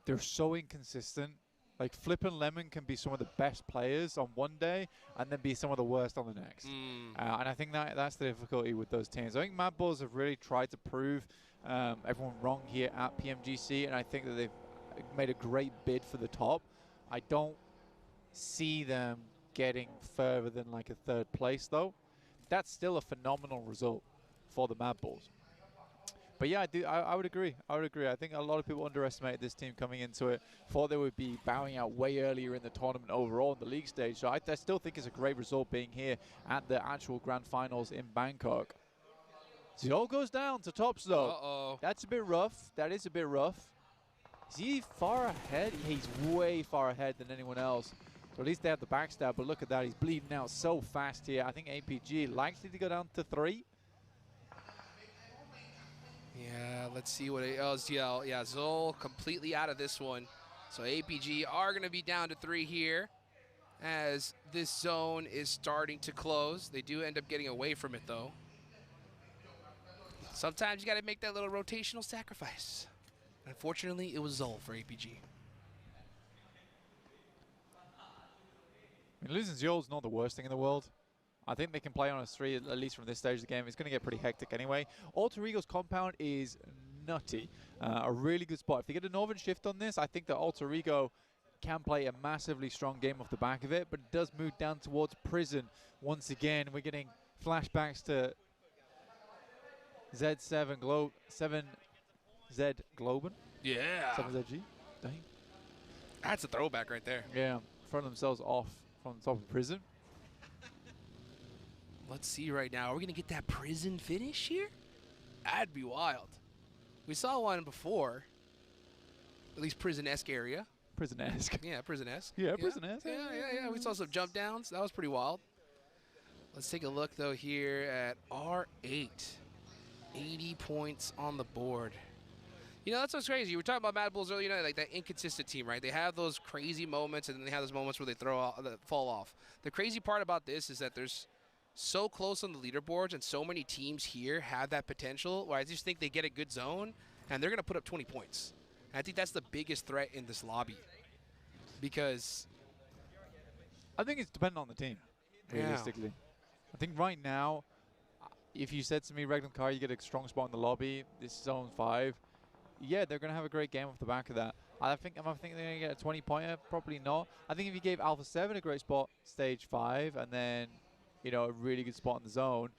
they're so inconsistent. Like Flip and Lemon can be some of the best players on one day and then be some of the worst on the next. And I think that's the difficulty with those teams. I think Mad Bulls have really tried to prove everyone wrong here at PMGC, and I think that they've made a great bid for the top. I don't see them getting further than like a 3rd place, though. That's still a phenomenal result for the Mad Bulls. But yeah, I would agree. I think a lot of people underestimated this team coming into it. Thought they would be bowing out way earlier in the tournament overall in the league stage. So I still think it's a great result being here at the actual grand finals in Bangkok. Zio goes down to tops though. Uh-oh. That's a bit rough. That is a bit rough. Is he far ahead? He's way far ahead than anyone else. So at least they have the backstab, but look at that. He's bleeding out so fast here. I think APG likely to go down to 3. Yeah, let's see what it is. Yeah, Zol completely out of this one. So APG are going to be down to 3 here as this zone is starting to close. They do end up getting away from it, though. Sometimes you got to make that little rotational sacrifice. Unfortunately, it was Zol for APG. I mean, losing Ziol's not the worst thing in the world. I think they can play on a 3, at least from this stage of the game. It's going to get pretty hectic anyway. Alter Ego's compound is nutty. A really good spot. If they get a Northern shift on this, I think that Alter Ego can play a massively strong game off the back of it, but it does move down towards prison. Once again, we're getting flashbacks to Z7 7Z Globen. Yeah. 7ZG. Dang. That's a throwback right there. Yeah, throwing themselves off from the top of prison. Let's see right now. Are we going to get that prison finish here? That'd be wild. We saw one before. At least prison-esque area. Prison-esque. Yeah, prison-esque. Yeah, prison-esque. Yeah. We saw some jump downs. That was pretty wild. Let's take a look, though, here at R8. 80 points on the board. You know, that's what's crazy. We were talking about Mad Bulls earlier, you know, like that inconsistent team, right? They have those crazy moments, and then they have those moments where they fall off. The crazy part about this is that there's so close on the leaderboards, and so many teams here have that potential where I just think they get a good zone, and they're going to put up 20 points. And I think that's the biggest threat in this lobby. Because I think it's dependent on the team, realistically. Yeah. I think right now, if you said to me, Regnum Car, you get a strong spot in the lobby, this is zone 5, yeah, they're going to have a great game off the back of that. Am I thinking they're going to get a 20-pointer? Probably not. I think if you gave Alpha 7 a great spot, stage 5, and then, you know, a really good spot in the zone,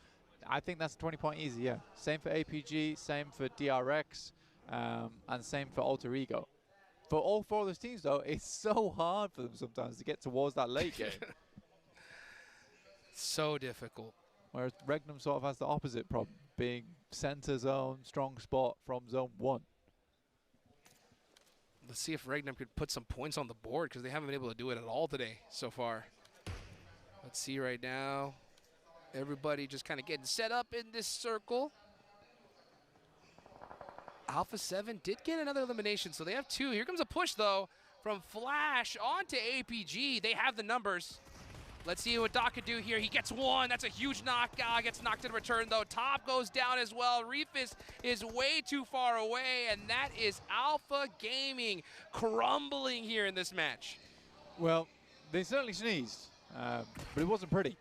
I think that's a 20-point easy, yeah. Same for APG, same for DRX, and same for Alter Ego. For all 4 of those teams, though, it's so hard for them sometimes to get towards that late game. So difficult. Whereas Regnum sort of has the opposite problem, being center zone, strong spot from zone 1. Let's see if Regnum could put some points on the board, because they haven't been able to do it at all today so far. Let's see right now. Everybody just kind of getting set up in this circle. Alpha 7 did get another elimination, so they have 2. Here comes a push, though, from Flash onto APG. They have the numbers. Let's see what Doc can do here. He gets 1. That's a huge knockout. Gets knocked in return, though. Top goes down as well. Reefus is way too far away, and that is Alpha Gaming crumbling here in this match. Well, they certainly sneezed, but it wasn't pretty.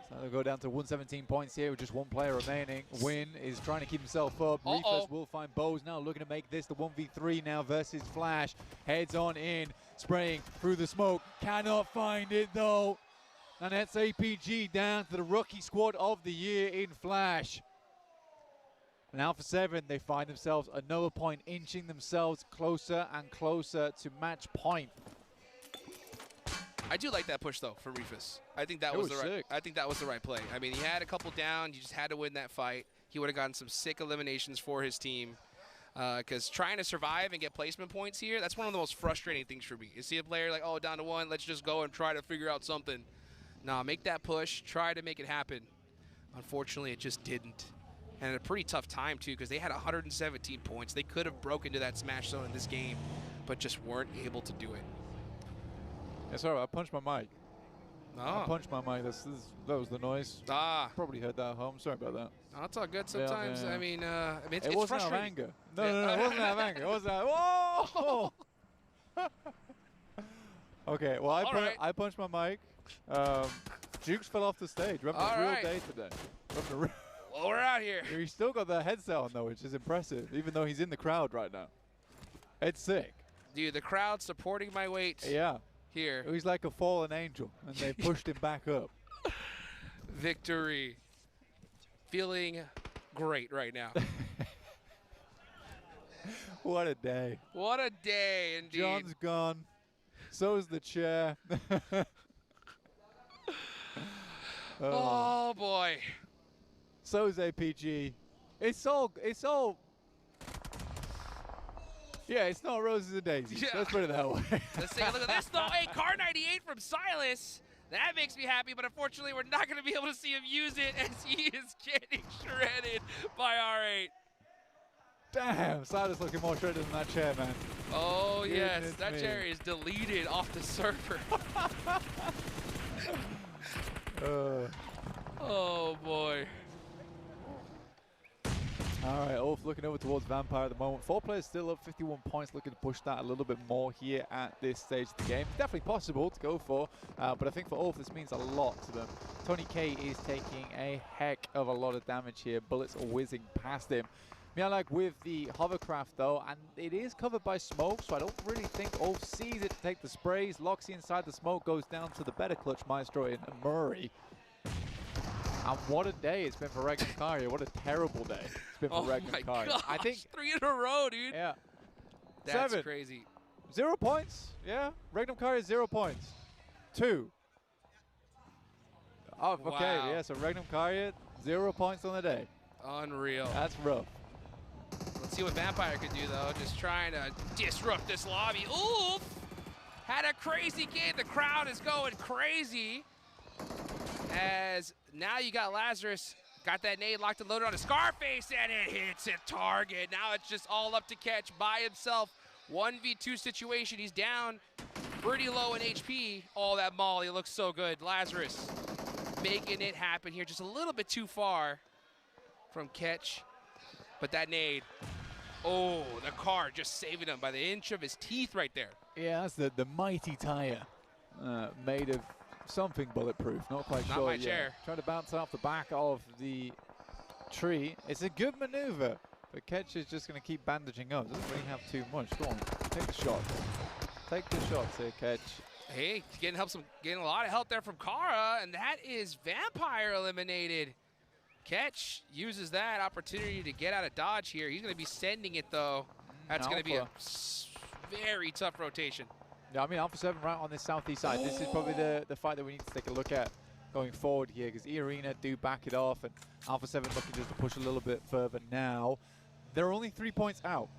So they'll go down to 117 points here with just 1 player remaining. Win is trying to keep himself up. Reefus will find Bose now, looking to make this the 1v3 now versus Flash. Heads on in, spraying through the smoke. Cannot find it, though. And that's APG down to the rookie squad of the year in Flash. And Alpha 7, they find themselves another point, inching themselves closer and closer to match point. I do like that push, though, for Reefus. I think that was the right. I think that was the right play. I mean, he had a couple down. You just had to win that fight. He would have gotten some sick eliminations for his team. Because trying to survive and get placement points here, that's one of the most frustrating things for me. You see a player like, oh, down to 1, let's just go and try to figure out something. Nah, make that push. Try to make it happen. Unfortunately, it just didn't. And at a pretty tough time, too, because they had 117 points. They could have broken to that smash zone in this game, but just weren't able to do it. Yeah, sorry, I punched my mic. Oh. I punched my mic. That was the noise. Probably heard that at home. Sorry about that. Oh, that's all good sometimes. Yeah. I mean, it's it wasn't out of anger. No, it wasn't out of anger. It wasn't out. Whoa! Okay, well, I punched my mic. Jukes fell off the stage. We're having a real day today. Well, we're out here. He's still got the headset on, though, which is impressive, even though he's in the crowd right now. It's sick. Dude, the crowd supporting my weight. Yeah. Here. He's like a fallen angel, and they pushed him back up. Victory. Feeling great right now. What a day. What a day, indeed. John's gone. So is the chair. Oh, boy. So is APG. It's all. Yeah, it's not roses and daisies. Yeah. Let's put it that way. Let's take a look at this, though. Hey, car 98 from Silas. That makes me happy, but unfortunately, we're not going to be able to see him use it as he is getting shredded by R8. Damn, Silas looking more shredded than that chair, man. Oh, yes. Goodness That me. chair is deleted off the server. Oh, boy. All right, Ulf looking over towards Vampire at the moment. 4 players still up, 51 points, looking to push that a little bit more here at this stage of the game. It's definitely possible to go for, but I think for Ulf this means a lot to them. Tony K is taking a heck of a lot of damage here. Bullets are whizzing past him. Mialak with the hovercraft though, and it is covered by smoke, so I don't really think Ulf sees it to take the sprays. Loxy inside the smoke, goes down to the better clutch Maestro in Murray. And what a day it's been for Regnum Karia. What a terrible day it's been for Regnum Karia. Gosh, I think 3 in a row, dude. Yeah. That's 7. crazy. 0 points. Yeah. Regnum Karia 0 points. 2. Oh, okay. Wow. Yeah. So Regnum Karia 0 points on the day. Unreal. That's rough. Let's see what Vampire could do, though. Just trying to disrupt this lobby. Oof! Had a crazy game. The crowd is going crazy. As now you got Lazarus, got that nade locked and loaded on a Scarface, and it hits a target. Now it's just all up to Catch by himself. 1v2 situation. He's down pretty low in HP. Oh, that molly looks so good. Lazarus making it happen here. Just a little bit too far from Catch. But that nade, oh, the car just saving him by the inch of his teeth right there. Yeah, that's the mighty tire made of something bulletproof. Not quite Not sure my yet. chair. Trying to bounce off the back of the tree. It's a good maneuver, but Ketch is just going to keep bandaging up. Doesn't really have too much. Go on, take the shot. Take the shots here, Ketch. Hey, getting a lot of help there from Kara, and that is Vampire eliminated. Catch uses that opportunity to get out of dodge here. He's going to be sending it, though. That's going to be a very tough rotation. Yeah, I mean, Alpha 7 right on this southeast side. This is probably the fight that we need to take a look at going forward here, because E-Arena do back it off, and Alpha 7 looking just to push a little bit further now. They're only 3 points out.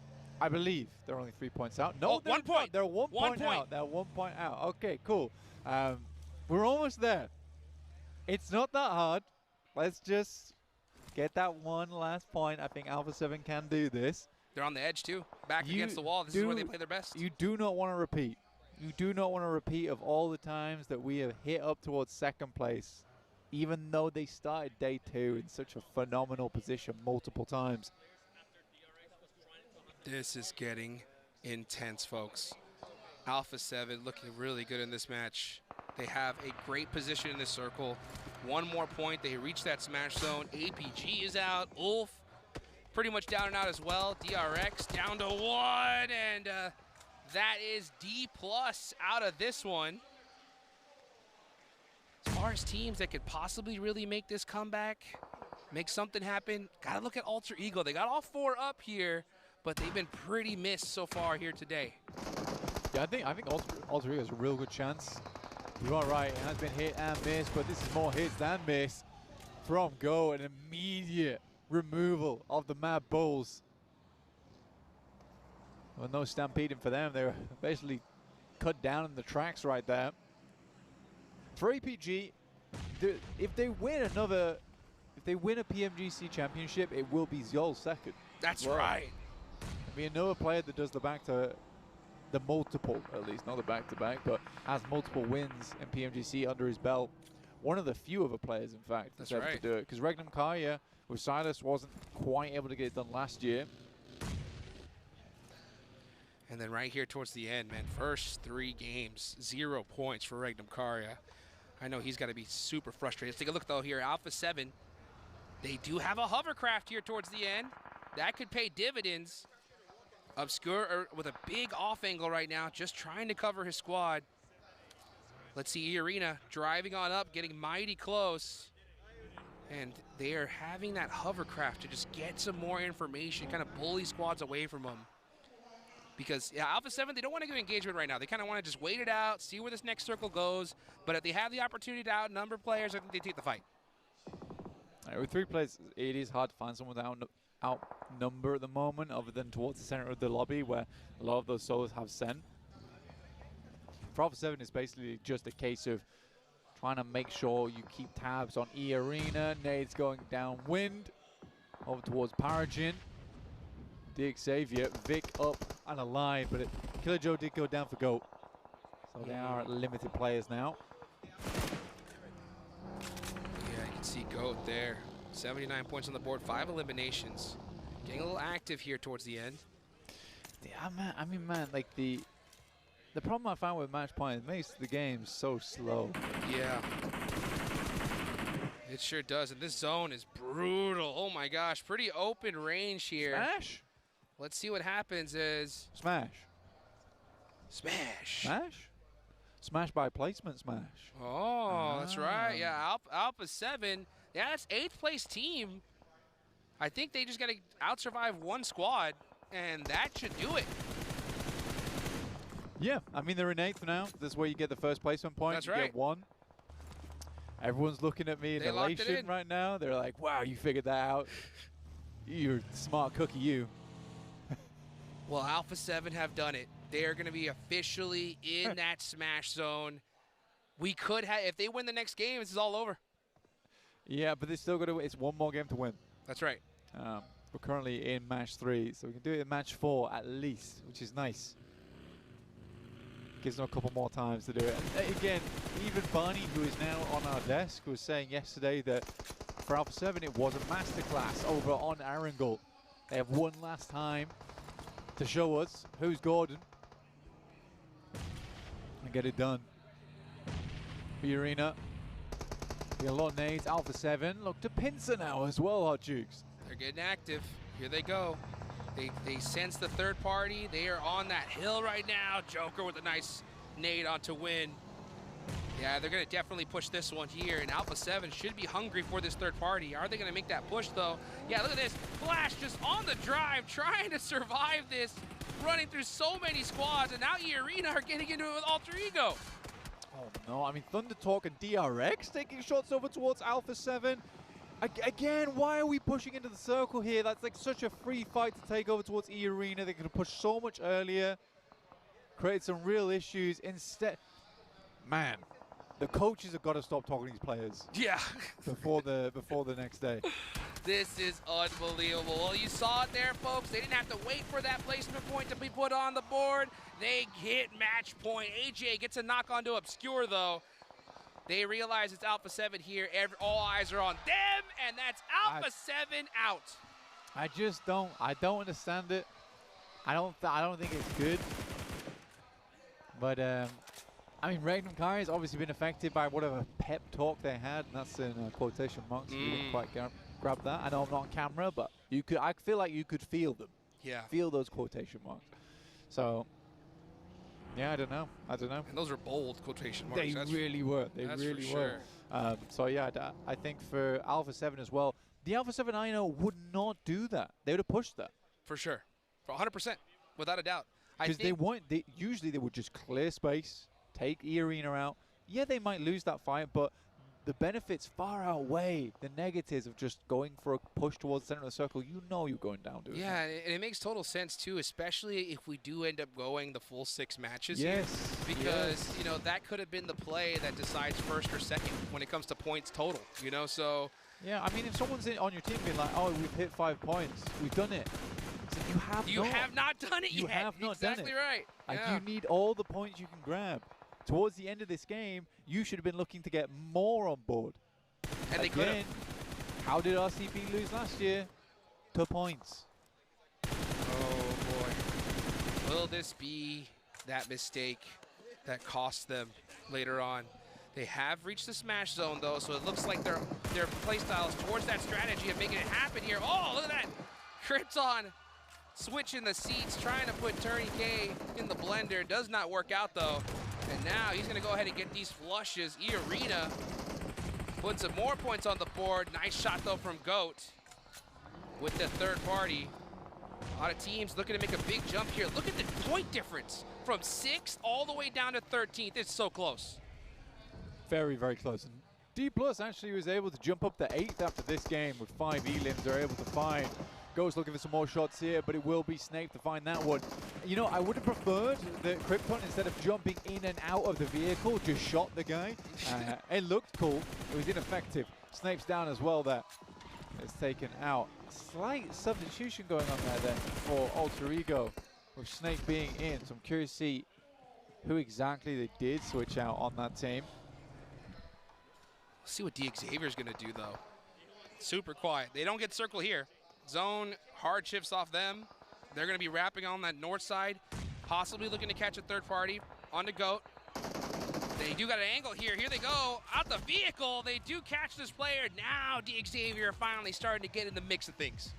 I believe they're only 3 points out. No, oh, 1 point. They're 1 point out. They're 1 point out. Okay, cool. We're almost there. It's not that hard. Let's just get that one last point. I think Alpha 7 can do this. They're on the edge, too. Back against the wall. This is where they play their best. You do not want to repeat. You do not want to repeat of all the times that we have hit up towards second place, even though they started day 2 in such a phenomenal position multiple times. This is getting intense, folks. Alpha 7 looking really good in this match. They have a great position in this circle. 1 more point. They reach that smash zone. APG is out. Ulf pretty much down and out as well. DRX down to 1. And that is D+ out of this one. As far as teams that could possibly really make this comeback, make something happen, got to look at Alter Ego. They got all 4 up here, but they've been pretty missed so far here today. Yeah, I think Alter Ego has a real good chance. You are right, it has been hit and missed, but this is more hits than miss from Go. An immediate removal of the Mad Bulls. Well, no stampeding for them. They were basically cut down in the tracks right there. For APG, if they win a PMGC championship, it will be Zol's second. That's right. I mean, another player that does the multiple, at least, not the back-to-back, but has multiple wins in PMGC under his belt. One of the few other players, in fact, that's able to do it. Because Regnum Karia with Silas wasn't quite able to get it done last year. And then right here towards the end, man, first 3 games, 0 points for Regnum Karia. I know he's got to be super frustrated. Let's take a look, though, here. Alpha 7, they do have a hovercraft here towards the end. That could pay dividends. Obscure with a big off angle right now, just trying to cover his squad. Let's see Arena driving on up, getting mighty close. And they are having that hovercraft to just get some more information, kind of bully squads away from them. Because, yeah, Alpha 7, they don't want to give engagement right now. They kind of want to just wait it out, see where this next circle goes. But if they have the opportunity to outnumber players, I think they take the fight. With 3 players, it is hard to find someone outnumber at the moment, other than towards the center of the lobby where a lot of those solos have sent. For Alpha 7, it's basically just a case of trying to make sure you keep tabs on E Arena. Nade's going downwind over towards Paragin. Dig Xavier, Vic up and alive, but Killer Joe did go down for GOAT. So they are limited players now. Yeah, you can see GOAT there. 79 points on the board, 5 eliminations. Getting a little active here towards the end. Yeah, man, I mean, man, like the problem I found with match point, it makes the game so slow. Yeah. It sure does, and this zone is brutal. Oh my gosh, pretty open range here. Smash? Let's see what happens is... Smash. Smash. Smash? Smash by placement smash. Oh, that's right. Yeah, Alpha 7. Yeah, that's 8th place team. I think they just got to out-survive one squad, and that should do it. Yeah, I mean, they're in 8th now. This is where you get the first placement point. That's you right. Get 1. Everyone's looking at me in elation right now. They're like, wow, you figured that out. You're a smart cookie, you. Well, Alpha 7 have done it. They are going to be officially in that smash zone. We could have, if they win the next game, this is all over. Yeah, but they still got to. It's one more game to win. That's right. We're currently in match 3, so we can do it in match 4 at least, which is nice. Gives them a couple more times to do it. And again, even Barney, who is now on our desk, was saying yesterday that for Alpha 7 it was a masterclass over on Arundel. They have one last time to show us who's Gordon and get it done. The arena. A lot of nades. Alpha 7 look to pincer now as well, Hot Jukes. They're getting active. Here they go. They sense the third party. They are on that hill right now. Joker with a nice nade on to win. Yeah, they're going to definitely push this one here. And Alpha 7 should be hungry for this third party. Are they going to make that push, though? Yeah, look at this. Flash just on the drive, trying to survive this, running through so many squads. And now E-Arena are getting into it with Alter Ego. Oh, no. I mean, Thunder Talk and DRX taking shots over towards Alpha 7. Again, why are we pushing into the circle here? That's like such a free fight to take over towards E-Arena. They could have pushed so much earlier, created some real issues. Instead, man, the coaches have got to stop talking to these players. Yeah. before the next day. This is unbelievable. Well, you saw it there, folks. They didn't have to wait for that placement point to be put on the board. They hit match point. AJ gets a knock onto Obscure, though. They realize it's Alpha 7 here. All eyes are on them, and that's Alpha 7 out. I don't understand it. I don't think it's good. But I mean, Regnum Kai has obviously been affected by whatever pep talk they had, and that's in quotation marks. You didn't quite grab that. I know I'm not on camera, but you could. I feel like you could feel them. Yeah. Feel those quotation marks. So. Yeah, I don't know. And those are bold quotation marks. They really were. They really were. So yeah, I think for Alpha 7 as well, the Alpha 7 I know would not do that. They would have pushed that. For sure. For 100%, without a doubt. Because usually they would just clear space, take E-Arena out. Yeah, they might lose that fight, but the benefits far outweigh the negatives of just going for a push towards the center of the circle. You know you're going down to it. Yeah, and it makes total sense, too, especially if we do end up going the full 6 matches here. Because, you know, that could have been the play that decides first or second when it comes to points total, you know, so. Yeah, I mean, if someone's on your team being like, oh, we've hit 5 points, we've done it. So you have not done it yet. You have not done it. Exactly right. Like, you need all the points you can grab. Towards the end of this game, you should have been looking to get more on board. And they could have. How did RCB lose last year? 2 points. Oh, boy. Will this be that mistake that costs them later on? They have reached the smash zone, though, so it looks like their playstyle is towards that strategy of making it happen here. Oh, look at that. Krypton switching the seats, trying to put Turney K in the blender. Does not work out, though. And now he's going to go ahead and get these flushes. E-Arena puts some more points on the board. Nice shot, though, from GOAT with the third party. A lot of teams looking to make a big jump here. Look at the point difference from 6th all the way down to 13th. It's so close. Very, very close. And D+ actually was able to jump up to 8th after this game with 5 elims. They're able to find Ghost looking for some more shots here, but it will be Snape to find that one. You know, I would have preferred that Krypton, instead of jumping in and out of the vehicle, just shot the guy. It looked cool. It was ineffective. Snape's down as well there. It's taken out. Slight substitution going on there then for Alter Ego, with Snape being in. So I'm curious to see who exactly they did switch out on that team. Let's see what Xavier's going to do, though. Super quiet. They don't get circle here. Zone, hard shifts off them. They're going to be wrapping on that north side, possibly looking to catch a third party on the GOAT. They do got an angle here. Here they go. Out the vehicle. They do catch this player. Now Xavier finally starting to get in the mix of things.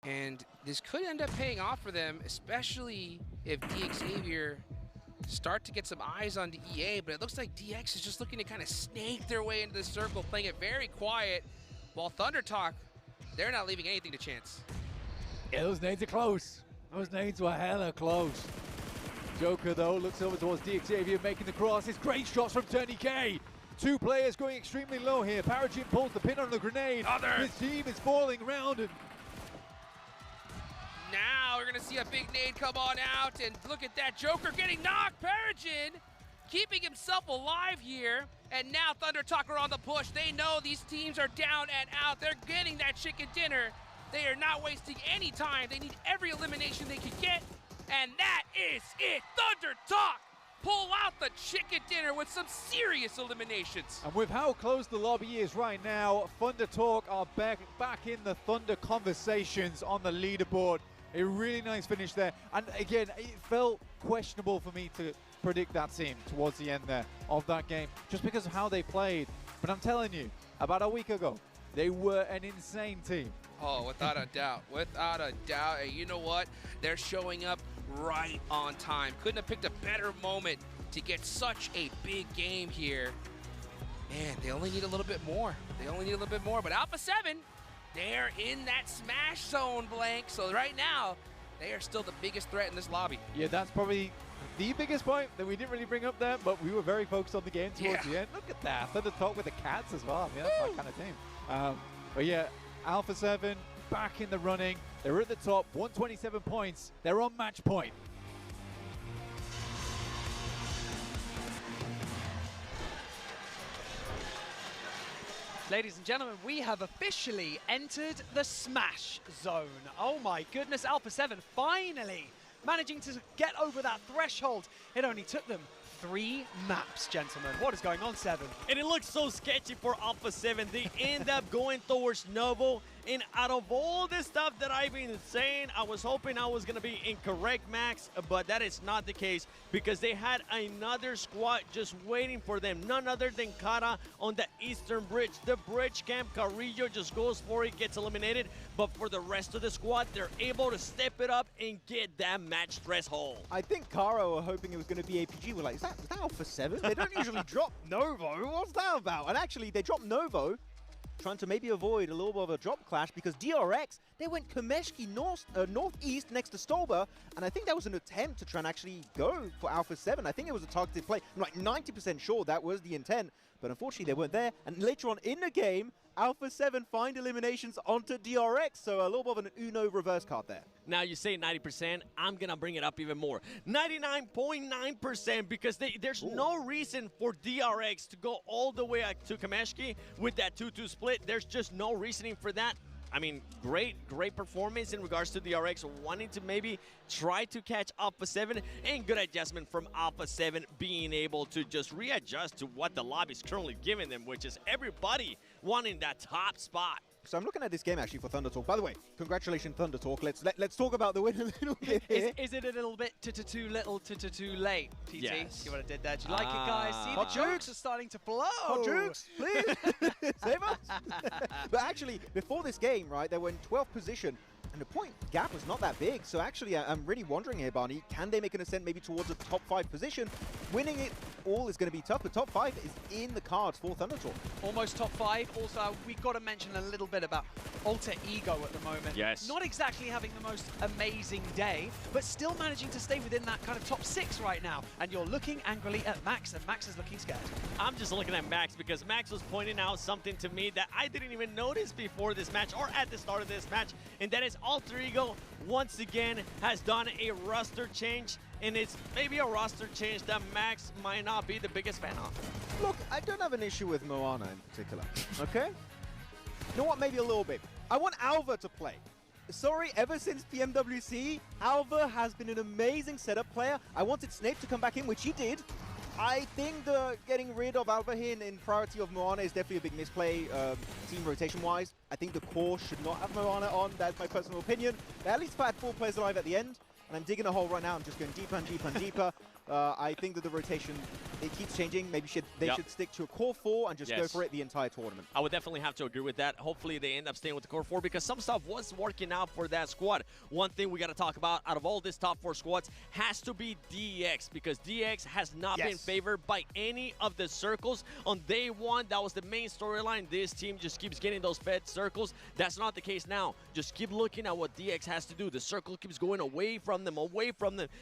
And this could end up paying off for them, especially if Xavier start to get some eyes on the EA, but it looks like DX is just looking to kind of snake their way into the circle, playing it very quiet, while Thunder Talk, they're not leaving anything to chance. Yeah, those nades are close. Those nades were hella close. Joker, though, looks over towards Xavier, making the crosses. Great shots from Tony K. Two players going extremely low here. Parajin pulls the pin on the grenade. His team is falling around, and now we're going to see a big nade come on out, and look at that, Joker getting knocked. Parajin keeping himself alive here, and now Thunder Talk are on the push. They know these teams are down and out. They're getting that chicken dinner. They are not wasting any time. They need every elimination they can get, and that is it. Thunder Talk pull out the chicken dinner with some serious eliminations. And with how close the lobby is right now, Thunder Talk are back in the Thunder conversations on the leaderboard. A really nice finish there. And again, it felt questionable for me to predict that team towards the end there of that game, just because of how they played. But I'm telling you, about a week ago, they were an insane team. Oh, without a doubt. Without a doubt. And you know what? They're showing up right on time. Couldn't have picked a better moment to get such a big game here. Man, they only need a little bit more. They only need a little bit more. But Alpha 7, they're in that smash zone, Blank. So right now, they are still the biggest threat in this lobby. Yeah, that's probably the biggest point that we didn't really bring up there, but we were very focused on the game towards the end. Look at that. Thunder Talk with the cats as well. Yeah, that's my kind of team. But yeah, Alpha 7 back in the running. They're at the top, 127 points. They're on match point. Ladies and gentlemen, we have officially entered the Smash Zone. Oh my goodness, Alpha 7 finally managing to get over that threshold. It only took them 3 maps, gentlemen. What is going on, 7? And it looks so sketchy for Alpha 7. They end up going towards Novo, And out of all the stuff that I've been saying, I was hoping I was going to be incorrect, Max, but that is not the case because they had another squad just waiting for them. None other than Kara on the Eastern Bridge. The bridge camp, Carrillo just goes for it, gets eliminated. But for the rest of the squad, they're able to step it up and get that match threshold. I think Kara were hoping it was going to be APG. We're like, is that Alpha 7? They don't usually drop Novo. What's that about? And actually, they dropped Novo, trying to maybe avoid a little bit of a drop clash because DRX, they went Komeshki northeast next to Stolber, and I think that was an attempt to try and actually go for Alpha 7. I think it was a targeted play. I'm like 90% sure that was the intent, but unfortunately they weren't there. And later on in the game, Alpha 7 find eliminations onto DRX, so a little bit of an Uno reverse card there. Now you say 90%, I'm going to bring it up even more. 99.9% because there's no reason for DRX to go all the way to Komeshki with that 2-2 split. There's just no reasoning for that. I mean, great performance in regards to DRX, wanting to maybe try to catch Alpha 7, and good adjustment from Alpha 7 being able to just readjust to what the lobby is currently giving them, which is everybody wanting that top spot. So I'm looking at this game actually for Thunder Talk. By the way, congratulations Thunder Talk. Let's talk about the win a little bit here. Is it a little bit too little, too late, TT? Yes. See what I did there? Do you like it, guys? See, the jokes are starting to flow. Hot jokes, please. Save us. But actually, before this game, right, they were in 12th position. And the point gap was not that big. So actually, I'm really wondering here, Barney, can they make an ascent maybe towards a top 5 position? Winning it all is going to be tough, but top 5 is in the cards for Thunder Talk. Almost top 5. Also, we've got to mention a little bit about Alter Ego at the moment. Yes. Not exactly having the most amazing day, but still managing to stay within that kind of top 6 right now. And you're looking angrily at Max, and Max is looking scared. I'm just looking at Max because Max was pointing out something to me that I didn't even notice before this match or at the start of this match, and that is Alter Ego once again has done a roster change, and it's maybe a roster change that Max might not be the biggest fan of. Look, I don't have an issue with Moana in particular, okay? You know what, maybe a little bit. I want Alva to play. Sorry, ever since PMWC, Alva has been an amazing setup player. I wanted Snape to come back in, which he did. I think the getting rid of Alva here in priority of Moana is definitely a big misplay, team rotation-wise. I think the core should not have Moana on. That's my personal opinion. But at least if I had 4 players alive at the end, and I'm digging a hole right now, I'm just going deeper and deeper and deeper. I think that the rotation, it keeps changing. Maybe they should stick to a core 4 and just go for it the entire tournament. I would definitely have to agree with that. Hopefully they end up staying with the core 4 because some stuff was working out for that squad. One thing we got to talk about out of all this top 4 squads has to be DX, because DX has not been favored by any of the circles. On day 1, that was the main storyline. This team just keeps getting those fed circles. That's not the case now. Just keep looking at what DX has to do. The circle keeps going away from them.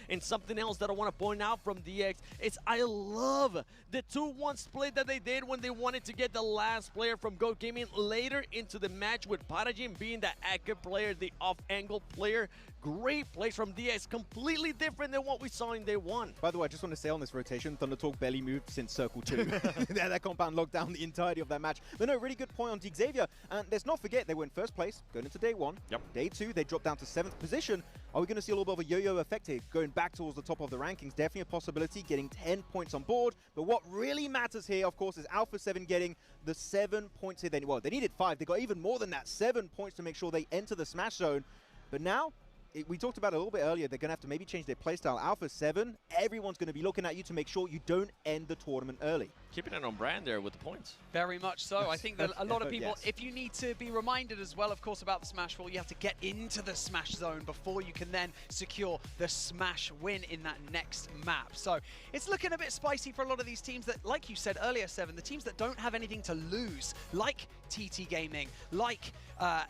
And something else that I want to point out from DX is I love the 2-1 split that they did when they wanted to get the last player from GOAT Gaming later into the match, with Parajin being the active player, the off-angle player. Great plays from DX, completely different than what we saw in day 1. By the way, I just want to say on this rotation, Thunder Talk barely moved since Circle 2. That compound locked down the entirety of that match. But no, really good point on Dig Xavier. And let's not forget, they were in 1st place going into day 1. Day 2, they dropped down to 7th position. Are we going to see a little bit of a yo-yo effect here, going back towards the top of the rankings? Definitely a possibility, getting 10 points on board. But what really matters here, of course, is Alpha 7 getting the 7 points here. Well, they needed 5. They got even more than that, 7 points to make sure they enter the Smash Zone. But now, we talked about it a little bit earlier, they're going to have to maybe change their playstyle. Alpha 7, everyone's going to be looking at you to make sure you don't end the tournament early. Keeping it on brand there with the points. Very much so. I think that a lot of people, if you need to be reminded as well, of course, about the Smash rule, you have to get into the Smash Zone before you can then secure the Smash win in that next map. So it's looking a bit spicy for a lot of these teams that, like you said earlier, Seven, the teams that don't have anything to lose, like TT Gaming, like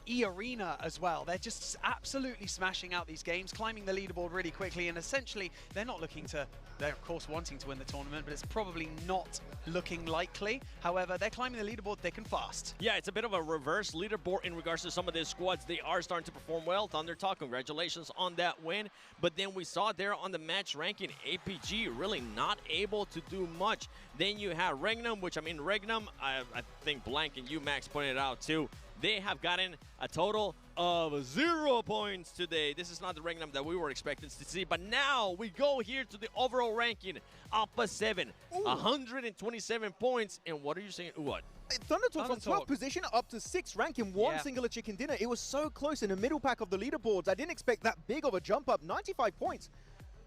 E-Arena as well. They're just absolutely smashing out these games, climbing the leaderboard really quickly, and essentially they're not looking to, they're of course wanting to win the tournament, but it's probably not looking likely. However, they're climbing the leaderboard thick and fast. Yeah, it's a bit of a reverse leaderboard in regards to some of these squads. They are starting to perform well. Thunder Talk, congratulations on that win. But then we saw there on the match ranking, APG really not able to do much. Then you have Regnum, which I mean, Regnum, I think Blank and you, Max, pointed out too. They have gotten a total of 0 points today. This is not the rank that we were expecting to see, but now we go here to the overall ranking. Alpha 7, 127 points, and what are you saying? What? Thundertalk from 12th position up to 6th rank in one singular chicken dinner. It was so close in the middle pack of the leaderboards. I didn't expect that big of a jump up. 95 points.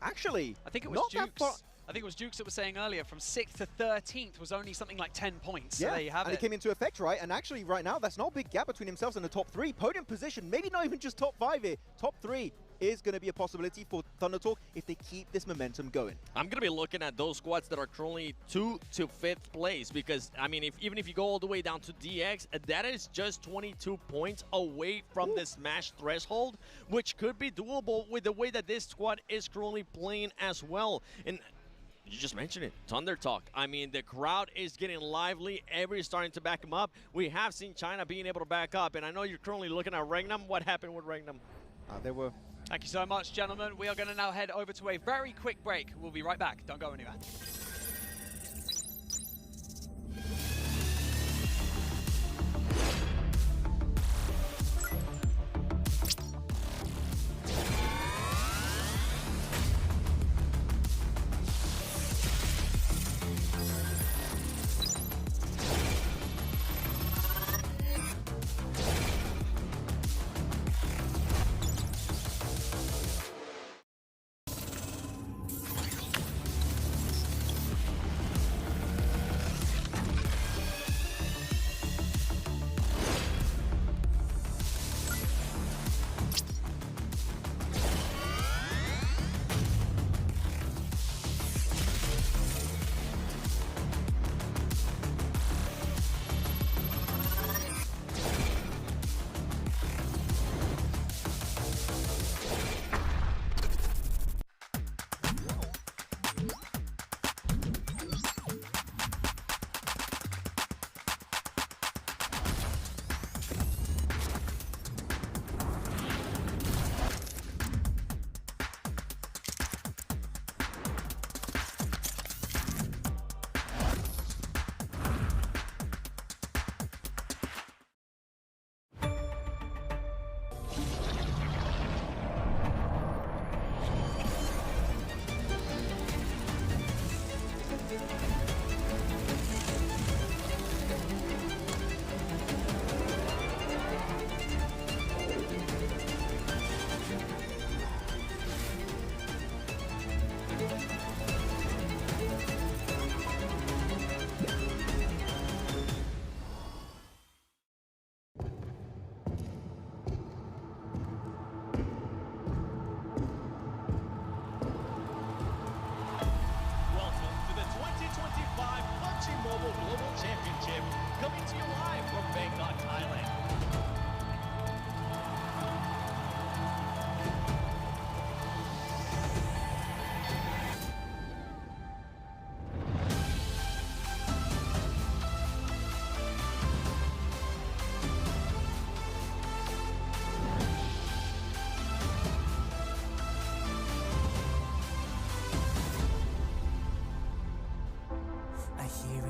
Actually, I think it was Dukes. I think it was Dukes that was saying earlier from 6th to 13th was only something like 10 points. So there you have it came into effect, right? And actually, right now, that's no big gap between himself and the top 3. Podium position, maybe not even just top 5 here. Top 3 is going to be a possibility for Thundertalk if they keep this momentum going. I'm going to be looking at those squads that are currently 2 to 5th place because, I mean, even if you go all the way down to DX, that is just 22 points away from the Smash threshold, which could be doable with the way that this squad is currently playing as well. And you just mentioned it, Thunder Talk. I mean, the crowd is getting lively. Everybody's starting to back him up. We have seen China being able to back up, and I know you're currently looking at Regnum. What happened with Regnum? Thank you so much, gentlemen. We are going to now head over to a very quick break. We'll be right back. Don't go anywhere.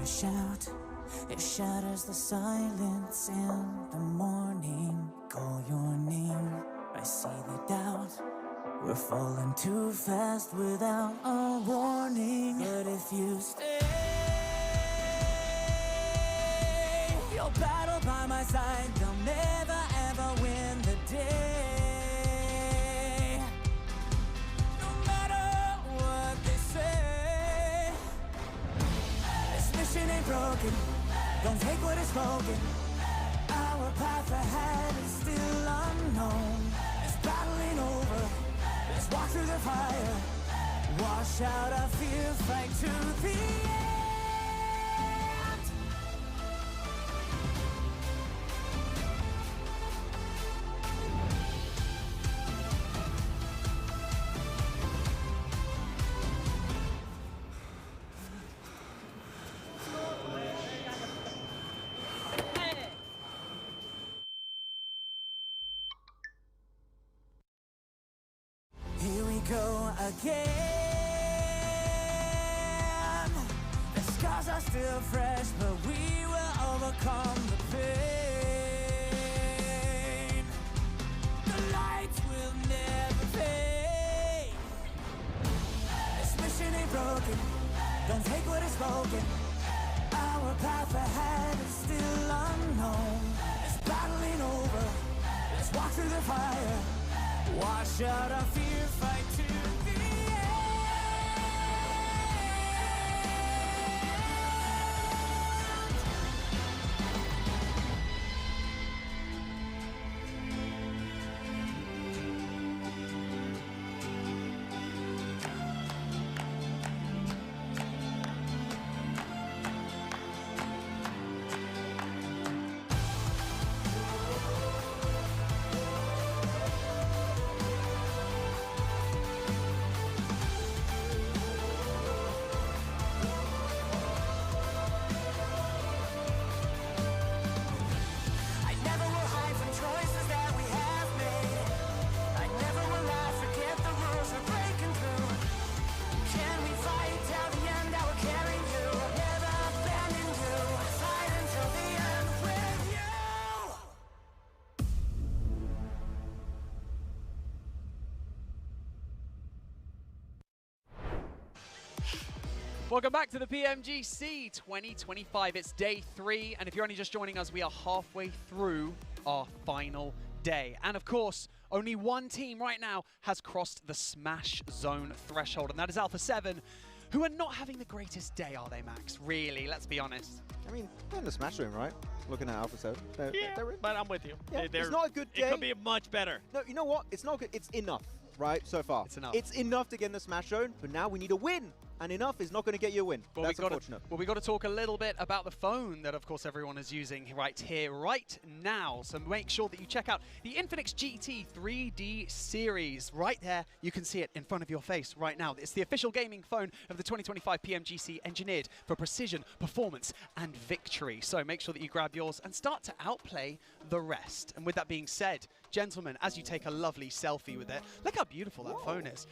Shout, it shatters the silence in the morning. Call your name, I see the doubt. We're falling too fast without a warning. But if you stay, you'll battle by my side. They'll never ever win the day. No matter what they say, this mission ain't broken. Don't take what is spoken. Our path ahead is still unknown. This battle ain't over. Let's walk through the fire. Wash out our fear, fight to the end. Here we go again. The scars are still fresh, but we will overcome the pain. broken. Don't take what is spoken. Our path ahead is still unknown. This battle ain't over. Let's walk through the fire. Wash out our fear, fight to the end. Welcome back to the PMGC 2025. It's day 3, and if you're only just joining us, we are halfway through our final day. And of course, only one team right now has crossed the Smash Zone threshold, and that is Alpha 7, who are not having the greatest day, are they, Max? Really, let's be honest. I mean, they're in the Smash Zone, right? Looking at Alpha 7. But I'm with you. Yeah, it's not a good day. It could be much better. No, you know what? It's not good. It's enough, right, so far. It's enough. It's enough to get in the Smash Zone, but now we need a win. And enough is not going to get you a win. Well, That's unfortunate. We got to talk a little bit about the phone that, of course, everyone is using right here, right now. So make sure that you check out the Infinix GT 3D series. Right there, you can see it in front of your face right now. It's the official gaming phone of the 2025 PMGC, engineered for precision, performance, and victory. So make sure that you grab yours and start to outplay the rest. And with that being said, gentlemen, as you take a lovely selfie with it, look how beautiful that phone is.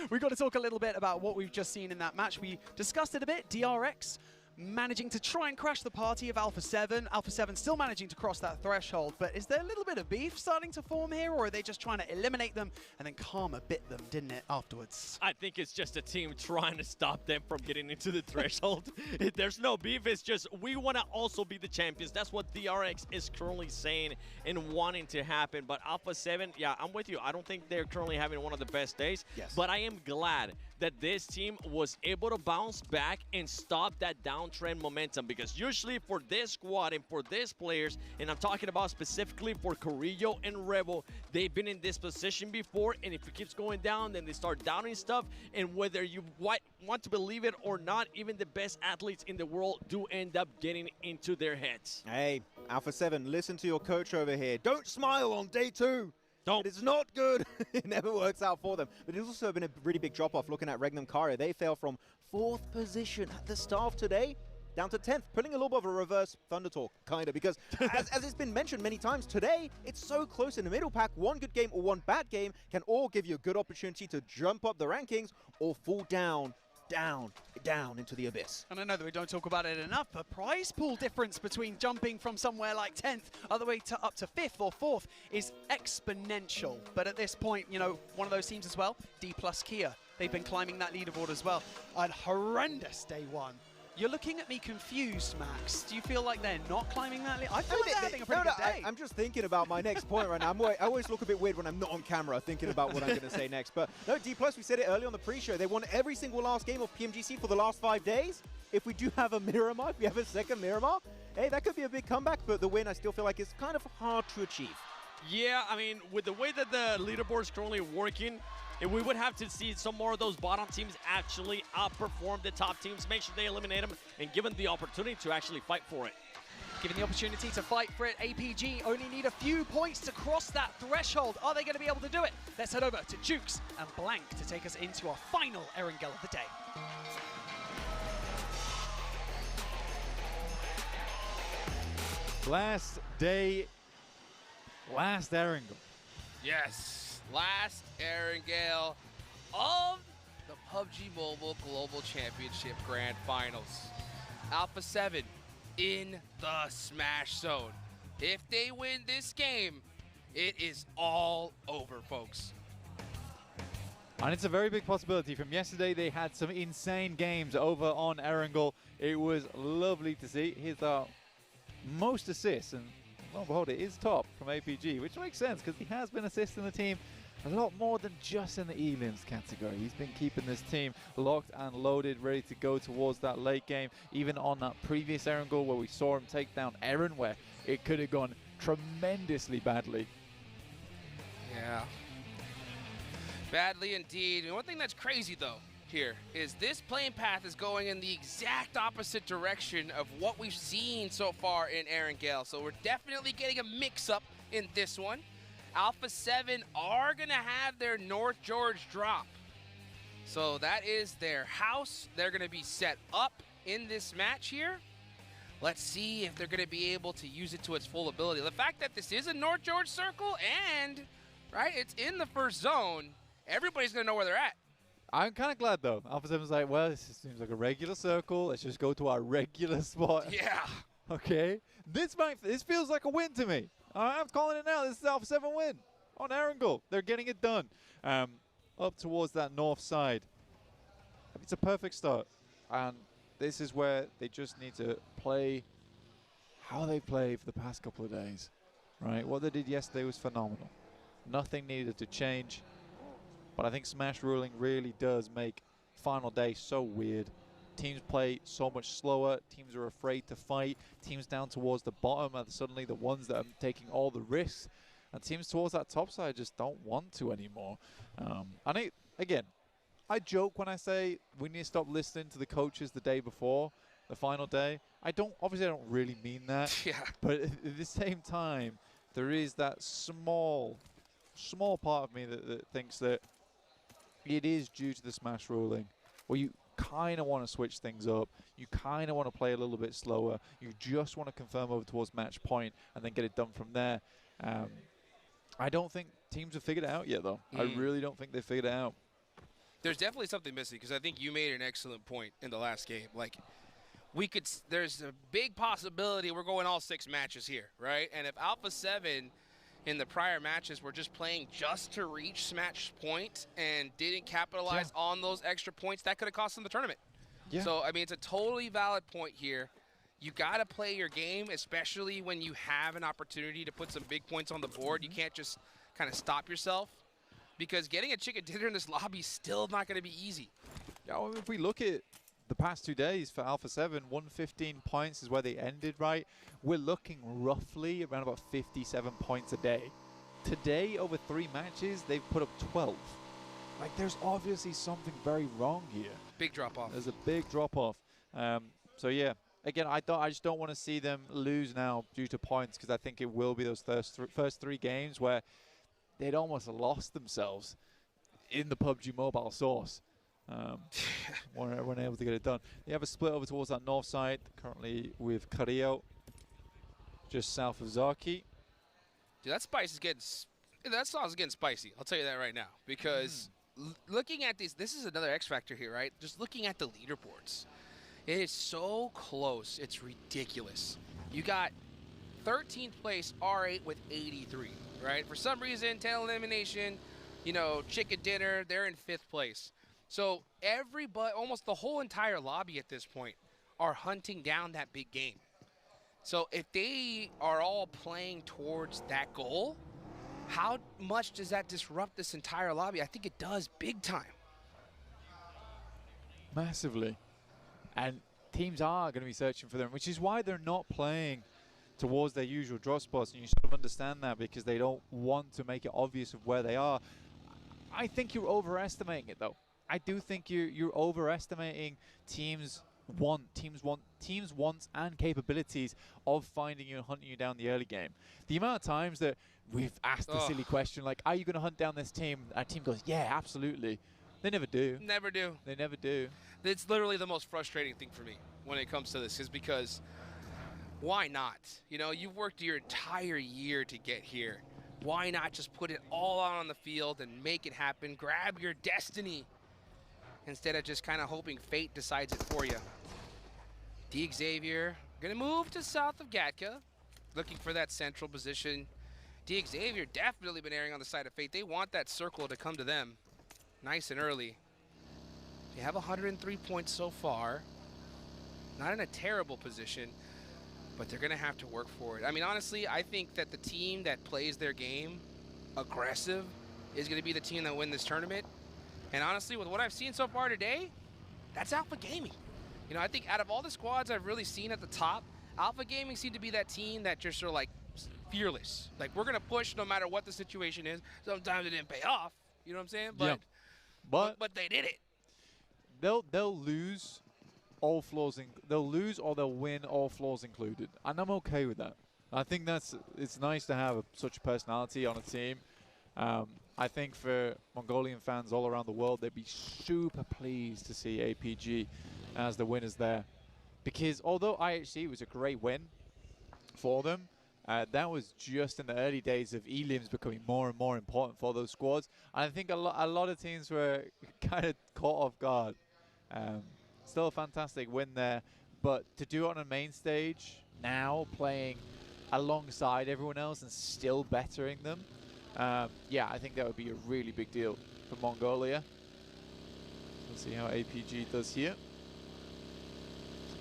We've got to talk a little bit about what we've just seen in that match. We discussed it a bit. DRX managing to try and crash the party of Alpha 7. Alpha 7 still managing to cross that threshold, but is there a little bit of beef starting to form here, or are they just trying to eliminate them, and then Karma bit them, didn't it, afterwards? I think it's just a team trying to stop them from getting into the threshold. There's no beef, it's just we want to also be the champions. That's what DRX is currently saying and wanting to happen. But Alpha 7, yeah, I'm with you. I don't think they're currently having one of the best days, but I am glad that this team was able to bounce back and stop that downtrend momentum, because usually for this squad and for these players, and I'm talking about specifically for Carrillo and Rebel, they've been in this position before, and if it keeps going down, then they start downing stuff, and whether you want to believe it or not, even the best athletes in the world do end up getting into their heads. Hey, Alpha 7, listen to your coach over here. Don't smile on day 2. Don't. It's not good. It never works out for them. But it's also been a really big drop-off looking at Regnum Kara. They fell from 4th position at the start of today down to 10th, putting a little bit of a reverse Thunder Talk, kind of, because as it's been mentioned many times, today it's so close in the middle pack. One good game or one bad game can all give you a good opportunity to jump up the rankings or fall down into the abyss. And I know that we don't talk about it enough, but prize pool difference between jumping from somewhere like 10th all the way to up to 5th or 4th is exponential. But at this point, you know, one of those teams as well, D+ Kia, they've been climbing that leaderboard as well. A horrendous day 1. You're looking at me confused, Max. Do you feel like they're not climbing that? I feel like they're having a pretty good day. I'm just thinking about my next point right now. I always look a bit weird when I'm not on camera thinking about what I'm going to say next. But no, D+, we said it early on the pre-show. They won every single last game of PMGC for the last 5 days. If we do have a Miramar, if we have a second Miramar, hey, that could be a big comeback. But the win, I still feel like is kind of hard to achieve. Yeah, I mean, with the way that the leaderboard is currently working, we would have to see some more of those bottom teams actually outperform the top teams, make sure they eliminate them, and give them the opportunity to actually fight for it. Given the opportunity to fight for it, APG only need a few points to cross that threshold. Are they going to be able to do it? Let's head over to Jukes and Blank to take us into our final Erangel of the day. Last day, last Erangel. Yes. Last Erangel of the PUBG Mobile Global Championship Grand Finals. Alpha 7 in the Smash Zone. If they win this game, it is all over, folks. And it's a very big possibility. From yesterday, they had some insane games over on Erangel. It was lovely to see. Here's our most assists, and lo and behold, it is top from APG, which makes sense because he has been assisting the team a lot more than just in the elims category. He's been keeping this team locked and loaded, ready to go towards that late game. Even on that previous Erangel where we saw him take down Eren, where it could have gone tremendously badly. Yeah. Badly indeed. And one thing that's crazy, though, here is this playing path is going in the exact opposite direction of what we've seen so far in Erangel. So we're definitely getting a mix-up in this one. Alpha 7 are going to have their North George drop. So that is their house. They're going to be set up in this match here. Let's see if they're going to be able to use it to its full ability. The fact that this is a North George circle and, right, it's in the first zone, everybody's going to know where they're at. I'm kind of glad, though. Alpha 7's like, well, this seems like a regular circle. Let's just go to our regular spot. Yeah. Okay. This feels like a win to me. I'm calling it now. This is Alpha 7 win on Erangel. They're getting it done. Up towards that north side. It's a perfect start. And this is where they just need to play how they played for the past couple of days. Right? What they did yesterday was phenomenal. Nothing needed to change. But I think Smash ruling really does make final day so weird. Teams play so much slower. Teams are afraid to fight. Teams down towards the bottom are suddenly the ones that are taking all the risks. And teams towards that top side just don't want to anymore. And again, I joke when I say we need to stop listening to the coaches the day before the final day. Obviously I don't really mean that. Yeah. But at the same time, there is that small part of me that thinks that it is due to the Smash ruling, where you kind of want to switch things up. You kind of want to play a little bit slower. You just want to confirm over towards match point and then get it done from there. I don't think teams have figured it out yet, though. I really don't think they've figured it out. There's definitely something missing, because I think you made an excellent point in the last game. Like, there's a big possibility we're going all 6 matches here, right? And if Alpha 7 in the prior matches were just playing just to reach Smash point and didn't capitalize on those extra points, that could have cost them the tournament. Yeah. So, I mean, it's a totally valid point here. You got to play your game, especially when you have an opportunity to put some big points on the board. You can't just kind of stop yourself, because getting a chicken dinner in this lobby is still not going to be easy. Yeah, well, if we look at the past 2 days for Alpha 7, 115 points is where they ended, right? We're looking roughly around about 57 points a day. Today, over 3 matches, they've put up 12. Like, there's obviously something very wrong here. Big drop-off. There's a big drop-off. So, yeah. Again, I just don't want to see them lose now due to points, because I think it will be those first 3 games where they'd almost lost themselves in the PUBG Mobile source. weren't able to get it done. They have a split over towards that north side, currently with Carrillo, just south of Zaki. Dude, that sauce is getting spicy. I'll tell you that right now, because looking at these, this is another X factor here, right? Just looking at the leaderboards, it is so close. It's ridiculous. You got 13th place R8 with 83, right? For some reason, 10 elimination, you know, chicken dinner, they're in 5th place. So everybody, almost the whole entire lobby at this point, are hunting down that big game. So if they are all playing towards that goal, how much does that disrupt this entire lobby? I think it does big time. Massively. And teams are going to be searching for them, which is why they're not playing towards their usual drop spots. And you sort of understand that, because they don't want to make it obvious of where they are. I think you're overestimating it, though. I do think you're overestimating teams' wants and capabilities of finding you and hunting you down the early game. The amount of times that we've asked the silly question, like, are you going to hunt down this team? Our team goes, yeah, absolutely. They never do. Never do. They never do. It's literally the most frustrating thing for me when it comes to this, is because why not? You know, you've worked your entire year to get here. Why not just put it all out on the field and make it happen? Grab your destiny, instead of just kind of hoping fate decides it for you. Xavier gonna move to south of Gatka, looking for that central position. Xavier definitely been erring on the side of fate. They want that circle to come to them. nice and early. They have 103 points so far. Not in a terrible position, but they're going to have to work for it. I mean, honestly, I think that the team that plays their game aggressive is going to be the team that win this tournament. And honestly, with what I've seen so far today, that's Alpha Gaming. You know, I think out of all the squads I've really seen at the top, Alpha Gaming seemed to be that team that just are like fearless. Like, we're going to push no matter what the situation is. Sometimes it didn't pay off. You know what I'm saying? But, yeah. but they did it. They'll lose all flaws. They'll lose or they'll win, all flaws included, and I'm okay with that. I think it's nice to have such a personality on a team. I think for Mongolian fans all around the world, they'd be super pleased to see APG as the winners there, because although IHC was a great win for them, that was just in the early days of elims becoming more and more important for those squads. And I think a lot of teams were kind of caught off guard. Still a fantastic win there, but to do it on a main stage now, playing alongside everyone else and still bettering them, yeah, I think that would be a really big deal for Mongolia. Let's see how APG does here.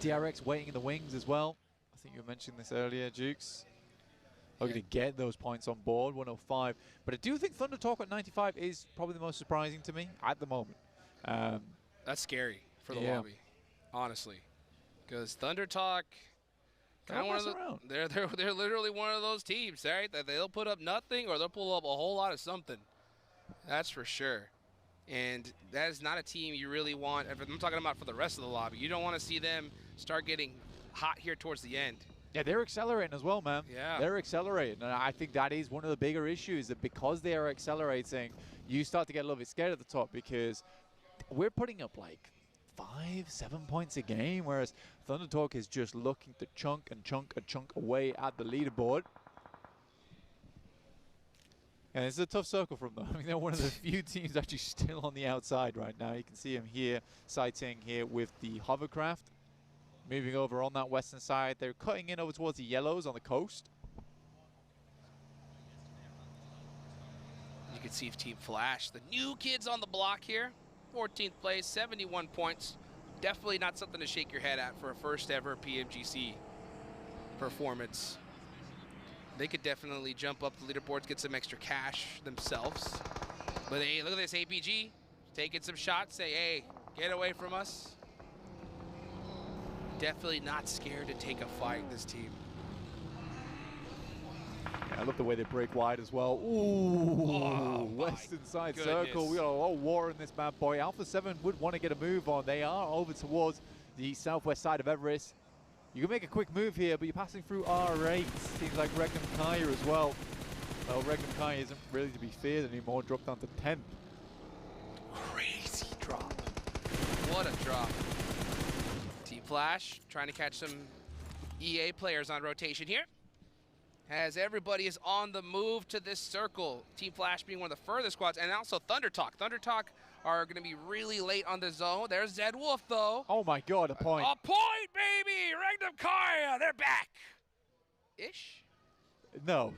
DRX waiting in the wings as well. I think you mentioned this earlier, Jukes. Are going to get those points on board, 105. But I do think Thunder Talk at 95 is probably the most surprising to me at the moment. That's scary for the lobby, honestly, because Thunder Talk, kind of one of the, they're literally one of those teams, right? That they'll put up nothing or they'll pull up a whole lot of something. That's for sure. And that is not a team you really want. If I'm talking about for the rest of the lobby, you don't want to see them start getting hot here towards the end. Yeah, they're accelerating as well, man. Yeah. They're accelerating. And I think that is one of the bigger issues, that because they are accelerating, you start to get a little bit scared at the top, because we're putting up like 5-7 points a game, whereas Thunder Talk is just looking to chunk and chunk and chunk away at the leaderboard. And it's a tough circle from them. I mean, they're one of the few teams actually still on the outside right now. You can see them here, sighting here with the hovercraft. Moving over on that western side. They're cutting in over towards the yellows on the coast. You can see Team Flash, the new kids on the block here. 14th place, 71 points. Definitely not something to shake your head at for a first ever PMGC performance. They could definitely jump up the leaderboards, get some extra cash themselves. But hey, look at this APG, taking some shots, say, hey, get away from us. Definitely not scared to take a fight, this team. Yeah, I love the way they break wide as well. Ooh, western side circle. We got a lot of war in this bad boy. Alpha 7 would want to get a move on. They are over towards the southwest side of Everest. You can make a quick move here, but you're passing through R8. Seems like Regnum Kaya as well. Well, Regnum Kaya isn't really to be feared anymore. Dropped down to 10th. Crazy drop. What a drop. Team Flash trying to catch some EA players on rotation here, as everybody is on the move to this circle. Team Flash being one of the furthest squads, and also Thunder Talk. Thunder Talk are going to be really late on the zone. There's Zed Wolf, though. Oh my God, a point. A point, baby! Regnum Kaya, they're back. Ish? No.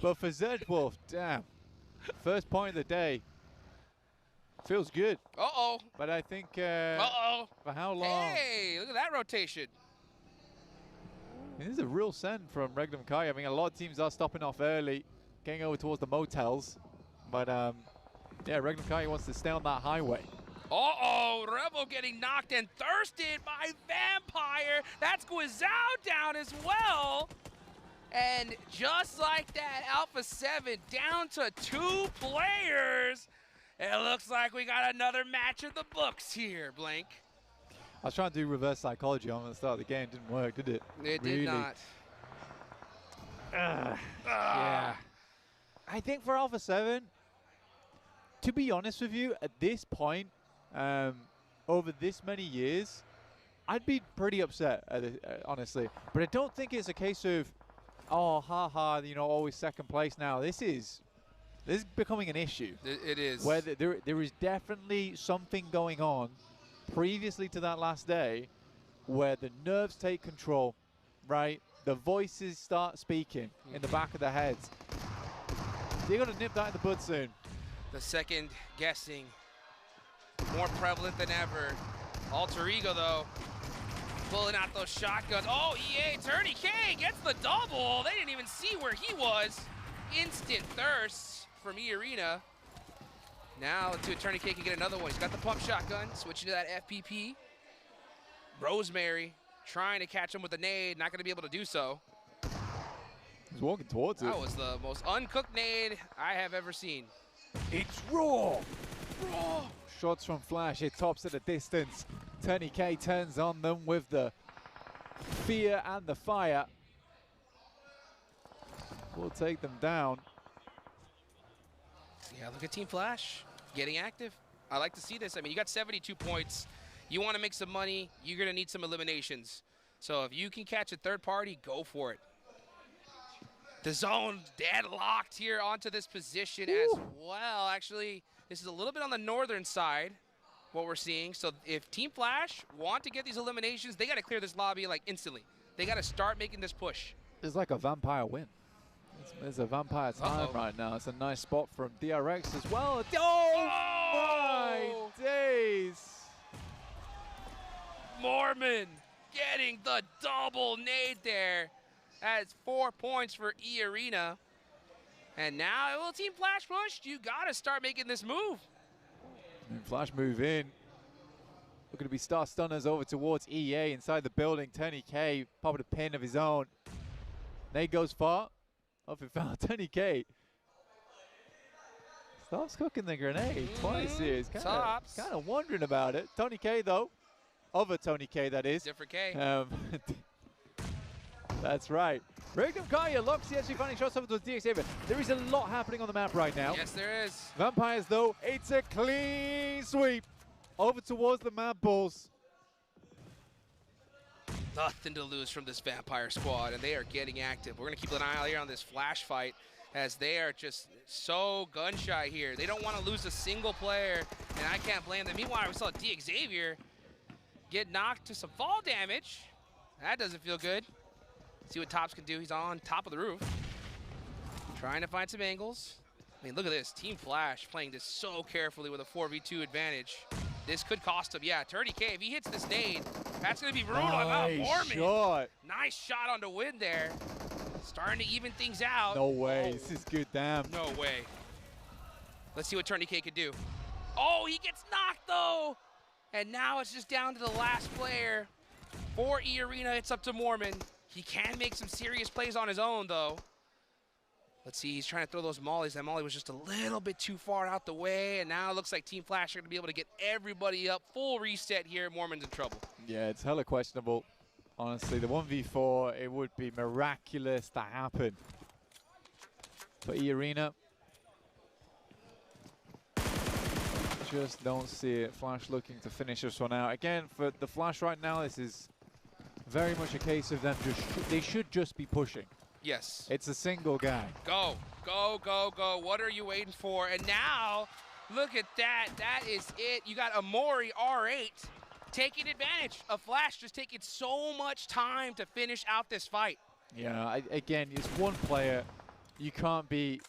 But for Zed Wolf, damn. First point of the day. Feels good. Uh-oh. But I think, uh-oh. For how long? Hey, look at that rotation. This is a real send from Regnum Kai. I mean, a lot of teams are stopping off early, getting over towards the motels. But, yeah, Regnum Kai wants to stay on that highway. Uh-oh, Rebel getting knocked and thirsted by Vampire. That's Guizao down as well. And just like that, Alpha 7 down to 2 players. It looks like we got another match in the books here, Blank. I was trying to do reverse psychology on the start of the game. Didn't work, did it? It did not. Yeah. I think for Alpha 7, to be honest with you, at this point, over this many years, I'd be pretty upset, honestly. But I don't think it's a case of, oh, haha, you know, always second place now. This is becoming an issue. It is. Where there is definitely something going on previously to that last day where the nerves take control, right? The voices start speaking in the back of their heads. They're going to nip that in the bud soon. The second guessing, more prevalent than ever. Alter Ego, though, pulling out those shotguns. Oh, EA, Turney K gets the double. They didn't even see where he was. Instant thirst from E-Arena. Now, let's see if Turney K can get another one. He's got the pump shotgun, switching to that FPP. Rosemary trying to catch him with a nade, not going to be able to do so. He's walking towards it. That was the most uncooked nade I have ever seen. It's raw. Raw. Shots from Flash. It tops at a distance. Turney K turns on them with the fear and the fire. We'll take them down. Yeah, look at Team Flash getting active. I like to see this. I mean, you got 72 points. You want to make some money, you're going to need some eliminations. So if you can catch a third party, go for it. The zone deadlocked here onto this position as well. Actually, this is a little bit on the northern side, what we're seeing. So if Team Flash want to get these eliminations, they got to clear this lobby like instantly. They got to start making this push. It's like a vampire win. It's a vampire time right now. It's a nice spot from DRX as well. Oh my days! Mormon getting the double nade there. That's 4 points for E-Arena. And now, well, Team Flash pushed. You got to start making this move. And Flash move in. Looking to be star stunners over towards EA inside the building. Turney K popping a pin of his own. Nade goes far. Off it found Turney K. Stops cooking the grenade twice here. He's kind of wondering about it. Tony K though. Other Tony K, that is. Different K. That's right. Regnum Kaya locks the actually finding shots over towards DX7. There is a lot happening on the map right now. Yes, there is. Vampires, though, it's a clean sweep over towards the Mad Bulls. Nothing to lose from this Vampire squad, and they are getting active. We're going to keep an eye out here on this Flash fight, as they are just so gun-shy here. They don't want to lose a single player, and I can't blame them. Meanwhile, we saw DXavier get knocked to some fall damage. That doesn't feel good. See what Tops can do. He's on top of the roof, trying to find some angles. I mean, look at this. Team Flash playing this so carefully with a 4v2 advantage. This could cost him. Yeah, Turney K, if he hits this nade, that's going to be brutal. Nice shot. Nice shot on the win there. Starting to even things out. No way. This is good, damn. No way. Let's see what Turney K could do. Oh, he gets knocked, though. And now it's just down to the last player. For E-Arena, it's up to Mormon. He can make some serious plays on his own, though. Let's see, he's trying to throw those mollies. That molly was just a little bit too far out the way, and now it looks like Team Flash are going to be able to get everybody up. Full reset here. Mormon's in trouble. Yeah, it's hella questionable. Honestly, the 1v4, it would be miraculous to happen. For E-Arena, just don't see it. Flash looking to finish this one out. Again, for the Flash right now, this is very much a case of them they should just be pushing. Yes. It's a single guy. Go, go, go, go. What are you waiting for? And now, look at that. That is it. You got Amori R8 taking advantage of Flash, just taking so much time to finish out this fight. Yeah, again, it's one player. You can't be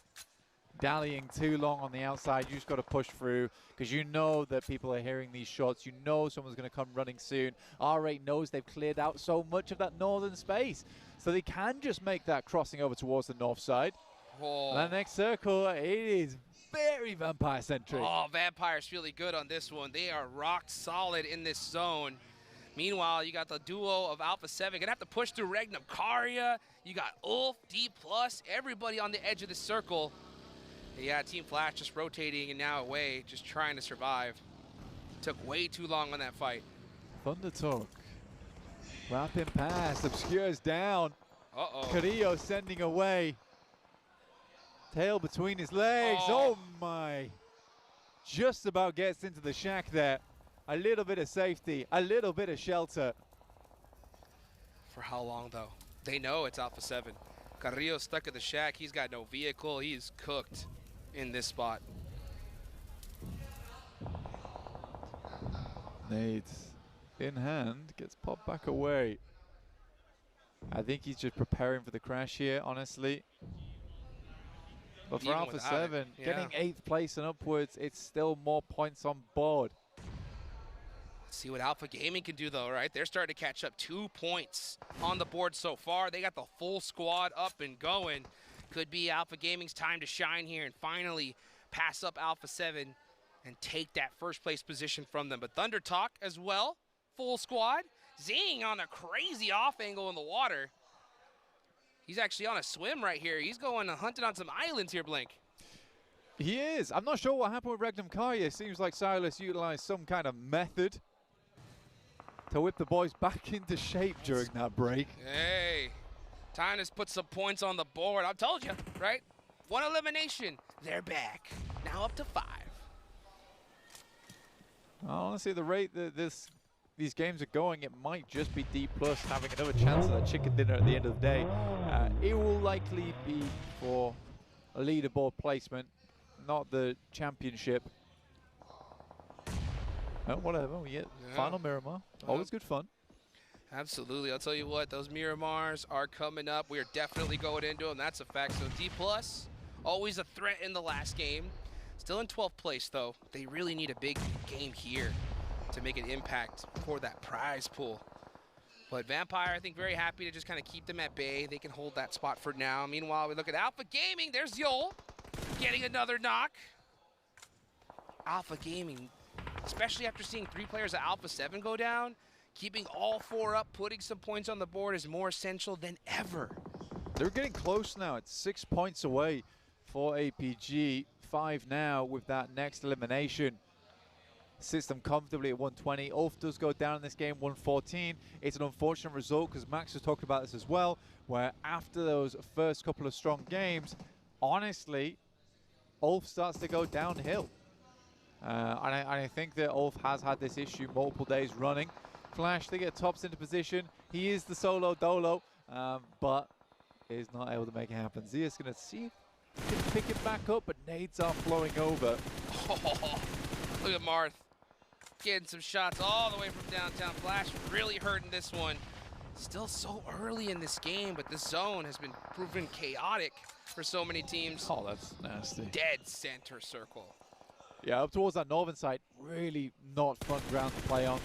dallying too long on the outside. You just got to push through because you know that people are hearing these shots. You know someone's going to come running soon. R8 knows they've cleared out so much of that northern space, so they can just make that crossing over towards the north side. Oh. That next circle, it is very vampire-centric. Oh, Vampire's really good on this one. They are rock solid in this zone. Meanwhile, you got the duo of Alpha 7. Gonna have to push through Regnum Karya. You got Ulf, D+, everybody on the edge of the circle. Yeah, Team Flash just rotating and now away, just trying to survive. Took way too long on that fight. Thunder Talk. Rapid pass, Obscure's down. Uh-oh. Carrillo sending away. Tail between his legs, oh my. Just about gets into the shack there. A little bit of safety, a little bit of shelter. For how long though? They know it's Alpha 7. Carrillo stuck at the shack, he's got no vehicle, he's cooked in this spot. Nades in hand, gets popped back away. I think he's just preparing for the crash here, honestly. But for Even Alpha without 7, it, getting yeah. 8th place and upwards, it's still more points on board. See what Alpha Gaming can do, though, right? They're starting to catch up. 2 points on the board so far. They got the full squad up and going. Could be Alpha Gaming's time to shine here and finally pass up Alpha 7 and take that first place position from them. But Thunder Talk as well, full squad. Zing on a crazy off angle in the water. He's actually on a swim right here. He's going hunting on some islands here, Blink. He is. I'm not sure what happened with Regnum Kaya. It seems like Silas utilized some kind of method to whip the boys back into shape during that break. Hey, time to put some points on the board. I told you, right? 1 elimination. They're back. Now up to 5. Honestly, the rate that these games are going, it might just be D+ having another chance at that chicken dinner at the end of the day. It will likely be for a leaderboard placement, not the championship. Oh, whatever, we get final Miramar. Always good fun. Absolutely. I'll tell you what, those Miramars are coming up. We are definitely going into them. That's a fact. So D+, always a threat in the last game. Still in 12th place, though. They really need a big game here to make an impact for that prize pool. But Vampire, I think, very happy to just kind of keep them at bay. They can hold that spot for now. Meanwhile, we look at Alpha Gaming. There's Yol getting another knock. Alpha Gaming, especially after seeing 3 players of Alpha 7 go down, keeping all 4 up, putting some points on the board is more essential than ever. They're getting close now. It's 6 points away for APG. 5 now with that next elimination. Sits them comfortably at 120. Ulf does go down in this game, 114. It's an unfortunate result because Max was talking about this as well, where after those first couple of strong games, honestly, Ulf starts to go downhill. And I think that Ulf has had this issue multiple days running. Flash, they get tops into position. He is the solo dolo, but is not able to make it happen. Zia's going to see if he can pick it back up, but nades are flowing over. Oh, look at Marth getting some shots all the way from downtown. Flash really hurting this one. Still so early in this game, but this zone has been proven chaotic for so many teams. Oh, that's nasty. Dead center circle. Yeah, up towards that northern side, really not fun ground to play on.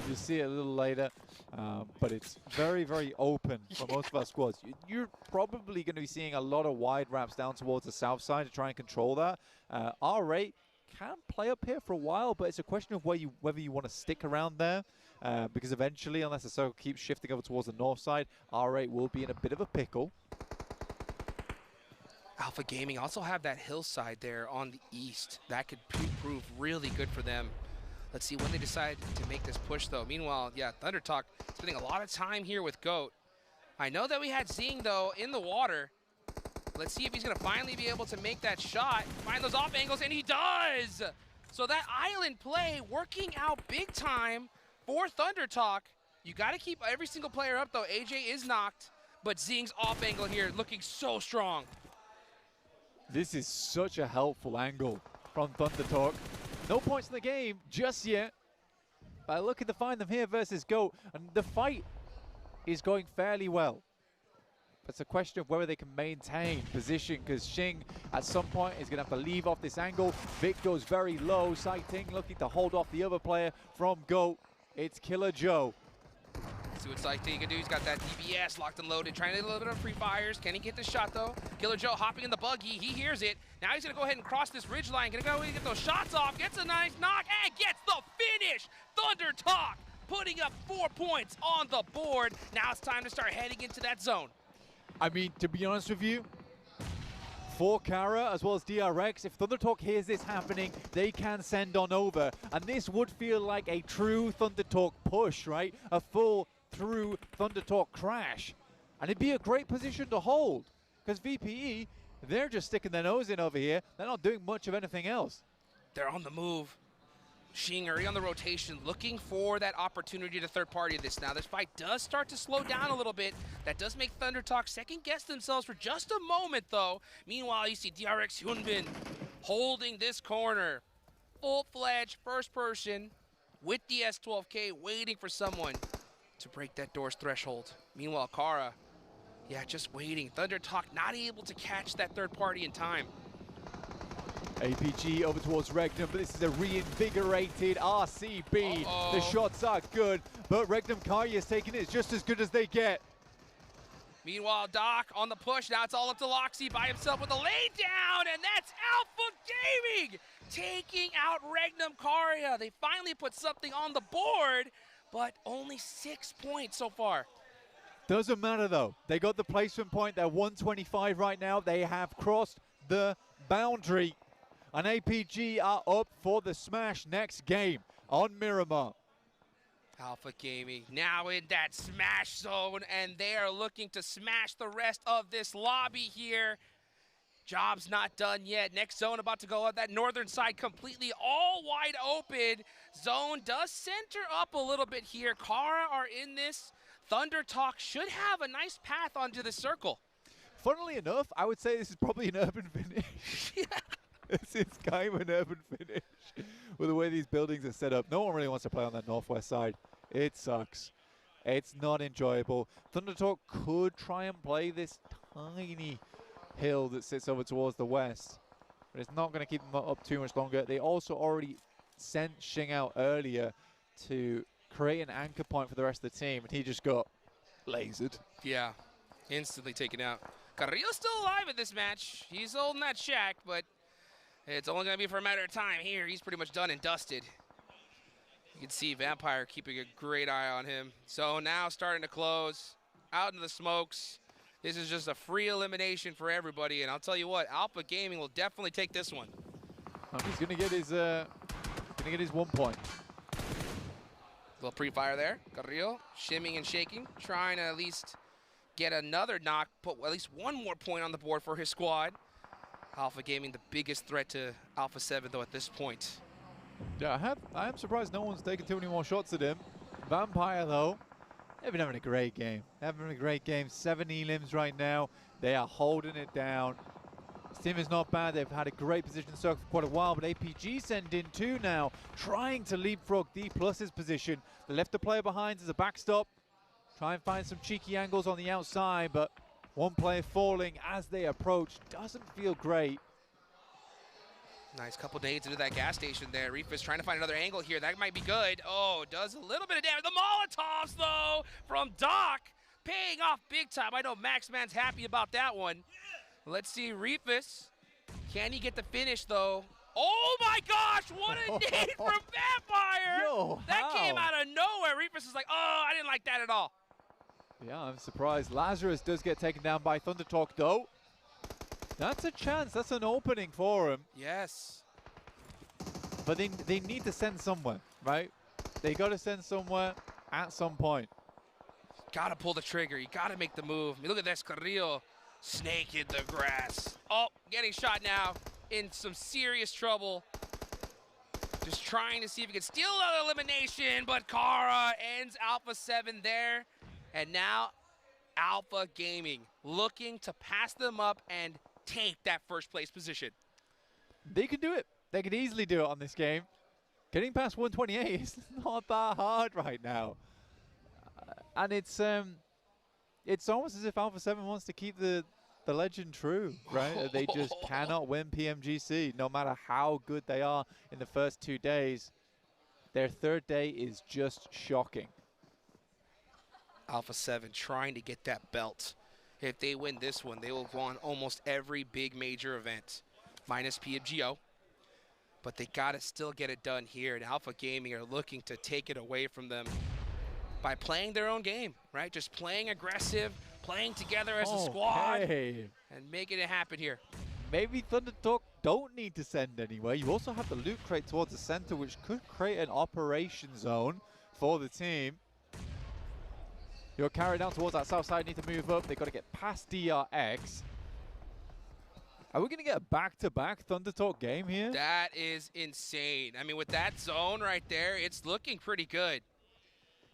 You'll see it a little later, but it's very, very open for most of our squads. You're probably going to be seeing a lot of wide wraps down towards the south side to try and control that. R8 can play up here for a while, but it's a question of whether you want to stick around there, because eventually, unless the circle keeps shifting over towards the north side, R8 will be in a bit of a pickle. Alpha Gaming also have that hillside there on the east. That could prove really good for them. Let's see when they decide to make this push, though. Meanwhile, yeah, Thunder Talk spending a lot of time here with Goat. I know that we had Zing, though, in the water. Let's see if he's going to finally be able to make that shot, find those off angles, and he does! So that island play working out big time for Thunder Talk. You got to keep every single player up, though. AJ is knocked, but Zing's off angle here looking so strong. This is such a helpful angle from Thunder Talk. No points in the game just yet. But looking to find them here versus Goat. And the fight is going fairly well. It's a question of whether they can maintain position, because Xing at some point is going to have to leave off this angle. Vic goes very low. Sighting looking to hold off the other player from Goat. It's Killer Joe. See what Sighting can do. He's got that DBS locked and loaded, trying to do a little bit of free fires. Can he get the shot, though? Killer Joe hopping in the buggy. He hears it. Now he's going to go ahead and cross this ridge line. Going to go and get those shots off. Gets a nice knock and gets the finish. Thunder Talk putting up 4 points on the board. Now it's time to start heading into that zone. I mean, to be honest with you, for Kara as well as DRX, if Thunder Talk hears this happening, they can send on over. And this would feel like a true Thunder Talk push, right? A full through Thunder Talk crash. And it'd be a great position to hold, because VPE, they're just sticking their nose in over here. They're not doing much of anything else. They're on the move. Xing already on the rotation, looking for that opportunity to third party this. Now this fight does start to slow down a little bit. That does make Thunder Talk second guess themselves for just a moment, though. Meanwhile, you see DRX Hyunbin holding this corner. Full-fledged first person with the S12K, waiting for someone to break that door's threshold. Meanwhile, Kara, yeah, just waiting. Thunder Talk not able to catch that third party in time. APG over towards Regnum, but this is a reinvigorated RCB. The shots are good, but Regnum Karya is taking it just as good as they get. Meanwhile, Doc on the push. Now it's all up to Loxy by himself with a lay down, and that's Alpha Gaming taking out Regnum Karya. They finally put something on the board, but only 6 points so far. Doesn't matter though. They got the placement point. They're 125 right now. They have crossed the boundary. And APG are up for the smash next game on Miramar. Alpha Gaming now in that smash zone, and they are looking to smash the rest of this lobby here. Job's not done yet. Next zone about to go up. That northern side completely all wide open. Zone does center up a little bit here. Kara are in this. Thunder Talk should have a nice path onto the circle. Funnily enough, I would say this is probably an urban finish. This is kind of an urban finish with the way these buildings are set up. No one really wants to play on that northwest side. It sucks. It's not enjoyable. Thunder Talk could try and play this tiny hill that sits over towards the west, but it's not going to keep them up too much longer. They also already sent Xing out earlier to create an anchor point for the rest of the team, and he just got lasered. Yeah, instantly taken out. Carrillo's still alive in this match. He's holding that shack, but it's only going to be for a matter of time here. He's pretty much done and dusted. You can see Vampire keeping a great eye on him. So now starting to close, out into the smokes. This is just a free elimination for everybody, and I'll tell you what, Alpha Gaming will definitely take this one. He's going to get his 1 point. Little pre-fire there. Carrillo shimming and shaking, trying to at least get another knock, put at least one more point on the board for his squad. Alpha Gaming, the biggest threat to Alpha 7, though, at this point. Yeah, I am surprised no one's taken too many more shots at him. Vampire, though, they've been having a great game. 7 elims right now. They are holding it down. This team is not bad. They've had a great position in circle for quite a while, but APG send in 2 now, trying to leapfrog D+'s position. They left the player behind as a backstop. Try and find some cheeky angles on the outside, but one player falling as they approach. Doesn't feel great. Nice couple nades into that gas station there. Reefus trying to find another angle here. That might be good. Oh, does a little bit of damage. The Molotovs, though, from Doc, paying off big time. I know Max Man's happy about that one. Let's see, Reefus. Can he get the finish, though? Oh, my gosh, what a nade from Vampire. Yo, that came out of nowhere. Reefus is like, oh, I didn't like that at all. Yeah, I'm surprised. Lazarus does get taken down by Thunder Talk, though. That's a chance. That's an opening for him. Yes. But they need to send somewhere, right? They got to send somewhere at some point. Got to pull the trigger. You got to make the move. I mean, look at this. Carrillo, snake in the grass. Oh, getting shot now. In some serious trouble. Just trying to see if he can steal another elimination, but Kara ends Alpha 7 there. And now Alpha Gaming looking to pass them up and take that first place position. They can do it. They could easily do it on this game. Getting past 128 is not that hard right now. And it's almost as if Alpha 7 wants to keep the legend true, right? They just cannot win PMGC, no matter how good they are in the first 2 days. Their third day is just shocking. Alpha 7 trying to get that belt. If they win this one, they will go on almost every big major event, minus PMGO. But they got to still get it done here, and Alpha Gaming are looking to take it away from them by playing their own game, right? Just playing aggressive, playing together as a squad, and making it happen here. Maybe Thunder Talk don't need to send anywhere. You also have the loot crate towards the center, which could create an operation zone for the team. You're carried down towards that south side, need to move up. They've got to get past DRX. Are we going to get a back-to-back Thunder Talk game here? That is insane. I mean, with that zone right there, it's looking pretty good.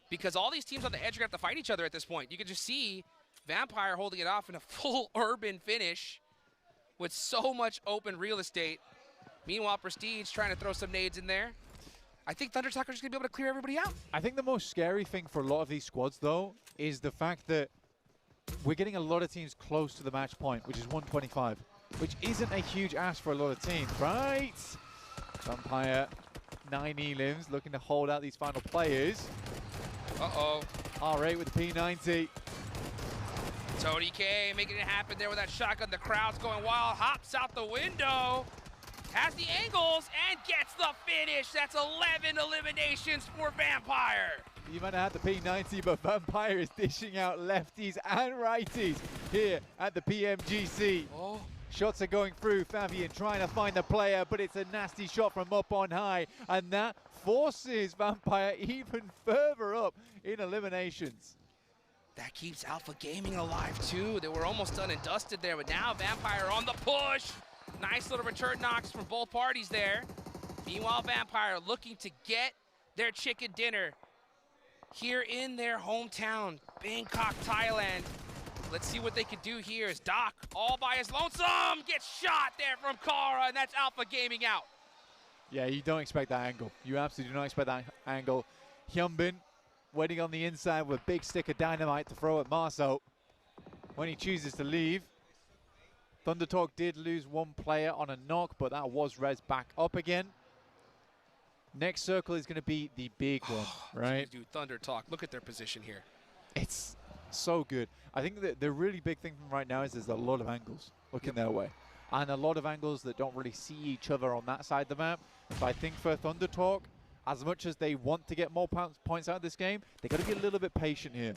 Because all these teams on the edge are going to have to fight each other at this point. You can just see Vampire holding it off in a full urban finish with so much open real estate. Meanwhile, Prestige trying to throw some nades in there. I think Thunder Talk are just going to be able to clear everybody out. I think the most scary thing for a lot of these squads, though, is the fact that we're getting a lot of teams close to the match point, which is 125. which isn't a huge ask for a lot of teams, right? Vampire, 9 elims, looking to hold out these final players. Uh-oh. R8 with the P90. Tony K making it happen there with that shotgun. The crowd's going wild. Hops out the window. Has the angles and gets the finish. That's 11 eliminations for Vampire. You might have had the P90, but Vampire is dishing out lefties and righties here at the PMGC. Oh. Shots are going through. Fabian trying to find the player, but it's a nasty shot from up on high, and that forces Vampire even further up in eliminations. That keeps Alpha Gaming alive too. They were almost done and dusted there, but now Vampire on the push. Nice little return knocks from both parties there. Meanwhile, Vampire looking to get their chicken dinner here in their hometown, Bangkok, Thailand. Let's see what they can do here as Doc, all by his lonesome, gets shot there from Kara, and that's Alpha Gaming out. Yeah, you don't expect that angle. You absolutely do not expect that angle. Hyunbin waiting on the inside with a big stick of dynamite to throw at Marceau when he chooses to leave. Thunder Talk did lose one player on a knock, but that was res back up again. Next circle is going to be the big one, right? Dude, Thunder Talk, look at their position here. It's so good. I think that the really big thing from right now is there's a lot of angles looking their way. And a lot of angles that don't really see each other on that side of the map. So I think for Thunder Talk, as much as they want to get more points out of this game, they got to be a little bit patient here.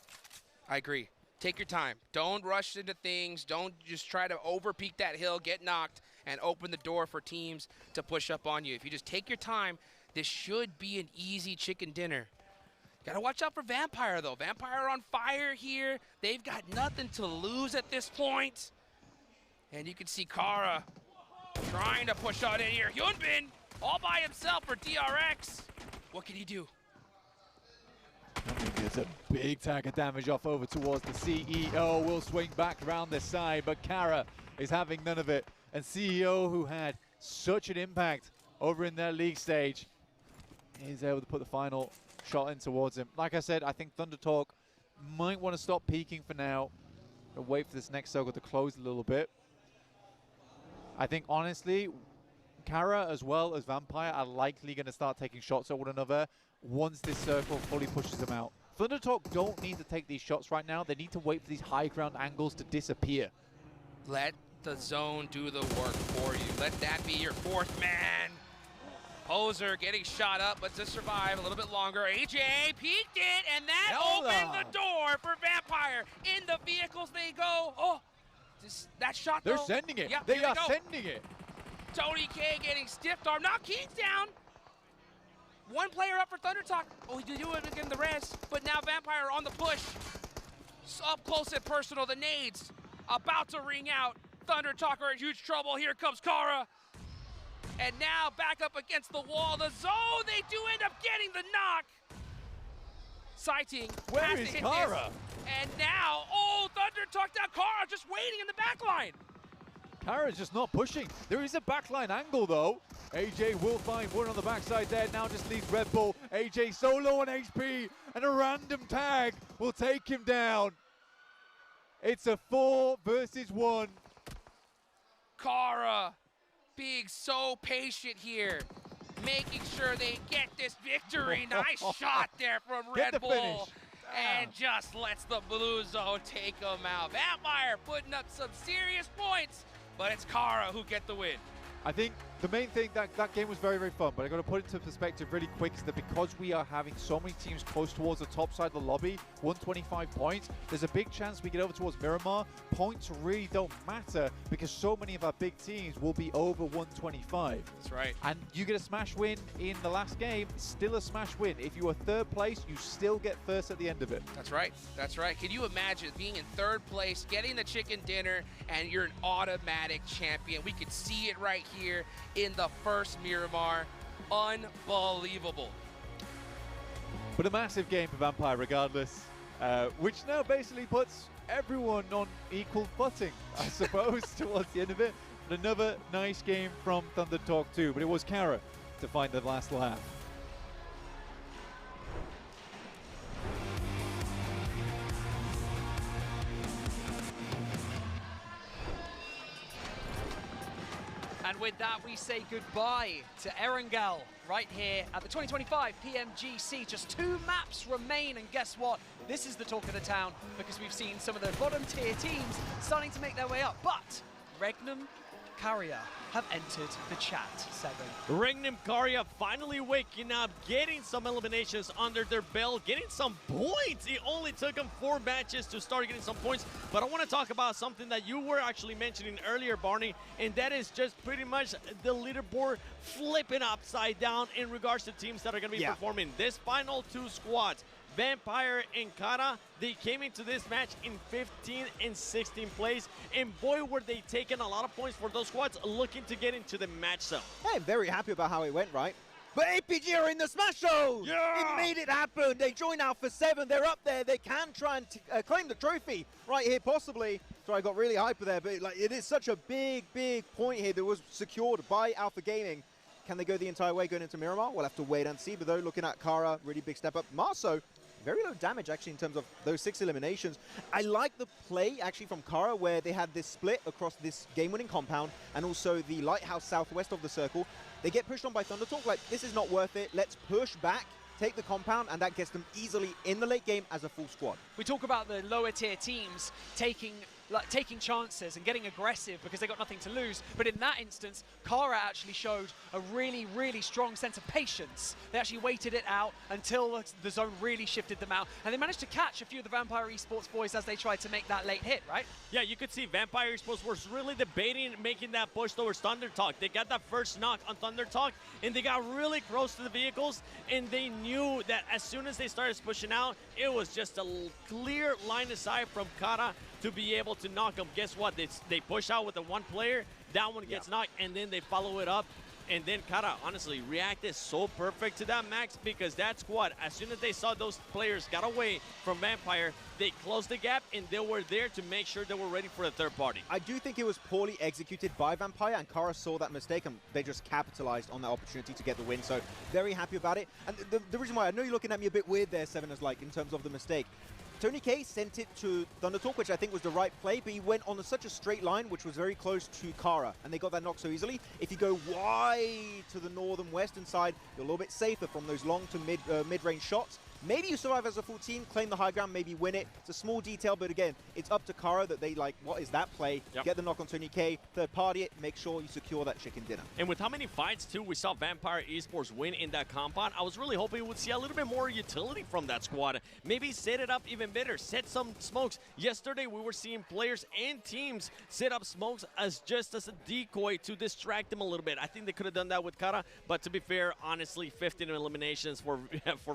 I agree. Take your time. Don't rush into things. Don't just try to over-peak that hill, get knocked, and open the door for teams to push up on you. If you just take your time, this should be an easy chicken dinner. Gotta watch out for Vampire, though. Vampire on fire here. They've got nothing to lose at this point. And you can see Kara trying to push out in here. Hyunbin all by himself for DRX. What can he do? Gets a big tag of damage off over towards the CEO. Will swing back around the side, but Kara is having none of it. And CEO, who had such an impact over in their league stage, is able to put the final shot in towards him. Like I said, I think Thunder Talk might want to stop peeking for now and wait for this next circle to close a little bit. I think, honestly, Kara as well as Vampire are likely going to start taking shots at one another once this circle fully pushes them out. Thunder Talk don't need to take these shots right now. They need to wait for these high ground angles to disappear. Let the zone do the work for you. Let that be your fourth man. Poser getting shot up, but to survive a little bit longer. AJ peeked it, and that opened the door for Vampire. In the vehicles they go. Oh, that shot, They're though. sending it. Yeah, they are sending it. Tony K getting stiffed arm. Now King's down. One player up for Thunder Talk. Oh, he did do it again, the res. But now Vampire on the push. Up close and personal. The nades about to ring out. Thunder Talk are in huge trouble. Here comes Kara. And now back up against the wall. The zone, they do end up getting the knock. Sighting. Where is Kara? And now, oh, Thunder Talk down. Kara just waiting in the back line. Kara's just not pushing. There is a backline angle, though. AJ will find one on the backside there. Now just leaves Red Bull. AJ so low on HP, and a random tag will take him down. It's a 4 versus 1. Kara being so patient here, making sure they get this victory. Nice shot there from Red Bull. And just lets the Blue Zone take them out. Vampire putting up some serious points, but it's Kara who get the win. I think the main thing, that game was very, very fun, but I got to put it into perspective really quick, is that because we are having so many teams close towards the top side of the lobby, 125 points, there's a big chance we get over towards Miramar. Points really don't matter because so many of our big teams will be over 125. That's right. And you get a smash win in the last game, still a smash win. If you are third place, you still get first at the end of it. That's right. That's right. Can you imagine being in third place, getting the chicken dinner, and you're an automatic champion? We could see it right here in the first Miramar. Unbelievable. But a massive game for Vampire regardless, which now basically puts everyone on equal footing, I suppose, towards the end of it. But another nice game from Thunder Talk 2, but it was Kara to find the last laugh. with that, we say goodbye to Erangel right here at the 2025 PMGC. Just 2 maps remain, and guess what? This is the talk of the town because we've seen some of the bottom tier teams starting to make their way up. But Regnum Carrier have entered the chat, 7. Regnum Carrier finally waking up, getting some eliminations under their belt, getting some points. It only took them 4 matches to start getting some points. But I want to talk about something that you were actually mentioning earlier, Barney, and that is just pretty much the leaderboard flipping upside down in regards to teams that are going to be performing. This final 2 squads, Vampire and Kara, they came into this match in 15 and 16 place, and boy were they taking a lot of points for those squads looking to get into the match zone. Hey, I'm very happy about how it went, right? But APG are in the Smash Show! Yeah! It made it happen. They joined Alpha 7. They're up there. They can try and claim the trophy right here, possibly. Sorry, I got really hyper there, but like, it is such a big, big point here that was secured by Alpha Gaming. Can they go the entire way going into Miramar? We'll have to wait and see. But though, looking at Kara, really big step up. Marso, very low damage actually in terms of those 6 eliminations. I like the play actually from Kara where they had this split across this game-winning compound and also the lighthouse southwest of the circle. They get pushed on by ThunderTalk, like this is not worth it. Let's push back, take the compound, and that gets them easily in the late game as a full squad. We talk about the lower tier teams taking chances and getting aggressive because they got nothing to lose. But in that instance, Kara actually showed a really, really strong sense of patience. They actually waited it out until the zone really shifted them out. And they managed to catch a few of the Vampire Esports boys as they tried to make that late hit, right? Yeah, you could see Vampire Esports was really debating making that push towards ThunderTalk. They got that first knock on ThunderTalk, and they got really close to the vehicles, and they knew that as soon as they started pushing out, it was just a clear line of sight from Kara to be able to knock them. Guess what? They push out with the 1 player, that one gets knocked, and then they follow it up. And then Kara, honestly, reacted so perfect to that, Max, because that squad, as soon as they saw those players got away from Vampire, they closed the gap, and they were there to make sure they were ready for the 3rd party. I do think it was poorly executed by Vampire, and Kara saw that mistake, and they just capitalized on that opportunity to get the win. So very happy about it. And the reason why, I know you're looking at me a bit weird there, Seven, is like in terms of the mistake. Tony K sent it to ThunderTalk, which I think was the right play, but he went on such a straight line, which was very close to Kara, and they got that knock so easily. If you go wide to the northern western side, you're a little bit safer from those long to mid-range shots. Maybe you survive as a full team, claim the high ground, maybe win it. It's a small detail, but again, it's up to Kara that they like, what is that play? Yep. Get the knock on Tony K, 3rd party it, make sure you secure that chicken dinner. And with how many fights, too, we saw Vampire Esports win in that compound, I was really hoping we would see a little bit more utility from that squad. Maybe set it up even better, set some smokes. Yesterday, we were seeing players and teams set up smokes as just as a decoy to distract them a little bit. I think they could have done that with Kara, but to be fair, honestly, 15 eliminations for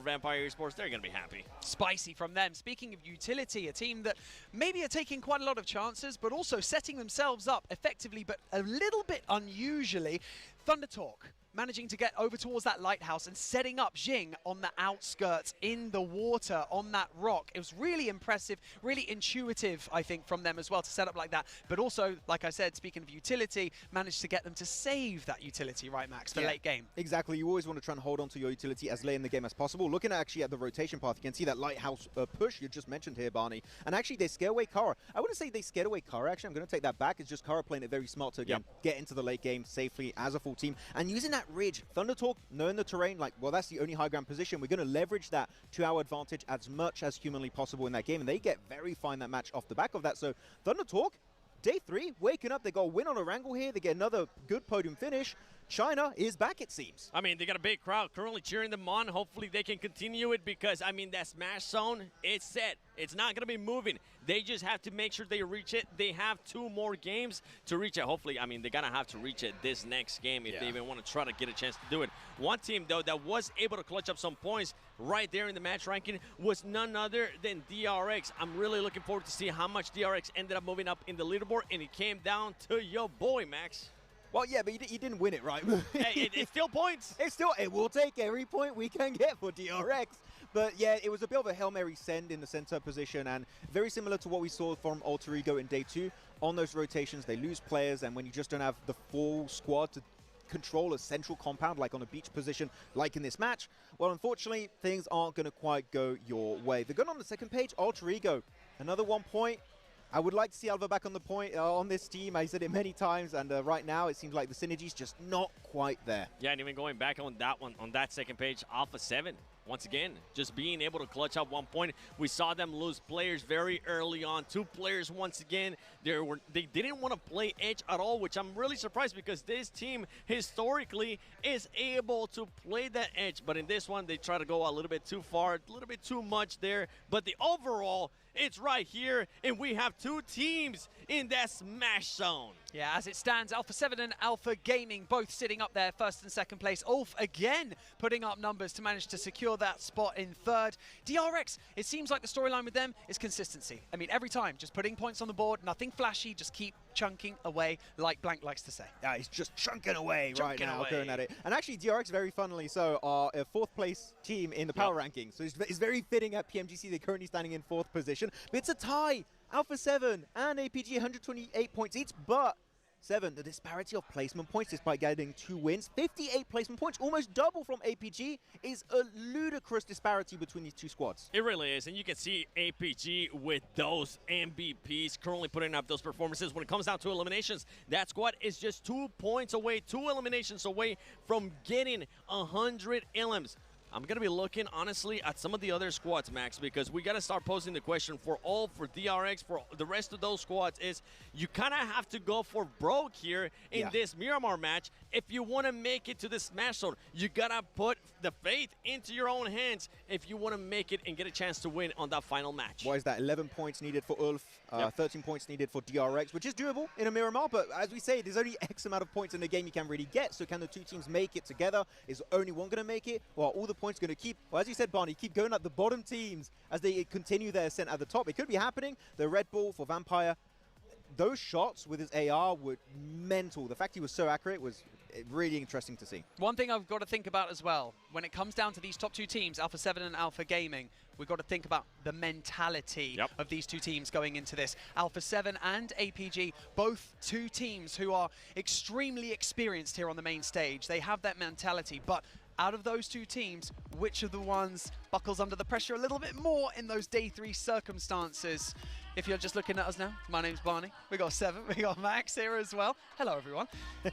Vampire Esports, they're going to be happy. Spicy from them. Speaking of utility, a team that maybe are taking quite a lot of chances, but also setting themselves up effectively, but a little bit unusually. ThunderTalk managing to get over towards that lighthouse and setting up Jing on the outskirts in the water on that rock. It was really impressive, really intuitive, I think, from them as well to set up like that. But also, like I said, speaking of utility, managed to get them to save that utility, right, Max, for late game. Exactly. You always want to try and hold on to your utility as late in the game as possible. Looking actually at the rotation path, you can see that lighthouse push you just mentioned here, Barney. And actually, they scared away Kara. I wouldn't say they scared away Kara, actually. I'm going to take that back. It's just Kara playing it very smart to, again, get into the late game safely as a full team. And using that ridge, ThunderTalk, knowing the terrain, like, well, that's the only high ground position. We're going to leverage that to our advantage as much as humanly possible in that game. And they get very fine that match off the back of that. So ThunderTalk, day 3, waking up. They got a win on a wrangle here. They get another good podium finish. China is back, it seems. I mean, they got a big crowd currently cheering them on. Hopefully they can continue it because, I mean, that Smash Zone, it's set. It's not going to be moving. They just have to make sure they reach it. They have 2 more games to reach it. Hopefully, I mean, they're going to have to reach it this next game if they even want to try to get a chance to do it. One team, though, that was able to clutch up some points right there in the match ranking was none other than DRX. I'm really looking forward to see how much DRX ended up moving up in the leaderboard, and it came down to your boy, Max. Well, yeah, but he didn't win it, right? Hey, it's still points. It will take every point we can get for DRX. But yeah, it was a bit of a Hail Mary send in the center position, and very similar to what we saw from Alter Ego in day 2. On those rotations, they lose players, and when you just don't have the full squad to control a central compound, like on a beach position, like in this match, well, unfortunately, things aren't going to quite go your way. They're going on the second page, Alter Ego. Another 1 point. I would like to see Alva back on the point on this team. I said it many times, and right now it seems like the synergy's just not quite there. Yeah, and even going back on that one, on that second page, Alpha 7. Once again, just being able to clutch up 1 point. We saw them lose players very early on. 2 players once again. They didn't want to play edge at all, which I'm really surprised because this team historically is able to play that edge. But in this one, they try to go a little bit too far, a little bit too much there. But the overall, it's right here, and we have 2 teams in that smash zone. Yeah, as it stands, Alpha 7 and Alpha Gaming both sitting up there, first and second place. Ulf again putting up numbers to manage to secure that spot in third. DRX, it seems like the storyline with them is consistency. I mean, every time, just putting points on the board, nothing flashy, just keep chunking away, like Blank likes to say. Yeah, he's just chunking away right now, going at it. And actually, DRX, very funnily so, are a 4th place team in the power rankings. So it's very fitting at PMGC. They're currently standing in 4th position. But it's a tie. Alpha 7 and APG 128 points each, but 7, the disparity of placement points despite getting 2 wins. 58 placement points, almost double from APG, is a ludicrous disparity between these 2 squads. It really is, and you can see APG with those MVPs currently putting up those performances. When it comes down to eliminations, that squad is just 2 points away, 2 eliminations away from getting 100 elims. I'm going to be looking, honestly, at some of the other squads, Max, because we got to start posing the question for DRX, for the rest of those squads, is you kind of have to go for broke here in this Miramar match. If you want to make it to the Smash Zone, you got to put the faith into your own hands if you want to make it and get a chance to win on that final match. What is that? 11 points needed for Ulf, 13 points needed for DRX, which is doable in a Miramar, but as we say, there's only X amount of points in the game you can really get, so can the 2 teams make it together? Is only one going to make it? Or are all the points going to keep, well, as you said, Barney, keep going at the bottom teams as they continue their ascent at the top? It could be happening. The Red Bull for Vampire, those shots with his AR were mental. The fact he was so accurate was really interesting to see. One thing I've got to think about as well, when it comes down to these top 2 teams, Alpha 7 and Alpha Gaming, we've got to think about the mentality of these 2 teams going into this. Alpha 7 and APG, both 2 teams who are extremely experienced here on the main stage. They have that mentality, but out of those 2 teams, which of the ones buckles under the pressure a little bit more in those day 3 circumstances? If you're just looking at us now, my name's Barney. We got 7, we got Max here as well. Hello, everyone.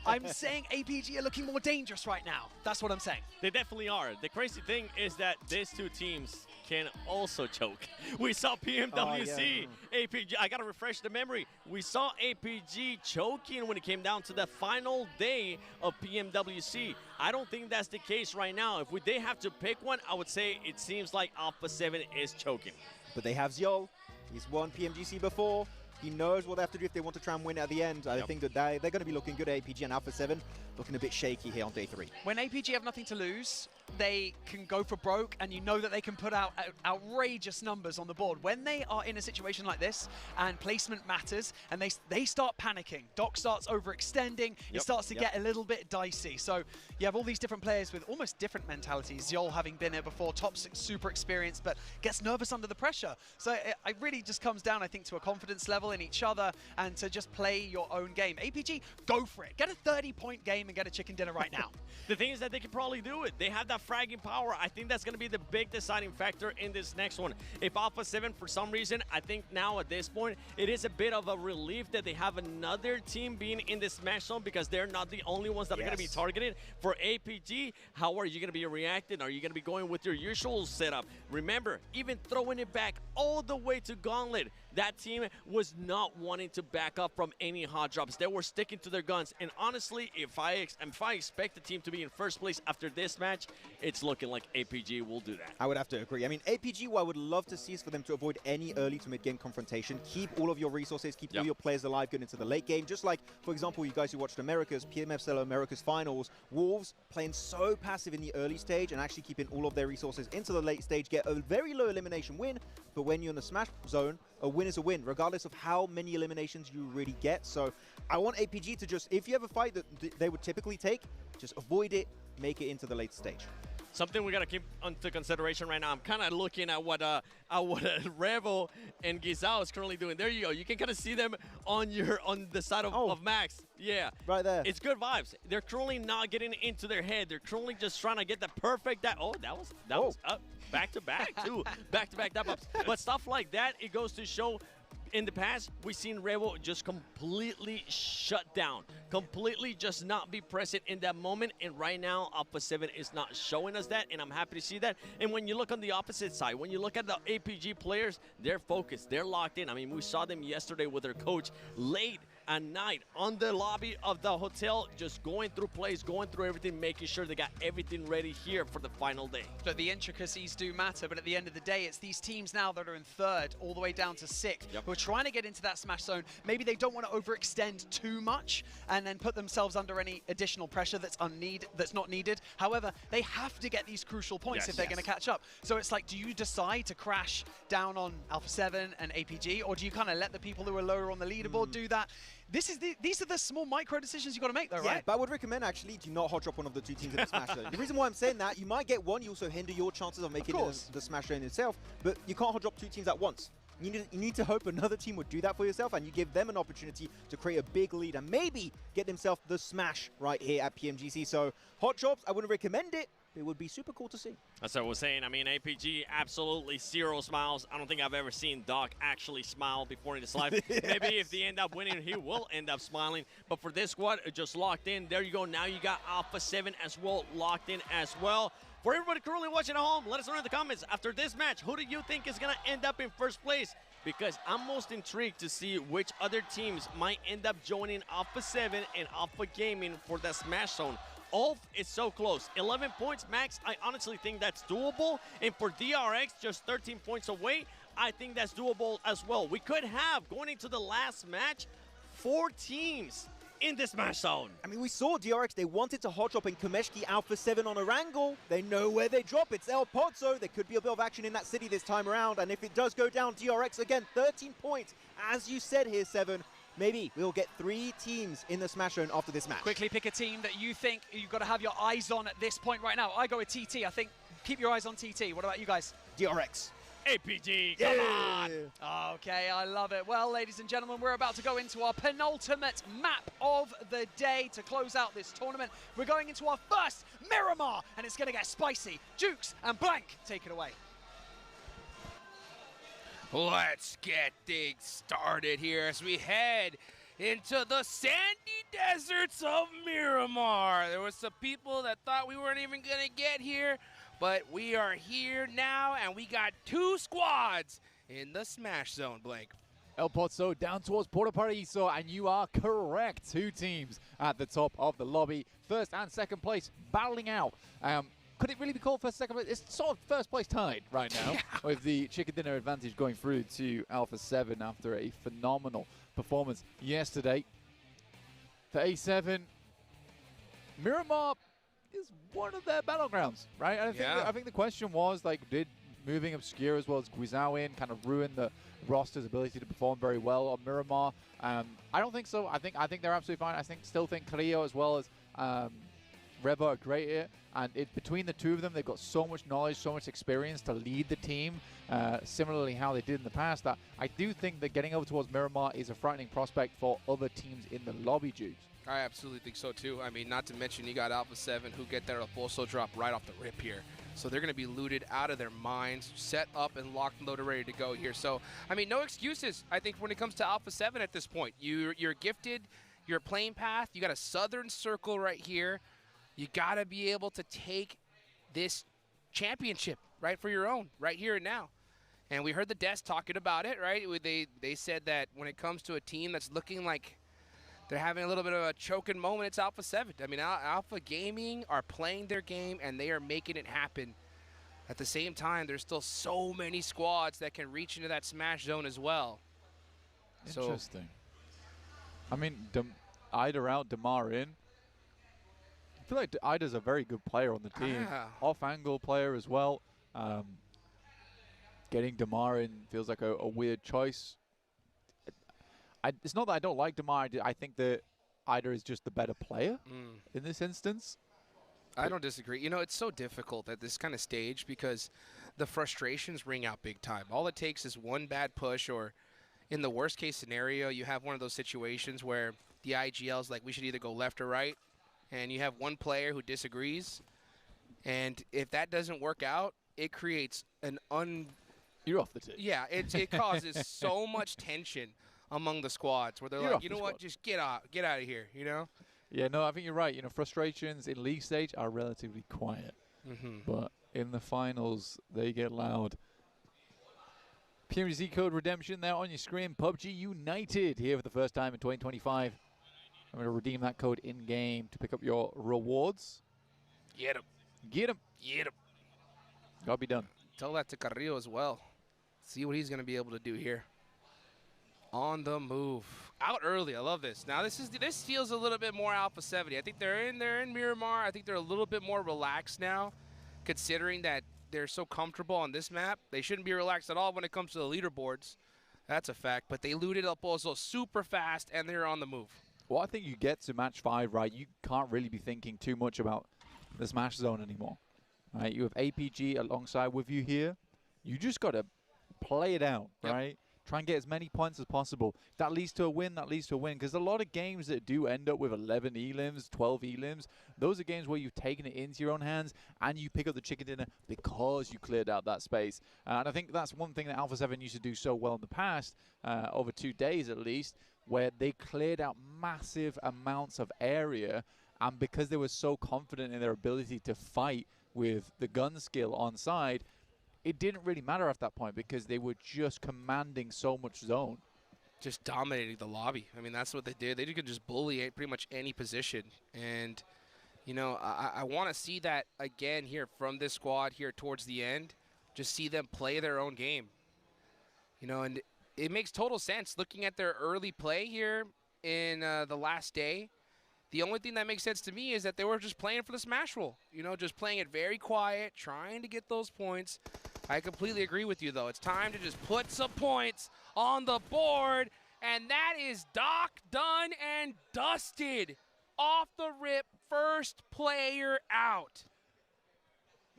I'm saying APG are looking more dangerous right now. That's what I'm saying. They definitely are. The crazy thing is that these 2 teams can also choke. We saw PMWC, APG. I got to refresh the memory. We saw APG choking when it came down to the final day of PMWC. I don't think that's the case right now. If they have to pick one, I would say it seems like Alpha 7 is choking. But they have Zyo. He's won PMGC before. He knows what they have to do if they want to try and win at the end. I think that they're going to be looking good at APG, and Alpha 7 looking a bit shaky here on day 3. When APG have nothing to lose, they can go for broke, and you know that they can put out outrageous numbers on the board. When they are in a situation like this, and placement matters, and they start panicking, Doc starts overextending, it starts to get a little bit dicey. So you have all these different players with almost different mentalities. Yol having been here before, top 6, super experienced, but gets nervous under the pressure. So it really just comes down, I think, to a confidence level in each other and to just play your own game. APG, go for it. Get a 30-point game and get a chicken dinner right now. The thing is that they can probably do it. They have that fragging power. I think that's going to be the big deciding factor in this next one. If Alpha 7, for some reason, I think now at this point, it is a bit of a relief that they have another team being in the Smash Zone because they're not the only ones that are going to be targeted. For APG, how are you going to be reacting? Are you going to be going with your usual setup? Remember, even throwing it back all the way to Gauntlet, that team was not wanting to back up from any hot drops. They were sticking to their guns. And honestly, if I expect the team to be in first place after this match, it's looking like APG will do that. I would have to agree. I mean, APG, what I would love to see is for them to avoid any early to mid-game confrontation. Keep all of your resources, keep all your players alive going into the late game. Just like, for example, you guys who watched PMFL America's Finals, Wolves playing so passive in the early stage and actually keeping all of their resources into the late stage, get a very low elimination win. But when you're in the Smash Zone, a win is a win, regardless of how many eliminations you really get. So I want APG to just, if you have a fight that they would typically take, just avoid it, make it into the late stage. Something we got to keep into consideration right now. I'm kind of looking at what Revo and Gizao is currently doing. There you go. You can kind of see them on the side of Max. Yeah. Right there. It's good vibes. They're currently not getting into their head. They're currently just trying to get the perfect that was up back to back too. Back to back that ups. But stuff like that, it goes to show In the past, we've seen Revo just completely shut down, completely just not be present in that moment. And right now, Alpha 7 is not showing us that, and I'm happy to see that. And when you look on the opposite side, when you look at the APG players, they're focused, they're locked in. I mean, we saw them yesterday with their coach late at night on the lobby of the hotel, just going through plays, going through everything, making sure they got everything ready here for the final day. So the intricacies do matter, but at the end of the day, it's these teams now that are in third all the way down to sixth who are trying to get into that smash zone. Maybe they don't want to overextend too much and then put themselves under any additional pressure that's not needed. However, they have to get these crucial points if they're going to catch up. So it's like, do you decide to crash down on Alpha 7 and APG, or do you kind of let the people who are lower on the leaderboard do that? These are the small micro decisions you got to make, though, right? But I would recommend, actually, do not hot drop one of the two teams in the Smash Zone. The reason why I'm saying that, you might get one, you also hinder your chances of making the Smash Zone itself, but you can't hot drop two teams at once. You need to hope another team would do that for yourself, and you give them an opportunity to create a big lead and maybe get themselves the smash right here at PMGC. So hot drops, I wouldn't recommend it. It would be super cool to see. That's what I was saying. I mean, APG, absolutely zero smiles. I don't think I've ever seen Doc actually smile before in his life. Maybe if they end up winning, he will end up smiling. But for this squad, just locked in. There you go. Now you got Alpha 7 as well, locked in as well. For everybody currently watching at home, let us know in the comments, after this match, who do you think is going to end up in first place? Because I'm most intrigued to see which other teams might end up joining Alpha 7 and Alpha Gaming for the Smash Zone. Ulf is so close. 11 points max. I honestly think that's doable. And for DRX, just 13 points away, I think that's doable as well. We could have, going into the last match, 4 teams in the Smash Zone. I mean, we saw DRX, they wanted to hot drop in Komeshki Alpha 7 on a wrangle. They know where they drop. It's El Pozo. There could be a bit of action in that city this time around. And if it does go down, DRX, again, 13 points. As you said here, 7. Maybe we'll get 3 teams in the Smash Zone after this match. Quickly pick a team that you think you've got to have your eyes on at this point right now. I go with TT. I think keep your eyes on TT. What about you guys? DRX. APG, come on! Okay, I love it. Well, ladies and gentlemen, we're about to go into our penultimate map of the day to close out this tournament. We're going into our first Miramar, and it's going to get spicy. Jukes and Blank, take it away. Let's get things started here as we head into the sandy deserts of Miramar. There were some people that thought we weren't even going to get here, but we are here now, and we got 2 squads in the Smash Zone, Blank. El Pozo down towards Puerto Paraíso, and you are correct. 2 teams at the top of the lobby. First and second place battling out. Could it really be called first, second place? It's sort of first place tied right now, with the chicken dinner advantage going through to Alpha 7 after a phenomenal performance yesterday. For A7, Miramar is one of their battlegrounds, right? And I think the question was, like, did moving Obscure as well as Guizhou in kind of ruin the roster's ability to perform very well on Miramar? I don't think so. I think they're absolutely fine. I still think Cleo as well as Revo are great here, and between the two of them, they've got so much knowledge, so much experience to lead the team, similarly how they did in the past, that I do think that getting over towards Miramar is a frightening prospect for other teams in the lobby, Juice. I absolutely think so, too. I mean, not to mention you got Alpha 7 who get their Bolso drop right off the rip here. So they're going to be looted out of their minds, set up and locked and loaded, ready to go here. So, I mean, no excuses, I think, when it comes to Alpha 7 at this point. You're gifted, you're playing path, you got a southern circle right here. You got to be able to take this championship, right, for your own, right here and now. And we heard the desk talking about it, right? They said that when it comes to a team that's looking like they're having a little bit of a choking moment, it's Alpha 7. I mean, Alpha Gaming are playing their game, and they are making it happen. At the same time, there's still so many squads that can reach into that Smash Zone as well. Interesting. I mean, Ida out, Damar in. I feel like Ida's a very good player on the team. Off-angle player as well. Getting Damar in feels like a weird choice. It's not that I don't like Damar. I think that Ida is just the better player in this instance. I don't disagree. You know, it's so difficult at this kind of stage because the frustrations ring out big time. All it takes is one bad push, or in the worst case scenario, you have one of those situations where the IGL is like, we should either go left or right. And you have one player who disagrees, and if that doesn't work out, it creates an You're off the tee. Yeah, it causes so much tension among the squads where they're like, you know what, just get out of here, you know? Yeah, no, I think you're right. You know, frustrations in league stage are relatively quiet. But in the finals, they get loud. PMGC code redemption there on your screen. PUBG United here for the first time in 2025. I'm going to redeem that code in-game to pick up your rewards. Get him. Get him. Get him. Gotta be done. Tell that to Carrillo as well. See what he's going to be able to do here. On the move. Out early. I love this. Now, this feels a little bit more Alpha 70. I think they're in Miramar. I think they're a little bit more relaxed now, considering that they're so comfortable on this map. They shouldn't be relaxed at all when it comes to the leaderboards. That's a fact. But they looted up also super fast, and they're on the move. Well, I think you get to match 5, right? You can't really be thinking too much about the smash zone anymore. Right? You have APG alongside with you here. You just got to play it out, right? Try and get as many points as possible. If that leads to a win, that leads to a win. Because a lot of games that do end up with 11 elims, 12 elims, those are games where you've taken it into your own hands and you pick up the chicken dinner because you cleared out that space. And I think that's one thing that Alpha 7 used to do so well in the past, over 2 days at least, where they cleared out massive amounts of area. And because they were so confident in their ability to fight with the gun skill on side, it didn't really matter at that point because they were just commanding so much zone. Just dominating the lobby. I mean, that's what they did. They could just bully pretty much any position. And, you know, I want to see that again here from this squad here towards the end. Just see them play their own game. You know, and it makes total sense looking at their early play here in the last day. The only thing that makes sense to me is that they were just playing for the smash roll. You know, just playing it very quiet, trying to get those points. I completely agree with you, though. It's time to just put some points on the board. And that is Doc done and dusted. Off the rip, first player out.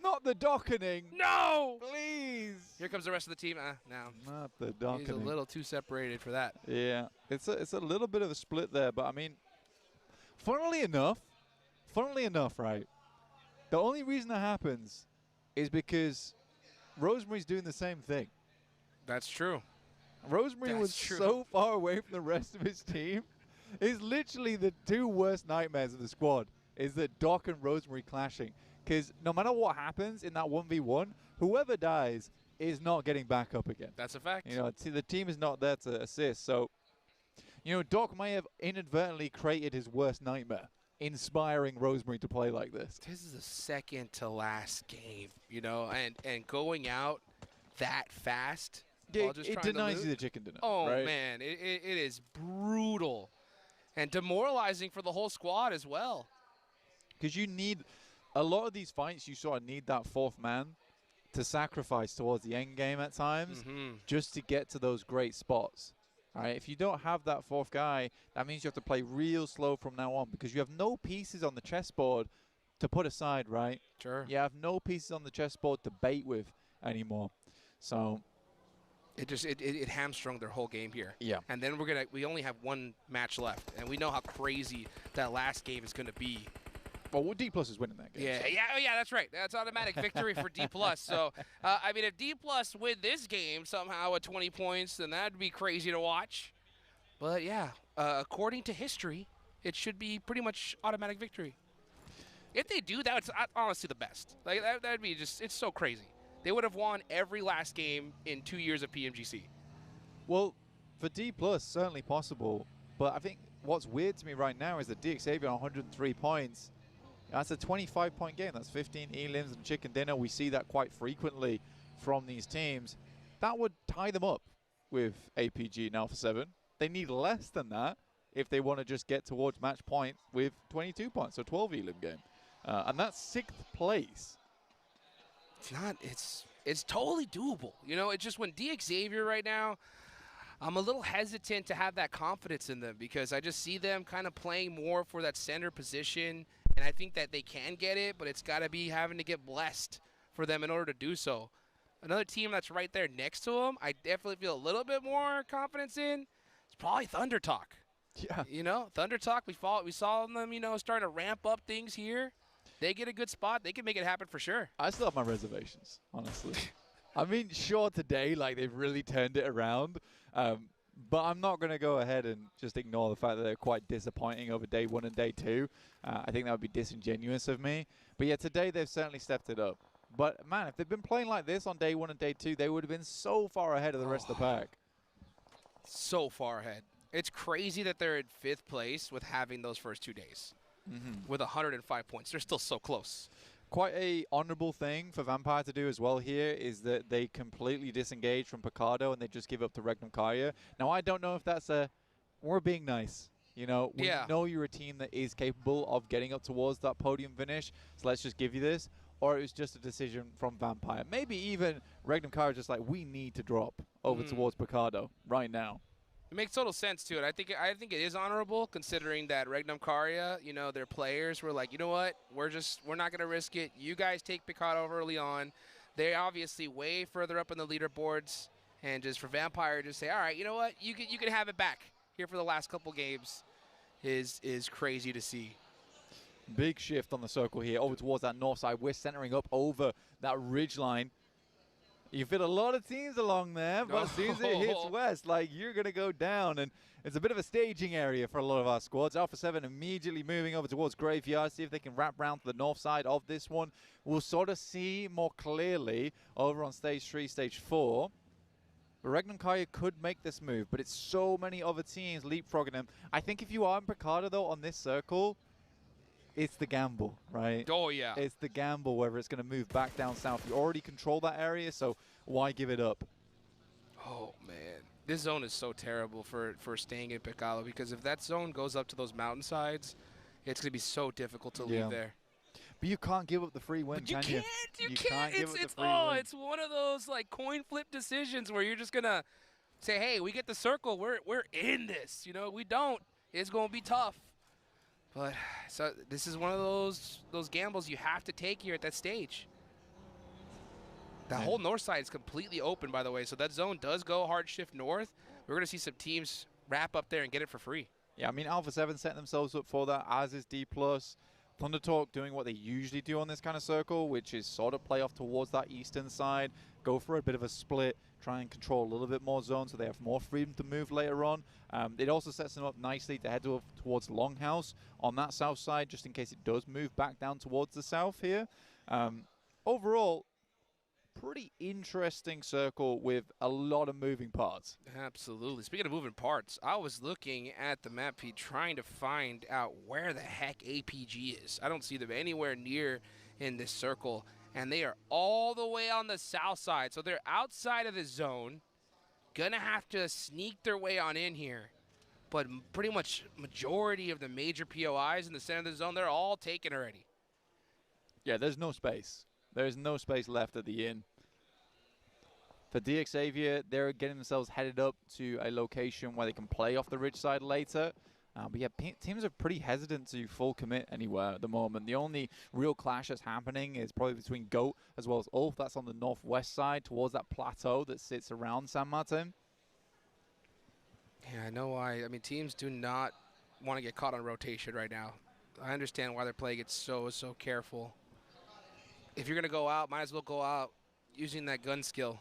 Not the dockening. No! Please. Here comes the rest of the team. No. Not the dockening. He's a little too separated for that. Yeah, it's a little bit of a split there, but I mean, funnily enough, right, the only reason that happens is because Rosemary's doing the same thing. That's true. Rosemary was so far away from the rest of his team. It's literally the 2 worst nightmares of the squad, is that Doc and Rosemary clashing. Because no matter what happens in that 1v1, whoever dies is not getting back up again. That's a fact. You know, the team is not there to assist. So, you know, Doc may have inadvertently created his worst nightmare, inspiring Rosemary to play like this. This is the second to last game, you know, and going out that fast. Yeah, it denies you the chicken dinner. Oh, right? man, it is brutal and demoralizing for the whole squad as well. Because you need, a lot of these fights, you sort of need that 4th man to sacrifice towards the end game at times just to get to those great spots. All right, if you don't have that 4th guy, that means you have to play real slow from now on because you have no pieces on the chessboard to put aside, right? Sure. You have no pieces on the chessboard to bait with anymore. So it hamstrung their whole game here. Yeah. And then we only have 1 match left, and we know how crazy that last game is going to be. Well, D+ is winning that game. Yeah, that's right. That's automatic victory for D+. So, I mean, if D+ win this game somehow at 20 points, then that'd be crazy to watch. But, yeah, according to history, it should be pretty much automatic victory. If they do that, it's honestly the best. Like, that'd be just, it's so crazy. They would have won every last game in 2 years of PMGC. Well, for D+, certainly possible. But I think what's weird to me right now is that DXavier on 103 points. That's a 25-point game. That's 15 elims and chicken dinner. We see that quite frequently from these teams. That would tie them up with APG and Alpha 7. They need less than that if they want to just get towards match point with 22 points, so 12 elim game. And that's 6th place. It's totally doable. You know, it's just when DXavier right now, I'm a little hesitant to have that confidence in them because I just see them kind of playing more for that center position. And I think that they can get it, but it's got to be having to get blessed for them in order to do so. Another team that's right there next to them, I definitely feel a little bit more confidence in. It's probably Thunder Talk. Yeah. You know, Thunder Talk, we saw them, you know, starting to ramp up things here. They get a good spot. They can make it happen for sure. I still have my reservations, honestly. I mean, sure, today, like, they've really turned it around. But I'm not going to go ahead and just ignore the fact that they're quite disappointing over day 1 and day 2. I think that would be disingenuous of me. But yeah, today they've certainly stepped it up. But man, if they'd been playing like this on day 1 and day 2, they would have been so far ahead of the rest of the pack. So far ahead. It's crazy that they're in 5th place with having those first 2 days. With 105 points. They're still so close. Quite a honorable thing for Vampire to do as well here is that they completely disengage from Picardo and they just give up to Regnum Karya. Now, I don't know if that's we're being nice. You know, we know you're a team that is capable of getting up towards that podium finish, so let's just give you this. Or it was just a decision from Vampire. Maybe even Regnum Karya just like, we need to drop over towards Picardo right now. It makes total sense to it. I think it is honorable considering that Regnum Karya, you know, their players were like, you know what, we're not gonna risk it. You guys take Picardo early on. They're obviously way further up in the leaderboards, and just for Vampire to say, all right, you know what, you can have it back here for the last couple games is crazy to see. Big shift on the circle here over towards that north side. We're centering up over that ridge line. You fit a lot of teams along there, but as soon as it hits west, like, you're going to go down. And it's a bit of a staging area for a lot of our squads. Alpha 7 immediately moving over towards Graveyard, see if they can wrap round to the north side of this one. We'll sort of see more clearly over on stage 3, stage 4. But Regnum Karya could make this move, but it's so many other teams leapfrogging him. I think if you are in Picardo, though, on this circle, it's the gamble, right? Oh, yeah. It's the gamble whether it's going to move back down south. You already control that area, so why give it up? Oh, man. This zone is so terrible for staying in Picardo, because if that zone goes up to those mountainsides, it's going to be so difficult to leave there. But you can't give up the free win, can you? You can't. It's one of those, like, coin flip decisions where you're just going to say, hey, we get the circle. We're in this. You know, we don't. It's going to be tough. But so this is one of those gambles you have to take here at that stage. The whole north side is completely open, by the way, so that zone does go hard shift north. We're going to see some teams wrap up there and get it for free. Yeah, I mean, Alpha 7 setting themselves up for that, as is D+. Thunder Talk doing what they usually do on this kind of circle, which is sort of play off towards that eastern side, go for a bit of a split, try and control a little bit more zone so they have more freedom to move later on. It also sets them up nicely to head towards Longhouse on that south side, just in case it does move back down towards the south here. Overall, pretty interesting circle with a lot of moving parts. Absolutely. Speaking of moving parts, I was looking at the map, Pete, trying to find out where the heck APG is. I don't see them anywhere near in this circle, and they are all the way on the south side. So they're outside of the zone, gonna have to sneak their way on in here. But pretty much majority of the major POIs in the center of the zone, they're all taken already. Yeah, there's no space. There is no space left at the inn. For DX Xavier, they're getting themselves headed up to a location where they can play off the ridge side later. But yeah, teams are pretty hesitant to full commit anywhere at the moment. The only real clash that's happening is probably between Goat as well as Ulf. That's on the northwest side towards that plateau that sits around San Martin. Yeah, I know why. I mean, teams do not want to get caught on rotation right now. I understand why they're playing it so careful. If you're going to go out, might as well go out using that gun skill.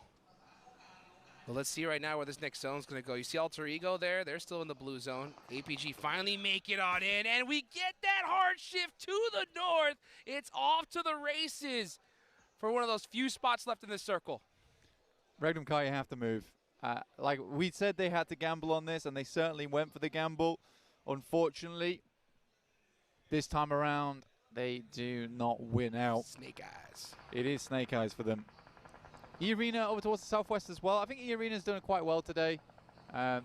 But let's see right now where this next zone's going to go. You see Alter Ego there? They're still in the blue zone. APG finally make it on in, and we get that hard shift to the north. It's off to the races for one of those few spots left in this circle. Regnum Karya have to move. Like we said, they had to gamble on this, and they certainly went for the gamble. Unfortunately, this time around, they do not win out. Snake eyes. It is snake eyes for them. E-Arena over towards the southwest as well. I think E-Arena's done quite well today.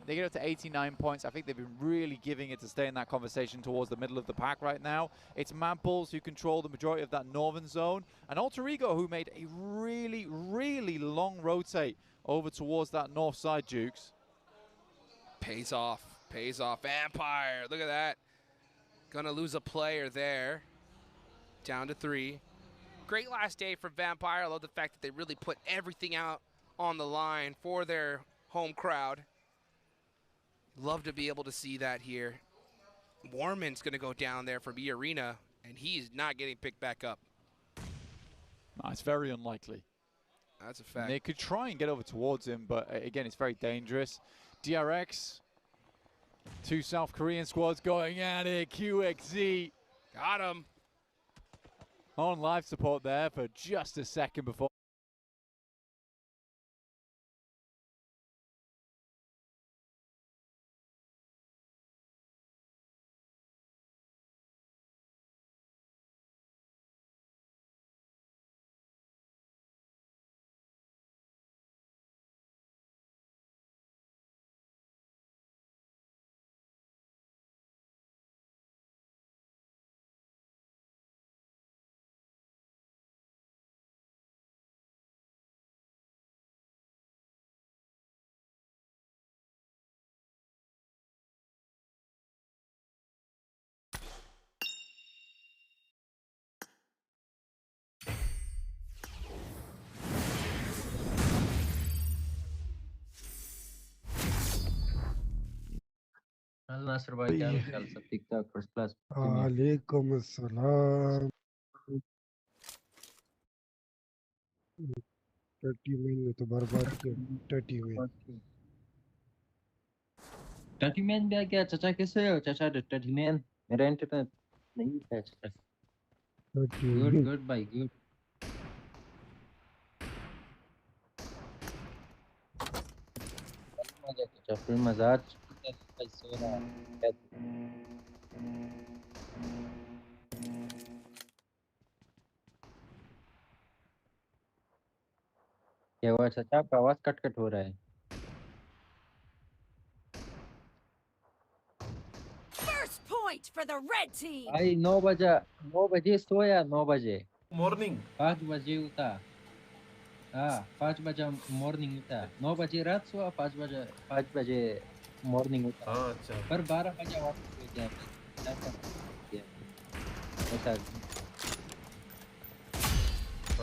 They get up to 89 points. I think they've been really giving it to stay in that conversation towards the middle of the pack right now. It's Mad Bulls who control the majority of that northern zone. And Alter Ego who made a really, really long rotate over towards that north side, Jukes. Pays off. Pays off. Vampire. Look at that. Gonna lose a player there. Down to 3. Great last day for Vampire. I love the fact that they really put everything out on the line for their home crowd. Love to be able to see that here. Warman's going to go down there from E-Arena, and he's not getting picked back up. No, it's very unlikely. That's a fact. They could try and get over towards him, but again, it's very dangerous. DRX, 2 South Korean squads going at it. QXZ. Got him. On live support there for just a second before. Nasser bhai, kya haal sab ठीक ठाक first class? Alaikum assalam. 30 में तो बर्बाद किया 30 में 30 man भी आ गया चाचा कैसे हो चाचा 30 मैन मेरा इंटरनेट नहीं है चाचा गुड भाई गुड मजा चाचा फिर मजा पैसे ना क्या हुआ चाचा आपका आवाज कट हो रहा है First point for the red team. भाई 9 बजे सोया 9 बजे मॉर्निंग 5 बजे उठा हाँ 5 बजे मॉर्निंग उठा 9 बजे रात सोया 5 बजे मॉर्निंग उठा हाँ अच्छा पर 12 बजे वापस हो गया ऐसा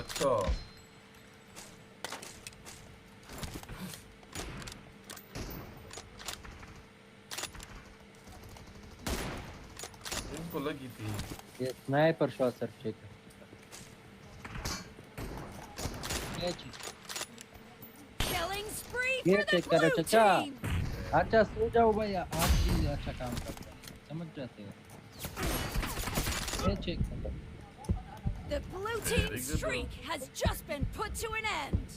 अच्छा इनको लगी थी ये sniper shot sir check Killing spree ये for the चेक करो blue चाचा team. अच्छा सो जाओ भैया आज भी अच्छा काम करते हैं समझ जाते हो ये चेक करो The blue team's streak has just been put to an end.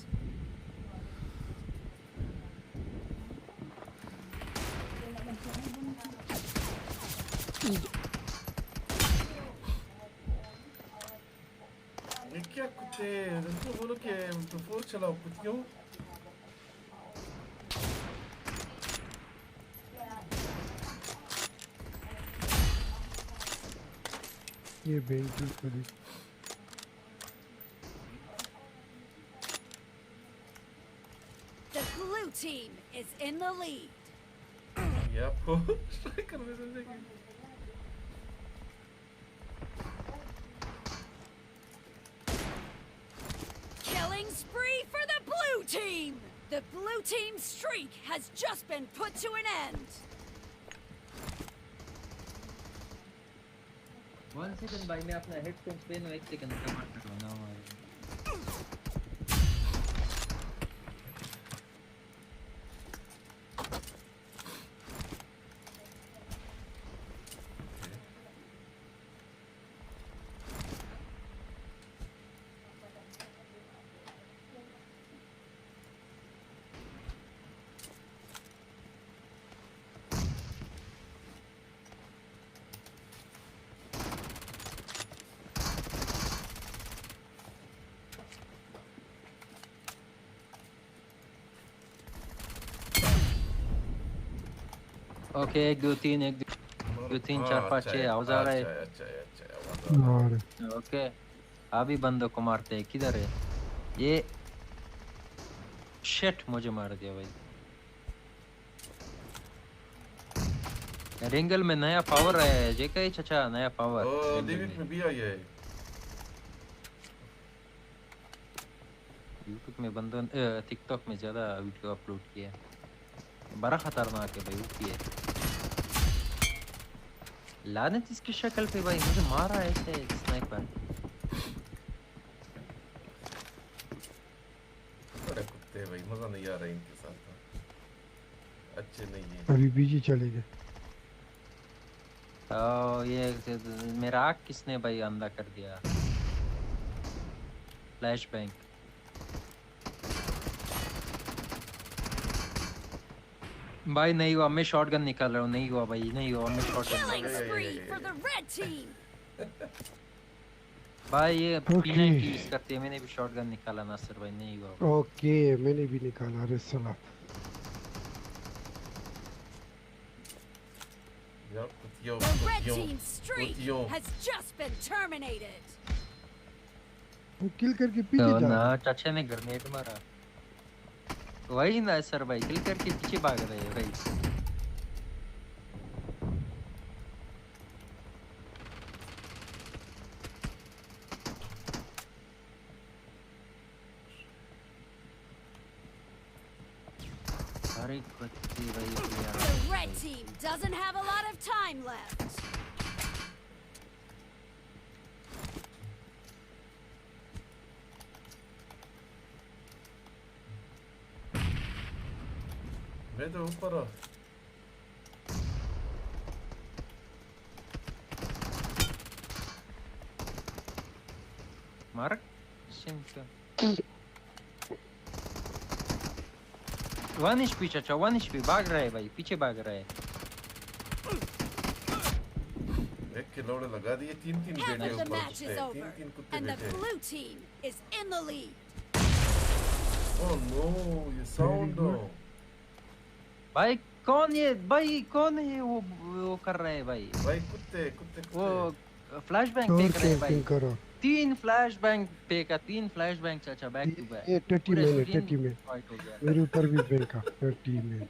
ये क्या कुत्ते इनको बोलो कि तो फोर चलाओ कुत्तियों ये बेंच पर The blue team is in the lead. ये आपको ट्राई करने देंगे Killing spree for the blue team. The blue team's streak has just been put to an end. 1 second भाई मैं अपना हेडफोन्स पहनूं 1 सेकंड कमांड करना हूं ओके 1 2 3 1 2 3 4 5 6 आवाज आ रहा है अच्छा ओके अभी बंदों को मारते हैं किधर है ये शिट मुझे मार दिया भाई रिंगल में नया पावर आया है जेके चाचा नया पावर लिविक में भी आया है यूट्यूब में बंदों टिकटॉक में ज्यादा वीडियो अपलोड किया बड़ा खतरनाक है भाई उसकी है लानत इसकी शक्ल पे भाई मुझे मारा है ऐसे स्नाइपर रहा है इनके साथ, अच्छे नहीं है। अभी बीजी चले गए। ये मेरा आँख किसने भाई अंधा कर दिया? Flash bank. भाई नहीं हुआ, मैं शॉटगन निकाल रहा हूँ। नहीं हुआ भाई, नहीं हुआ, मैं शॉटगन। भाई ये P90 यूज करते हैं, मैंने भी शॉटगन निकाला नासिर भाई, नहीं हुआ। ओके मैंने भी निकाला। अरे साला The red team's streak has just been terminated. वो किल करके पीछे जा ना चाचा ने ग्रेनेड मारा। वही ना सर भाई, किल करके पीछे भाग रहे हैं भाई। The red team doesn't have a lot of time left. मैं तो ऊपर हूँ। मार वन HP चाचा, 1 HP भाग रहा है भाई, पीछे भाग रहा है। एक किलोड़ लगा दिए, 3-3 बेटे ऊपर कुत्ते, 3-3 कुत्ते And the बेटे। blue team is in the lead. Oh no, ये साउंड हो। भाई कौन ये, भाई कौन है वो कर रहा है भाई? भाई कुत्ते कुत्ते कुत्ते। वो फ्लैश बैंक फेंक रहे हैं भाई। 3 फ्लैश बैंक फेंका, 3 फ्लैश बैंक चाचा बैक टू बैक। ये 30 में मेरे ऊपर भी फेंका 30 में।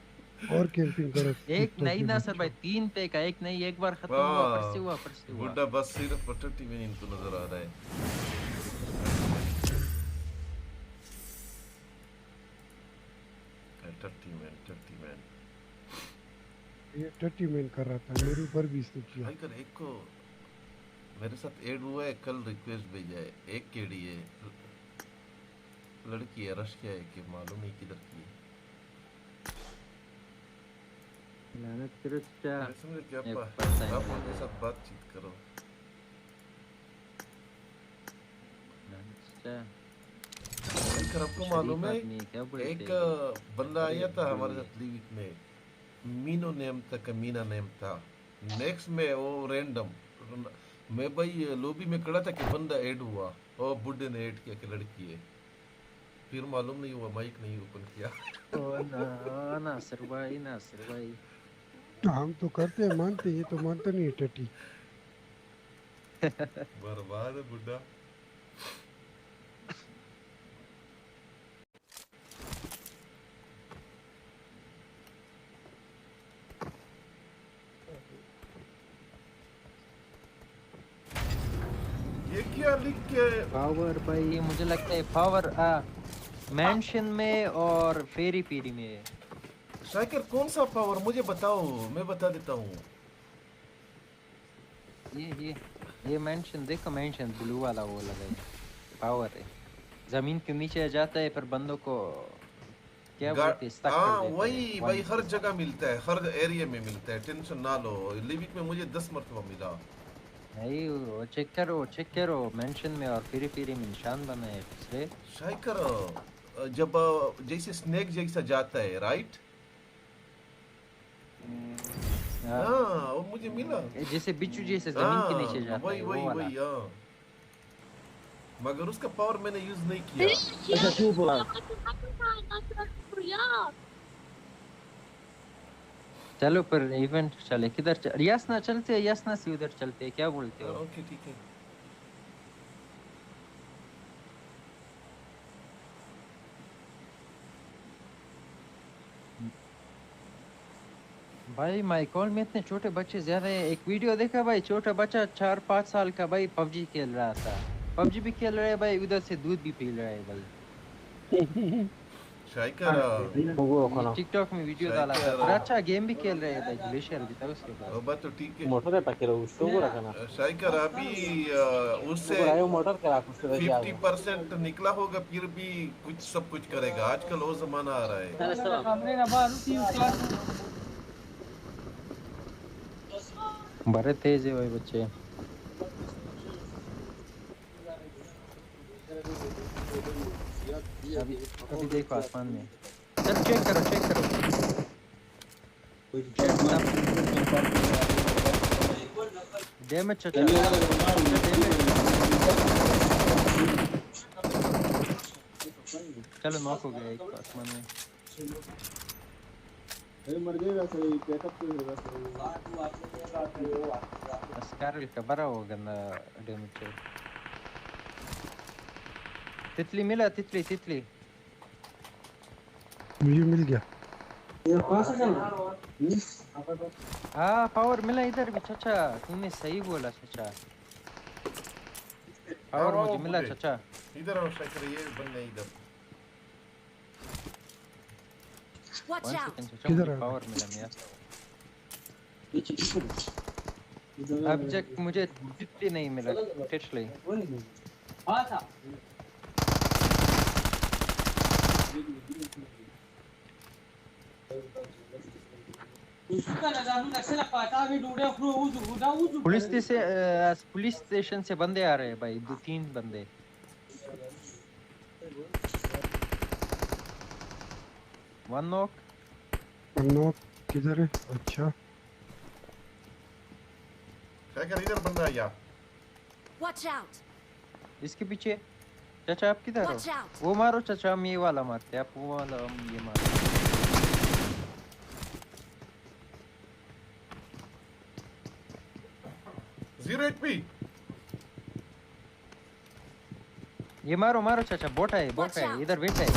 और कैंपिंग करो। एक नहीं ना सर भाई, 3 फेंका, एक नहीं, एक बार खत्म हुआ, फिर से हुआ, फिर से हुआ। बुड्ढा बस सिर्फ 30 में इनको नजर आ रहा है। ये 30 में कर रहा था, मेरे ऊपर भी इसने किया। भाई कर एक को मेरे साथ ऐड हुआ है, कल रिक्वेस्ट भेजा है। एक केडी है, लड़की है, रशिया है कि मालूम नहीं किधर की है। लानत करस्टा समझ क्या आप उनके साथ बातचीत करो। कर आपको मालूम है एक बंदा आया था हमारे साथ लीविक में, मीनो नेम था का मीना नेम था। नेक्स्ट में वो रैंडम, मैं भाई लॉबी में खड़ा था कि बंदा ऐड हुआ और बुड्ढे ने ऐड किया कि लड़की है। फिर मालूम नहीं हुआ, माइक नहीं ओपन किया। ओ ना सर भाई, ना सर भाई। हम तो करते हैं, मानते, ये तो मानता नहीं है टटी। बर्बाद है बुड्ढा। ये क्या लिख के पावर भाई, मुझे लगता है पावर मेंशन में और फेरी पीरी में। शाकिर कौन सा पावर मुझे बताओ, मैं बता देता हूँ। ये मेंशन देखो, मेंशन ब्लू वाला वो लगा है, पावर है। जमीन के नीचे जाता है, पर बंदों को क्या बोलते हैं, स्टक कर देता है। वही भाई हर जगह मिलता है, हर एरिया में मिलता है, टेंशन ना लो। लिविक में मुझे 10 मरतबा मिला। नहीं वो चेक करो मेंशन में और फिरी फिरी में निशान बना है पिछले। शायकर जब जैसे स्नेक जैसा जाता है, राइट? हाँ वो मुझे मिला, जैसे बिच्छू जैसे जमीन के नीचे जाता है, वही हाँ। मगर उसका पावर मैंने यूज नहीं किया। अच्छा तू बोला। चलो पर इवेंट चले, किधर यासना चलते हैं, यासना से उधर चलते हैं, क्या बोलते हो? ओके ठीक है। भाई माय कॉल में इतने छोटे बच्चे ज्यादा है। एक वीडियो देखा भाई, छोटा बच्चा 4-5 साल का भाई PUBG खेल रहा था, PUBG भी खेल रहा है भाई, उधर से दूध भी पी रहा है भाई। शाइकर टिकटॉक में वीडियो डाला था और अच्छा गेम भी खेल रहे हैं ग्लेशियर जीता उसके बाद अब तो ठीक है मोटर है पकड़ो उसको को रखना शाइकर अभी उससे 50% निकला होगा फिर भी कुछ सब कुछ करेगा आजकल वो जमाना आ रहा है बड़े तेज है भाई बच्चे अभी देखो आसमान में चल चेक करो डैमेज चाचा चलो नॉक हो गया एक आसमान में मर जाएगा सही बैकअप तो होगा सही स्कारल का बड़ा हो गंदा डैमेज है तितली मिला तितली मुझे मिल गया ये कौन सा चल रहा हाँ पावर मिला इधर भी चाचा तुमने सही बोला चाचा पावर मुझे मिला चाचा इधर आओ शायद ये बनने इधर किधर पावर मिला मेरा अब तक मुझे तितली नहीं मिला टिटली हाँ था पुलिस स्टेशन से बंदे आ रहे हैं भाई 2-3 बंदे वन नॉक किधर है अच्छा क्या इधर बंदा आया Watch out! इसके पीछे चाचा आप किधर हो वो मारो चाचा हम ये वाला मारते आप वो वाला हम ये मारते 0 HP ये मारो चाचा बोट है इधर बैठा है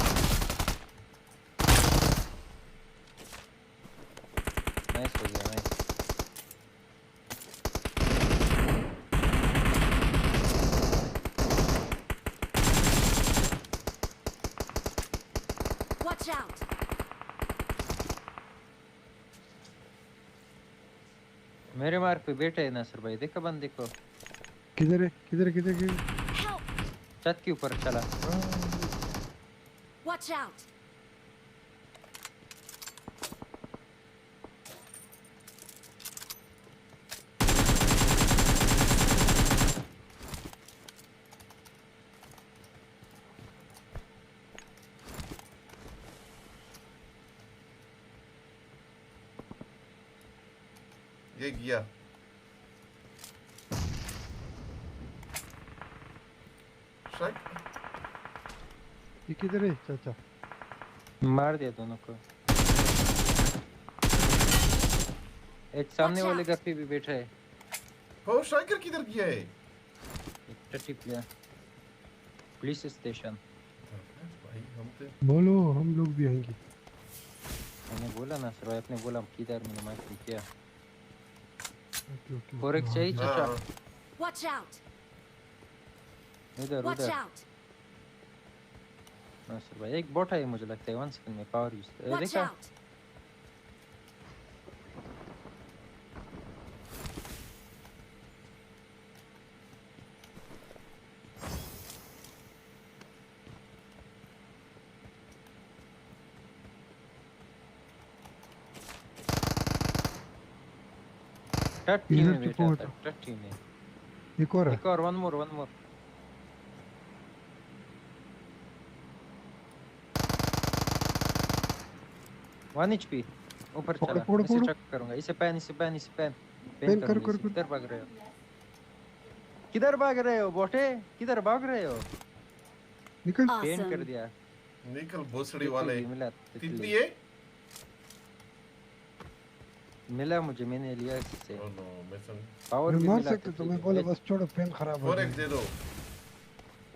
नाइस हो गया नाइस Watch out! मेरे मार्क पे बैठे है नासिर भाई देखो बंदे को किधर है छत के ऊपर चला Watch out! ये गया शायद ये किधर है चाचा मार दिया दोनों को एक सामने वाले घर पे भी बैठा है ओ शाइकर किधर गया है टट्टी प्लेयर पुलिस स्टेशन भाई हम तो बोलो हम लोग भी आएंगे मैंने बोला ना सर आपने बोला किधर मैंने माइक किया फोरेक्स चाहिए चाचा Watch out! इधर सर भाई एक बॉट है मुझे लगता है 1 सेकंड में पावर यूज देखा टट्टी में बैठा था टट्टी में एक और वन मोर 1 HP ऊपर चला इसे चेक करूंगा इसे पैन कर किधर भाग रहे हो बोटे किधर भाग रहे हो निकल पेन कर दिया निकल भोसड़ी वाले कितनी है मिला मुझे मैंने लिया इससे ओह नो मैं पावर भी मार मिला सकते तुम्हें बोले बस छोड़ो पेन खराब हो फोरेक्स दे दो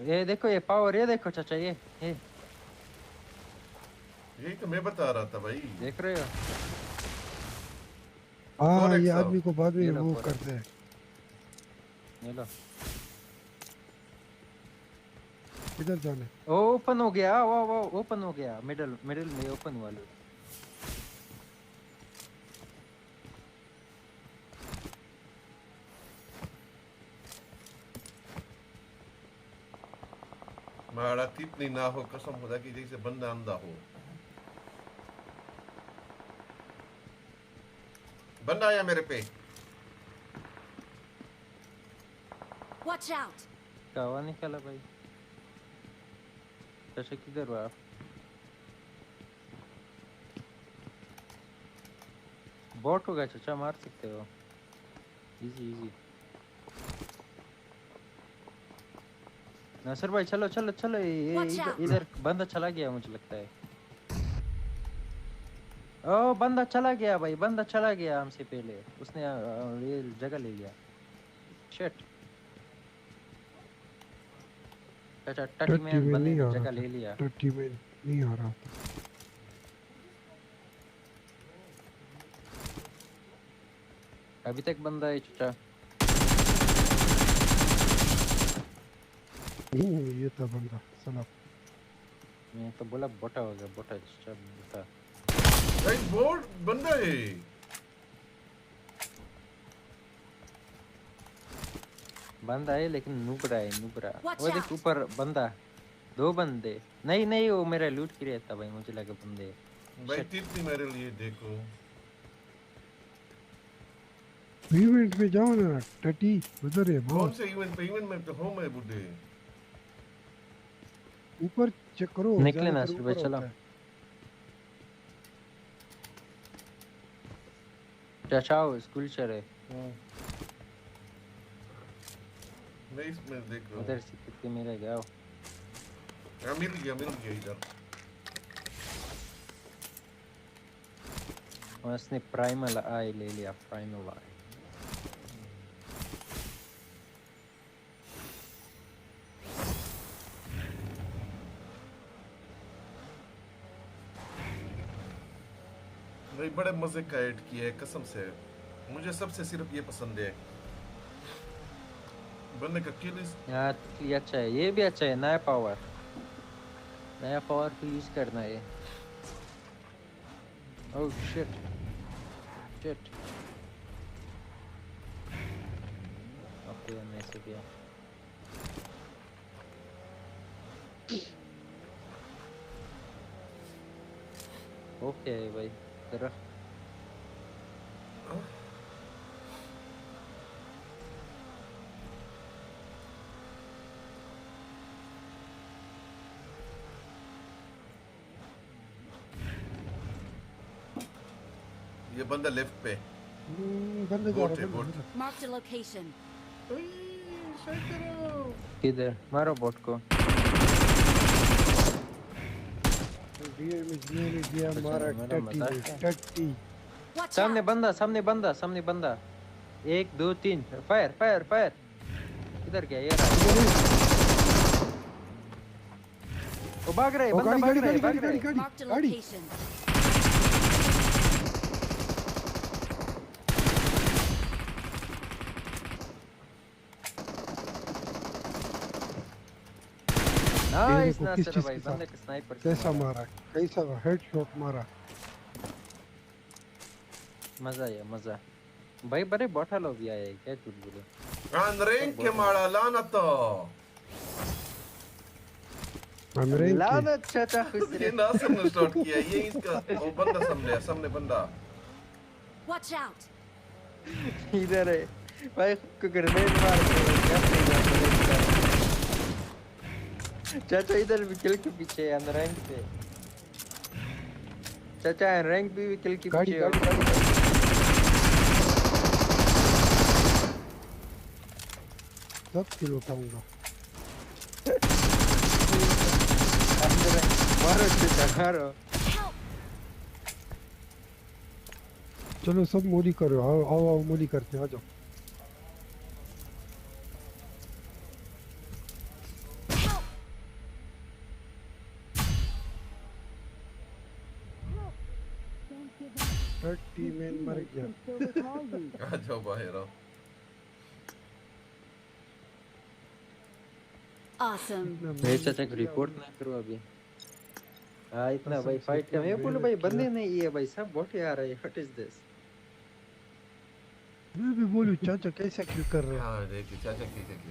ये देखो ये पावर ये देखो चाचा ये यही तो मैं बता रहा था भाई देख रहे हो हाँ ये आदमी को बाद में वो करते हैं ये लो इधर जाने ओपन हो गया वाह वाह ओपन हो गया मिडिल में ओपन हुआ लो मारा कितनी ना हो कसम खुदा की जैसे बंदा अंधा हो बंदा आया मेरे पे Watch out. कावा निकाला भाई चाचा किधर हुआ बॉट होगा चाचा मार सकते हो इजी इजी नासिर भाई चलो चलो चलो इधर बंदा चला गया मुझे लगता है ओ बंदा चला गया भाई बंदा चला गया हमसे पहले उसने ये जगह ले लिया शिट चाचा टट्टी में बंदे ने जगह ले लिया टट्टी में नहीं आ रहा था अभी तक बंदा है चाचा ये था बंदा साला मैं तो बोला बोटा हो गया बोटा चाचा बोटा भाई बोर्ड बंदा है बंदा है लेकिन नुबड़ा वो देख ऊपर बंदा दो बंदे नहीं वो मेरा लूट कर रहा था भाई मुझे लगा बंदे भाई कितनी मेरे लिए देखो इवेंट में जाओ ना टटी उधर है कौन से इवेंट में तो होम है बुड्ढे ऊपर चेक करो निकले ना सुबह चलो चाचा स्कूल चले मैं इसमें देख रहा हूं उधर से कितने मेरे गया मिल गया इधर उसने प्राइमल आई ले लिया प्राइमल आई भाई बड़े मजे का ऐड किया है कसम से मुझे सबसे सिर्फ ये पसंद है बंदे का किल यार ये अच्छा है ये भी अच्छा है नया पावर को यूज करना है ओह शिट ओके मैं से गया ओके भाई तेरा ये बंदा लेफ्ट पे बंदा जा रहा है Mark the location. किधर मारो बोट को दिया मारा टट्टी सामने बंदा 1 2 3 फायर किधर गया ये वो भाग रहे बंदा भाग रहे Mark the location. Nice Nasir भाई बंदे के स्नाइपर कैसा मारा कैसा हेडशॉट मारा मजा भाई बड़े बोटा लोग भी आए क्या झूठ बोले अनरैंक के मारा लानत लानत चाचा ये नासिर ने स्टार्ट किया ये इसका वो बंदा सामने बंदा Watch out. इधर है भाई को ग्रेनेड मार चाचा इधर विकल के पीछे अनरैंक पे चाचा अनरैंक भी विकल के पीछे सब किल उठाऊंगा मारो चाचा मारो चलो सब मोली करो आओ मोली करते आ जाओ टट्टी में मर गया आ जाओ बाहर आओ Awesome. मेरे चाचा को रिपोर्ट ना करो अभी हाँ इतना भाई फाइट का मैं बोलूँ भाई बंदे नहीं है भाई सब बोटे आ रहे हैं व्हाट इज दिस मैं भी बोलूँ चाचा कैसा किल कर रहा है हाँ देखिए चाचा कैसे किल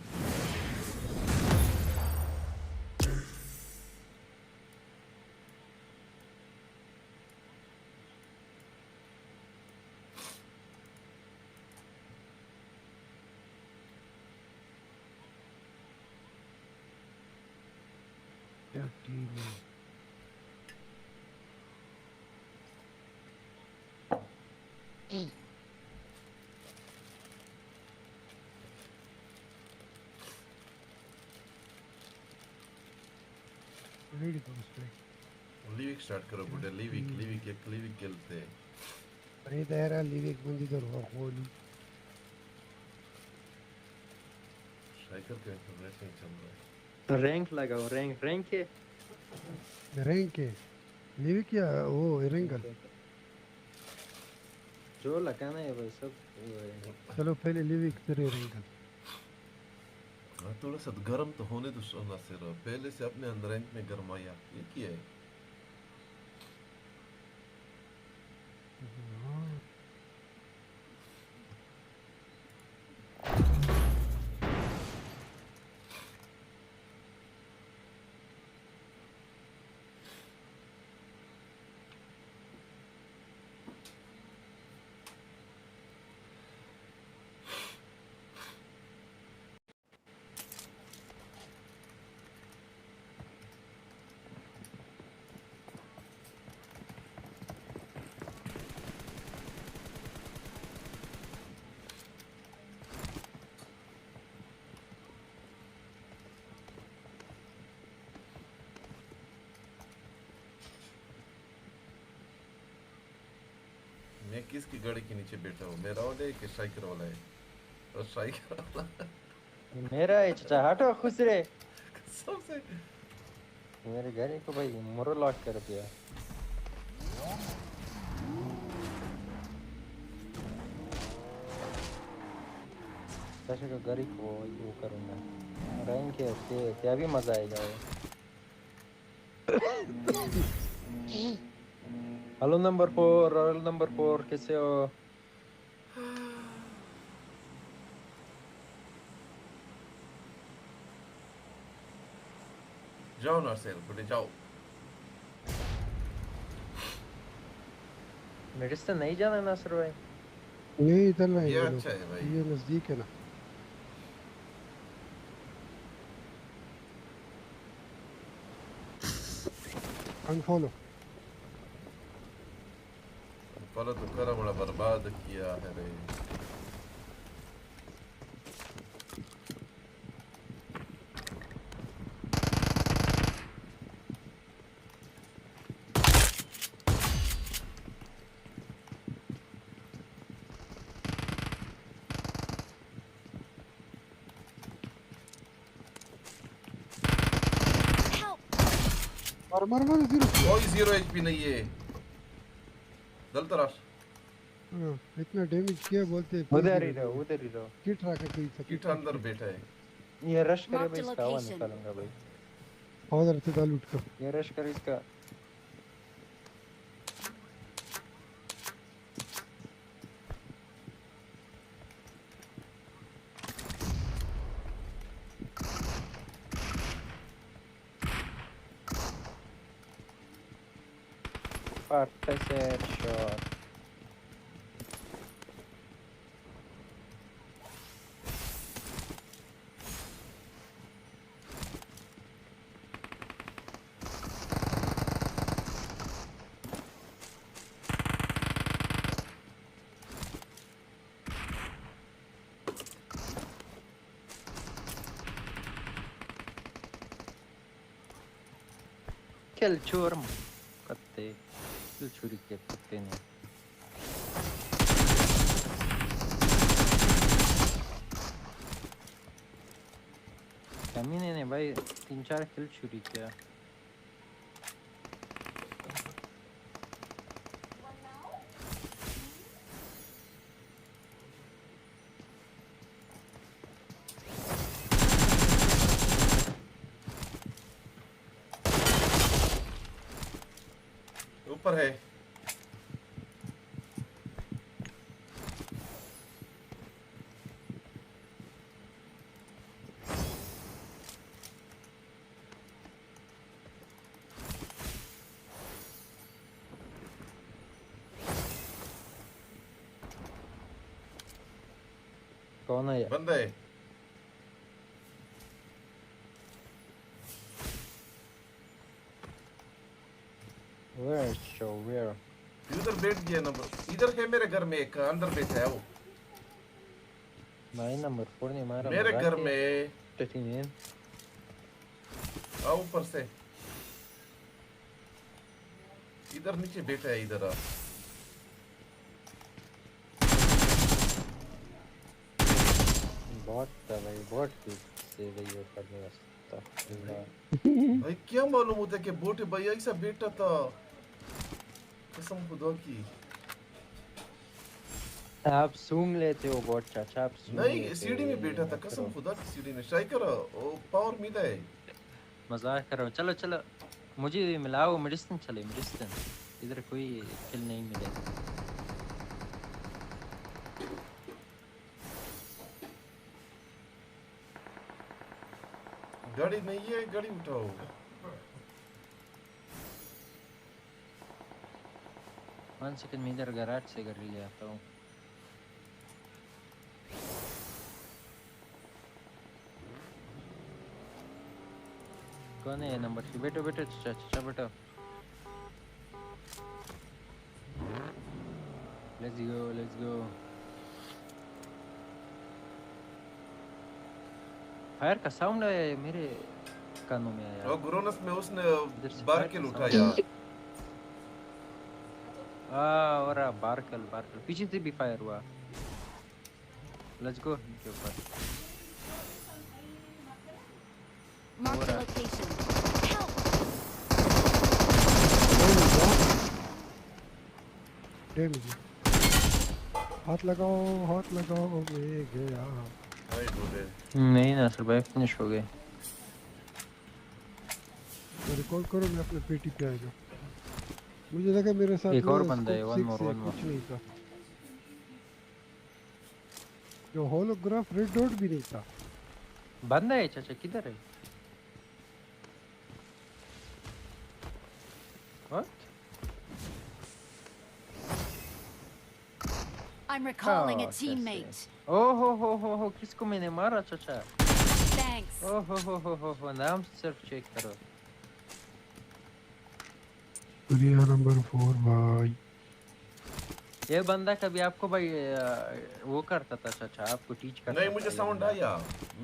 क्या टीम है रेडी करो उसमें लीविक स्टार्ट करो बुढ़े लीविक खेलते अरे दायरा लीविक बंदी तो होली स्ट्राइकर का इंफॉर्मेशन चल रहा है रैंक लगाओ रैंक है लीविक या वो एरेंगल जो लगाना है भाई सब चलो पहले लीविक फिर एरेंगल थोड़ा सा गर्म तो होने दो सोना सिर पहले से अपने अंदर रैंक में गरमाया ये क्या है मैं किसकी गाड़ी के नीचे बैठा हूँ मेरा वाला है कि स्ट्राइकर वाला है और स्ट्राइकर वाला मेरा है चाचा हटो खुश रे सबसे मेरे गाड़ी को भाई मोरो लॉक कर दिया चाचा का गाड़ी को वो करूँगा रैंक है क्या भी मजा आएगा हेलो नंबर 4 कैसे हो जाओ ना सेल बुढ़े जाओ मेरे से नहीं जाना नासर भाई नहीं इधर नहीं ये अच्छा है भाई ये नजदीक है ना अनफॉलो फॉलो तो करा बड़ा बर्बाद किया है रे मर जीरो कोई 0 एचपी नहीं है गलत राश इतना डैमेज किया बोलते उधर ही रहो किट रखा कोई किट अंदर बैठा है ये रश करे भाई इसका हवा निकालूंगा भाई उधर से डाल उठ कर ये रश कर इसका Set shot. Kill churm. Katte. Kill churi ke katte ne. कमीने ने भाई 3-4 किल चोरी किया ऊपर है कौन है? बंदा है Where? इधर बैठ गया नंबर इधर है मेरे घर में एक अंदर बैठा है वो भाई नंबर 4 नहीं मारा मेरे घर में 39 आओ ऊपर से इधर नीचे बैठा है इधर बॉट था भाई बॉट से वही करने वास्ता भाई क्या मालूम होता है कि बोट भाई ऐसा बैठा था कसम खुदा की आप सूंघ लेते हो बॉट चाचा आप नहीं सीढ़ी में बैठा था कसम खुदा की सीढ़ी में ट्राई करो वो पावर मिला है मजाक कर रहा हूँ चलो चलो मुझे भी मिलाओ मेडिसिन चले मेडिसिन इधर कोई किल नहीं मिलेगा गाड़ी नहीं है गाड़ी उठाओ 1 सेकंड में इधर गैराज से कर ले आता हूँ कौन है नंबर 3 बैठो बैठो चाचा बैठो लेट्स गो फायर का साउंड है मेरे कानों में आया और गुरोनस में उसने बारकेल उठाया और बारकेल पीछे से भी फायर हुआ लेट्स गो इनके ऊपर Mark the location. Help! हाथ लगाओ मैं गया नहीं ना सर भाई फिनिश हो गए रिकॉल करो मैं अपने पेटी पे आएगा मुझे लगा मेरे साथ एक और बंदा है वन मोर कुछ नहीं था जो होलोग्राफ रेड डॉट भी नहीं था बंदा है चाचा किधर है What? I'm recalling a teammate. हो किसको मैंने मारा चाचा Thanks. हो नाम सिर्फ चेक करो प्रिया नंबर 4 भाई ये बंदा कभी आपको भाई वो करता था चाचा आपको टीच करता नहीं मुझे साउंड आया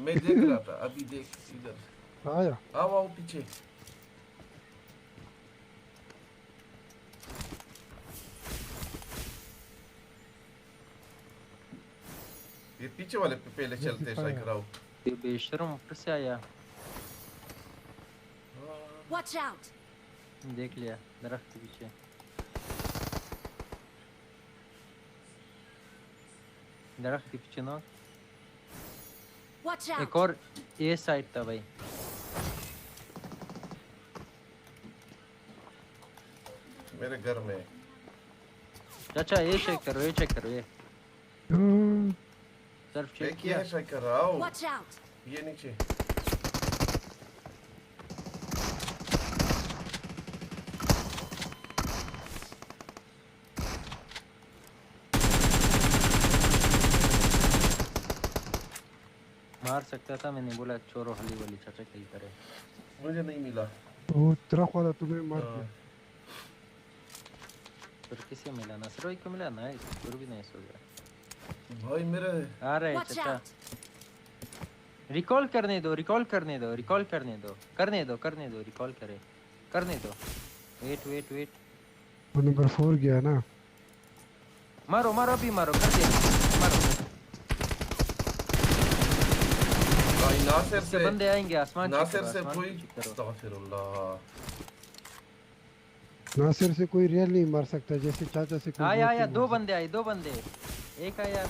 मैं देख रहा था अभी देख इधर आया आओ पीछे ये पीछे वाले पे पहले चलते हैं ट्राई कराओ ये बेशरम ऊपर से आया Watch out. देख लिया दरख्त के पीछे दरख्त के पीछे ना Watch out. एक और ये साइड था भाई मेरे घर में चाचा ये चेक करो ये सिर्फ चेक किया है ट्राई कर रहा हूं Watch out. ये नीचे मार सकता था मैंने बोला चोरो हली वाली चाचा कहीं करे मुझे नहीं मिला वो ट्रक वाला तुम्हें मार दिया फिर किसे मिला नसरोई को मिला ना फिर भी नहीं सो गया भाई मेरे आ रहा है चाचा रिकॉल करने दो रिकॉल करे वेट वो नंबर 4 गया ना मारो अभी मारो कर दे मारो भाई नासिर से बंदे आएंगे आसमान नासिर से कोई अस्तगफिरुल्लाह नासिर से कोई रियल नहीं मार सकता जैसे चाचा से कोई आया दो बंदे एक आया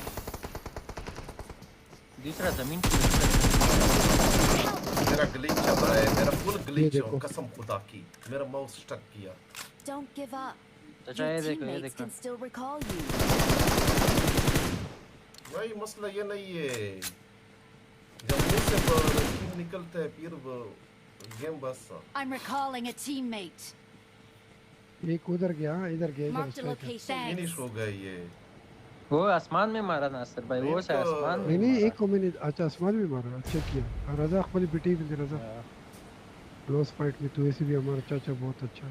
दूसरा जमीन मेरा ग्लिच चल रहा है मेरा फुल ग्लिच है कसम खुदा की मेरा माउस स्टक किया Don't give up. चाचा ये देखो ये देखो भाई मसला ये नहीं है जब मुंह से टीम निकलता है फिर वो गेम बस I'm recalling a teammate. एक उधर गया इधर Marked a location. फिनिश हो गया ये वो आसमान में मारा नासिर भाई वो से आसमान में नहीं एक को मैंने अच्छा आसमान में मारा चेक किया रजा अपनी बेटी में रजा क्लोज फाइट में तो ऐसे भी हमारा चाचा बहुत अच्छा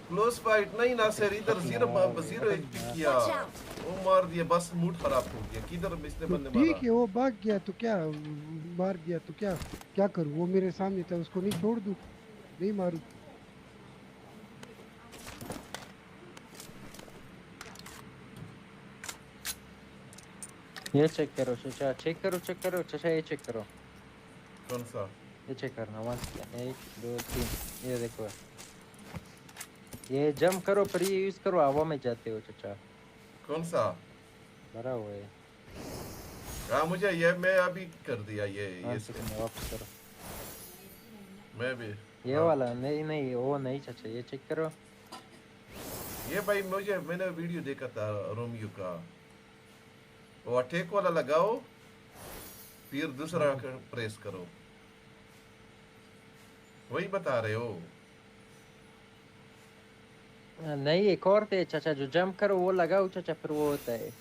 क्लोज फाइट नहीं नासिर इधर जीरो एचपी किया वो मार दिया बस मूड खराब हो गया किधर इसने बंदे मारा ठीक है वो भाग गया तो क्या मार गया तो क्या करूं वो मेरे सामने था उसको नहीं छोड़ दूं नहीं मारूं ये चेक करो चाचा चेक करो चाचा ये चेक करो कौन सा ये चेक करना 1 2 3 ये देखो ये जंप करो पर ये यूज करो हवा में जाते हो चाचा कौन सा भरा हुआ है हाँ मुझे ये मैं अभी कर दिया ये वापस करो मैं भी ये वाला नहीं वो नहीं चाचा ये चेक करो ये भाई मैंने वीडियो देखा था रोमियो का वो अटैक वाला लगाओ फिर दूसरा प्रेस करो वही बता रहे हो नहीं एक और थे चाचा जो जंप करो वो लगाओ चाचा फिर वो होता है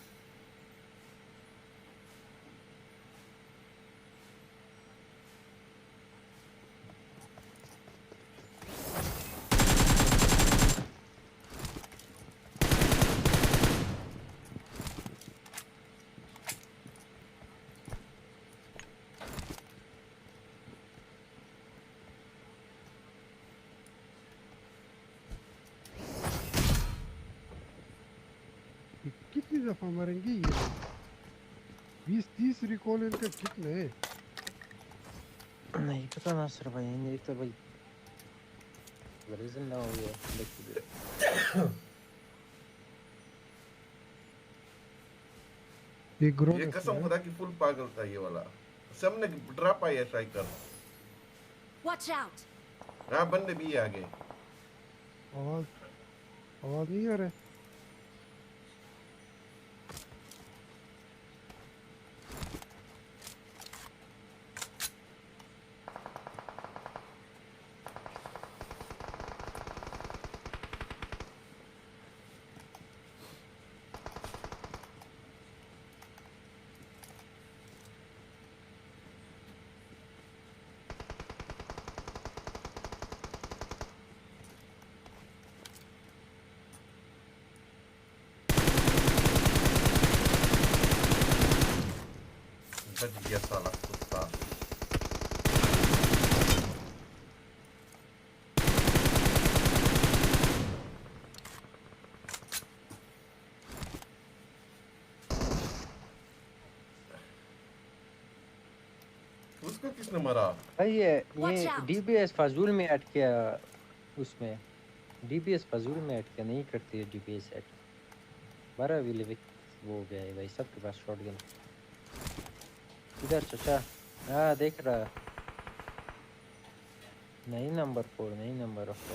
कितनी दफा मरेंगे ये 20-30 रिकॉल इनका कितने है नहीं पता ना सर भाई नहीं तो भाई रीजन ना हो गया ये कसम खुदा की फुल पागल था ये वाला सबने ड्रॉप आया ट्राई कर Watch out. हाँ बंदे भी आगे आवाज नहीं आ रहा है बच गया साला कुत्ता उसको किसने मारा भाई ये डीबीएस फजूल में ऐड किया उसमें डीबीएस फजूल में ऐड किया नहीं करती है डीबीएस ऐड 12 विलिविक वो हो गया है भाई सबके पास शॉटगन इधर चाचा हाँ देख रहा नहीं नंबर 4 नहीं नंबर ऑफ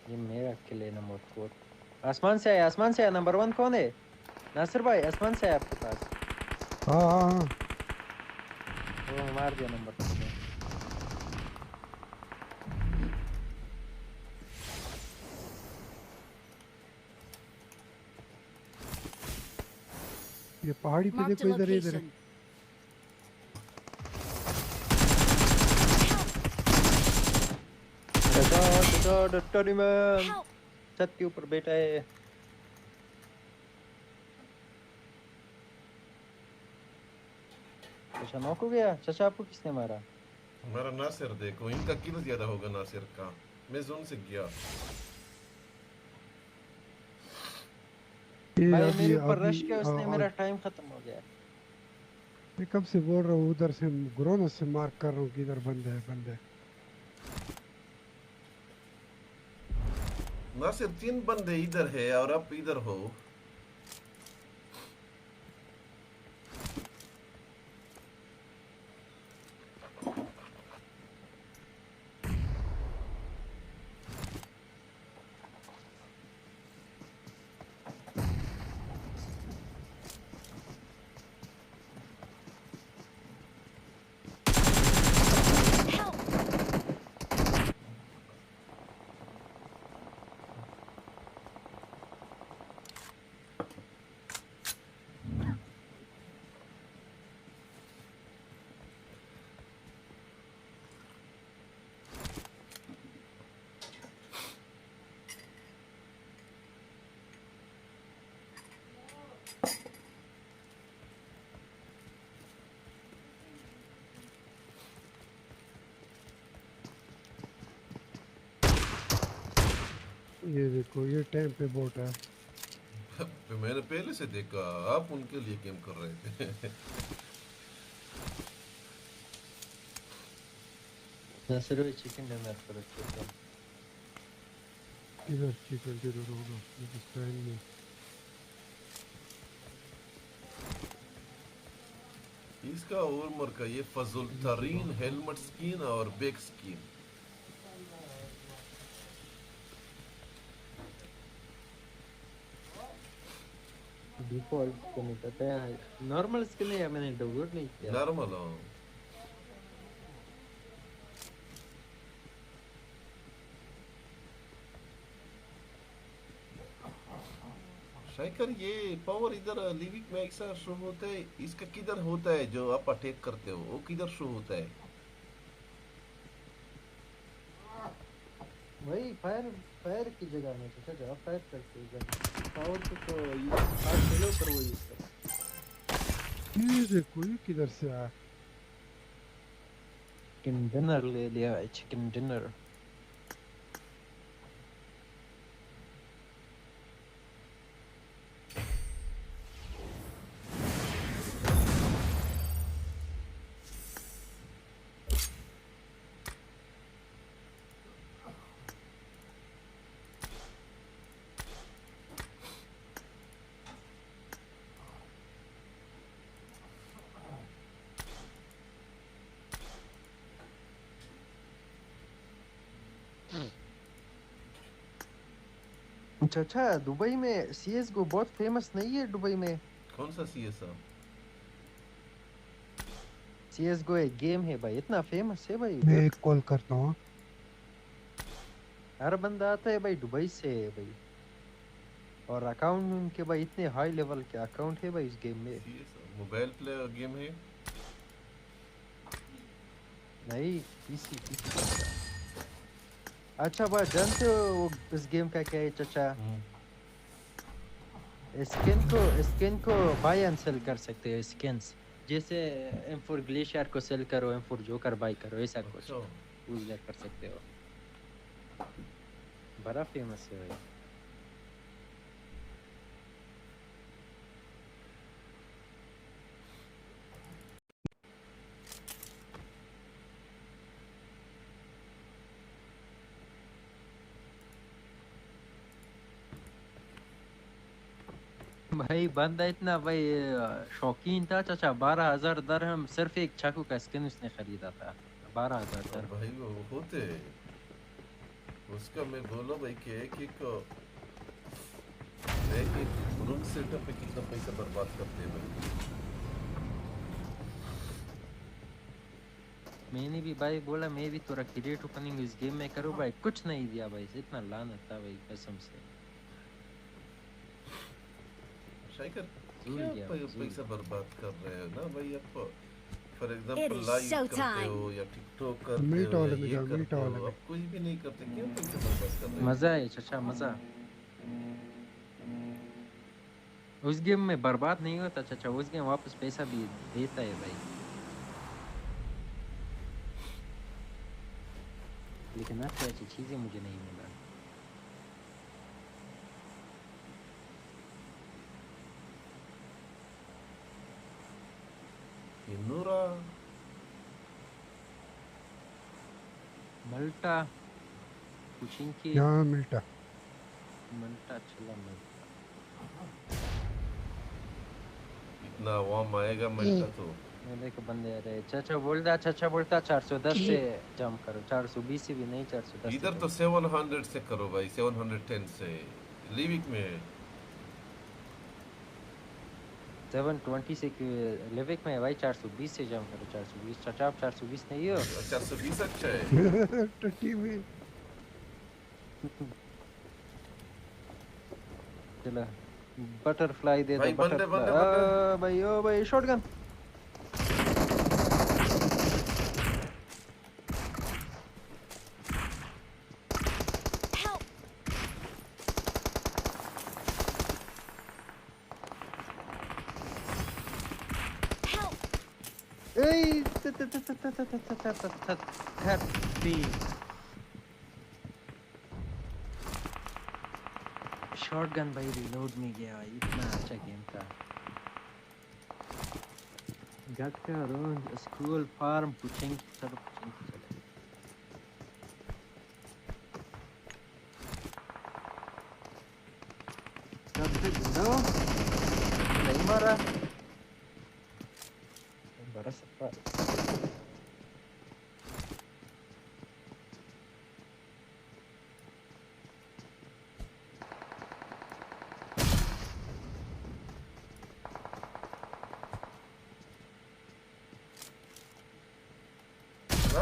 ये मेरा किले नंबर 4 आसमान से आया नंबर 1 कौन है नासिर भाई आसमान से है आपके पास हाँ वो मार दिया नंबर 4 ये पहाड़ी पे देखो इधर छत के ऊपर बैठा है चाचा नॉक हो गया चाचा आपको किसने मारा हमारा नासिर देखो इनका किल ज्यादा होगा नासिर का मैं जोन से गया भाई मेरे ऊपर रश किया उसने मेरा टाइम खत्म हो गया मैं कब से बोल रहा हूँ उधर से ग्रोनस से मार्क कर रहा हूँ कि इधर बंद है नासिर 3 बंदे इधर है और आप इधर हो ये देखो ये टाइम पे बोट है। मैंने पहले से देखा, आप उनके लिए गेम कर रहे थे। नसर चिकन डिनर करो चिकन। किधर चिकन डिनर होगा? मुझे स्टैंड में। इसका उम्र का ये फजुल तरीन हेलमेट स्किन और बैक स्किन। डिफॉल्ट को नहीं पता है, नॉर्मल स्किन है, मैंने डाउनलोड नहीं किया। नॉर्मल हो। शायकर ये पावर इधर लिविक में ऐसा शो होता है, इसका किधर होता है जो आप अटैक करते हो, वो किधर शो होता है? वही फायर की जगह में तो जब फायर करते हैं पावर तो हाथ चलो पर वो यूज कर। ये देखो ये किधर से आया? चिकन डिनर ले लिया, चिकन डिनर। अच्छा दुबई में CS:GO बहुत फेमस नहीं है दुबई में? कौन सा CS है? CS:GO एक गेम है भाई, इतना फेमस है भाई। मैं एक कॉल करता हूँ। हर बंदा आता है भाई, दुबई से है भाई, और अकाउंट उनके भाई इतने हाई लेवल के अकाउंट है भाई इस गेम में। मोबाइल प्ले गेम है? नहीं पीसी। अच्छा भाई जानते हो इस गेम का क्या है चाचा? स्किन को बाय एंड सेल कर सकते हो। स्किन्स जैसे M4 ग्लेशियर को सेल करो, M4 जोकर बाय करो, ऐसा कुछ यूज कर सकते हो। बड़ा फेमस है भाई। भाई बंदा इतना भाई शौकीन था चाचा, 12,000 दरहम सिर्फ एक चाकू का स्किन उसने खरीदा था। 12,000 दरहम भाई वो होते उसका मैं बोला भाई कि एक रूम सेटअप पे कितना पैसा बर्बाद करते हैं भाई। मैंने भी भाई बोला मैं भी थोड़ा क्रिएट ओपनिंग इस गेम में करूँ भाई, कुछ नहीं दिया भाई, इतना लानत था भाई कसम से। शायकर क्या पैसा बर्बाद कर रहे हो ना भाई आप? फॉर एग्जांपल लाइव करते हो या टिकटॉक करते हो, ये करते हो, आप कुछ भी नहीं करते, क्यों पैसा बर्बाद कर रहे हो? मजा है चाचा मजा। उस गेम में बर्बाद नहीं होता चाचा, उस गेम वापस पैसा भी देता है भाई। लेकिन अच्छी अच्छी चीजें मुझे नहीं मिला। नूरा मल्टा कुछ इनकी यहाँ मिल्टा चला मल्टा इतना वाम आएगा मल्टा तो मेरे को बंदे आ रहे। चाचा बोलता 410 से जंप करो, 420 से भी नहीं 410। इधर तो 700 से करो भाई, 710 से लिविक में 720 से लिविक में भाई 420 से जंप करो। 420 चाचा आप 420 नहीं हो? 420 अच्छा है। टट्टी में चला बटरफ्लाई दे दो। भाई बंदे भाई ओ भाई शॉटगन शॉटगन भाई रिलोड में गया, इतना अच्छा गेम था। गट का रोज स्कूल फार्म पुचिंग चलो पुचिंग चले। कब से गुंडा नहीं मारा बड़ा Sapa.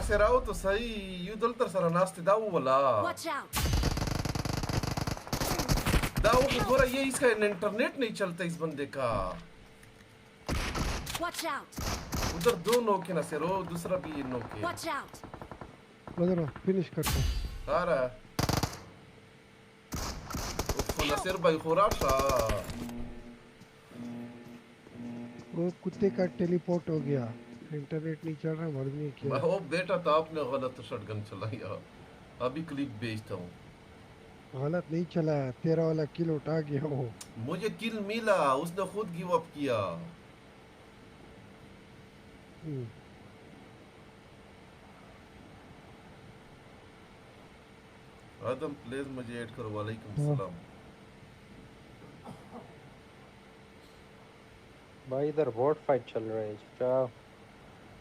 Será auto sai yudol tar sara naste dawo wala Watch out. दाऊ को पूरा ये इसका इंटरनेट नहीं चलता इस बंदे का। Watch out. उधर दो नोके ना सेरो दूसरा भी ये नोके। Watch out. उधर फिनिश करता आ रहा उसको नसेर भाई खुराशा वो कुत्ते का टेलीपोर्ट हो गया, इंटरनेट नहीं चल रहा, मरने क्या। वो बेटा तो आपने गलत शॉटगन चलाया, अभी क्लिप भेजता हूँ। गलत नहीं चला, तेरा वाला किल उठा गया वो। मुझे किल मिला, उसने खुद गिव अप किया। आदम प्लीज मुझे ऐड करो। वालेकुम सलाम। भाई इधर वॉट फाइट चल रहा है। जाओ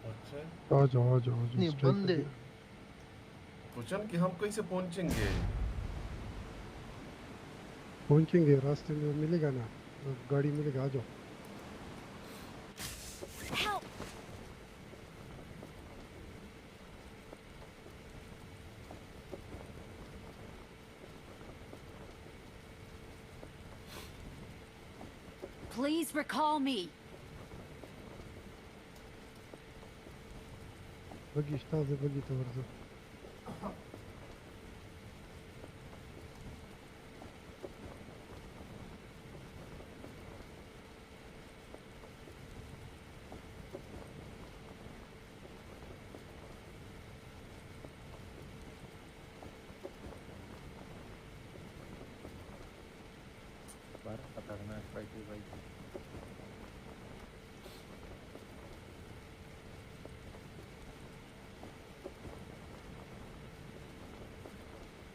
अच्छा आ जाओ नहीं बंदे पूछन कि हम कैसे पहुंचेंगे। पहुंचेंगे, रास्ते में मिलेगा ना, गाड़ी मिलेगा। आ जाओ Please recall me. बगी ताज़े बगी तो वर्ज़ो खतरनाक फाइट है भाई।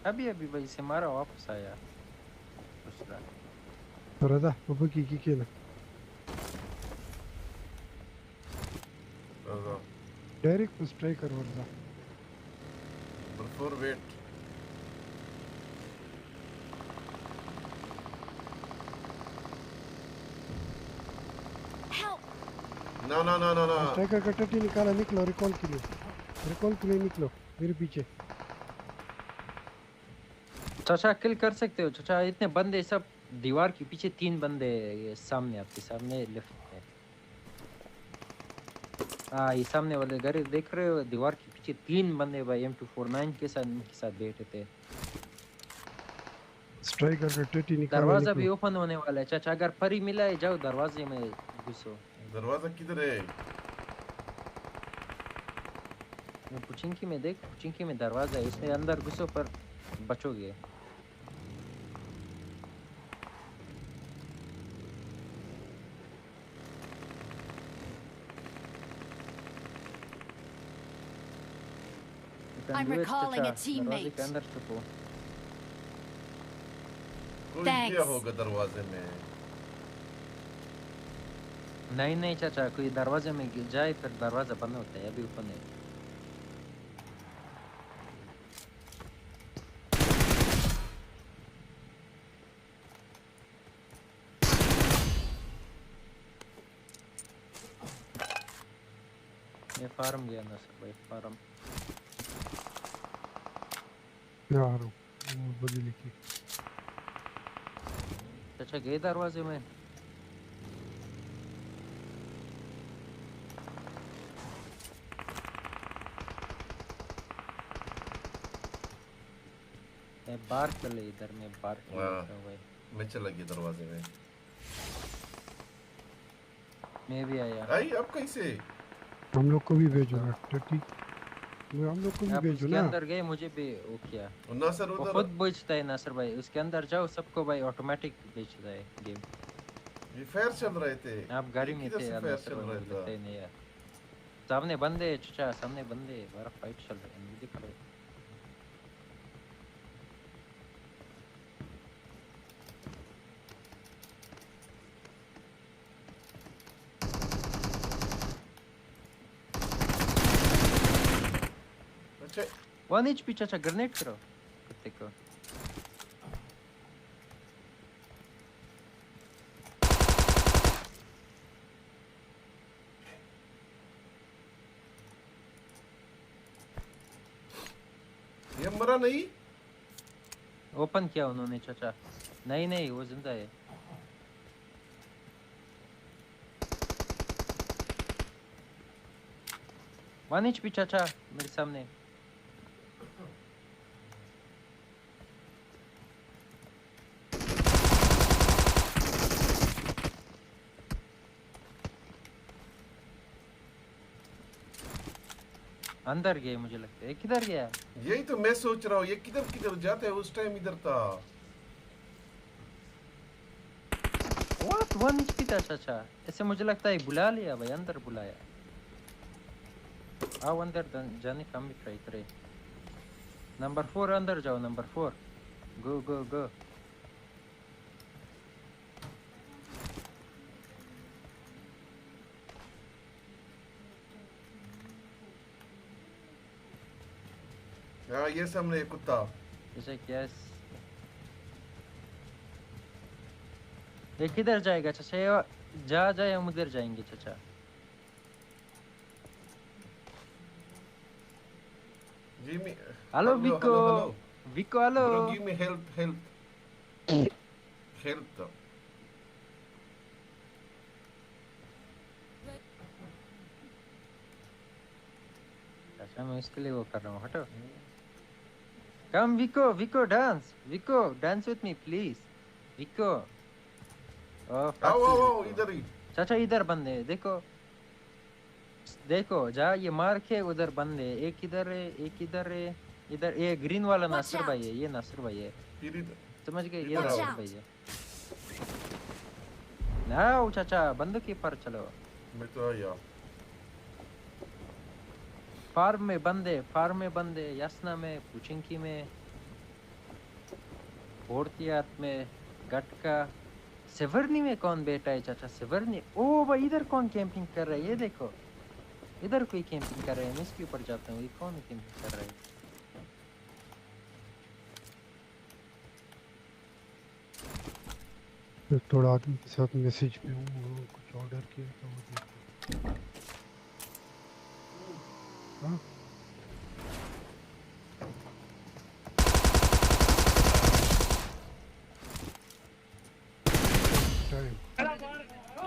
अभी भाई से मारा वापस आया दूसरा। रदा बगी की केला डायरेक्ट स्ट्राइकर वर्ज़ा बिफोर वेट ना ना ना ना ना स्ट्राइकर का टट्टी निकाला, निकलो रिकॉल के लिए निकलो मेरे पीछे। चाचा किल कर सकते हो चाचा, इतने बंदे सब दीवार के पीछे, 3 बंदे ये सामने आपके सामने लेफ्ट में। हाँ ये सामने वाले घर देख रहे हो, दीवार के पीछे 3 बंदे भाई M249 के साथ इनके साथ बैठे थे। स्ट्राइकर का टट्टी निकाला, दरवाजा भी ओपन होने वाला है चाचा, अगर परी मिला है जाओ दरवाजे में घुसो। दरवाजा किधर है? पुचिंकी में देख, पुचिंकी में दरवाजा है, इसमें अंदर घुसो पर बचोगे। I'm recalling a teammate. के अंदर छुपो। कोई क्या होगा दरवाजे में? नहीं चाचा, कोई दरवाजे में गिर जाए फिर दरवाजा बंद होता है, अभी ओपन है। ये फार्म गया ना सर भाई, फार्म यार वो बगी लिखी। चाचा गए दरवाजे में। बाहर चले, इधर में बाहर चले। मैं चला गया दरवाजे में। मैं भी आया। आई अब कैसे? हम लोग को भी भेजो ना टट्टी। हम लोग को भी आप भेजो उसके ना। अंदर गए मुझे भी वो किया। नासर वो उधर खुद बेचता है नासर भाई, उसके अंदर जाओ सबको भाई ऑटोमेटिक बेचता है गेम। ये फेयर चल रहे थे। आप गाड़ी ये में किधर थे से यार फेयर नासर चल भाई, रहा मुझे था? लगता ही नहीं यार। सामने बंदे चचा, सामने बंदे, बड़ा फाइट चल रहा है मुझे दिख रहा है। अच्छा 1 HP चाचा, ग्रेनेड करो कुत्ते को। ये मरा नहीं? ओपन किया उन्होंने चाचा। नहीं नहीं वो जिंदा है। वन HP चाचा मेरे सामने। अंदर गए मुझे लगता है। किधर गया? यही तो मैं सोच रहा हूँ, ये किधर किधर जाते हैं? उस टाइम इधर था। What? 1 HP था चाचा। ऐसे मुझे लगता है बुला लिया भाई, अंदर बुलाया। आओ अंदर जाने का हम भी ट्राई करें। नंबर 4 अंदर जाओ, नंबर 4। गो गो गो। हाँ ये सामने एक कुत्ता। ऐसे क्या? ये किधर जाएगा चाचा? ये जा जाए हम उधर जाएंगे चाचा। Jimmy, hello Vicco. Vicco hello. Bro, give me help. Help. चाचा मैं इसके लिए वो कर रहा हूँ, हटो। कम विको, विको डांस, विको डांस विथ मी प्लीज, विको। आओ इधर ही। चाचा इधर बंदे देखो, देखो जा ये मार के उधर बंदे। एक इधर है, एक इधर है, इधर ये ग्रीन वाला नासिर भाई है, ये नासिर भाई है, समझ गए? ये नासिर भाई है। ना चाचा बंदूक के पर चलो। मैं तो आया। फार्म में बंदे, यासना में, पुचिंकी में, पोर्तियात में, गटका। सेवर्नी में कौन बैठा है चाचा? सेवर्नी। ओ भाई इधर कौन कैंपिंग कर रहा है? ये देखो इधर कोई कैंपिंग कर रहा है। मैं इसके ऊपर जाता हूँ। ये कौन कैंपिंग कर रहा है? थोड़ा आदमी के साथ मैसेज पे हूँ, कुछ ऑर्डर किया था वो देखो। हाँ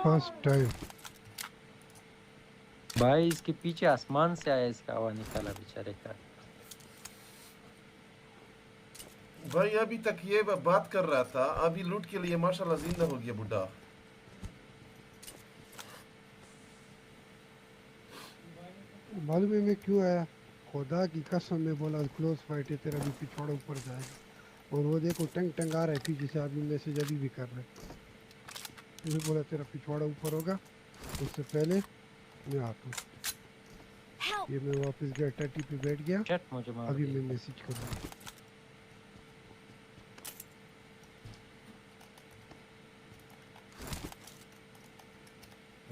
फर्स्ट टाइम भाई इसके पीछे आसमान से आया, इसका आवाज निकाला बेचारे का। भाई अभी तक ये बात कर रहा था, अभी लूट के लिए माशाल्लाह जिंदा हो गया बुड्ढा। मालूम है मैं क्यों आया? खुदा की कसम में बोला क्लोज फाइट है तेरा, भी पिछवाड़ा ऊपर जाएगा। और वो देखो टंग टंग आ रहा है पीछे से, आदमी मैसेज अभी भी कर रहा है। मैं बोला तेरा पिछवाड़ा ऊपर होगा, उससे पहले मैं आता हूँ। ये मैं वापस गया टट्टी पे बैठ गया। अभी मैं मैसेज करूँगा।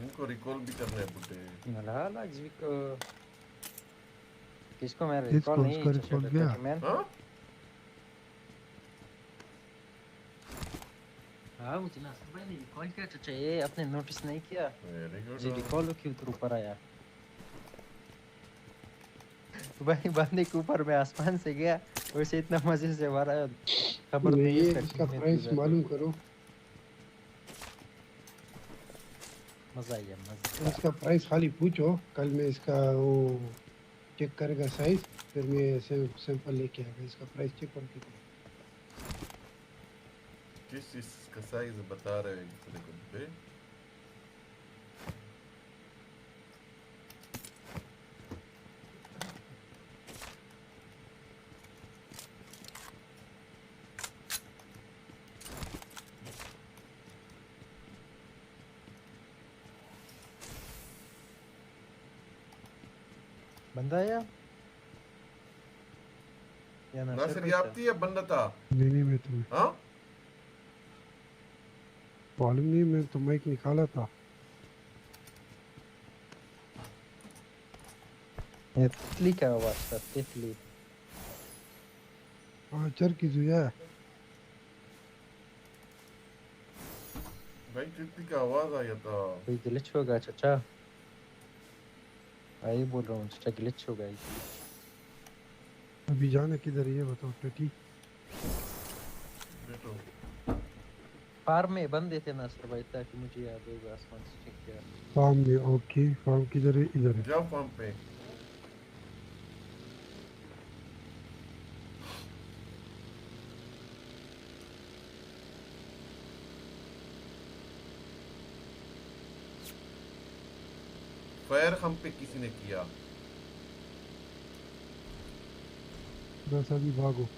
इनको रिकॉल भी करना है बुड्ढे। मलाला जी को किसको मैं रिकॉल नहीं गया? हाँ मुझे ना भाई ने रिकॉल किया चाचा, ये आपने नोटिस नहीं किया? जी रिकॉल क्यों ऊपर आया? भाई बंदे के ऊपर में आसमान से गया, वैसे इतना मजे से मारा खबर नहीं है। इसका प्राइस मालूम करो। मजा आया, मजा। इसका प्राइस खाली पूछो, कल मैं इसका वो चेक करेगा साइज, फिर मैं सैंपल लेके आएगा। इसका प्राइस चेक करके किस चीज का साइज बता रहे हैं दूसरे को पे? बंदा या नासिर याप्ती या बंदा था? नहीं मैं तो हाँ मालूम नहीं, मैं तो माइक निकाला था। ये तितली का आवाज था, तितली। हाँ चर की जुया भाई तितली का आवाज आया था। कोई ग्लिच होगा चाचा, आई बोल रहा हूँ चाचा, ग्लिच होगा। अभी जाना किधर है ये बताओ टटी। फार्म में बंदे थे नासर भाई, ताकि मुझे याद होगा। आसमान से चेक किया फार्म में। ओके फार्म किधर है? इधर है। जाओ फार्म पे। फायर हम पे किसी ने किया। बस अभी भागो।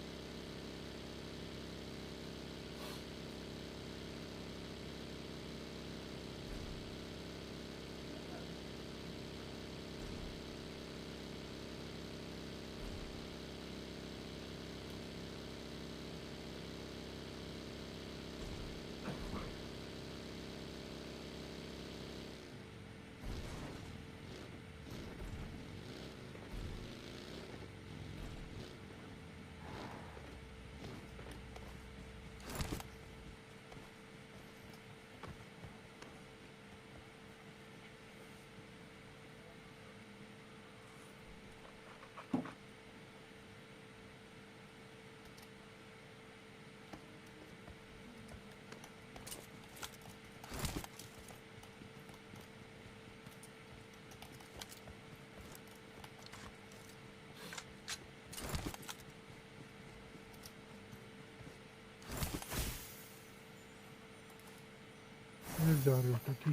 जा रहे हो टटी?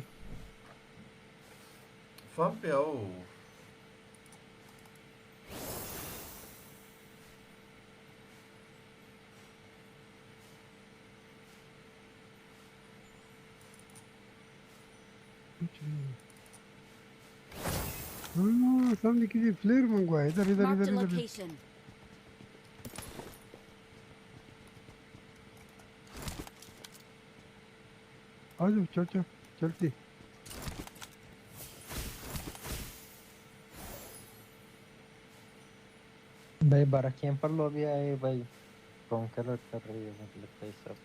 फार्म पे आओ। हाँ सामने किसी फ्लेयर मंगवा है। इधर इधर इधर इधर। आ जाओ चाचा चलते। भाई 12 कैंपर लॉबी आए भाई, कॉन्करर कर रही है मुझे लगता है सब।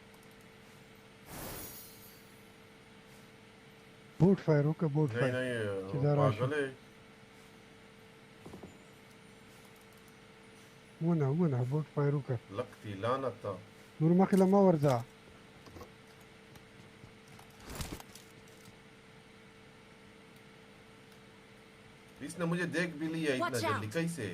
बोट फायर होगा, बोट फायर। नहीं पागल है वो ना बोट फायर होगा। लगती लानत था। नूर मखला मा वर्जा। इसने मुझे देख भी लिया इतना जल्दी कैसे?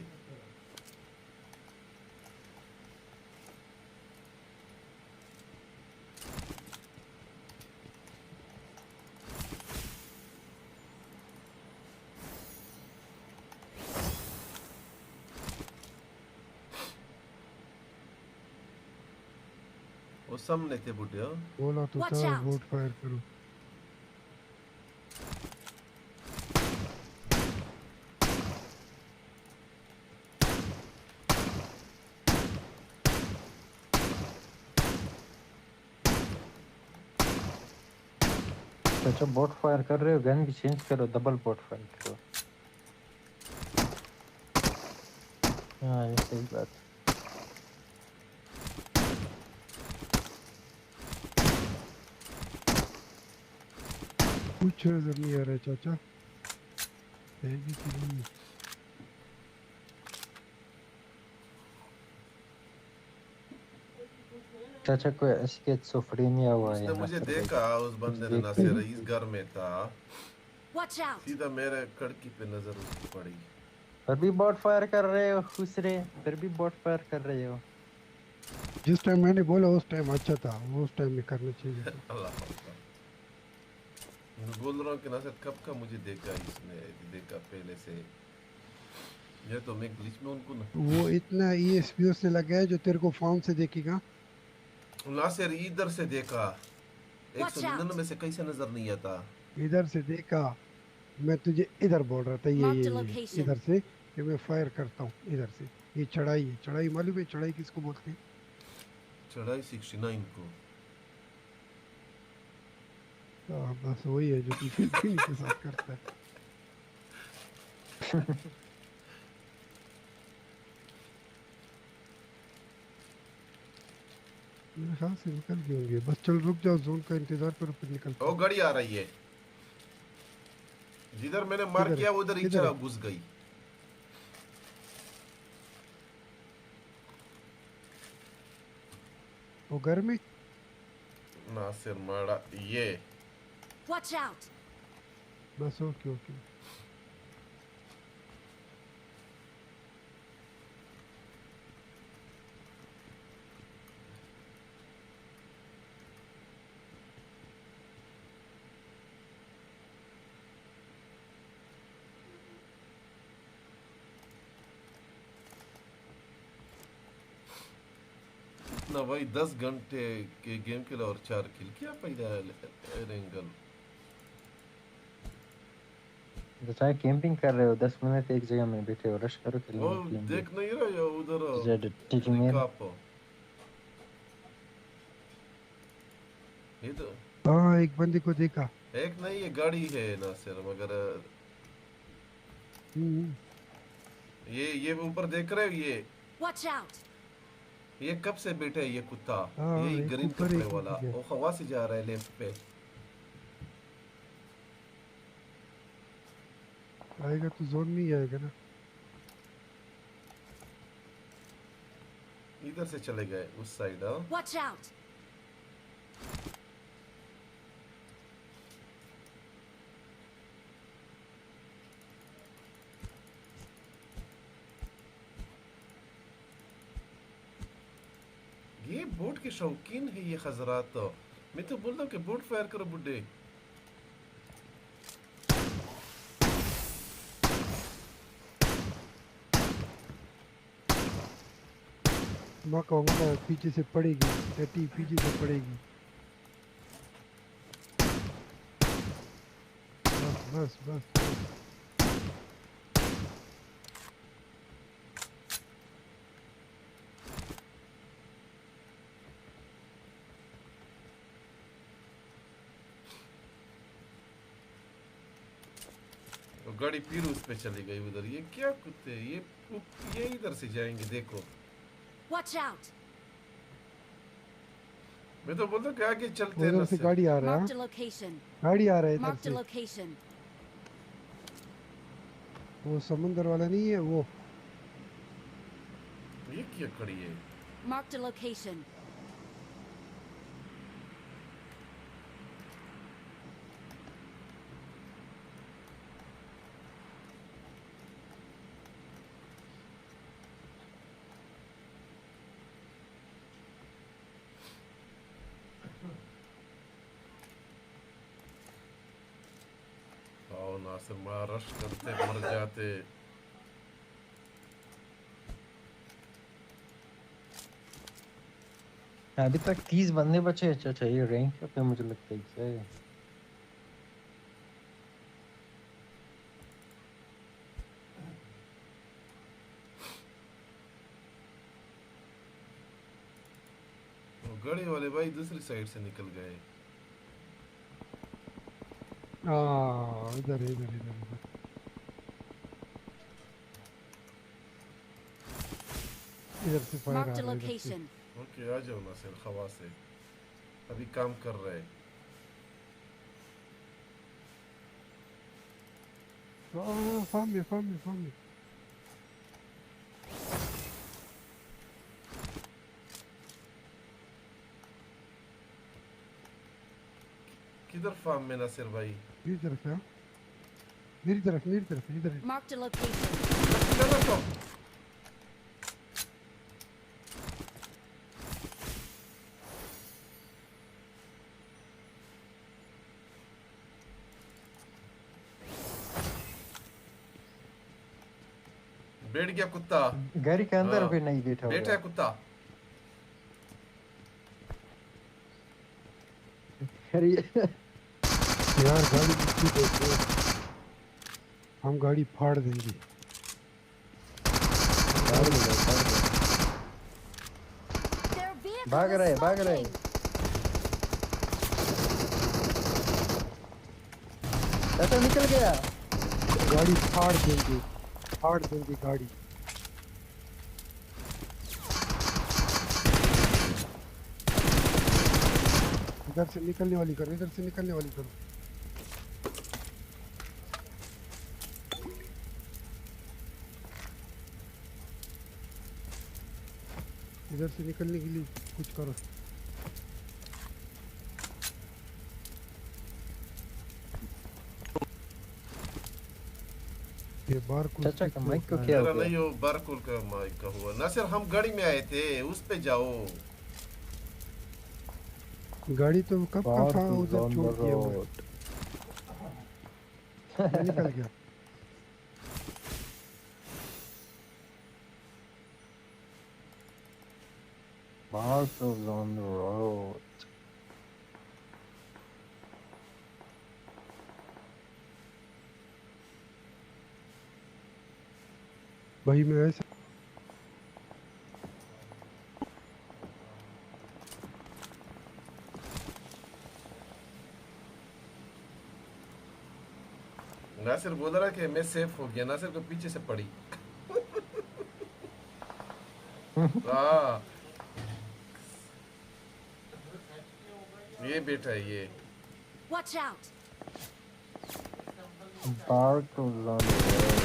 वो सामने थे बुढ़िया। बोला तो था बोट फायर करो। अच्छा बोट फायर कर रहे हो, गन भी चेंज करो, डबल बोट फायर करो। हाँ ये सही बात। कुछ नजर नहीं आ रहा है चाचा। चाचा कोई स्किज़ोफ्रेनिया हुआ है। उसने मुझे देखा, उस बंदे ने नासिर इस घर में था, सीधा मेरे कड़की पे नजर उसकी पड़ी। फिर भी बोट फायर कर रहे हो खुसरे, फिर भी बोट फायर कर रहे हो। जिस टाइम मैंने बोला उस टाइम अच्छा था, वो उस टाइम में करना चाहिए। अल्लाह मैं बोल रहा हूँ कि नासिर कब का मुझे देखा, इसने देखा पहले से। ये तो मैं ग्लिच में उनको वो इतना ESPO से लगा है जो तेरे को फार्म से देखेगा। नासिर इधर से देखा, 199 से कैसे नजर नहीं आता? इधर से देखा, मैं तुझे इधर बोल रहा था ये इधर से कि मैं फायर करता हूँ इधर से। ये चढ़ाई है, चढ़ाई मालूम है चढ़ाई किसको बोलते हैं? चढ़ाई 69 को। हाँ बस वही है जो तू फिलिपिन के साथ करता है। मेरे ख्याल से निकल गए होंगे। बस चल रुक जाओ, जोन का इंतजार करो फिर निकल। ओ गाड़ी आ रही है, जिधर मैंने मार किया उधर ही घुस गई। वो घर में नासिर मारा ये। Watch out. बस ओके ओके। ना भाई 10 घंटे के गेम के लिए और 4 किल क्या फायदा है रेंगल। चाहे कैंपिंग कर रहे हो 10 मिनट एक जगह में बैठे हो, रश करो खेलने वो देख नहीं रहा है उधर कापो। ये तो हाँ एक बंदे को देखा। एक नहीं ये गाड़ी है नासिर, मगर ये ऊपर देख रहे हो ये। Watch out. ये कब से बैठा है ये कुत्ता? हाँ, यही एक ग्रीन ऊपर कपड़े एक वाला नीचे। वो हवा से जा रहा है लेफ्ट पे। आएगा तो जोन में ही आएगा ना। इधर से चले गए उस साइड। Watch out. ये बोट के शौकीन है ये हजरात। मैं तो बोलता हूँ कि बोट फायर करो बुड्ढे। मैं कहूँगा पीछे से पड़ेगी, टटी पीछे से पड़ेगी। बस बस बस, बस। गाड़ी फिर उस पे चली गई उधर। ये क्या कुत्ते, ये इधर से जाएंगे देखो। Watch out. मैं तो बोलता हूँ आगे चलते हैं। उधर से गाड़ी आ रहा है। Marked a location. गाड़ी आ रहा है इधर Marked a से। location. वो समुंदर वाला नहीं है वो। ये क्या खड़ी है? Marked a location. नासिर मां रश करते मर जाते। अभी तक 30 बंदे बचे। अच्छा ये रैंक पे मुझे लगता है से गाड़ी वाले भाई दूसरी साइड से निकल गए। इधर इधर इधर इधर। इधर से फायर आ Marked a रहा है इधर से। location. ओके आ जाओ नासिर, हवा से अभी काम कर रहे हैं। फार्म में फार्म में फार्म में। किधर फार्म में नासिर भाई? मेरी तरफ है, मेरी तरफ इधर। Marked a location. बैठ गया कुत्ता। गाड़ी के अंदर कोई नहीं बैठा बैठा है कुत्ता। यार गाड़ी कितनी देखो, हम गाड़ी फाड़ देंगे। भाग रहे ऐसा निकल गया गाड़ी फाड़ देंगे गाड़ी इधर से निकलने वाली करो इधर से निकलने के लिए कुछ करो ये चाचा का माइक को क्या हो गया? नहीं, वो बारकुल का माइक का हुआ। नासिर, हम गाड़ी में आए थे, उस पे जाओ। गाड़ी तो कब का उधर छोड़ दिया हुआ है। निकल गया। Barco's on the road. भाई मैं ऐसे नासिर बोल रहा कि मैं सेफ हो गया। नासिर को पीछे से पड़ी। हाँ, ये बेटा है ये। Watch out. Barco's on the road.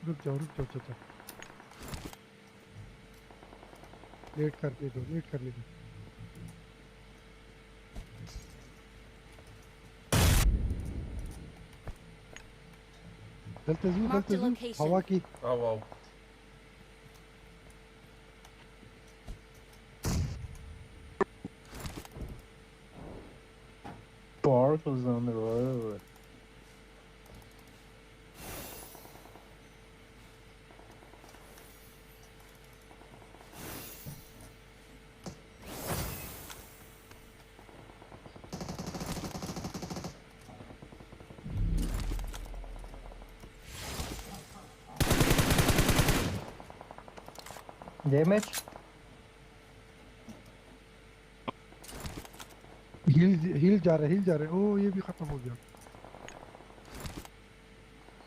रुक जाओ चाचा लेट करने दो चलते जू हवा की आओ Barco's on the road. Damage? हिल जा रहे ओ ये भी खत्म हो गया।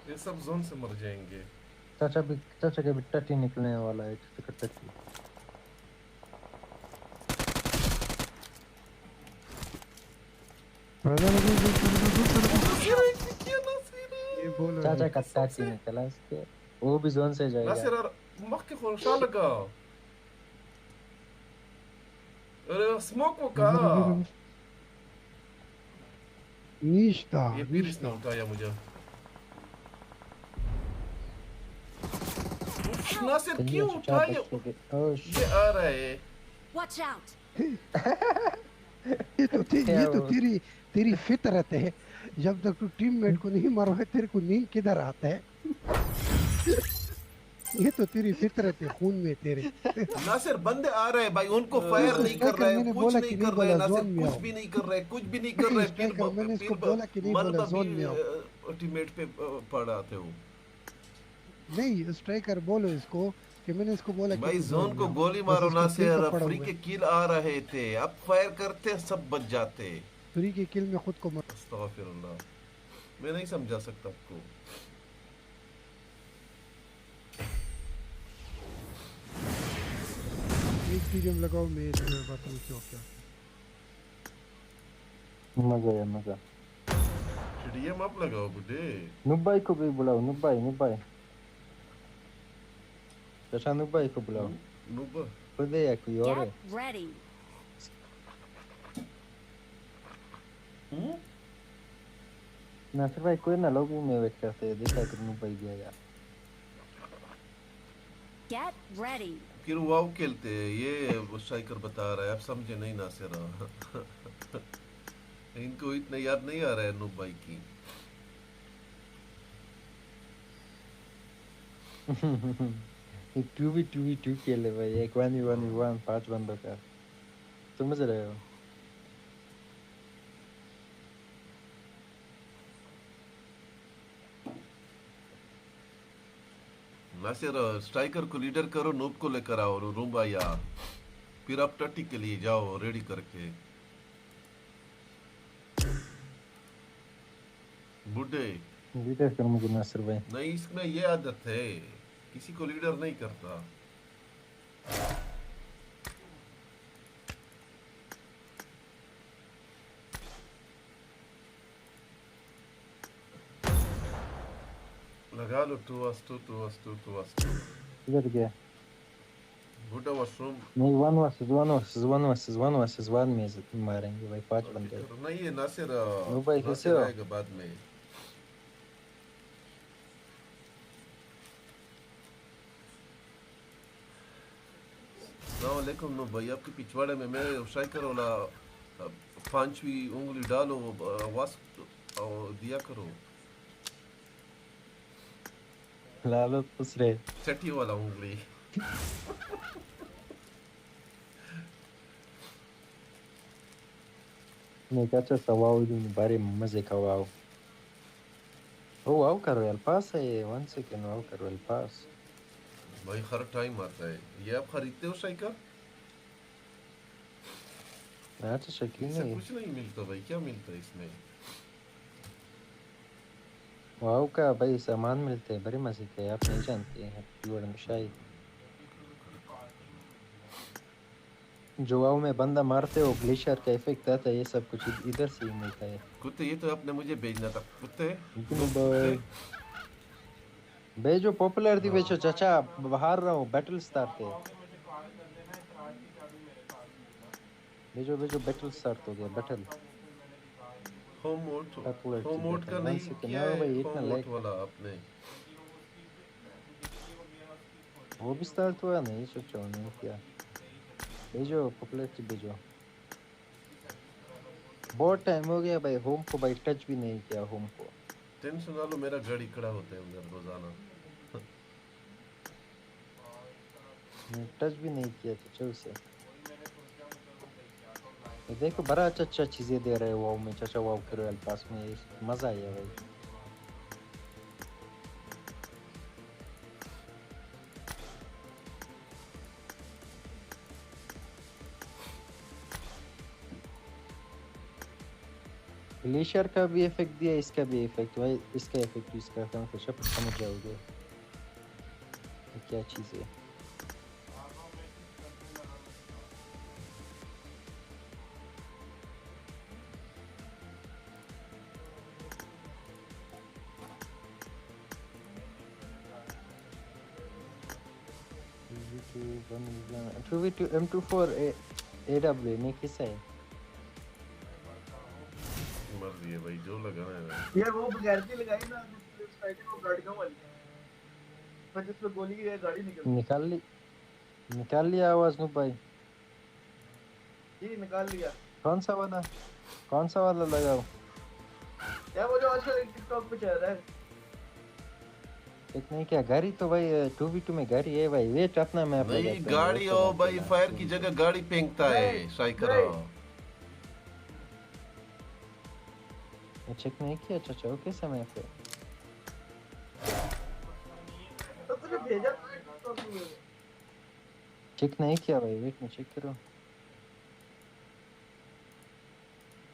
ये सब जोन से मर जाएंगे। चाचा के भी टट्टी निकलने वाला है। टट्टी चाचा का टट्टी निकला इसके, वो भी जोन से जाएगा। नासिर मक्के खुशा लगा। अरे स्मोक वो का नीश्ता ये फिर इसने उठाया मुझे। नासिर क्यों उठाया? ये आ रहा है। Watch out. ये तो तेरी फितरत है। जब तक तू टीममेट को नहीं मारोगे तेरे को नींद किधर आता है? ये तो तेरी फितरत है, खून में तेरे। नासिर बंदे आ रहे हैं भाई, उनको फायर नहीं कर रहे हैं, कुछ नहीं कर रहे हैं। नासिर कुछ भी नहीं कर रहे हैं। मैंने इसको बोला कि नहीं बोला जोन में आओ। टीममेट पे पड़ा थे वो। नहीं स्ट्राइकर बोलो इसको कि मैंने इसको बोला भाई जोन को गोली मारो। नासिर फ्री के किल आ रहे थे, अब फायर करते सब बच जाते। फ्री के किल में खुद को मर। अस्तगफिरुल्लाह, मैं नहीं समझा सकता आपको। एक टीम लगाओ, मैं बताऊं क्या मजा। डीएम आप लगाओ बुड्ढे। नुब्बाई को भी बुलाओ। नुब्बाई चाचा नुब्बाई को बुलाओ। नुब्बा खुद है या कोई और है? Get ready. नासिर भाई कोई ना लॉबी में वेट करते हैं देखा कि नूब भाई गया यार Get ready. फिर वाव खेलते हैं ये वो स्ट्राइकर बता रहा है अब समझे नहीं नासिर इनको इतना याद नहीं आ रहा है नूब भाई की 2v2 खेले भाई एक 1v1 5 बंदों का समझ रहे हो नासिर स्ट्राइकर को लीडर करो नूब को लेकर आओ रूम्बा या फिर आप टट्टी के लिए जाओ रेडी करके बुड्ढे लीडर कर मुझे नासिर भाई नहीं इसमें ये आदत है किसी को लीडर नहीं करता लगा लो 2v2 इधर गया बुड्ढा वॉशरूम नहीं 1 versus 1 में मारेंगे भाई 5 बंदे नहीं है नासिर भाई कैसे हो आएगा बाद में अस्सलामुअलैकुम नो भाई आपके पिछवाड़े में मैं स्ट्राइकर वाला 5वीं उंगली डालो आवाज दिया करो लालो दूसरे छठी वाला उंगली नहीं क्या सवाल बारे मजे का वाव ओ वाव कर रहा है पास है 1 सेकंड वाव कर रहा है पास भाई हर टाइम आता है ये आप खरीदते हो स्ट्राइकर अच्छा शकील नहीं कुछ नहीं मिलता भाई क्या मिलता है इसमें वाव का भाई सामान मिलते हैं बड़े मजे के आप नहीं जानते हैं प्योर शायद जो वाव में बंदा मारते हो ग्लेशियर का इफेक्ट आता है ये सब कुछ इधर से ही मिलता है कुत्ते ये तो आपने मुझे भेजना था कुत्ते भेजो पॉपुलर थी भेजो चाचा बाहर रहो बैटल स्टार्ट है भेजो बैटल स्टार्ट हो गया बैटल होम मोड का नहीं किया है होम मोड वाला आपने वो भी स्टार्ट हुआ नहीं सोचो नहीं किया भेजो पॉपुलर भेजो बहुत टाइम हो गया भाई होम को भाई टच भी नहीं किया होम को टेंशन ना लो मेरा गाड़ी खड़ा होता है उधर रोजाना टच भी नहीं किया तो चल से देखो बड़ा अच्छा चीजें दे रहे वाव में चाचा वाव करो पास में मजा आया भाई ग्लेशियर का भी इफेक्ट दिया इसका भी इफेक्ट भाई इसका इफेक्ट इसका काम कुछ आप समझ जाओगे क्या चीज़ है टू M24 AW में किसा है मर्जी है भाई जो लगाना है यार वो बगैर की लगाई ना स्ट्राइकर को गाड़ियों वाली पर जिसमें गोली की गाड़ी निकाल लिया आवाज नु भाई जी निकाल लिया कौन सा वाला लगाओ यार वो जो आजकल टिकटॉक पे चल रहा है एक नहीं क्या गाड़ी तो भाई 2v2 में गाड़ी है भाई वेट अपना मैं नहीं गाड़ी हो भाई फायर की जगह गाड़ी फेंकता है स्ट्राइकर चेक नहीं किया चाचा ओके समय पे तो तुझे भेजा चेक नहीं किया भाई वेट में चेक करो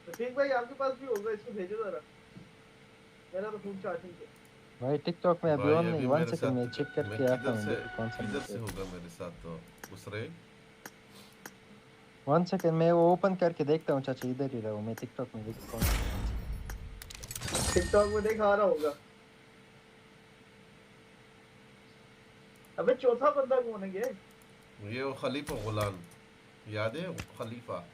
तो ठीक भाई आपके पास भी होगा इसको भेजो जरा मेरा तो फुल चार्जिंग है भाई टिकटॉक में अभी ऑन नहीं 1 सेकंड में चेक करके आता हूं कौन सा इधर से होगा मेरे साथ तो दूसरे 1 सेकंड में वो ओपन करके देखता हूं चाचा इधर ही रहो मैं टिकटॉक में देखता हूं टिकटॉक में दिखा रहा होगा अबे चौथा बंदा कौन है ये वो खलीफा गुलाम याद है खलीफा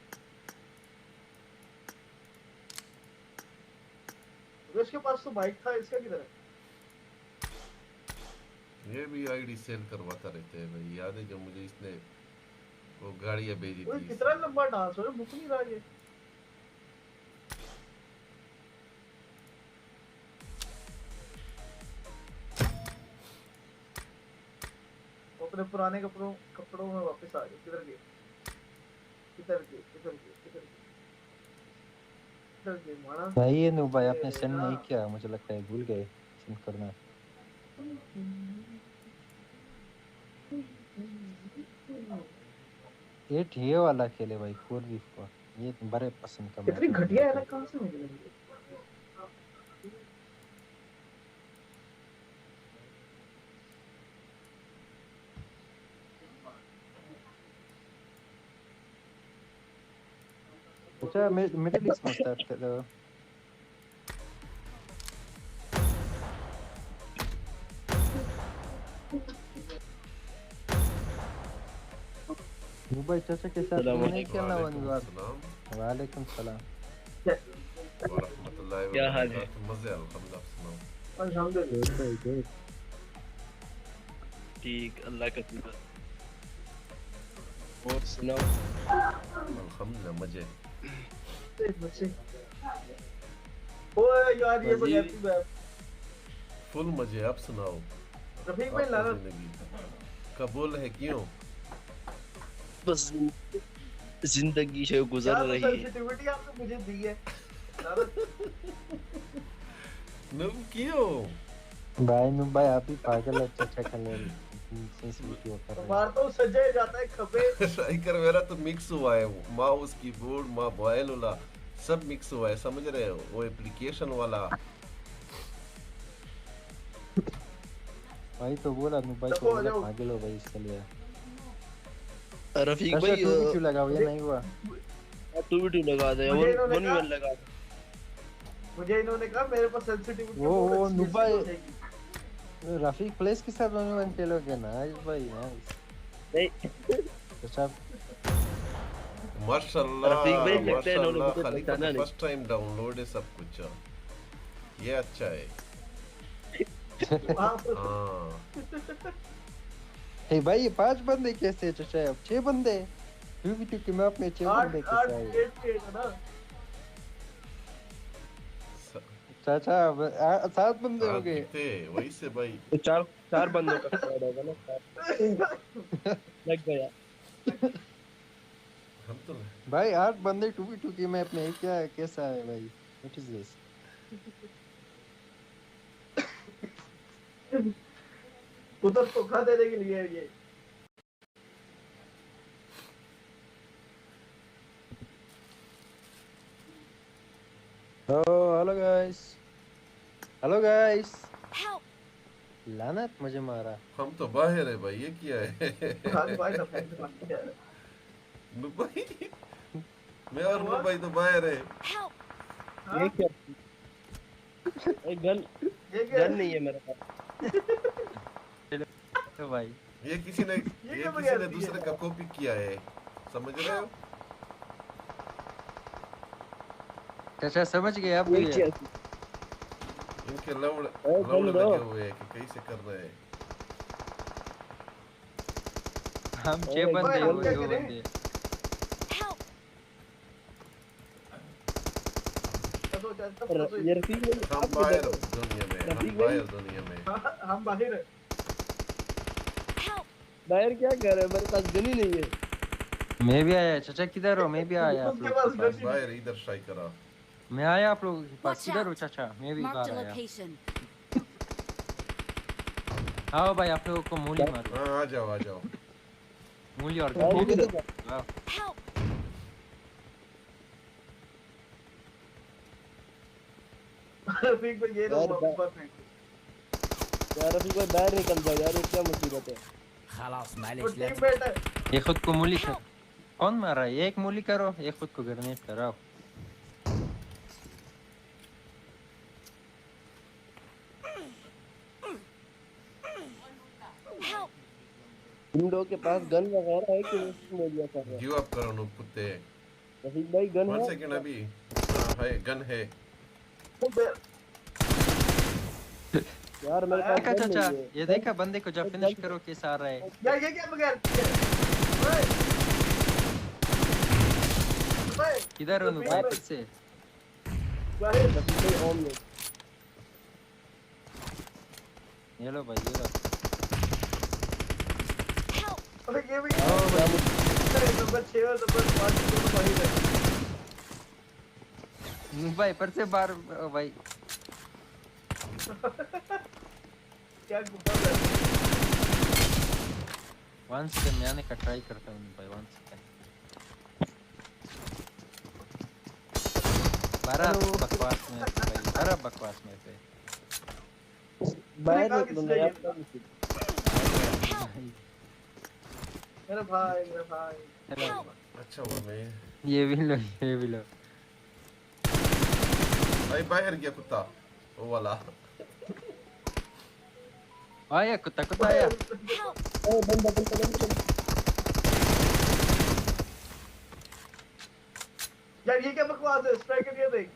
उसके पास तो बाइक था, इसका किधर है? ये भी आईडी सेल करवाता रहते हैं भाई। याद है जब मुझे इसने वो गाड़ियां भेजी ओए थी। कितना लंबा डांस हो रहा है, मुक नहीं रहा ये। अपने पुराने कपड़ों में वापस आ गए। किधर गए? माना भाई ये नो भाई आपने सेंड नहीं किया, मुझे लगता है भूल गए सेंड करना। ये वाला खेले भाई 4v4, ये बड़े पसंद का। कितनी घटिया है ना, कहां से मिल रही है? अच्छा मिडिल ईस्ट में स्टार्ट कर दो। भाई चाचा के साथ नहीं खेलना वन। वालेकुम सलाम। क्या हाल है? मजे अल्हम्दुलिल्लाह। अल्हम्दुलिल्लाह ठीक, अल्लाह का शुक्र। और सुनाओ? अल्हम्दुलिल्लाह मजे। ओए यार ये बजाती है फुल मजे। आप सुनाओ रफीक भाई। लाना कबूल है क्यों? बस जिंदगी से गुजर रही है। सेंसिटिविटी आपने मुझे दी है। नुब क्यों? भाई आप ही पागल है चाचा खेलने सेंसिटिविटी होता है। मार तो सजाए जाता है खबे। स्ट्राइकर मेरा तो मिक्स हुआ है, माउस कीबोर्ड मोबाइल वाला सब मिक्स हुआ है, समझ रहे हो? वो एप्लीकेशन वाला। भाई तो बोला नु भाई तो पागल हो भाई इसके लिए। रफीक भाई तू भी क्यों लगाओ? ये नहीं हुआ। तू भी लगा दे, वन लगा दे। मुझे इन्होंने कहा मेरे पास सेंसिटिविटी वो नु भाई रफीक प्लेस के साथ वन खेलोगे ना भाई? नाइस। तो सब माशाल्लाह रफीक भाई लगता है माशाल्लाह मुझे खाली पहचाना नहीं। फर्स्ट टाइम डाउनलोड है सब कुछ। ये अच्छा है। हाँ हे भाई ये 5 बंदे कैसे चाचा? अब 6 बंदे 2v2 के मैप में 6 बंदे कैसे आए? चाचा 7 बंदे हो गए थे वही से भाई। तो चार बंदों का स्क्वाड होगा ना। लग गया। हम तो भाई 8 बंदे 2v2 के मैप में क्या कैसा है भाई? What is this? उधर धोखा देने के लिए है ये। Hello guys. Hello guys. लानत मुझे मारा। हम तो बाहर है भाई। ये क्या है? नुबाई मैं और नुबाई तो बाहर है। ये क्या? गन नहीं है मेरे पास। तो भाई ये किसी ने दूसरे का कॉपी किया है, समझ रहे हो? चाचा समझ गए आप भी? इनके लौड़ लगे हुए हैं कि कैसे कर रहे हैं। हम 6 बंदे हो, 2 बंदे। हम बाहर दुनिया में। हम बाहर है। बाहर क्या कर रहे हैं? मेरे पास गन ही नहीं है। मैं भी आया। चाचा किधर हो? मैं भी आया आप लोग के पास। बाहर इधर ट्राई करा। मैं आया आप लोगों के पास। किधर हो चाचा? मैं भी बाहर आया। आओ भाई आप लोगों को मूली मारो। हाँ आ जाओ। मूली और रफीक भाई ये लो वापस है। यार रफीक भाई बाहर निकल जाओ यार, ये क्या मुसीबत है? खलास मालिश। ये खुद को मूली कर। कौन मार रहा है? एक मूली करो, एक खुद को ग्रेनेड कराओ। इन लोगों के पास गन वगैरह है कि नहीं? दिया कर रहा गिव अप करो नो कुत्ते। रफीक भाई गन है? 1 सेकंड अभी। हाँ है, गन है। यार मेरे पास देखा चाचा, ये देखा बंदे को जब फिनिश करो कैसा आ रहा है। यार ये क्या बगैर किधर हो नुबा फिर से? ये लो भाई, ये लो। अबे ये भी नंबर 6 और नंबर 5 दोनों वही है। भाई फिर से बार भाई क्या गुब्बारा है? 1 सेकंड मैं आने का ट्राई करता हूँ भाई, 1 सेकंड। बड़ा बकवास में भाई, बड़ा बकवास में पे बाहर निकलो ना यार। मेरा भाई हेलो। अच्छा हुआ मैं ये भी लो, ये भी लो भाई। बाहर गया कुत्ता वो वाला। आया कुत्ता आया। बंदा यार ये क्या बकवास है? स्ट्राइकर ये देख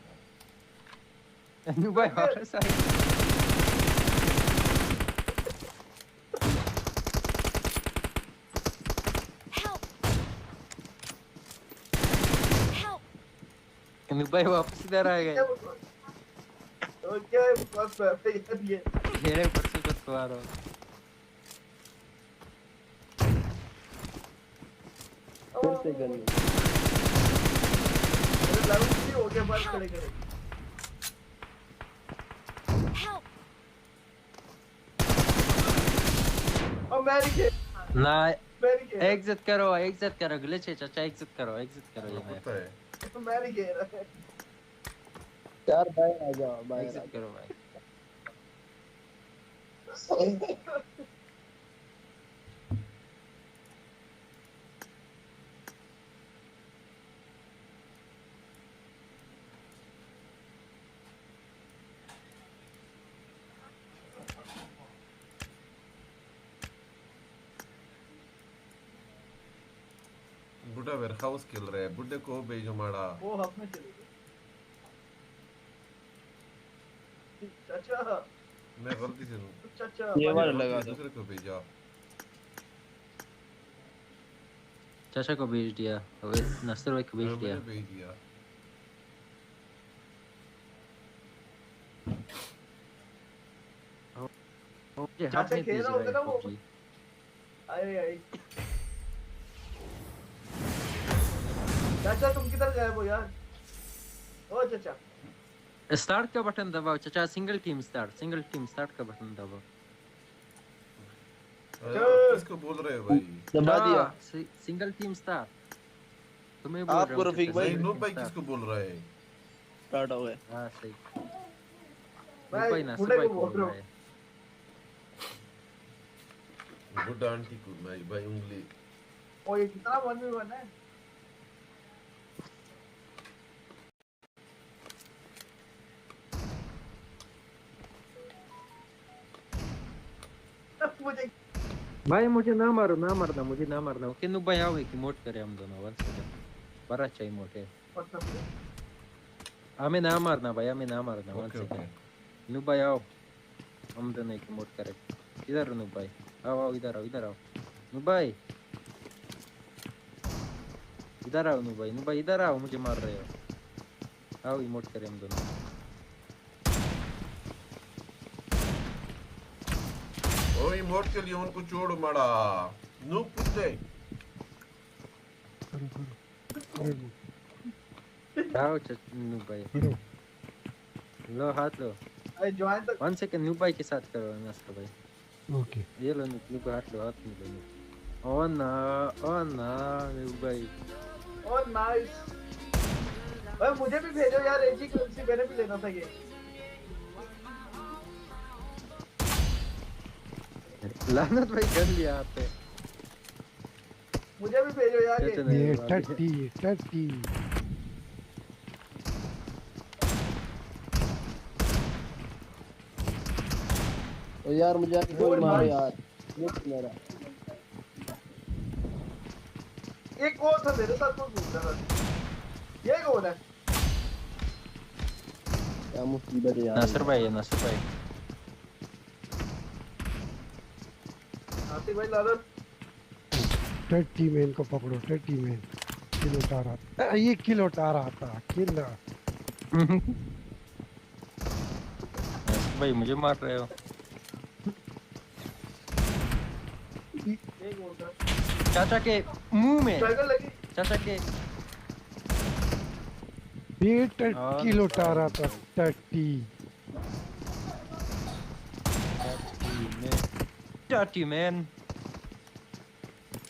भाई और साइड भाई वापस इधर आ गए। तो क्या है बकवास पे ये घेरे पर से कुछ आ रहा फिर से गन मेरे लाउड भी हो गया बात खड़े करे। और मैं नहीं ना एग्जिट करो ग्लिच है चाचा, एग्जिट करो ये होता है। तो मैं नहीं कह रहा यार भाई आ जाओ भाई, एग्जिट करो भाई। बुढ़ा वेयरहाउस खेल रहा है, बुढ़े को भेजो माड़ा। वो हाफ में चले गए चाचा। मैं गलती से चाचा ये वाला लगा दो। दूसरे को भेजा। चाचा को भेज दिया, नसर भाई को भेज दिया। भेज दिया। चाचा खेल रहा होगा ना वो। आए चाचा तुम किधर गए वो यार? ओ चाचा स्टार्ट का बटन दबाओ चाचा, सिंगल टीम स्टार्ट का बटन दबाओ। किसको बोल रहे हो भाई? दबा दिया सिंगल टीम स्टार्ट। तुम्हें बोल रहा हूं रफीक भाई। नूब भाई किसको बोल रहा है? स्टार्ट हो गया। हां सही भाई ना सब भाई बोल रहा है। बुढ़ा आंटी को भाई उंगली। ओ ये कितना 1v1 है? मुझे ना मारना। ओके नु भाई आओ एक इमोट करे हम दोनों 1 सेकंड। बड़ा चाहिए इमोट है। हमें ना मारना 1 सेकंड। नु भाई आओ हम दोनों एक इमोट करे। इधर नु भाई आओ इधर आओ नु भाई इधर आओ नु भाई इधर आओ, मुझे मार रहे हो। आओ इमोट करे हम दोनों। ओ इमोट के लिए उनको छोड़ माड़ा। नूब कुत्ते। आओ नु भाई लो हाथ लो। ज्वाइन तक 1 सेकंड नु भाई के साथ करो नस्र भाई। ओके ये लो नु को हाथ लो ओ ना नु भाई। ओ नाइस भाई, मुझे भी भेजो यार। एजी करेंसी मैंने भी लेना था ये। लानत भाई कर लिया आप पे। मुझे भी भेजो यार ये 30 ओ यार मुझे आके कोई मारो यार। मेरा एक और था मेरे साथ, कोई घूम रहा था। ये कौन है? क्या मुसीबत है यार। नसर भाई टट्टी भाई लालन टट्टी मैन को पकड़ो टट्टी मैन किल उठा रहा था ये किल उठा रहा था किल भाई मुझे मार रहे हो चाचा के मुंह में चाचा के ये किल उठा रहा था टट्टी टट्टी मैन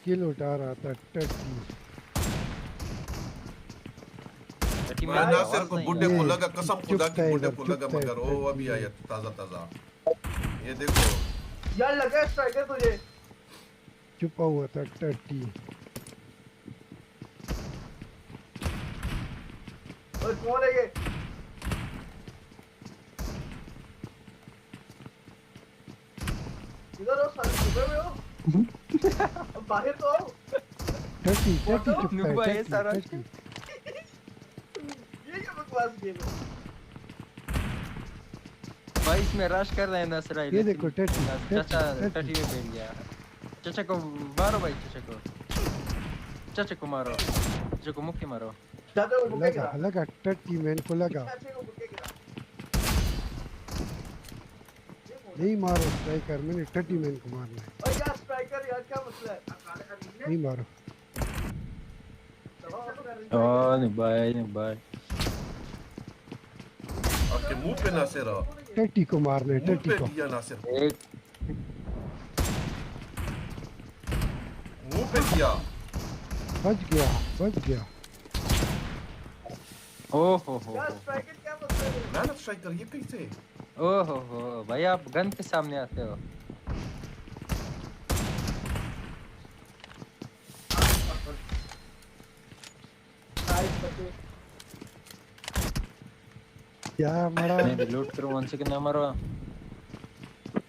किल उठा रहा था टट्टी मैं नासिर को बुड्ढे को लगा कसम खुदा की बुड्ढे को लगा मगर वो अभी आया ताजा ताजा ये देखो यार लगा स्ट्राइकर तुझे छुपा हुआ था टट्टी और कौन है ये इधर हो साले सुबह में हो अब बाहर तो आओ टट्टी टट्टी छुपा है टट्टी ये क्या बकवास गेम है भाई इसमें रश कर रहे हैं नसरा ये देखो टट्टी चाचा टट्टी में बैठ गया चाचा को मारो भाई चाचा को मारो चाचा को मुक्के मारो लगा लगा टट्टी मैन को लगा नहीं मारो स्ट्राइकर मैंने टट्टी मैन को मारना है और यार स्ट्राइकर यार क्या मसला है नहीं मारो नहीं भाई आपके मुंह पे नासिर टट्टी को मारना है टट्टी को दिया नासिर एक मुंह पे दिया बच गया ओहो यार स्ट्राइकर क्या मसला है ना स्ट्राइकर ये कैसे ओहो भाई आप गन के सामने आते हो क्या मरा मैं रिलोड करूं 1 सेकंड ना मारो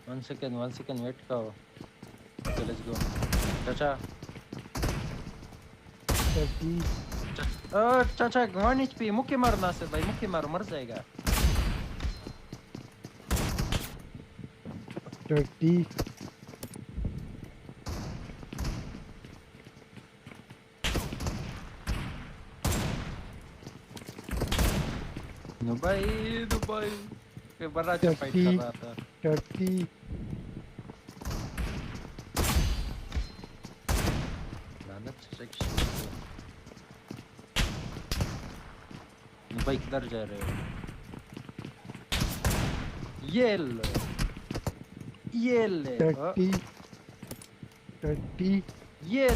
1 सेकंड वेट करो ओके लेट्स गो चाचा चाचा 1 HP मुक्के मारना से भाई मुक्के मारो मर जाएगा टट्टी दुबई के बड़ा फाइट कर रहा था टट्टी भाई किधर जा रहे हो ये ले टट्टी ये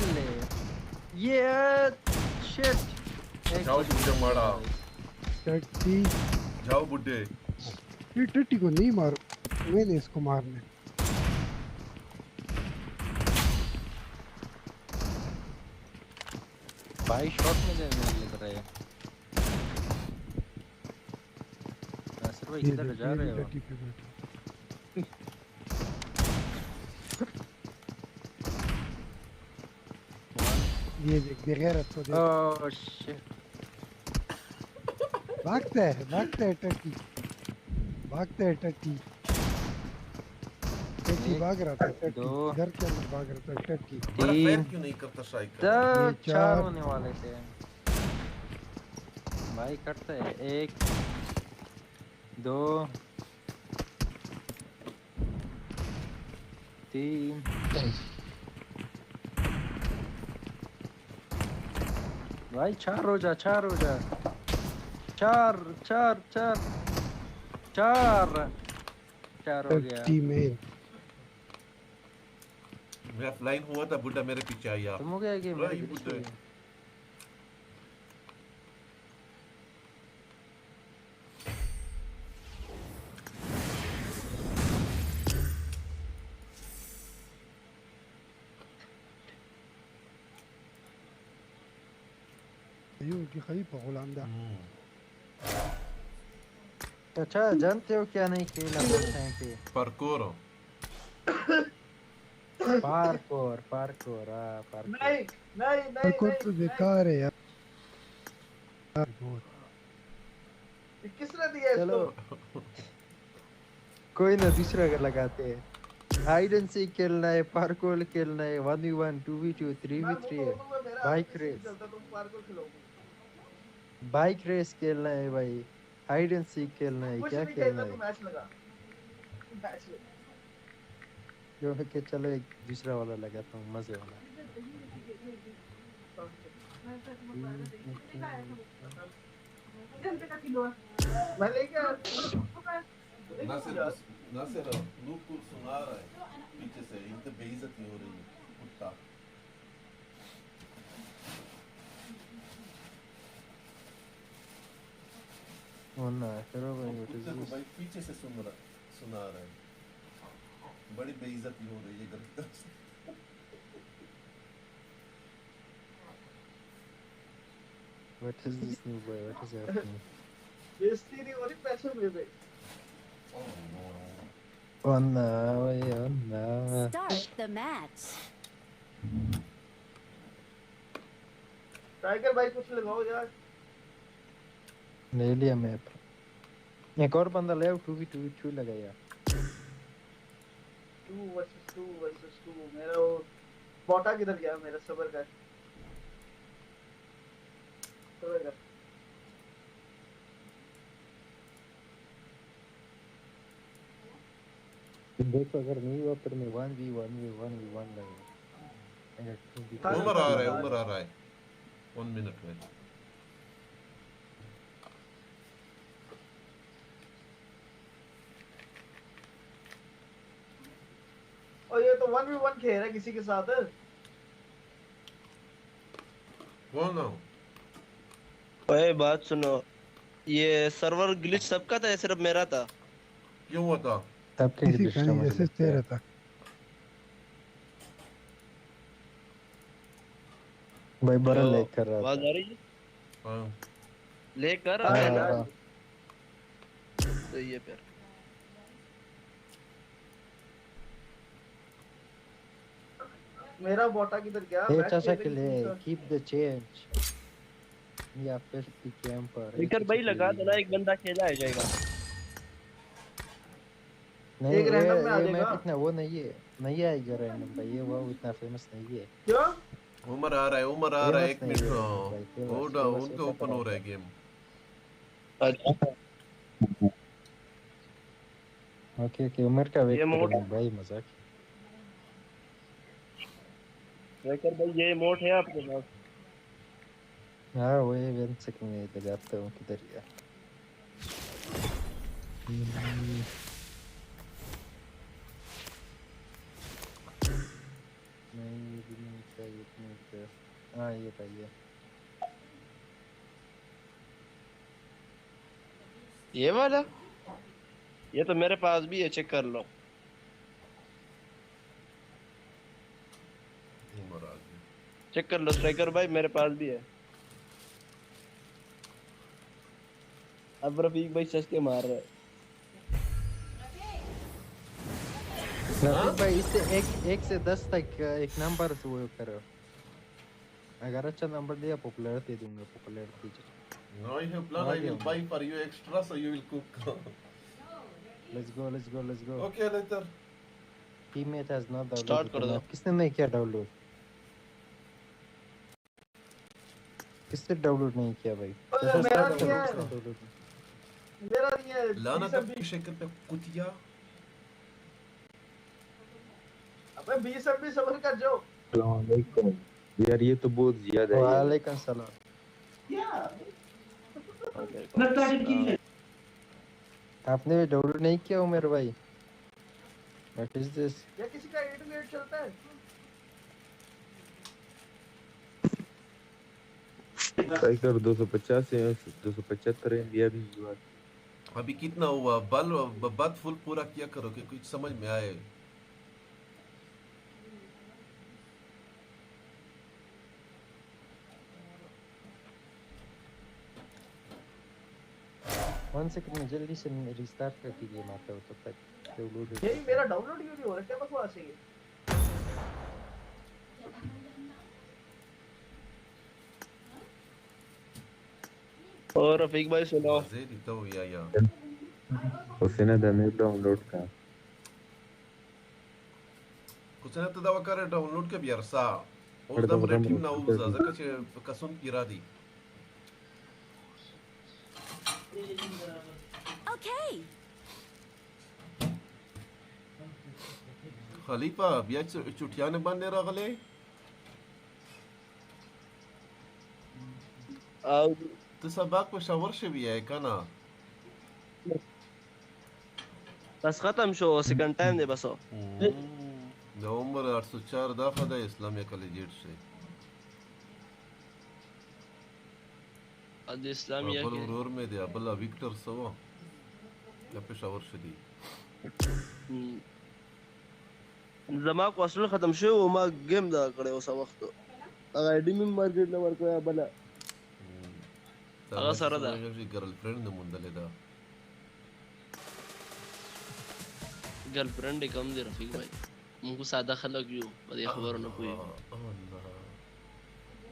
शिट जाओ बुड्ढे मारा टट्टी जाओ बुड्ढे ये टट्टी को नहीं मारो मैंने इसको मारना है भाई शॉट में लग रहा है नासिर भाई किधर जा रहे हो ये देख बेगैरत को देख ओह शिट भागता है टट्टी टट्टी भाग रहा था टट्टी घर के अंदर भाग रहा था टट्टी 3 क्यों नहीं करता स्ट्राइकर 4 होने वाले थे भाई करते हैं 1 2 3 भाई 4 हो जा 4 हो गया मैं फ्लाइन हुआ था बुड्ढा मेरे पीछे आया तुम हो गया गेम बुड्ढे की खलीफा गुलाम दा अच्छा जानते हो क्या नहीं खेला बोलते हैं कि पार्कोर नहीं तो बेकार है यार किसने दिया इसको कोई ना दूसरा लगाते हैं हाइड एंड सीक खेलना है, पार्कोर खेलना है, 1v1 2v2 3v3 है, बाइक रेस खेलना है भाई, हाइड एंड सीक खेलना है, क्या खेलना है? मैच लगा जो है कि चलो एक दूसरा वाला लगाता हूँ, मजे वाला। मैं लेके नासिर लूप को सुना रहा है पीछे से, इनसे बेइज्जती हो रही है कुत्ता। ओ ना करो भाई, व्हाट इज दिस? भाई पीछे से सुना रहा है, बड़ी बेइज्जती हो रही है घर की तरफ से। What is this new boy? What is happening? बेइज्जती नहीं हो रही, पैसे मिल रहे। Oh no, oh no. Start the match. Tiger भाई कुछ लगाओ यार। ले लिया मैप। एक और बंदा ले आओ, 2v2 लगाया। 2 वर्सेस 2 मेरा वो बोटा किधर गया? मेरा सबर का देखो अगर नहीं हुआ फिर मैं 1v1 लगा। उमर आ रहा है 1 मिनट में। और ये तो 1v1 खेल रहा है किसी के साथ। कौन है? ओए बात सुनो, ये सर्वर ग्लिच सबका था या सिर्फ मेरा था? क्यों हुआ था? सबके किसी का नहीं, ऐसे तेरा था। भाई बड़ा लेक कर रहा था। आवाज आ रही है? हाँ लेकर आ रहा है। सही है फिर। मेरा बोटा किधर गया? चाचा के लिए कीप द चेंज या फिर द कैंपर। लेकर भाई लगा देना, एक बंदा खेला आ जाएगा। नहीं एक रैंडम में आ जाएगा। इतना वो नहीं है, नहीं आएगा रैंडम भाई, ये वो इतना फेमस नहीं है। क्यों? उमर आ रहा है 1 मिनट होल्ड उनके ओपन हो रहा है गेम। ओके उमर का वेट करो भाई, मजाक। लेकर भाई ये इमोट है आपके पास? हाँ वो 1 सेकंड में लगाता हूँ, किधर गया? हाँ ये था ये वाला, ये तो मेरे पास भी है, चेक कर लो। चेक कर लो स्ट्राइकर भाई, मेरे पास भी है। अब रफीक भाई सस्ते मार रहा है। रफीक भाई इससे 1 से 10 तक एक नंबर से वो करो, अगर अच्छा नंबर दिया पॉपुलैरिटी दूंगा, popularity. Now I have plan, I will buy for you extra so you will cook. Let's go. Okay later. Teammate has not downloaded. Start कर दो। किसने नहीं किया डाउनलोड? किसने डाउनलोड नहीं किया भाई? मेरा नहीं है। लाना तब शेकर पे कुतिया। अबे 20 MB सबर कर जो। अस्सलामुअलैकुम यार, ये तो बहुत ज्यादा है। वालेकुम सलाम। आपने भी डाउनलोड नहीं किया उमर भाई? What is this? या किसी का 8 मिनट चलता है? टाइगर 250 है, 275 है, दिया भी हुआ। अभी कितना हुआ? बात फुल पूरा किया करो कि कुछ समझ में आए। वन सेकंड में जल्दी से रिस्टार्ट करके गेम आता हो, तब तक डाउनलोड। यही मेरा डाउनलोड क्यों नहीं हो रहा? क्या बकवास है ये? और रफीक भाई सुनो, तो या उसने डाउनलोड का اوس نه ته دا وکړه ډاونلوډ کې بیا رسا اوس د مر ټیم نه وځه ځکه چې قسم کی را دي Okay. خلیفہ بیا چټیانه باندې راغله او ته سبق په شاور شوی ہے کنه بس ختم شو سیکنډ ټایم دی بس د عمر 804 دا خدای اسلامي کالجیټ شي د اسلامیه بل ورور مې دی بل وکټر سو د پېښور شدي زما کو اصل ختم شو ما گیم دا کړو اوس وخت هغه ډی مې مارکیټ نه ورکویا بل هغه سره دا ګرل فرند مونډلې دا ګرل فرند کم دی رفیق بھائی موږ ساده خلک یو په دې خبرو نه پوي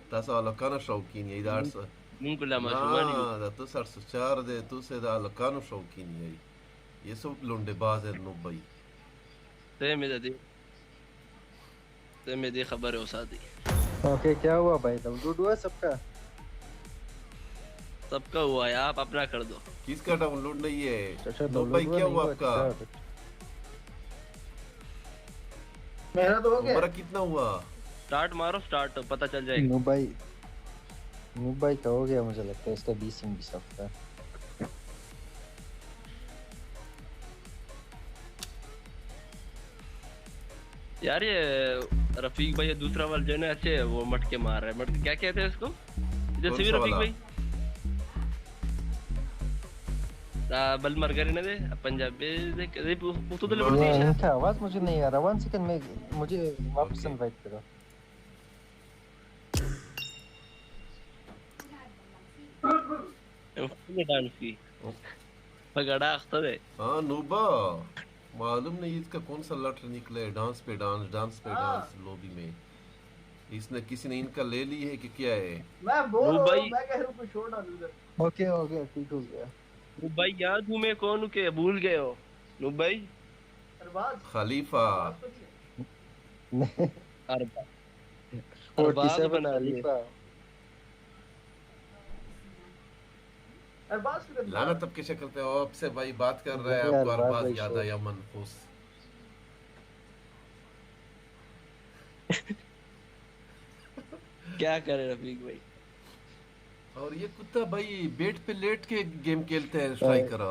تاسو الکانو شوقین یی دا ارس موږ لا ماشومان یو دا تاسو 4 دی تاسو دا الکانو شوقین یی یہ سب لونڈے باز ہے نو بھائی تے میں دے خبر ہے اسادی اوکے کیا ہوا بھائی ڈاؤنلوڈ ہوا سب کا ہوا ہے آپ اپنا کر دو کس کا ڈاؤن لوڈ نہیں ہے نو بھائی کیا ہوا آپ کا میرا تو ہو گیا عمر کتنا ہوا سٹارٹ مارو سٹارٹ پتہ چل جائے گا نو بھائی کا ہو گیا مجھے لگتا ہے اس کا 20 MB سب کا यार ये रफीक भाई दूसरा वाला जो है ऐसे वो मटके मार रहा है मटके क्या कहते हैं इसको जैसे भी रफीक भाई बल मर गए ने दे पंजाबी दे कदे पुतो दे लड़ती है इनका आवाज मुझे नहीं आ रहा 1 सेकंड में मुझे वापस इनवाइट करो डांस की पगड़ा अख्तर है हां नूबा मालूम नहीं इसका कौन सा लट निकले डांस पे डांस लॉबी में इसने किसी ने इनका ले ली है कि क्या है मैं बोल रहा हूं मैं कह रहा हूं कुछ छोड़ डाल उधर ओके ठीक हो गया नूब भाई याद हूं मैं कौन हूं के भूल गए हो नूब भाई अरबाज खलीफा अरबाज बना लिया लाना तब कैसे करते हो आपसे भाई बात कर रहा है आपको अरबाज याद आया मनफूस क्या करे रफीक भाई और ये कुत्ता भाई बेड पे लेट के गेम खेलते हैं स्ट्राइकर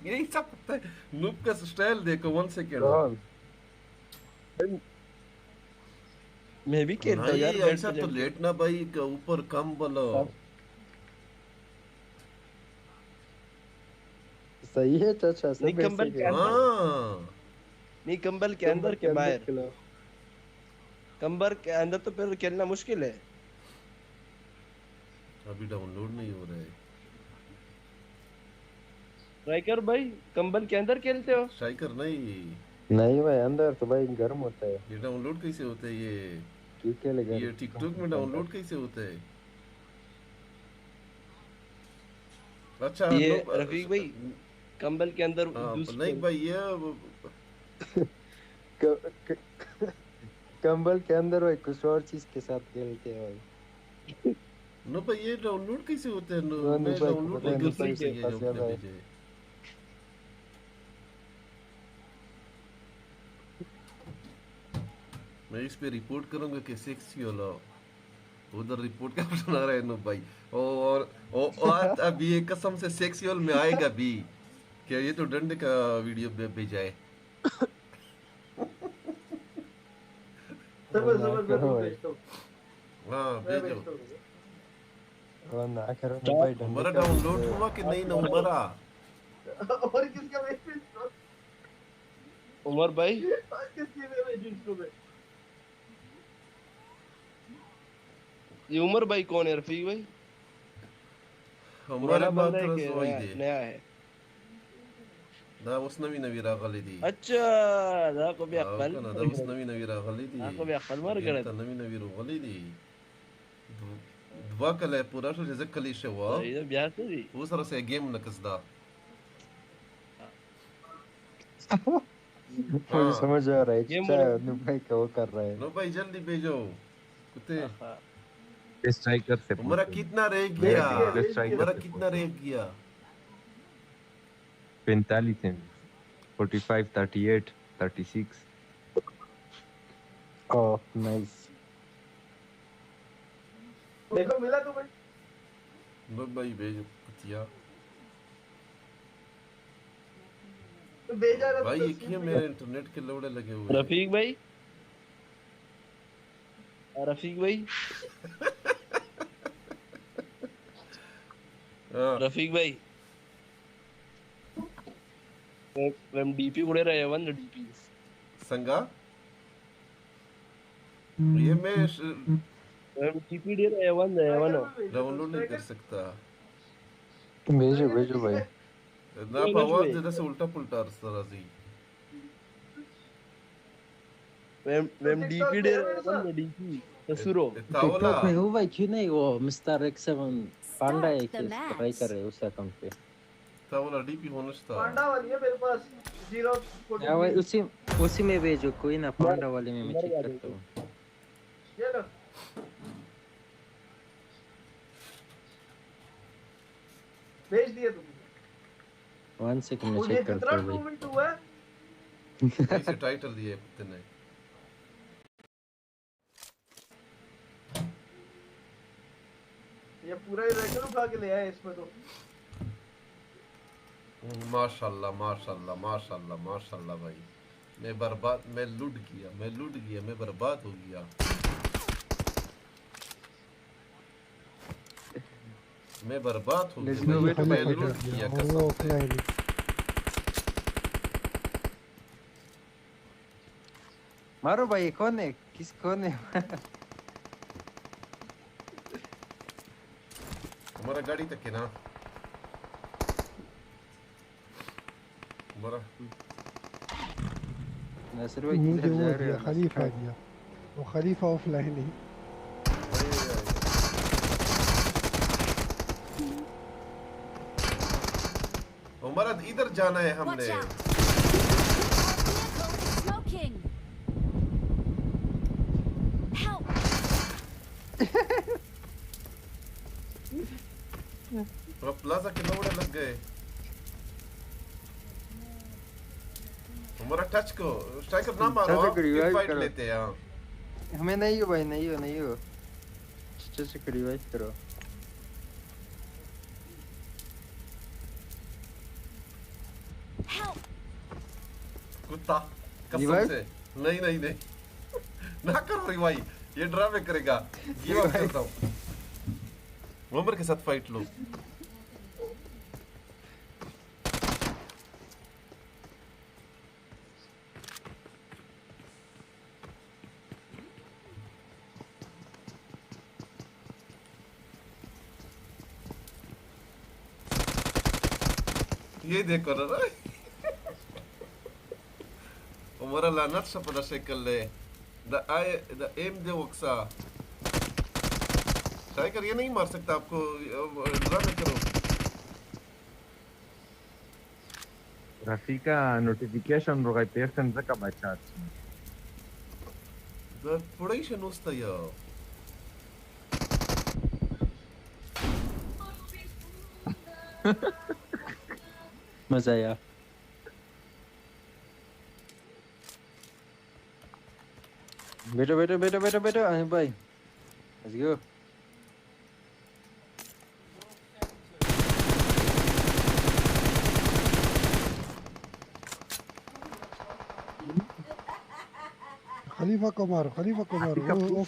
यही सब कुत्ता है नूब का स्टाइल देखो 1 सेकंड मैं भी खेलता हूं यार ऐसा तो लेट ना भाई ऊपर कम बोलो सही है चाचा सब कंबल के अंदर नहीं कंबल के अंदर के बाहर कंबल के अंदर तो फिर खेलना मुश्किल है अभी डाउनलोड नहीं हो रहा है स्ट्राइकर भाई कंबल के अंदर खेलते हो स्ट्राइकर नहीं भाई अंदर तो भाई गर्म होता है ये डाउनलोड कैसे होता है ये टिकटॉक में डाउनलोड कैसे होता है अच्छा ये रफीक भाई कंबल के अंदर नहीं भाई ये कंबल के अंदर भाई कुछ और चीज के साथ खेलते हैं भाई नो भाई ये डाउनलोड कैसे होते हैं मैं डाउनलोड नहीं कर सकता मैं इस पे रिपोर्ट करूंगा कि सेक्सी वाला उधर रिपोर्ट का बना रहे नो भाई और अब ये कसम से सेक्सुअल में आएगा भी क्या ये तो डंडे का वीडियो भेजा है हाँ भेजो हमारा डाउनलोड हुआ कि नहीं ना हमारा और किसका मैसेज उमर भाई किसकी मैसेज में ये उमर भाई कौन है रफीक भाई हमारा बात नया है دا اوس نوی راغلی دی اچھا دا کو بیا خپل دا اوس نوی راغلی دی دا کو بیا خپل مرګره دا نوی راغلی دی دوا کله پورا شو چې کلی شو دا بیا څه دی اوس سره سه گیم نکس دا मुझे समझ आ रहा है चाचा नुब भाई क्या वो कर रहा है नो भाई जल्दी भेजो कुत्ते स्ट्राइकर से हमारा कितना रह गया हमारा से कितना रह गया 45 है 45 38 36 ओह नाइस देखो मिला तो भाई नो भाई भेजो कुतिया भेजा भाई ये क्यों मेरे इंटरनेट के लोड़े लगे हुए हैं रफीक भाई रफीक भाई हम डीपी उड़े रहे हैं डीपी संगा ये मैं डीपी दे रहे हैं डाउनलोड नहीं कर सकता भेजो भाई ना आवाज जरा से उल्टा पुल्टा तरह से हम डीपी दे रहे हैं डीपी ससुरो टिकटॉक में हो भाई क्यों नहीं वो मिस्टर X7 पांडा है कि ट्राई कर रहे हैं उस अकाउंट पे तावला डीपी होना चाहिए पांडा वाली है मेरे पास 0 या भाई उसी में भेजो कोई ना पांडा वाले में मैं चेक करता हूं ये लो भेज दिया तुमने 1 सेकंड में चेक करता हूं भाई मूवमेंट हुआ है इसे टाइटल दिया है कुत्ते ने ये पूरा ही रेकॉर्ड उठा के ले आए इसमें तो माशाल्लाह माशाल्लाह माशाल्लाह माशाल्लाह भाई मैं लूट गया मैं बर्बाद हो गया मैं बर्बाद हो गया मैं लूट गया कसम मारो भाई कौन है कौन है हमारा गाड़ी तक है ना हमारा नसर भाई मुझे वो दिया खलीफा दिया वो खलीफा ऑफलाइन ही हमारा इधर जाना है हमने प्लाजा के लोड़े लग गए हमारा टच को स्ट्राइकर ना मारो फाइट लेते हैं हमें नहीं हो भाई नहीं हो से रिवाइव करो कुत्ता कसम से नहीं ना करो रिवाइव ये ड्रामे करेगा गिव अप करता हूं उमर के साथ फाइट लो ये देखो ना उमर लानत सपना शक्ल है द एम दे वक्सा टाइगर ये नहीं मार सकता आपको ड्रामे करो Rafika notification rogai person zaka bacha da pudai shanusta ya मजा आया बेटो आए भाई लेट्स गो खलीफा को मारो वो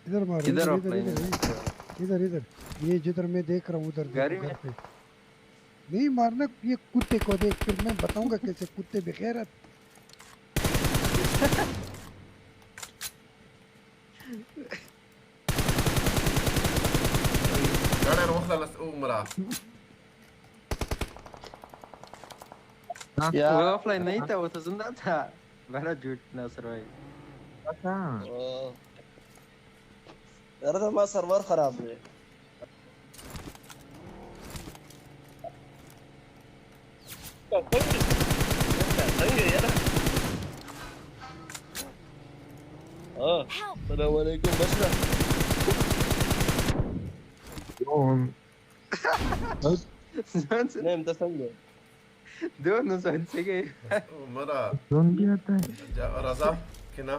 इधर मारो इधर ये जिधर मैं देख रहा हूँ उधर घर पे नहीं मारना ये कुत्ते को देख फिर मैं बताऊंगा कैसे कुत्ते बेगैरत गाड़ी रोक ला उमरा वो ऑफलाइन नहीं था वो तो जिंदा था बड़ा झूठ नासर भाई यार तो हमारा सर्वर खराब है Assalamualaikum Basra. Nem tasangga. दोनों सन से गए मरा कौन गया था रजा किना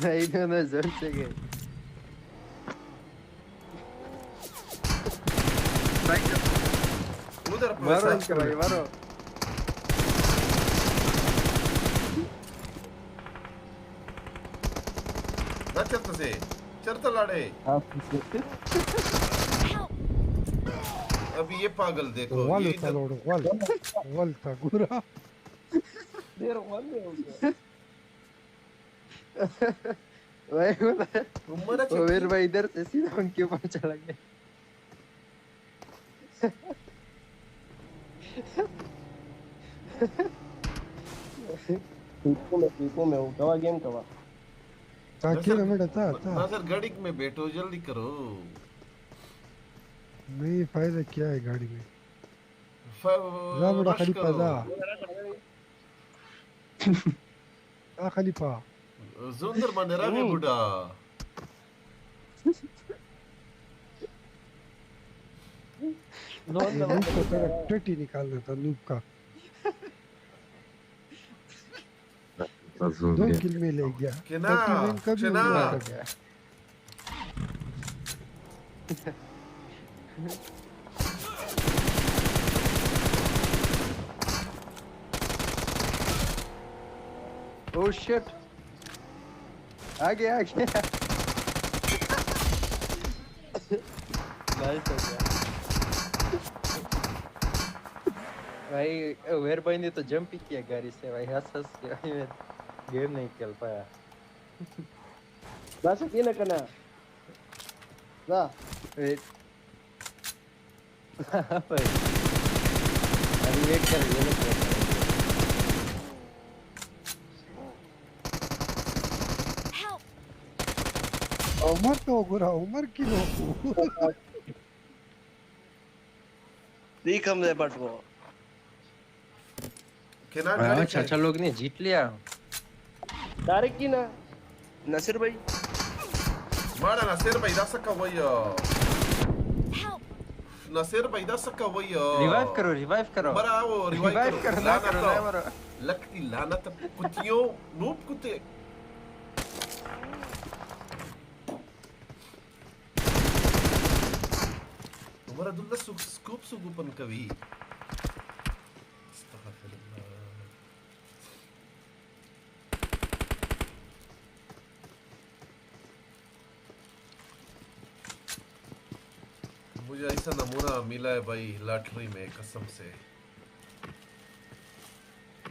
नहीं दोनों जोन से गए उधर मारो इनके भाई मारो ना चरता लाड़े अभी ये पागल देखो वाल ये था लोड वाल था गुरा Dia orang mana? भाई उम्र वो मेरे भाई इधर से सीधा उनके ऊपर चला गया Tipu में kawa game kawa. ताकि रमेड़ा था नाजर गाड़ी में बैठो जल्दी करो नहीं फायदा क्या है गाड़ी में जा बड़ा खलीफा जा खलीफा जोंदर माने रागे बुढ़ा नूब को तेरा टट्टी निकालना था नूब का 2 किल में ले गया किना Oh shit! आ गया भाई वेर भाई ने तो जंप ही किया गाड़ी से भाई हंस के भाई मैं गेम नहीं खेल पाया Masuk ini kena. Dah. Wait अभी वेट कर ये लोग उमर तो गुरा उमर की लो Di kam deh patwo. हाँ चाचा लोग ने जीत लिया Tarik kina. Nasir bhai. मारा नसीर भाई दा सका वयो नसीर भाई दा सका वयो रिवाइव करो मरा वो रिवाइव करो ना करो ना मरो लगती लानत कुतियों नूप कुत्ते हमारा दुल्ला स्कूप सुगुपन कवि मुझे ऐसा नमूना मिला है भाई लॉटरी में कसम से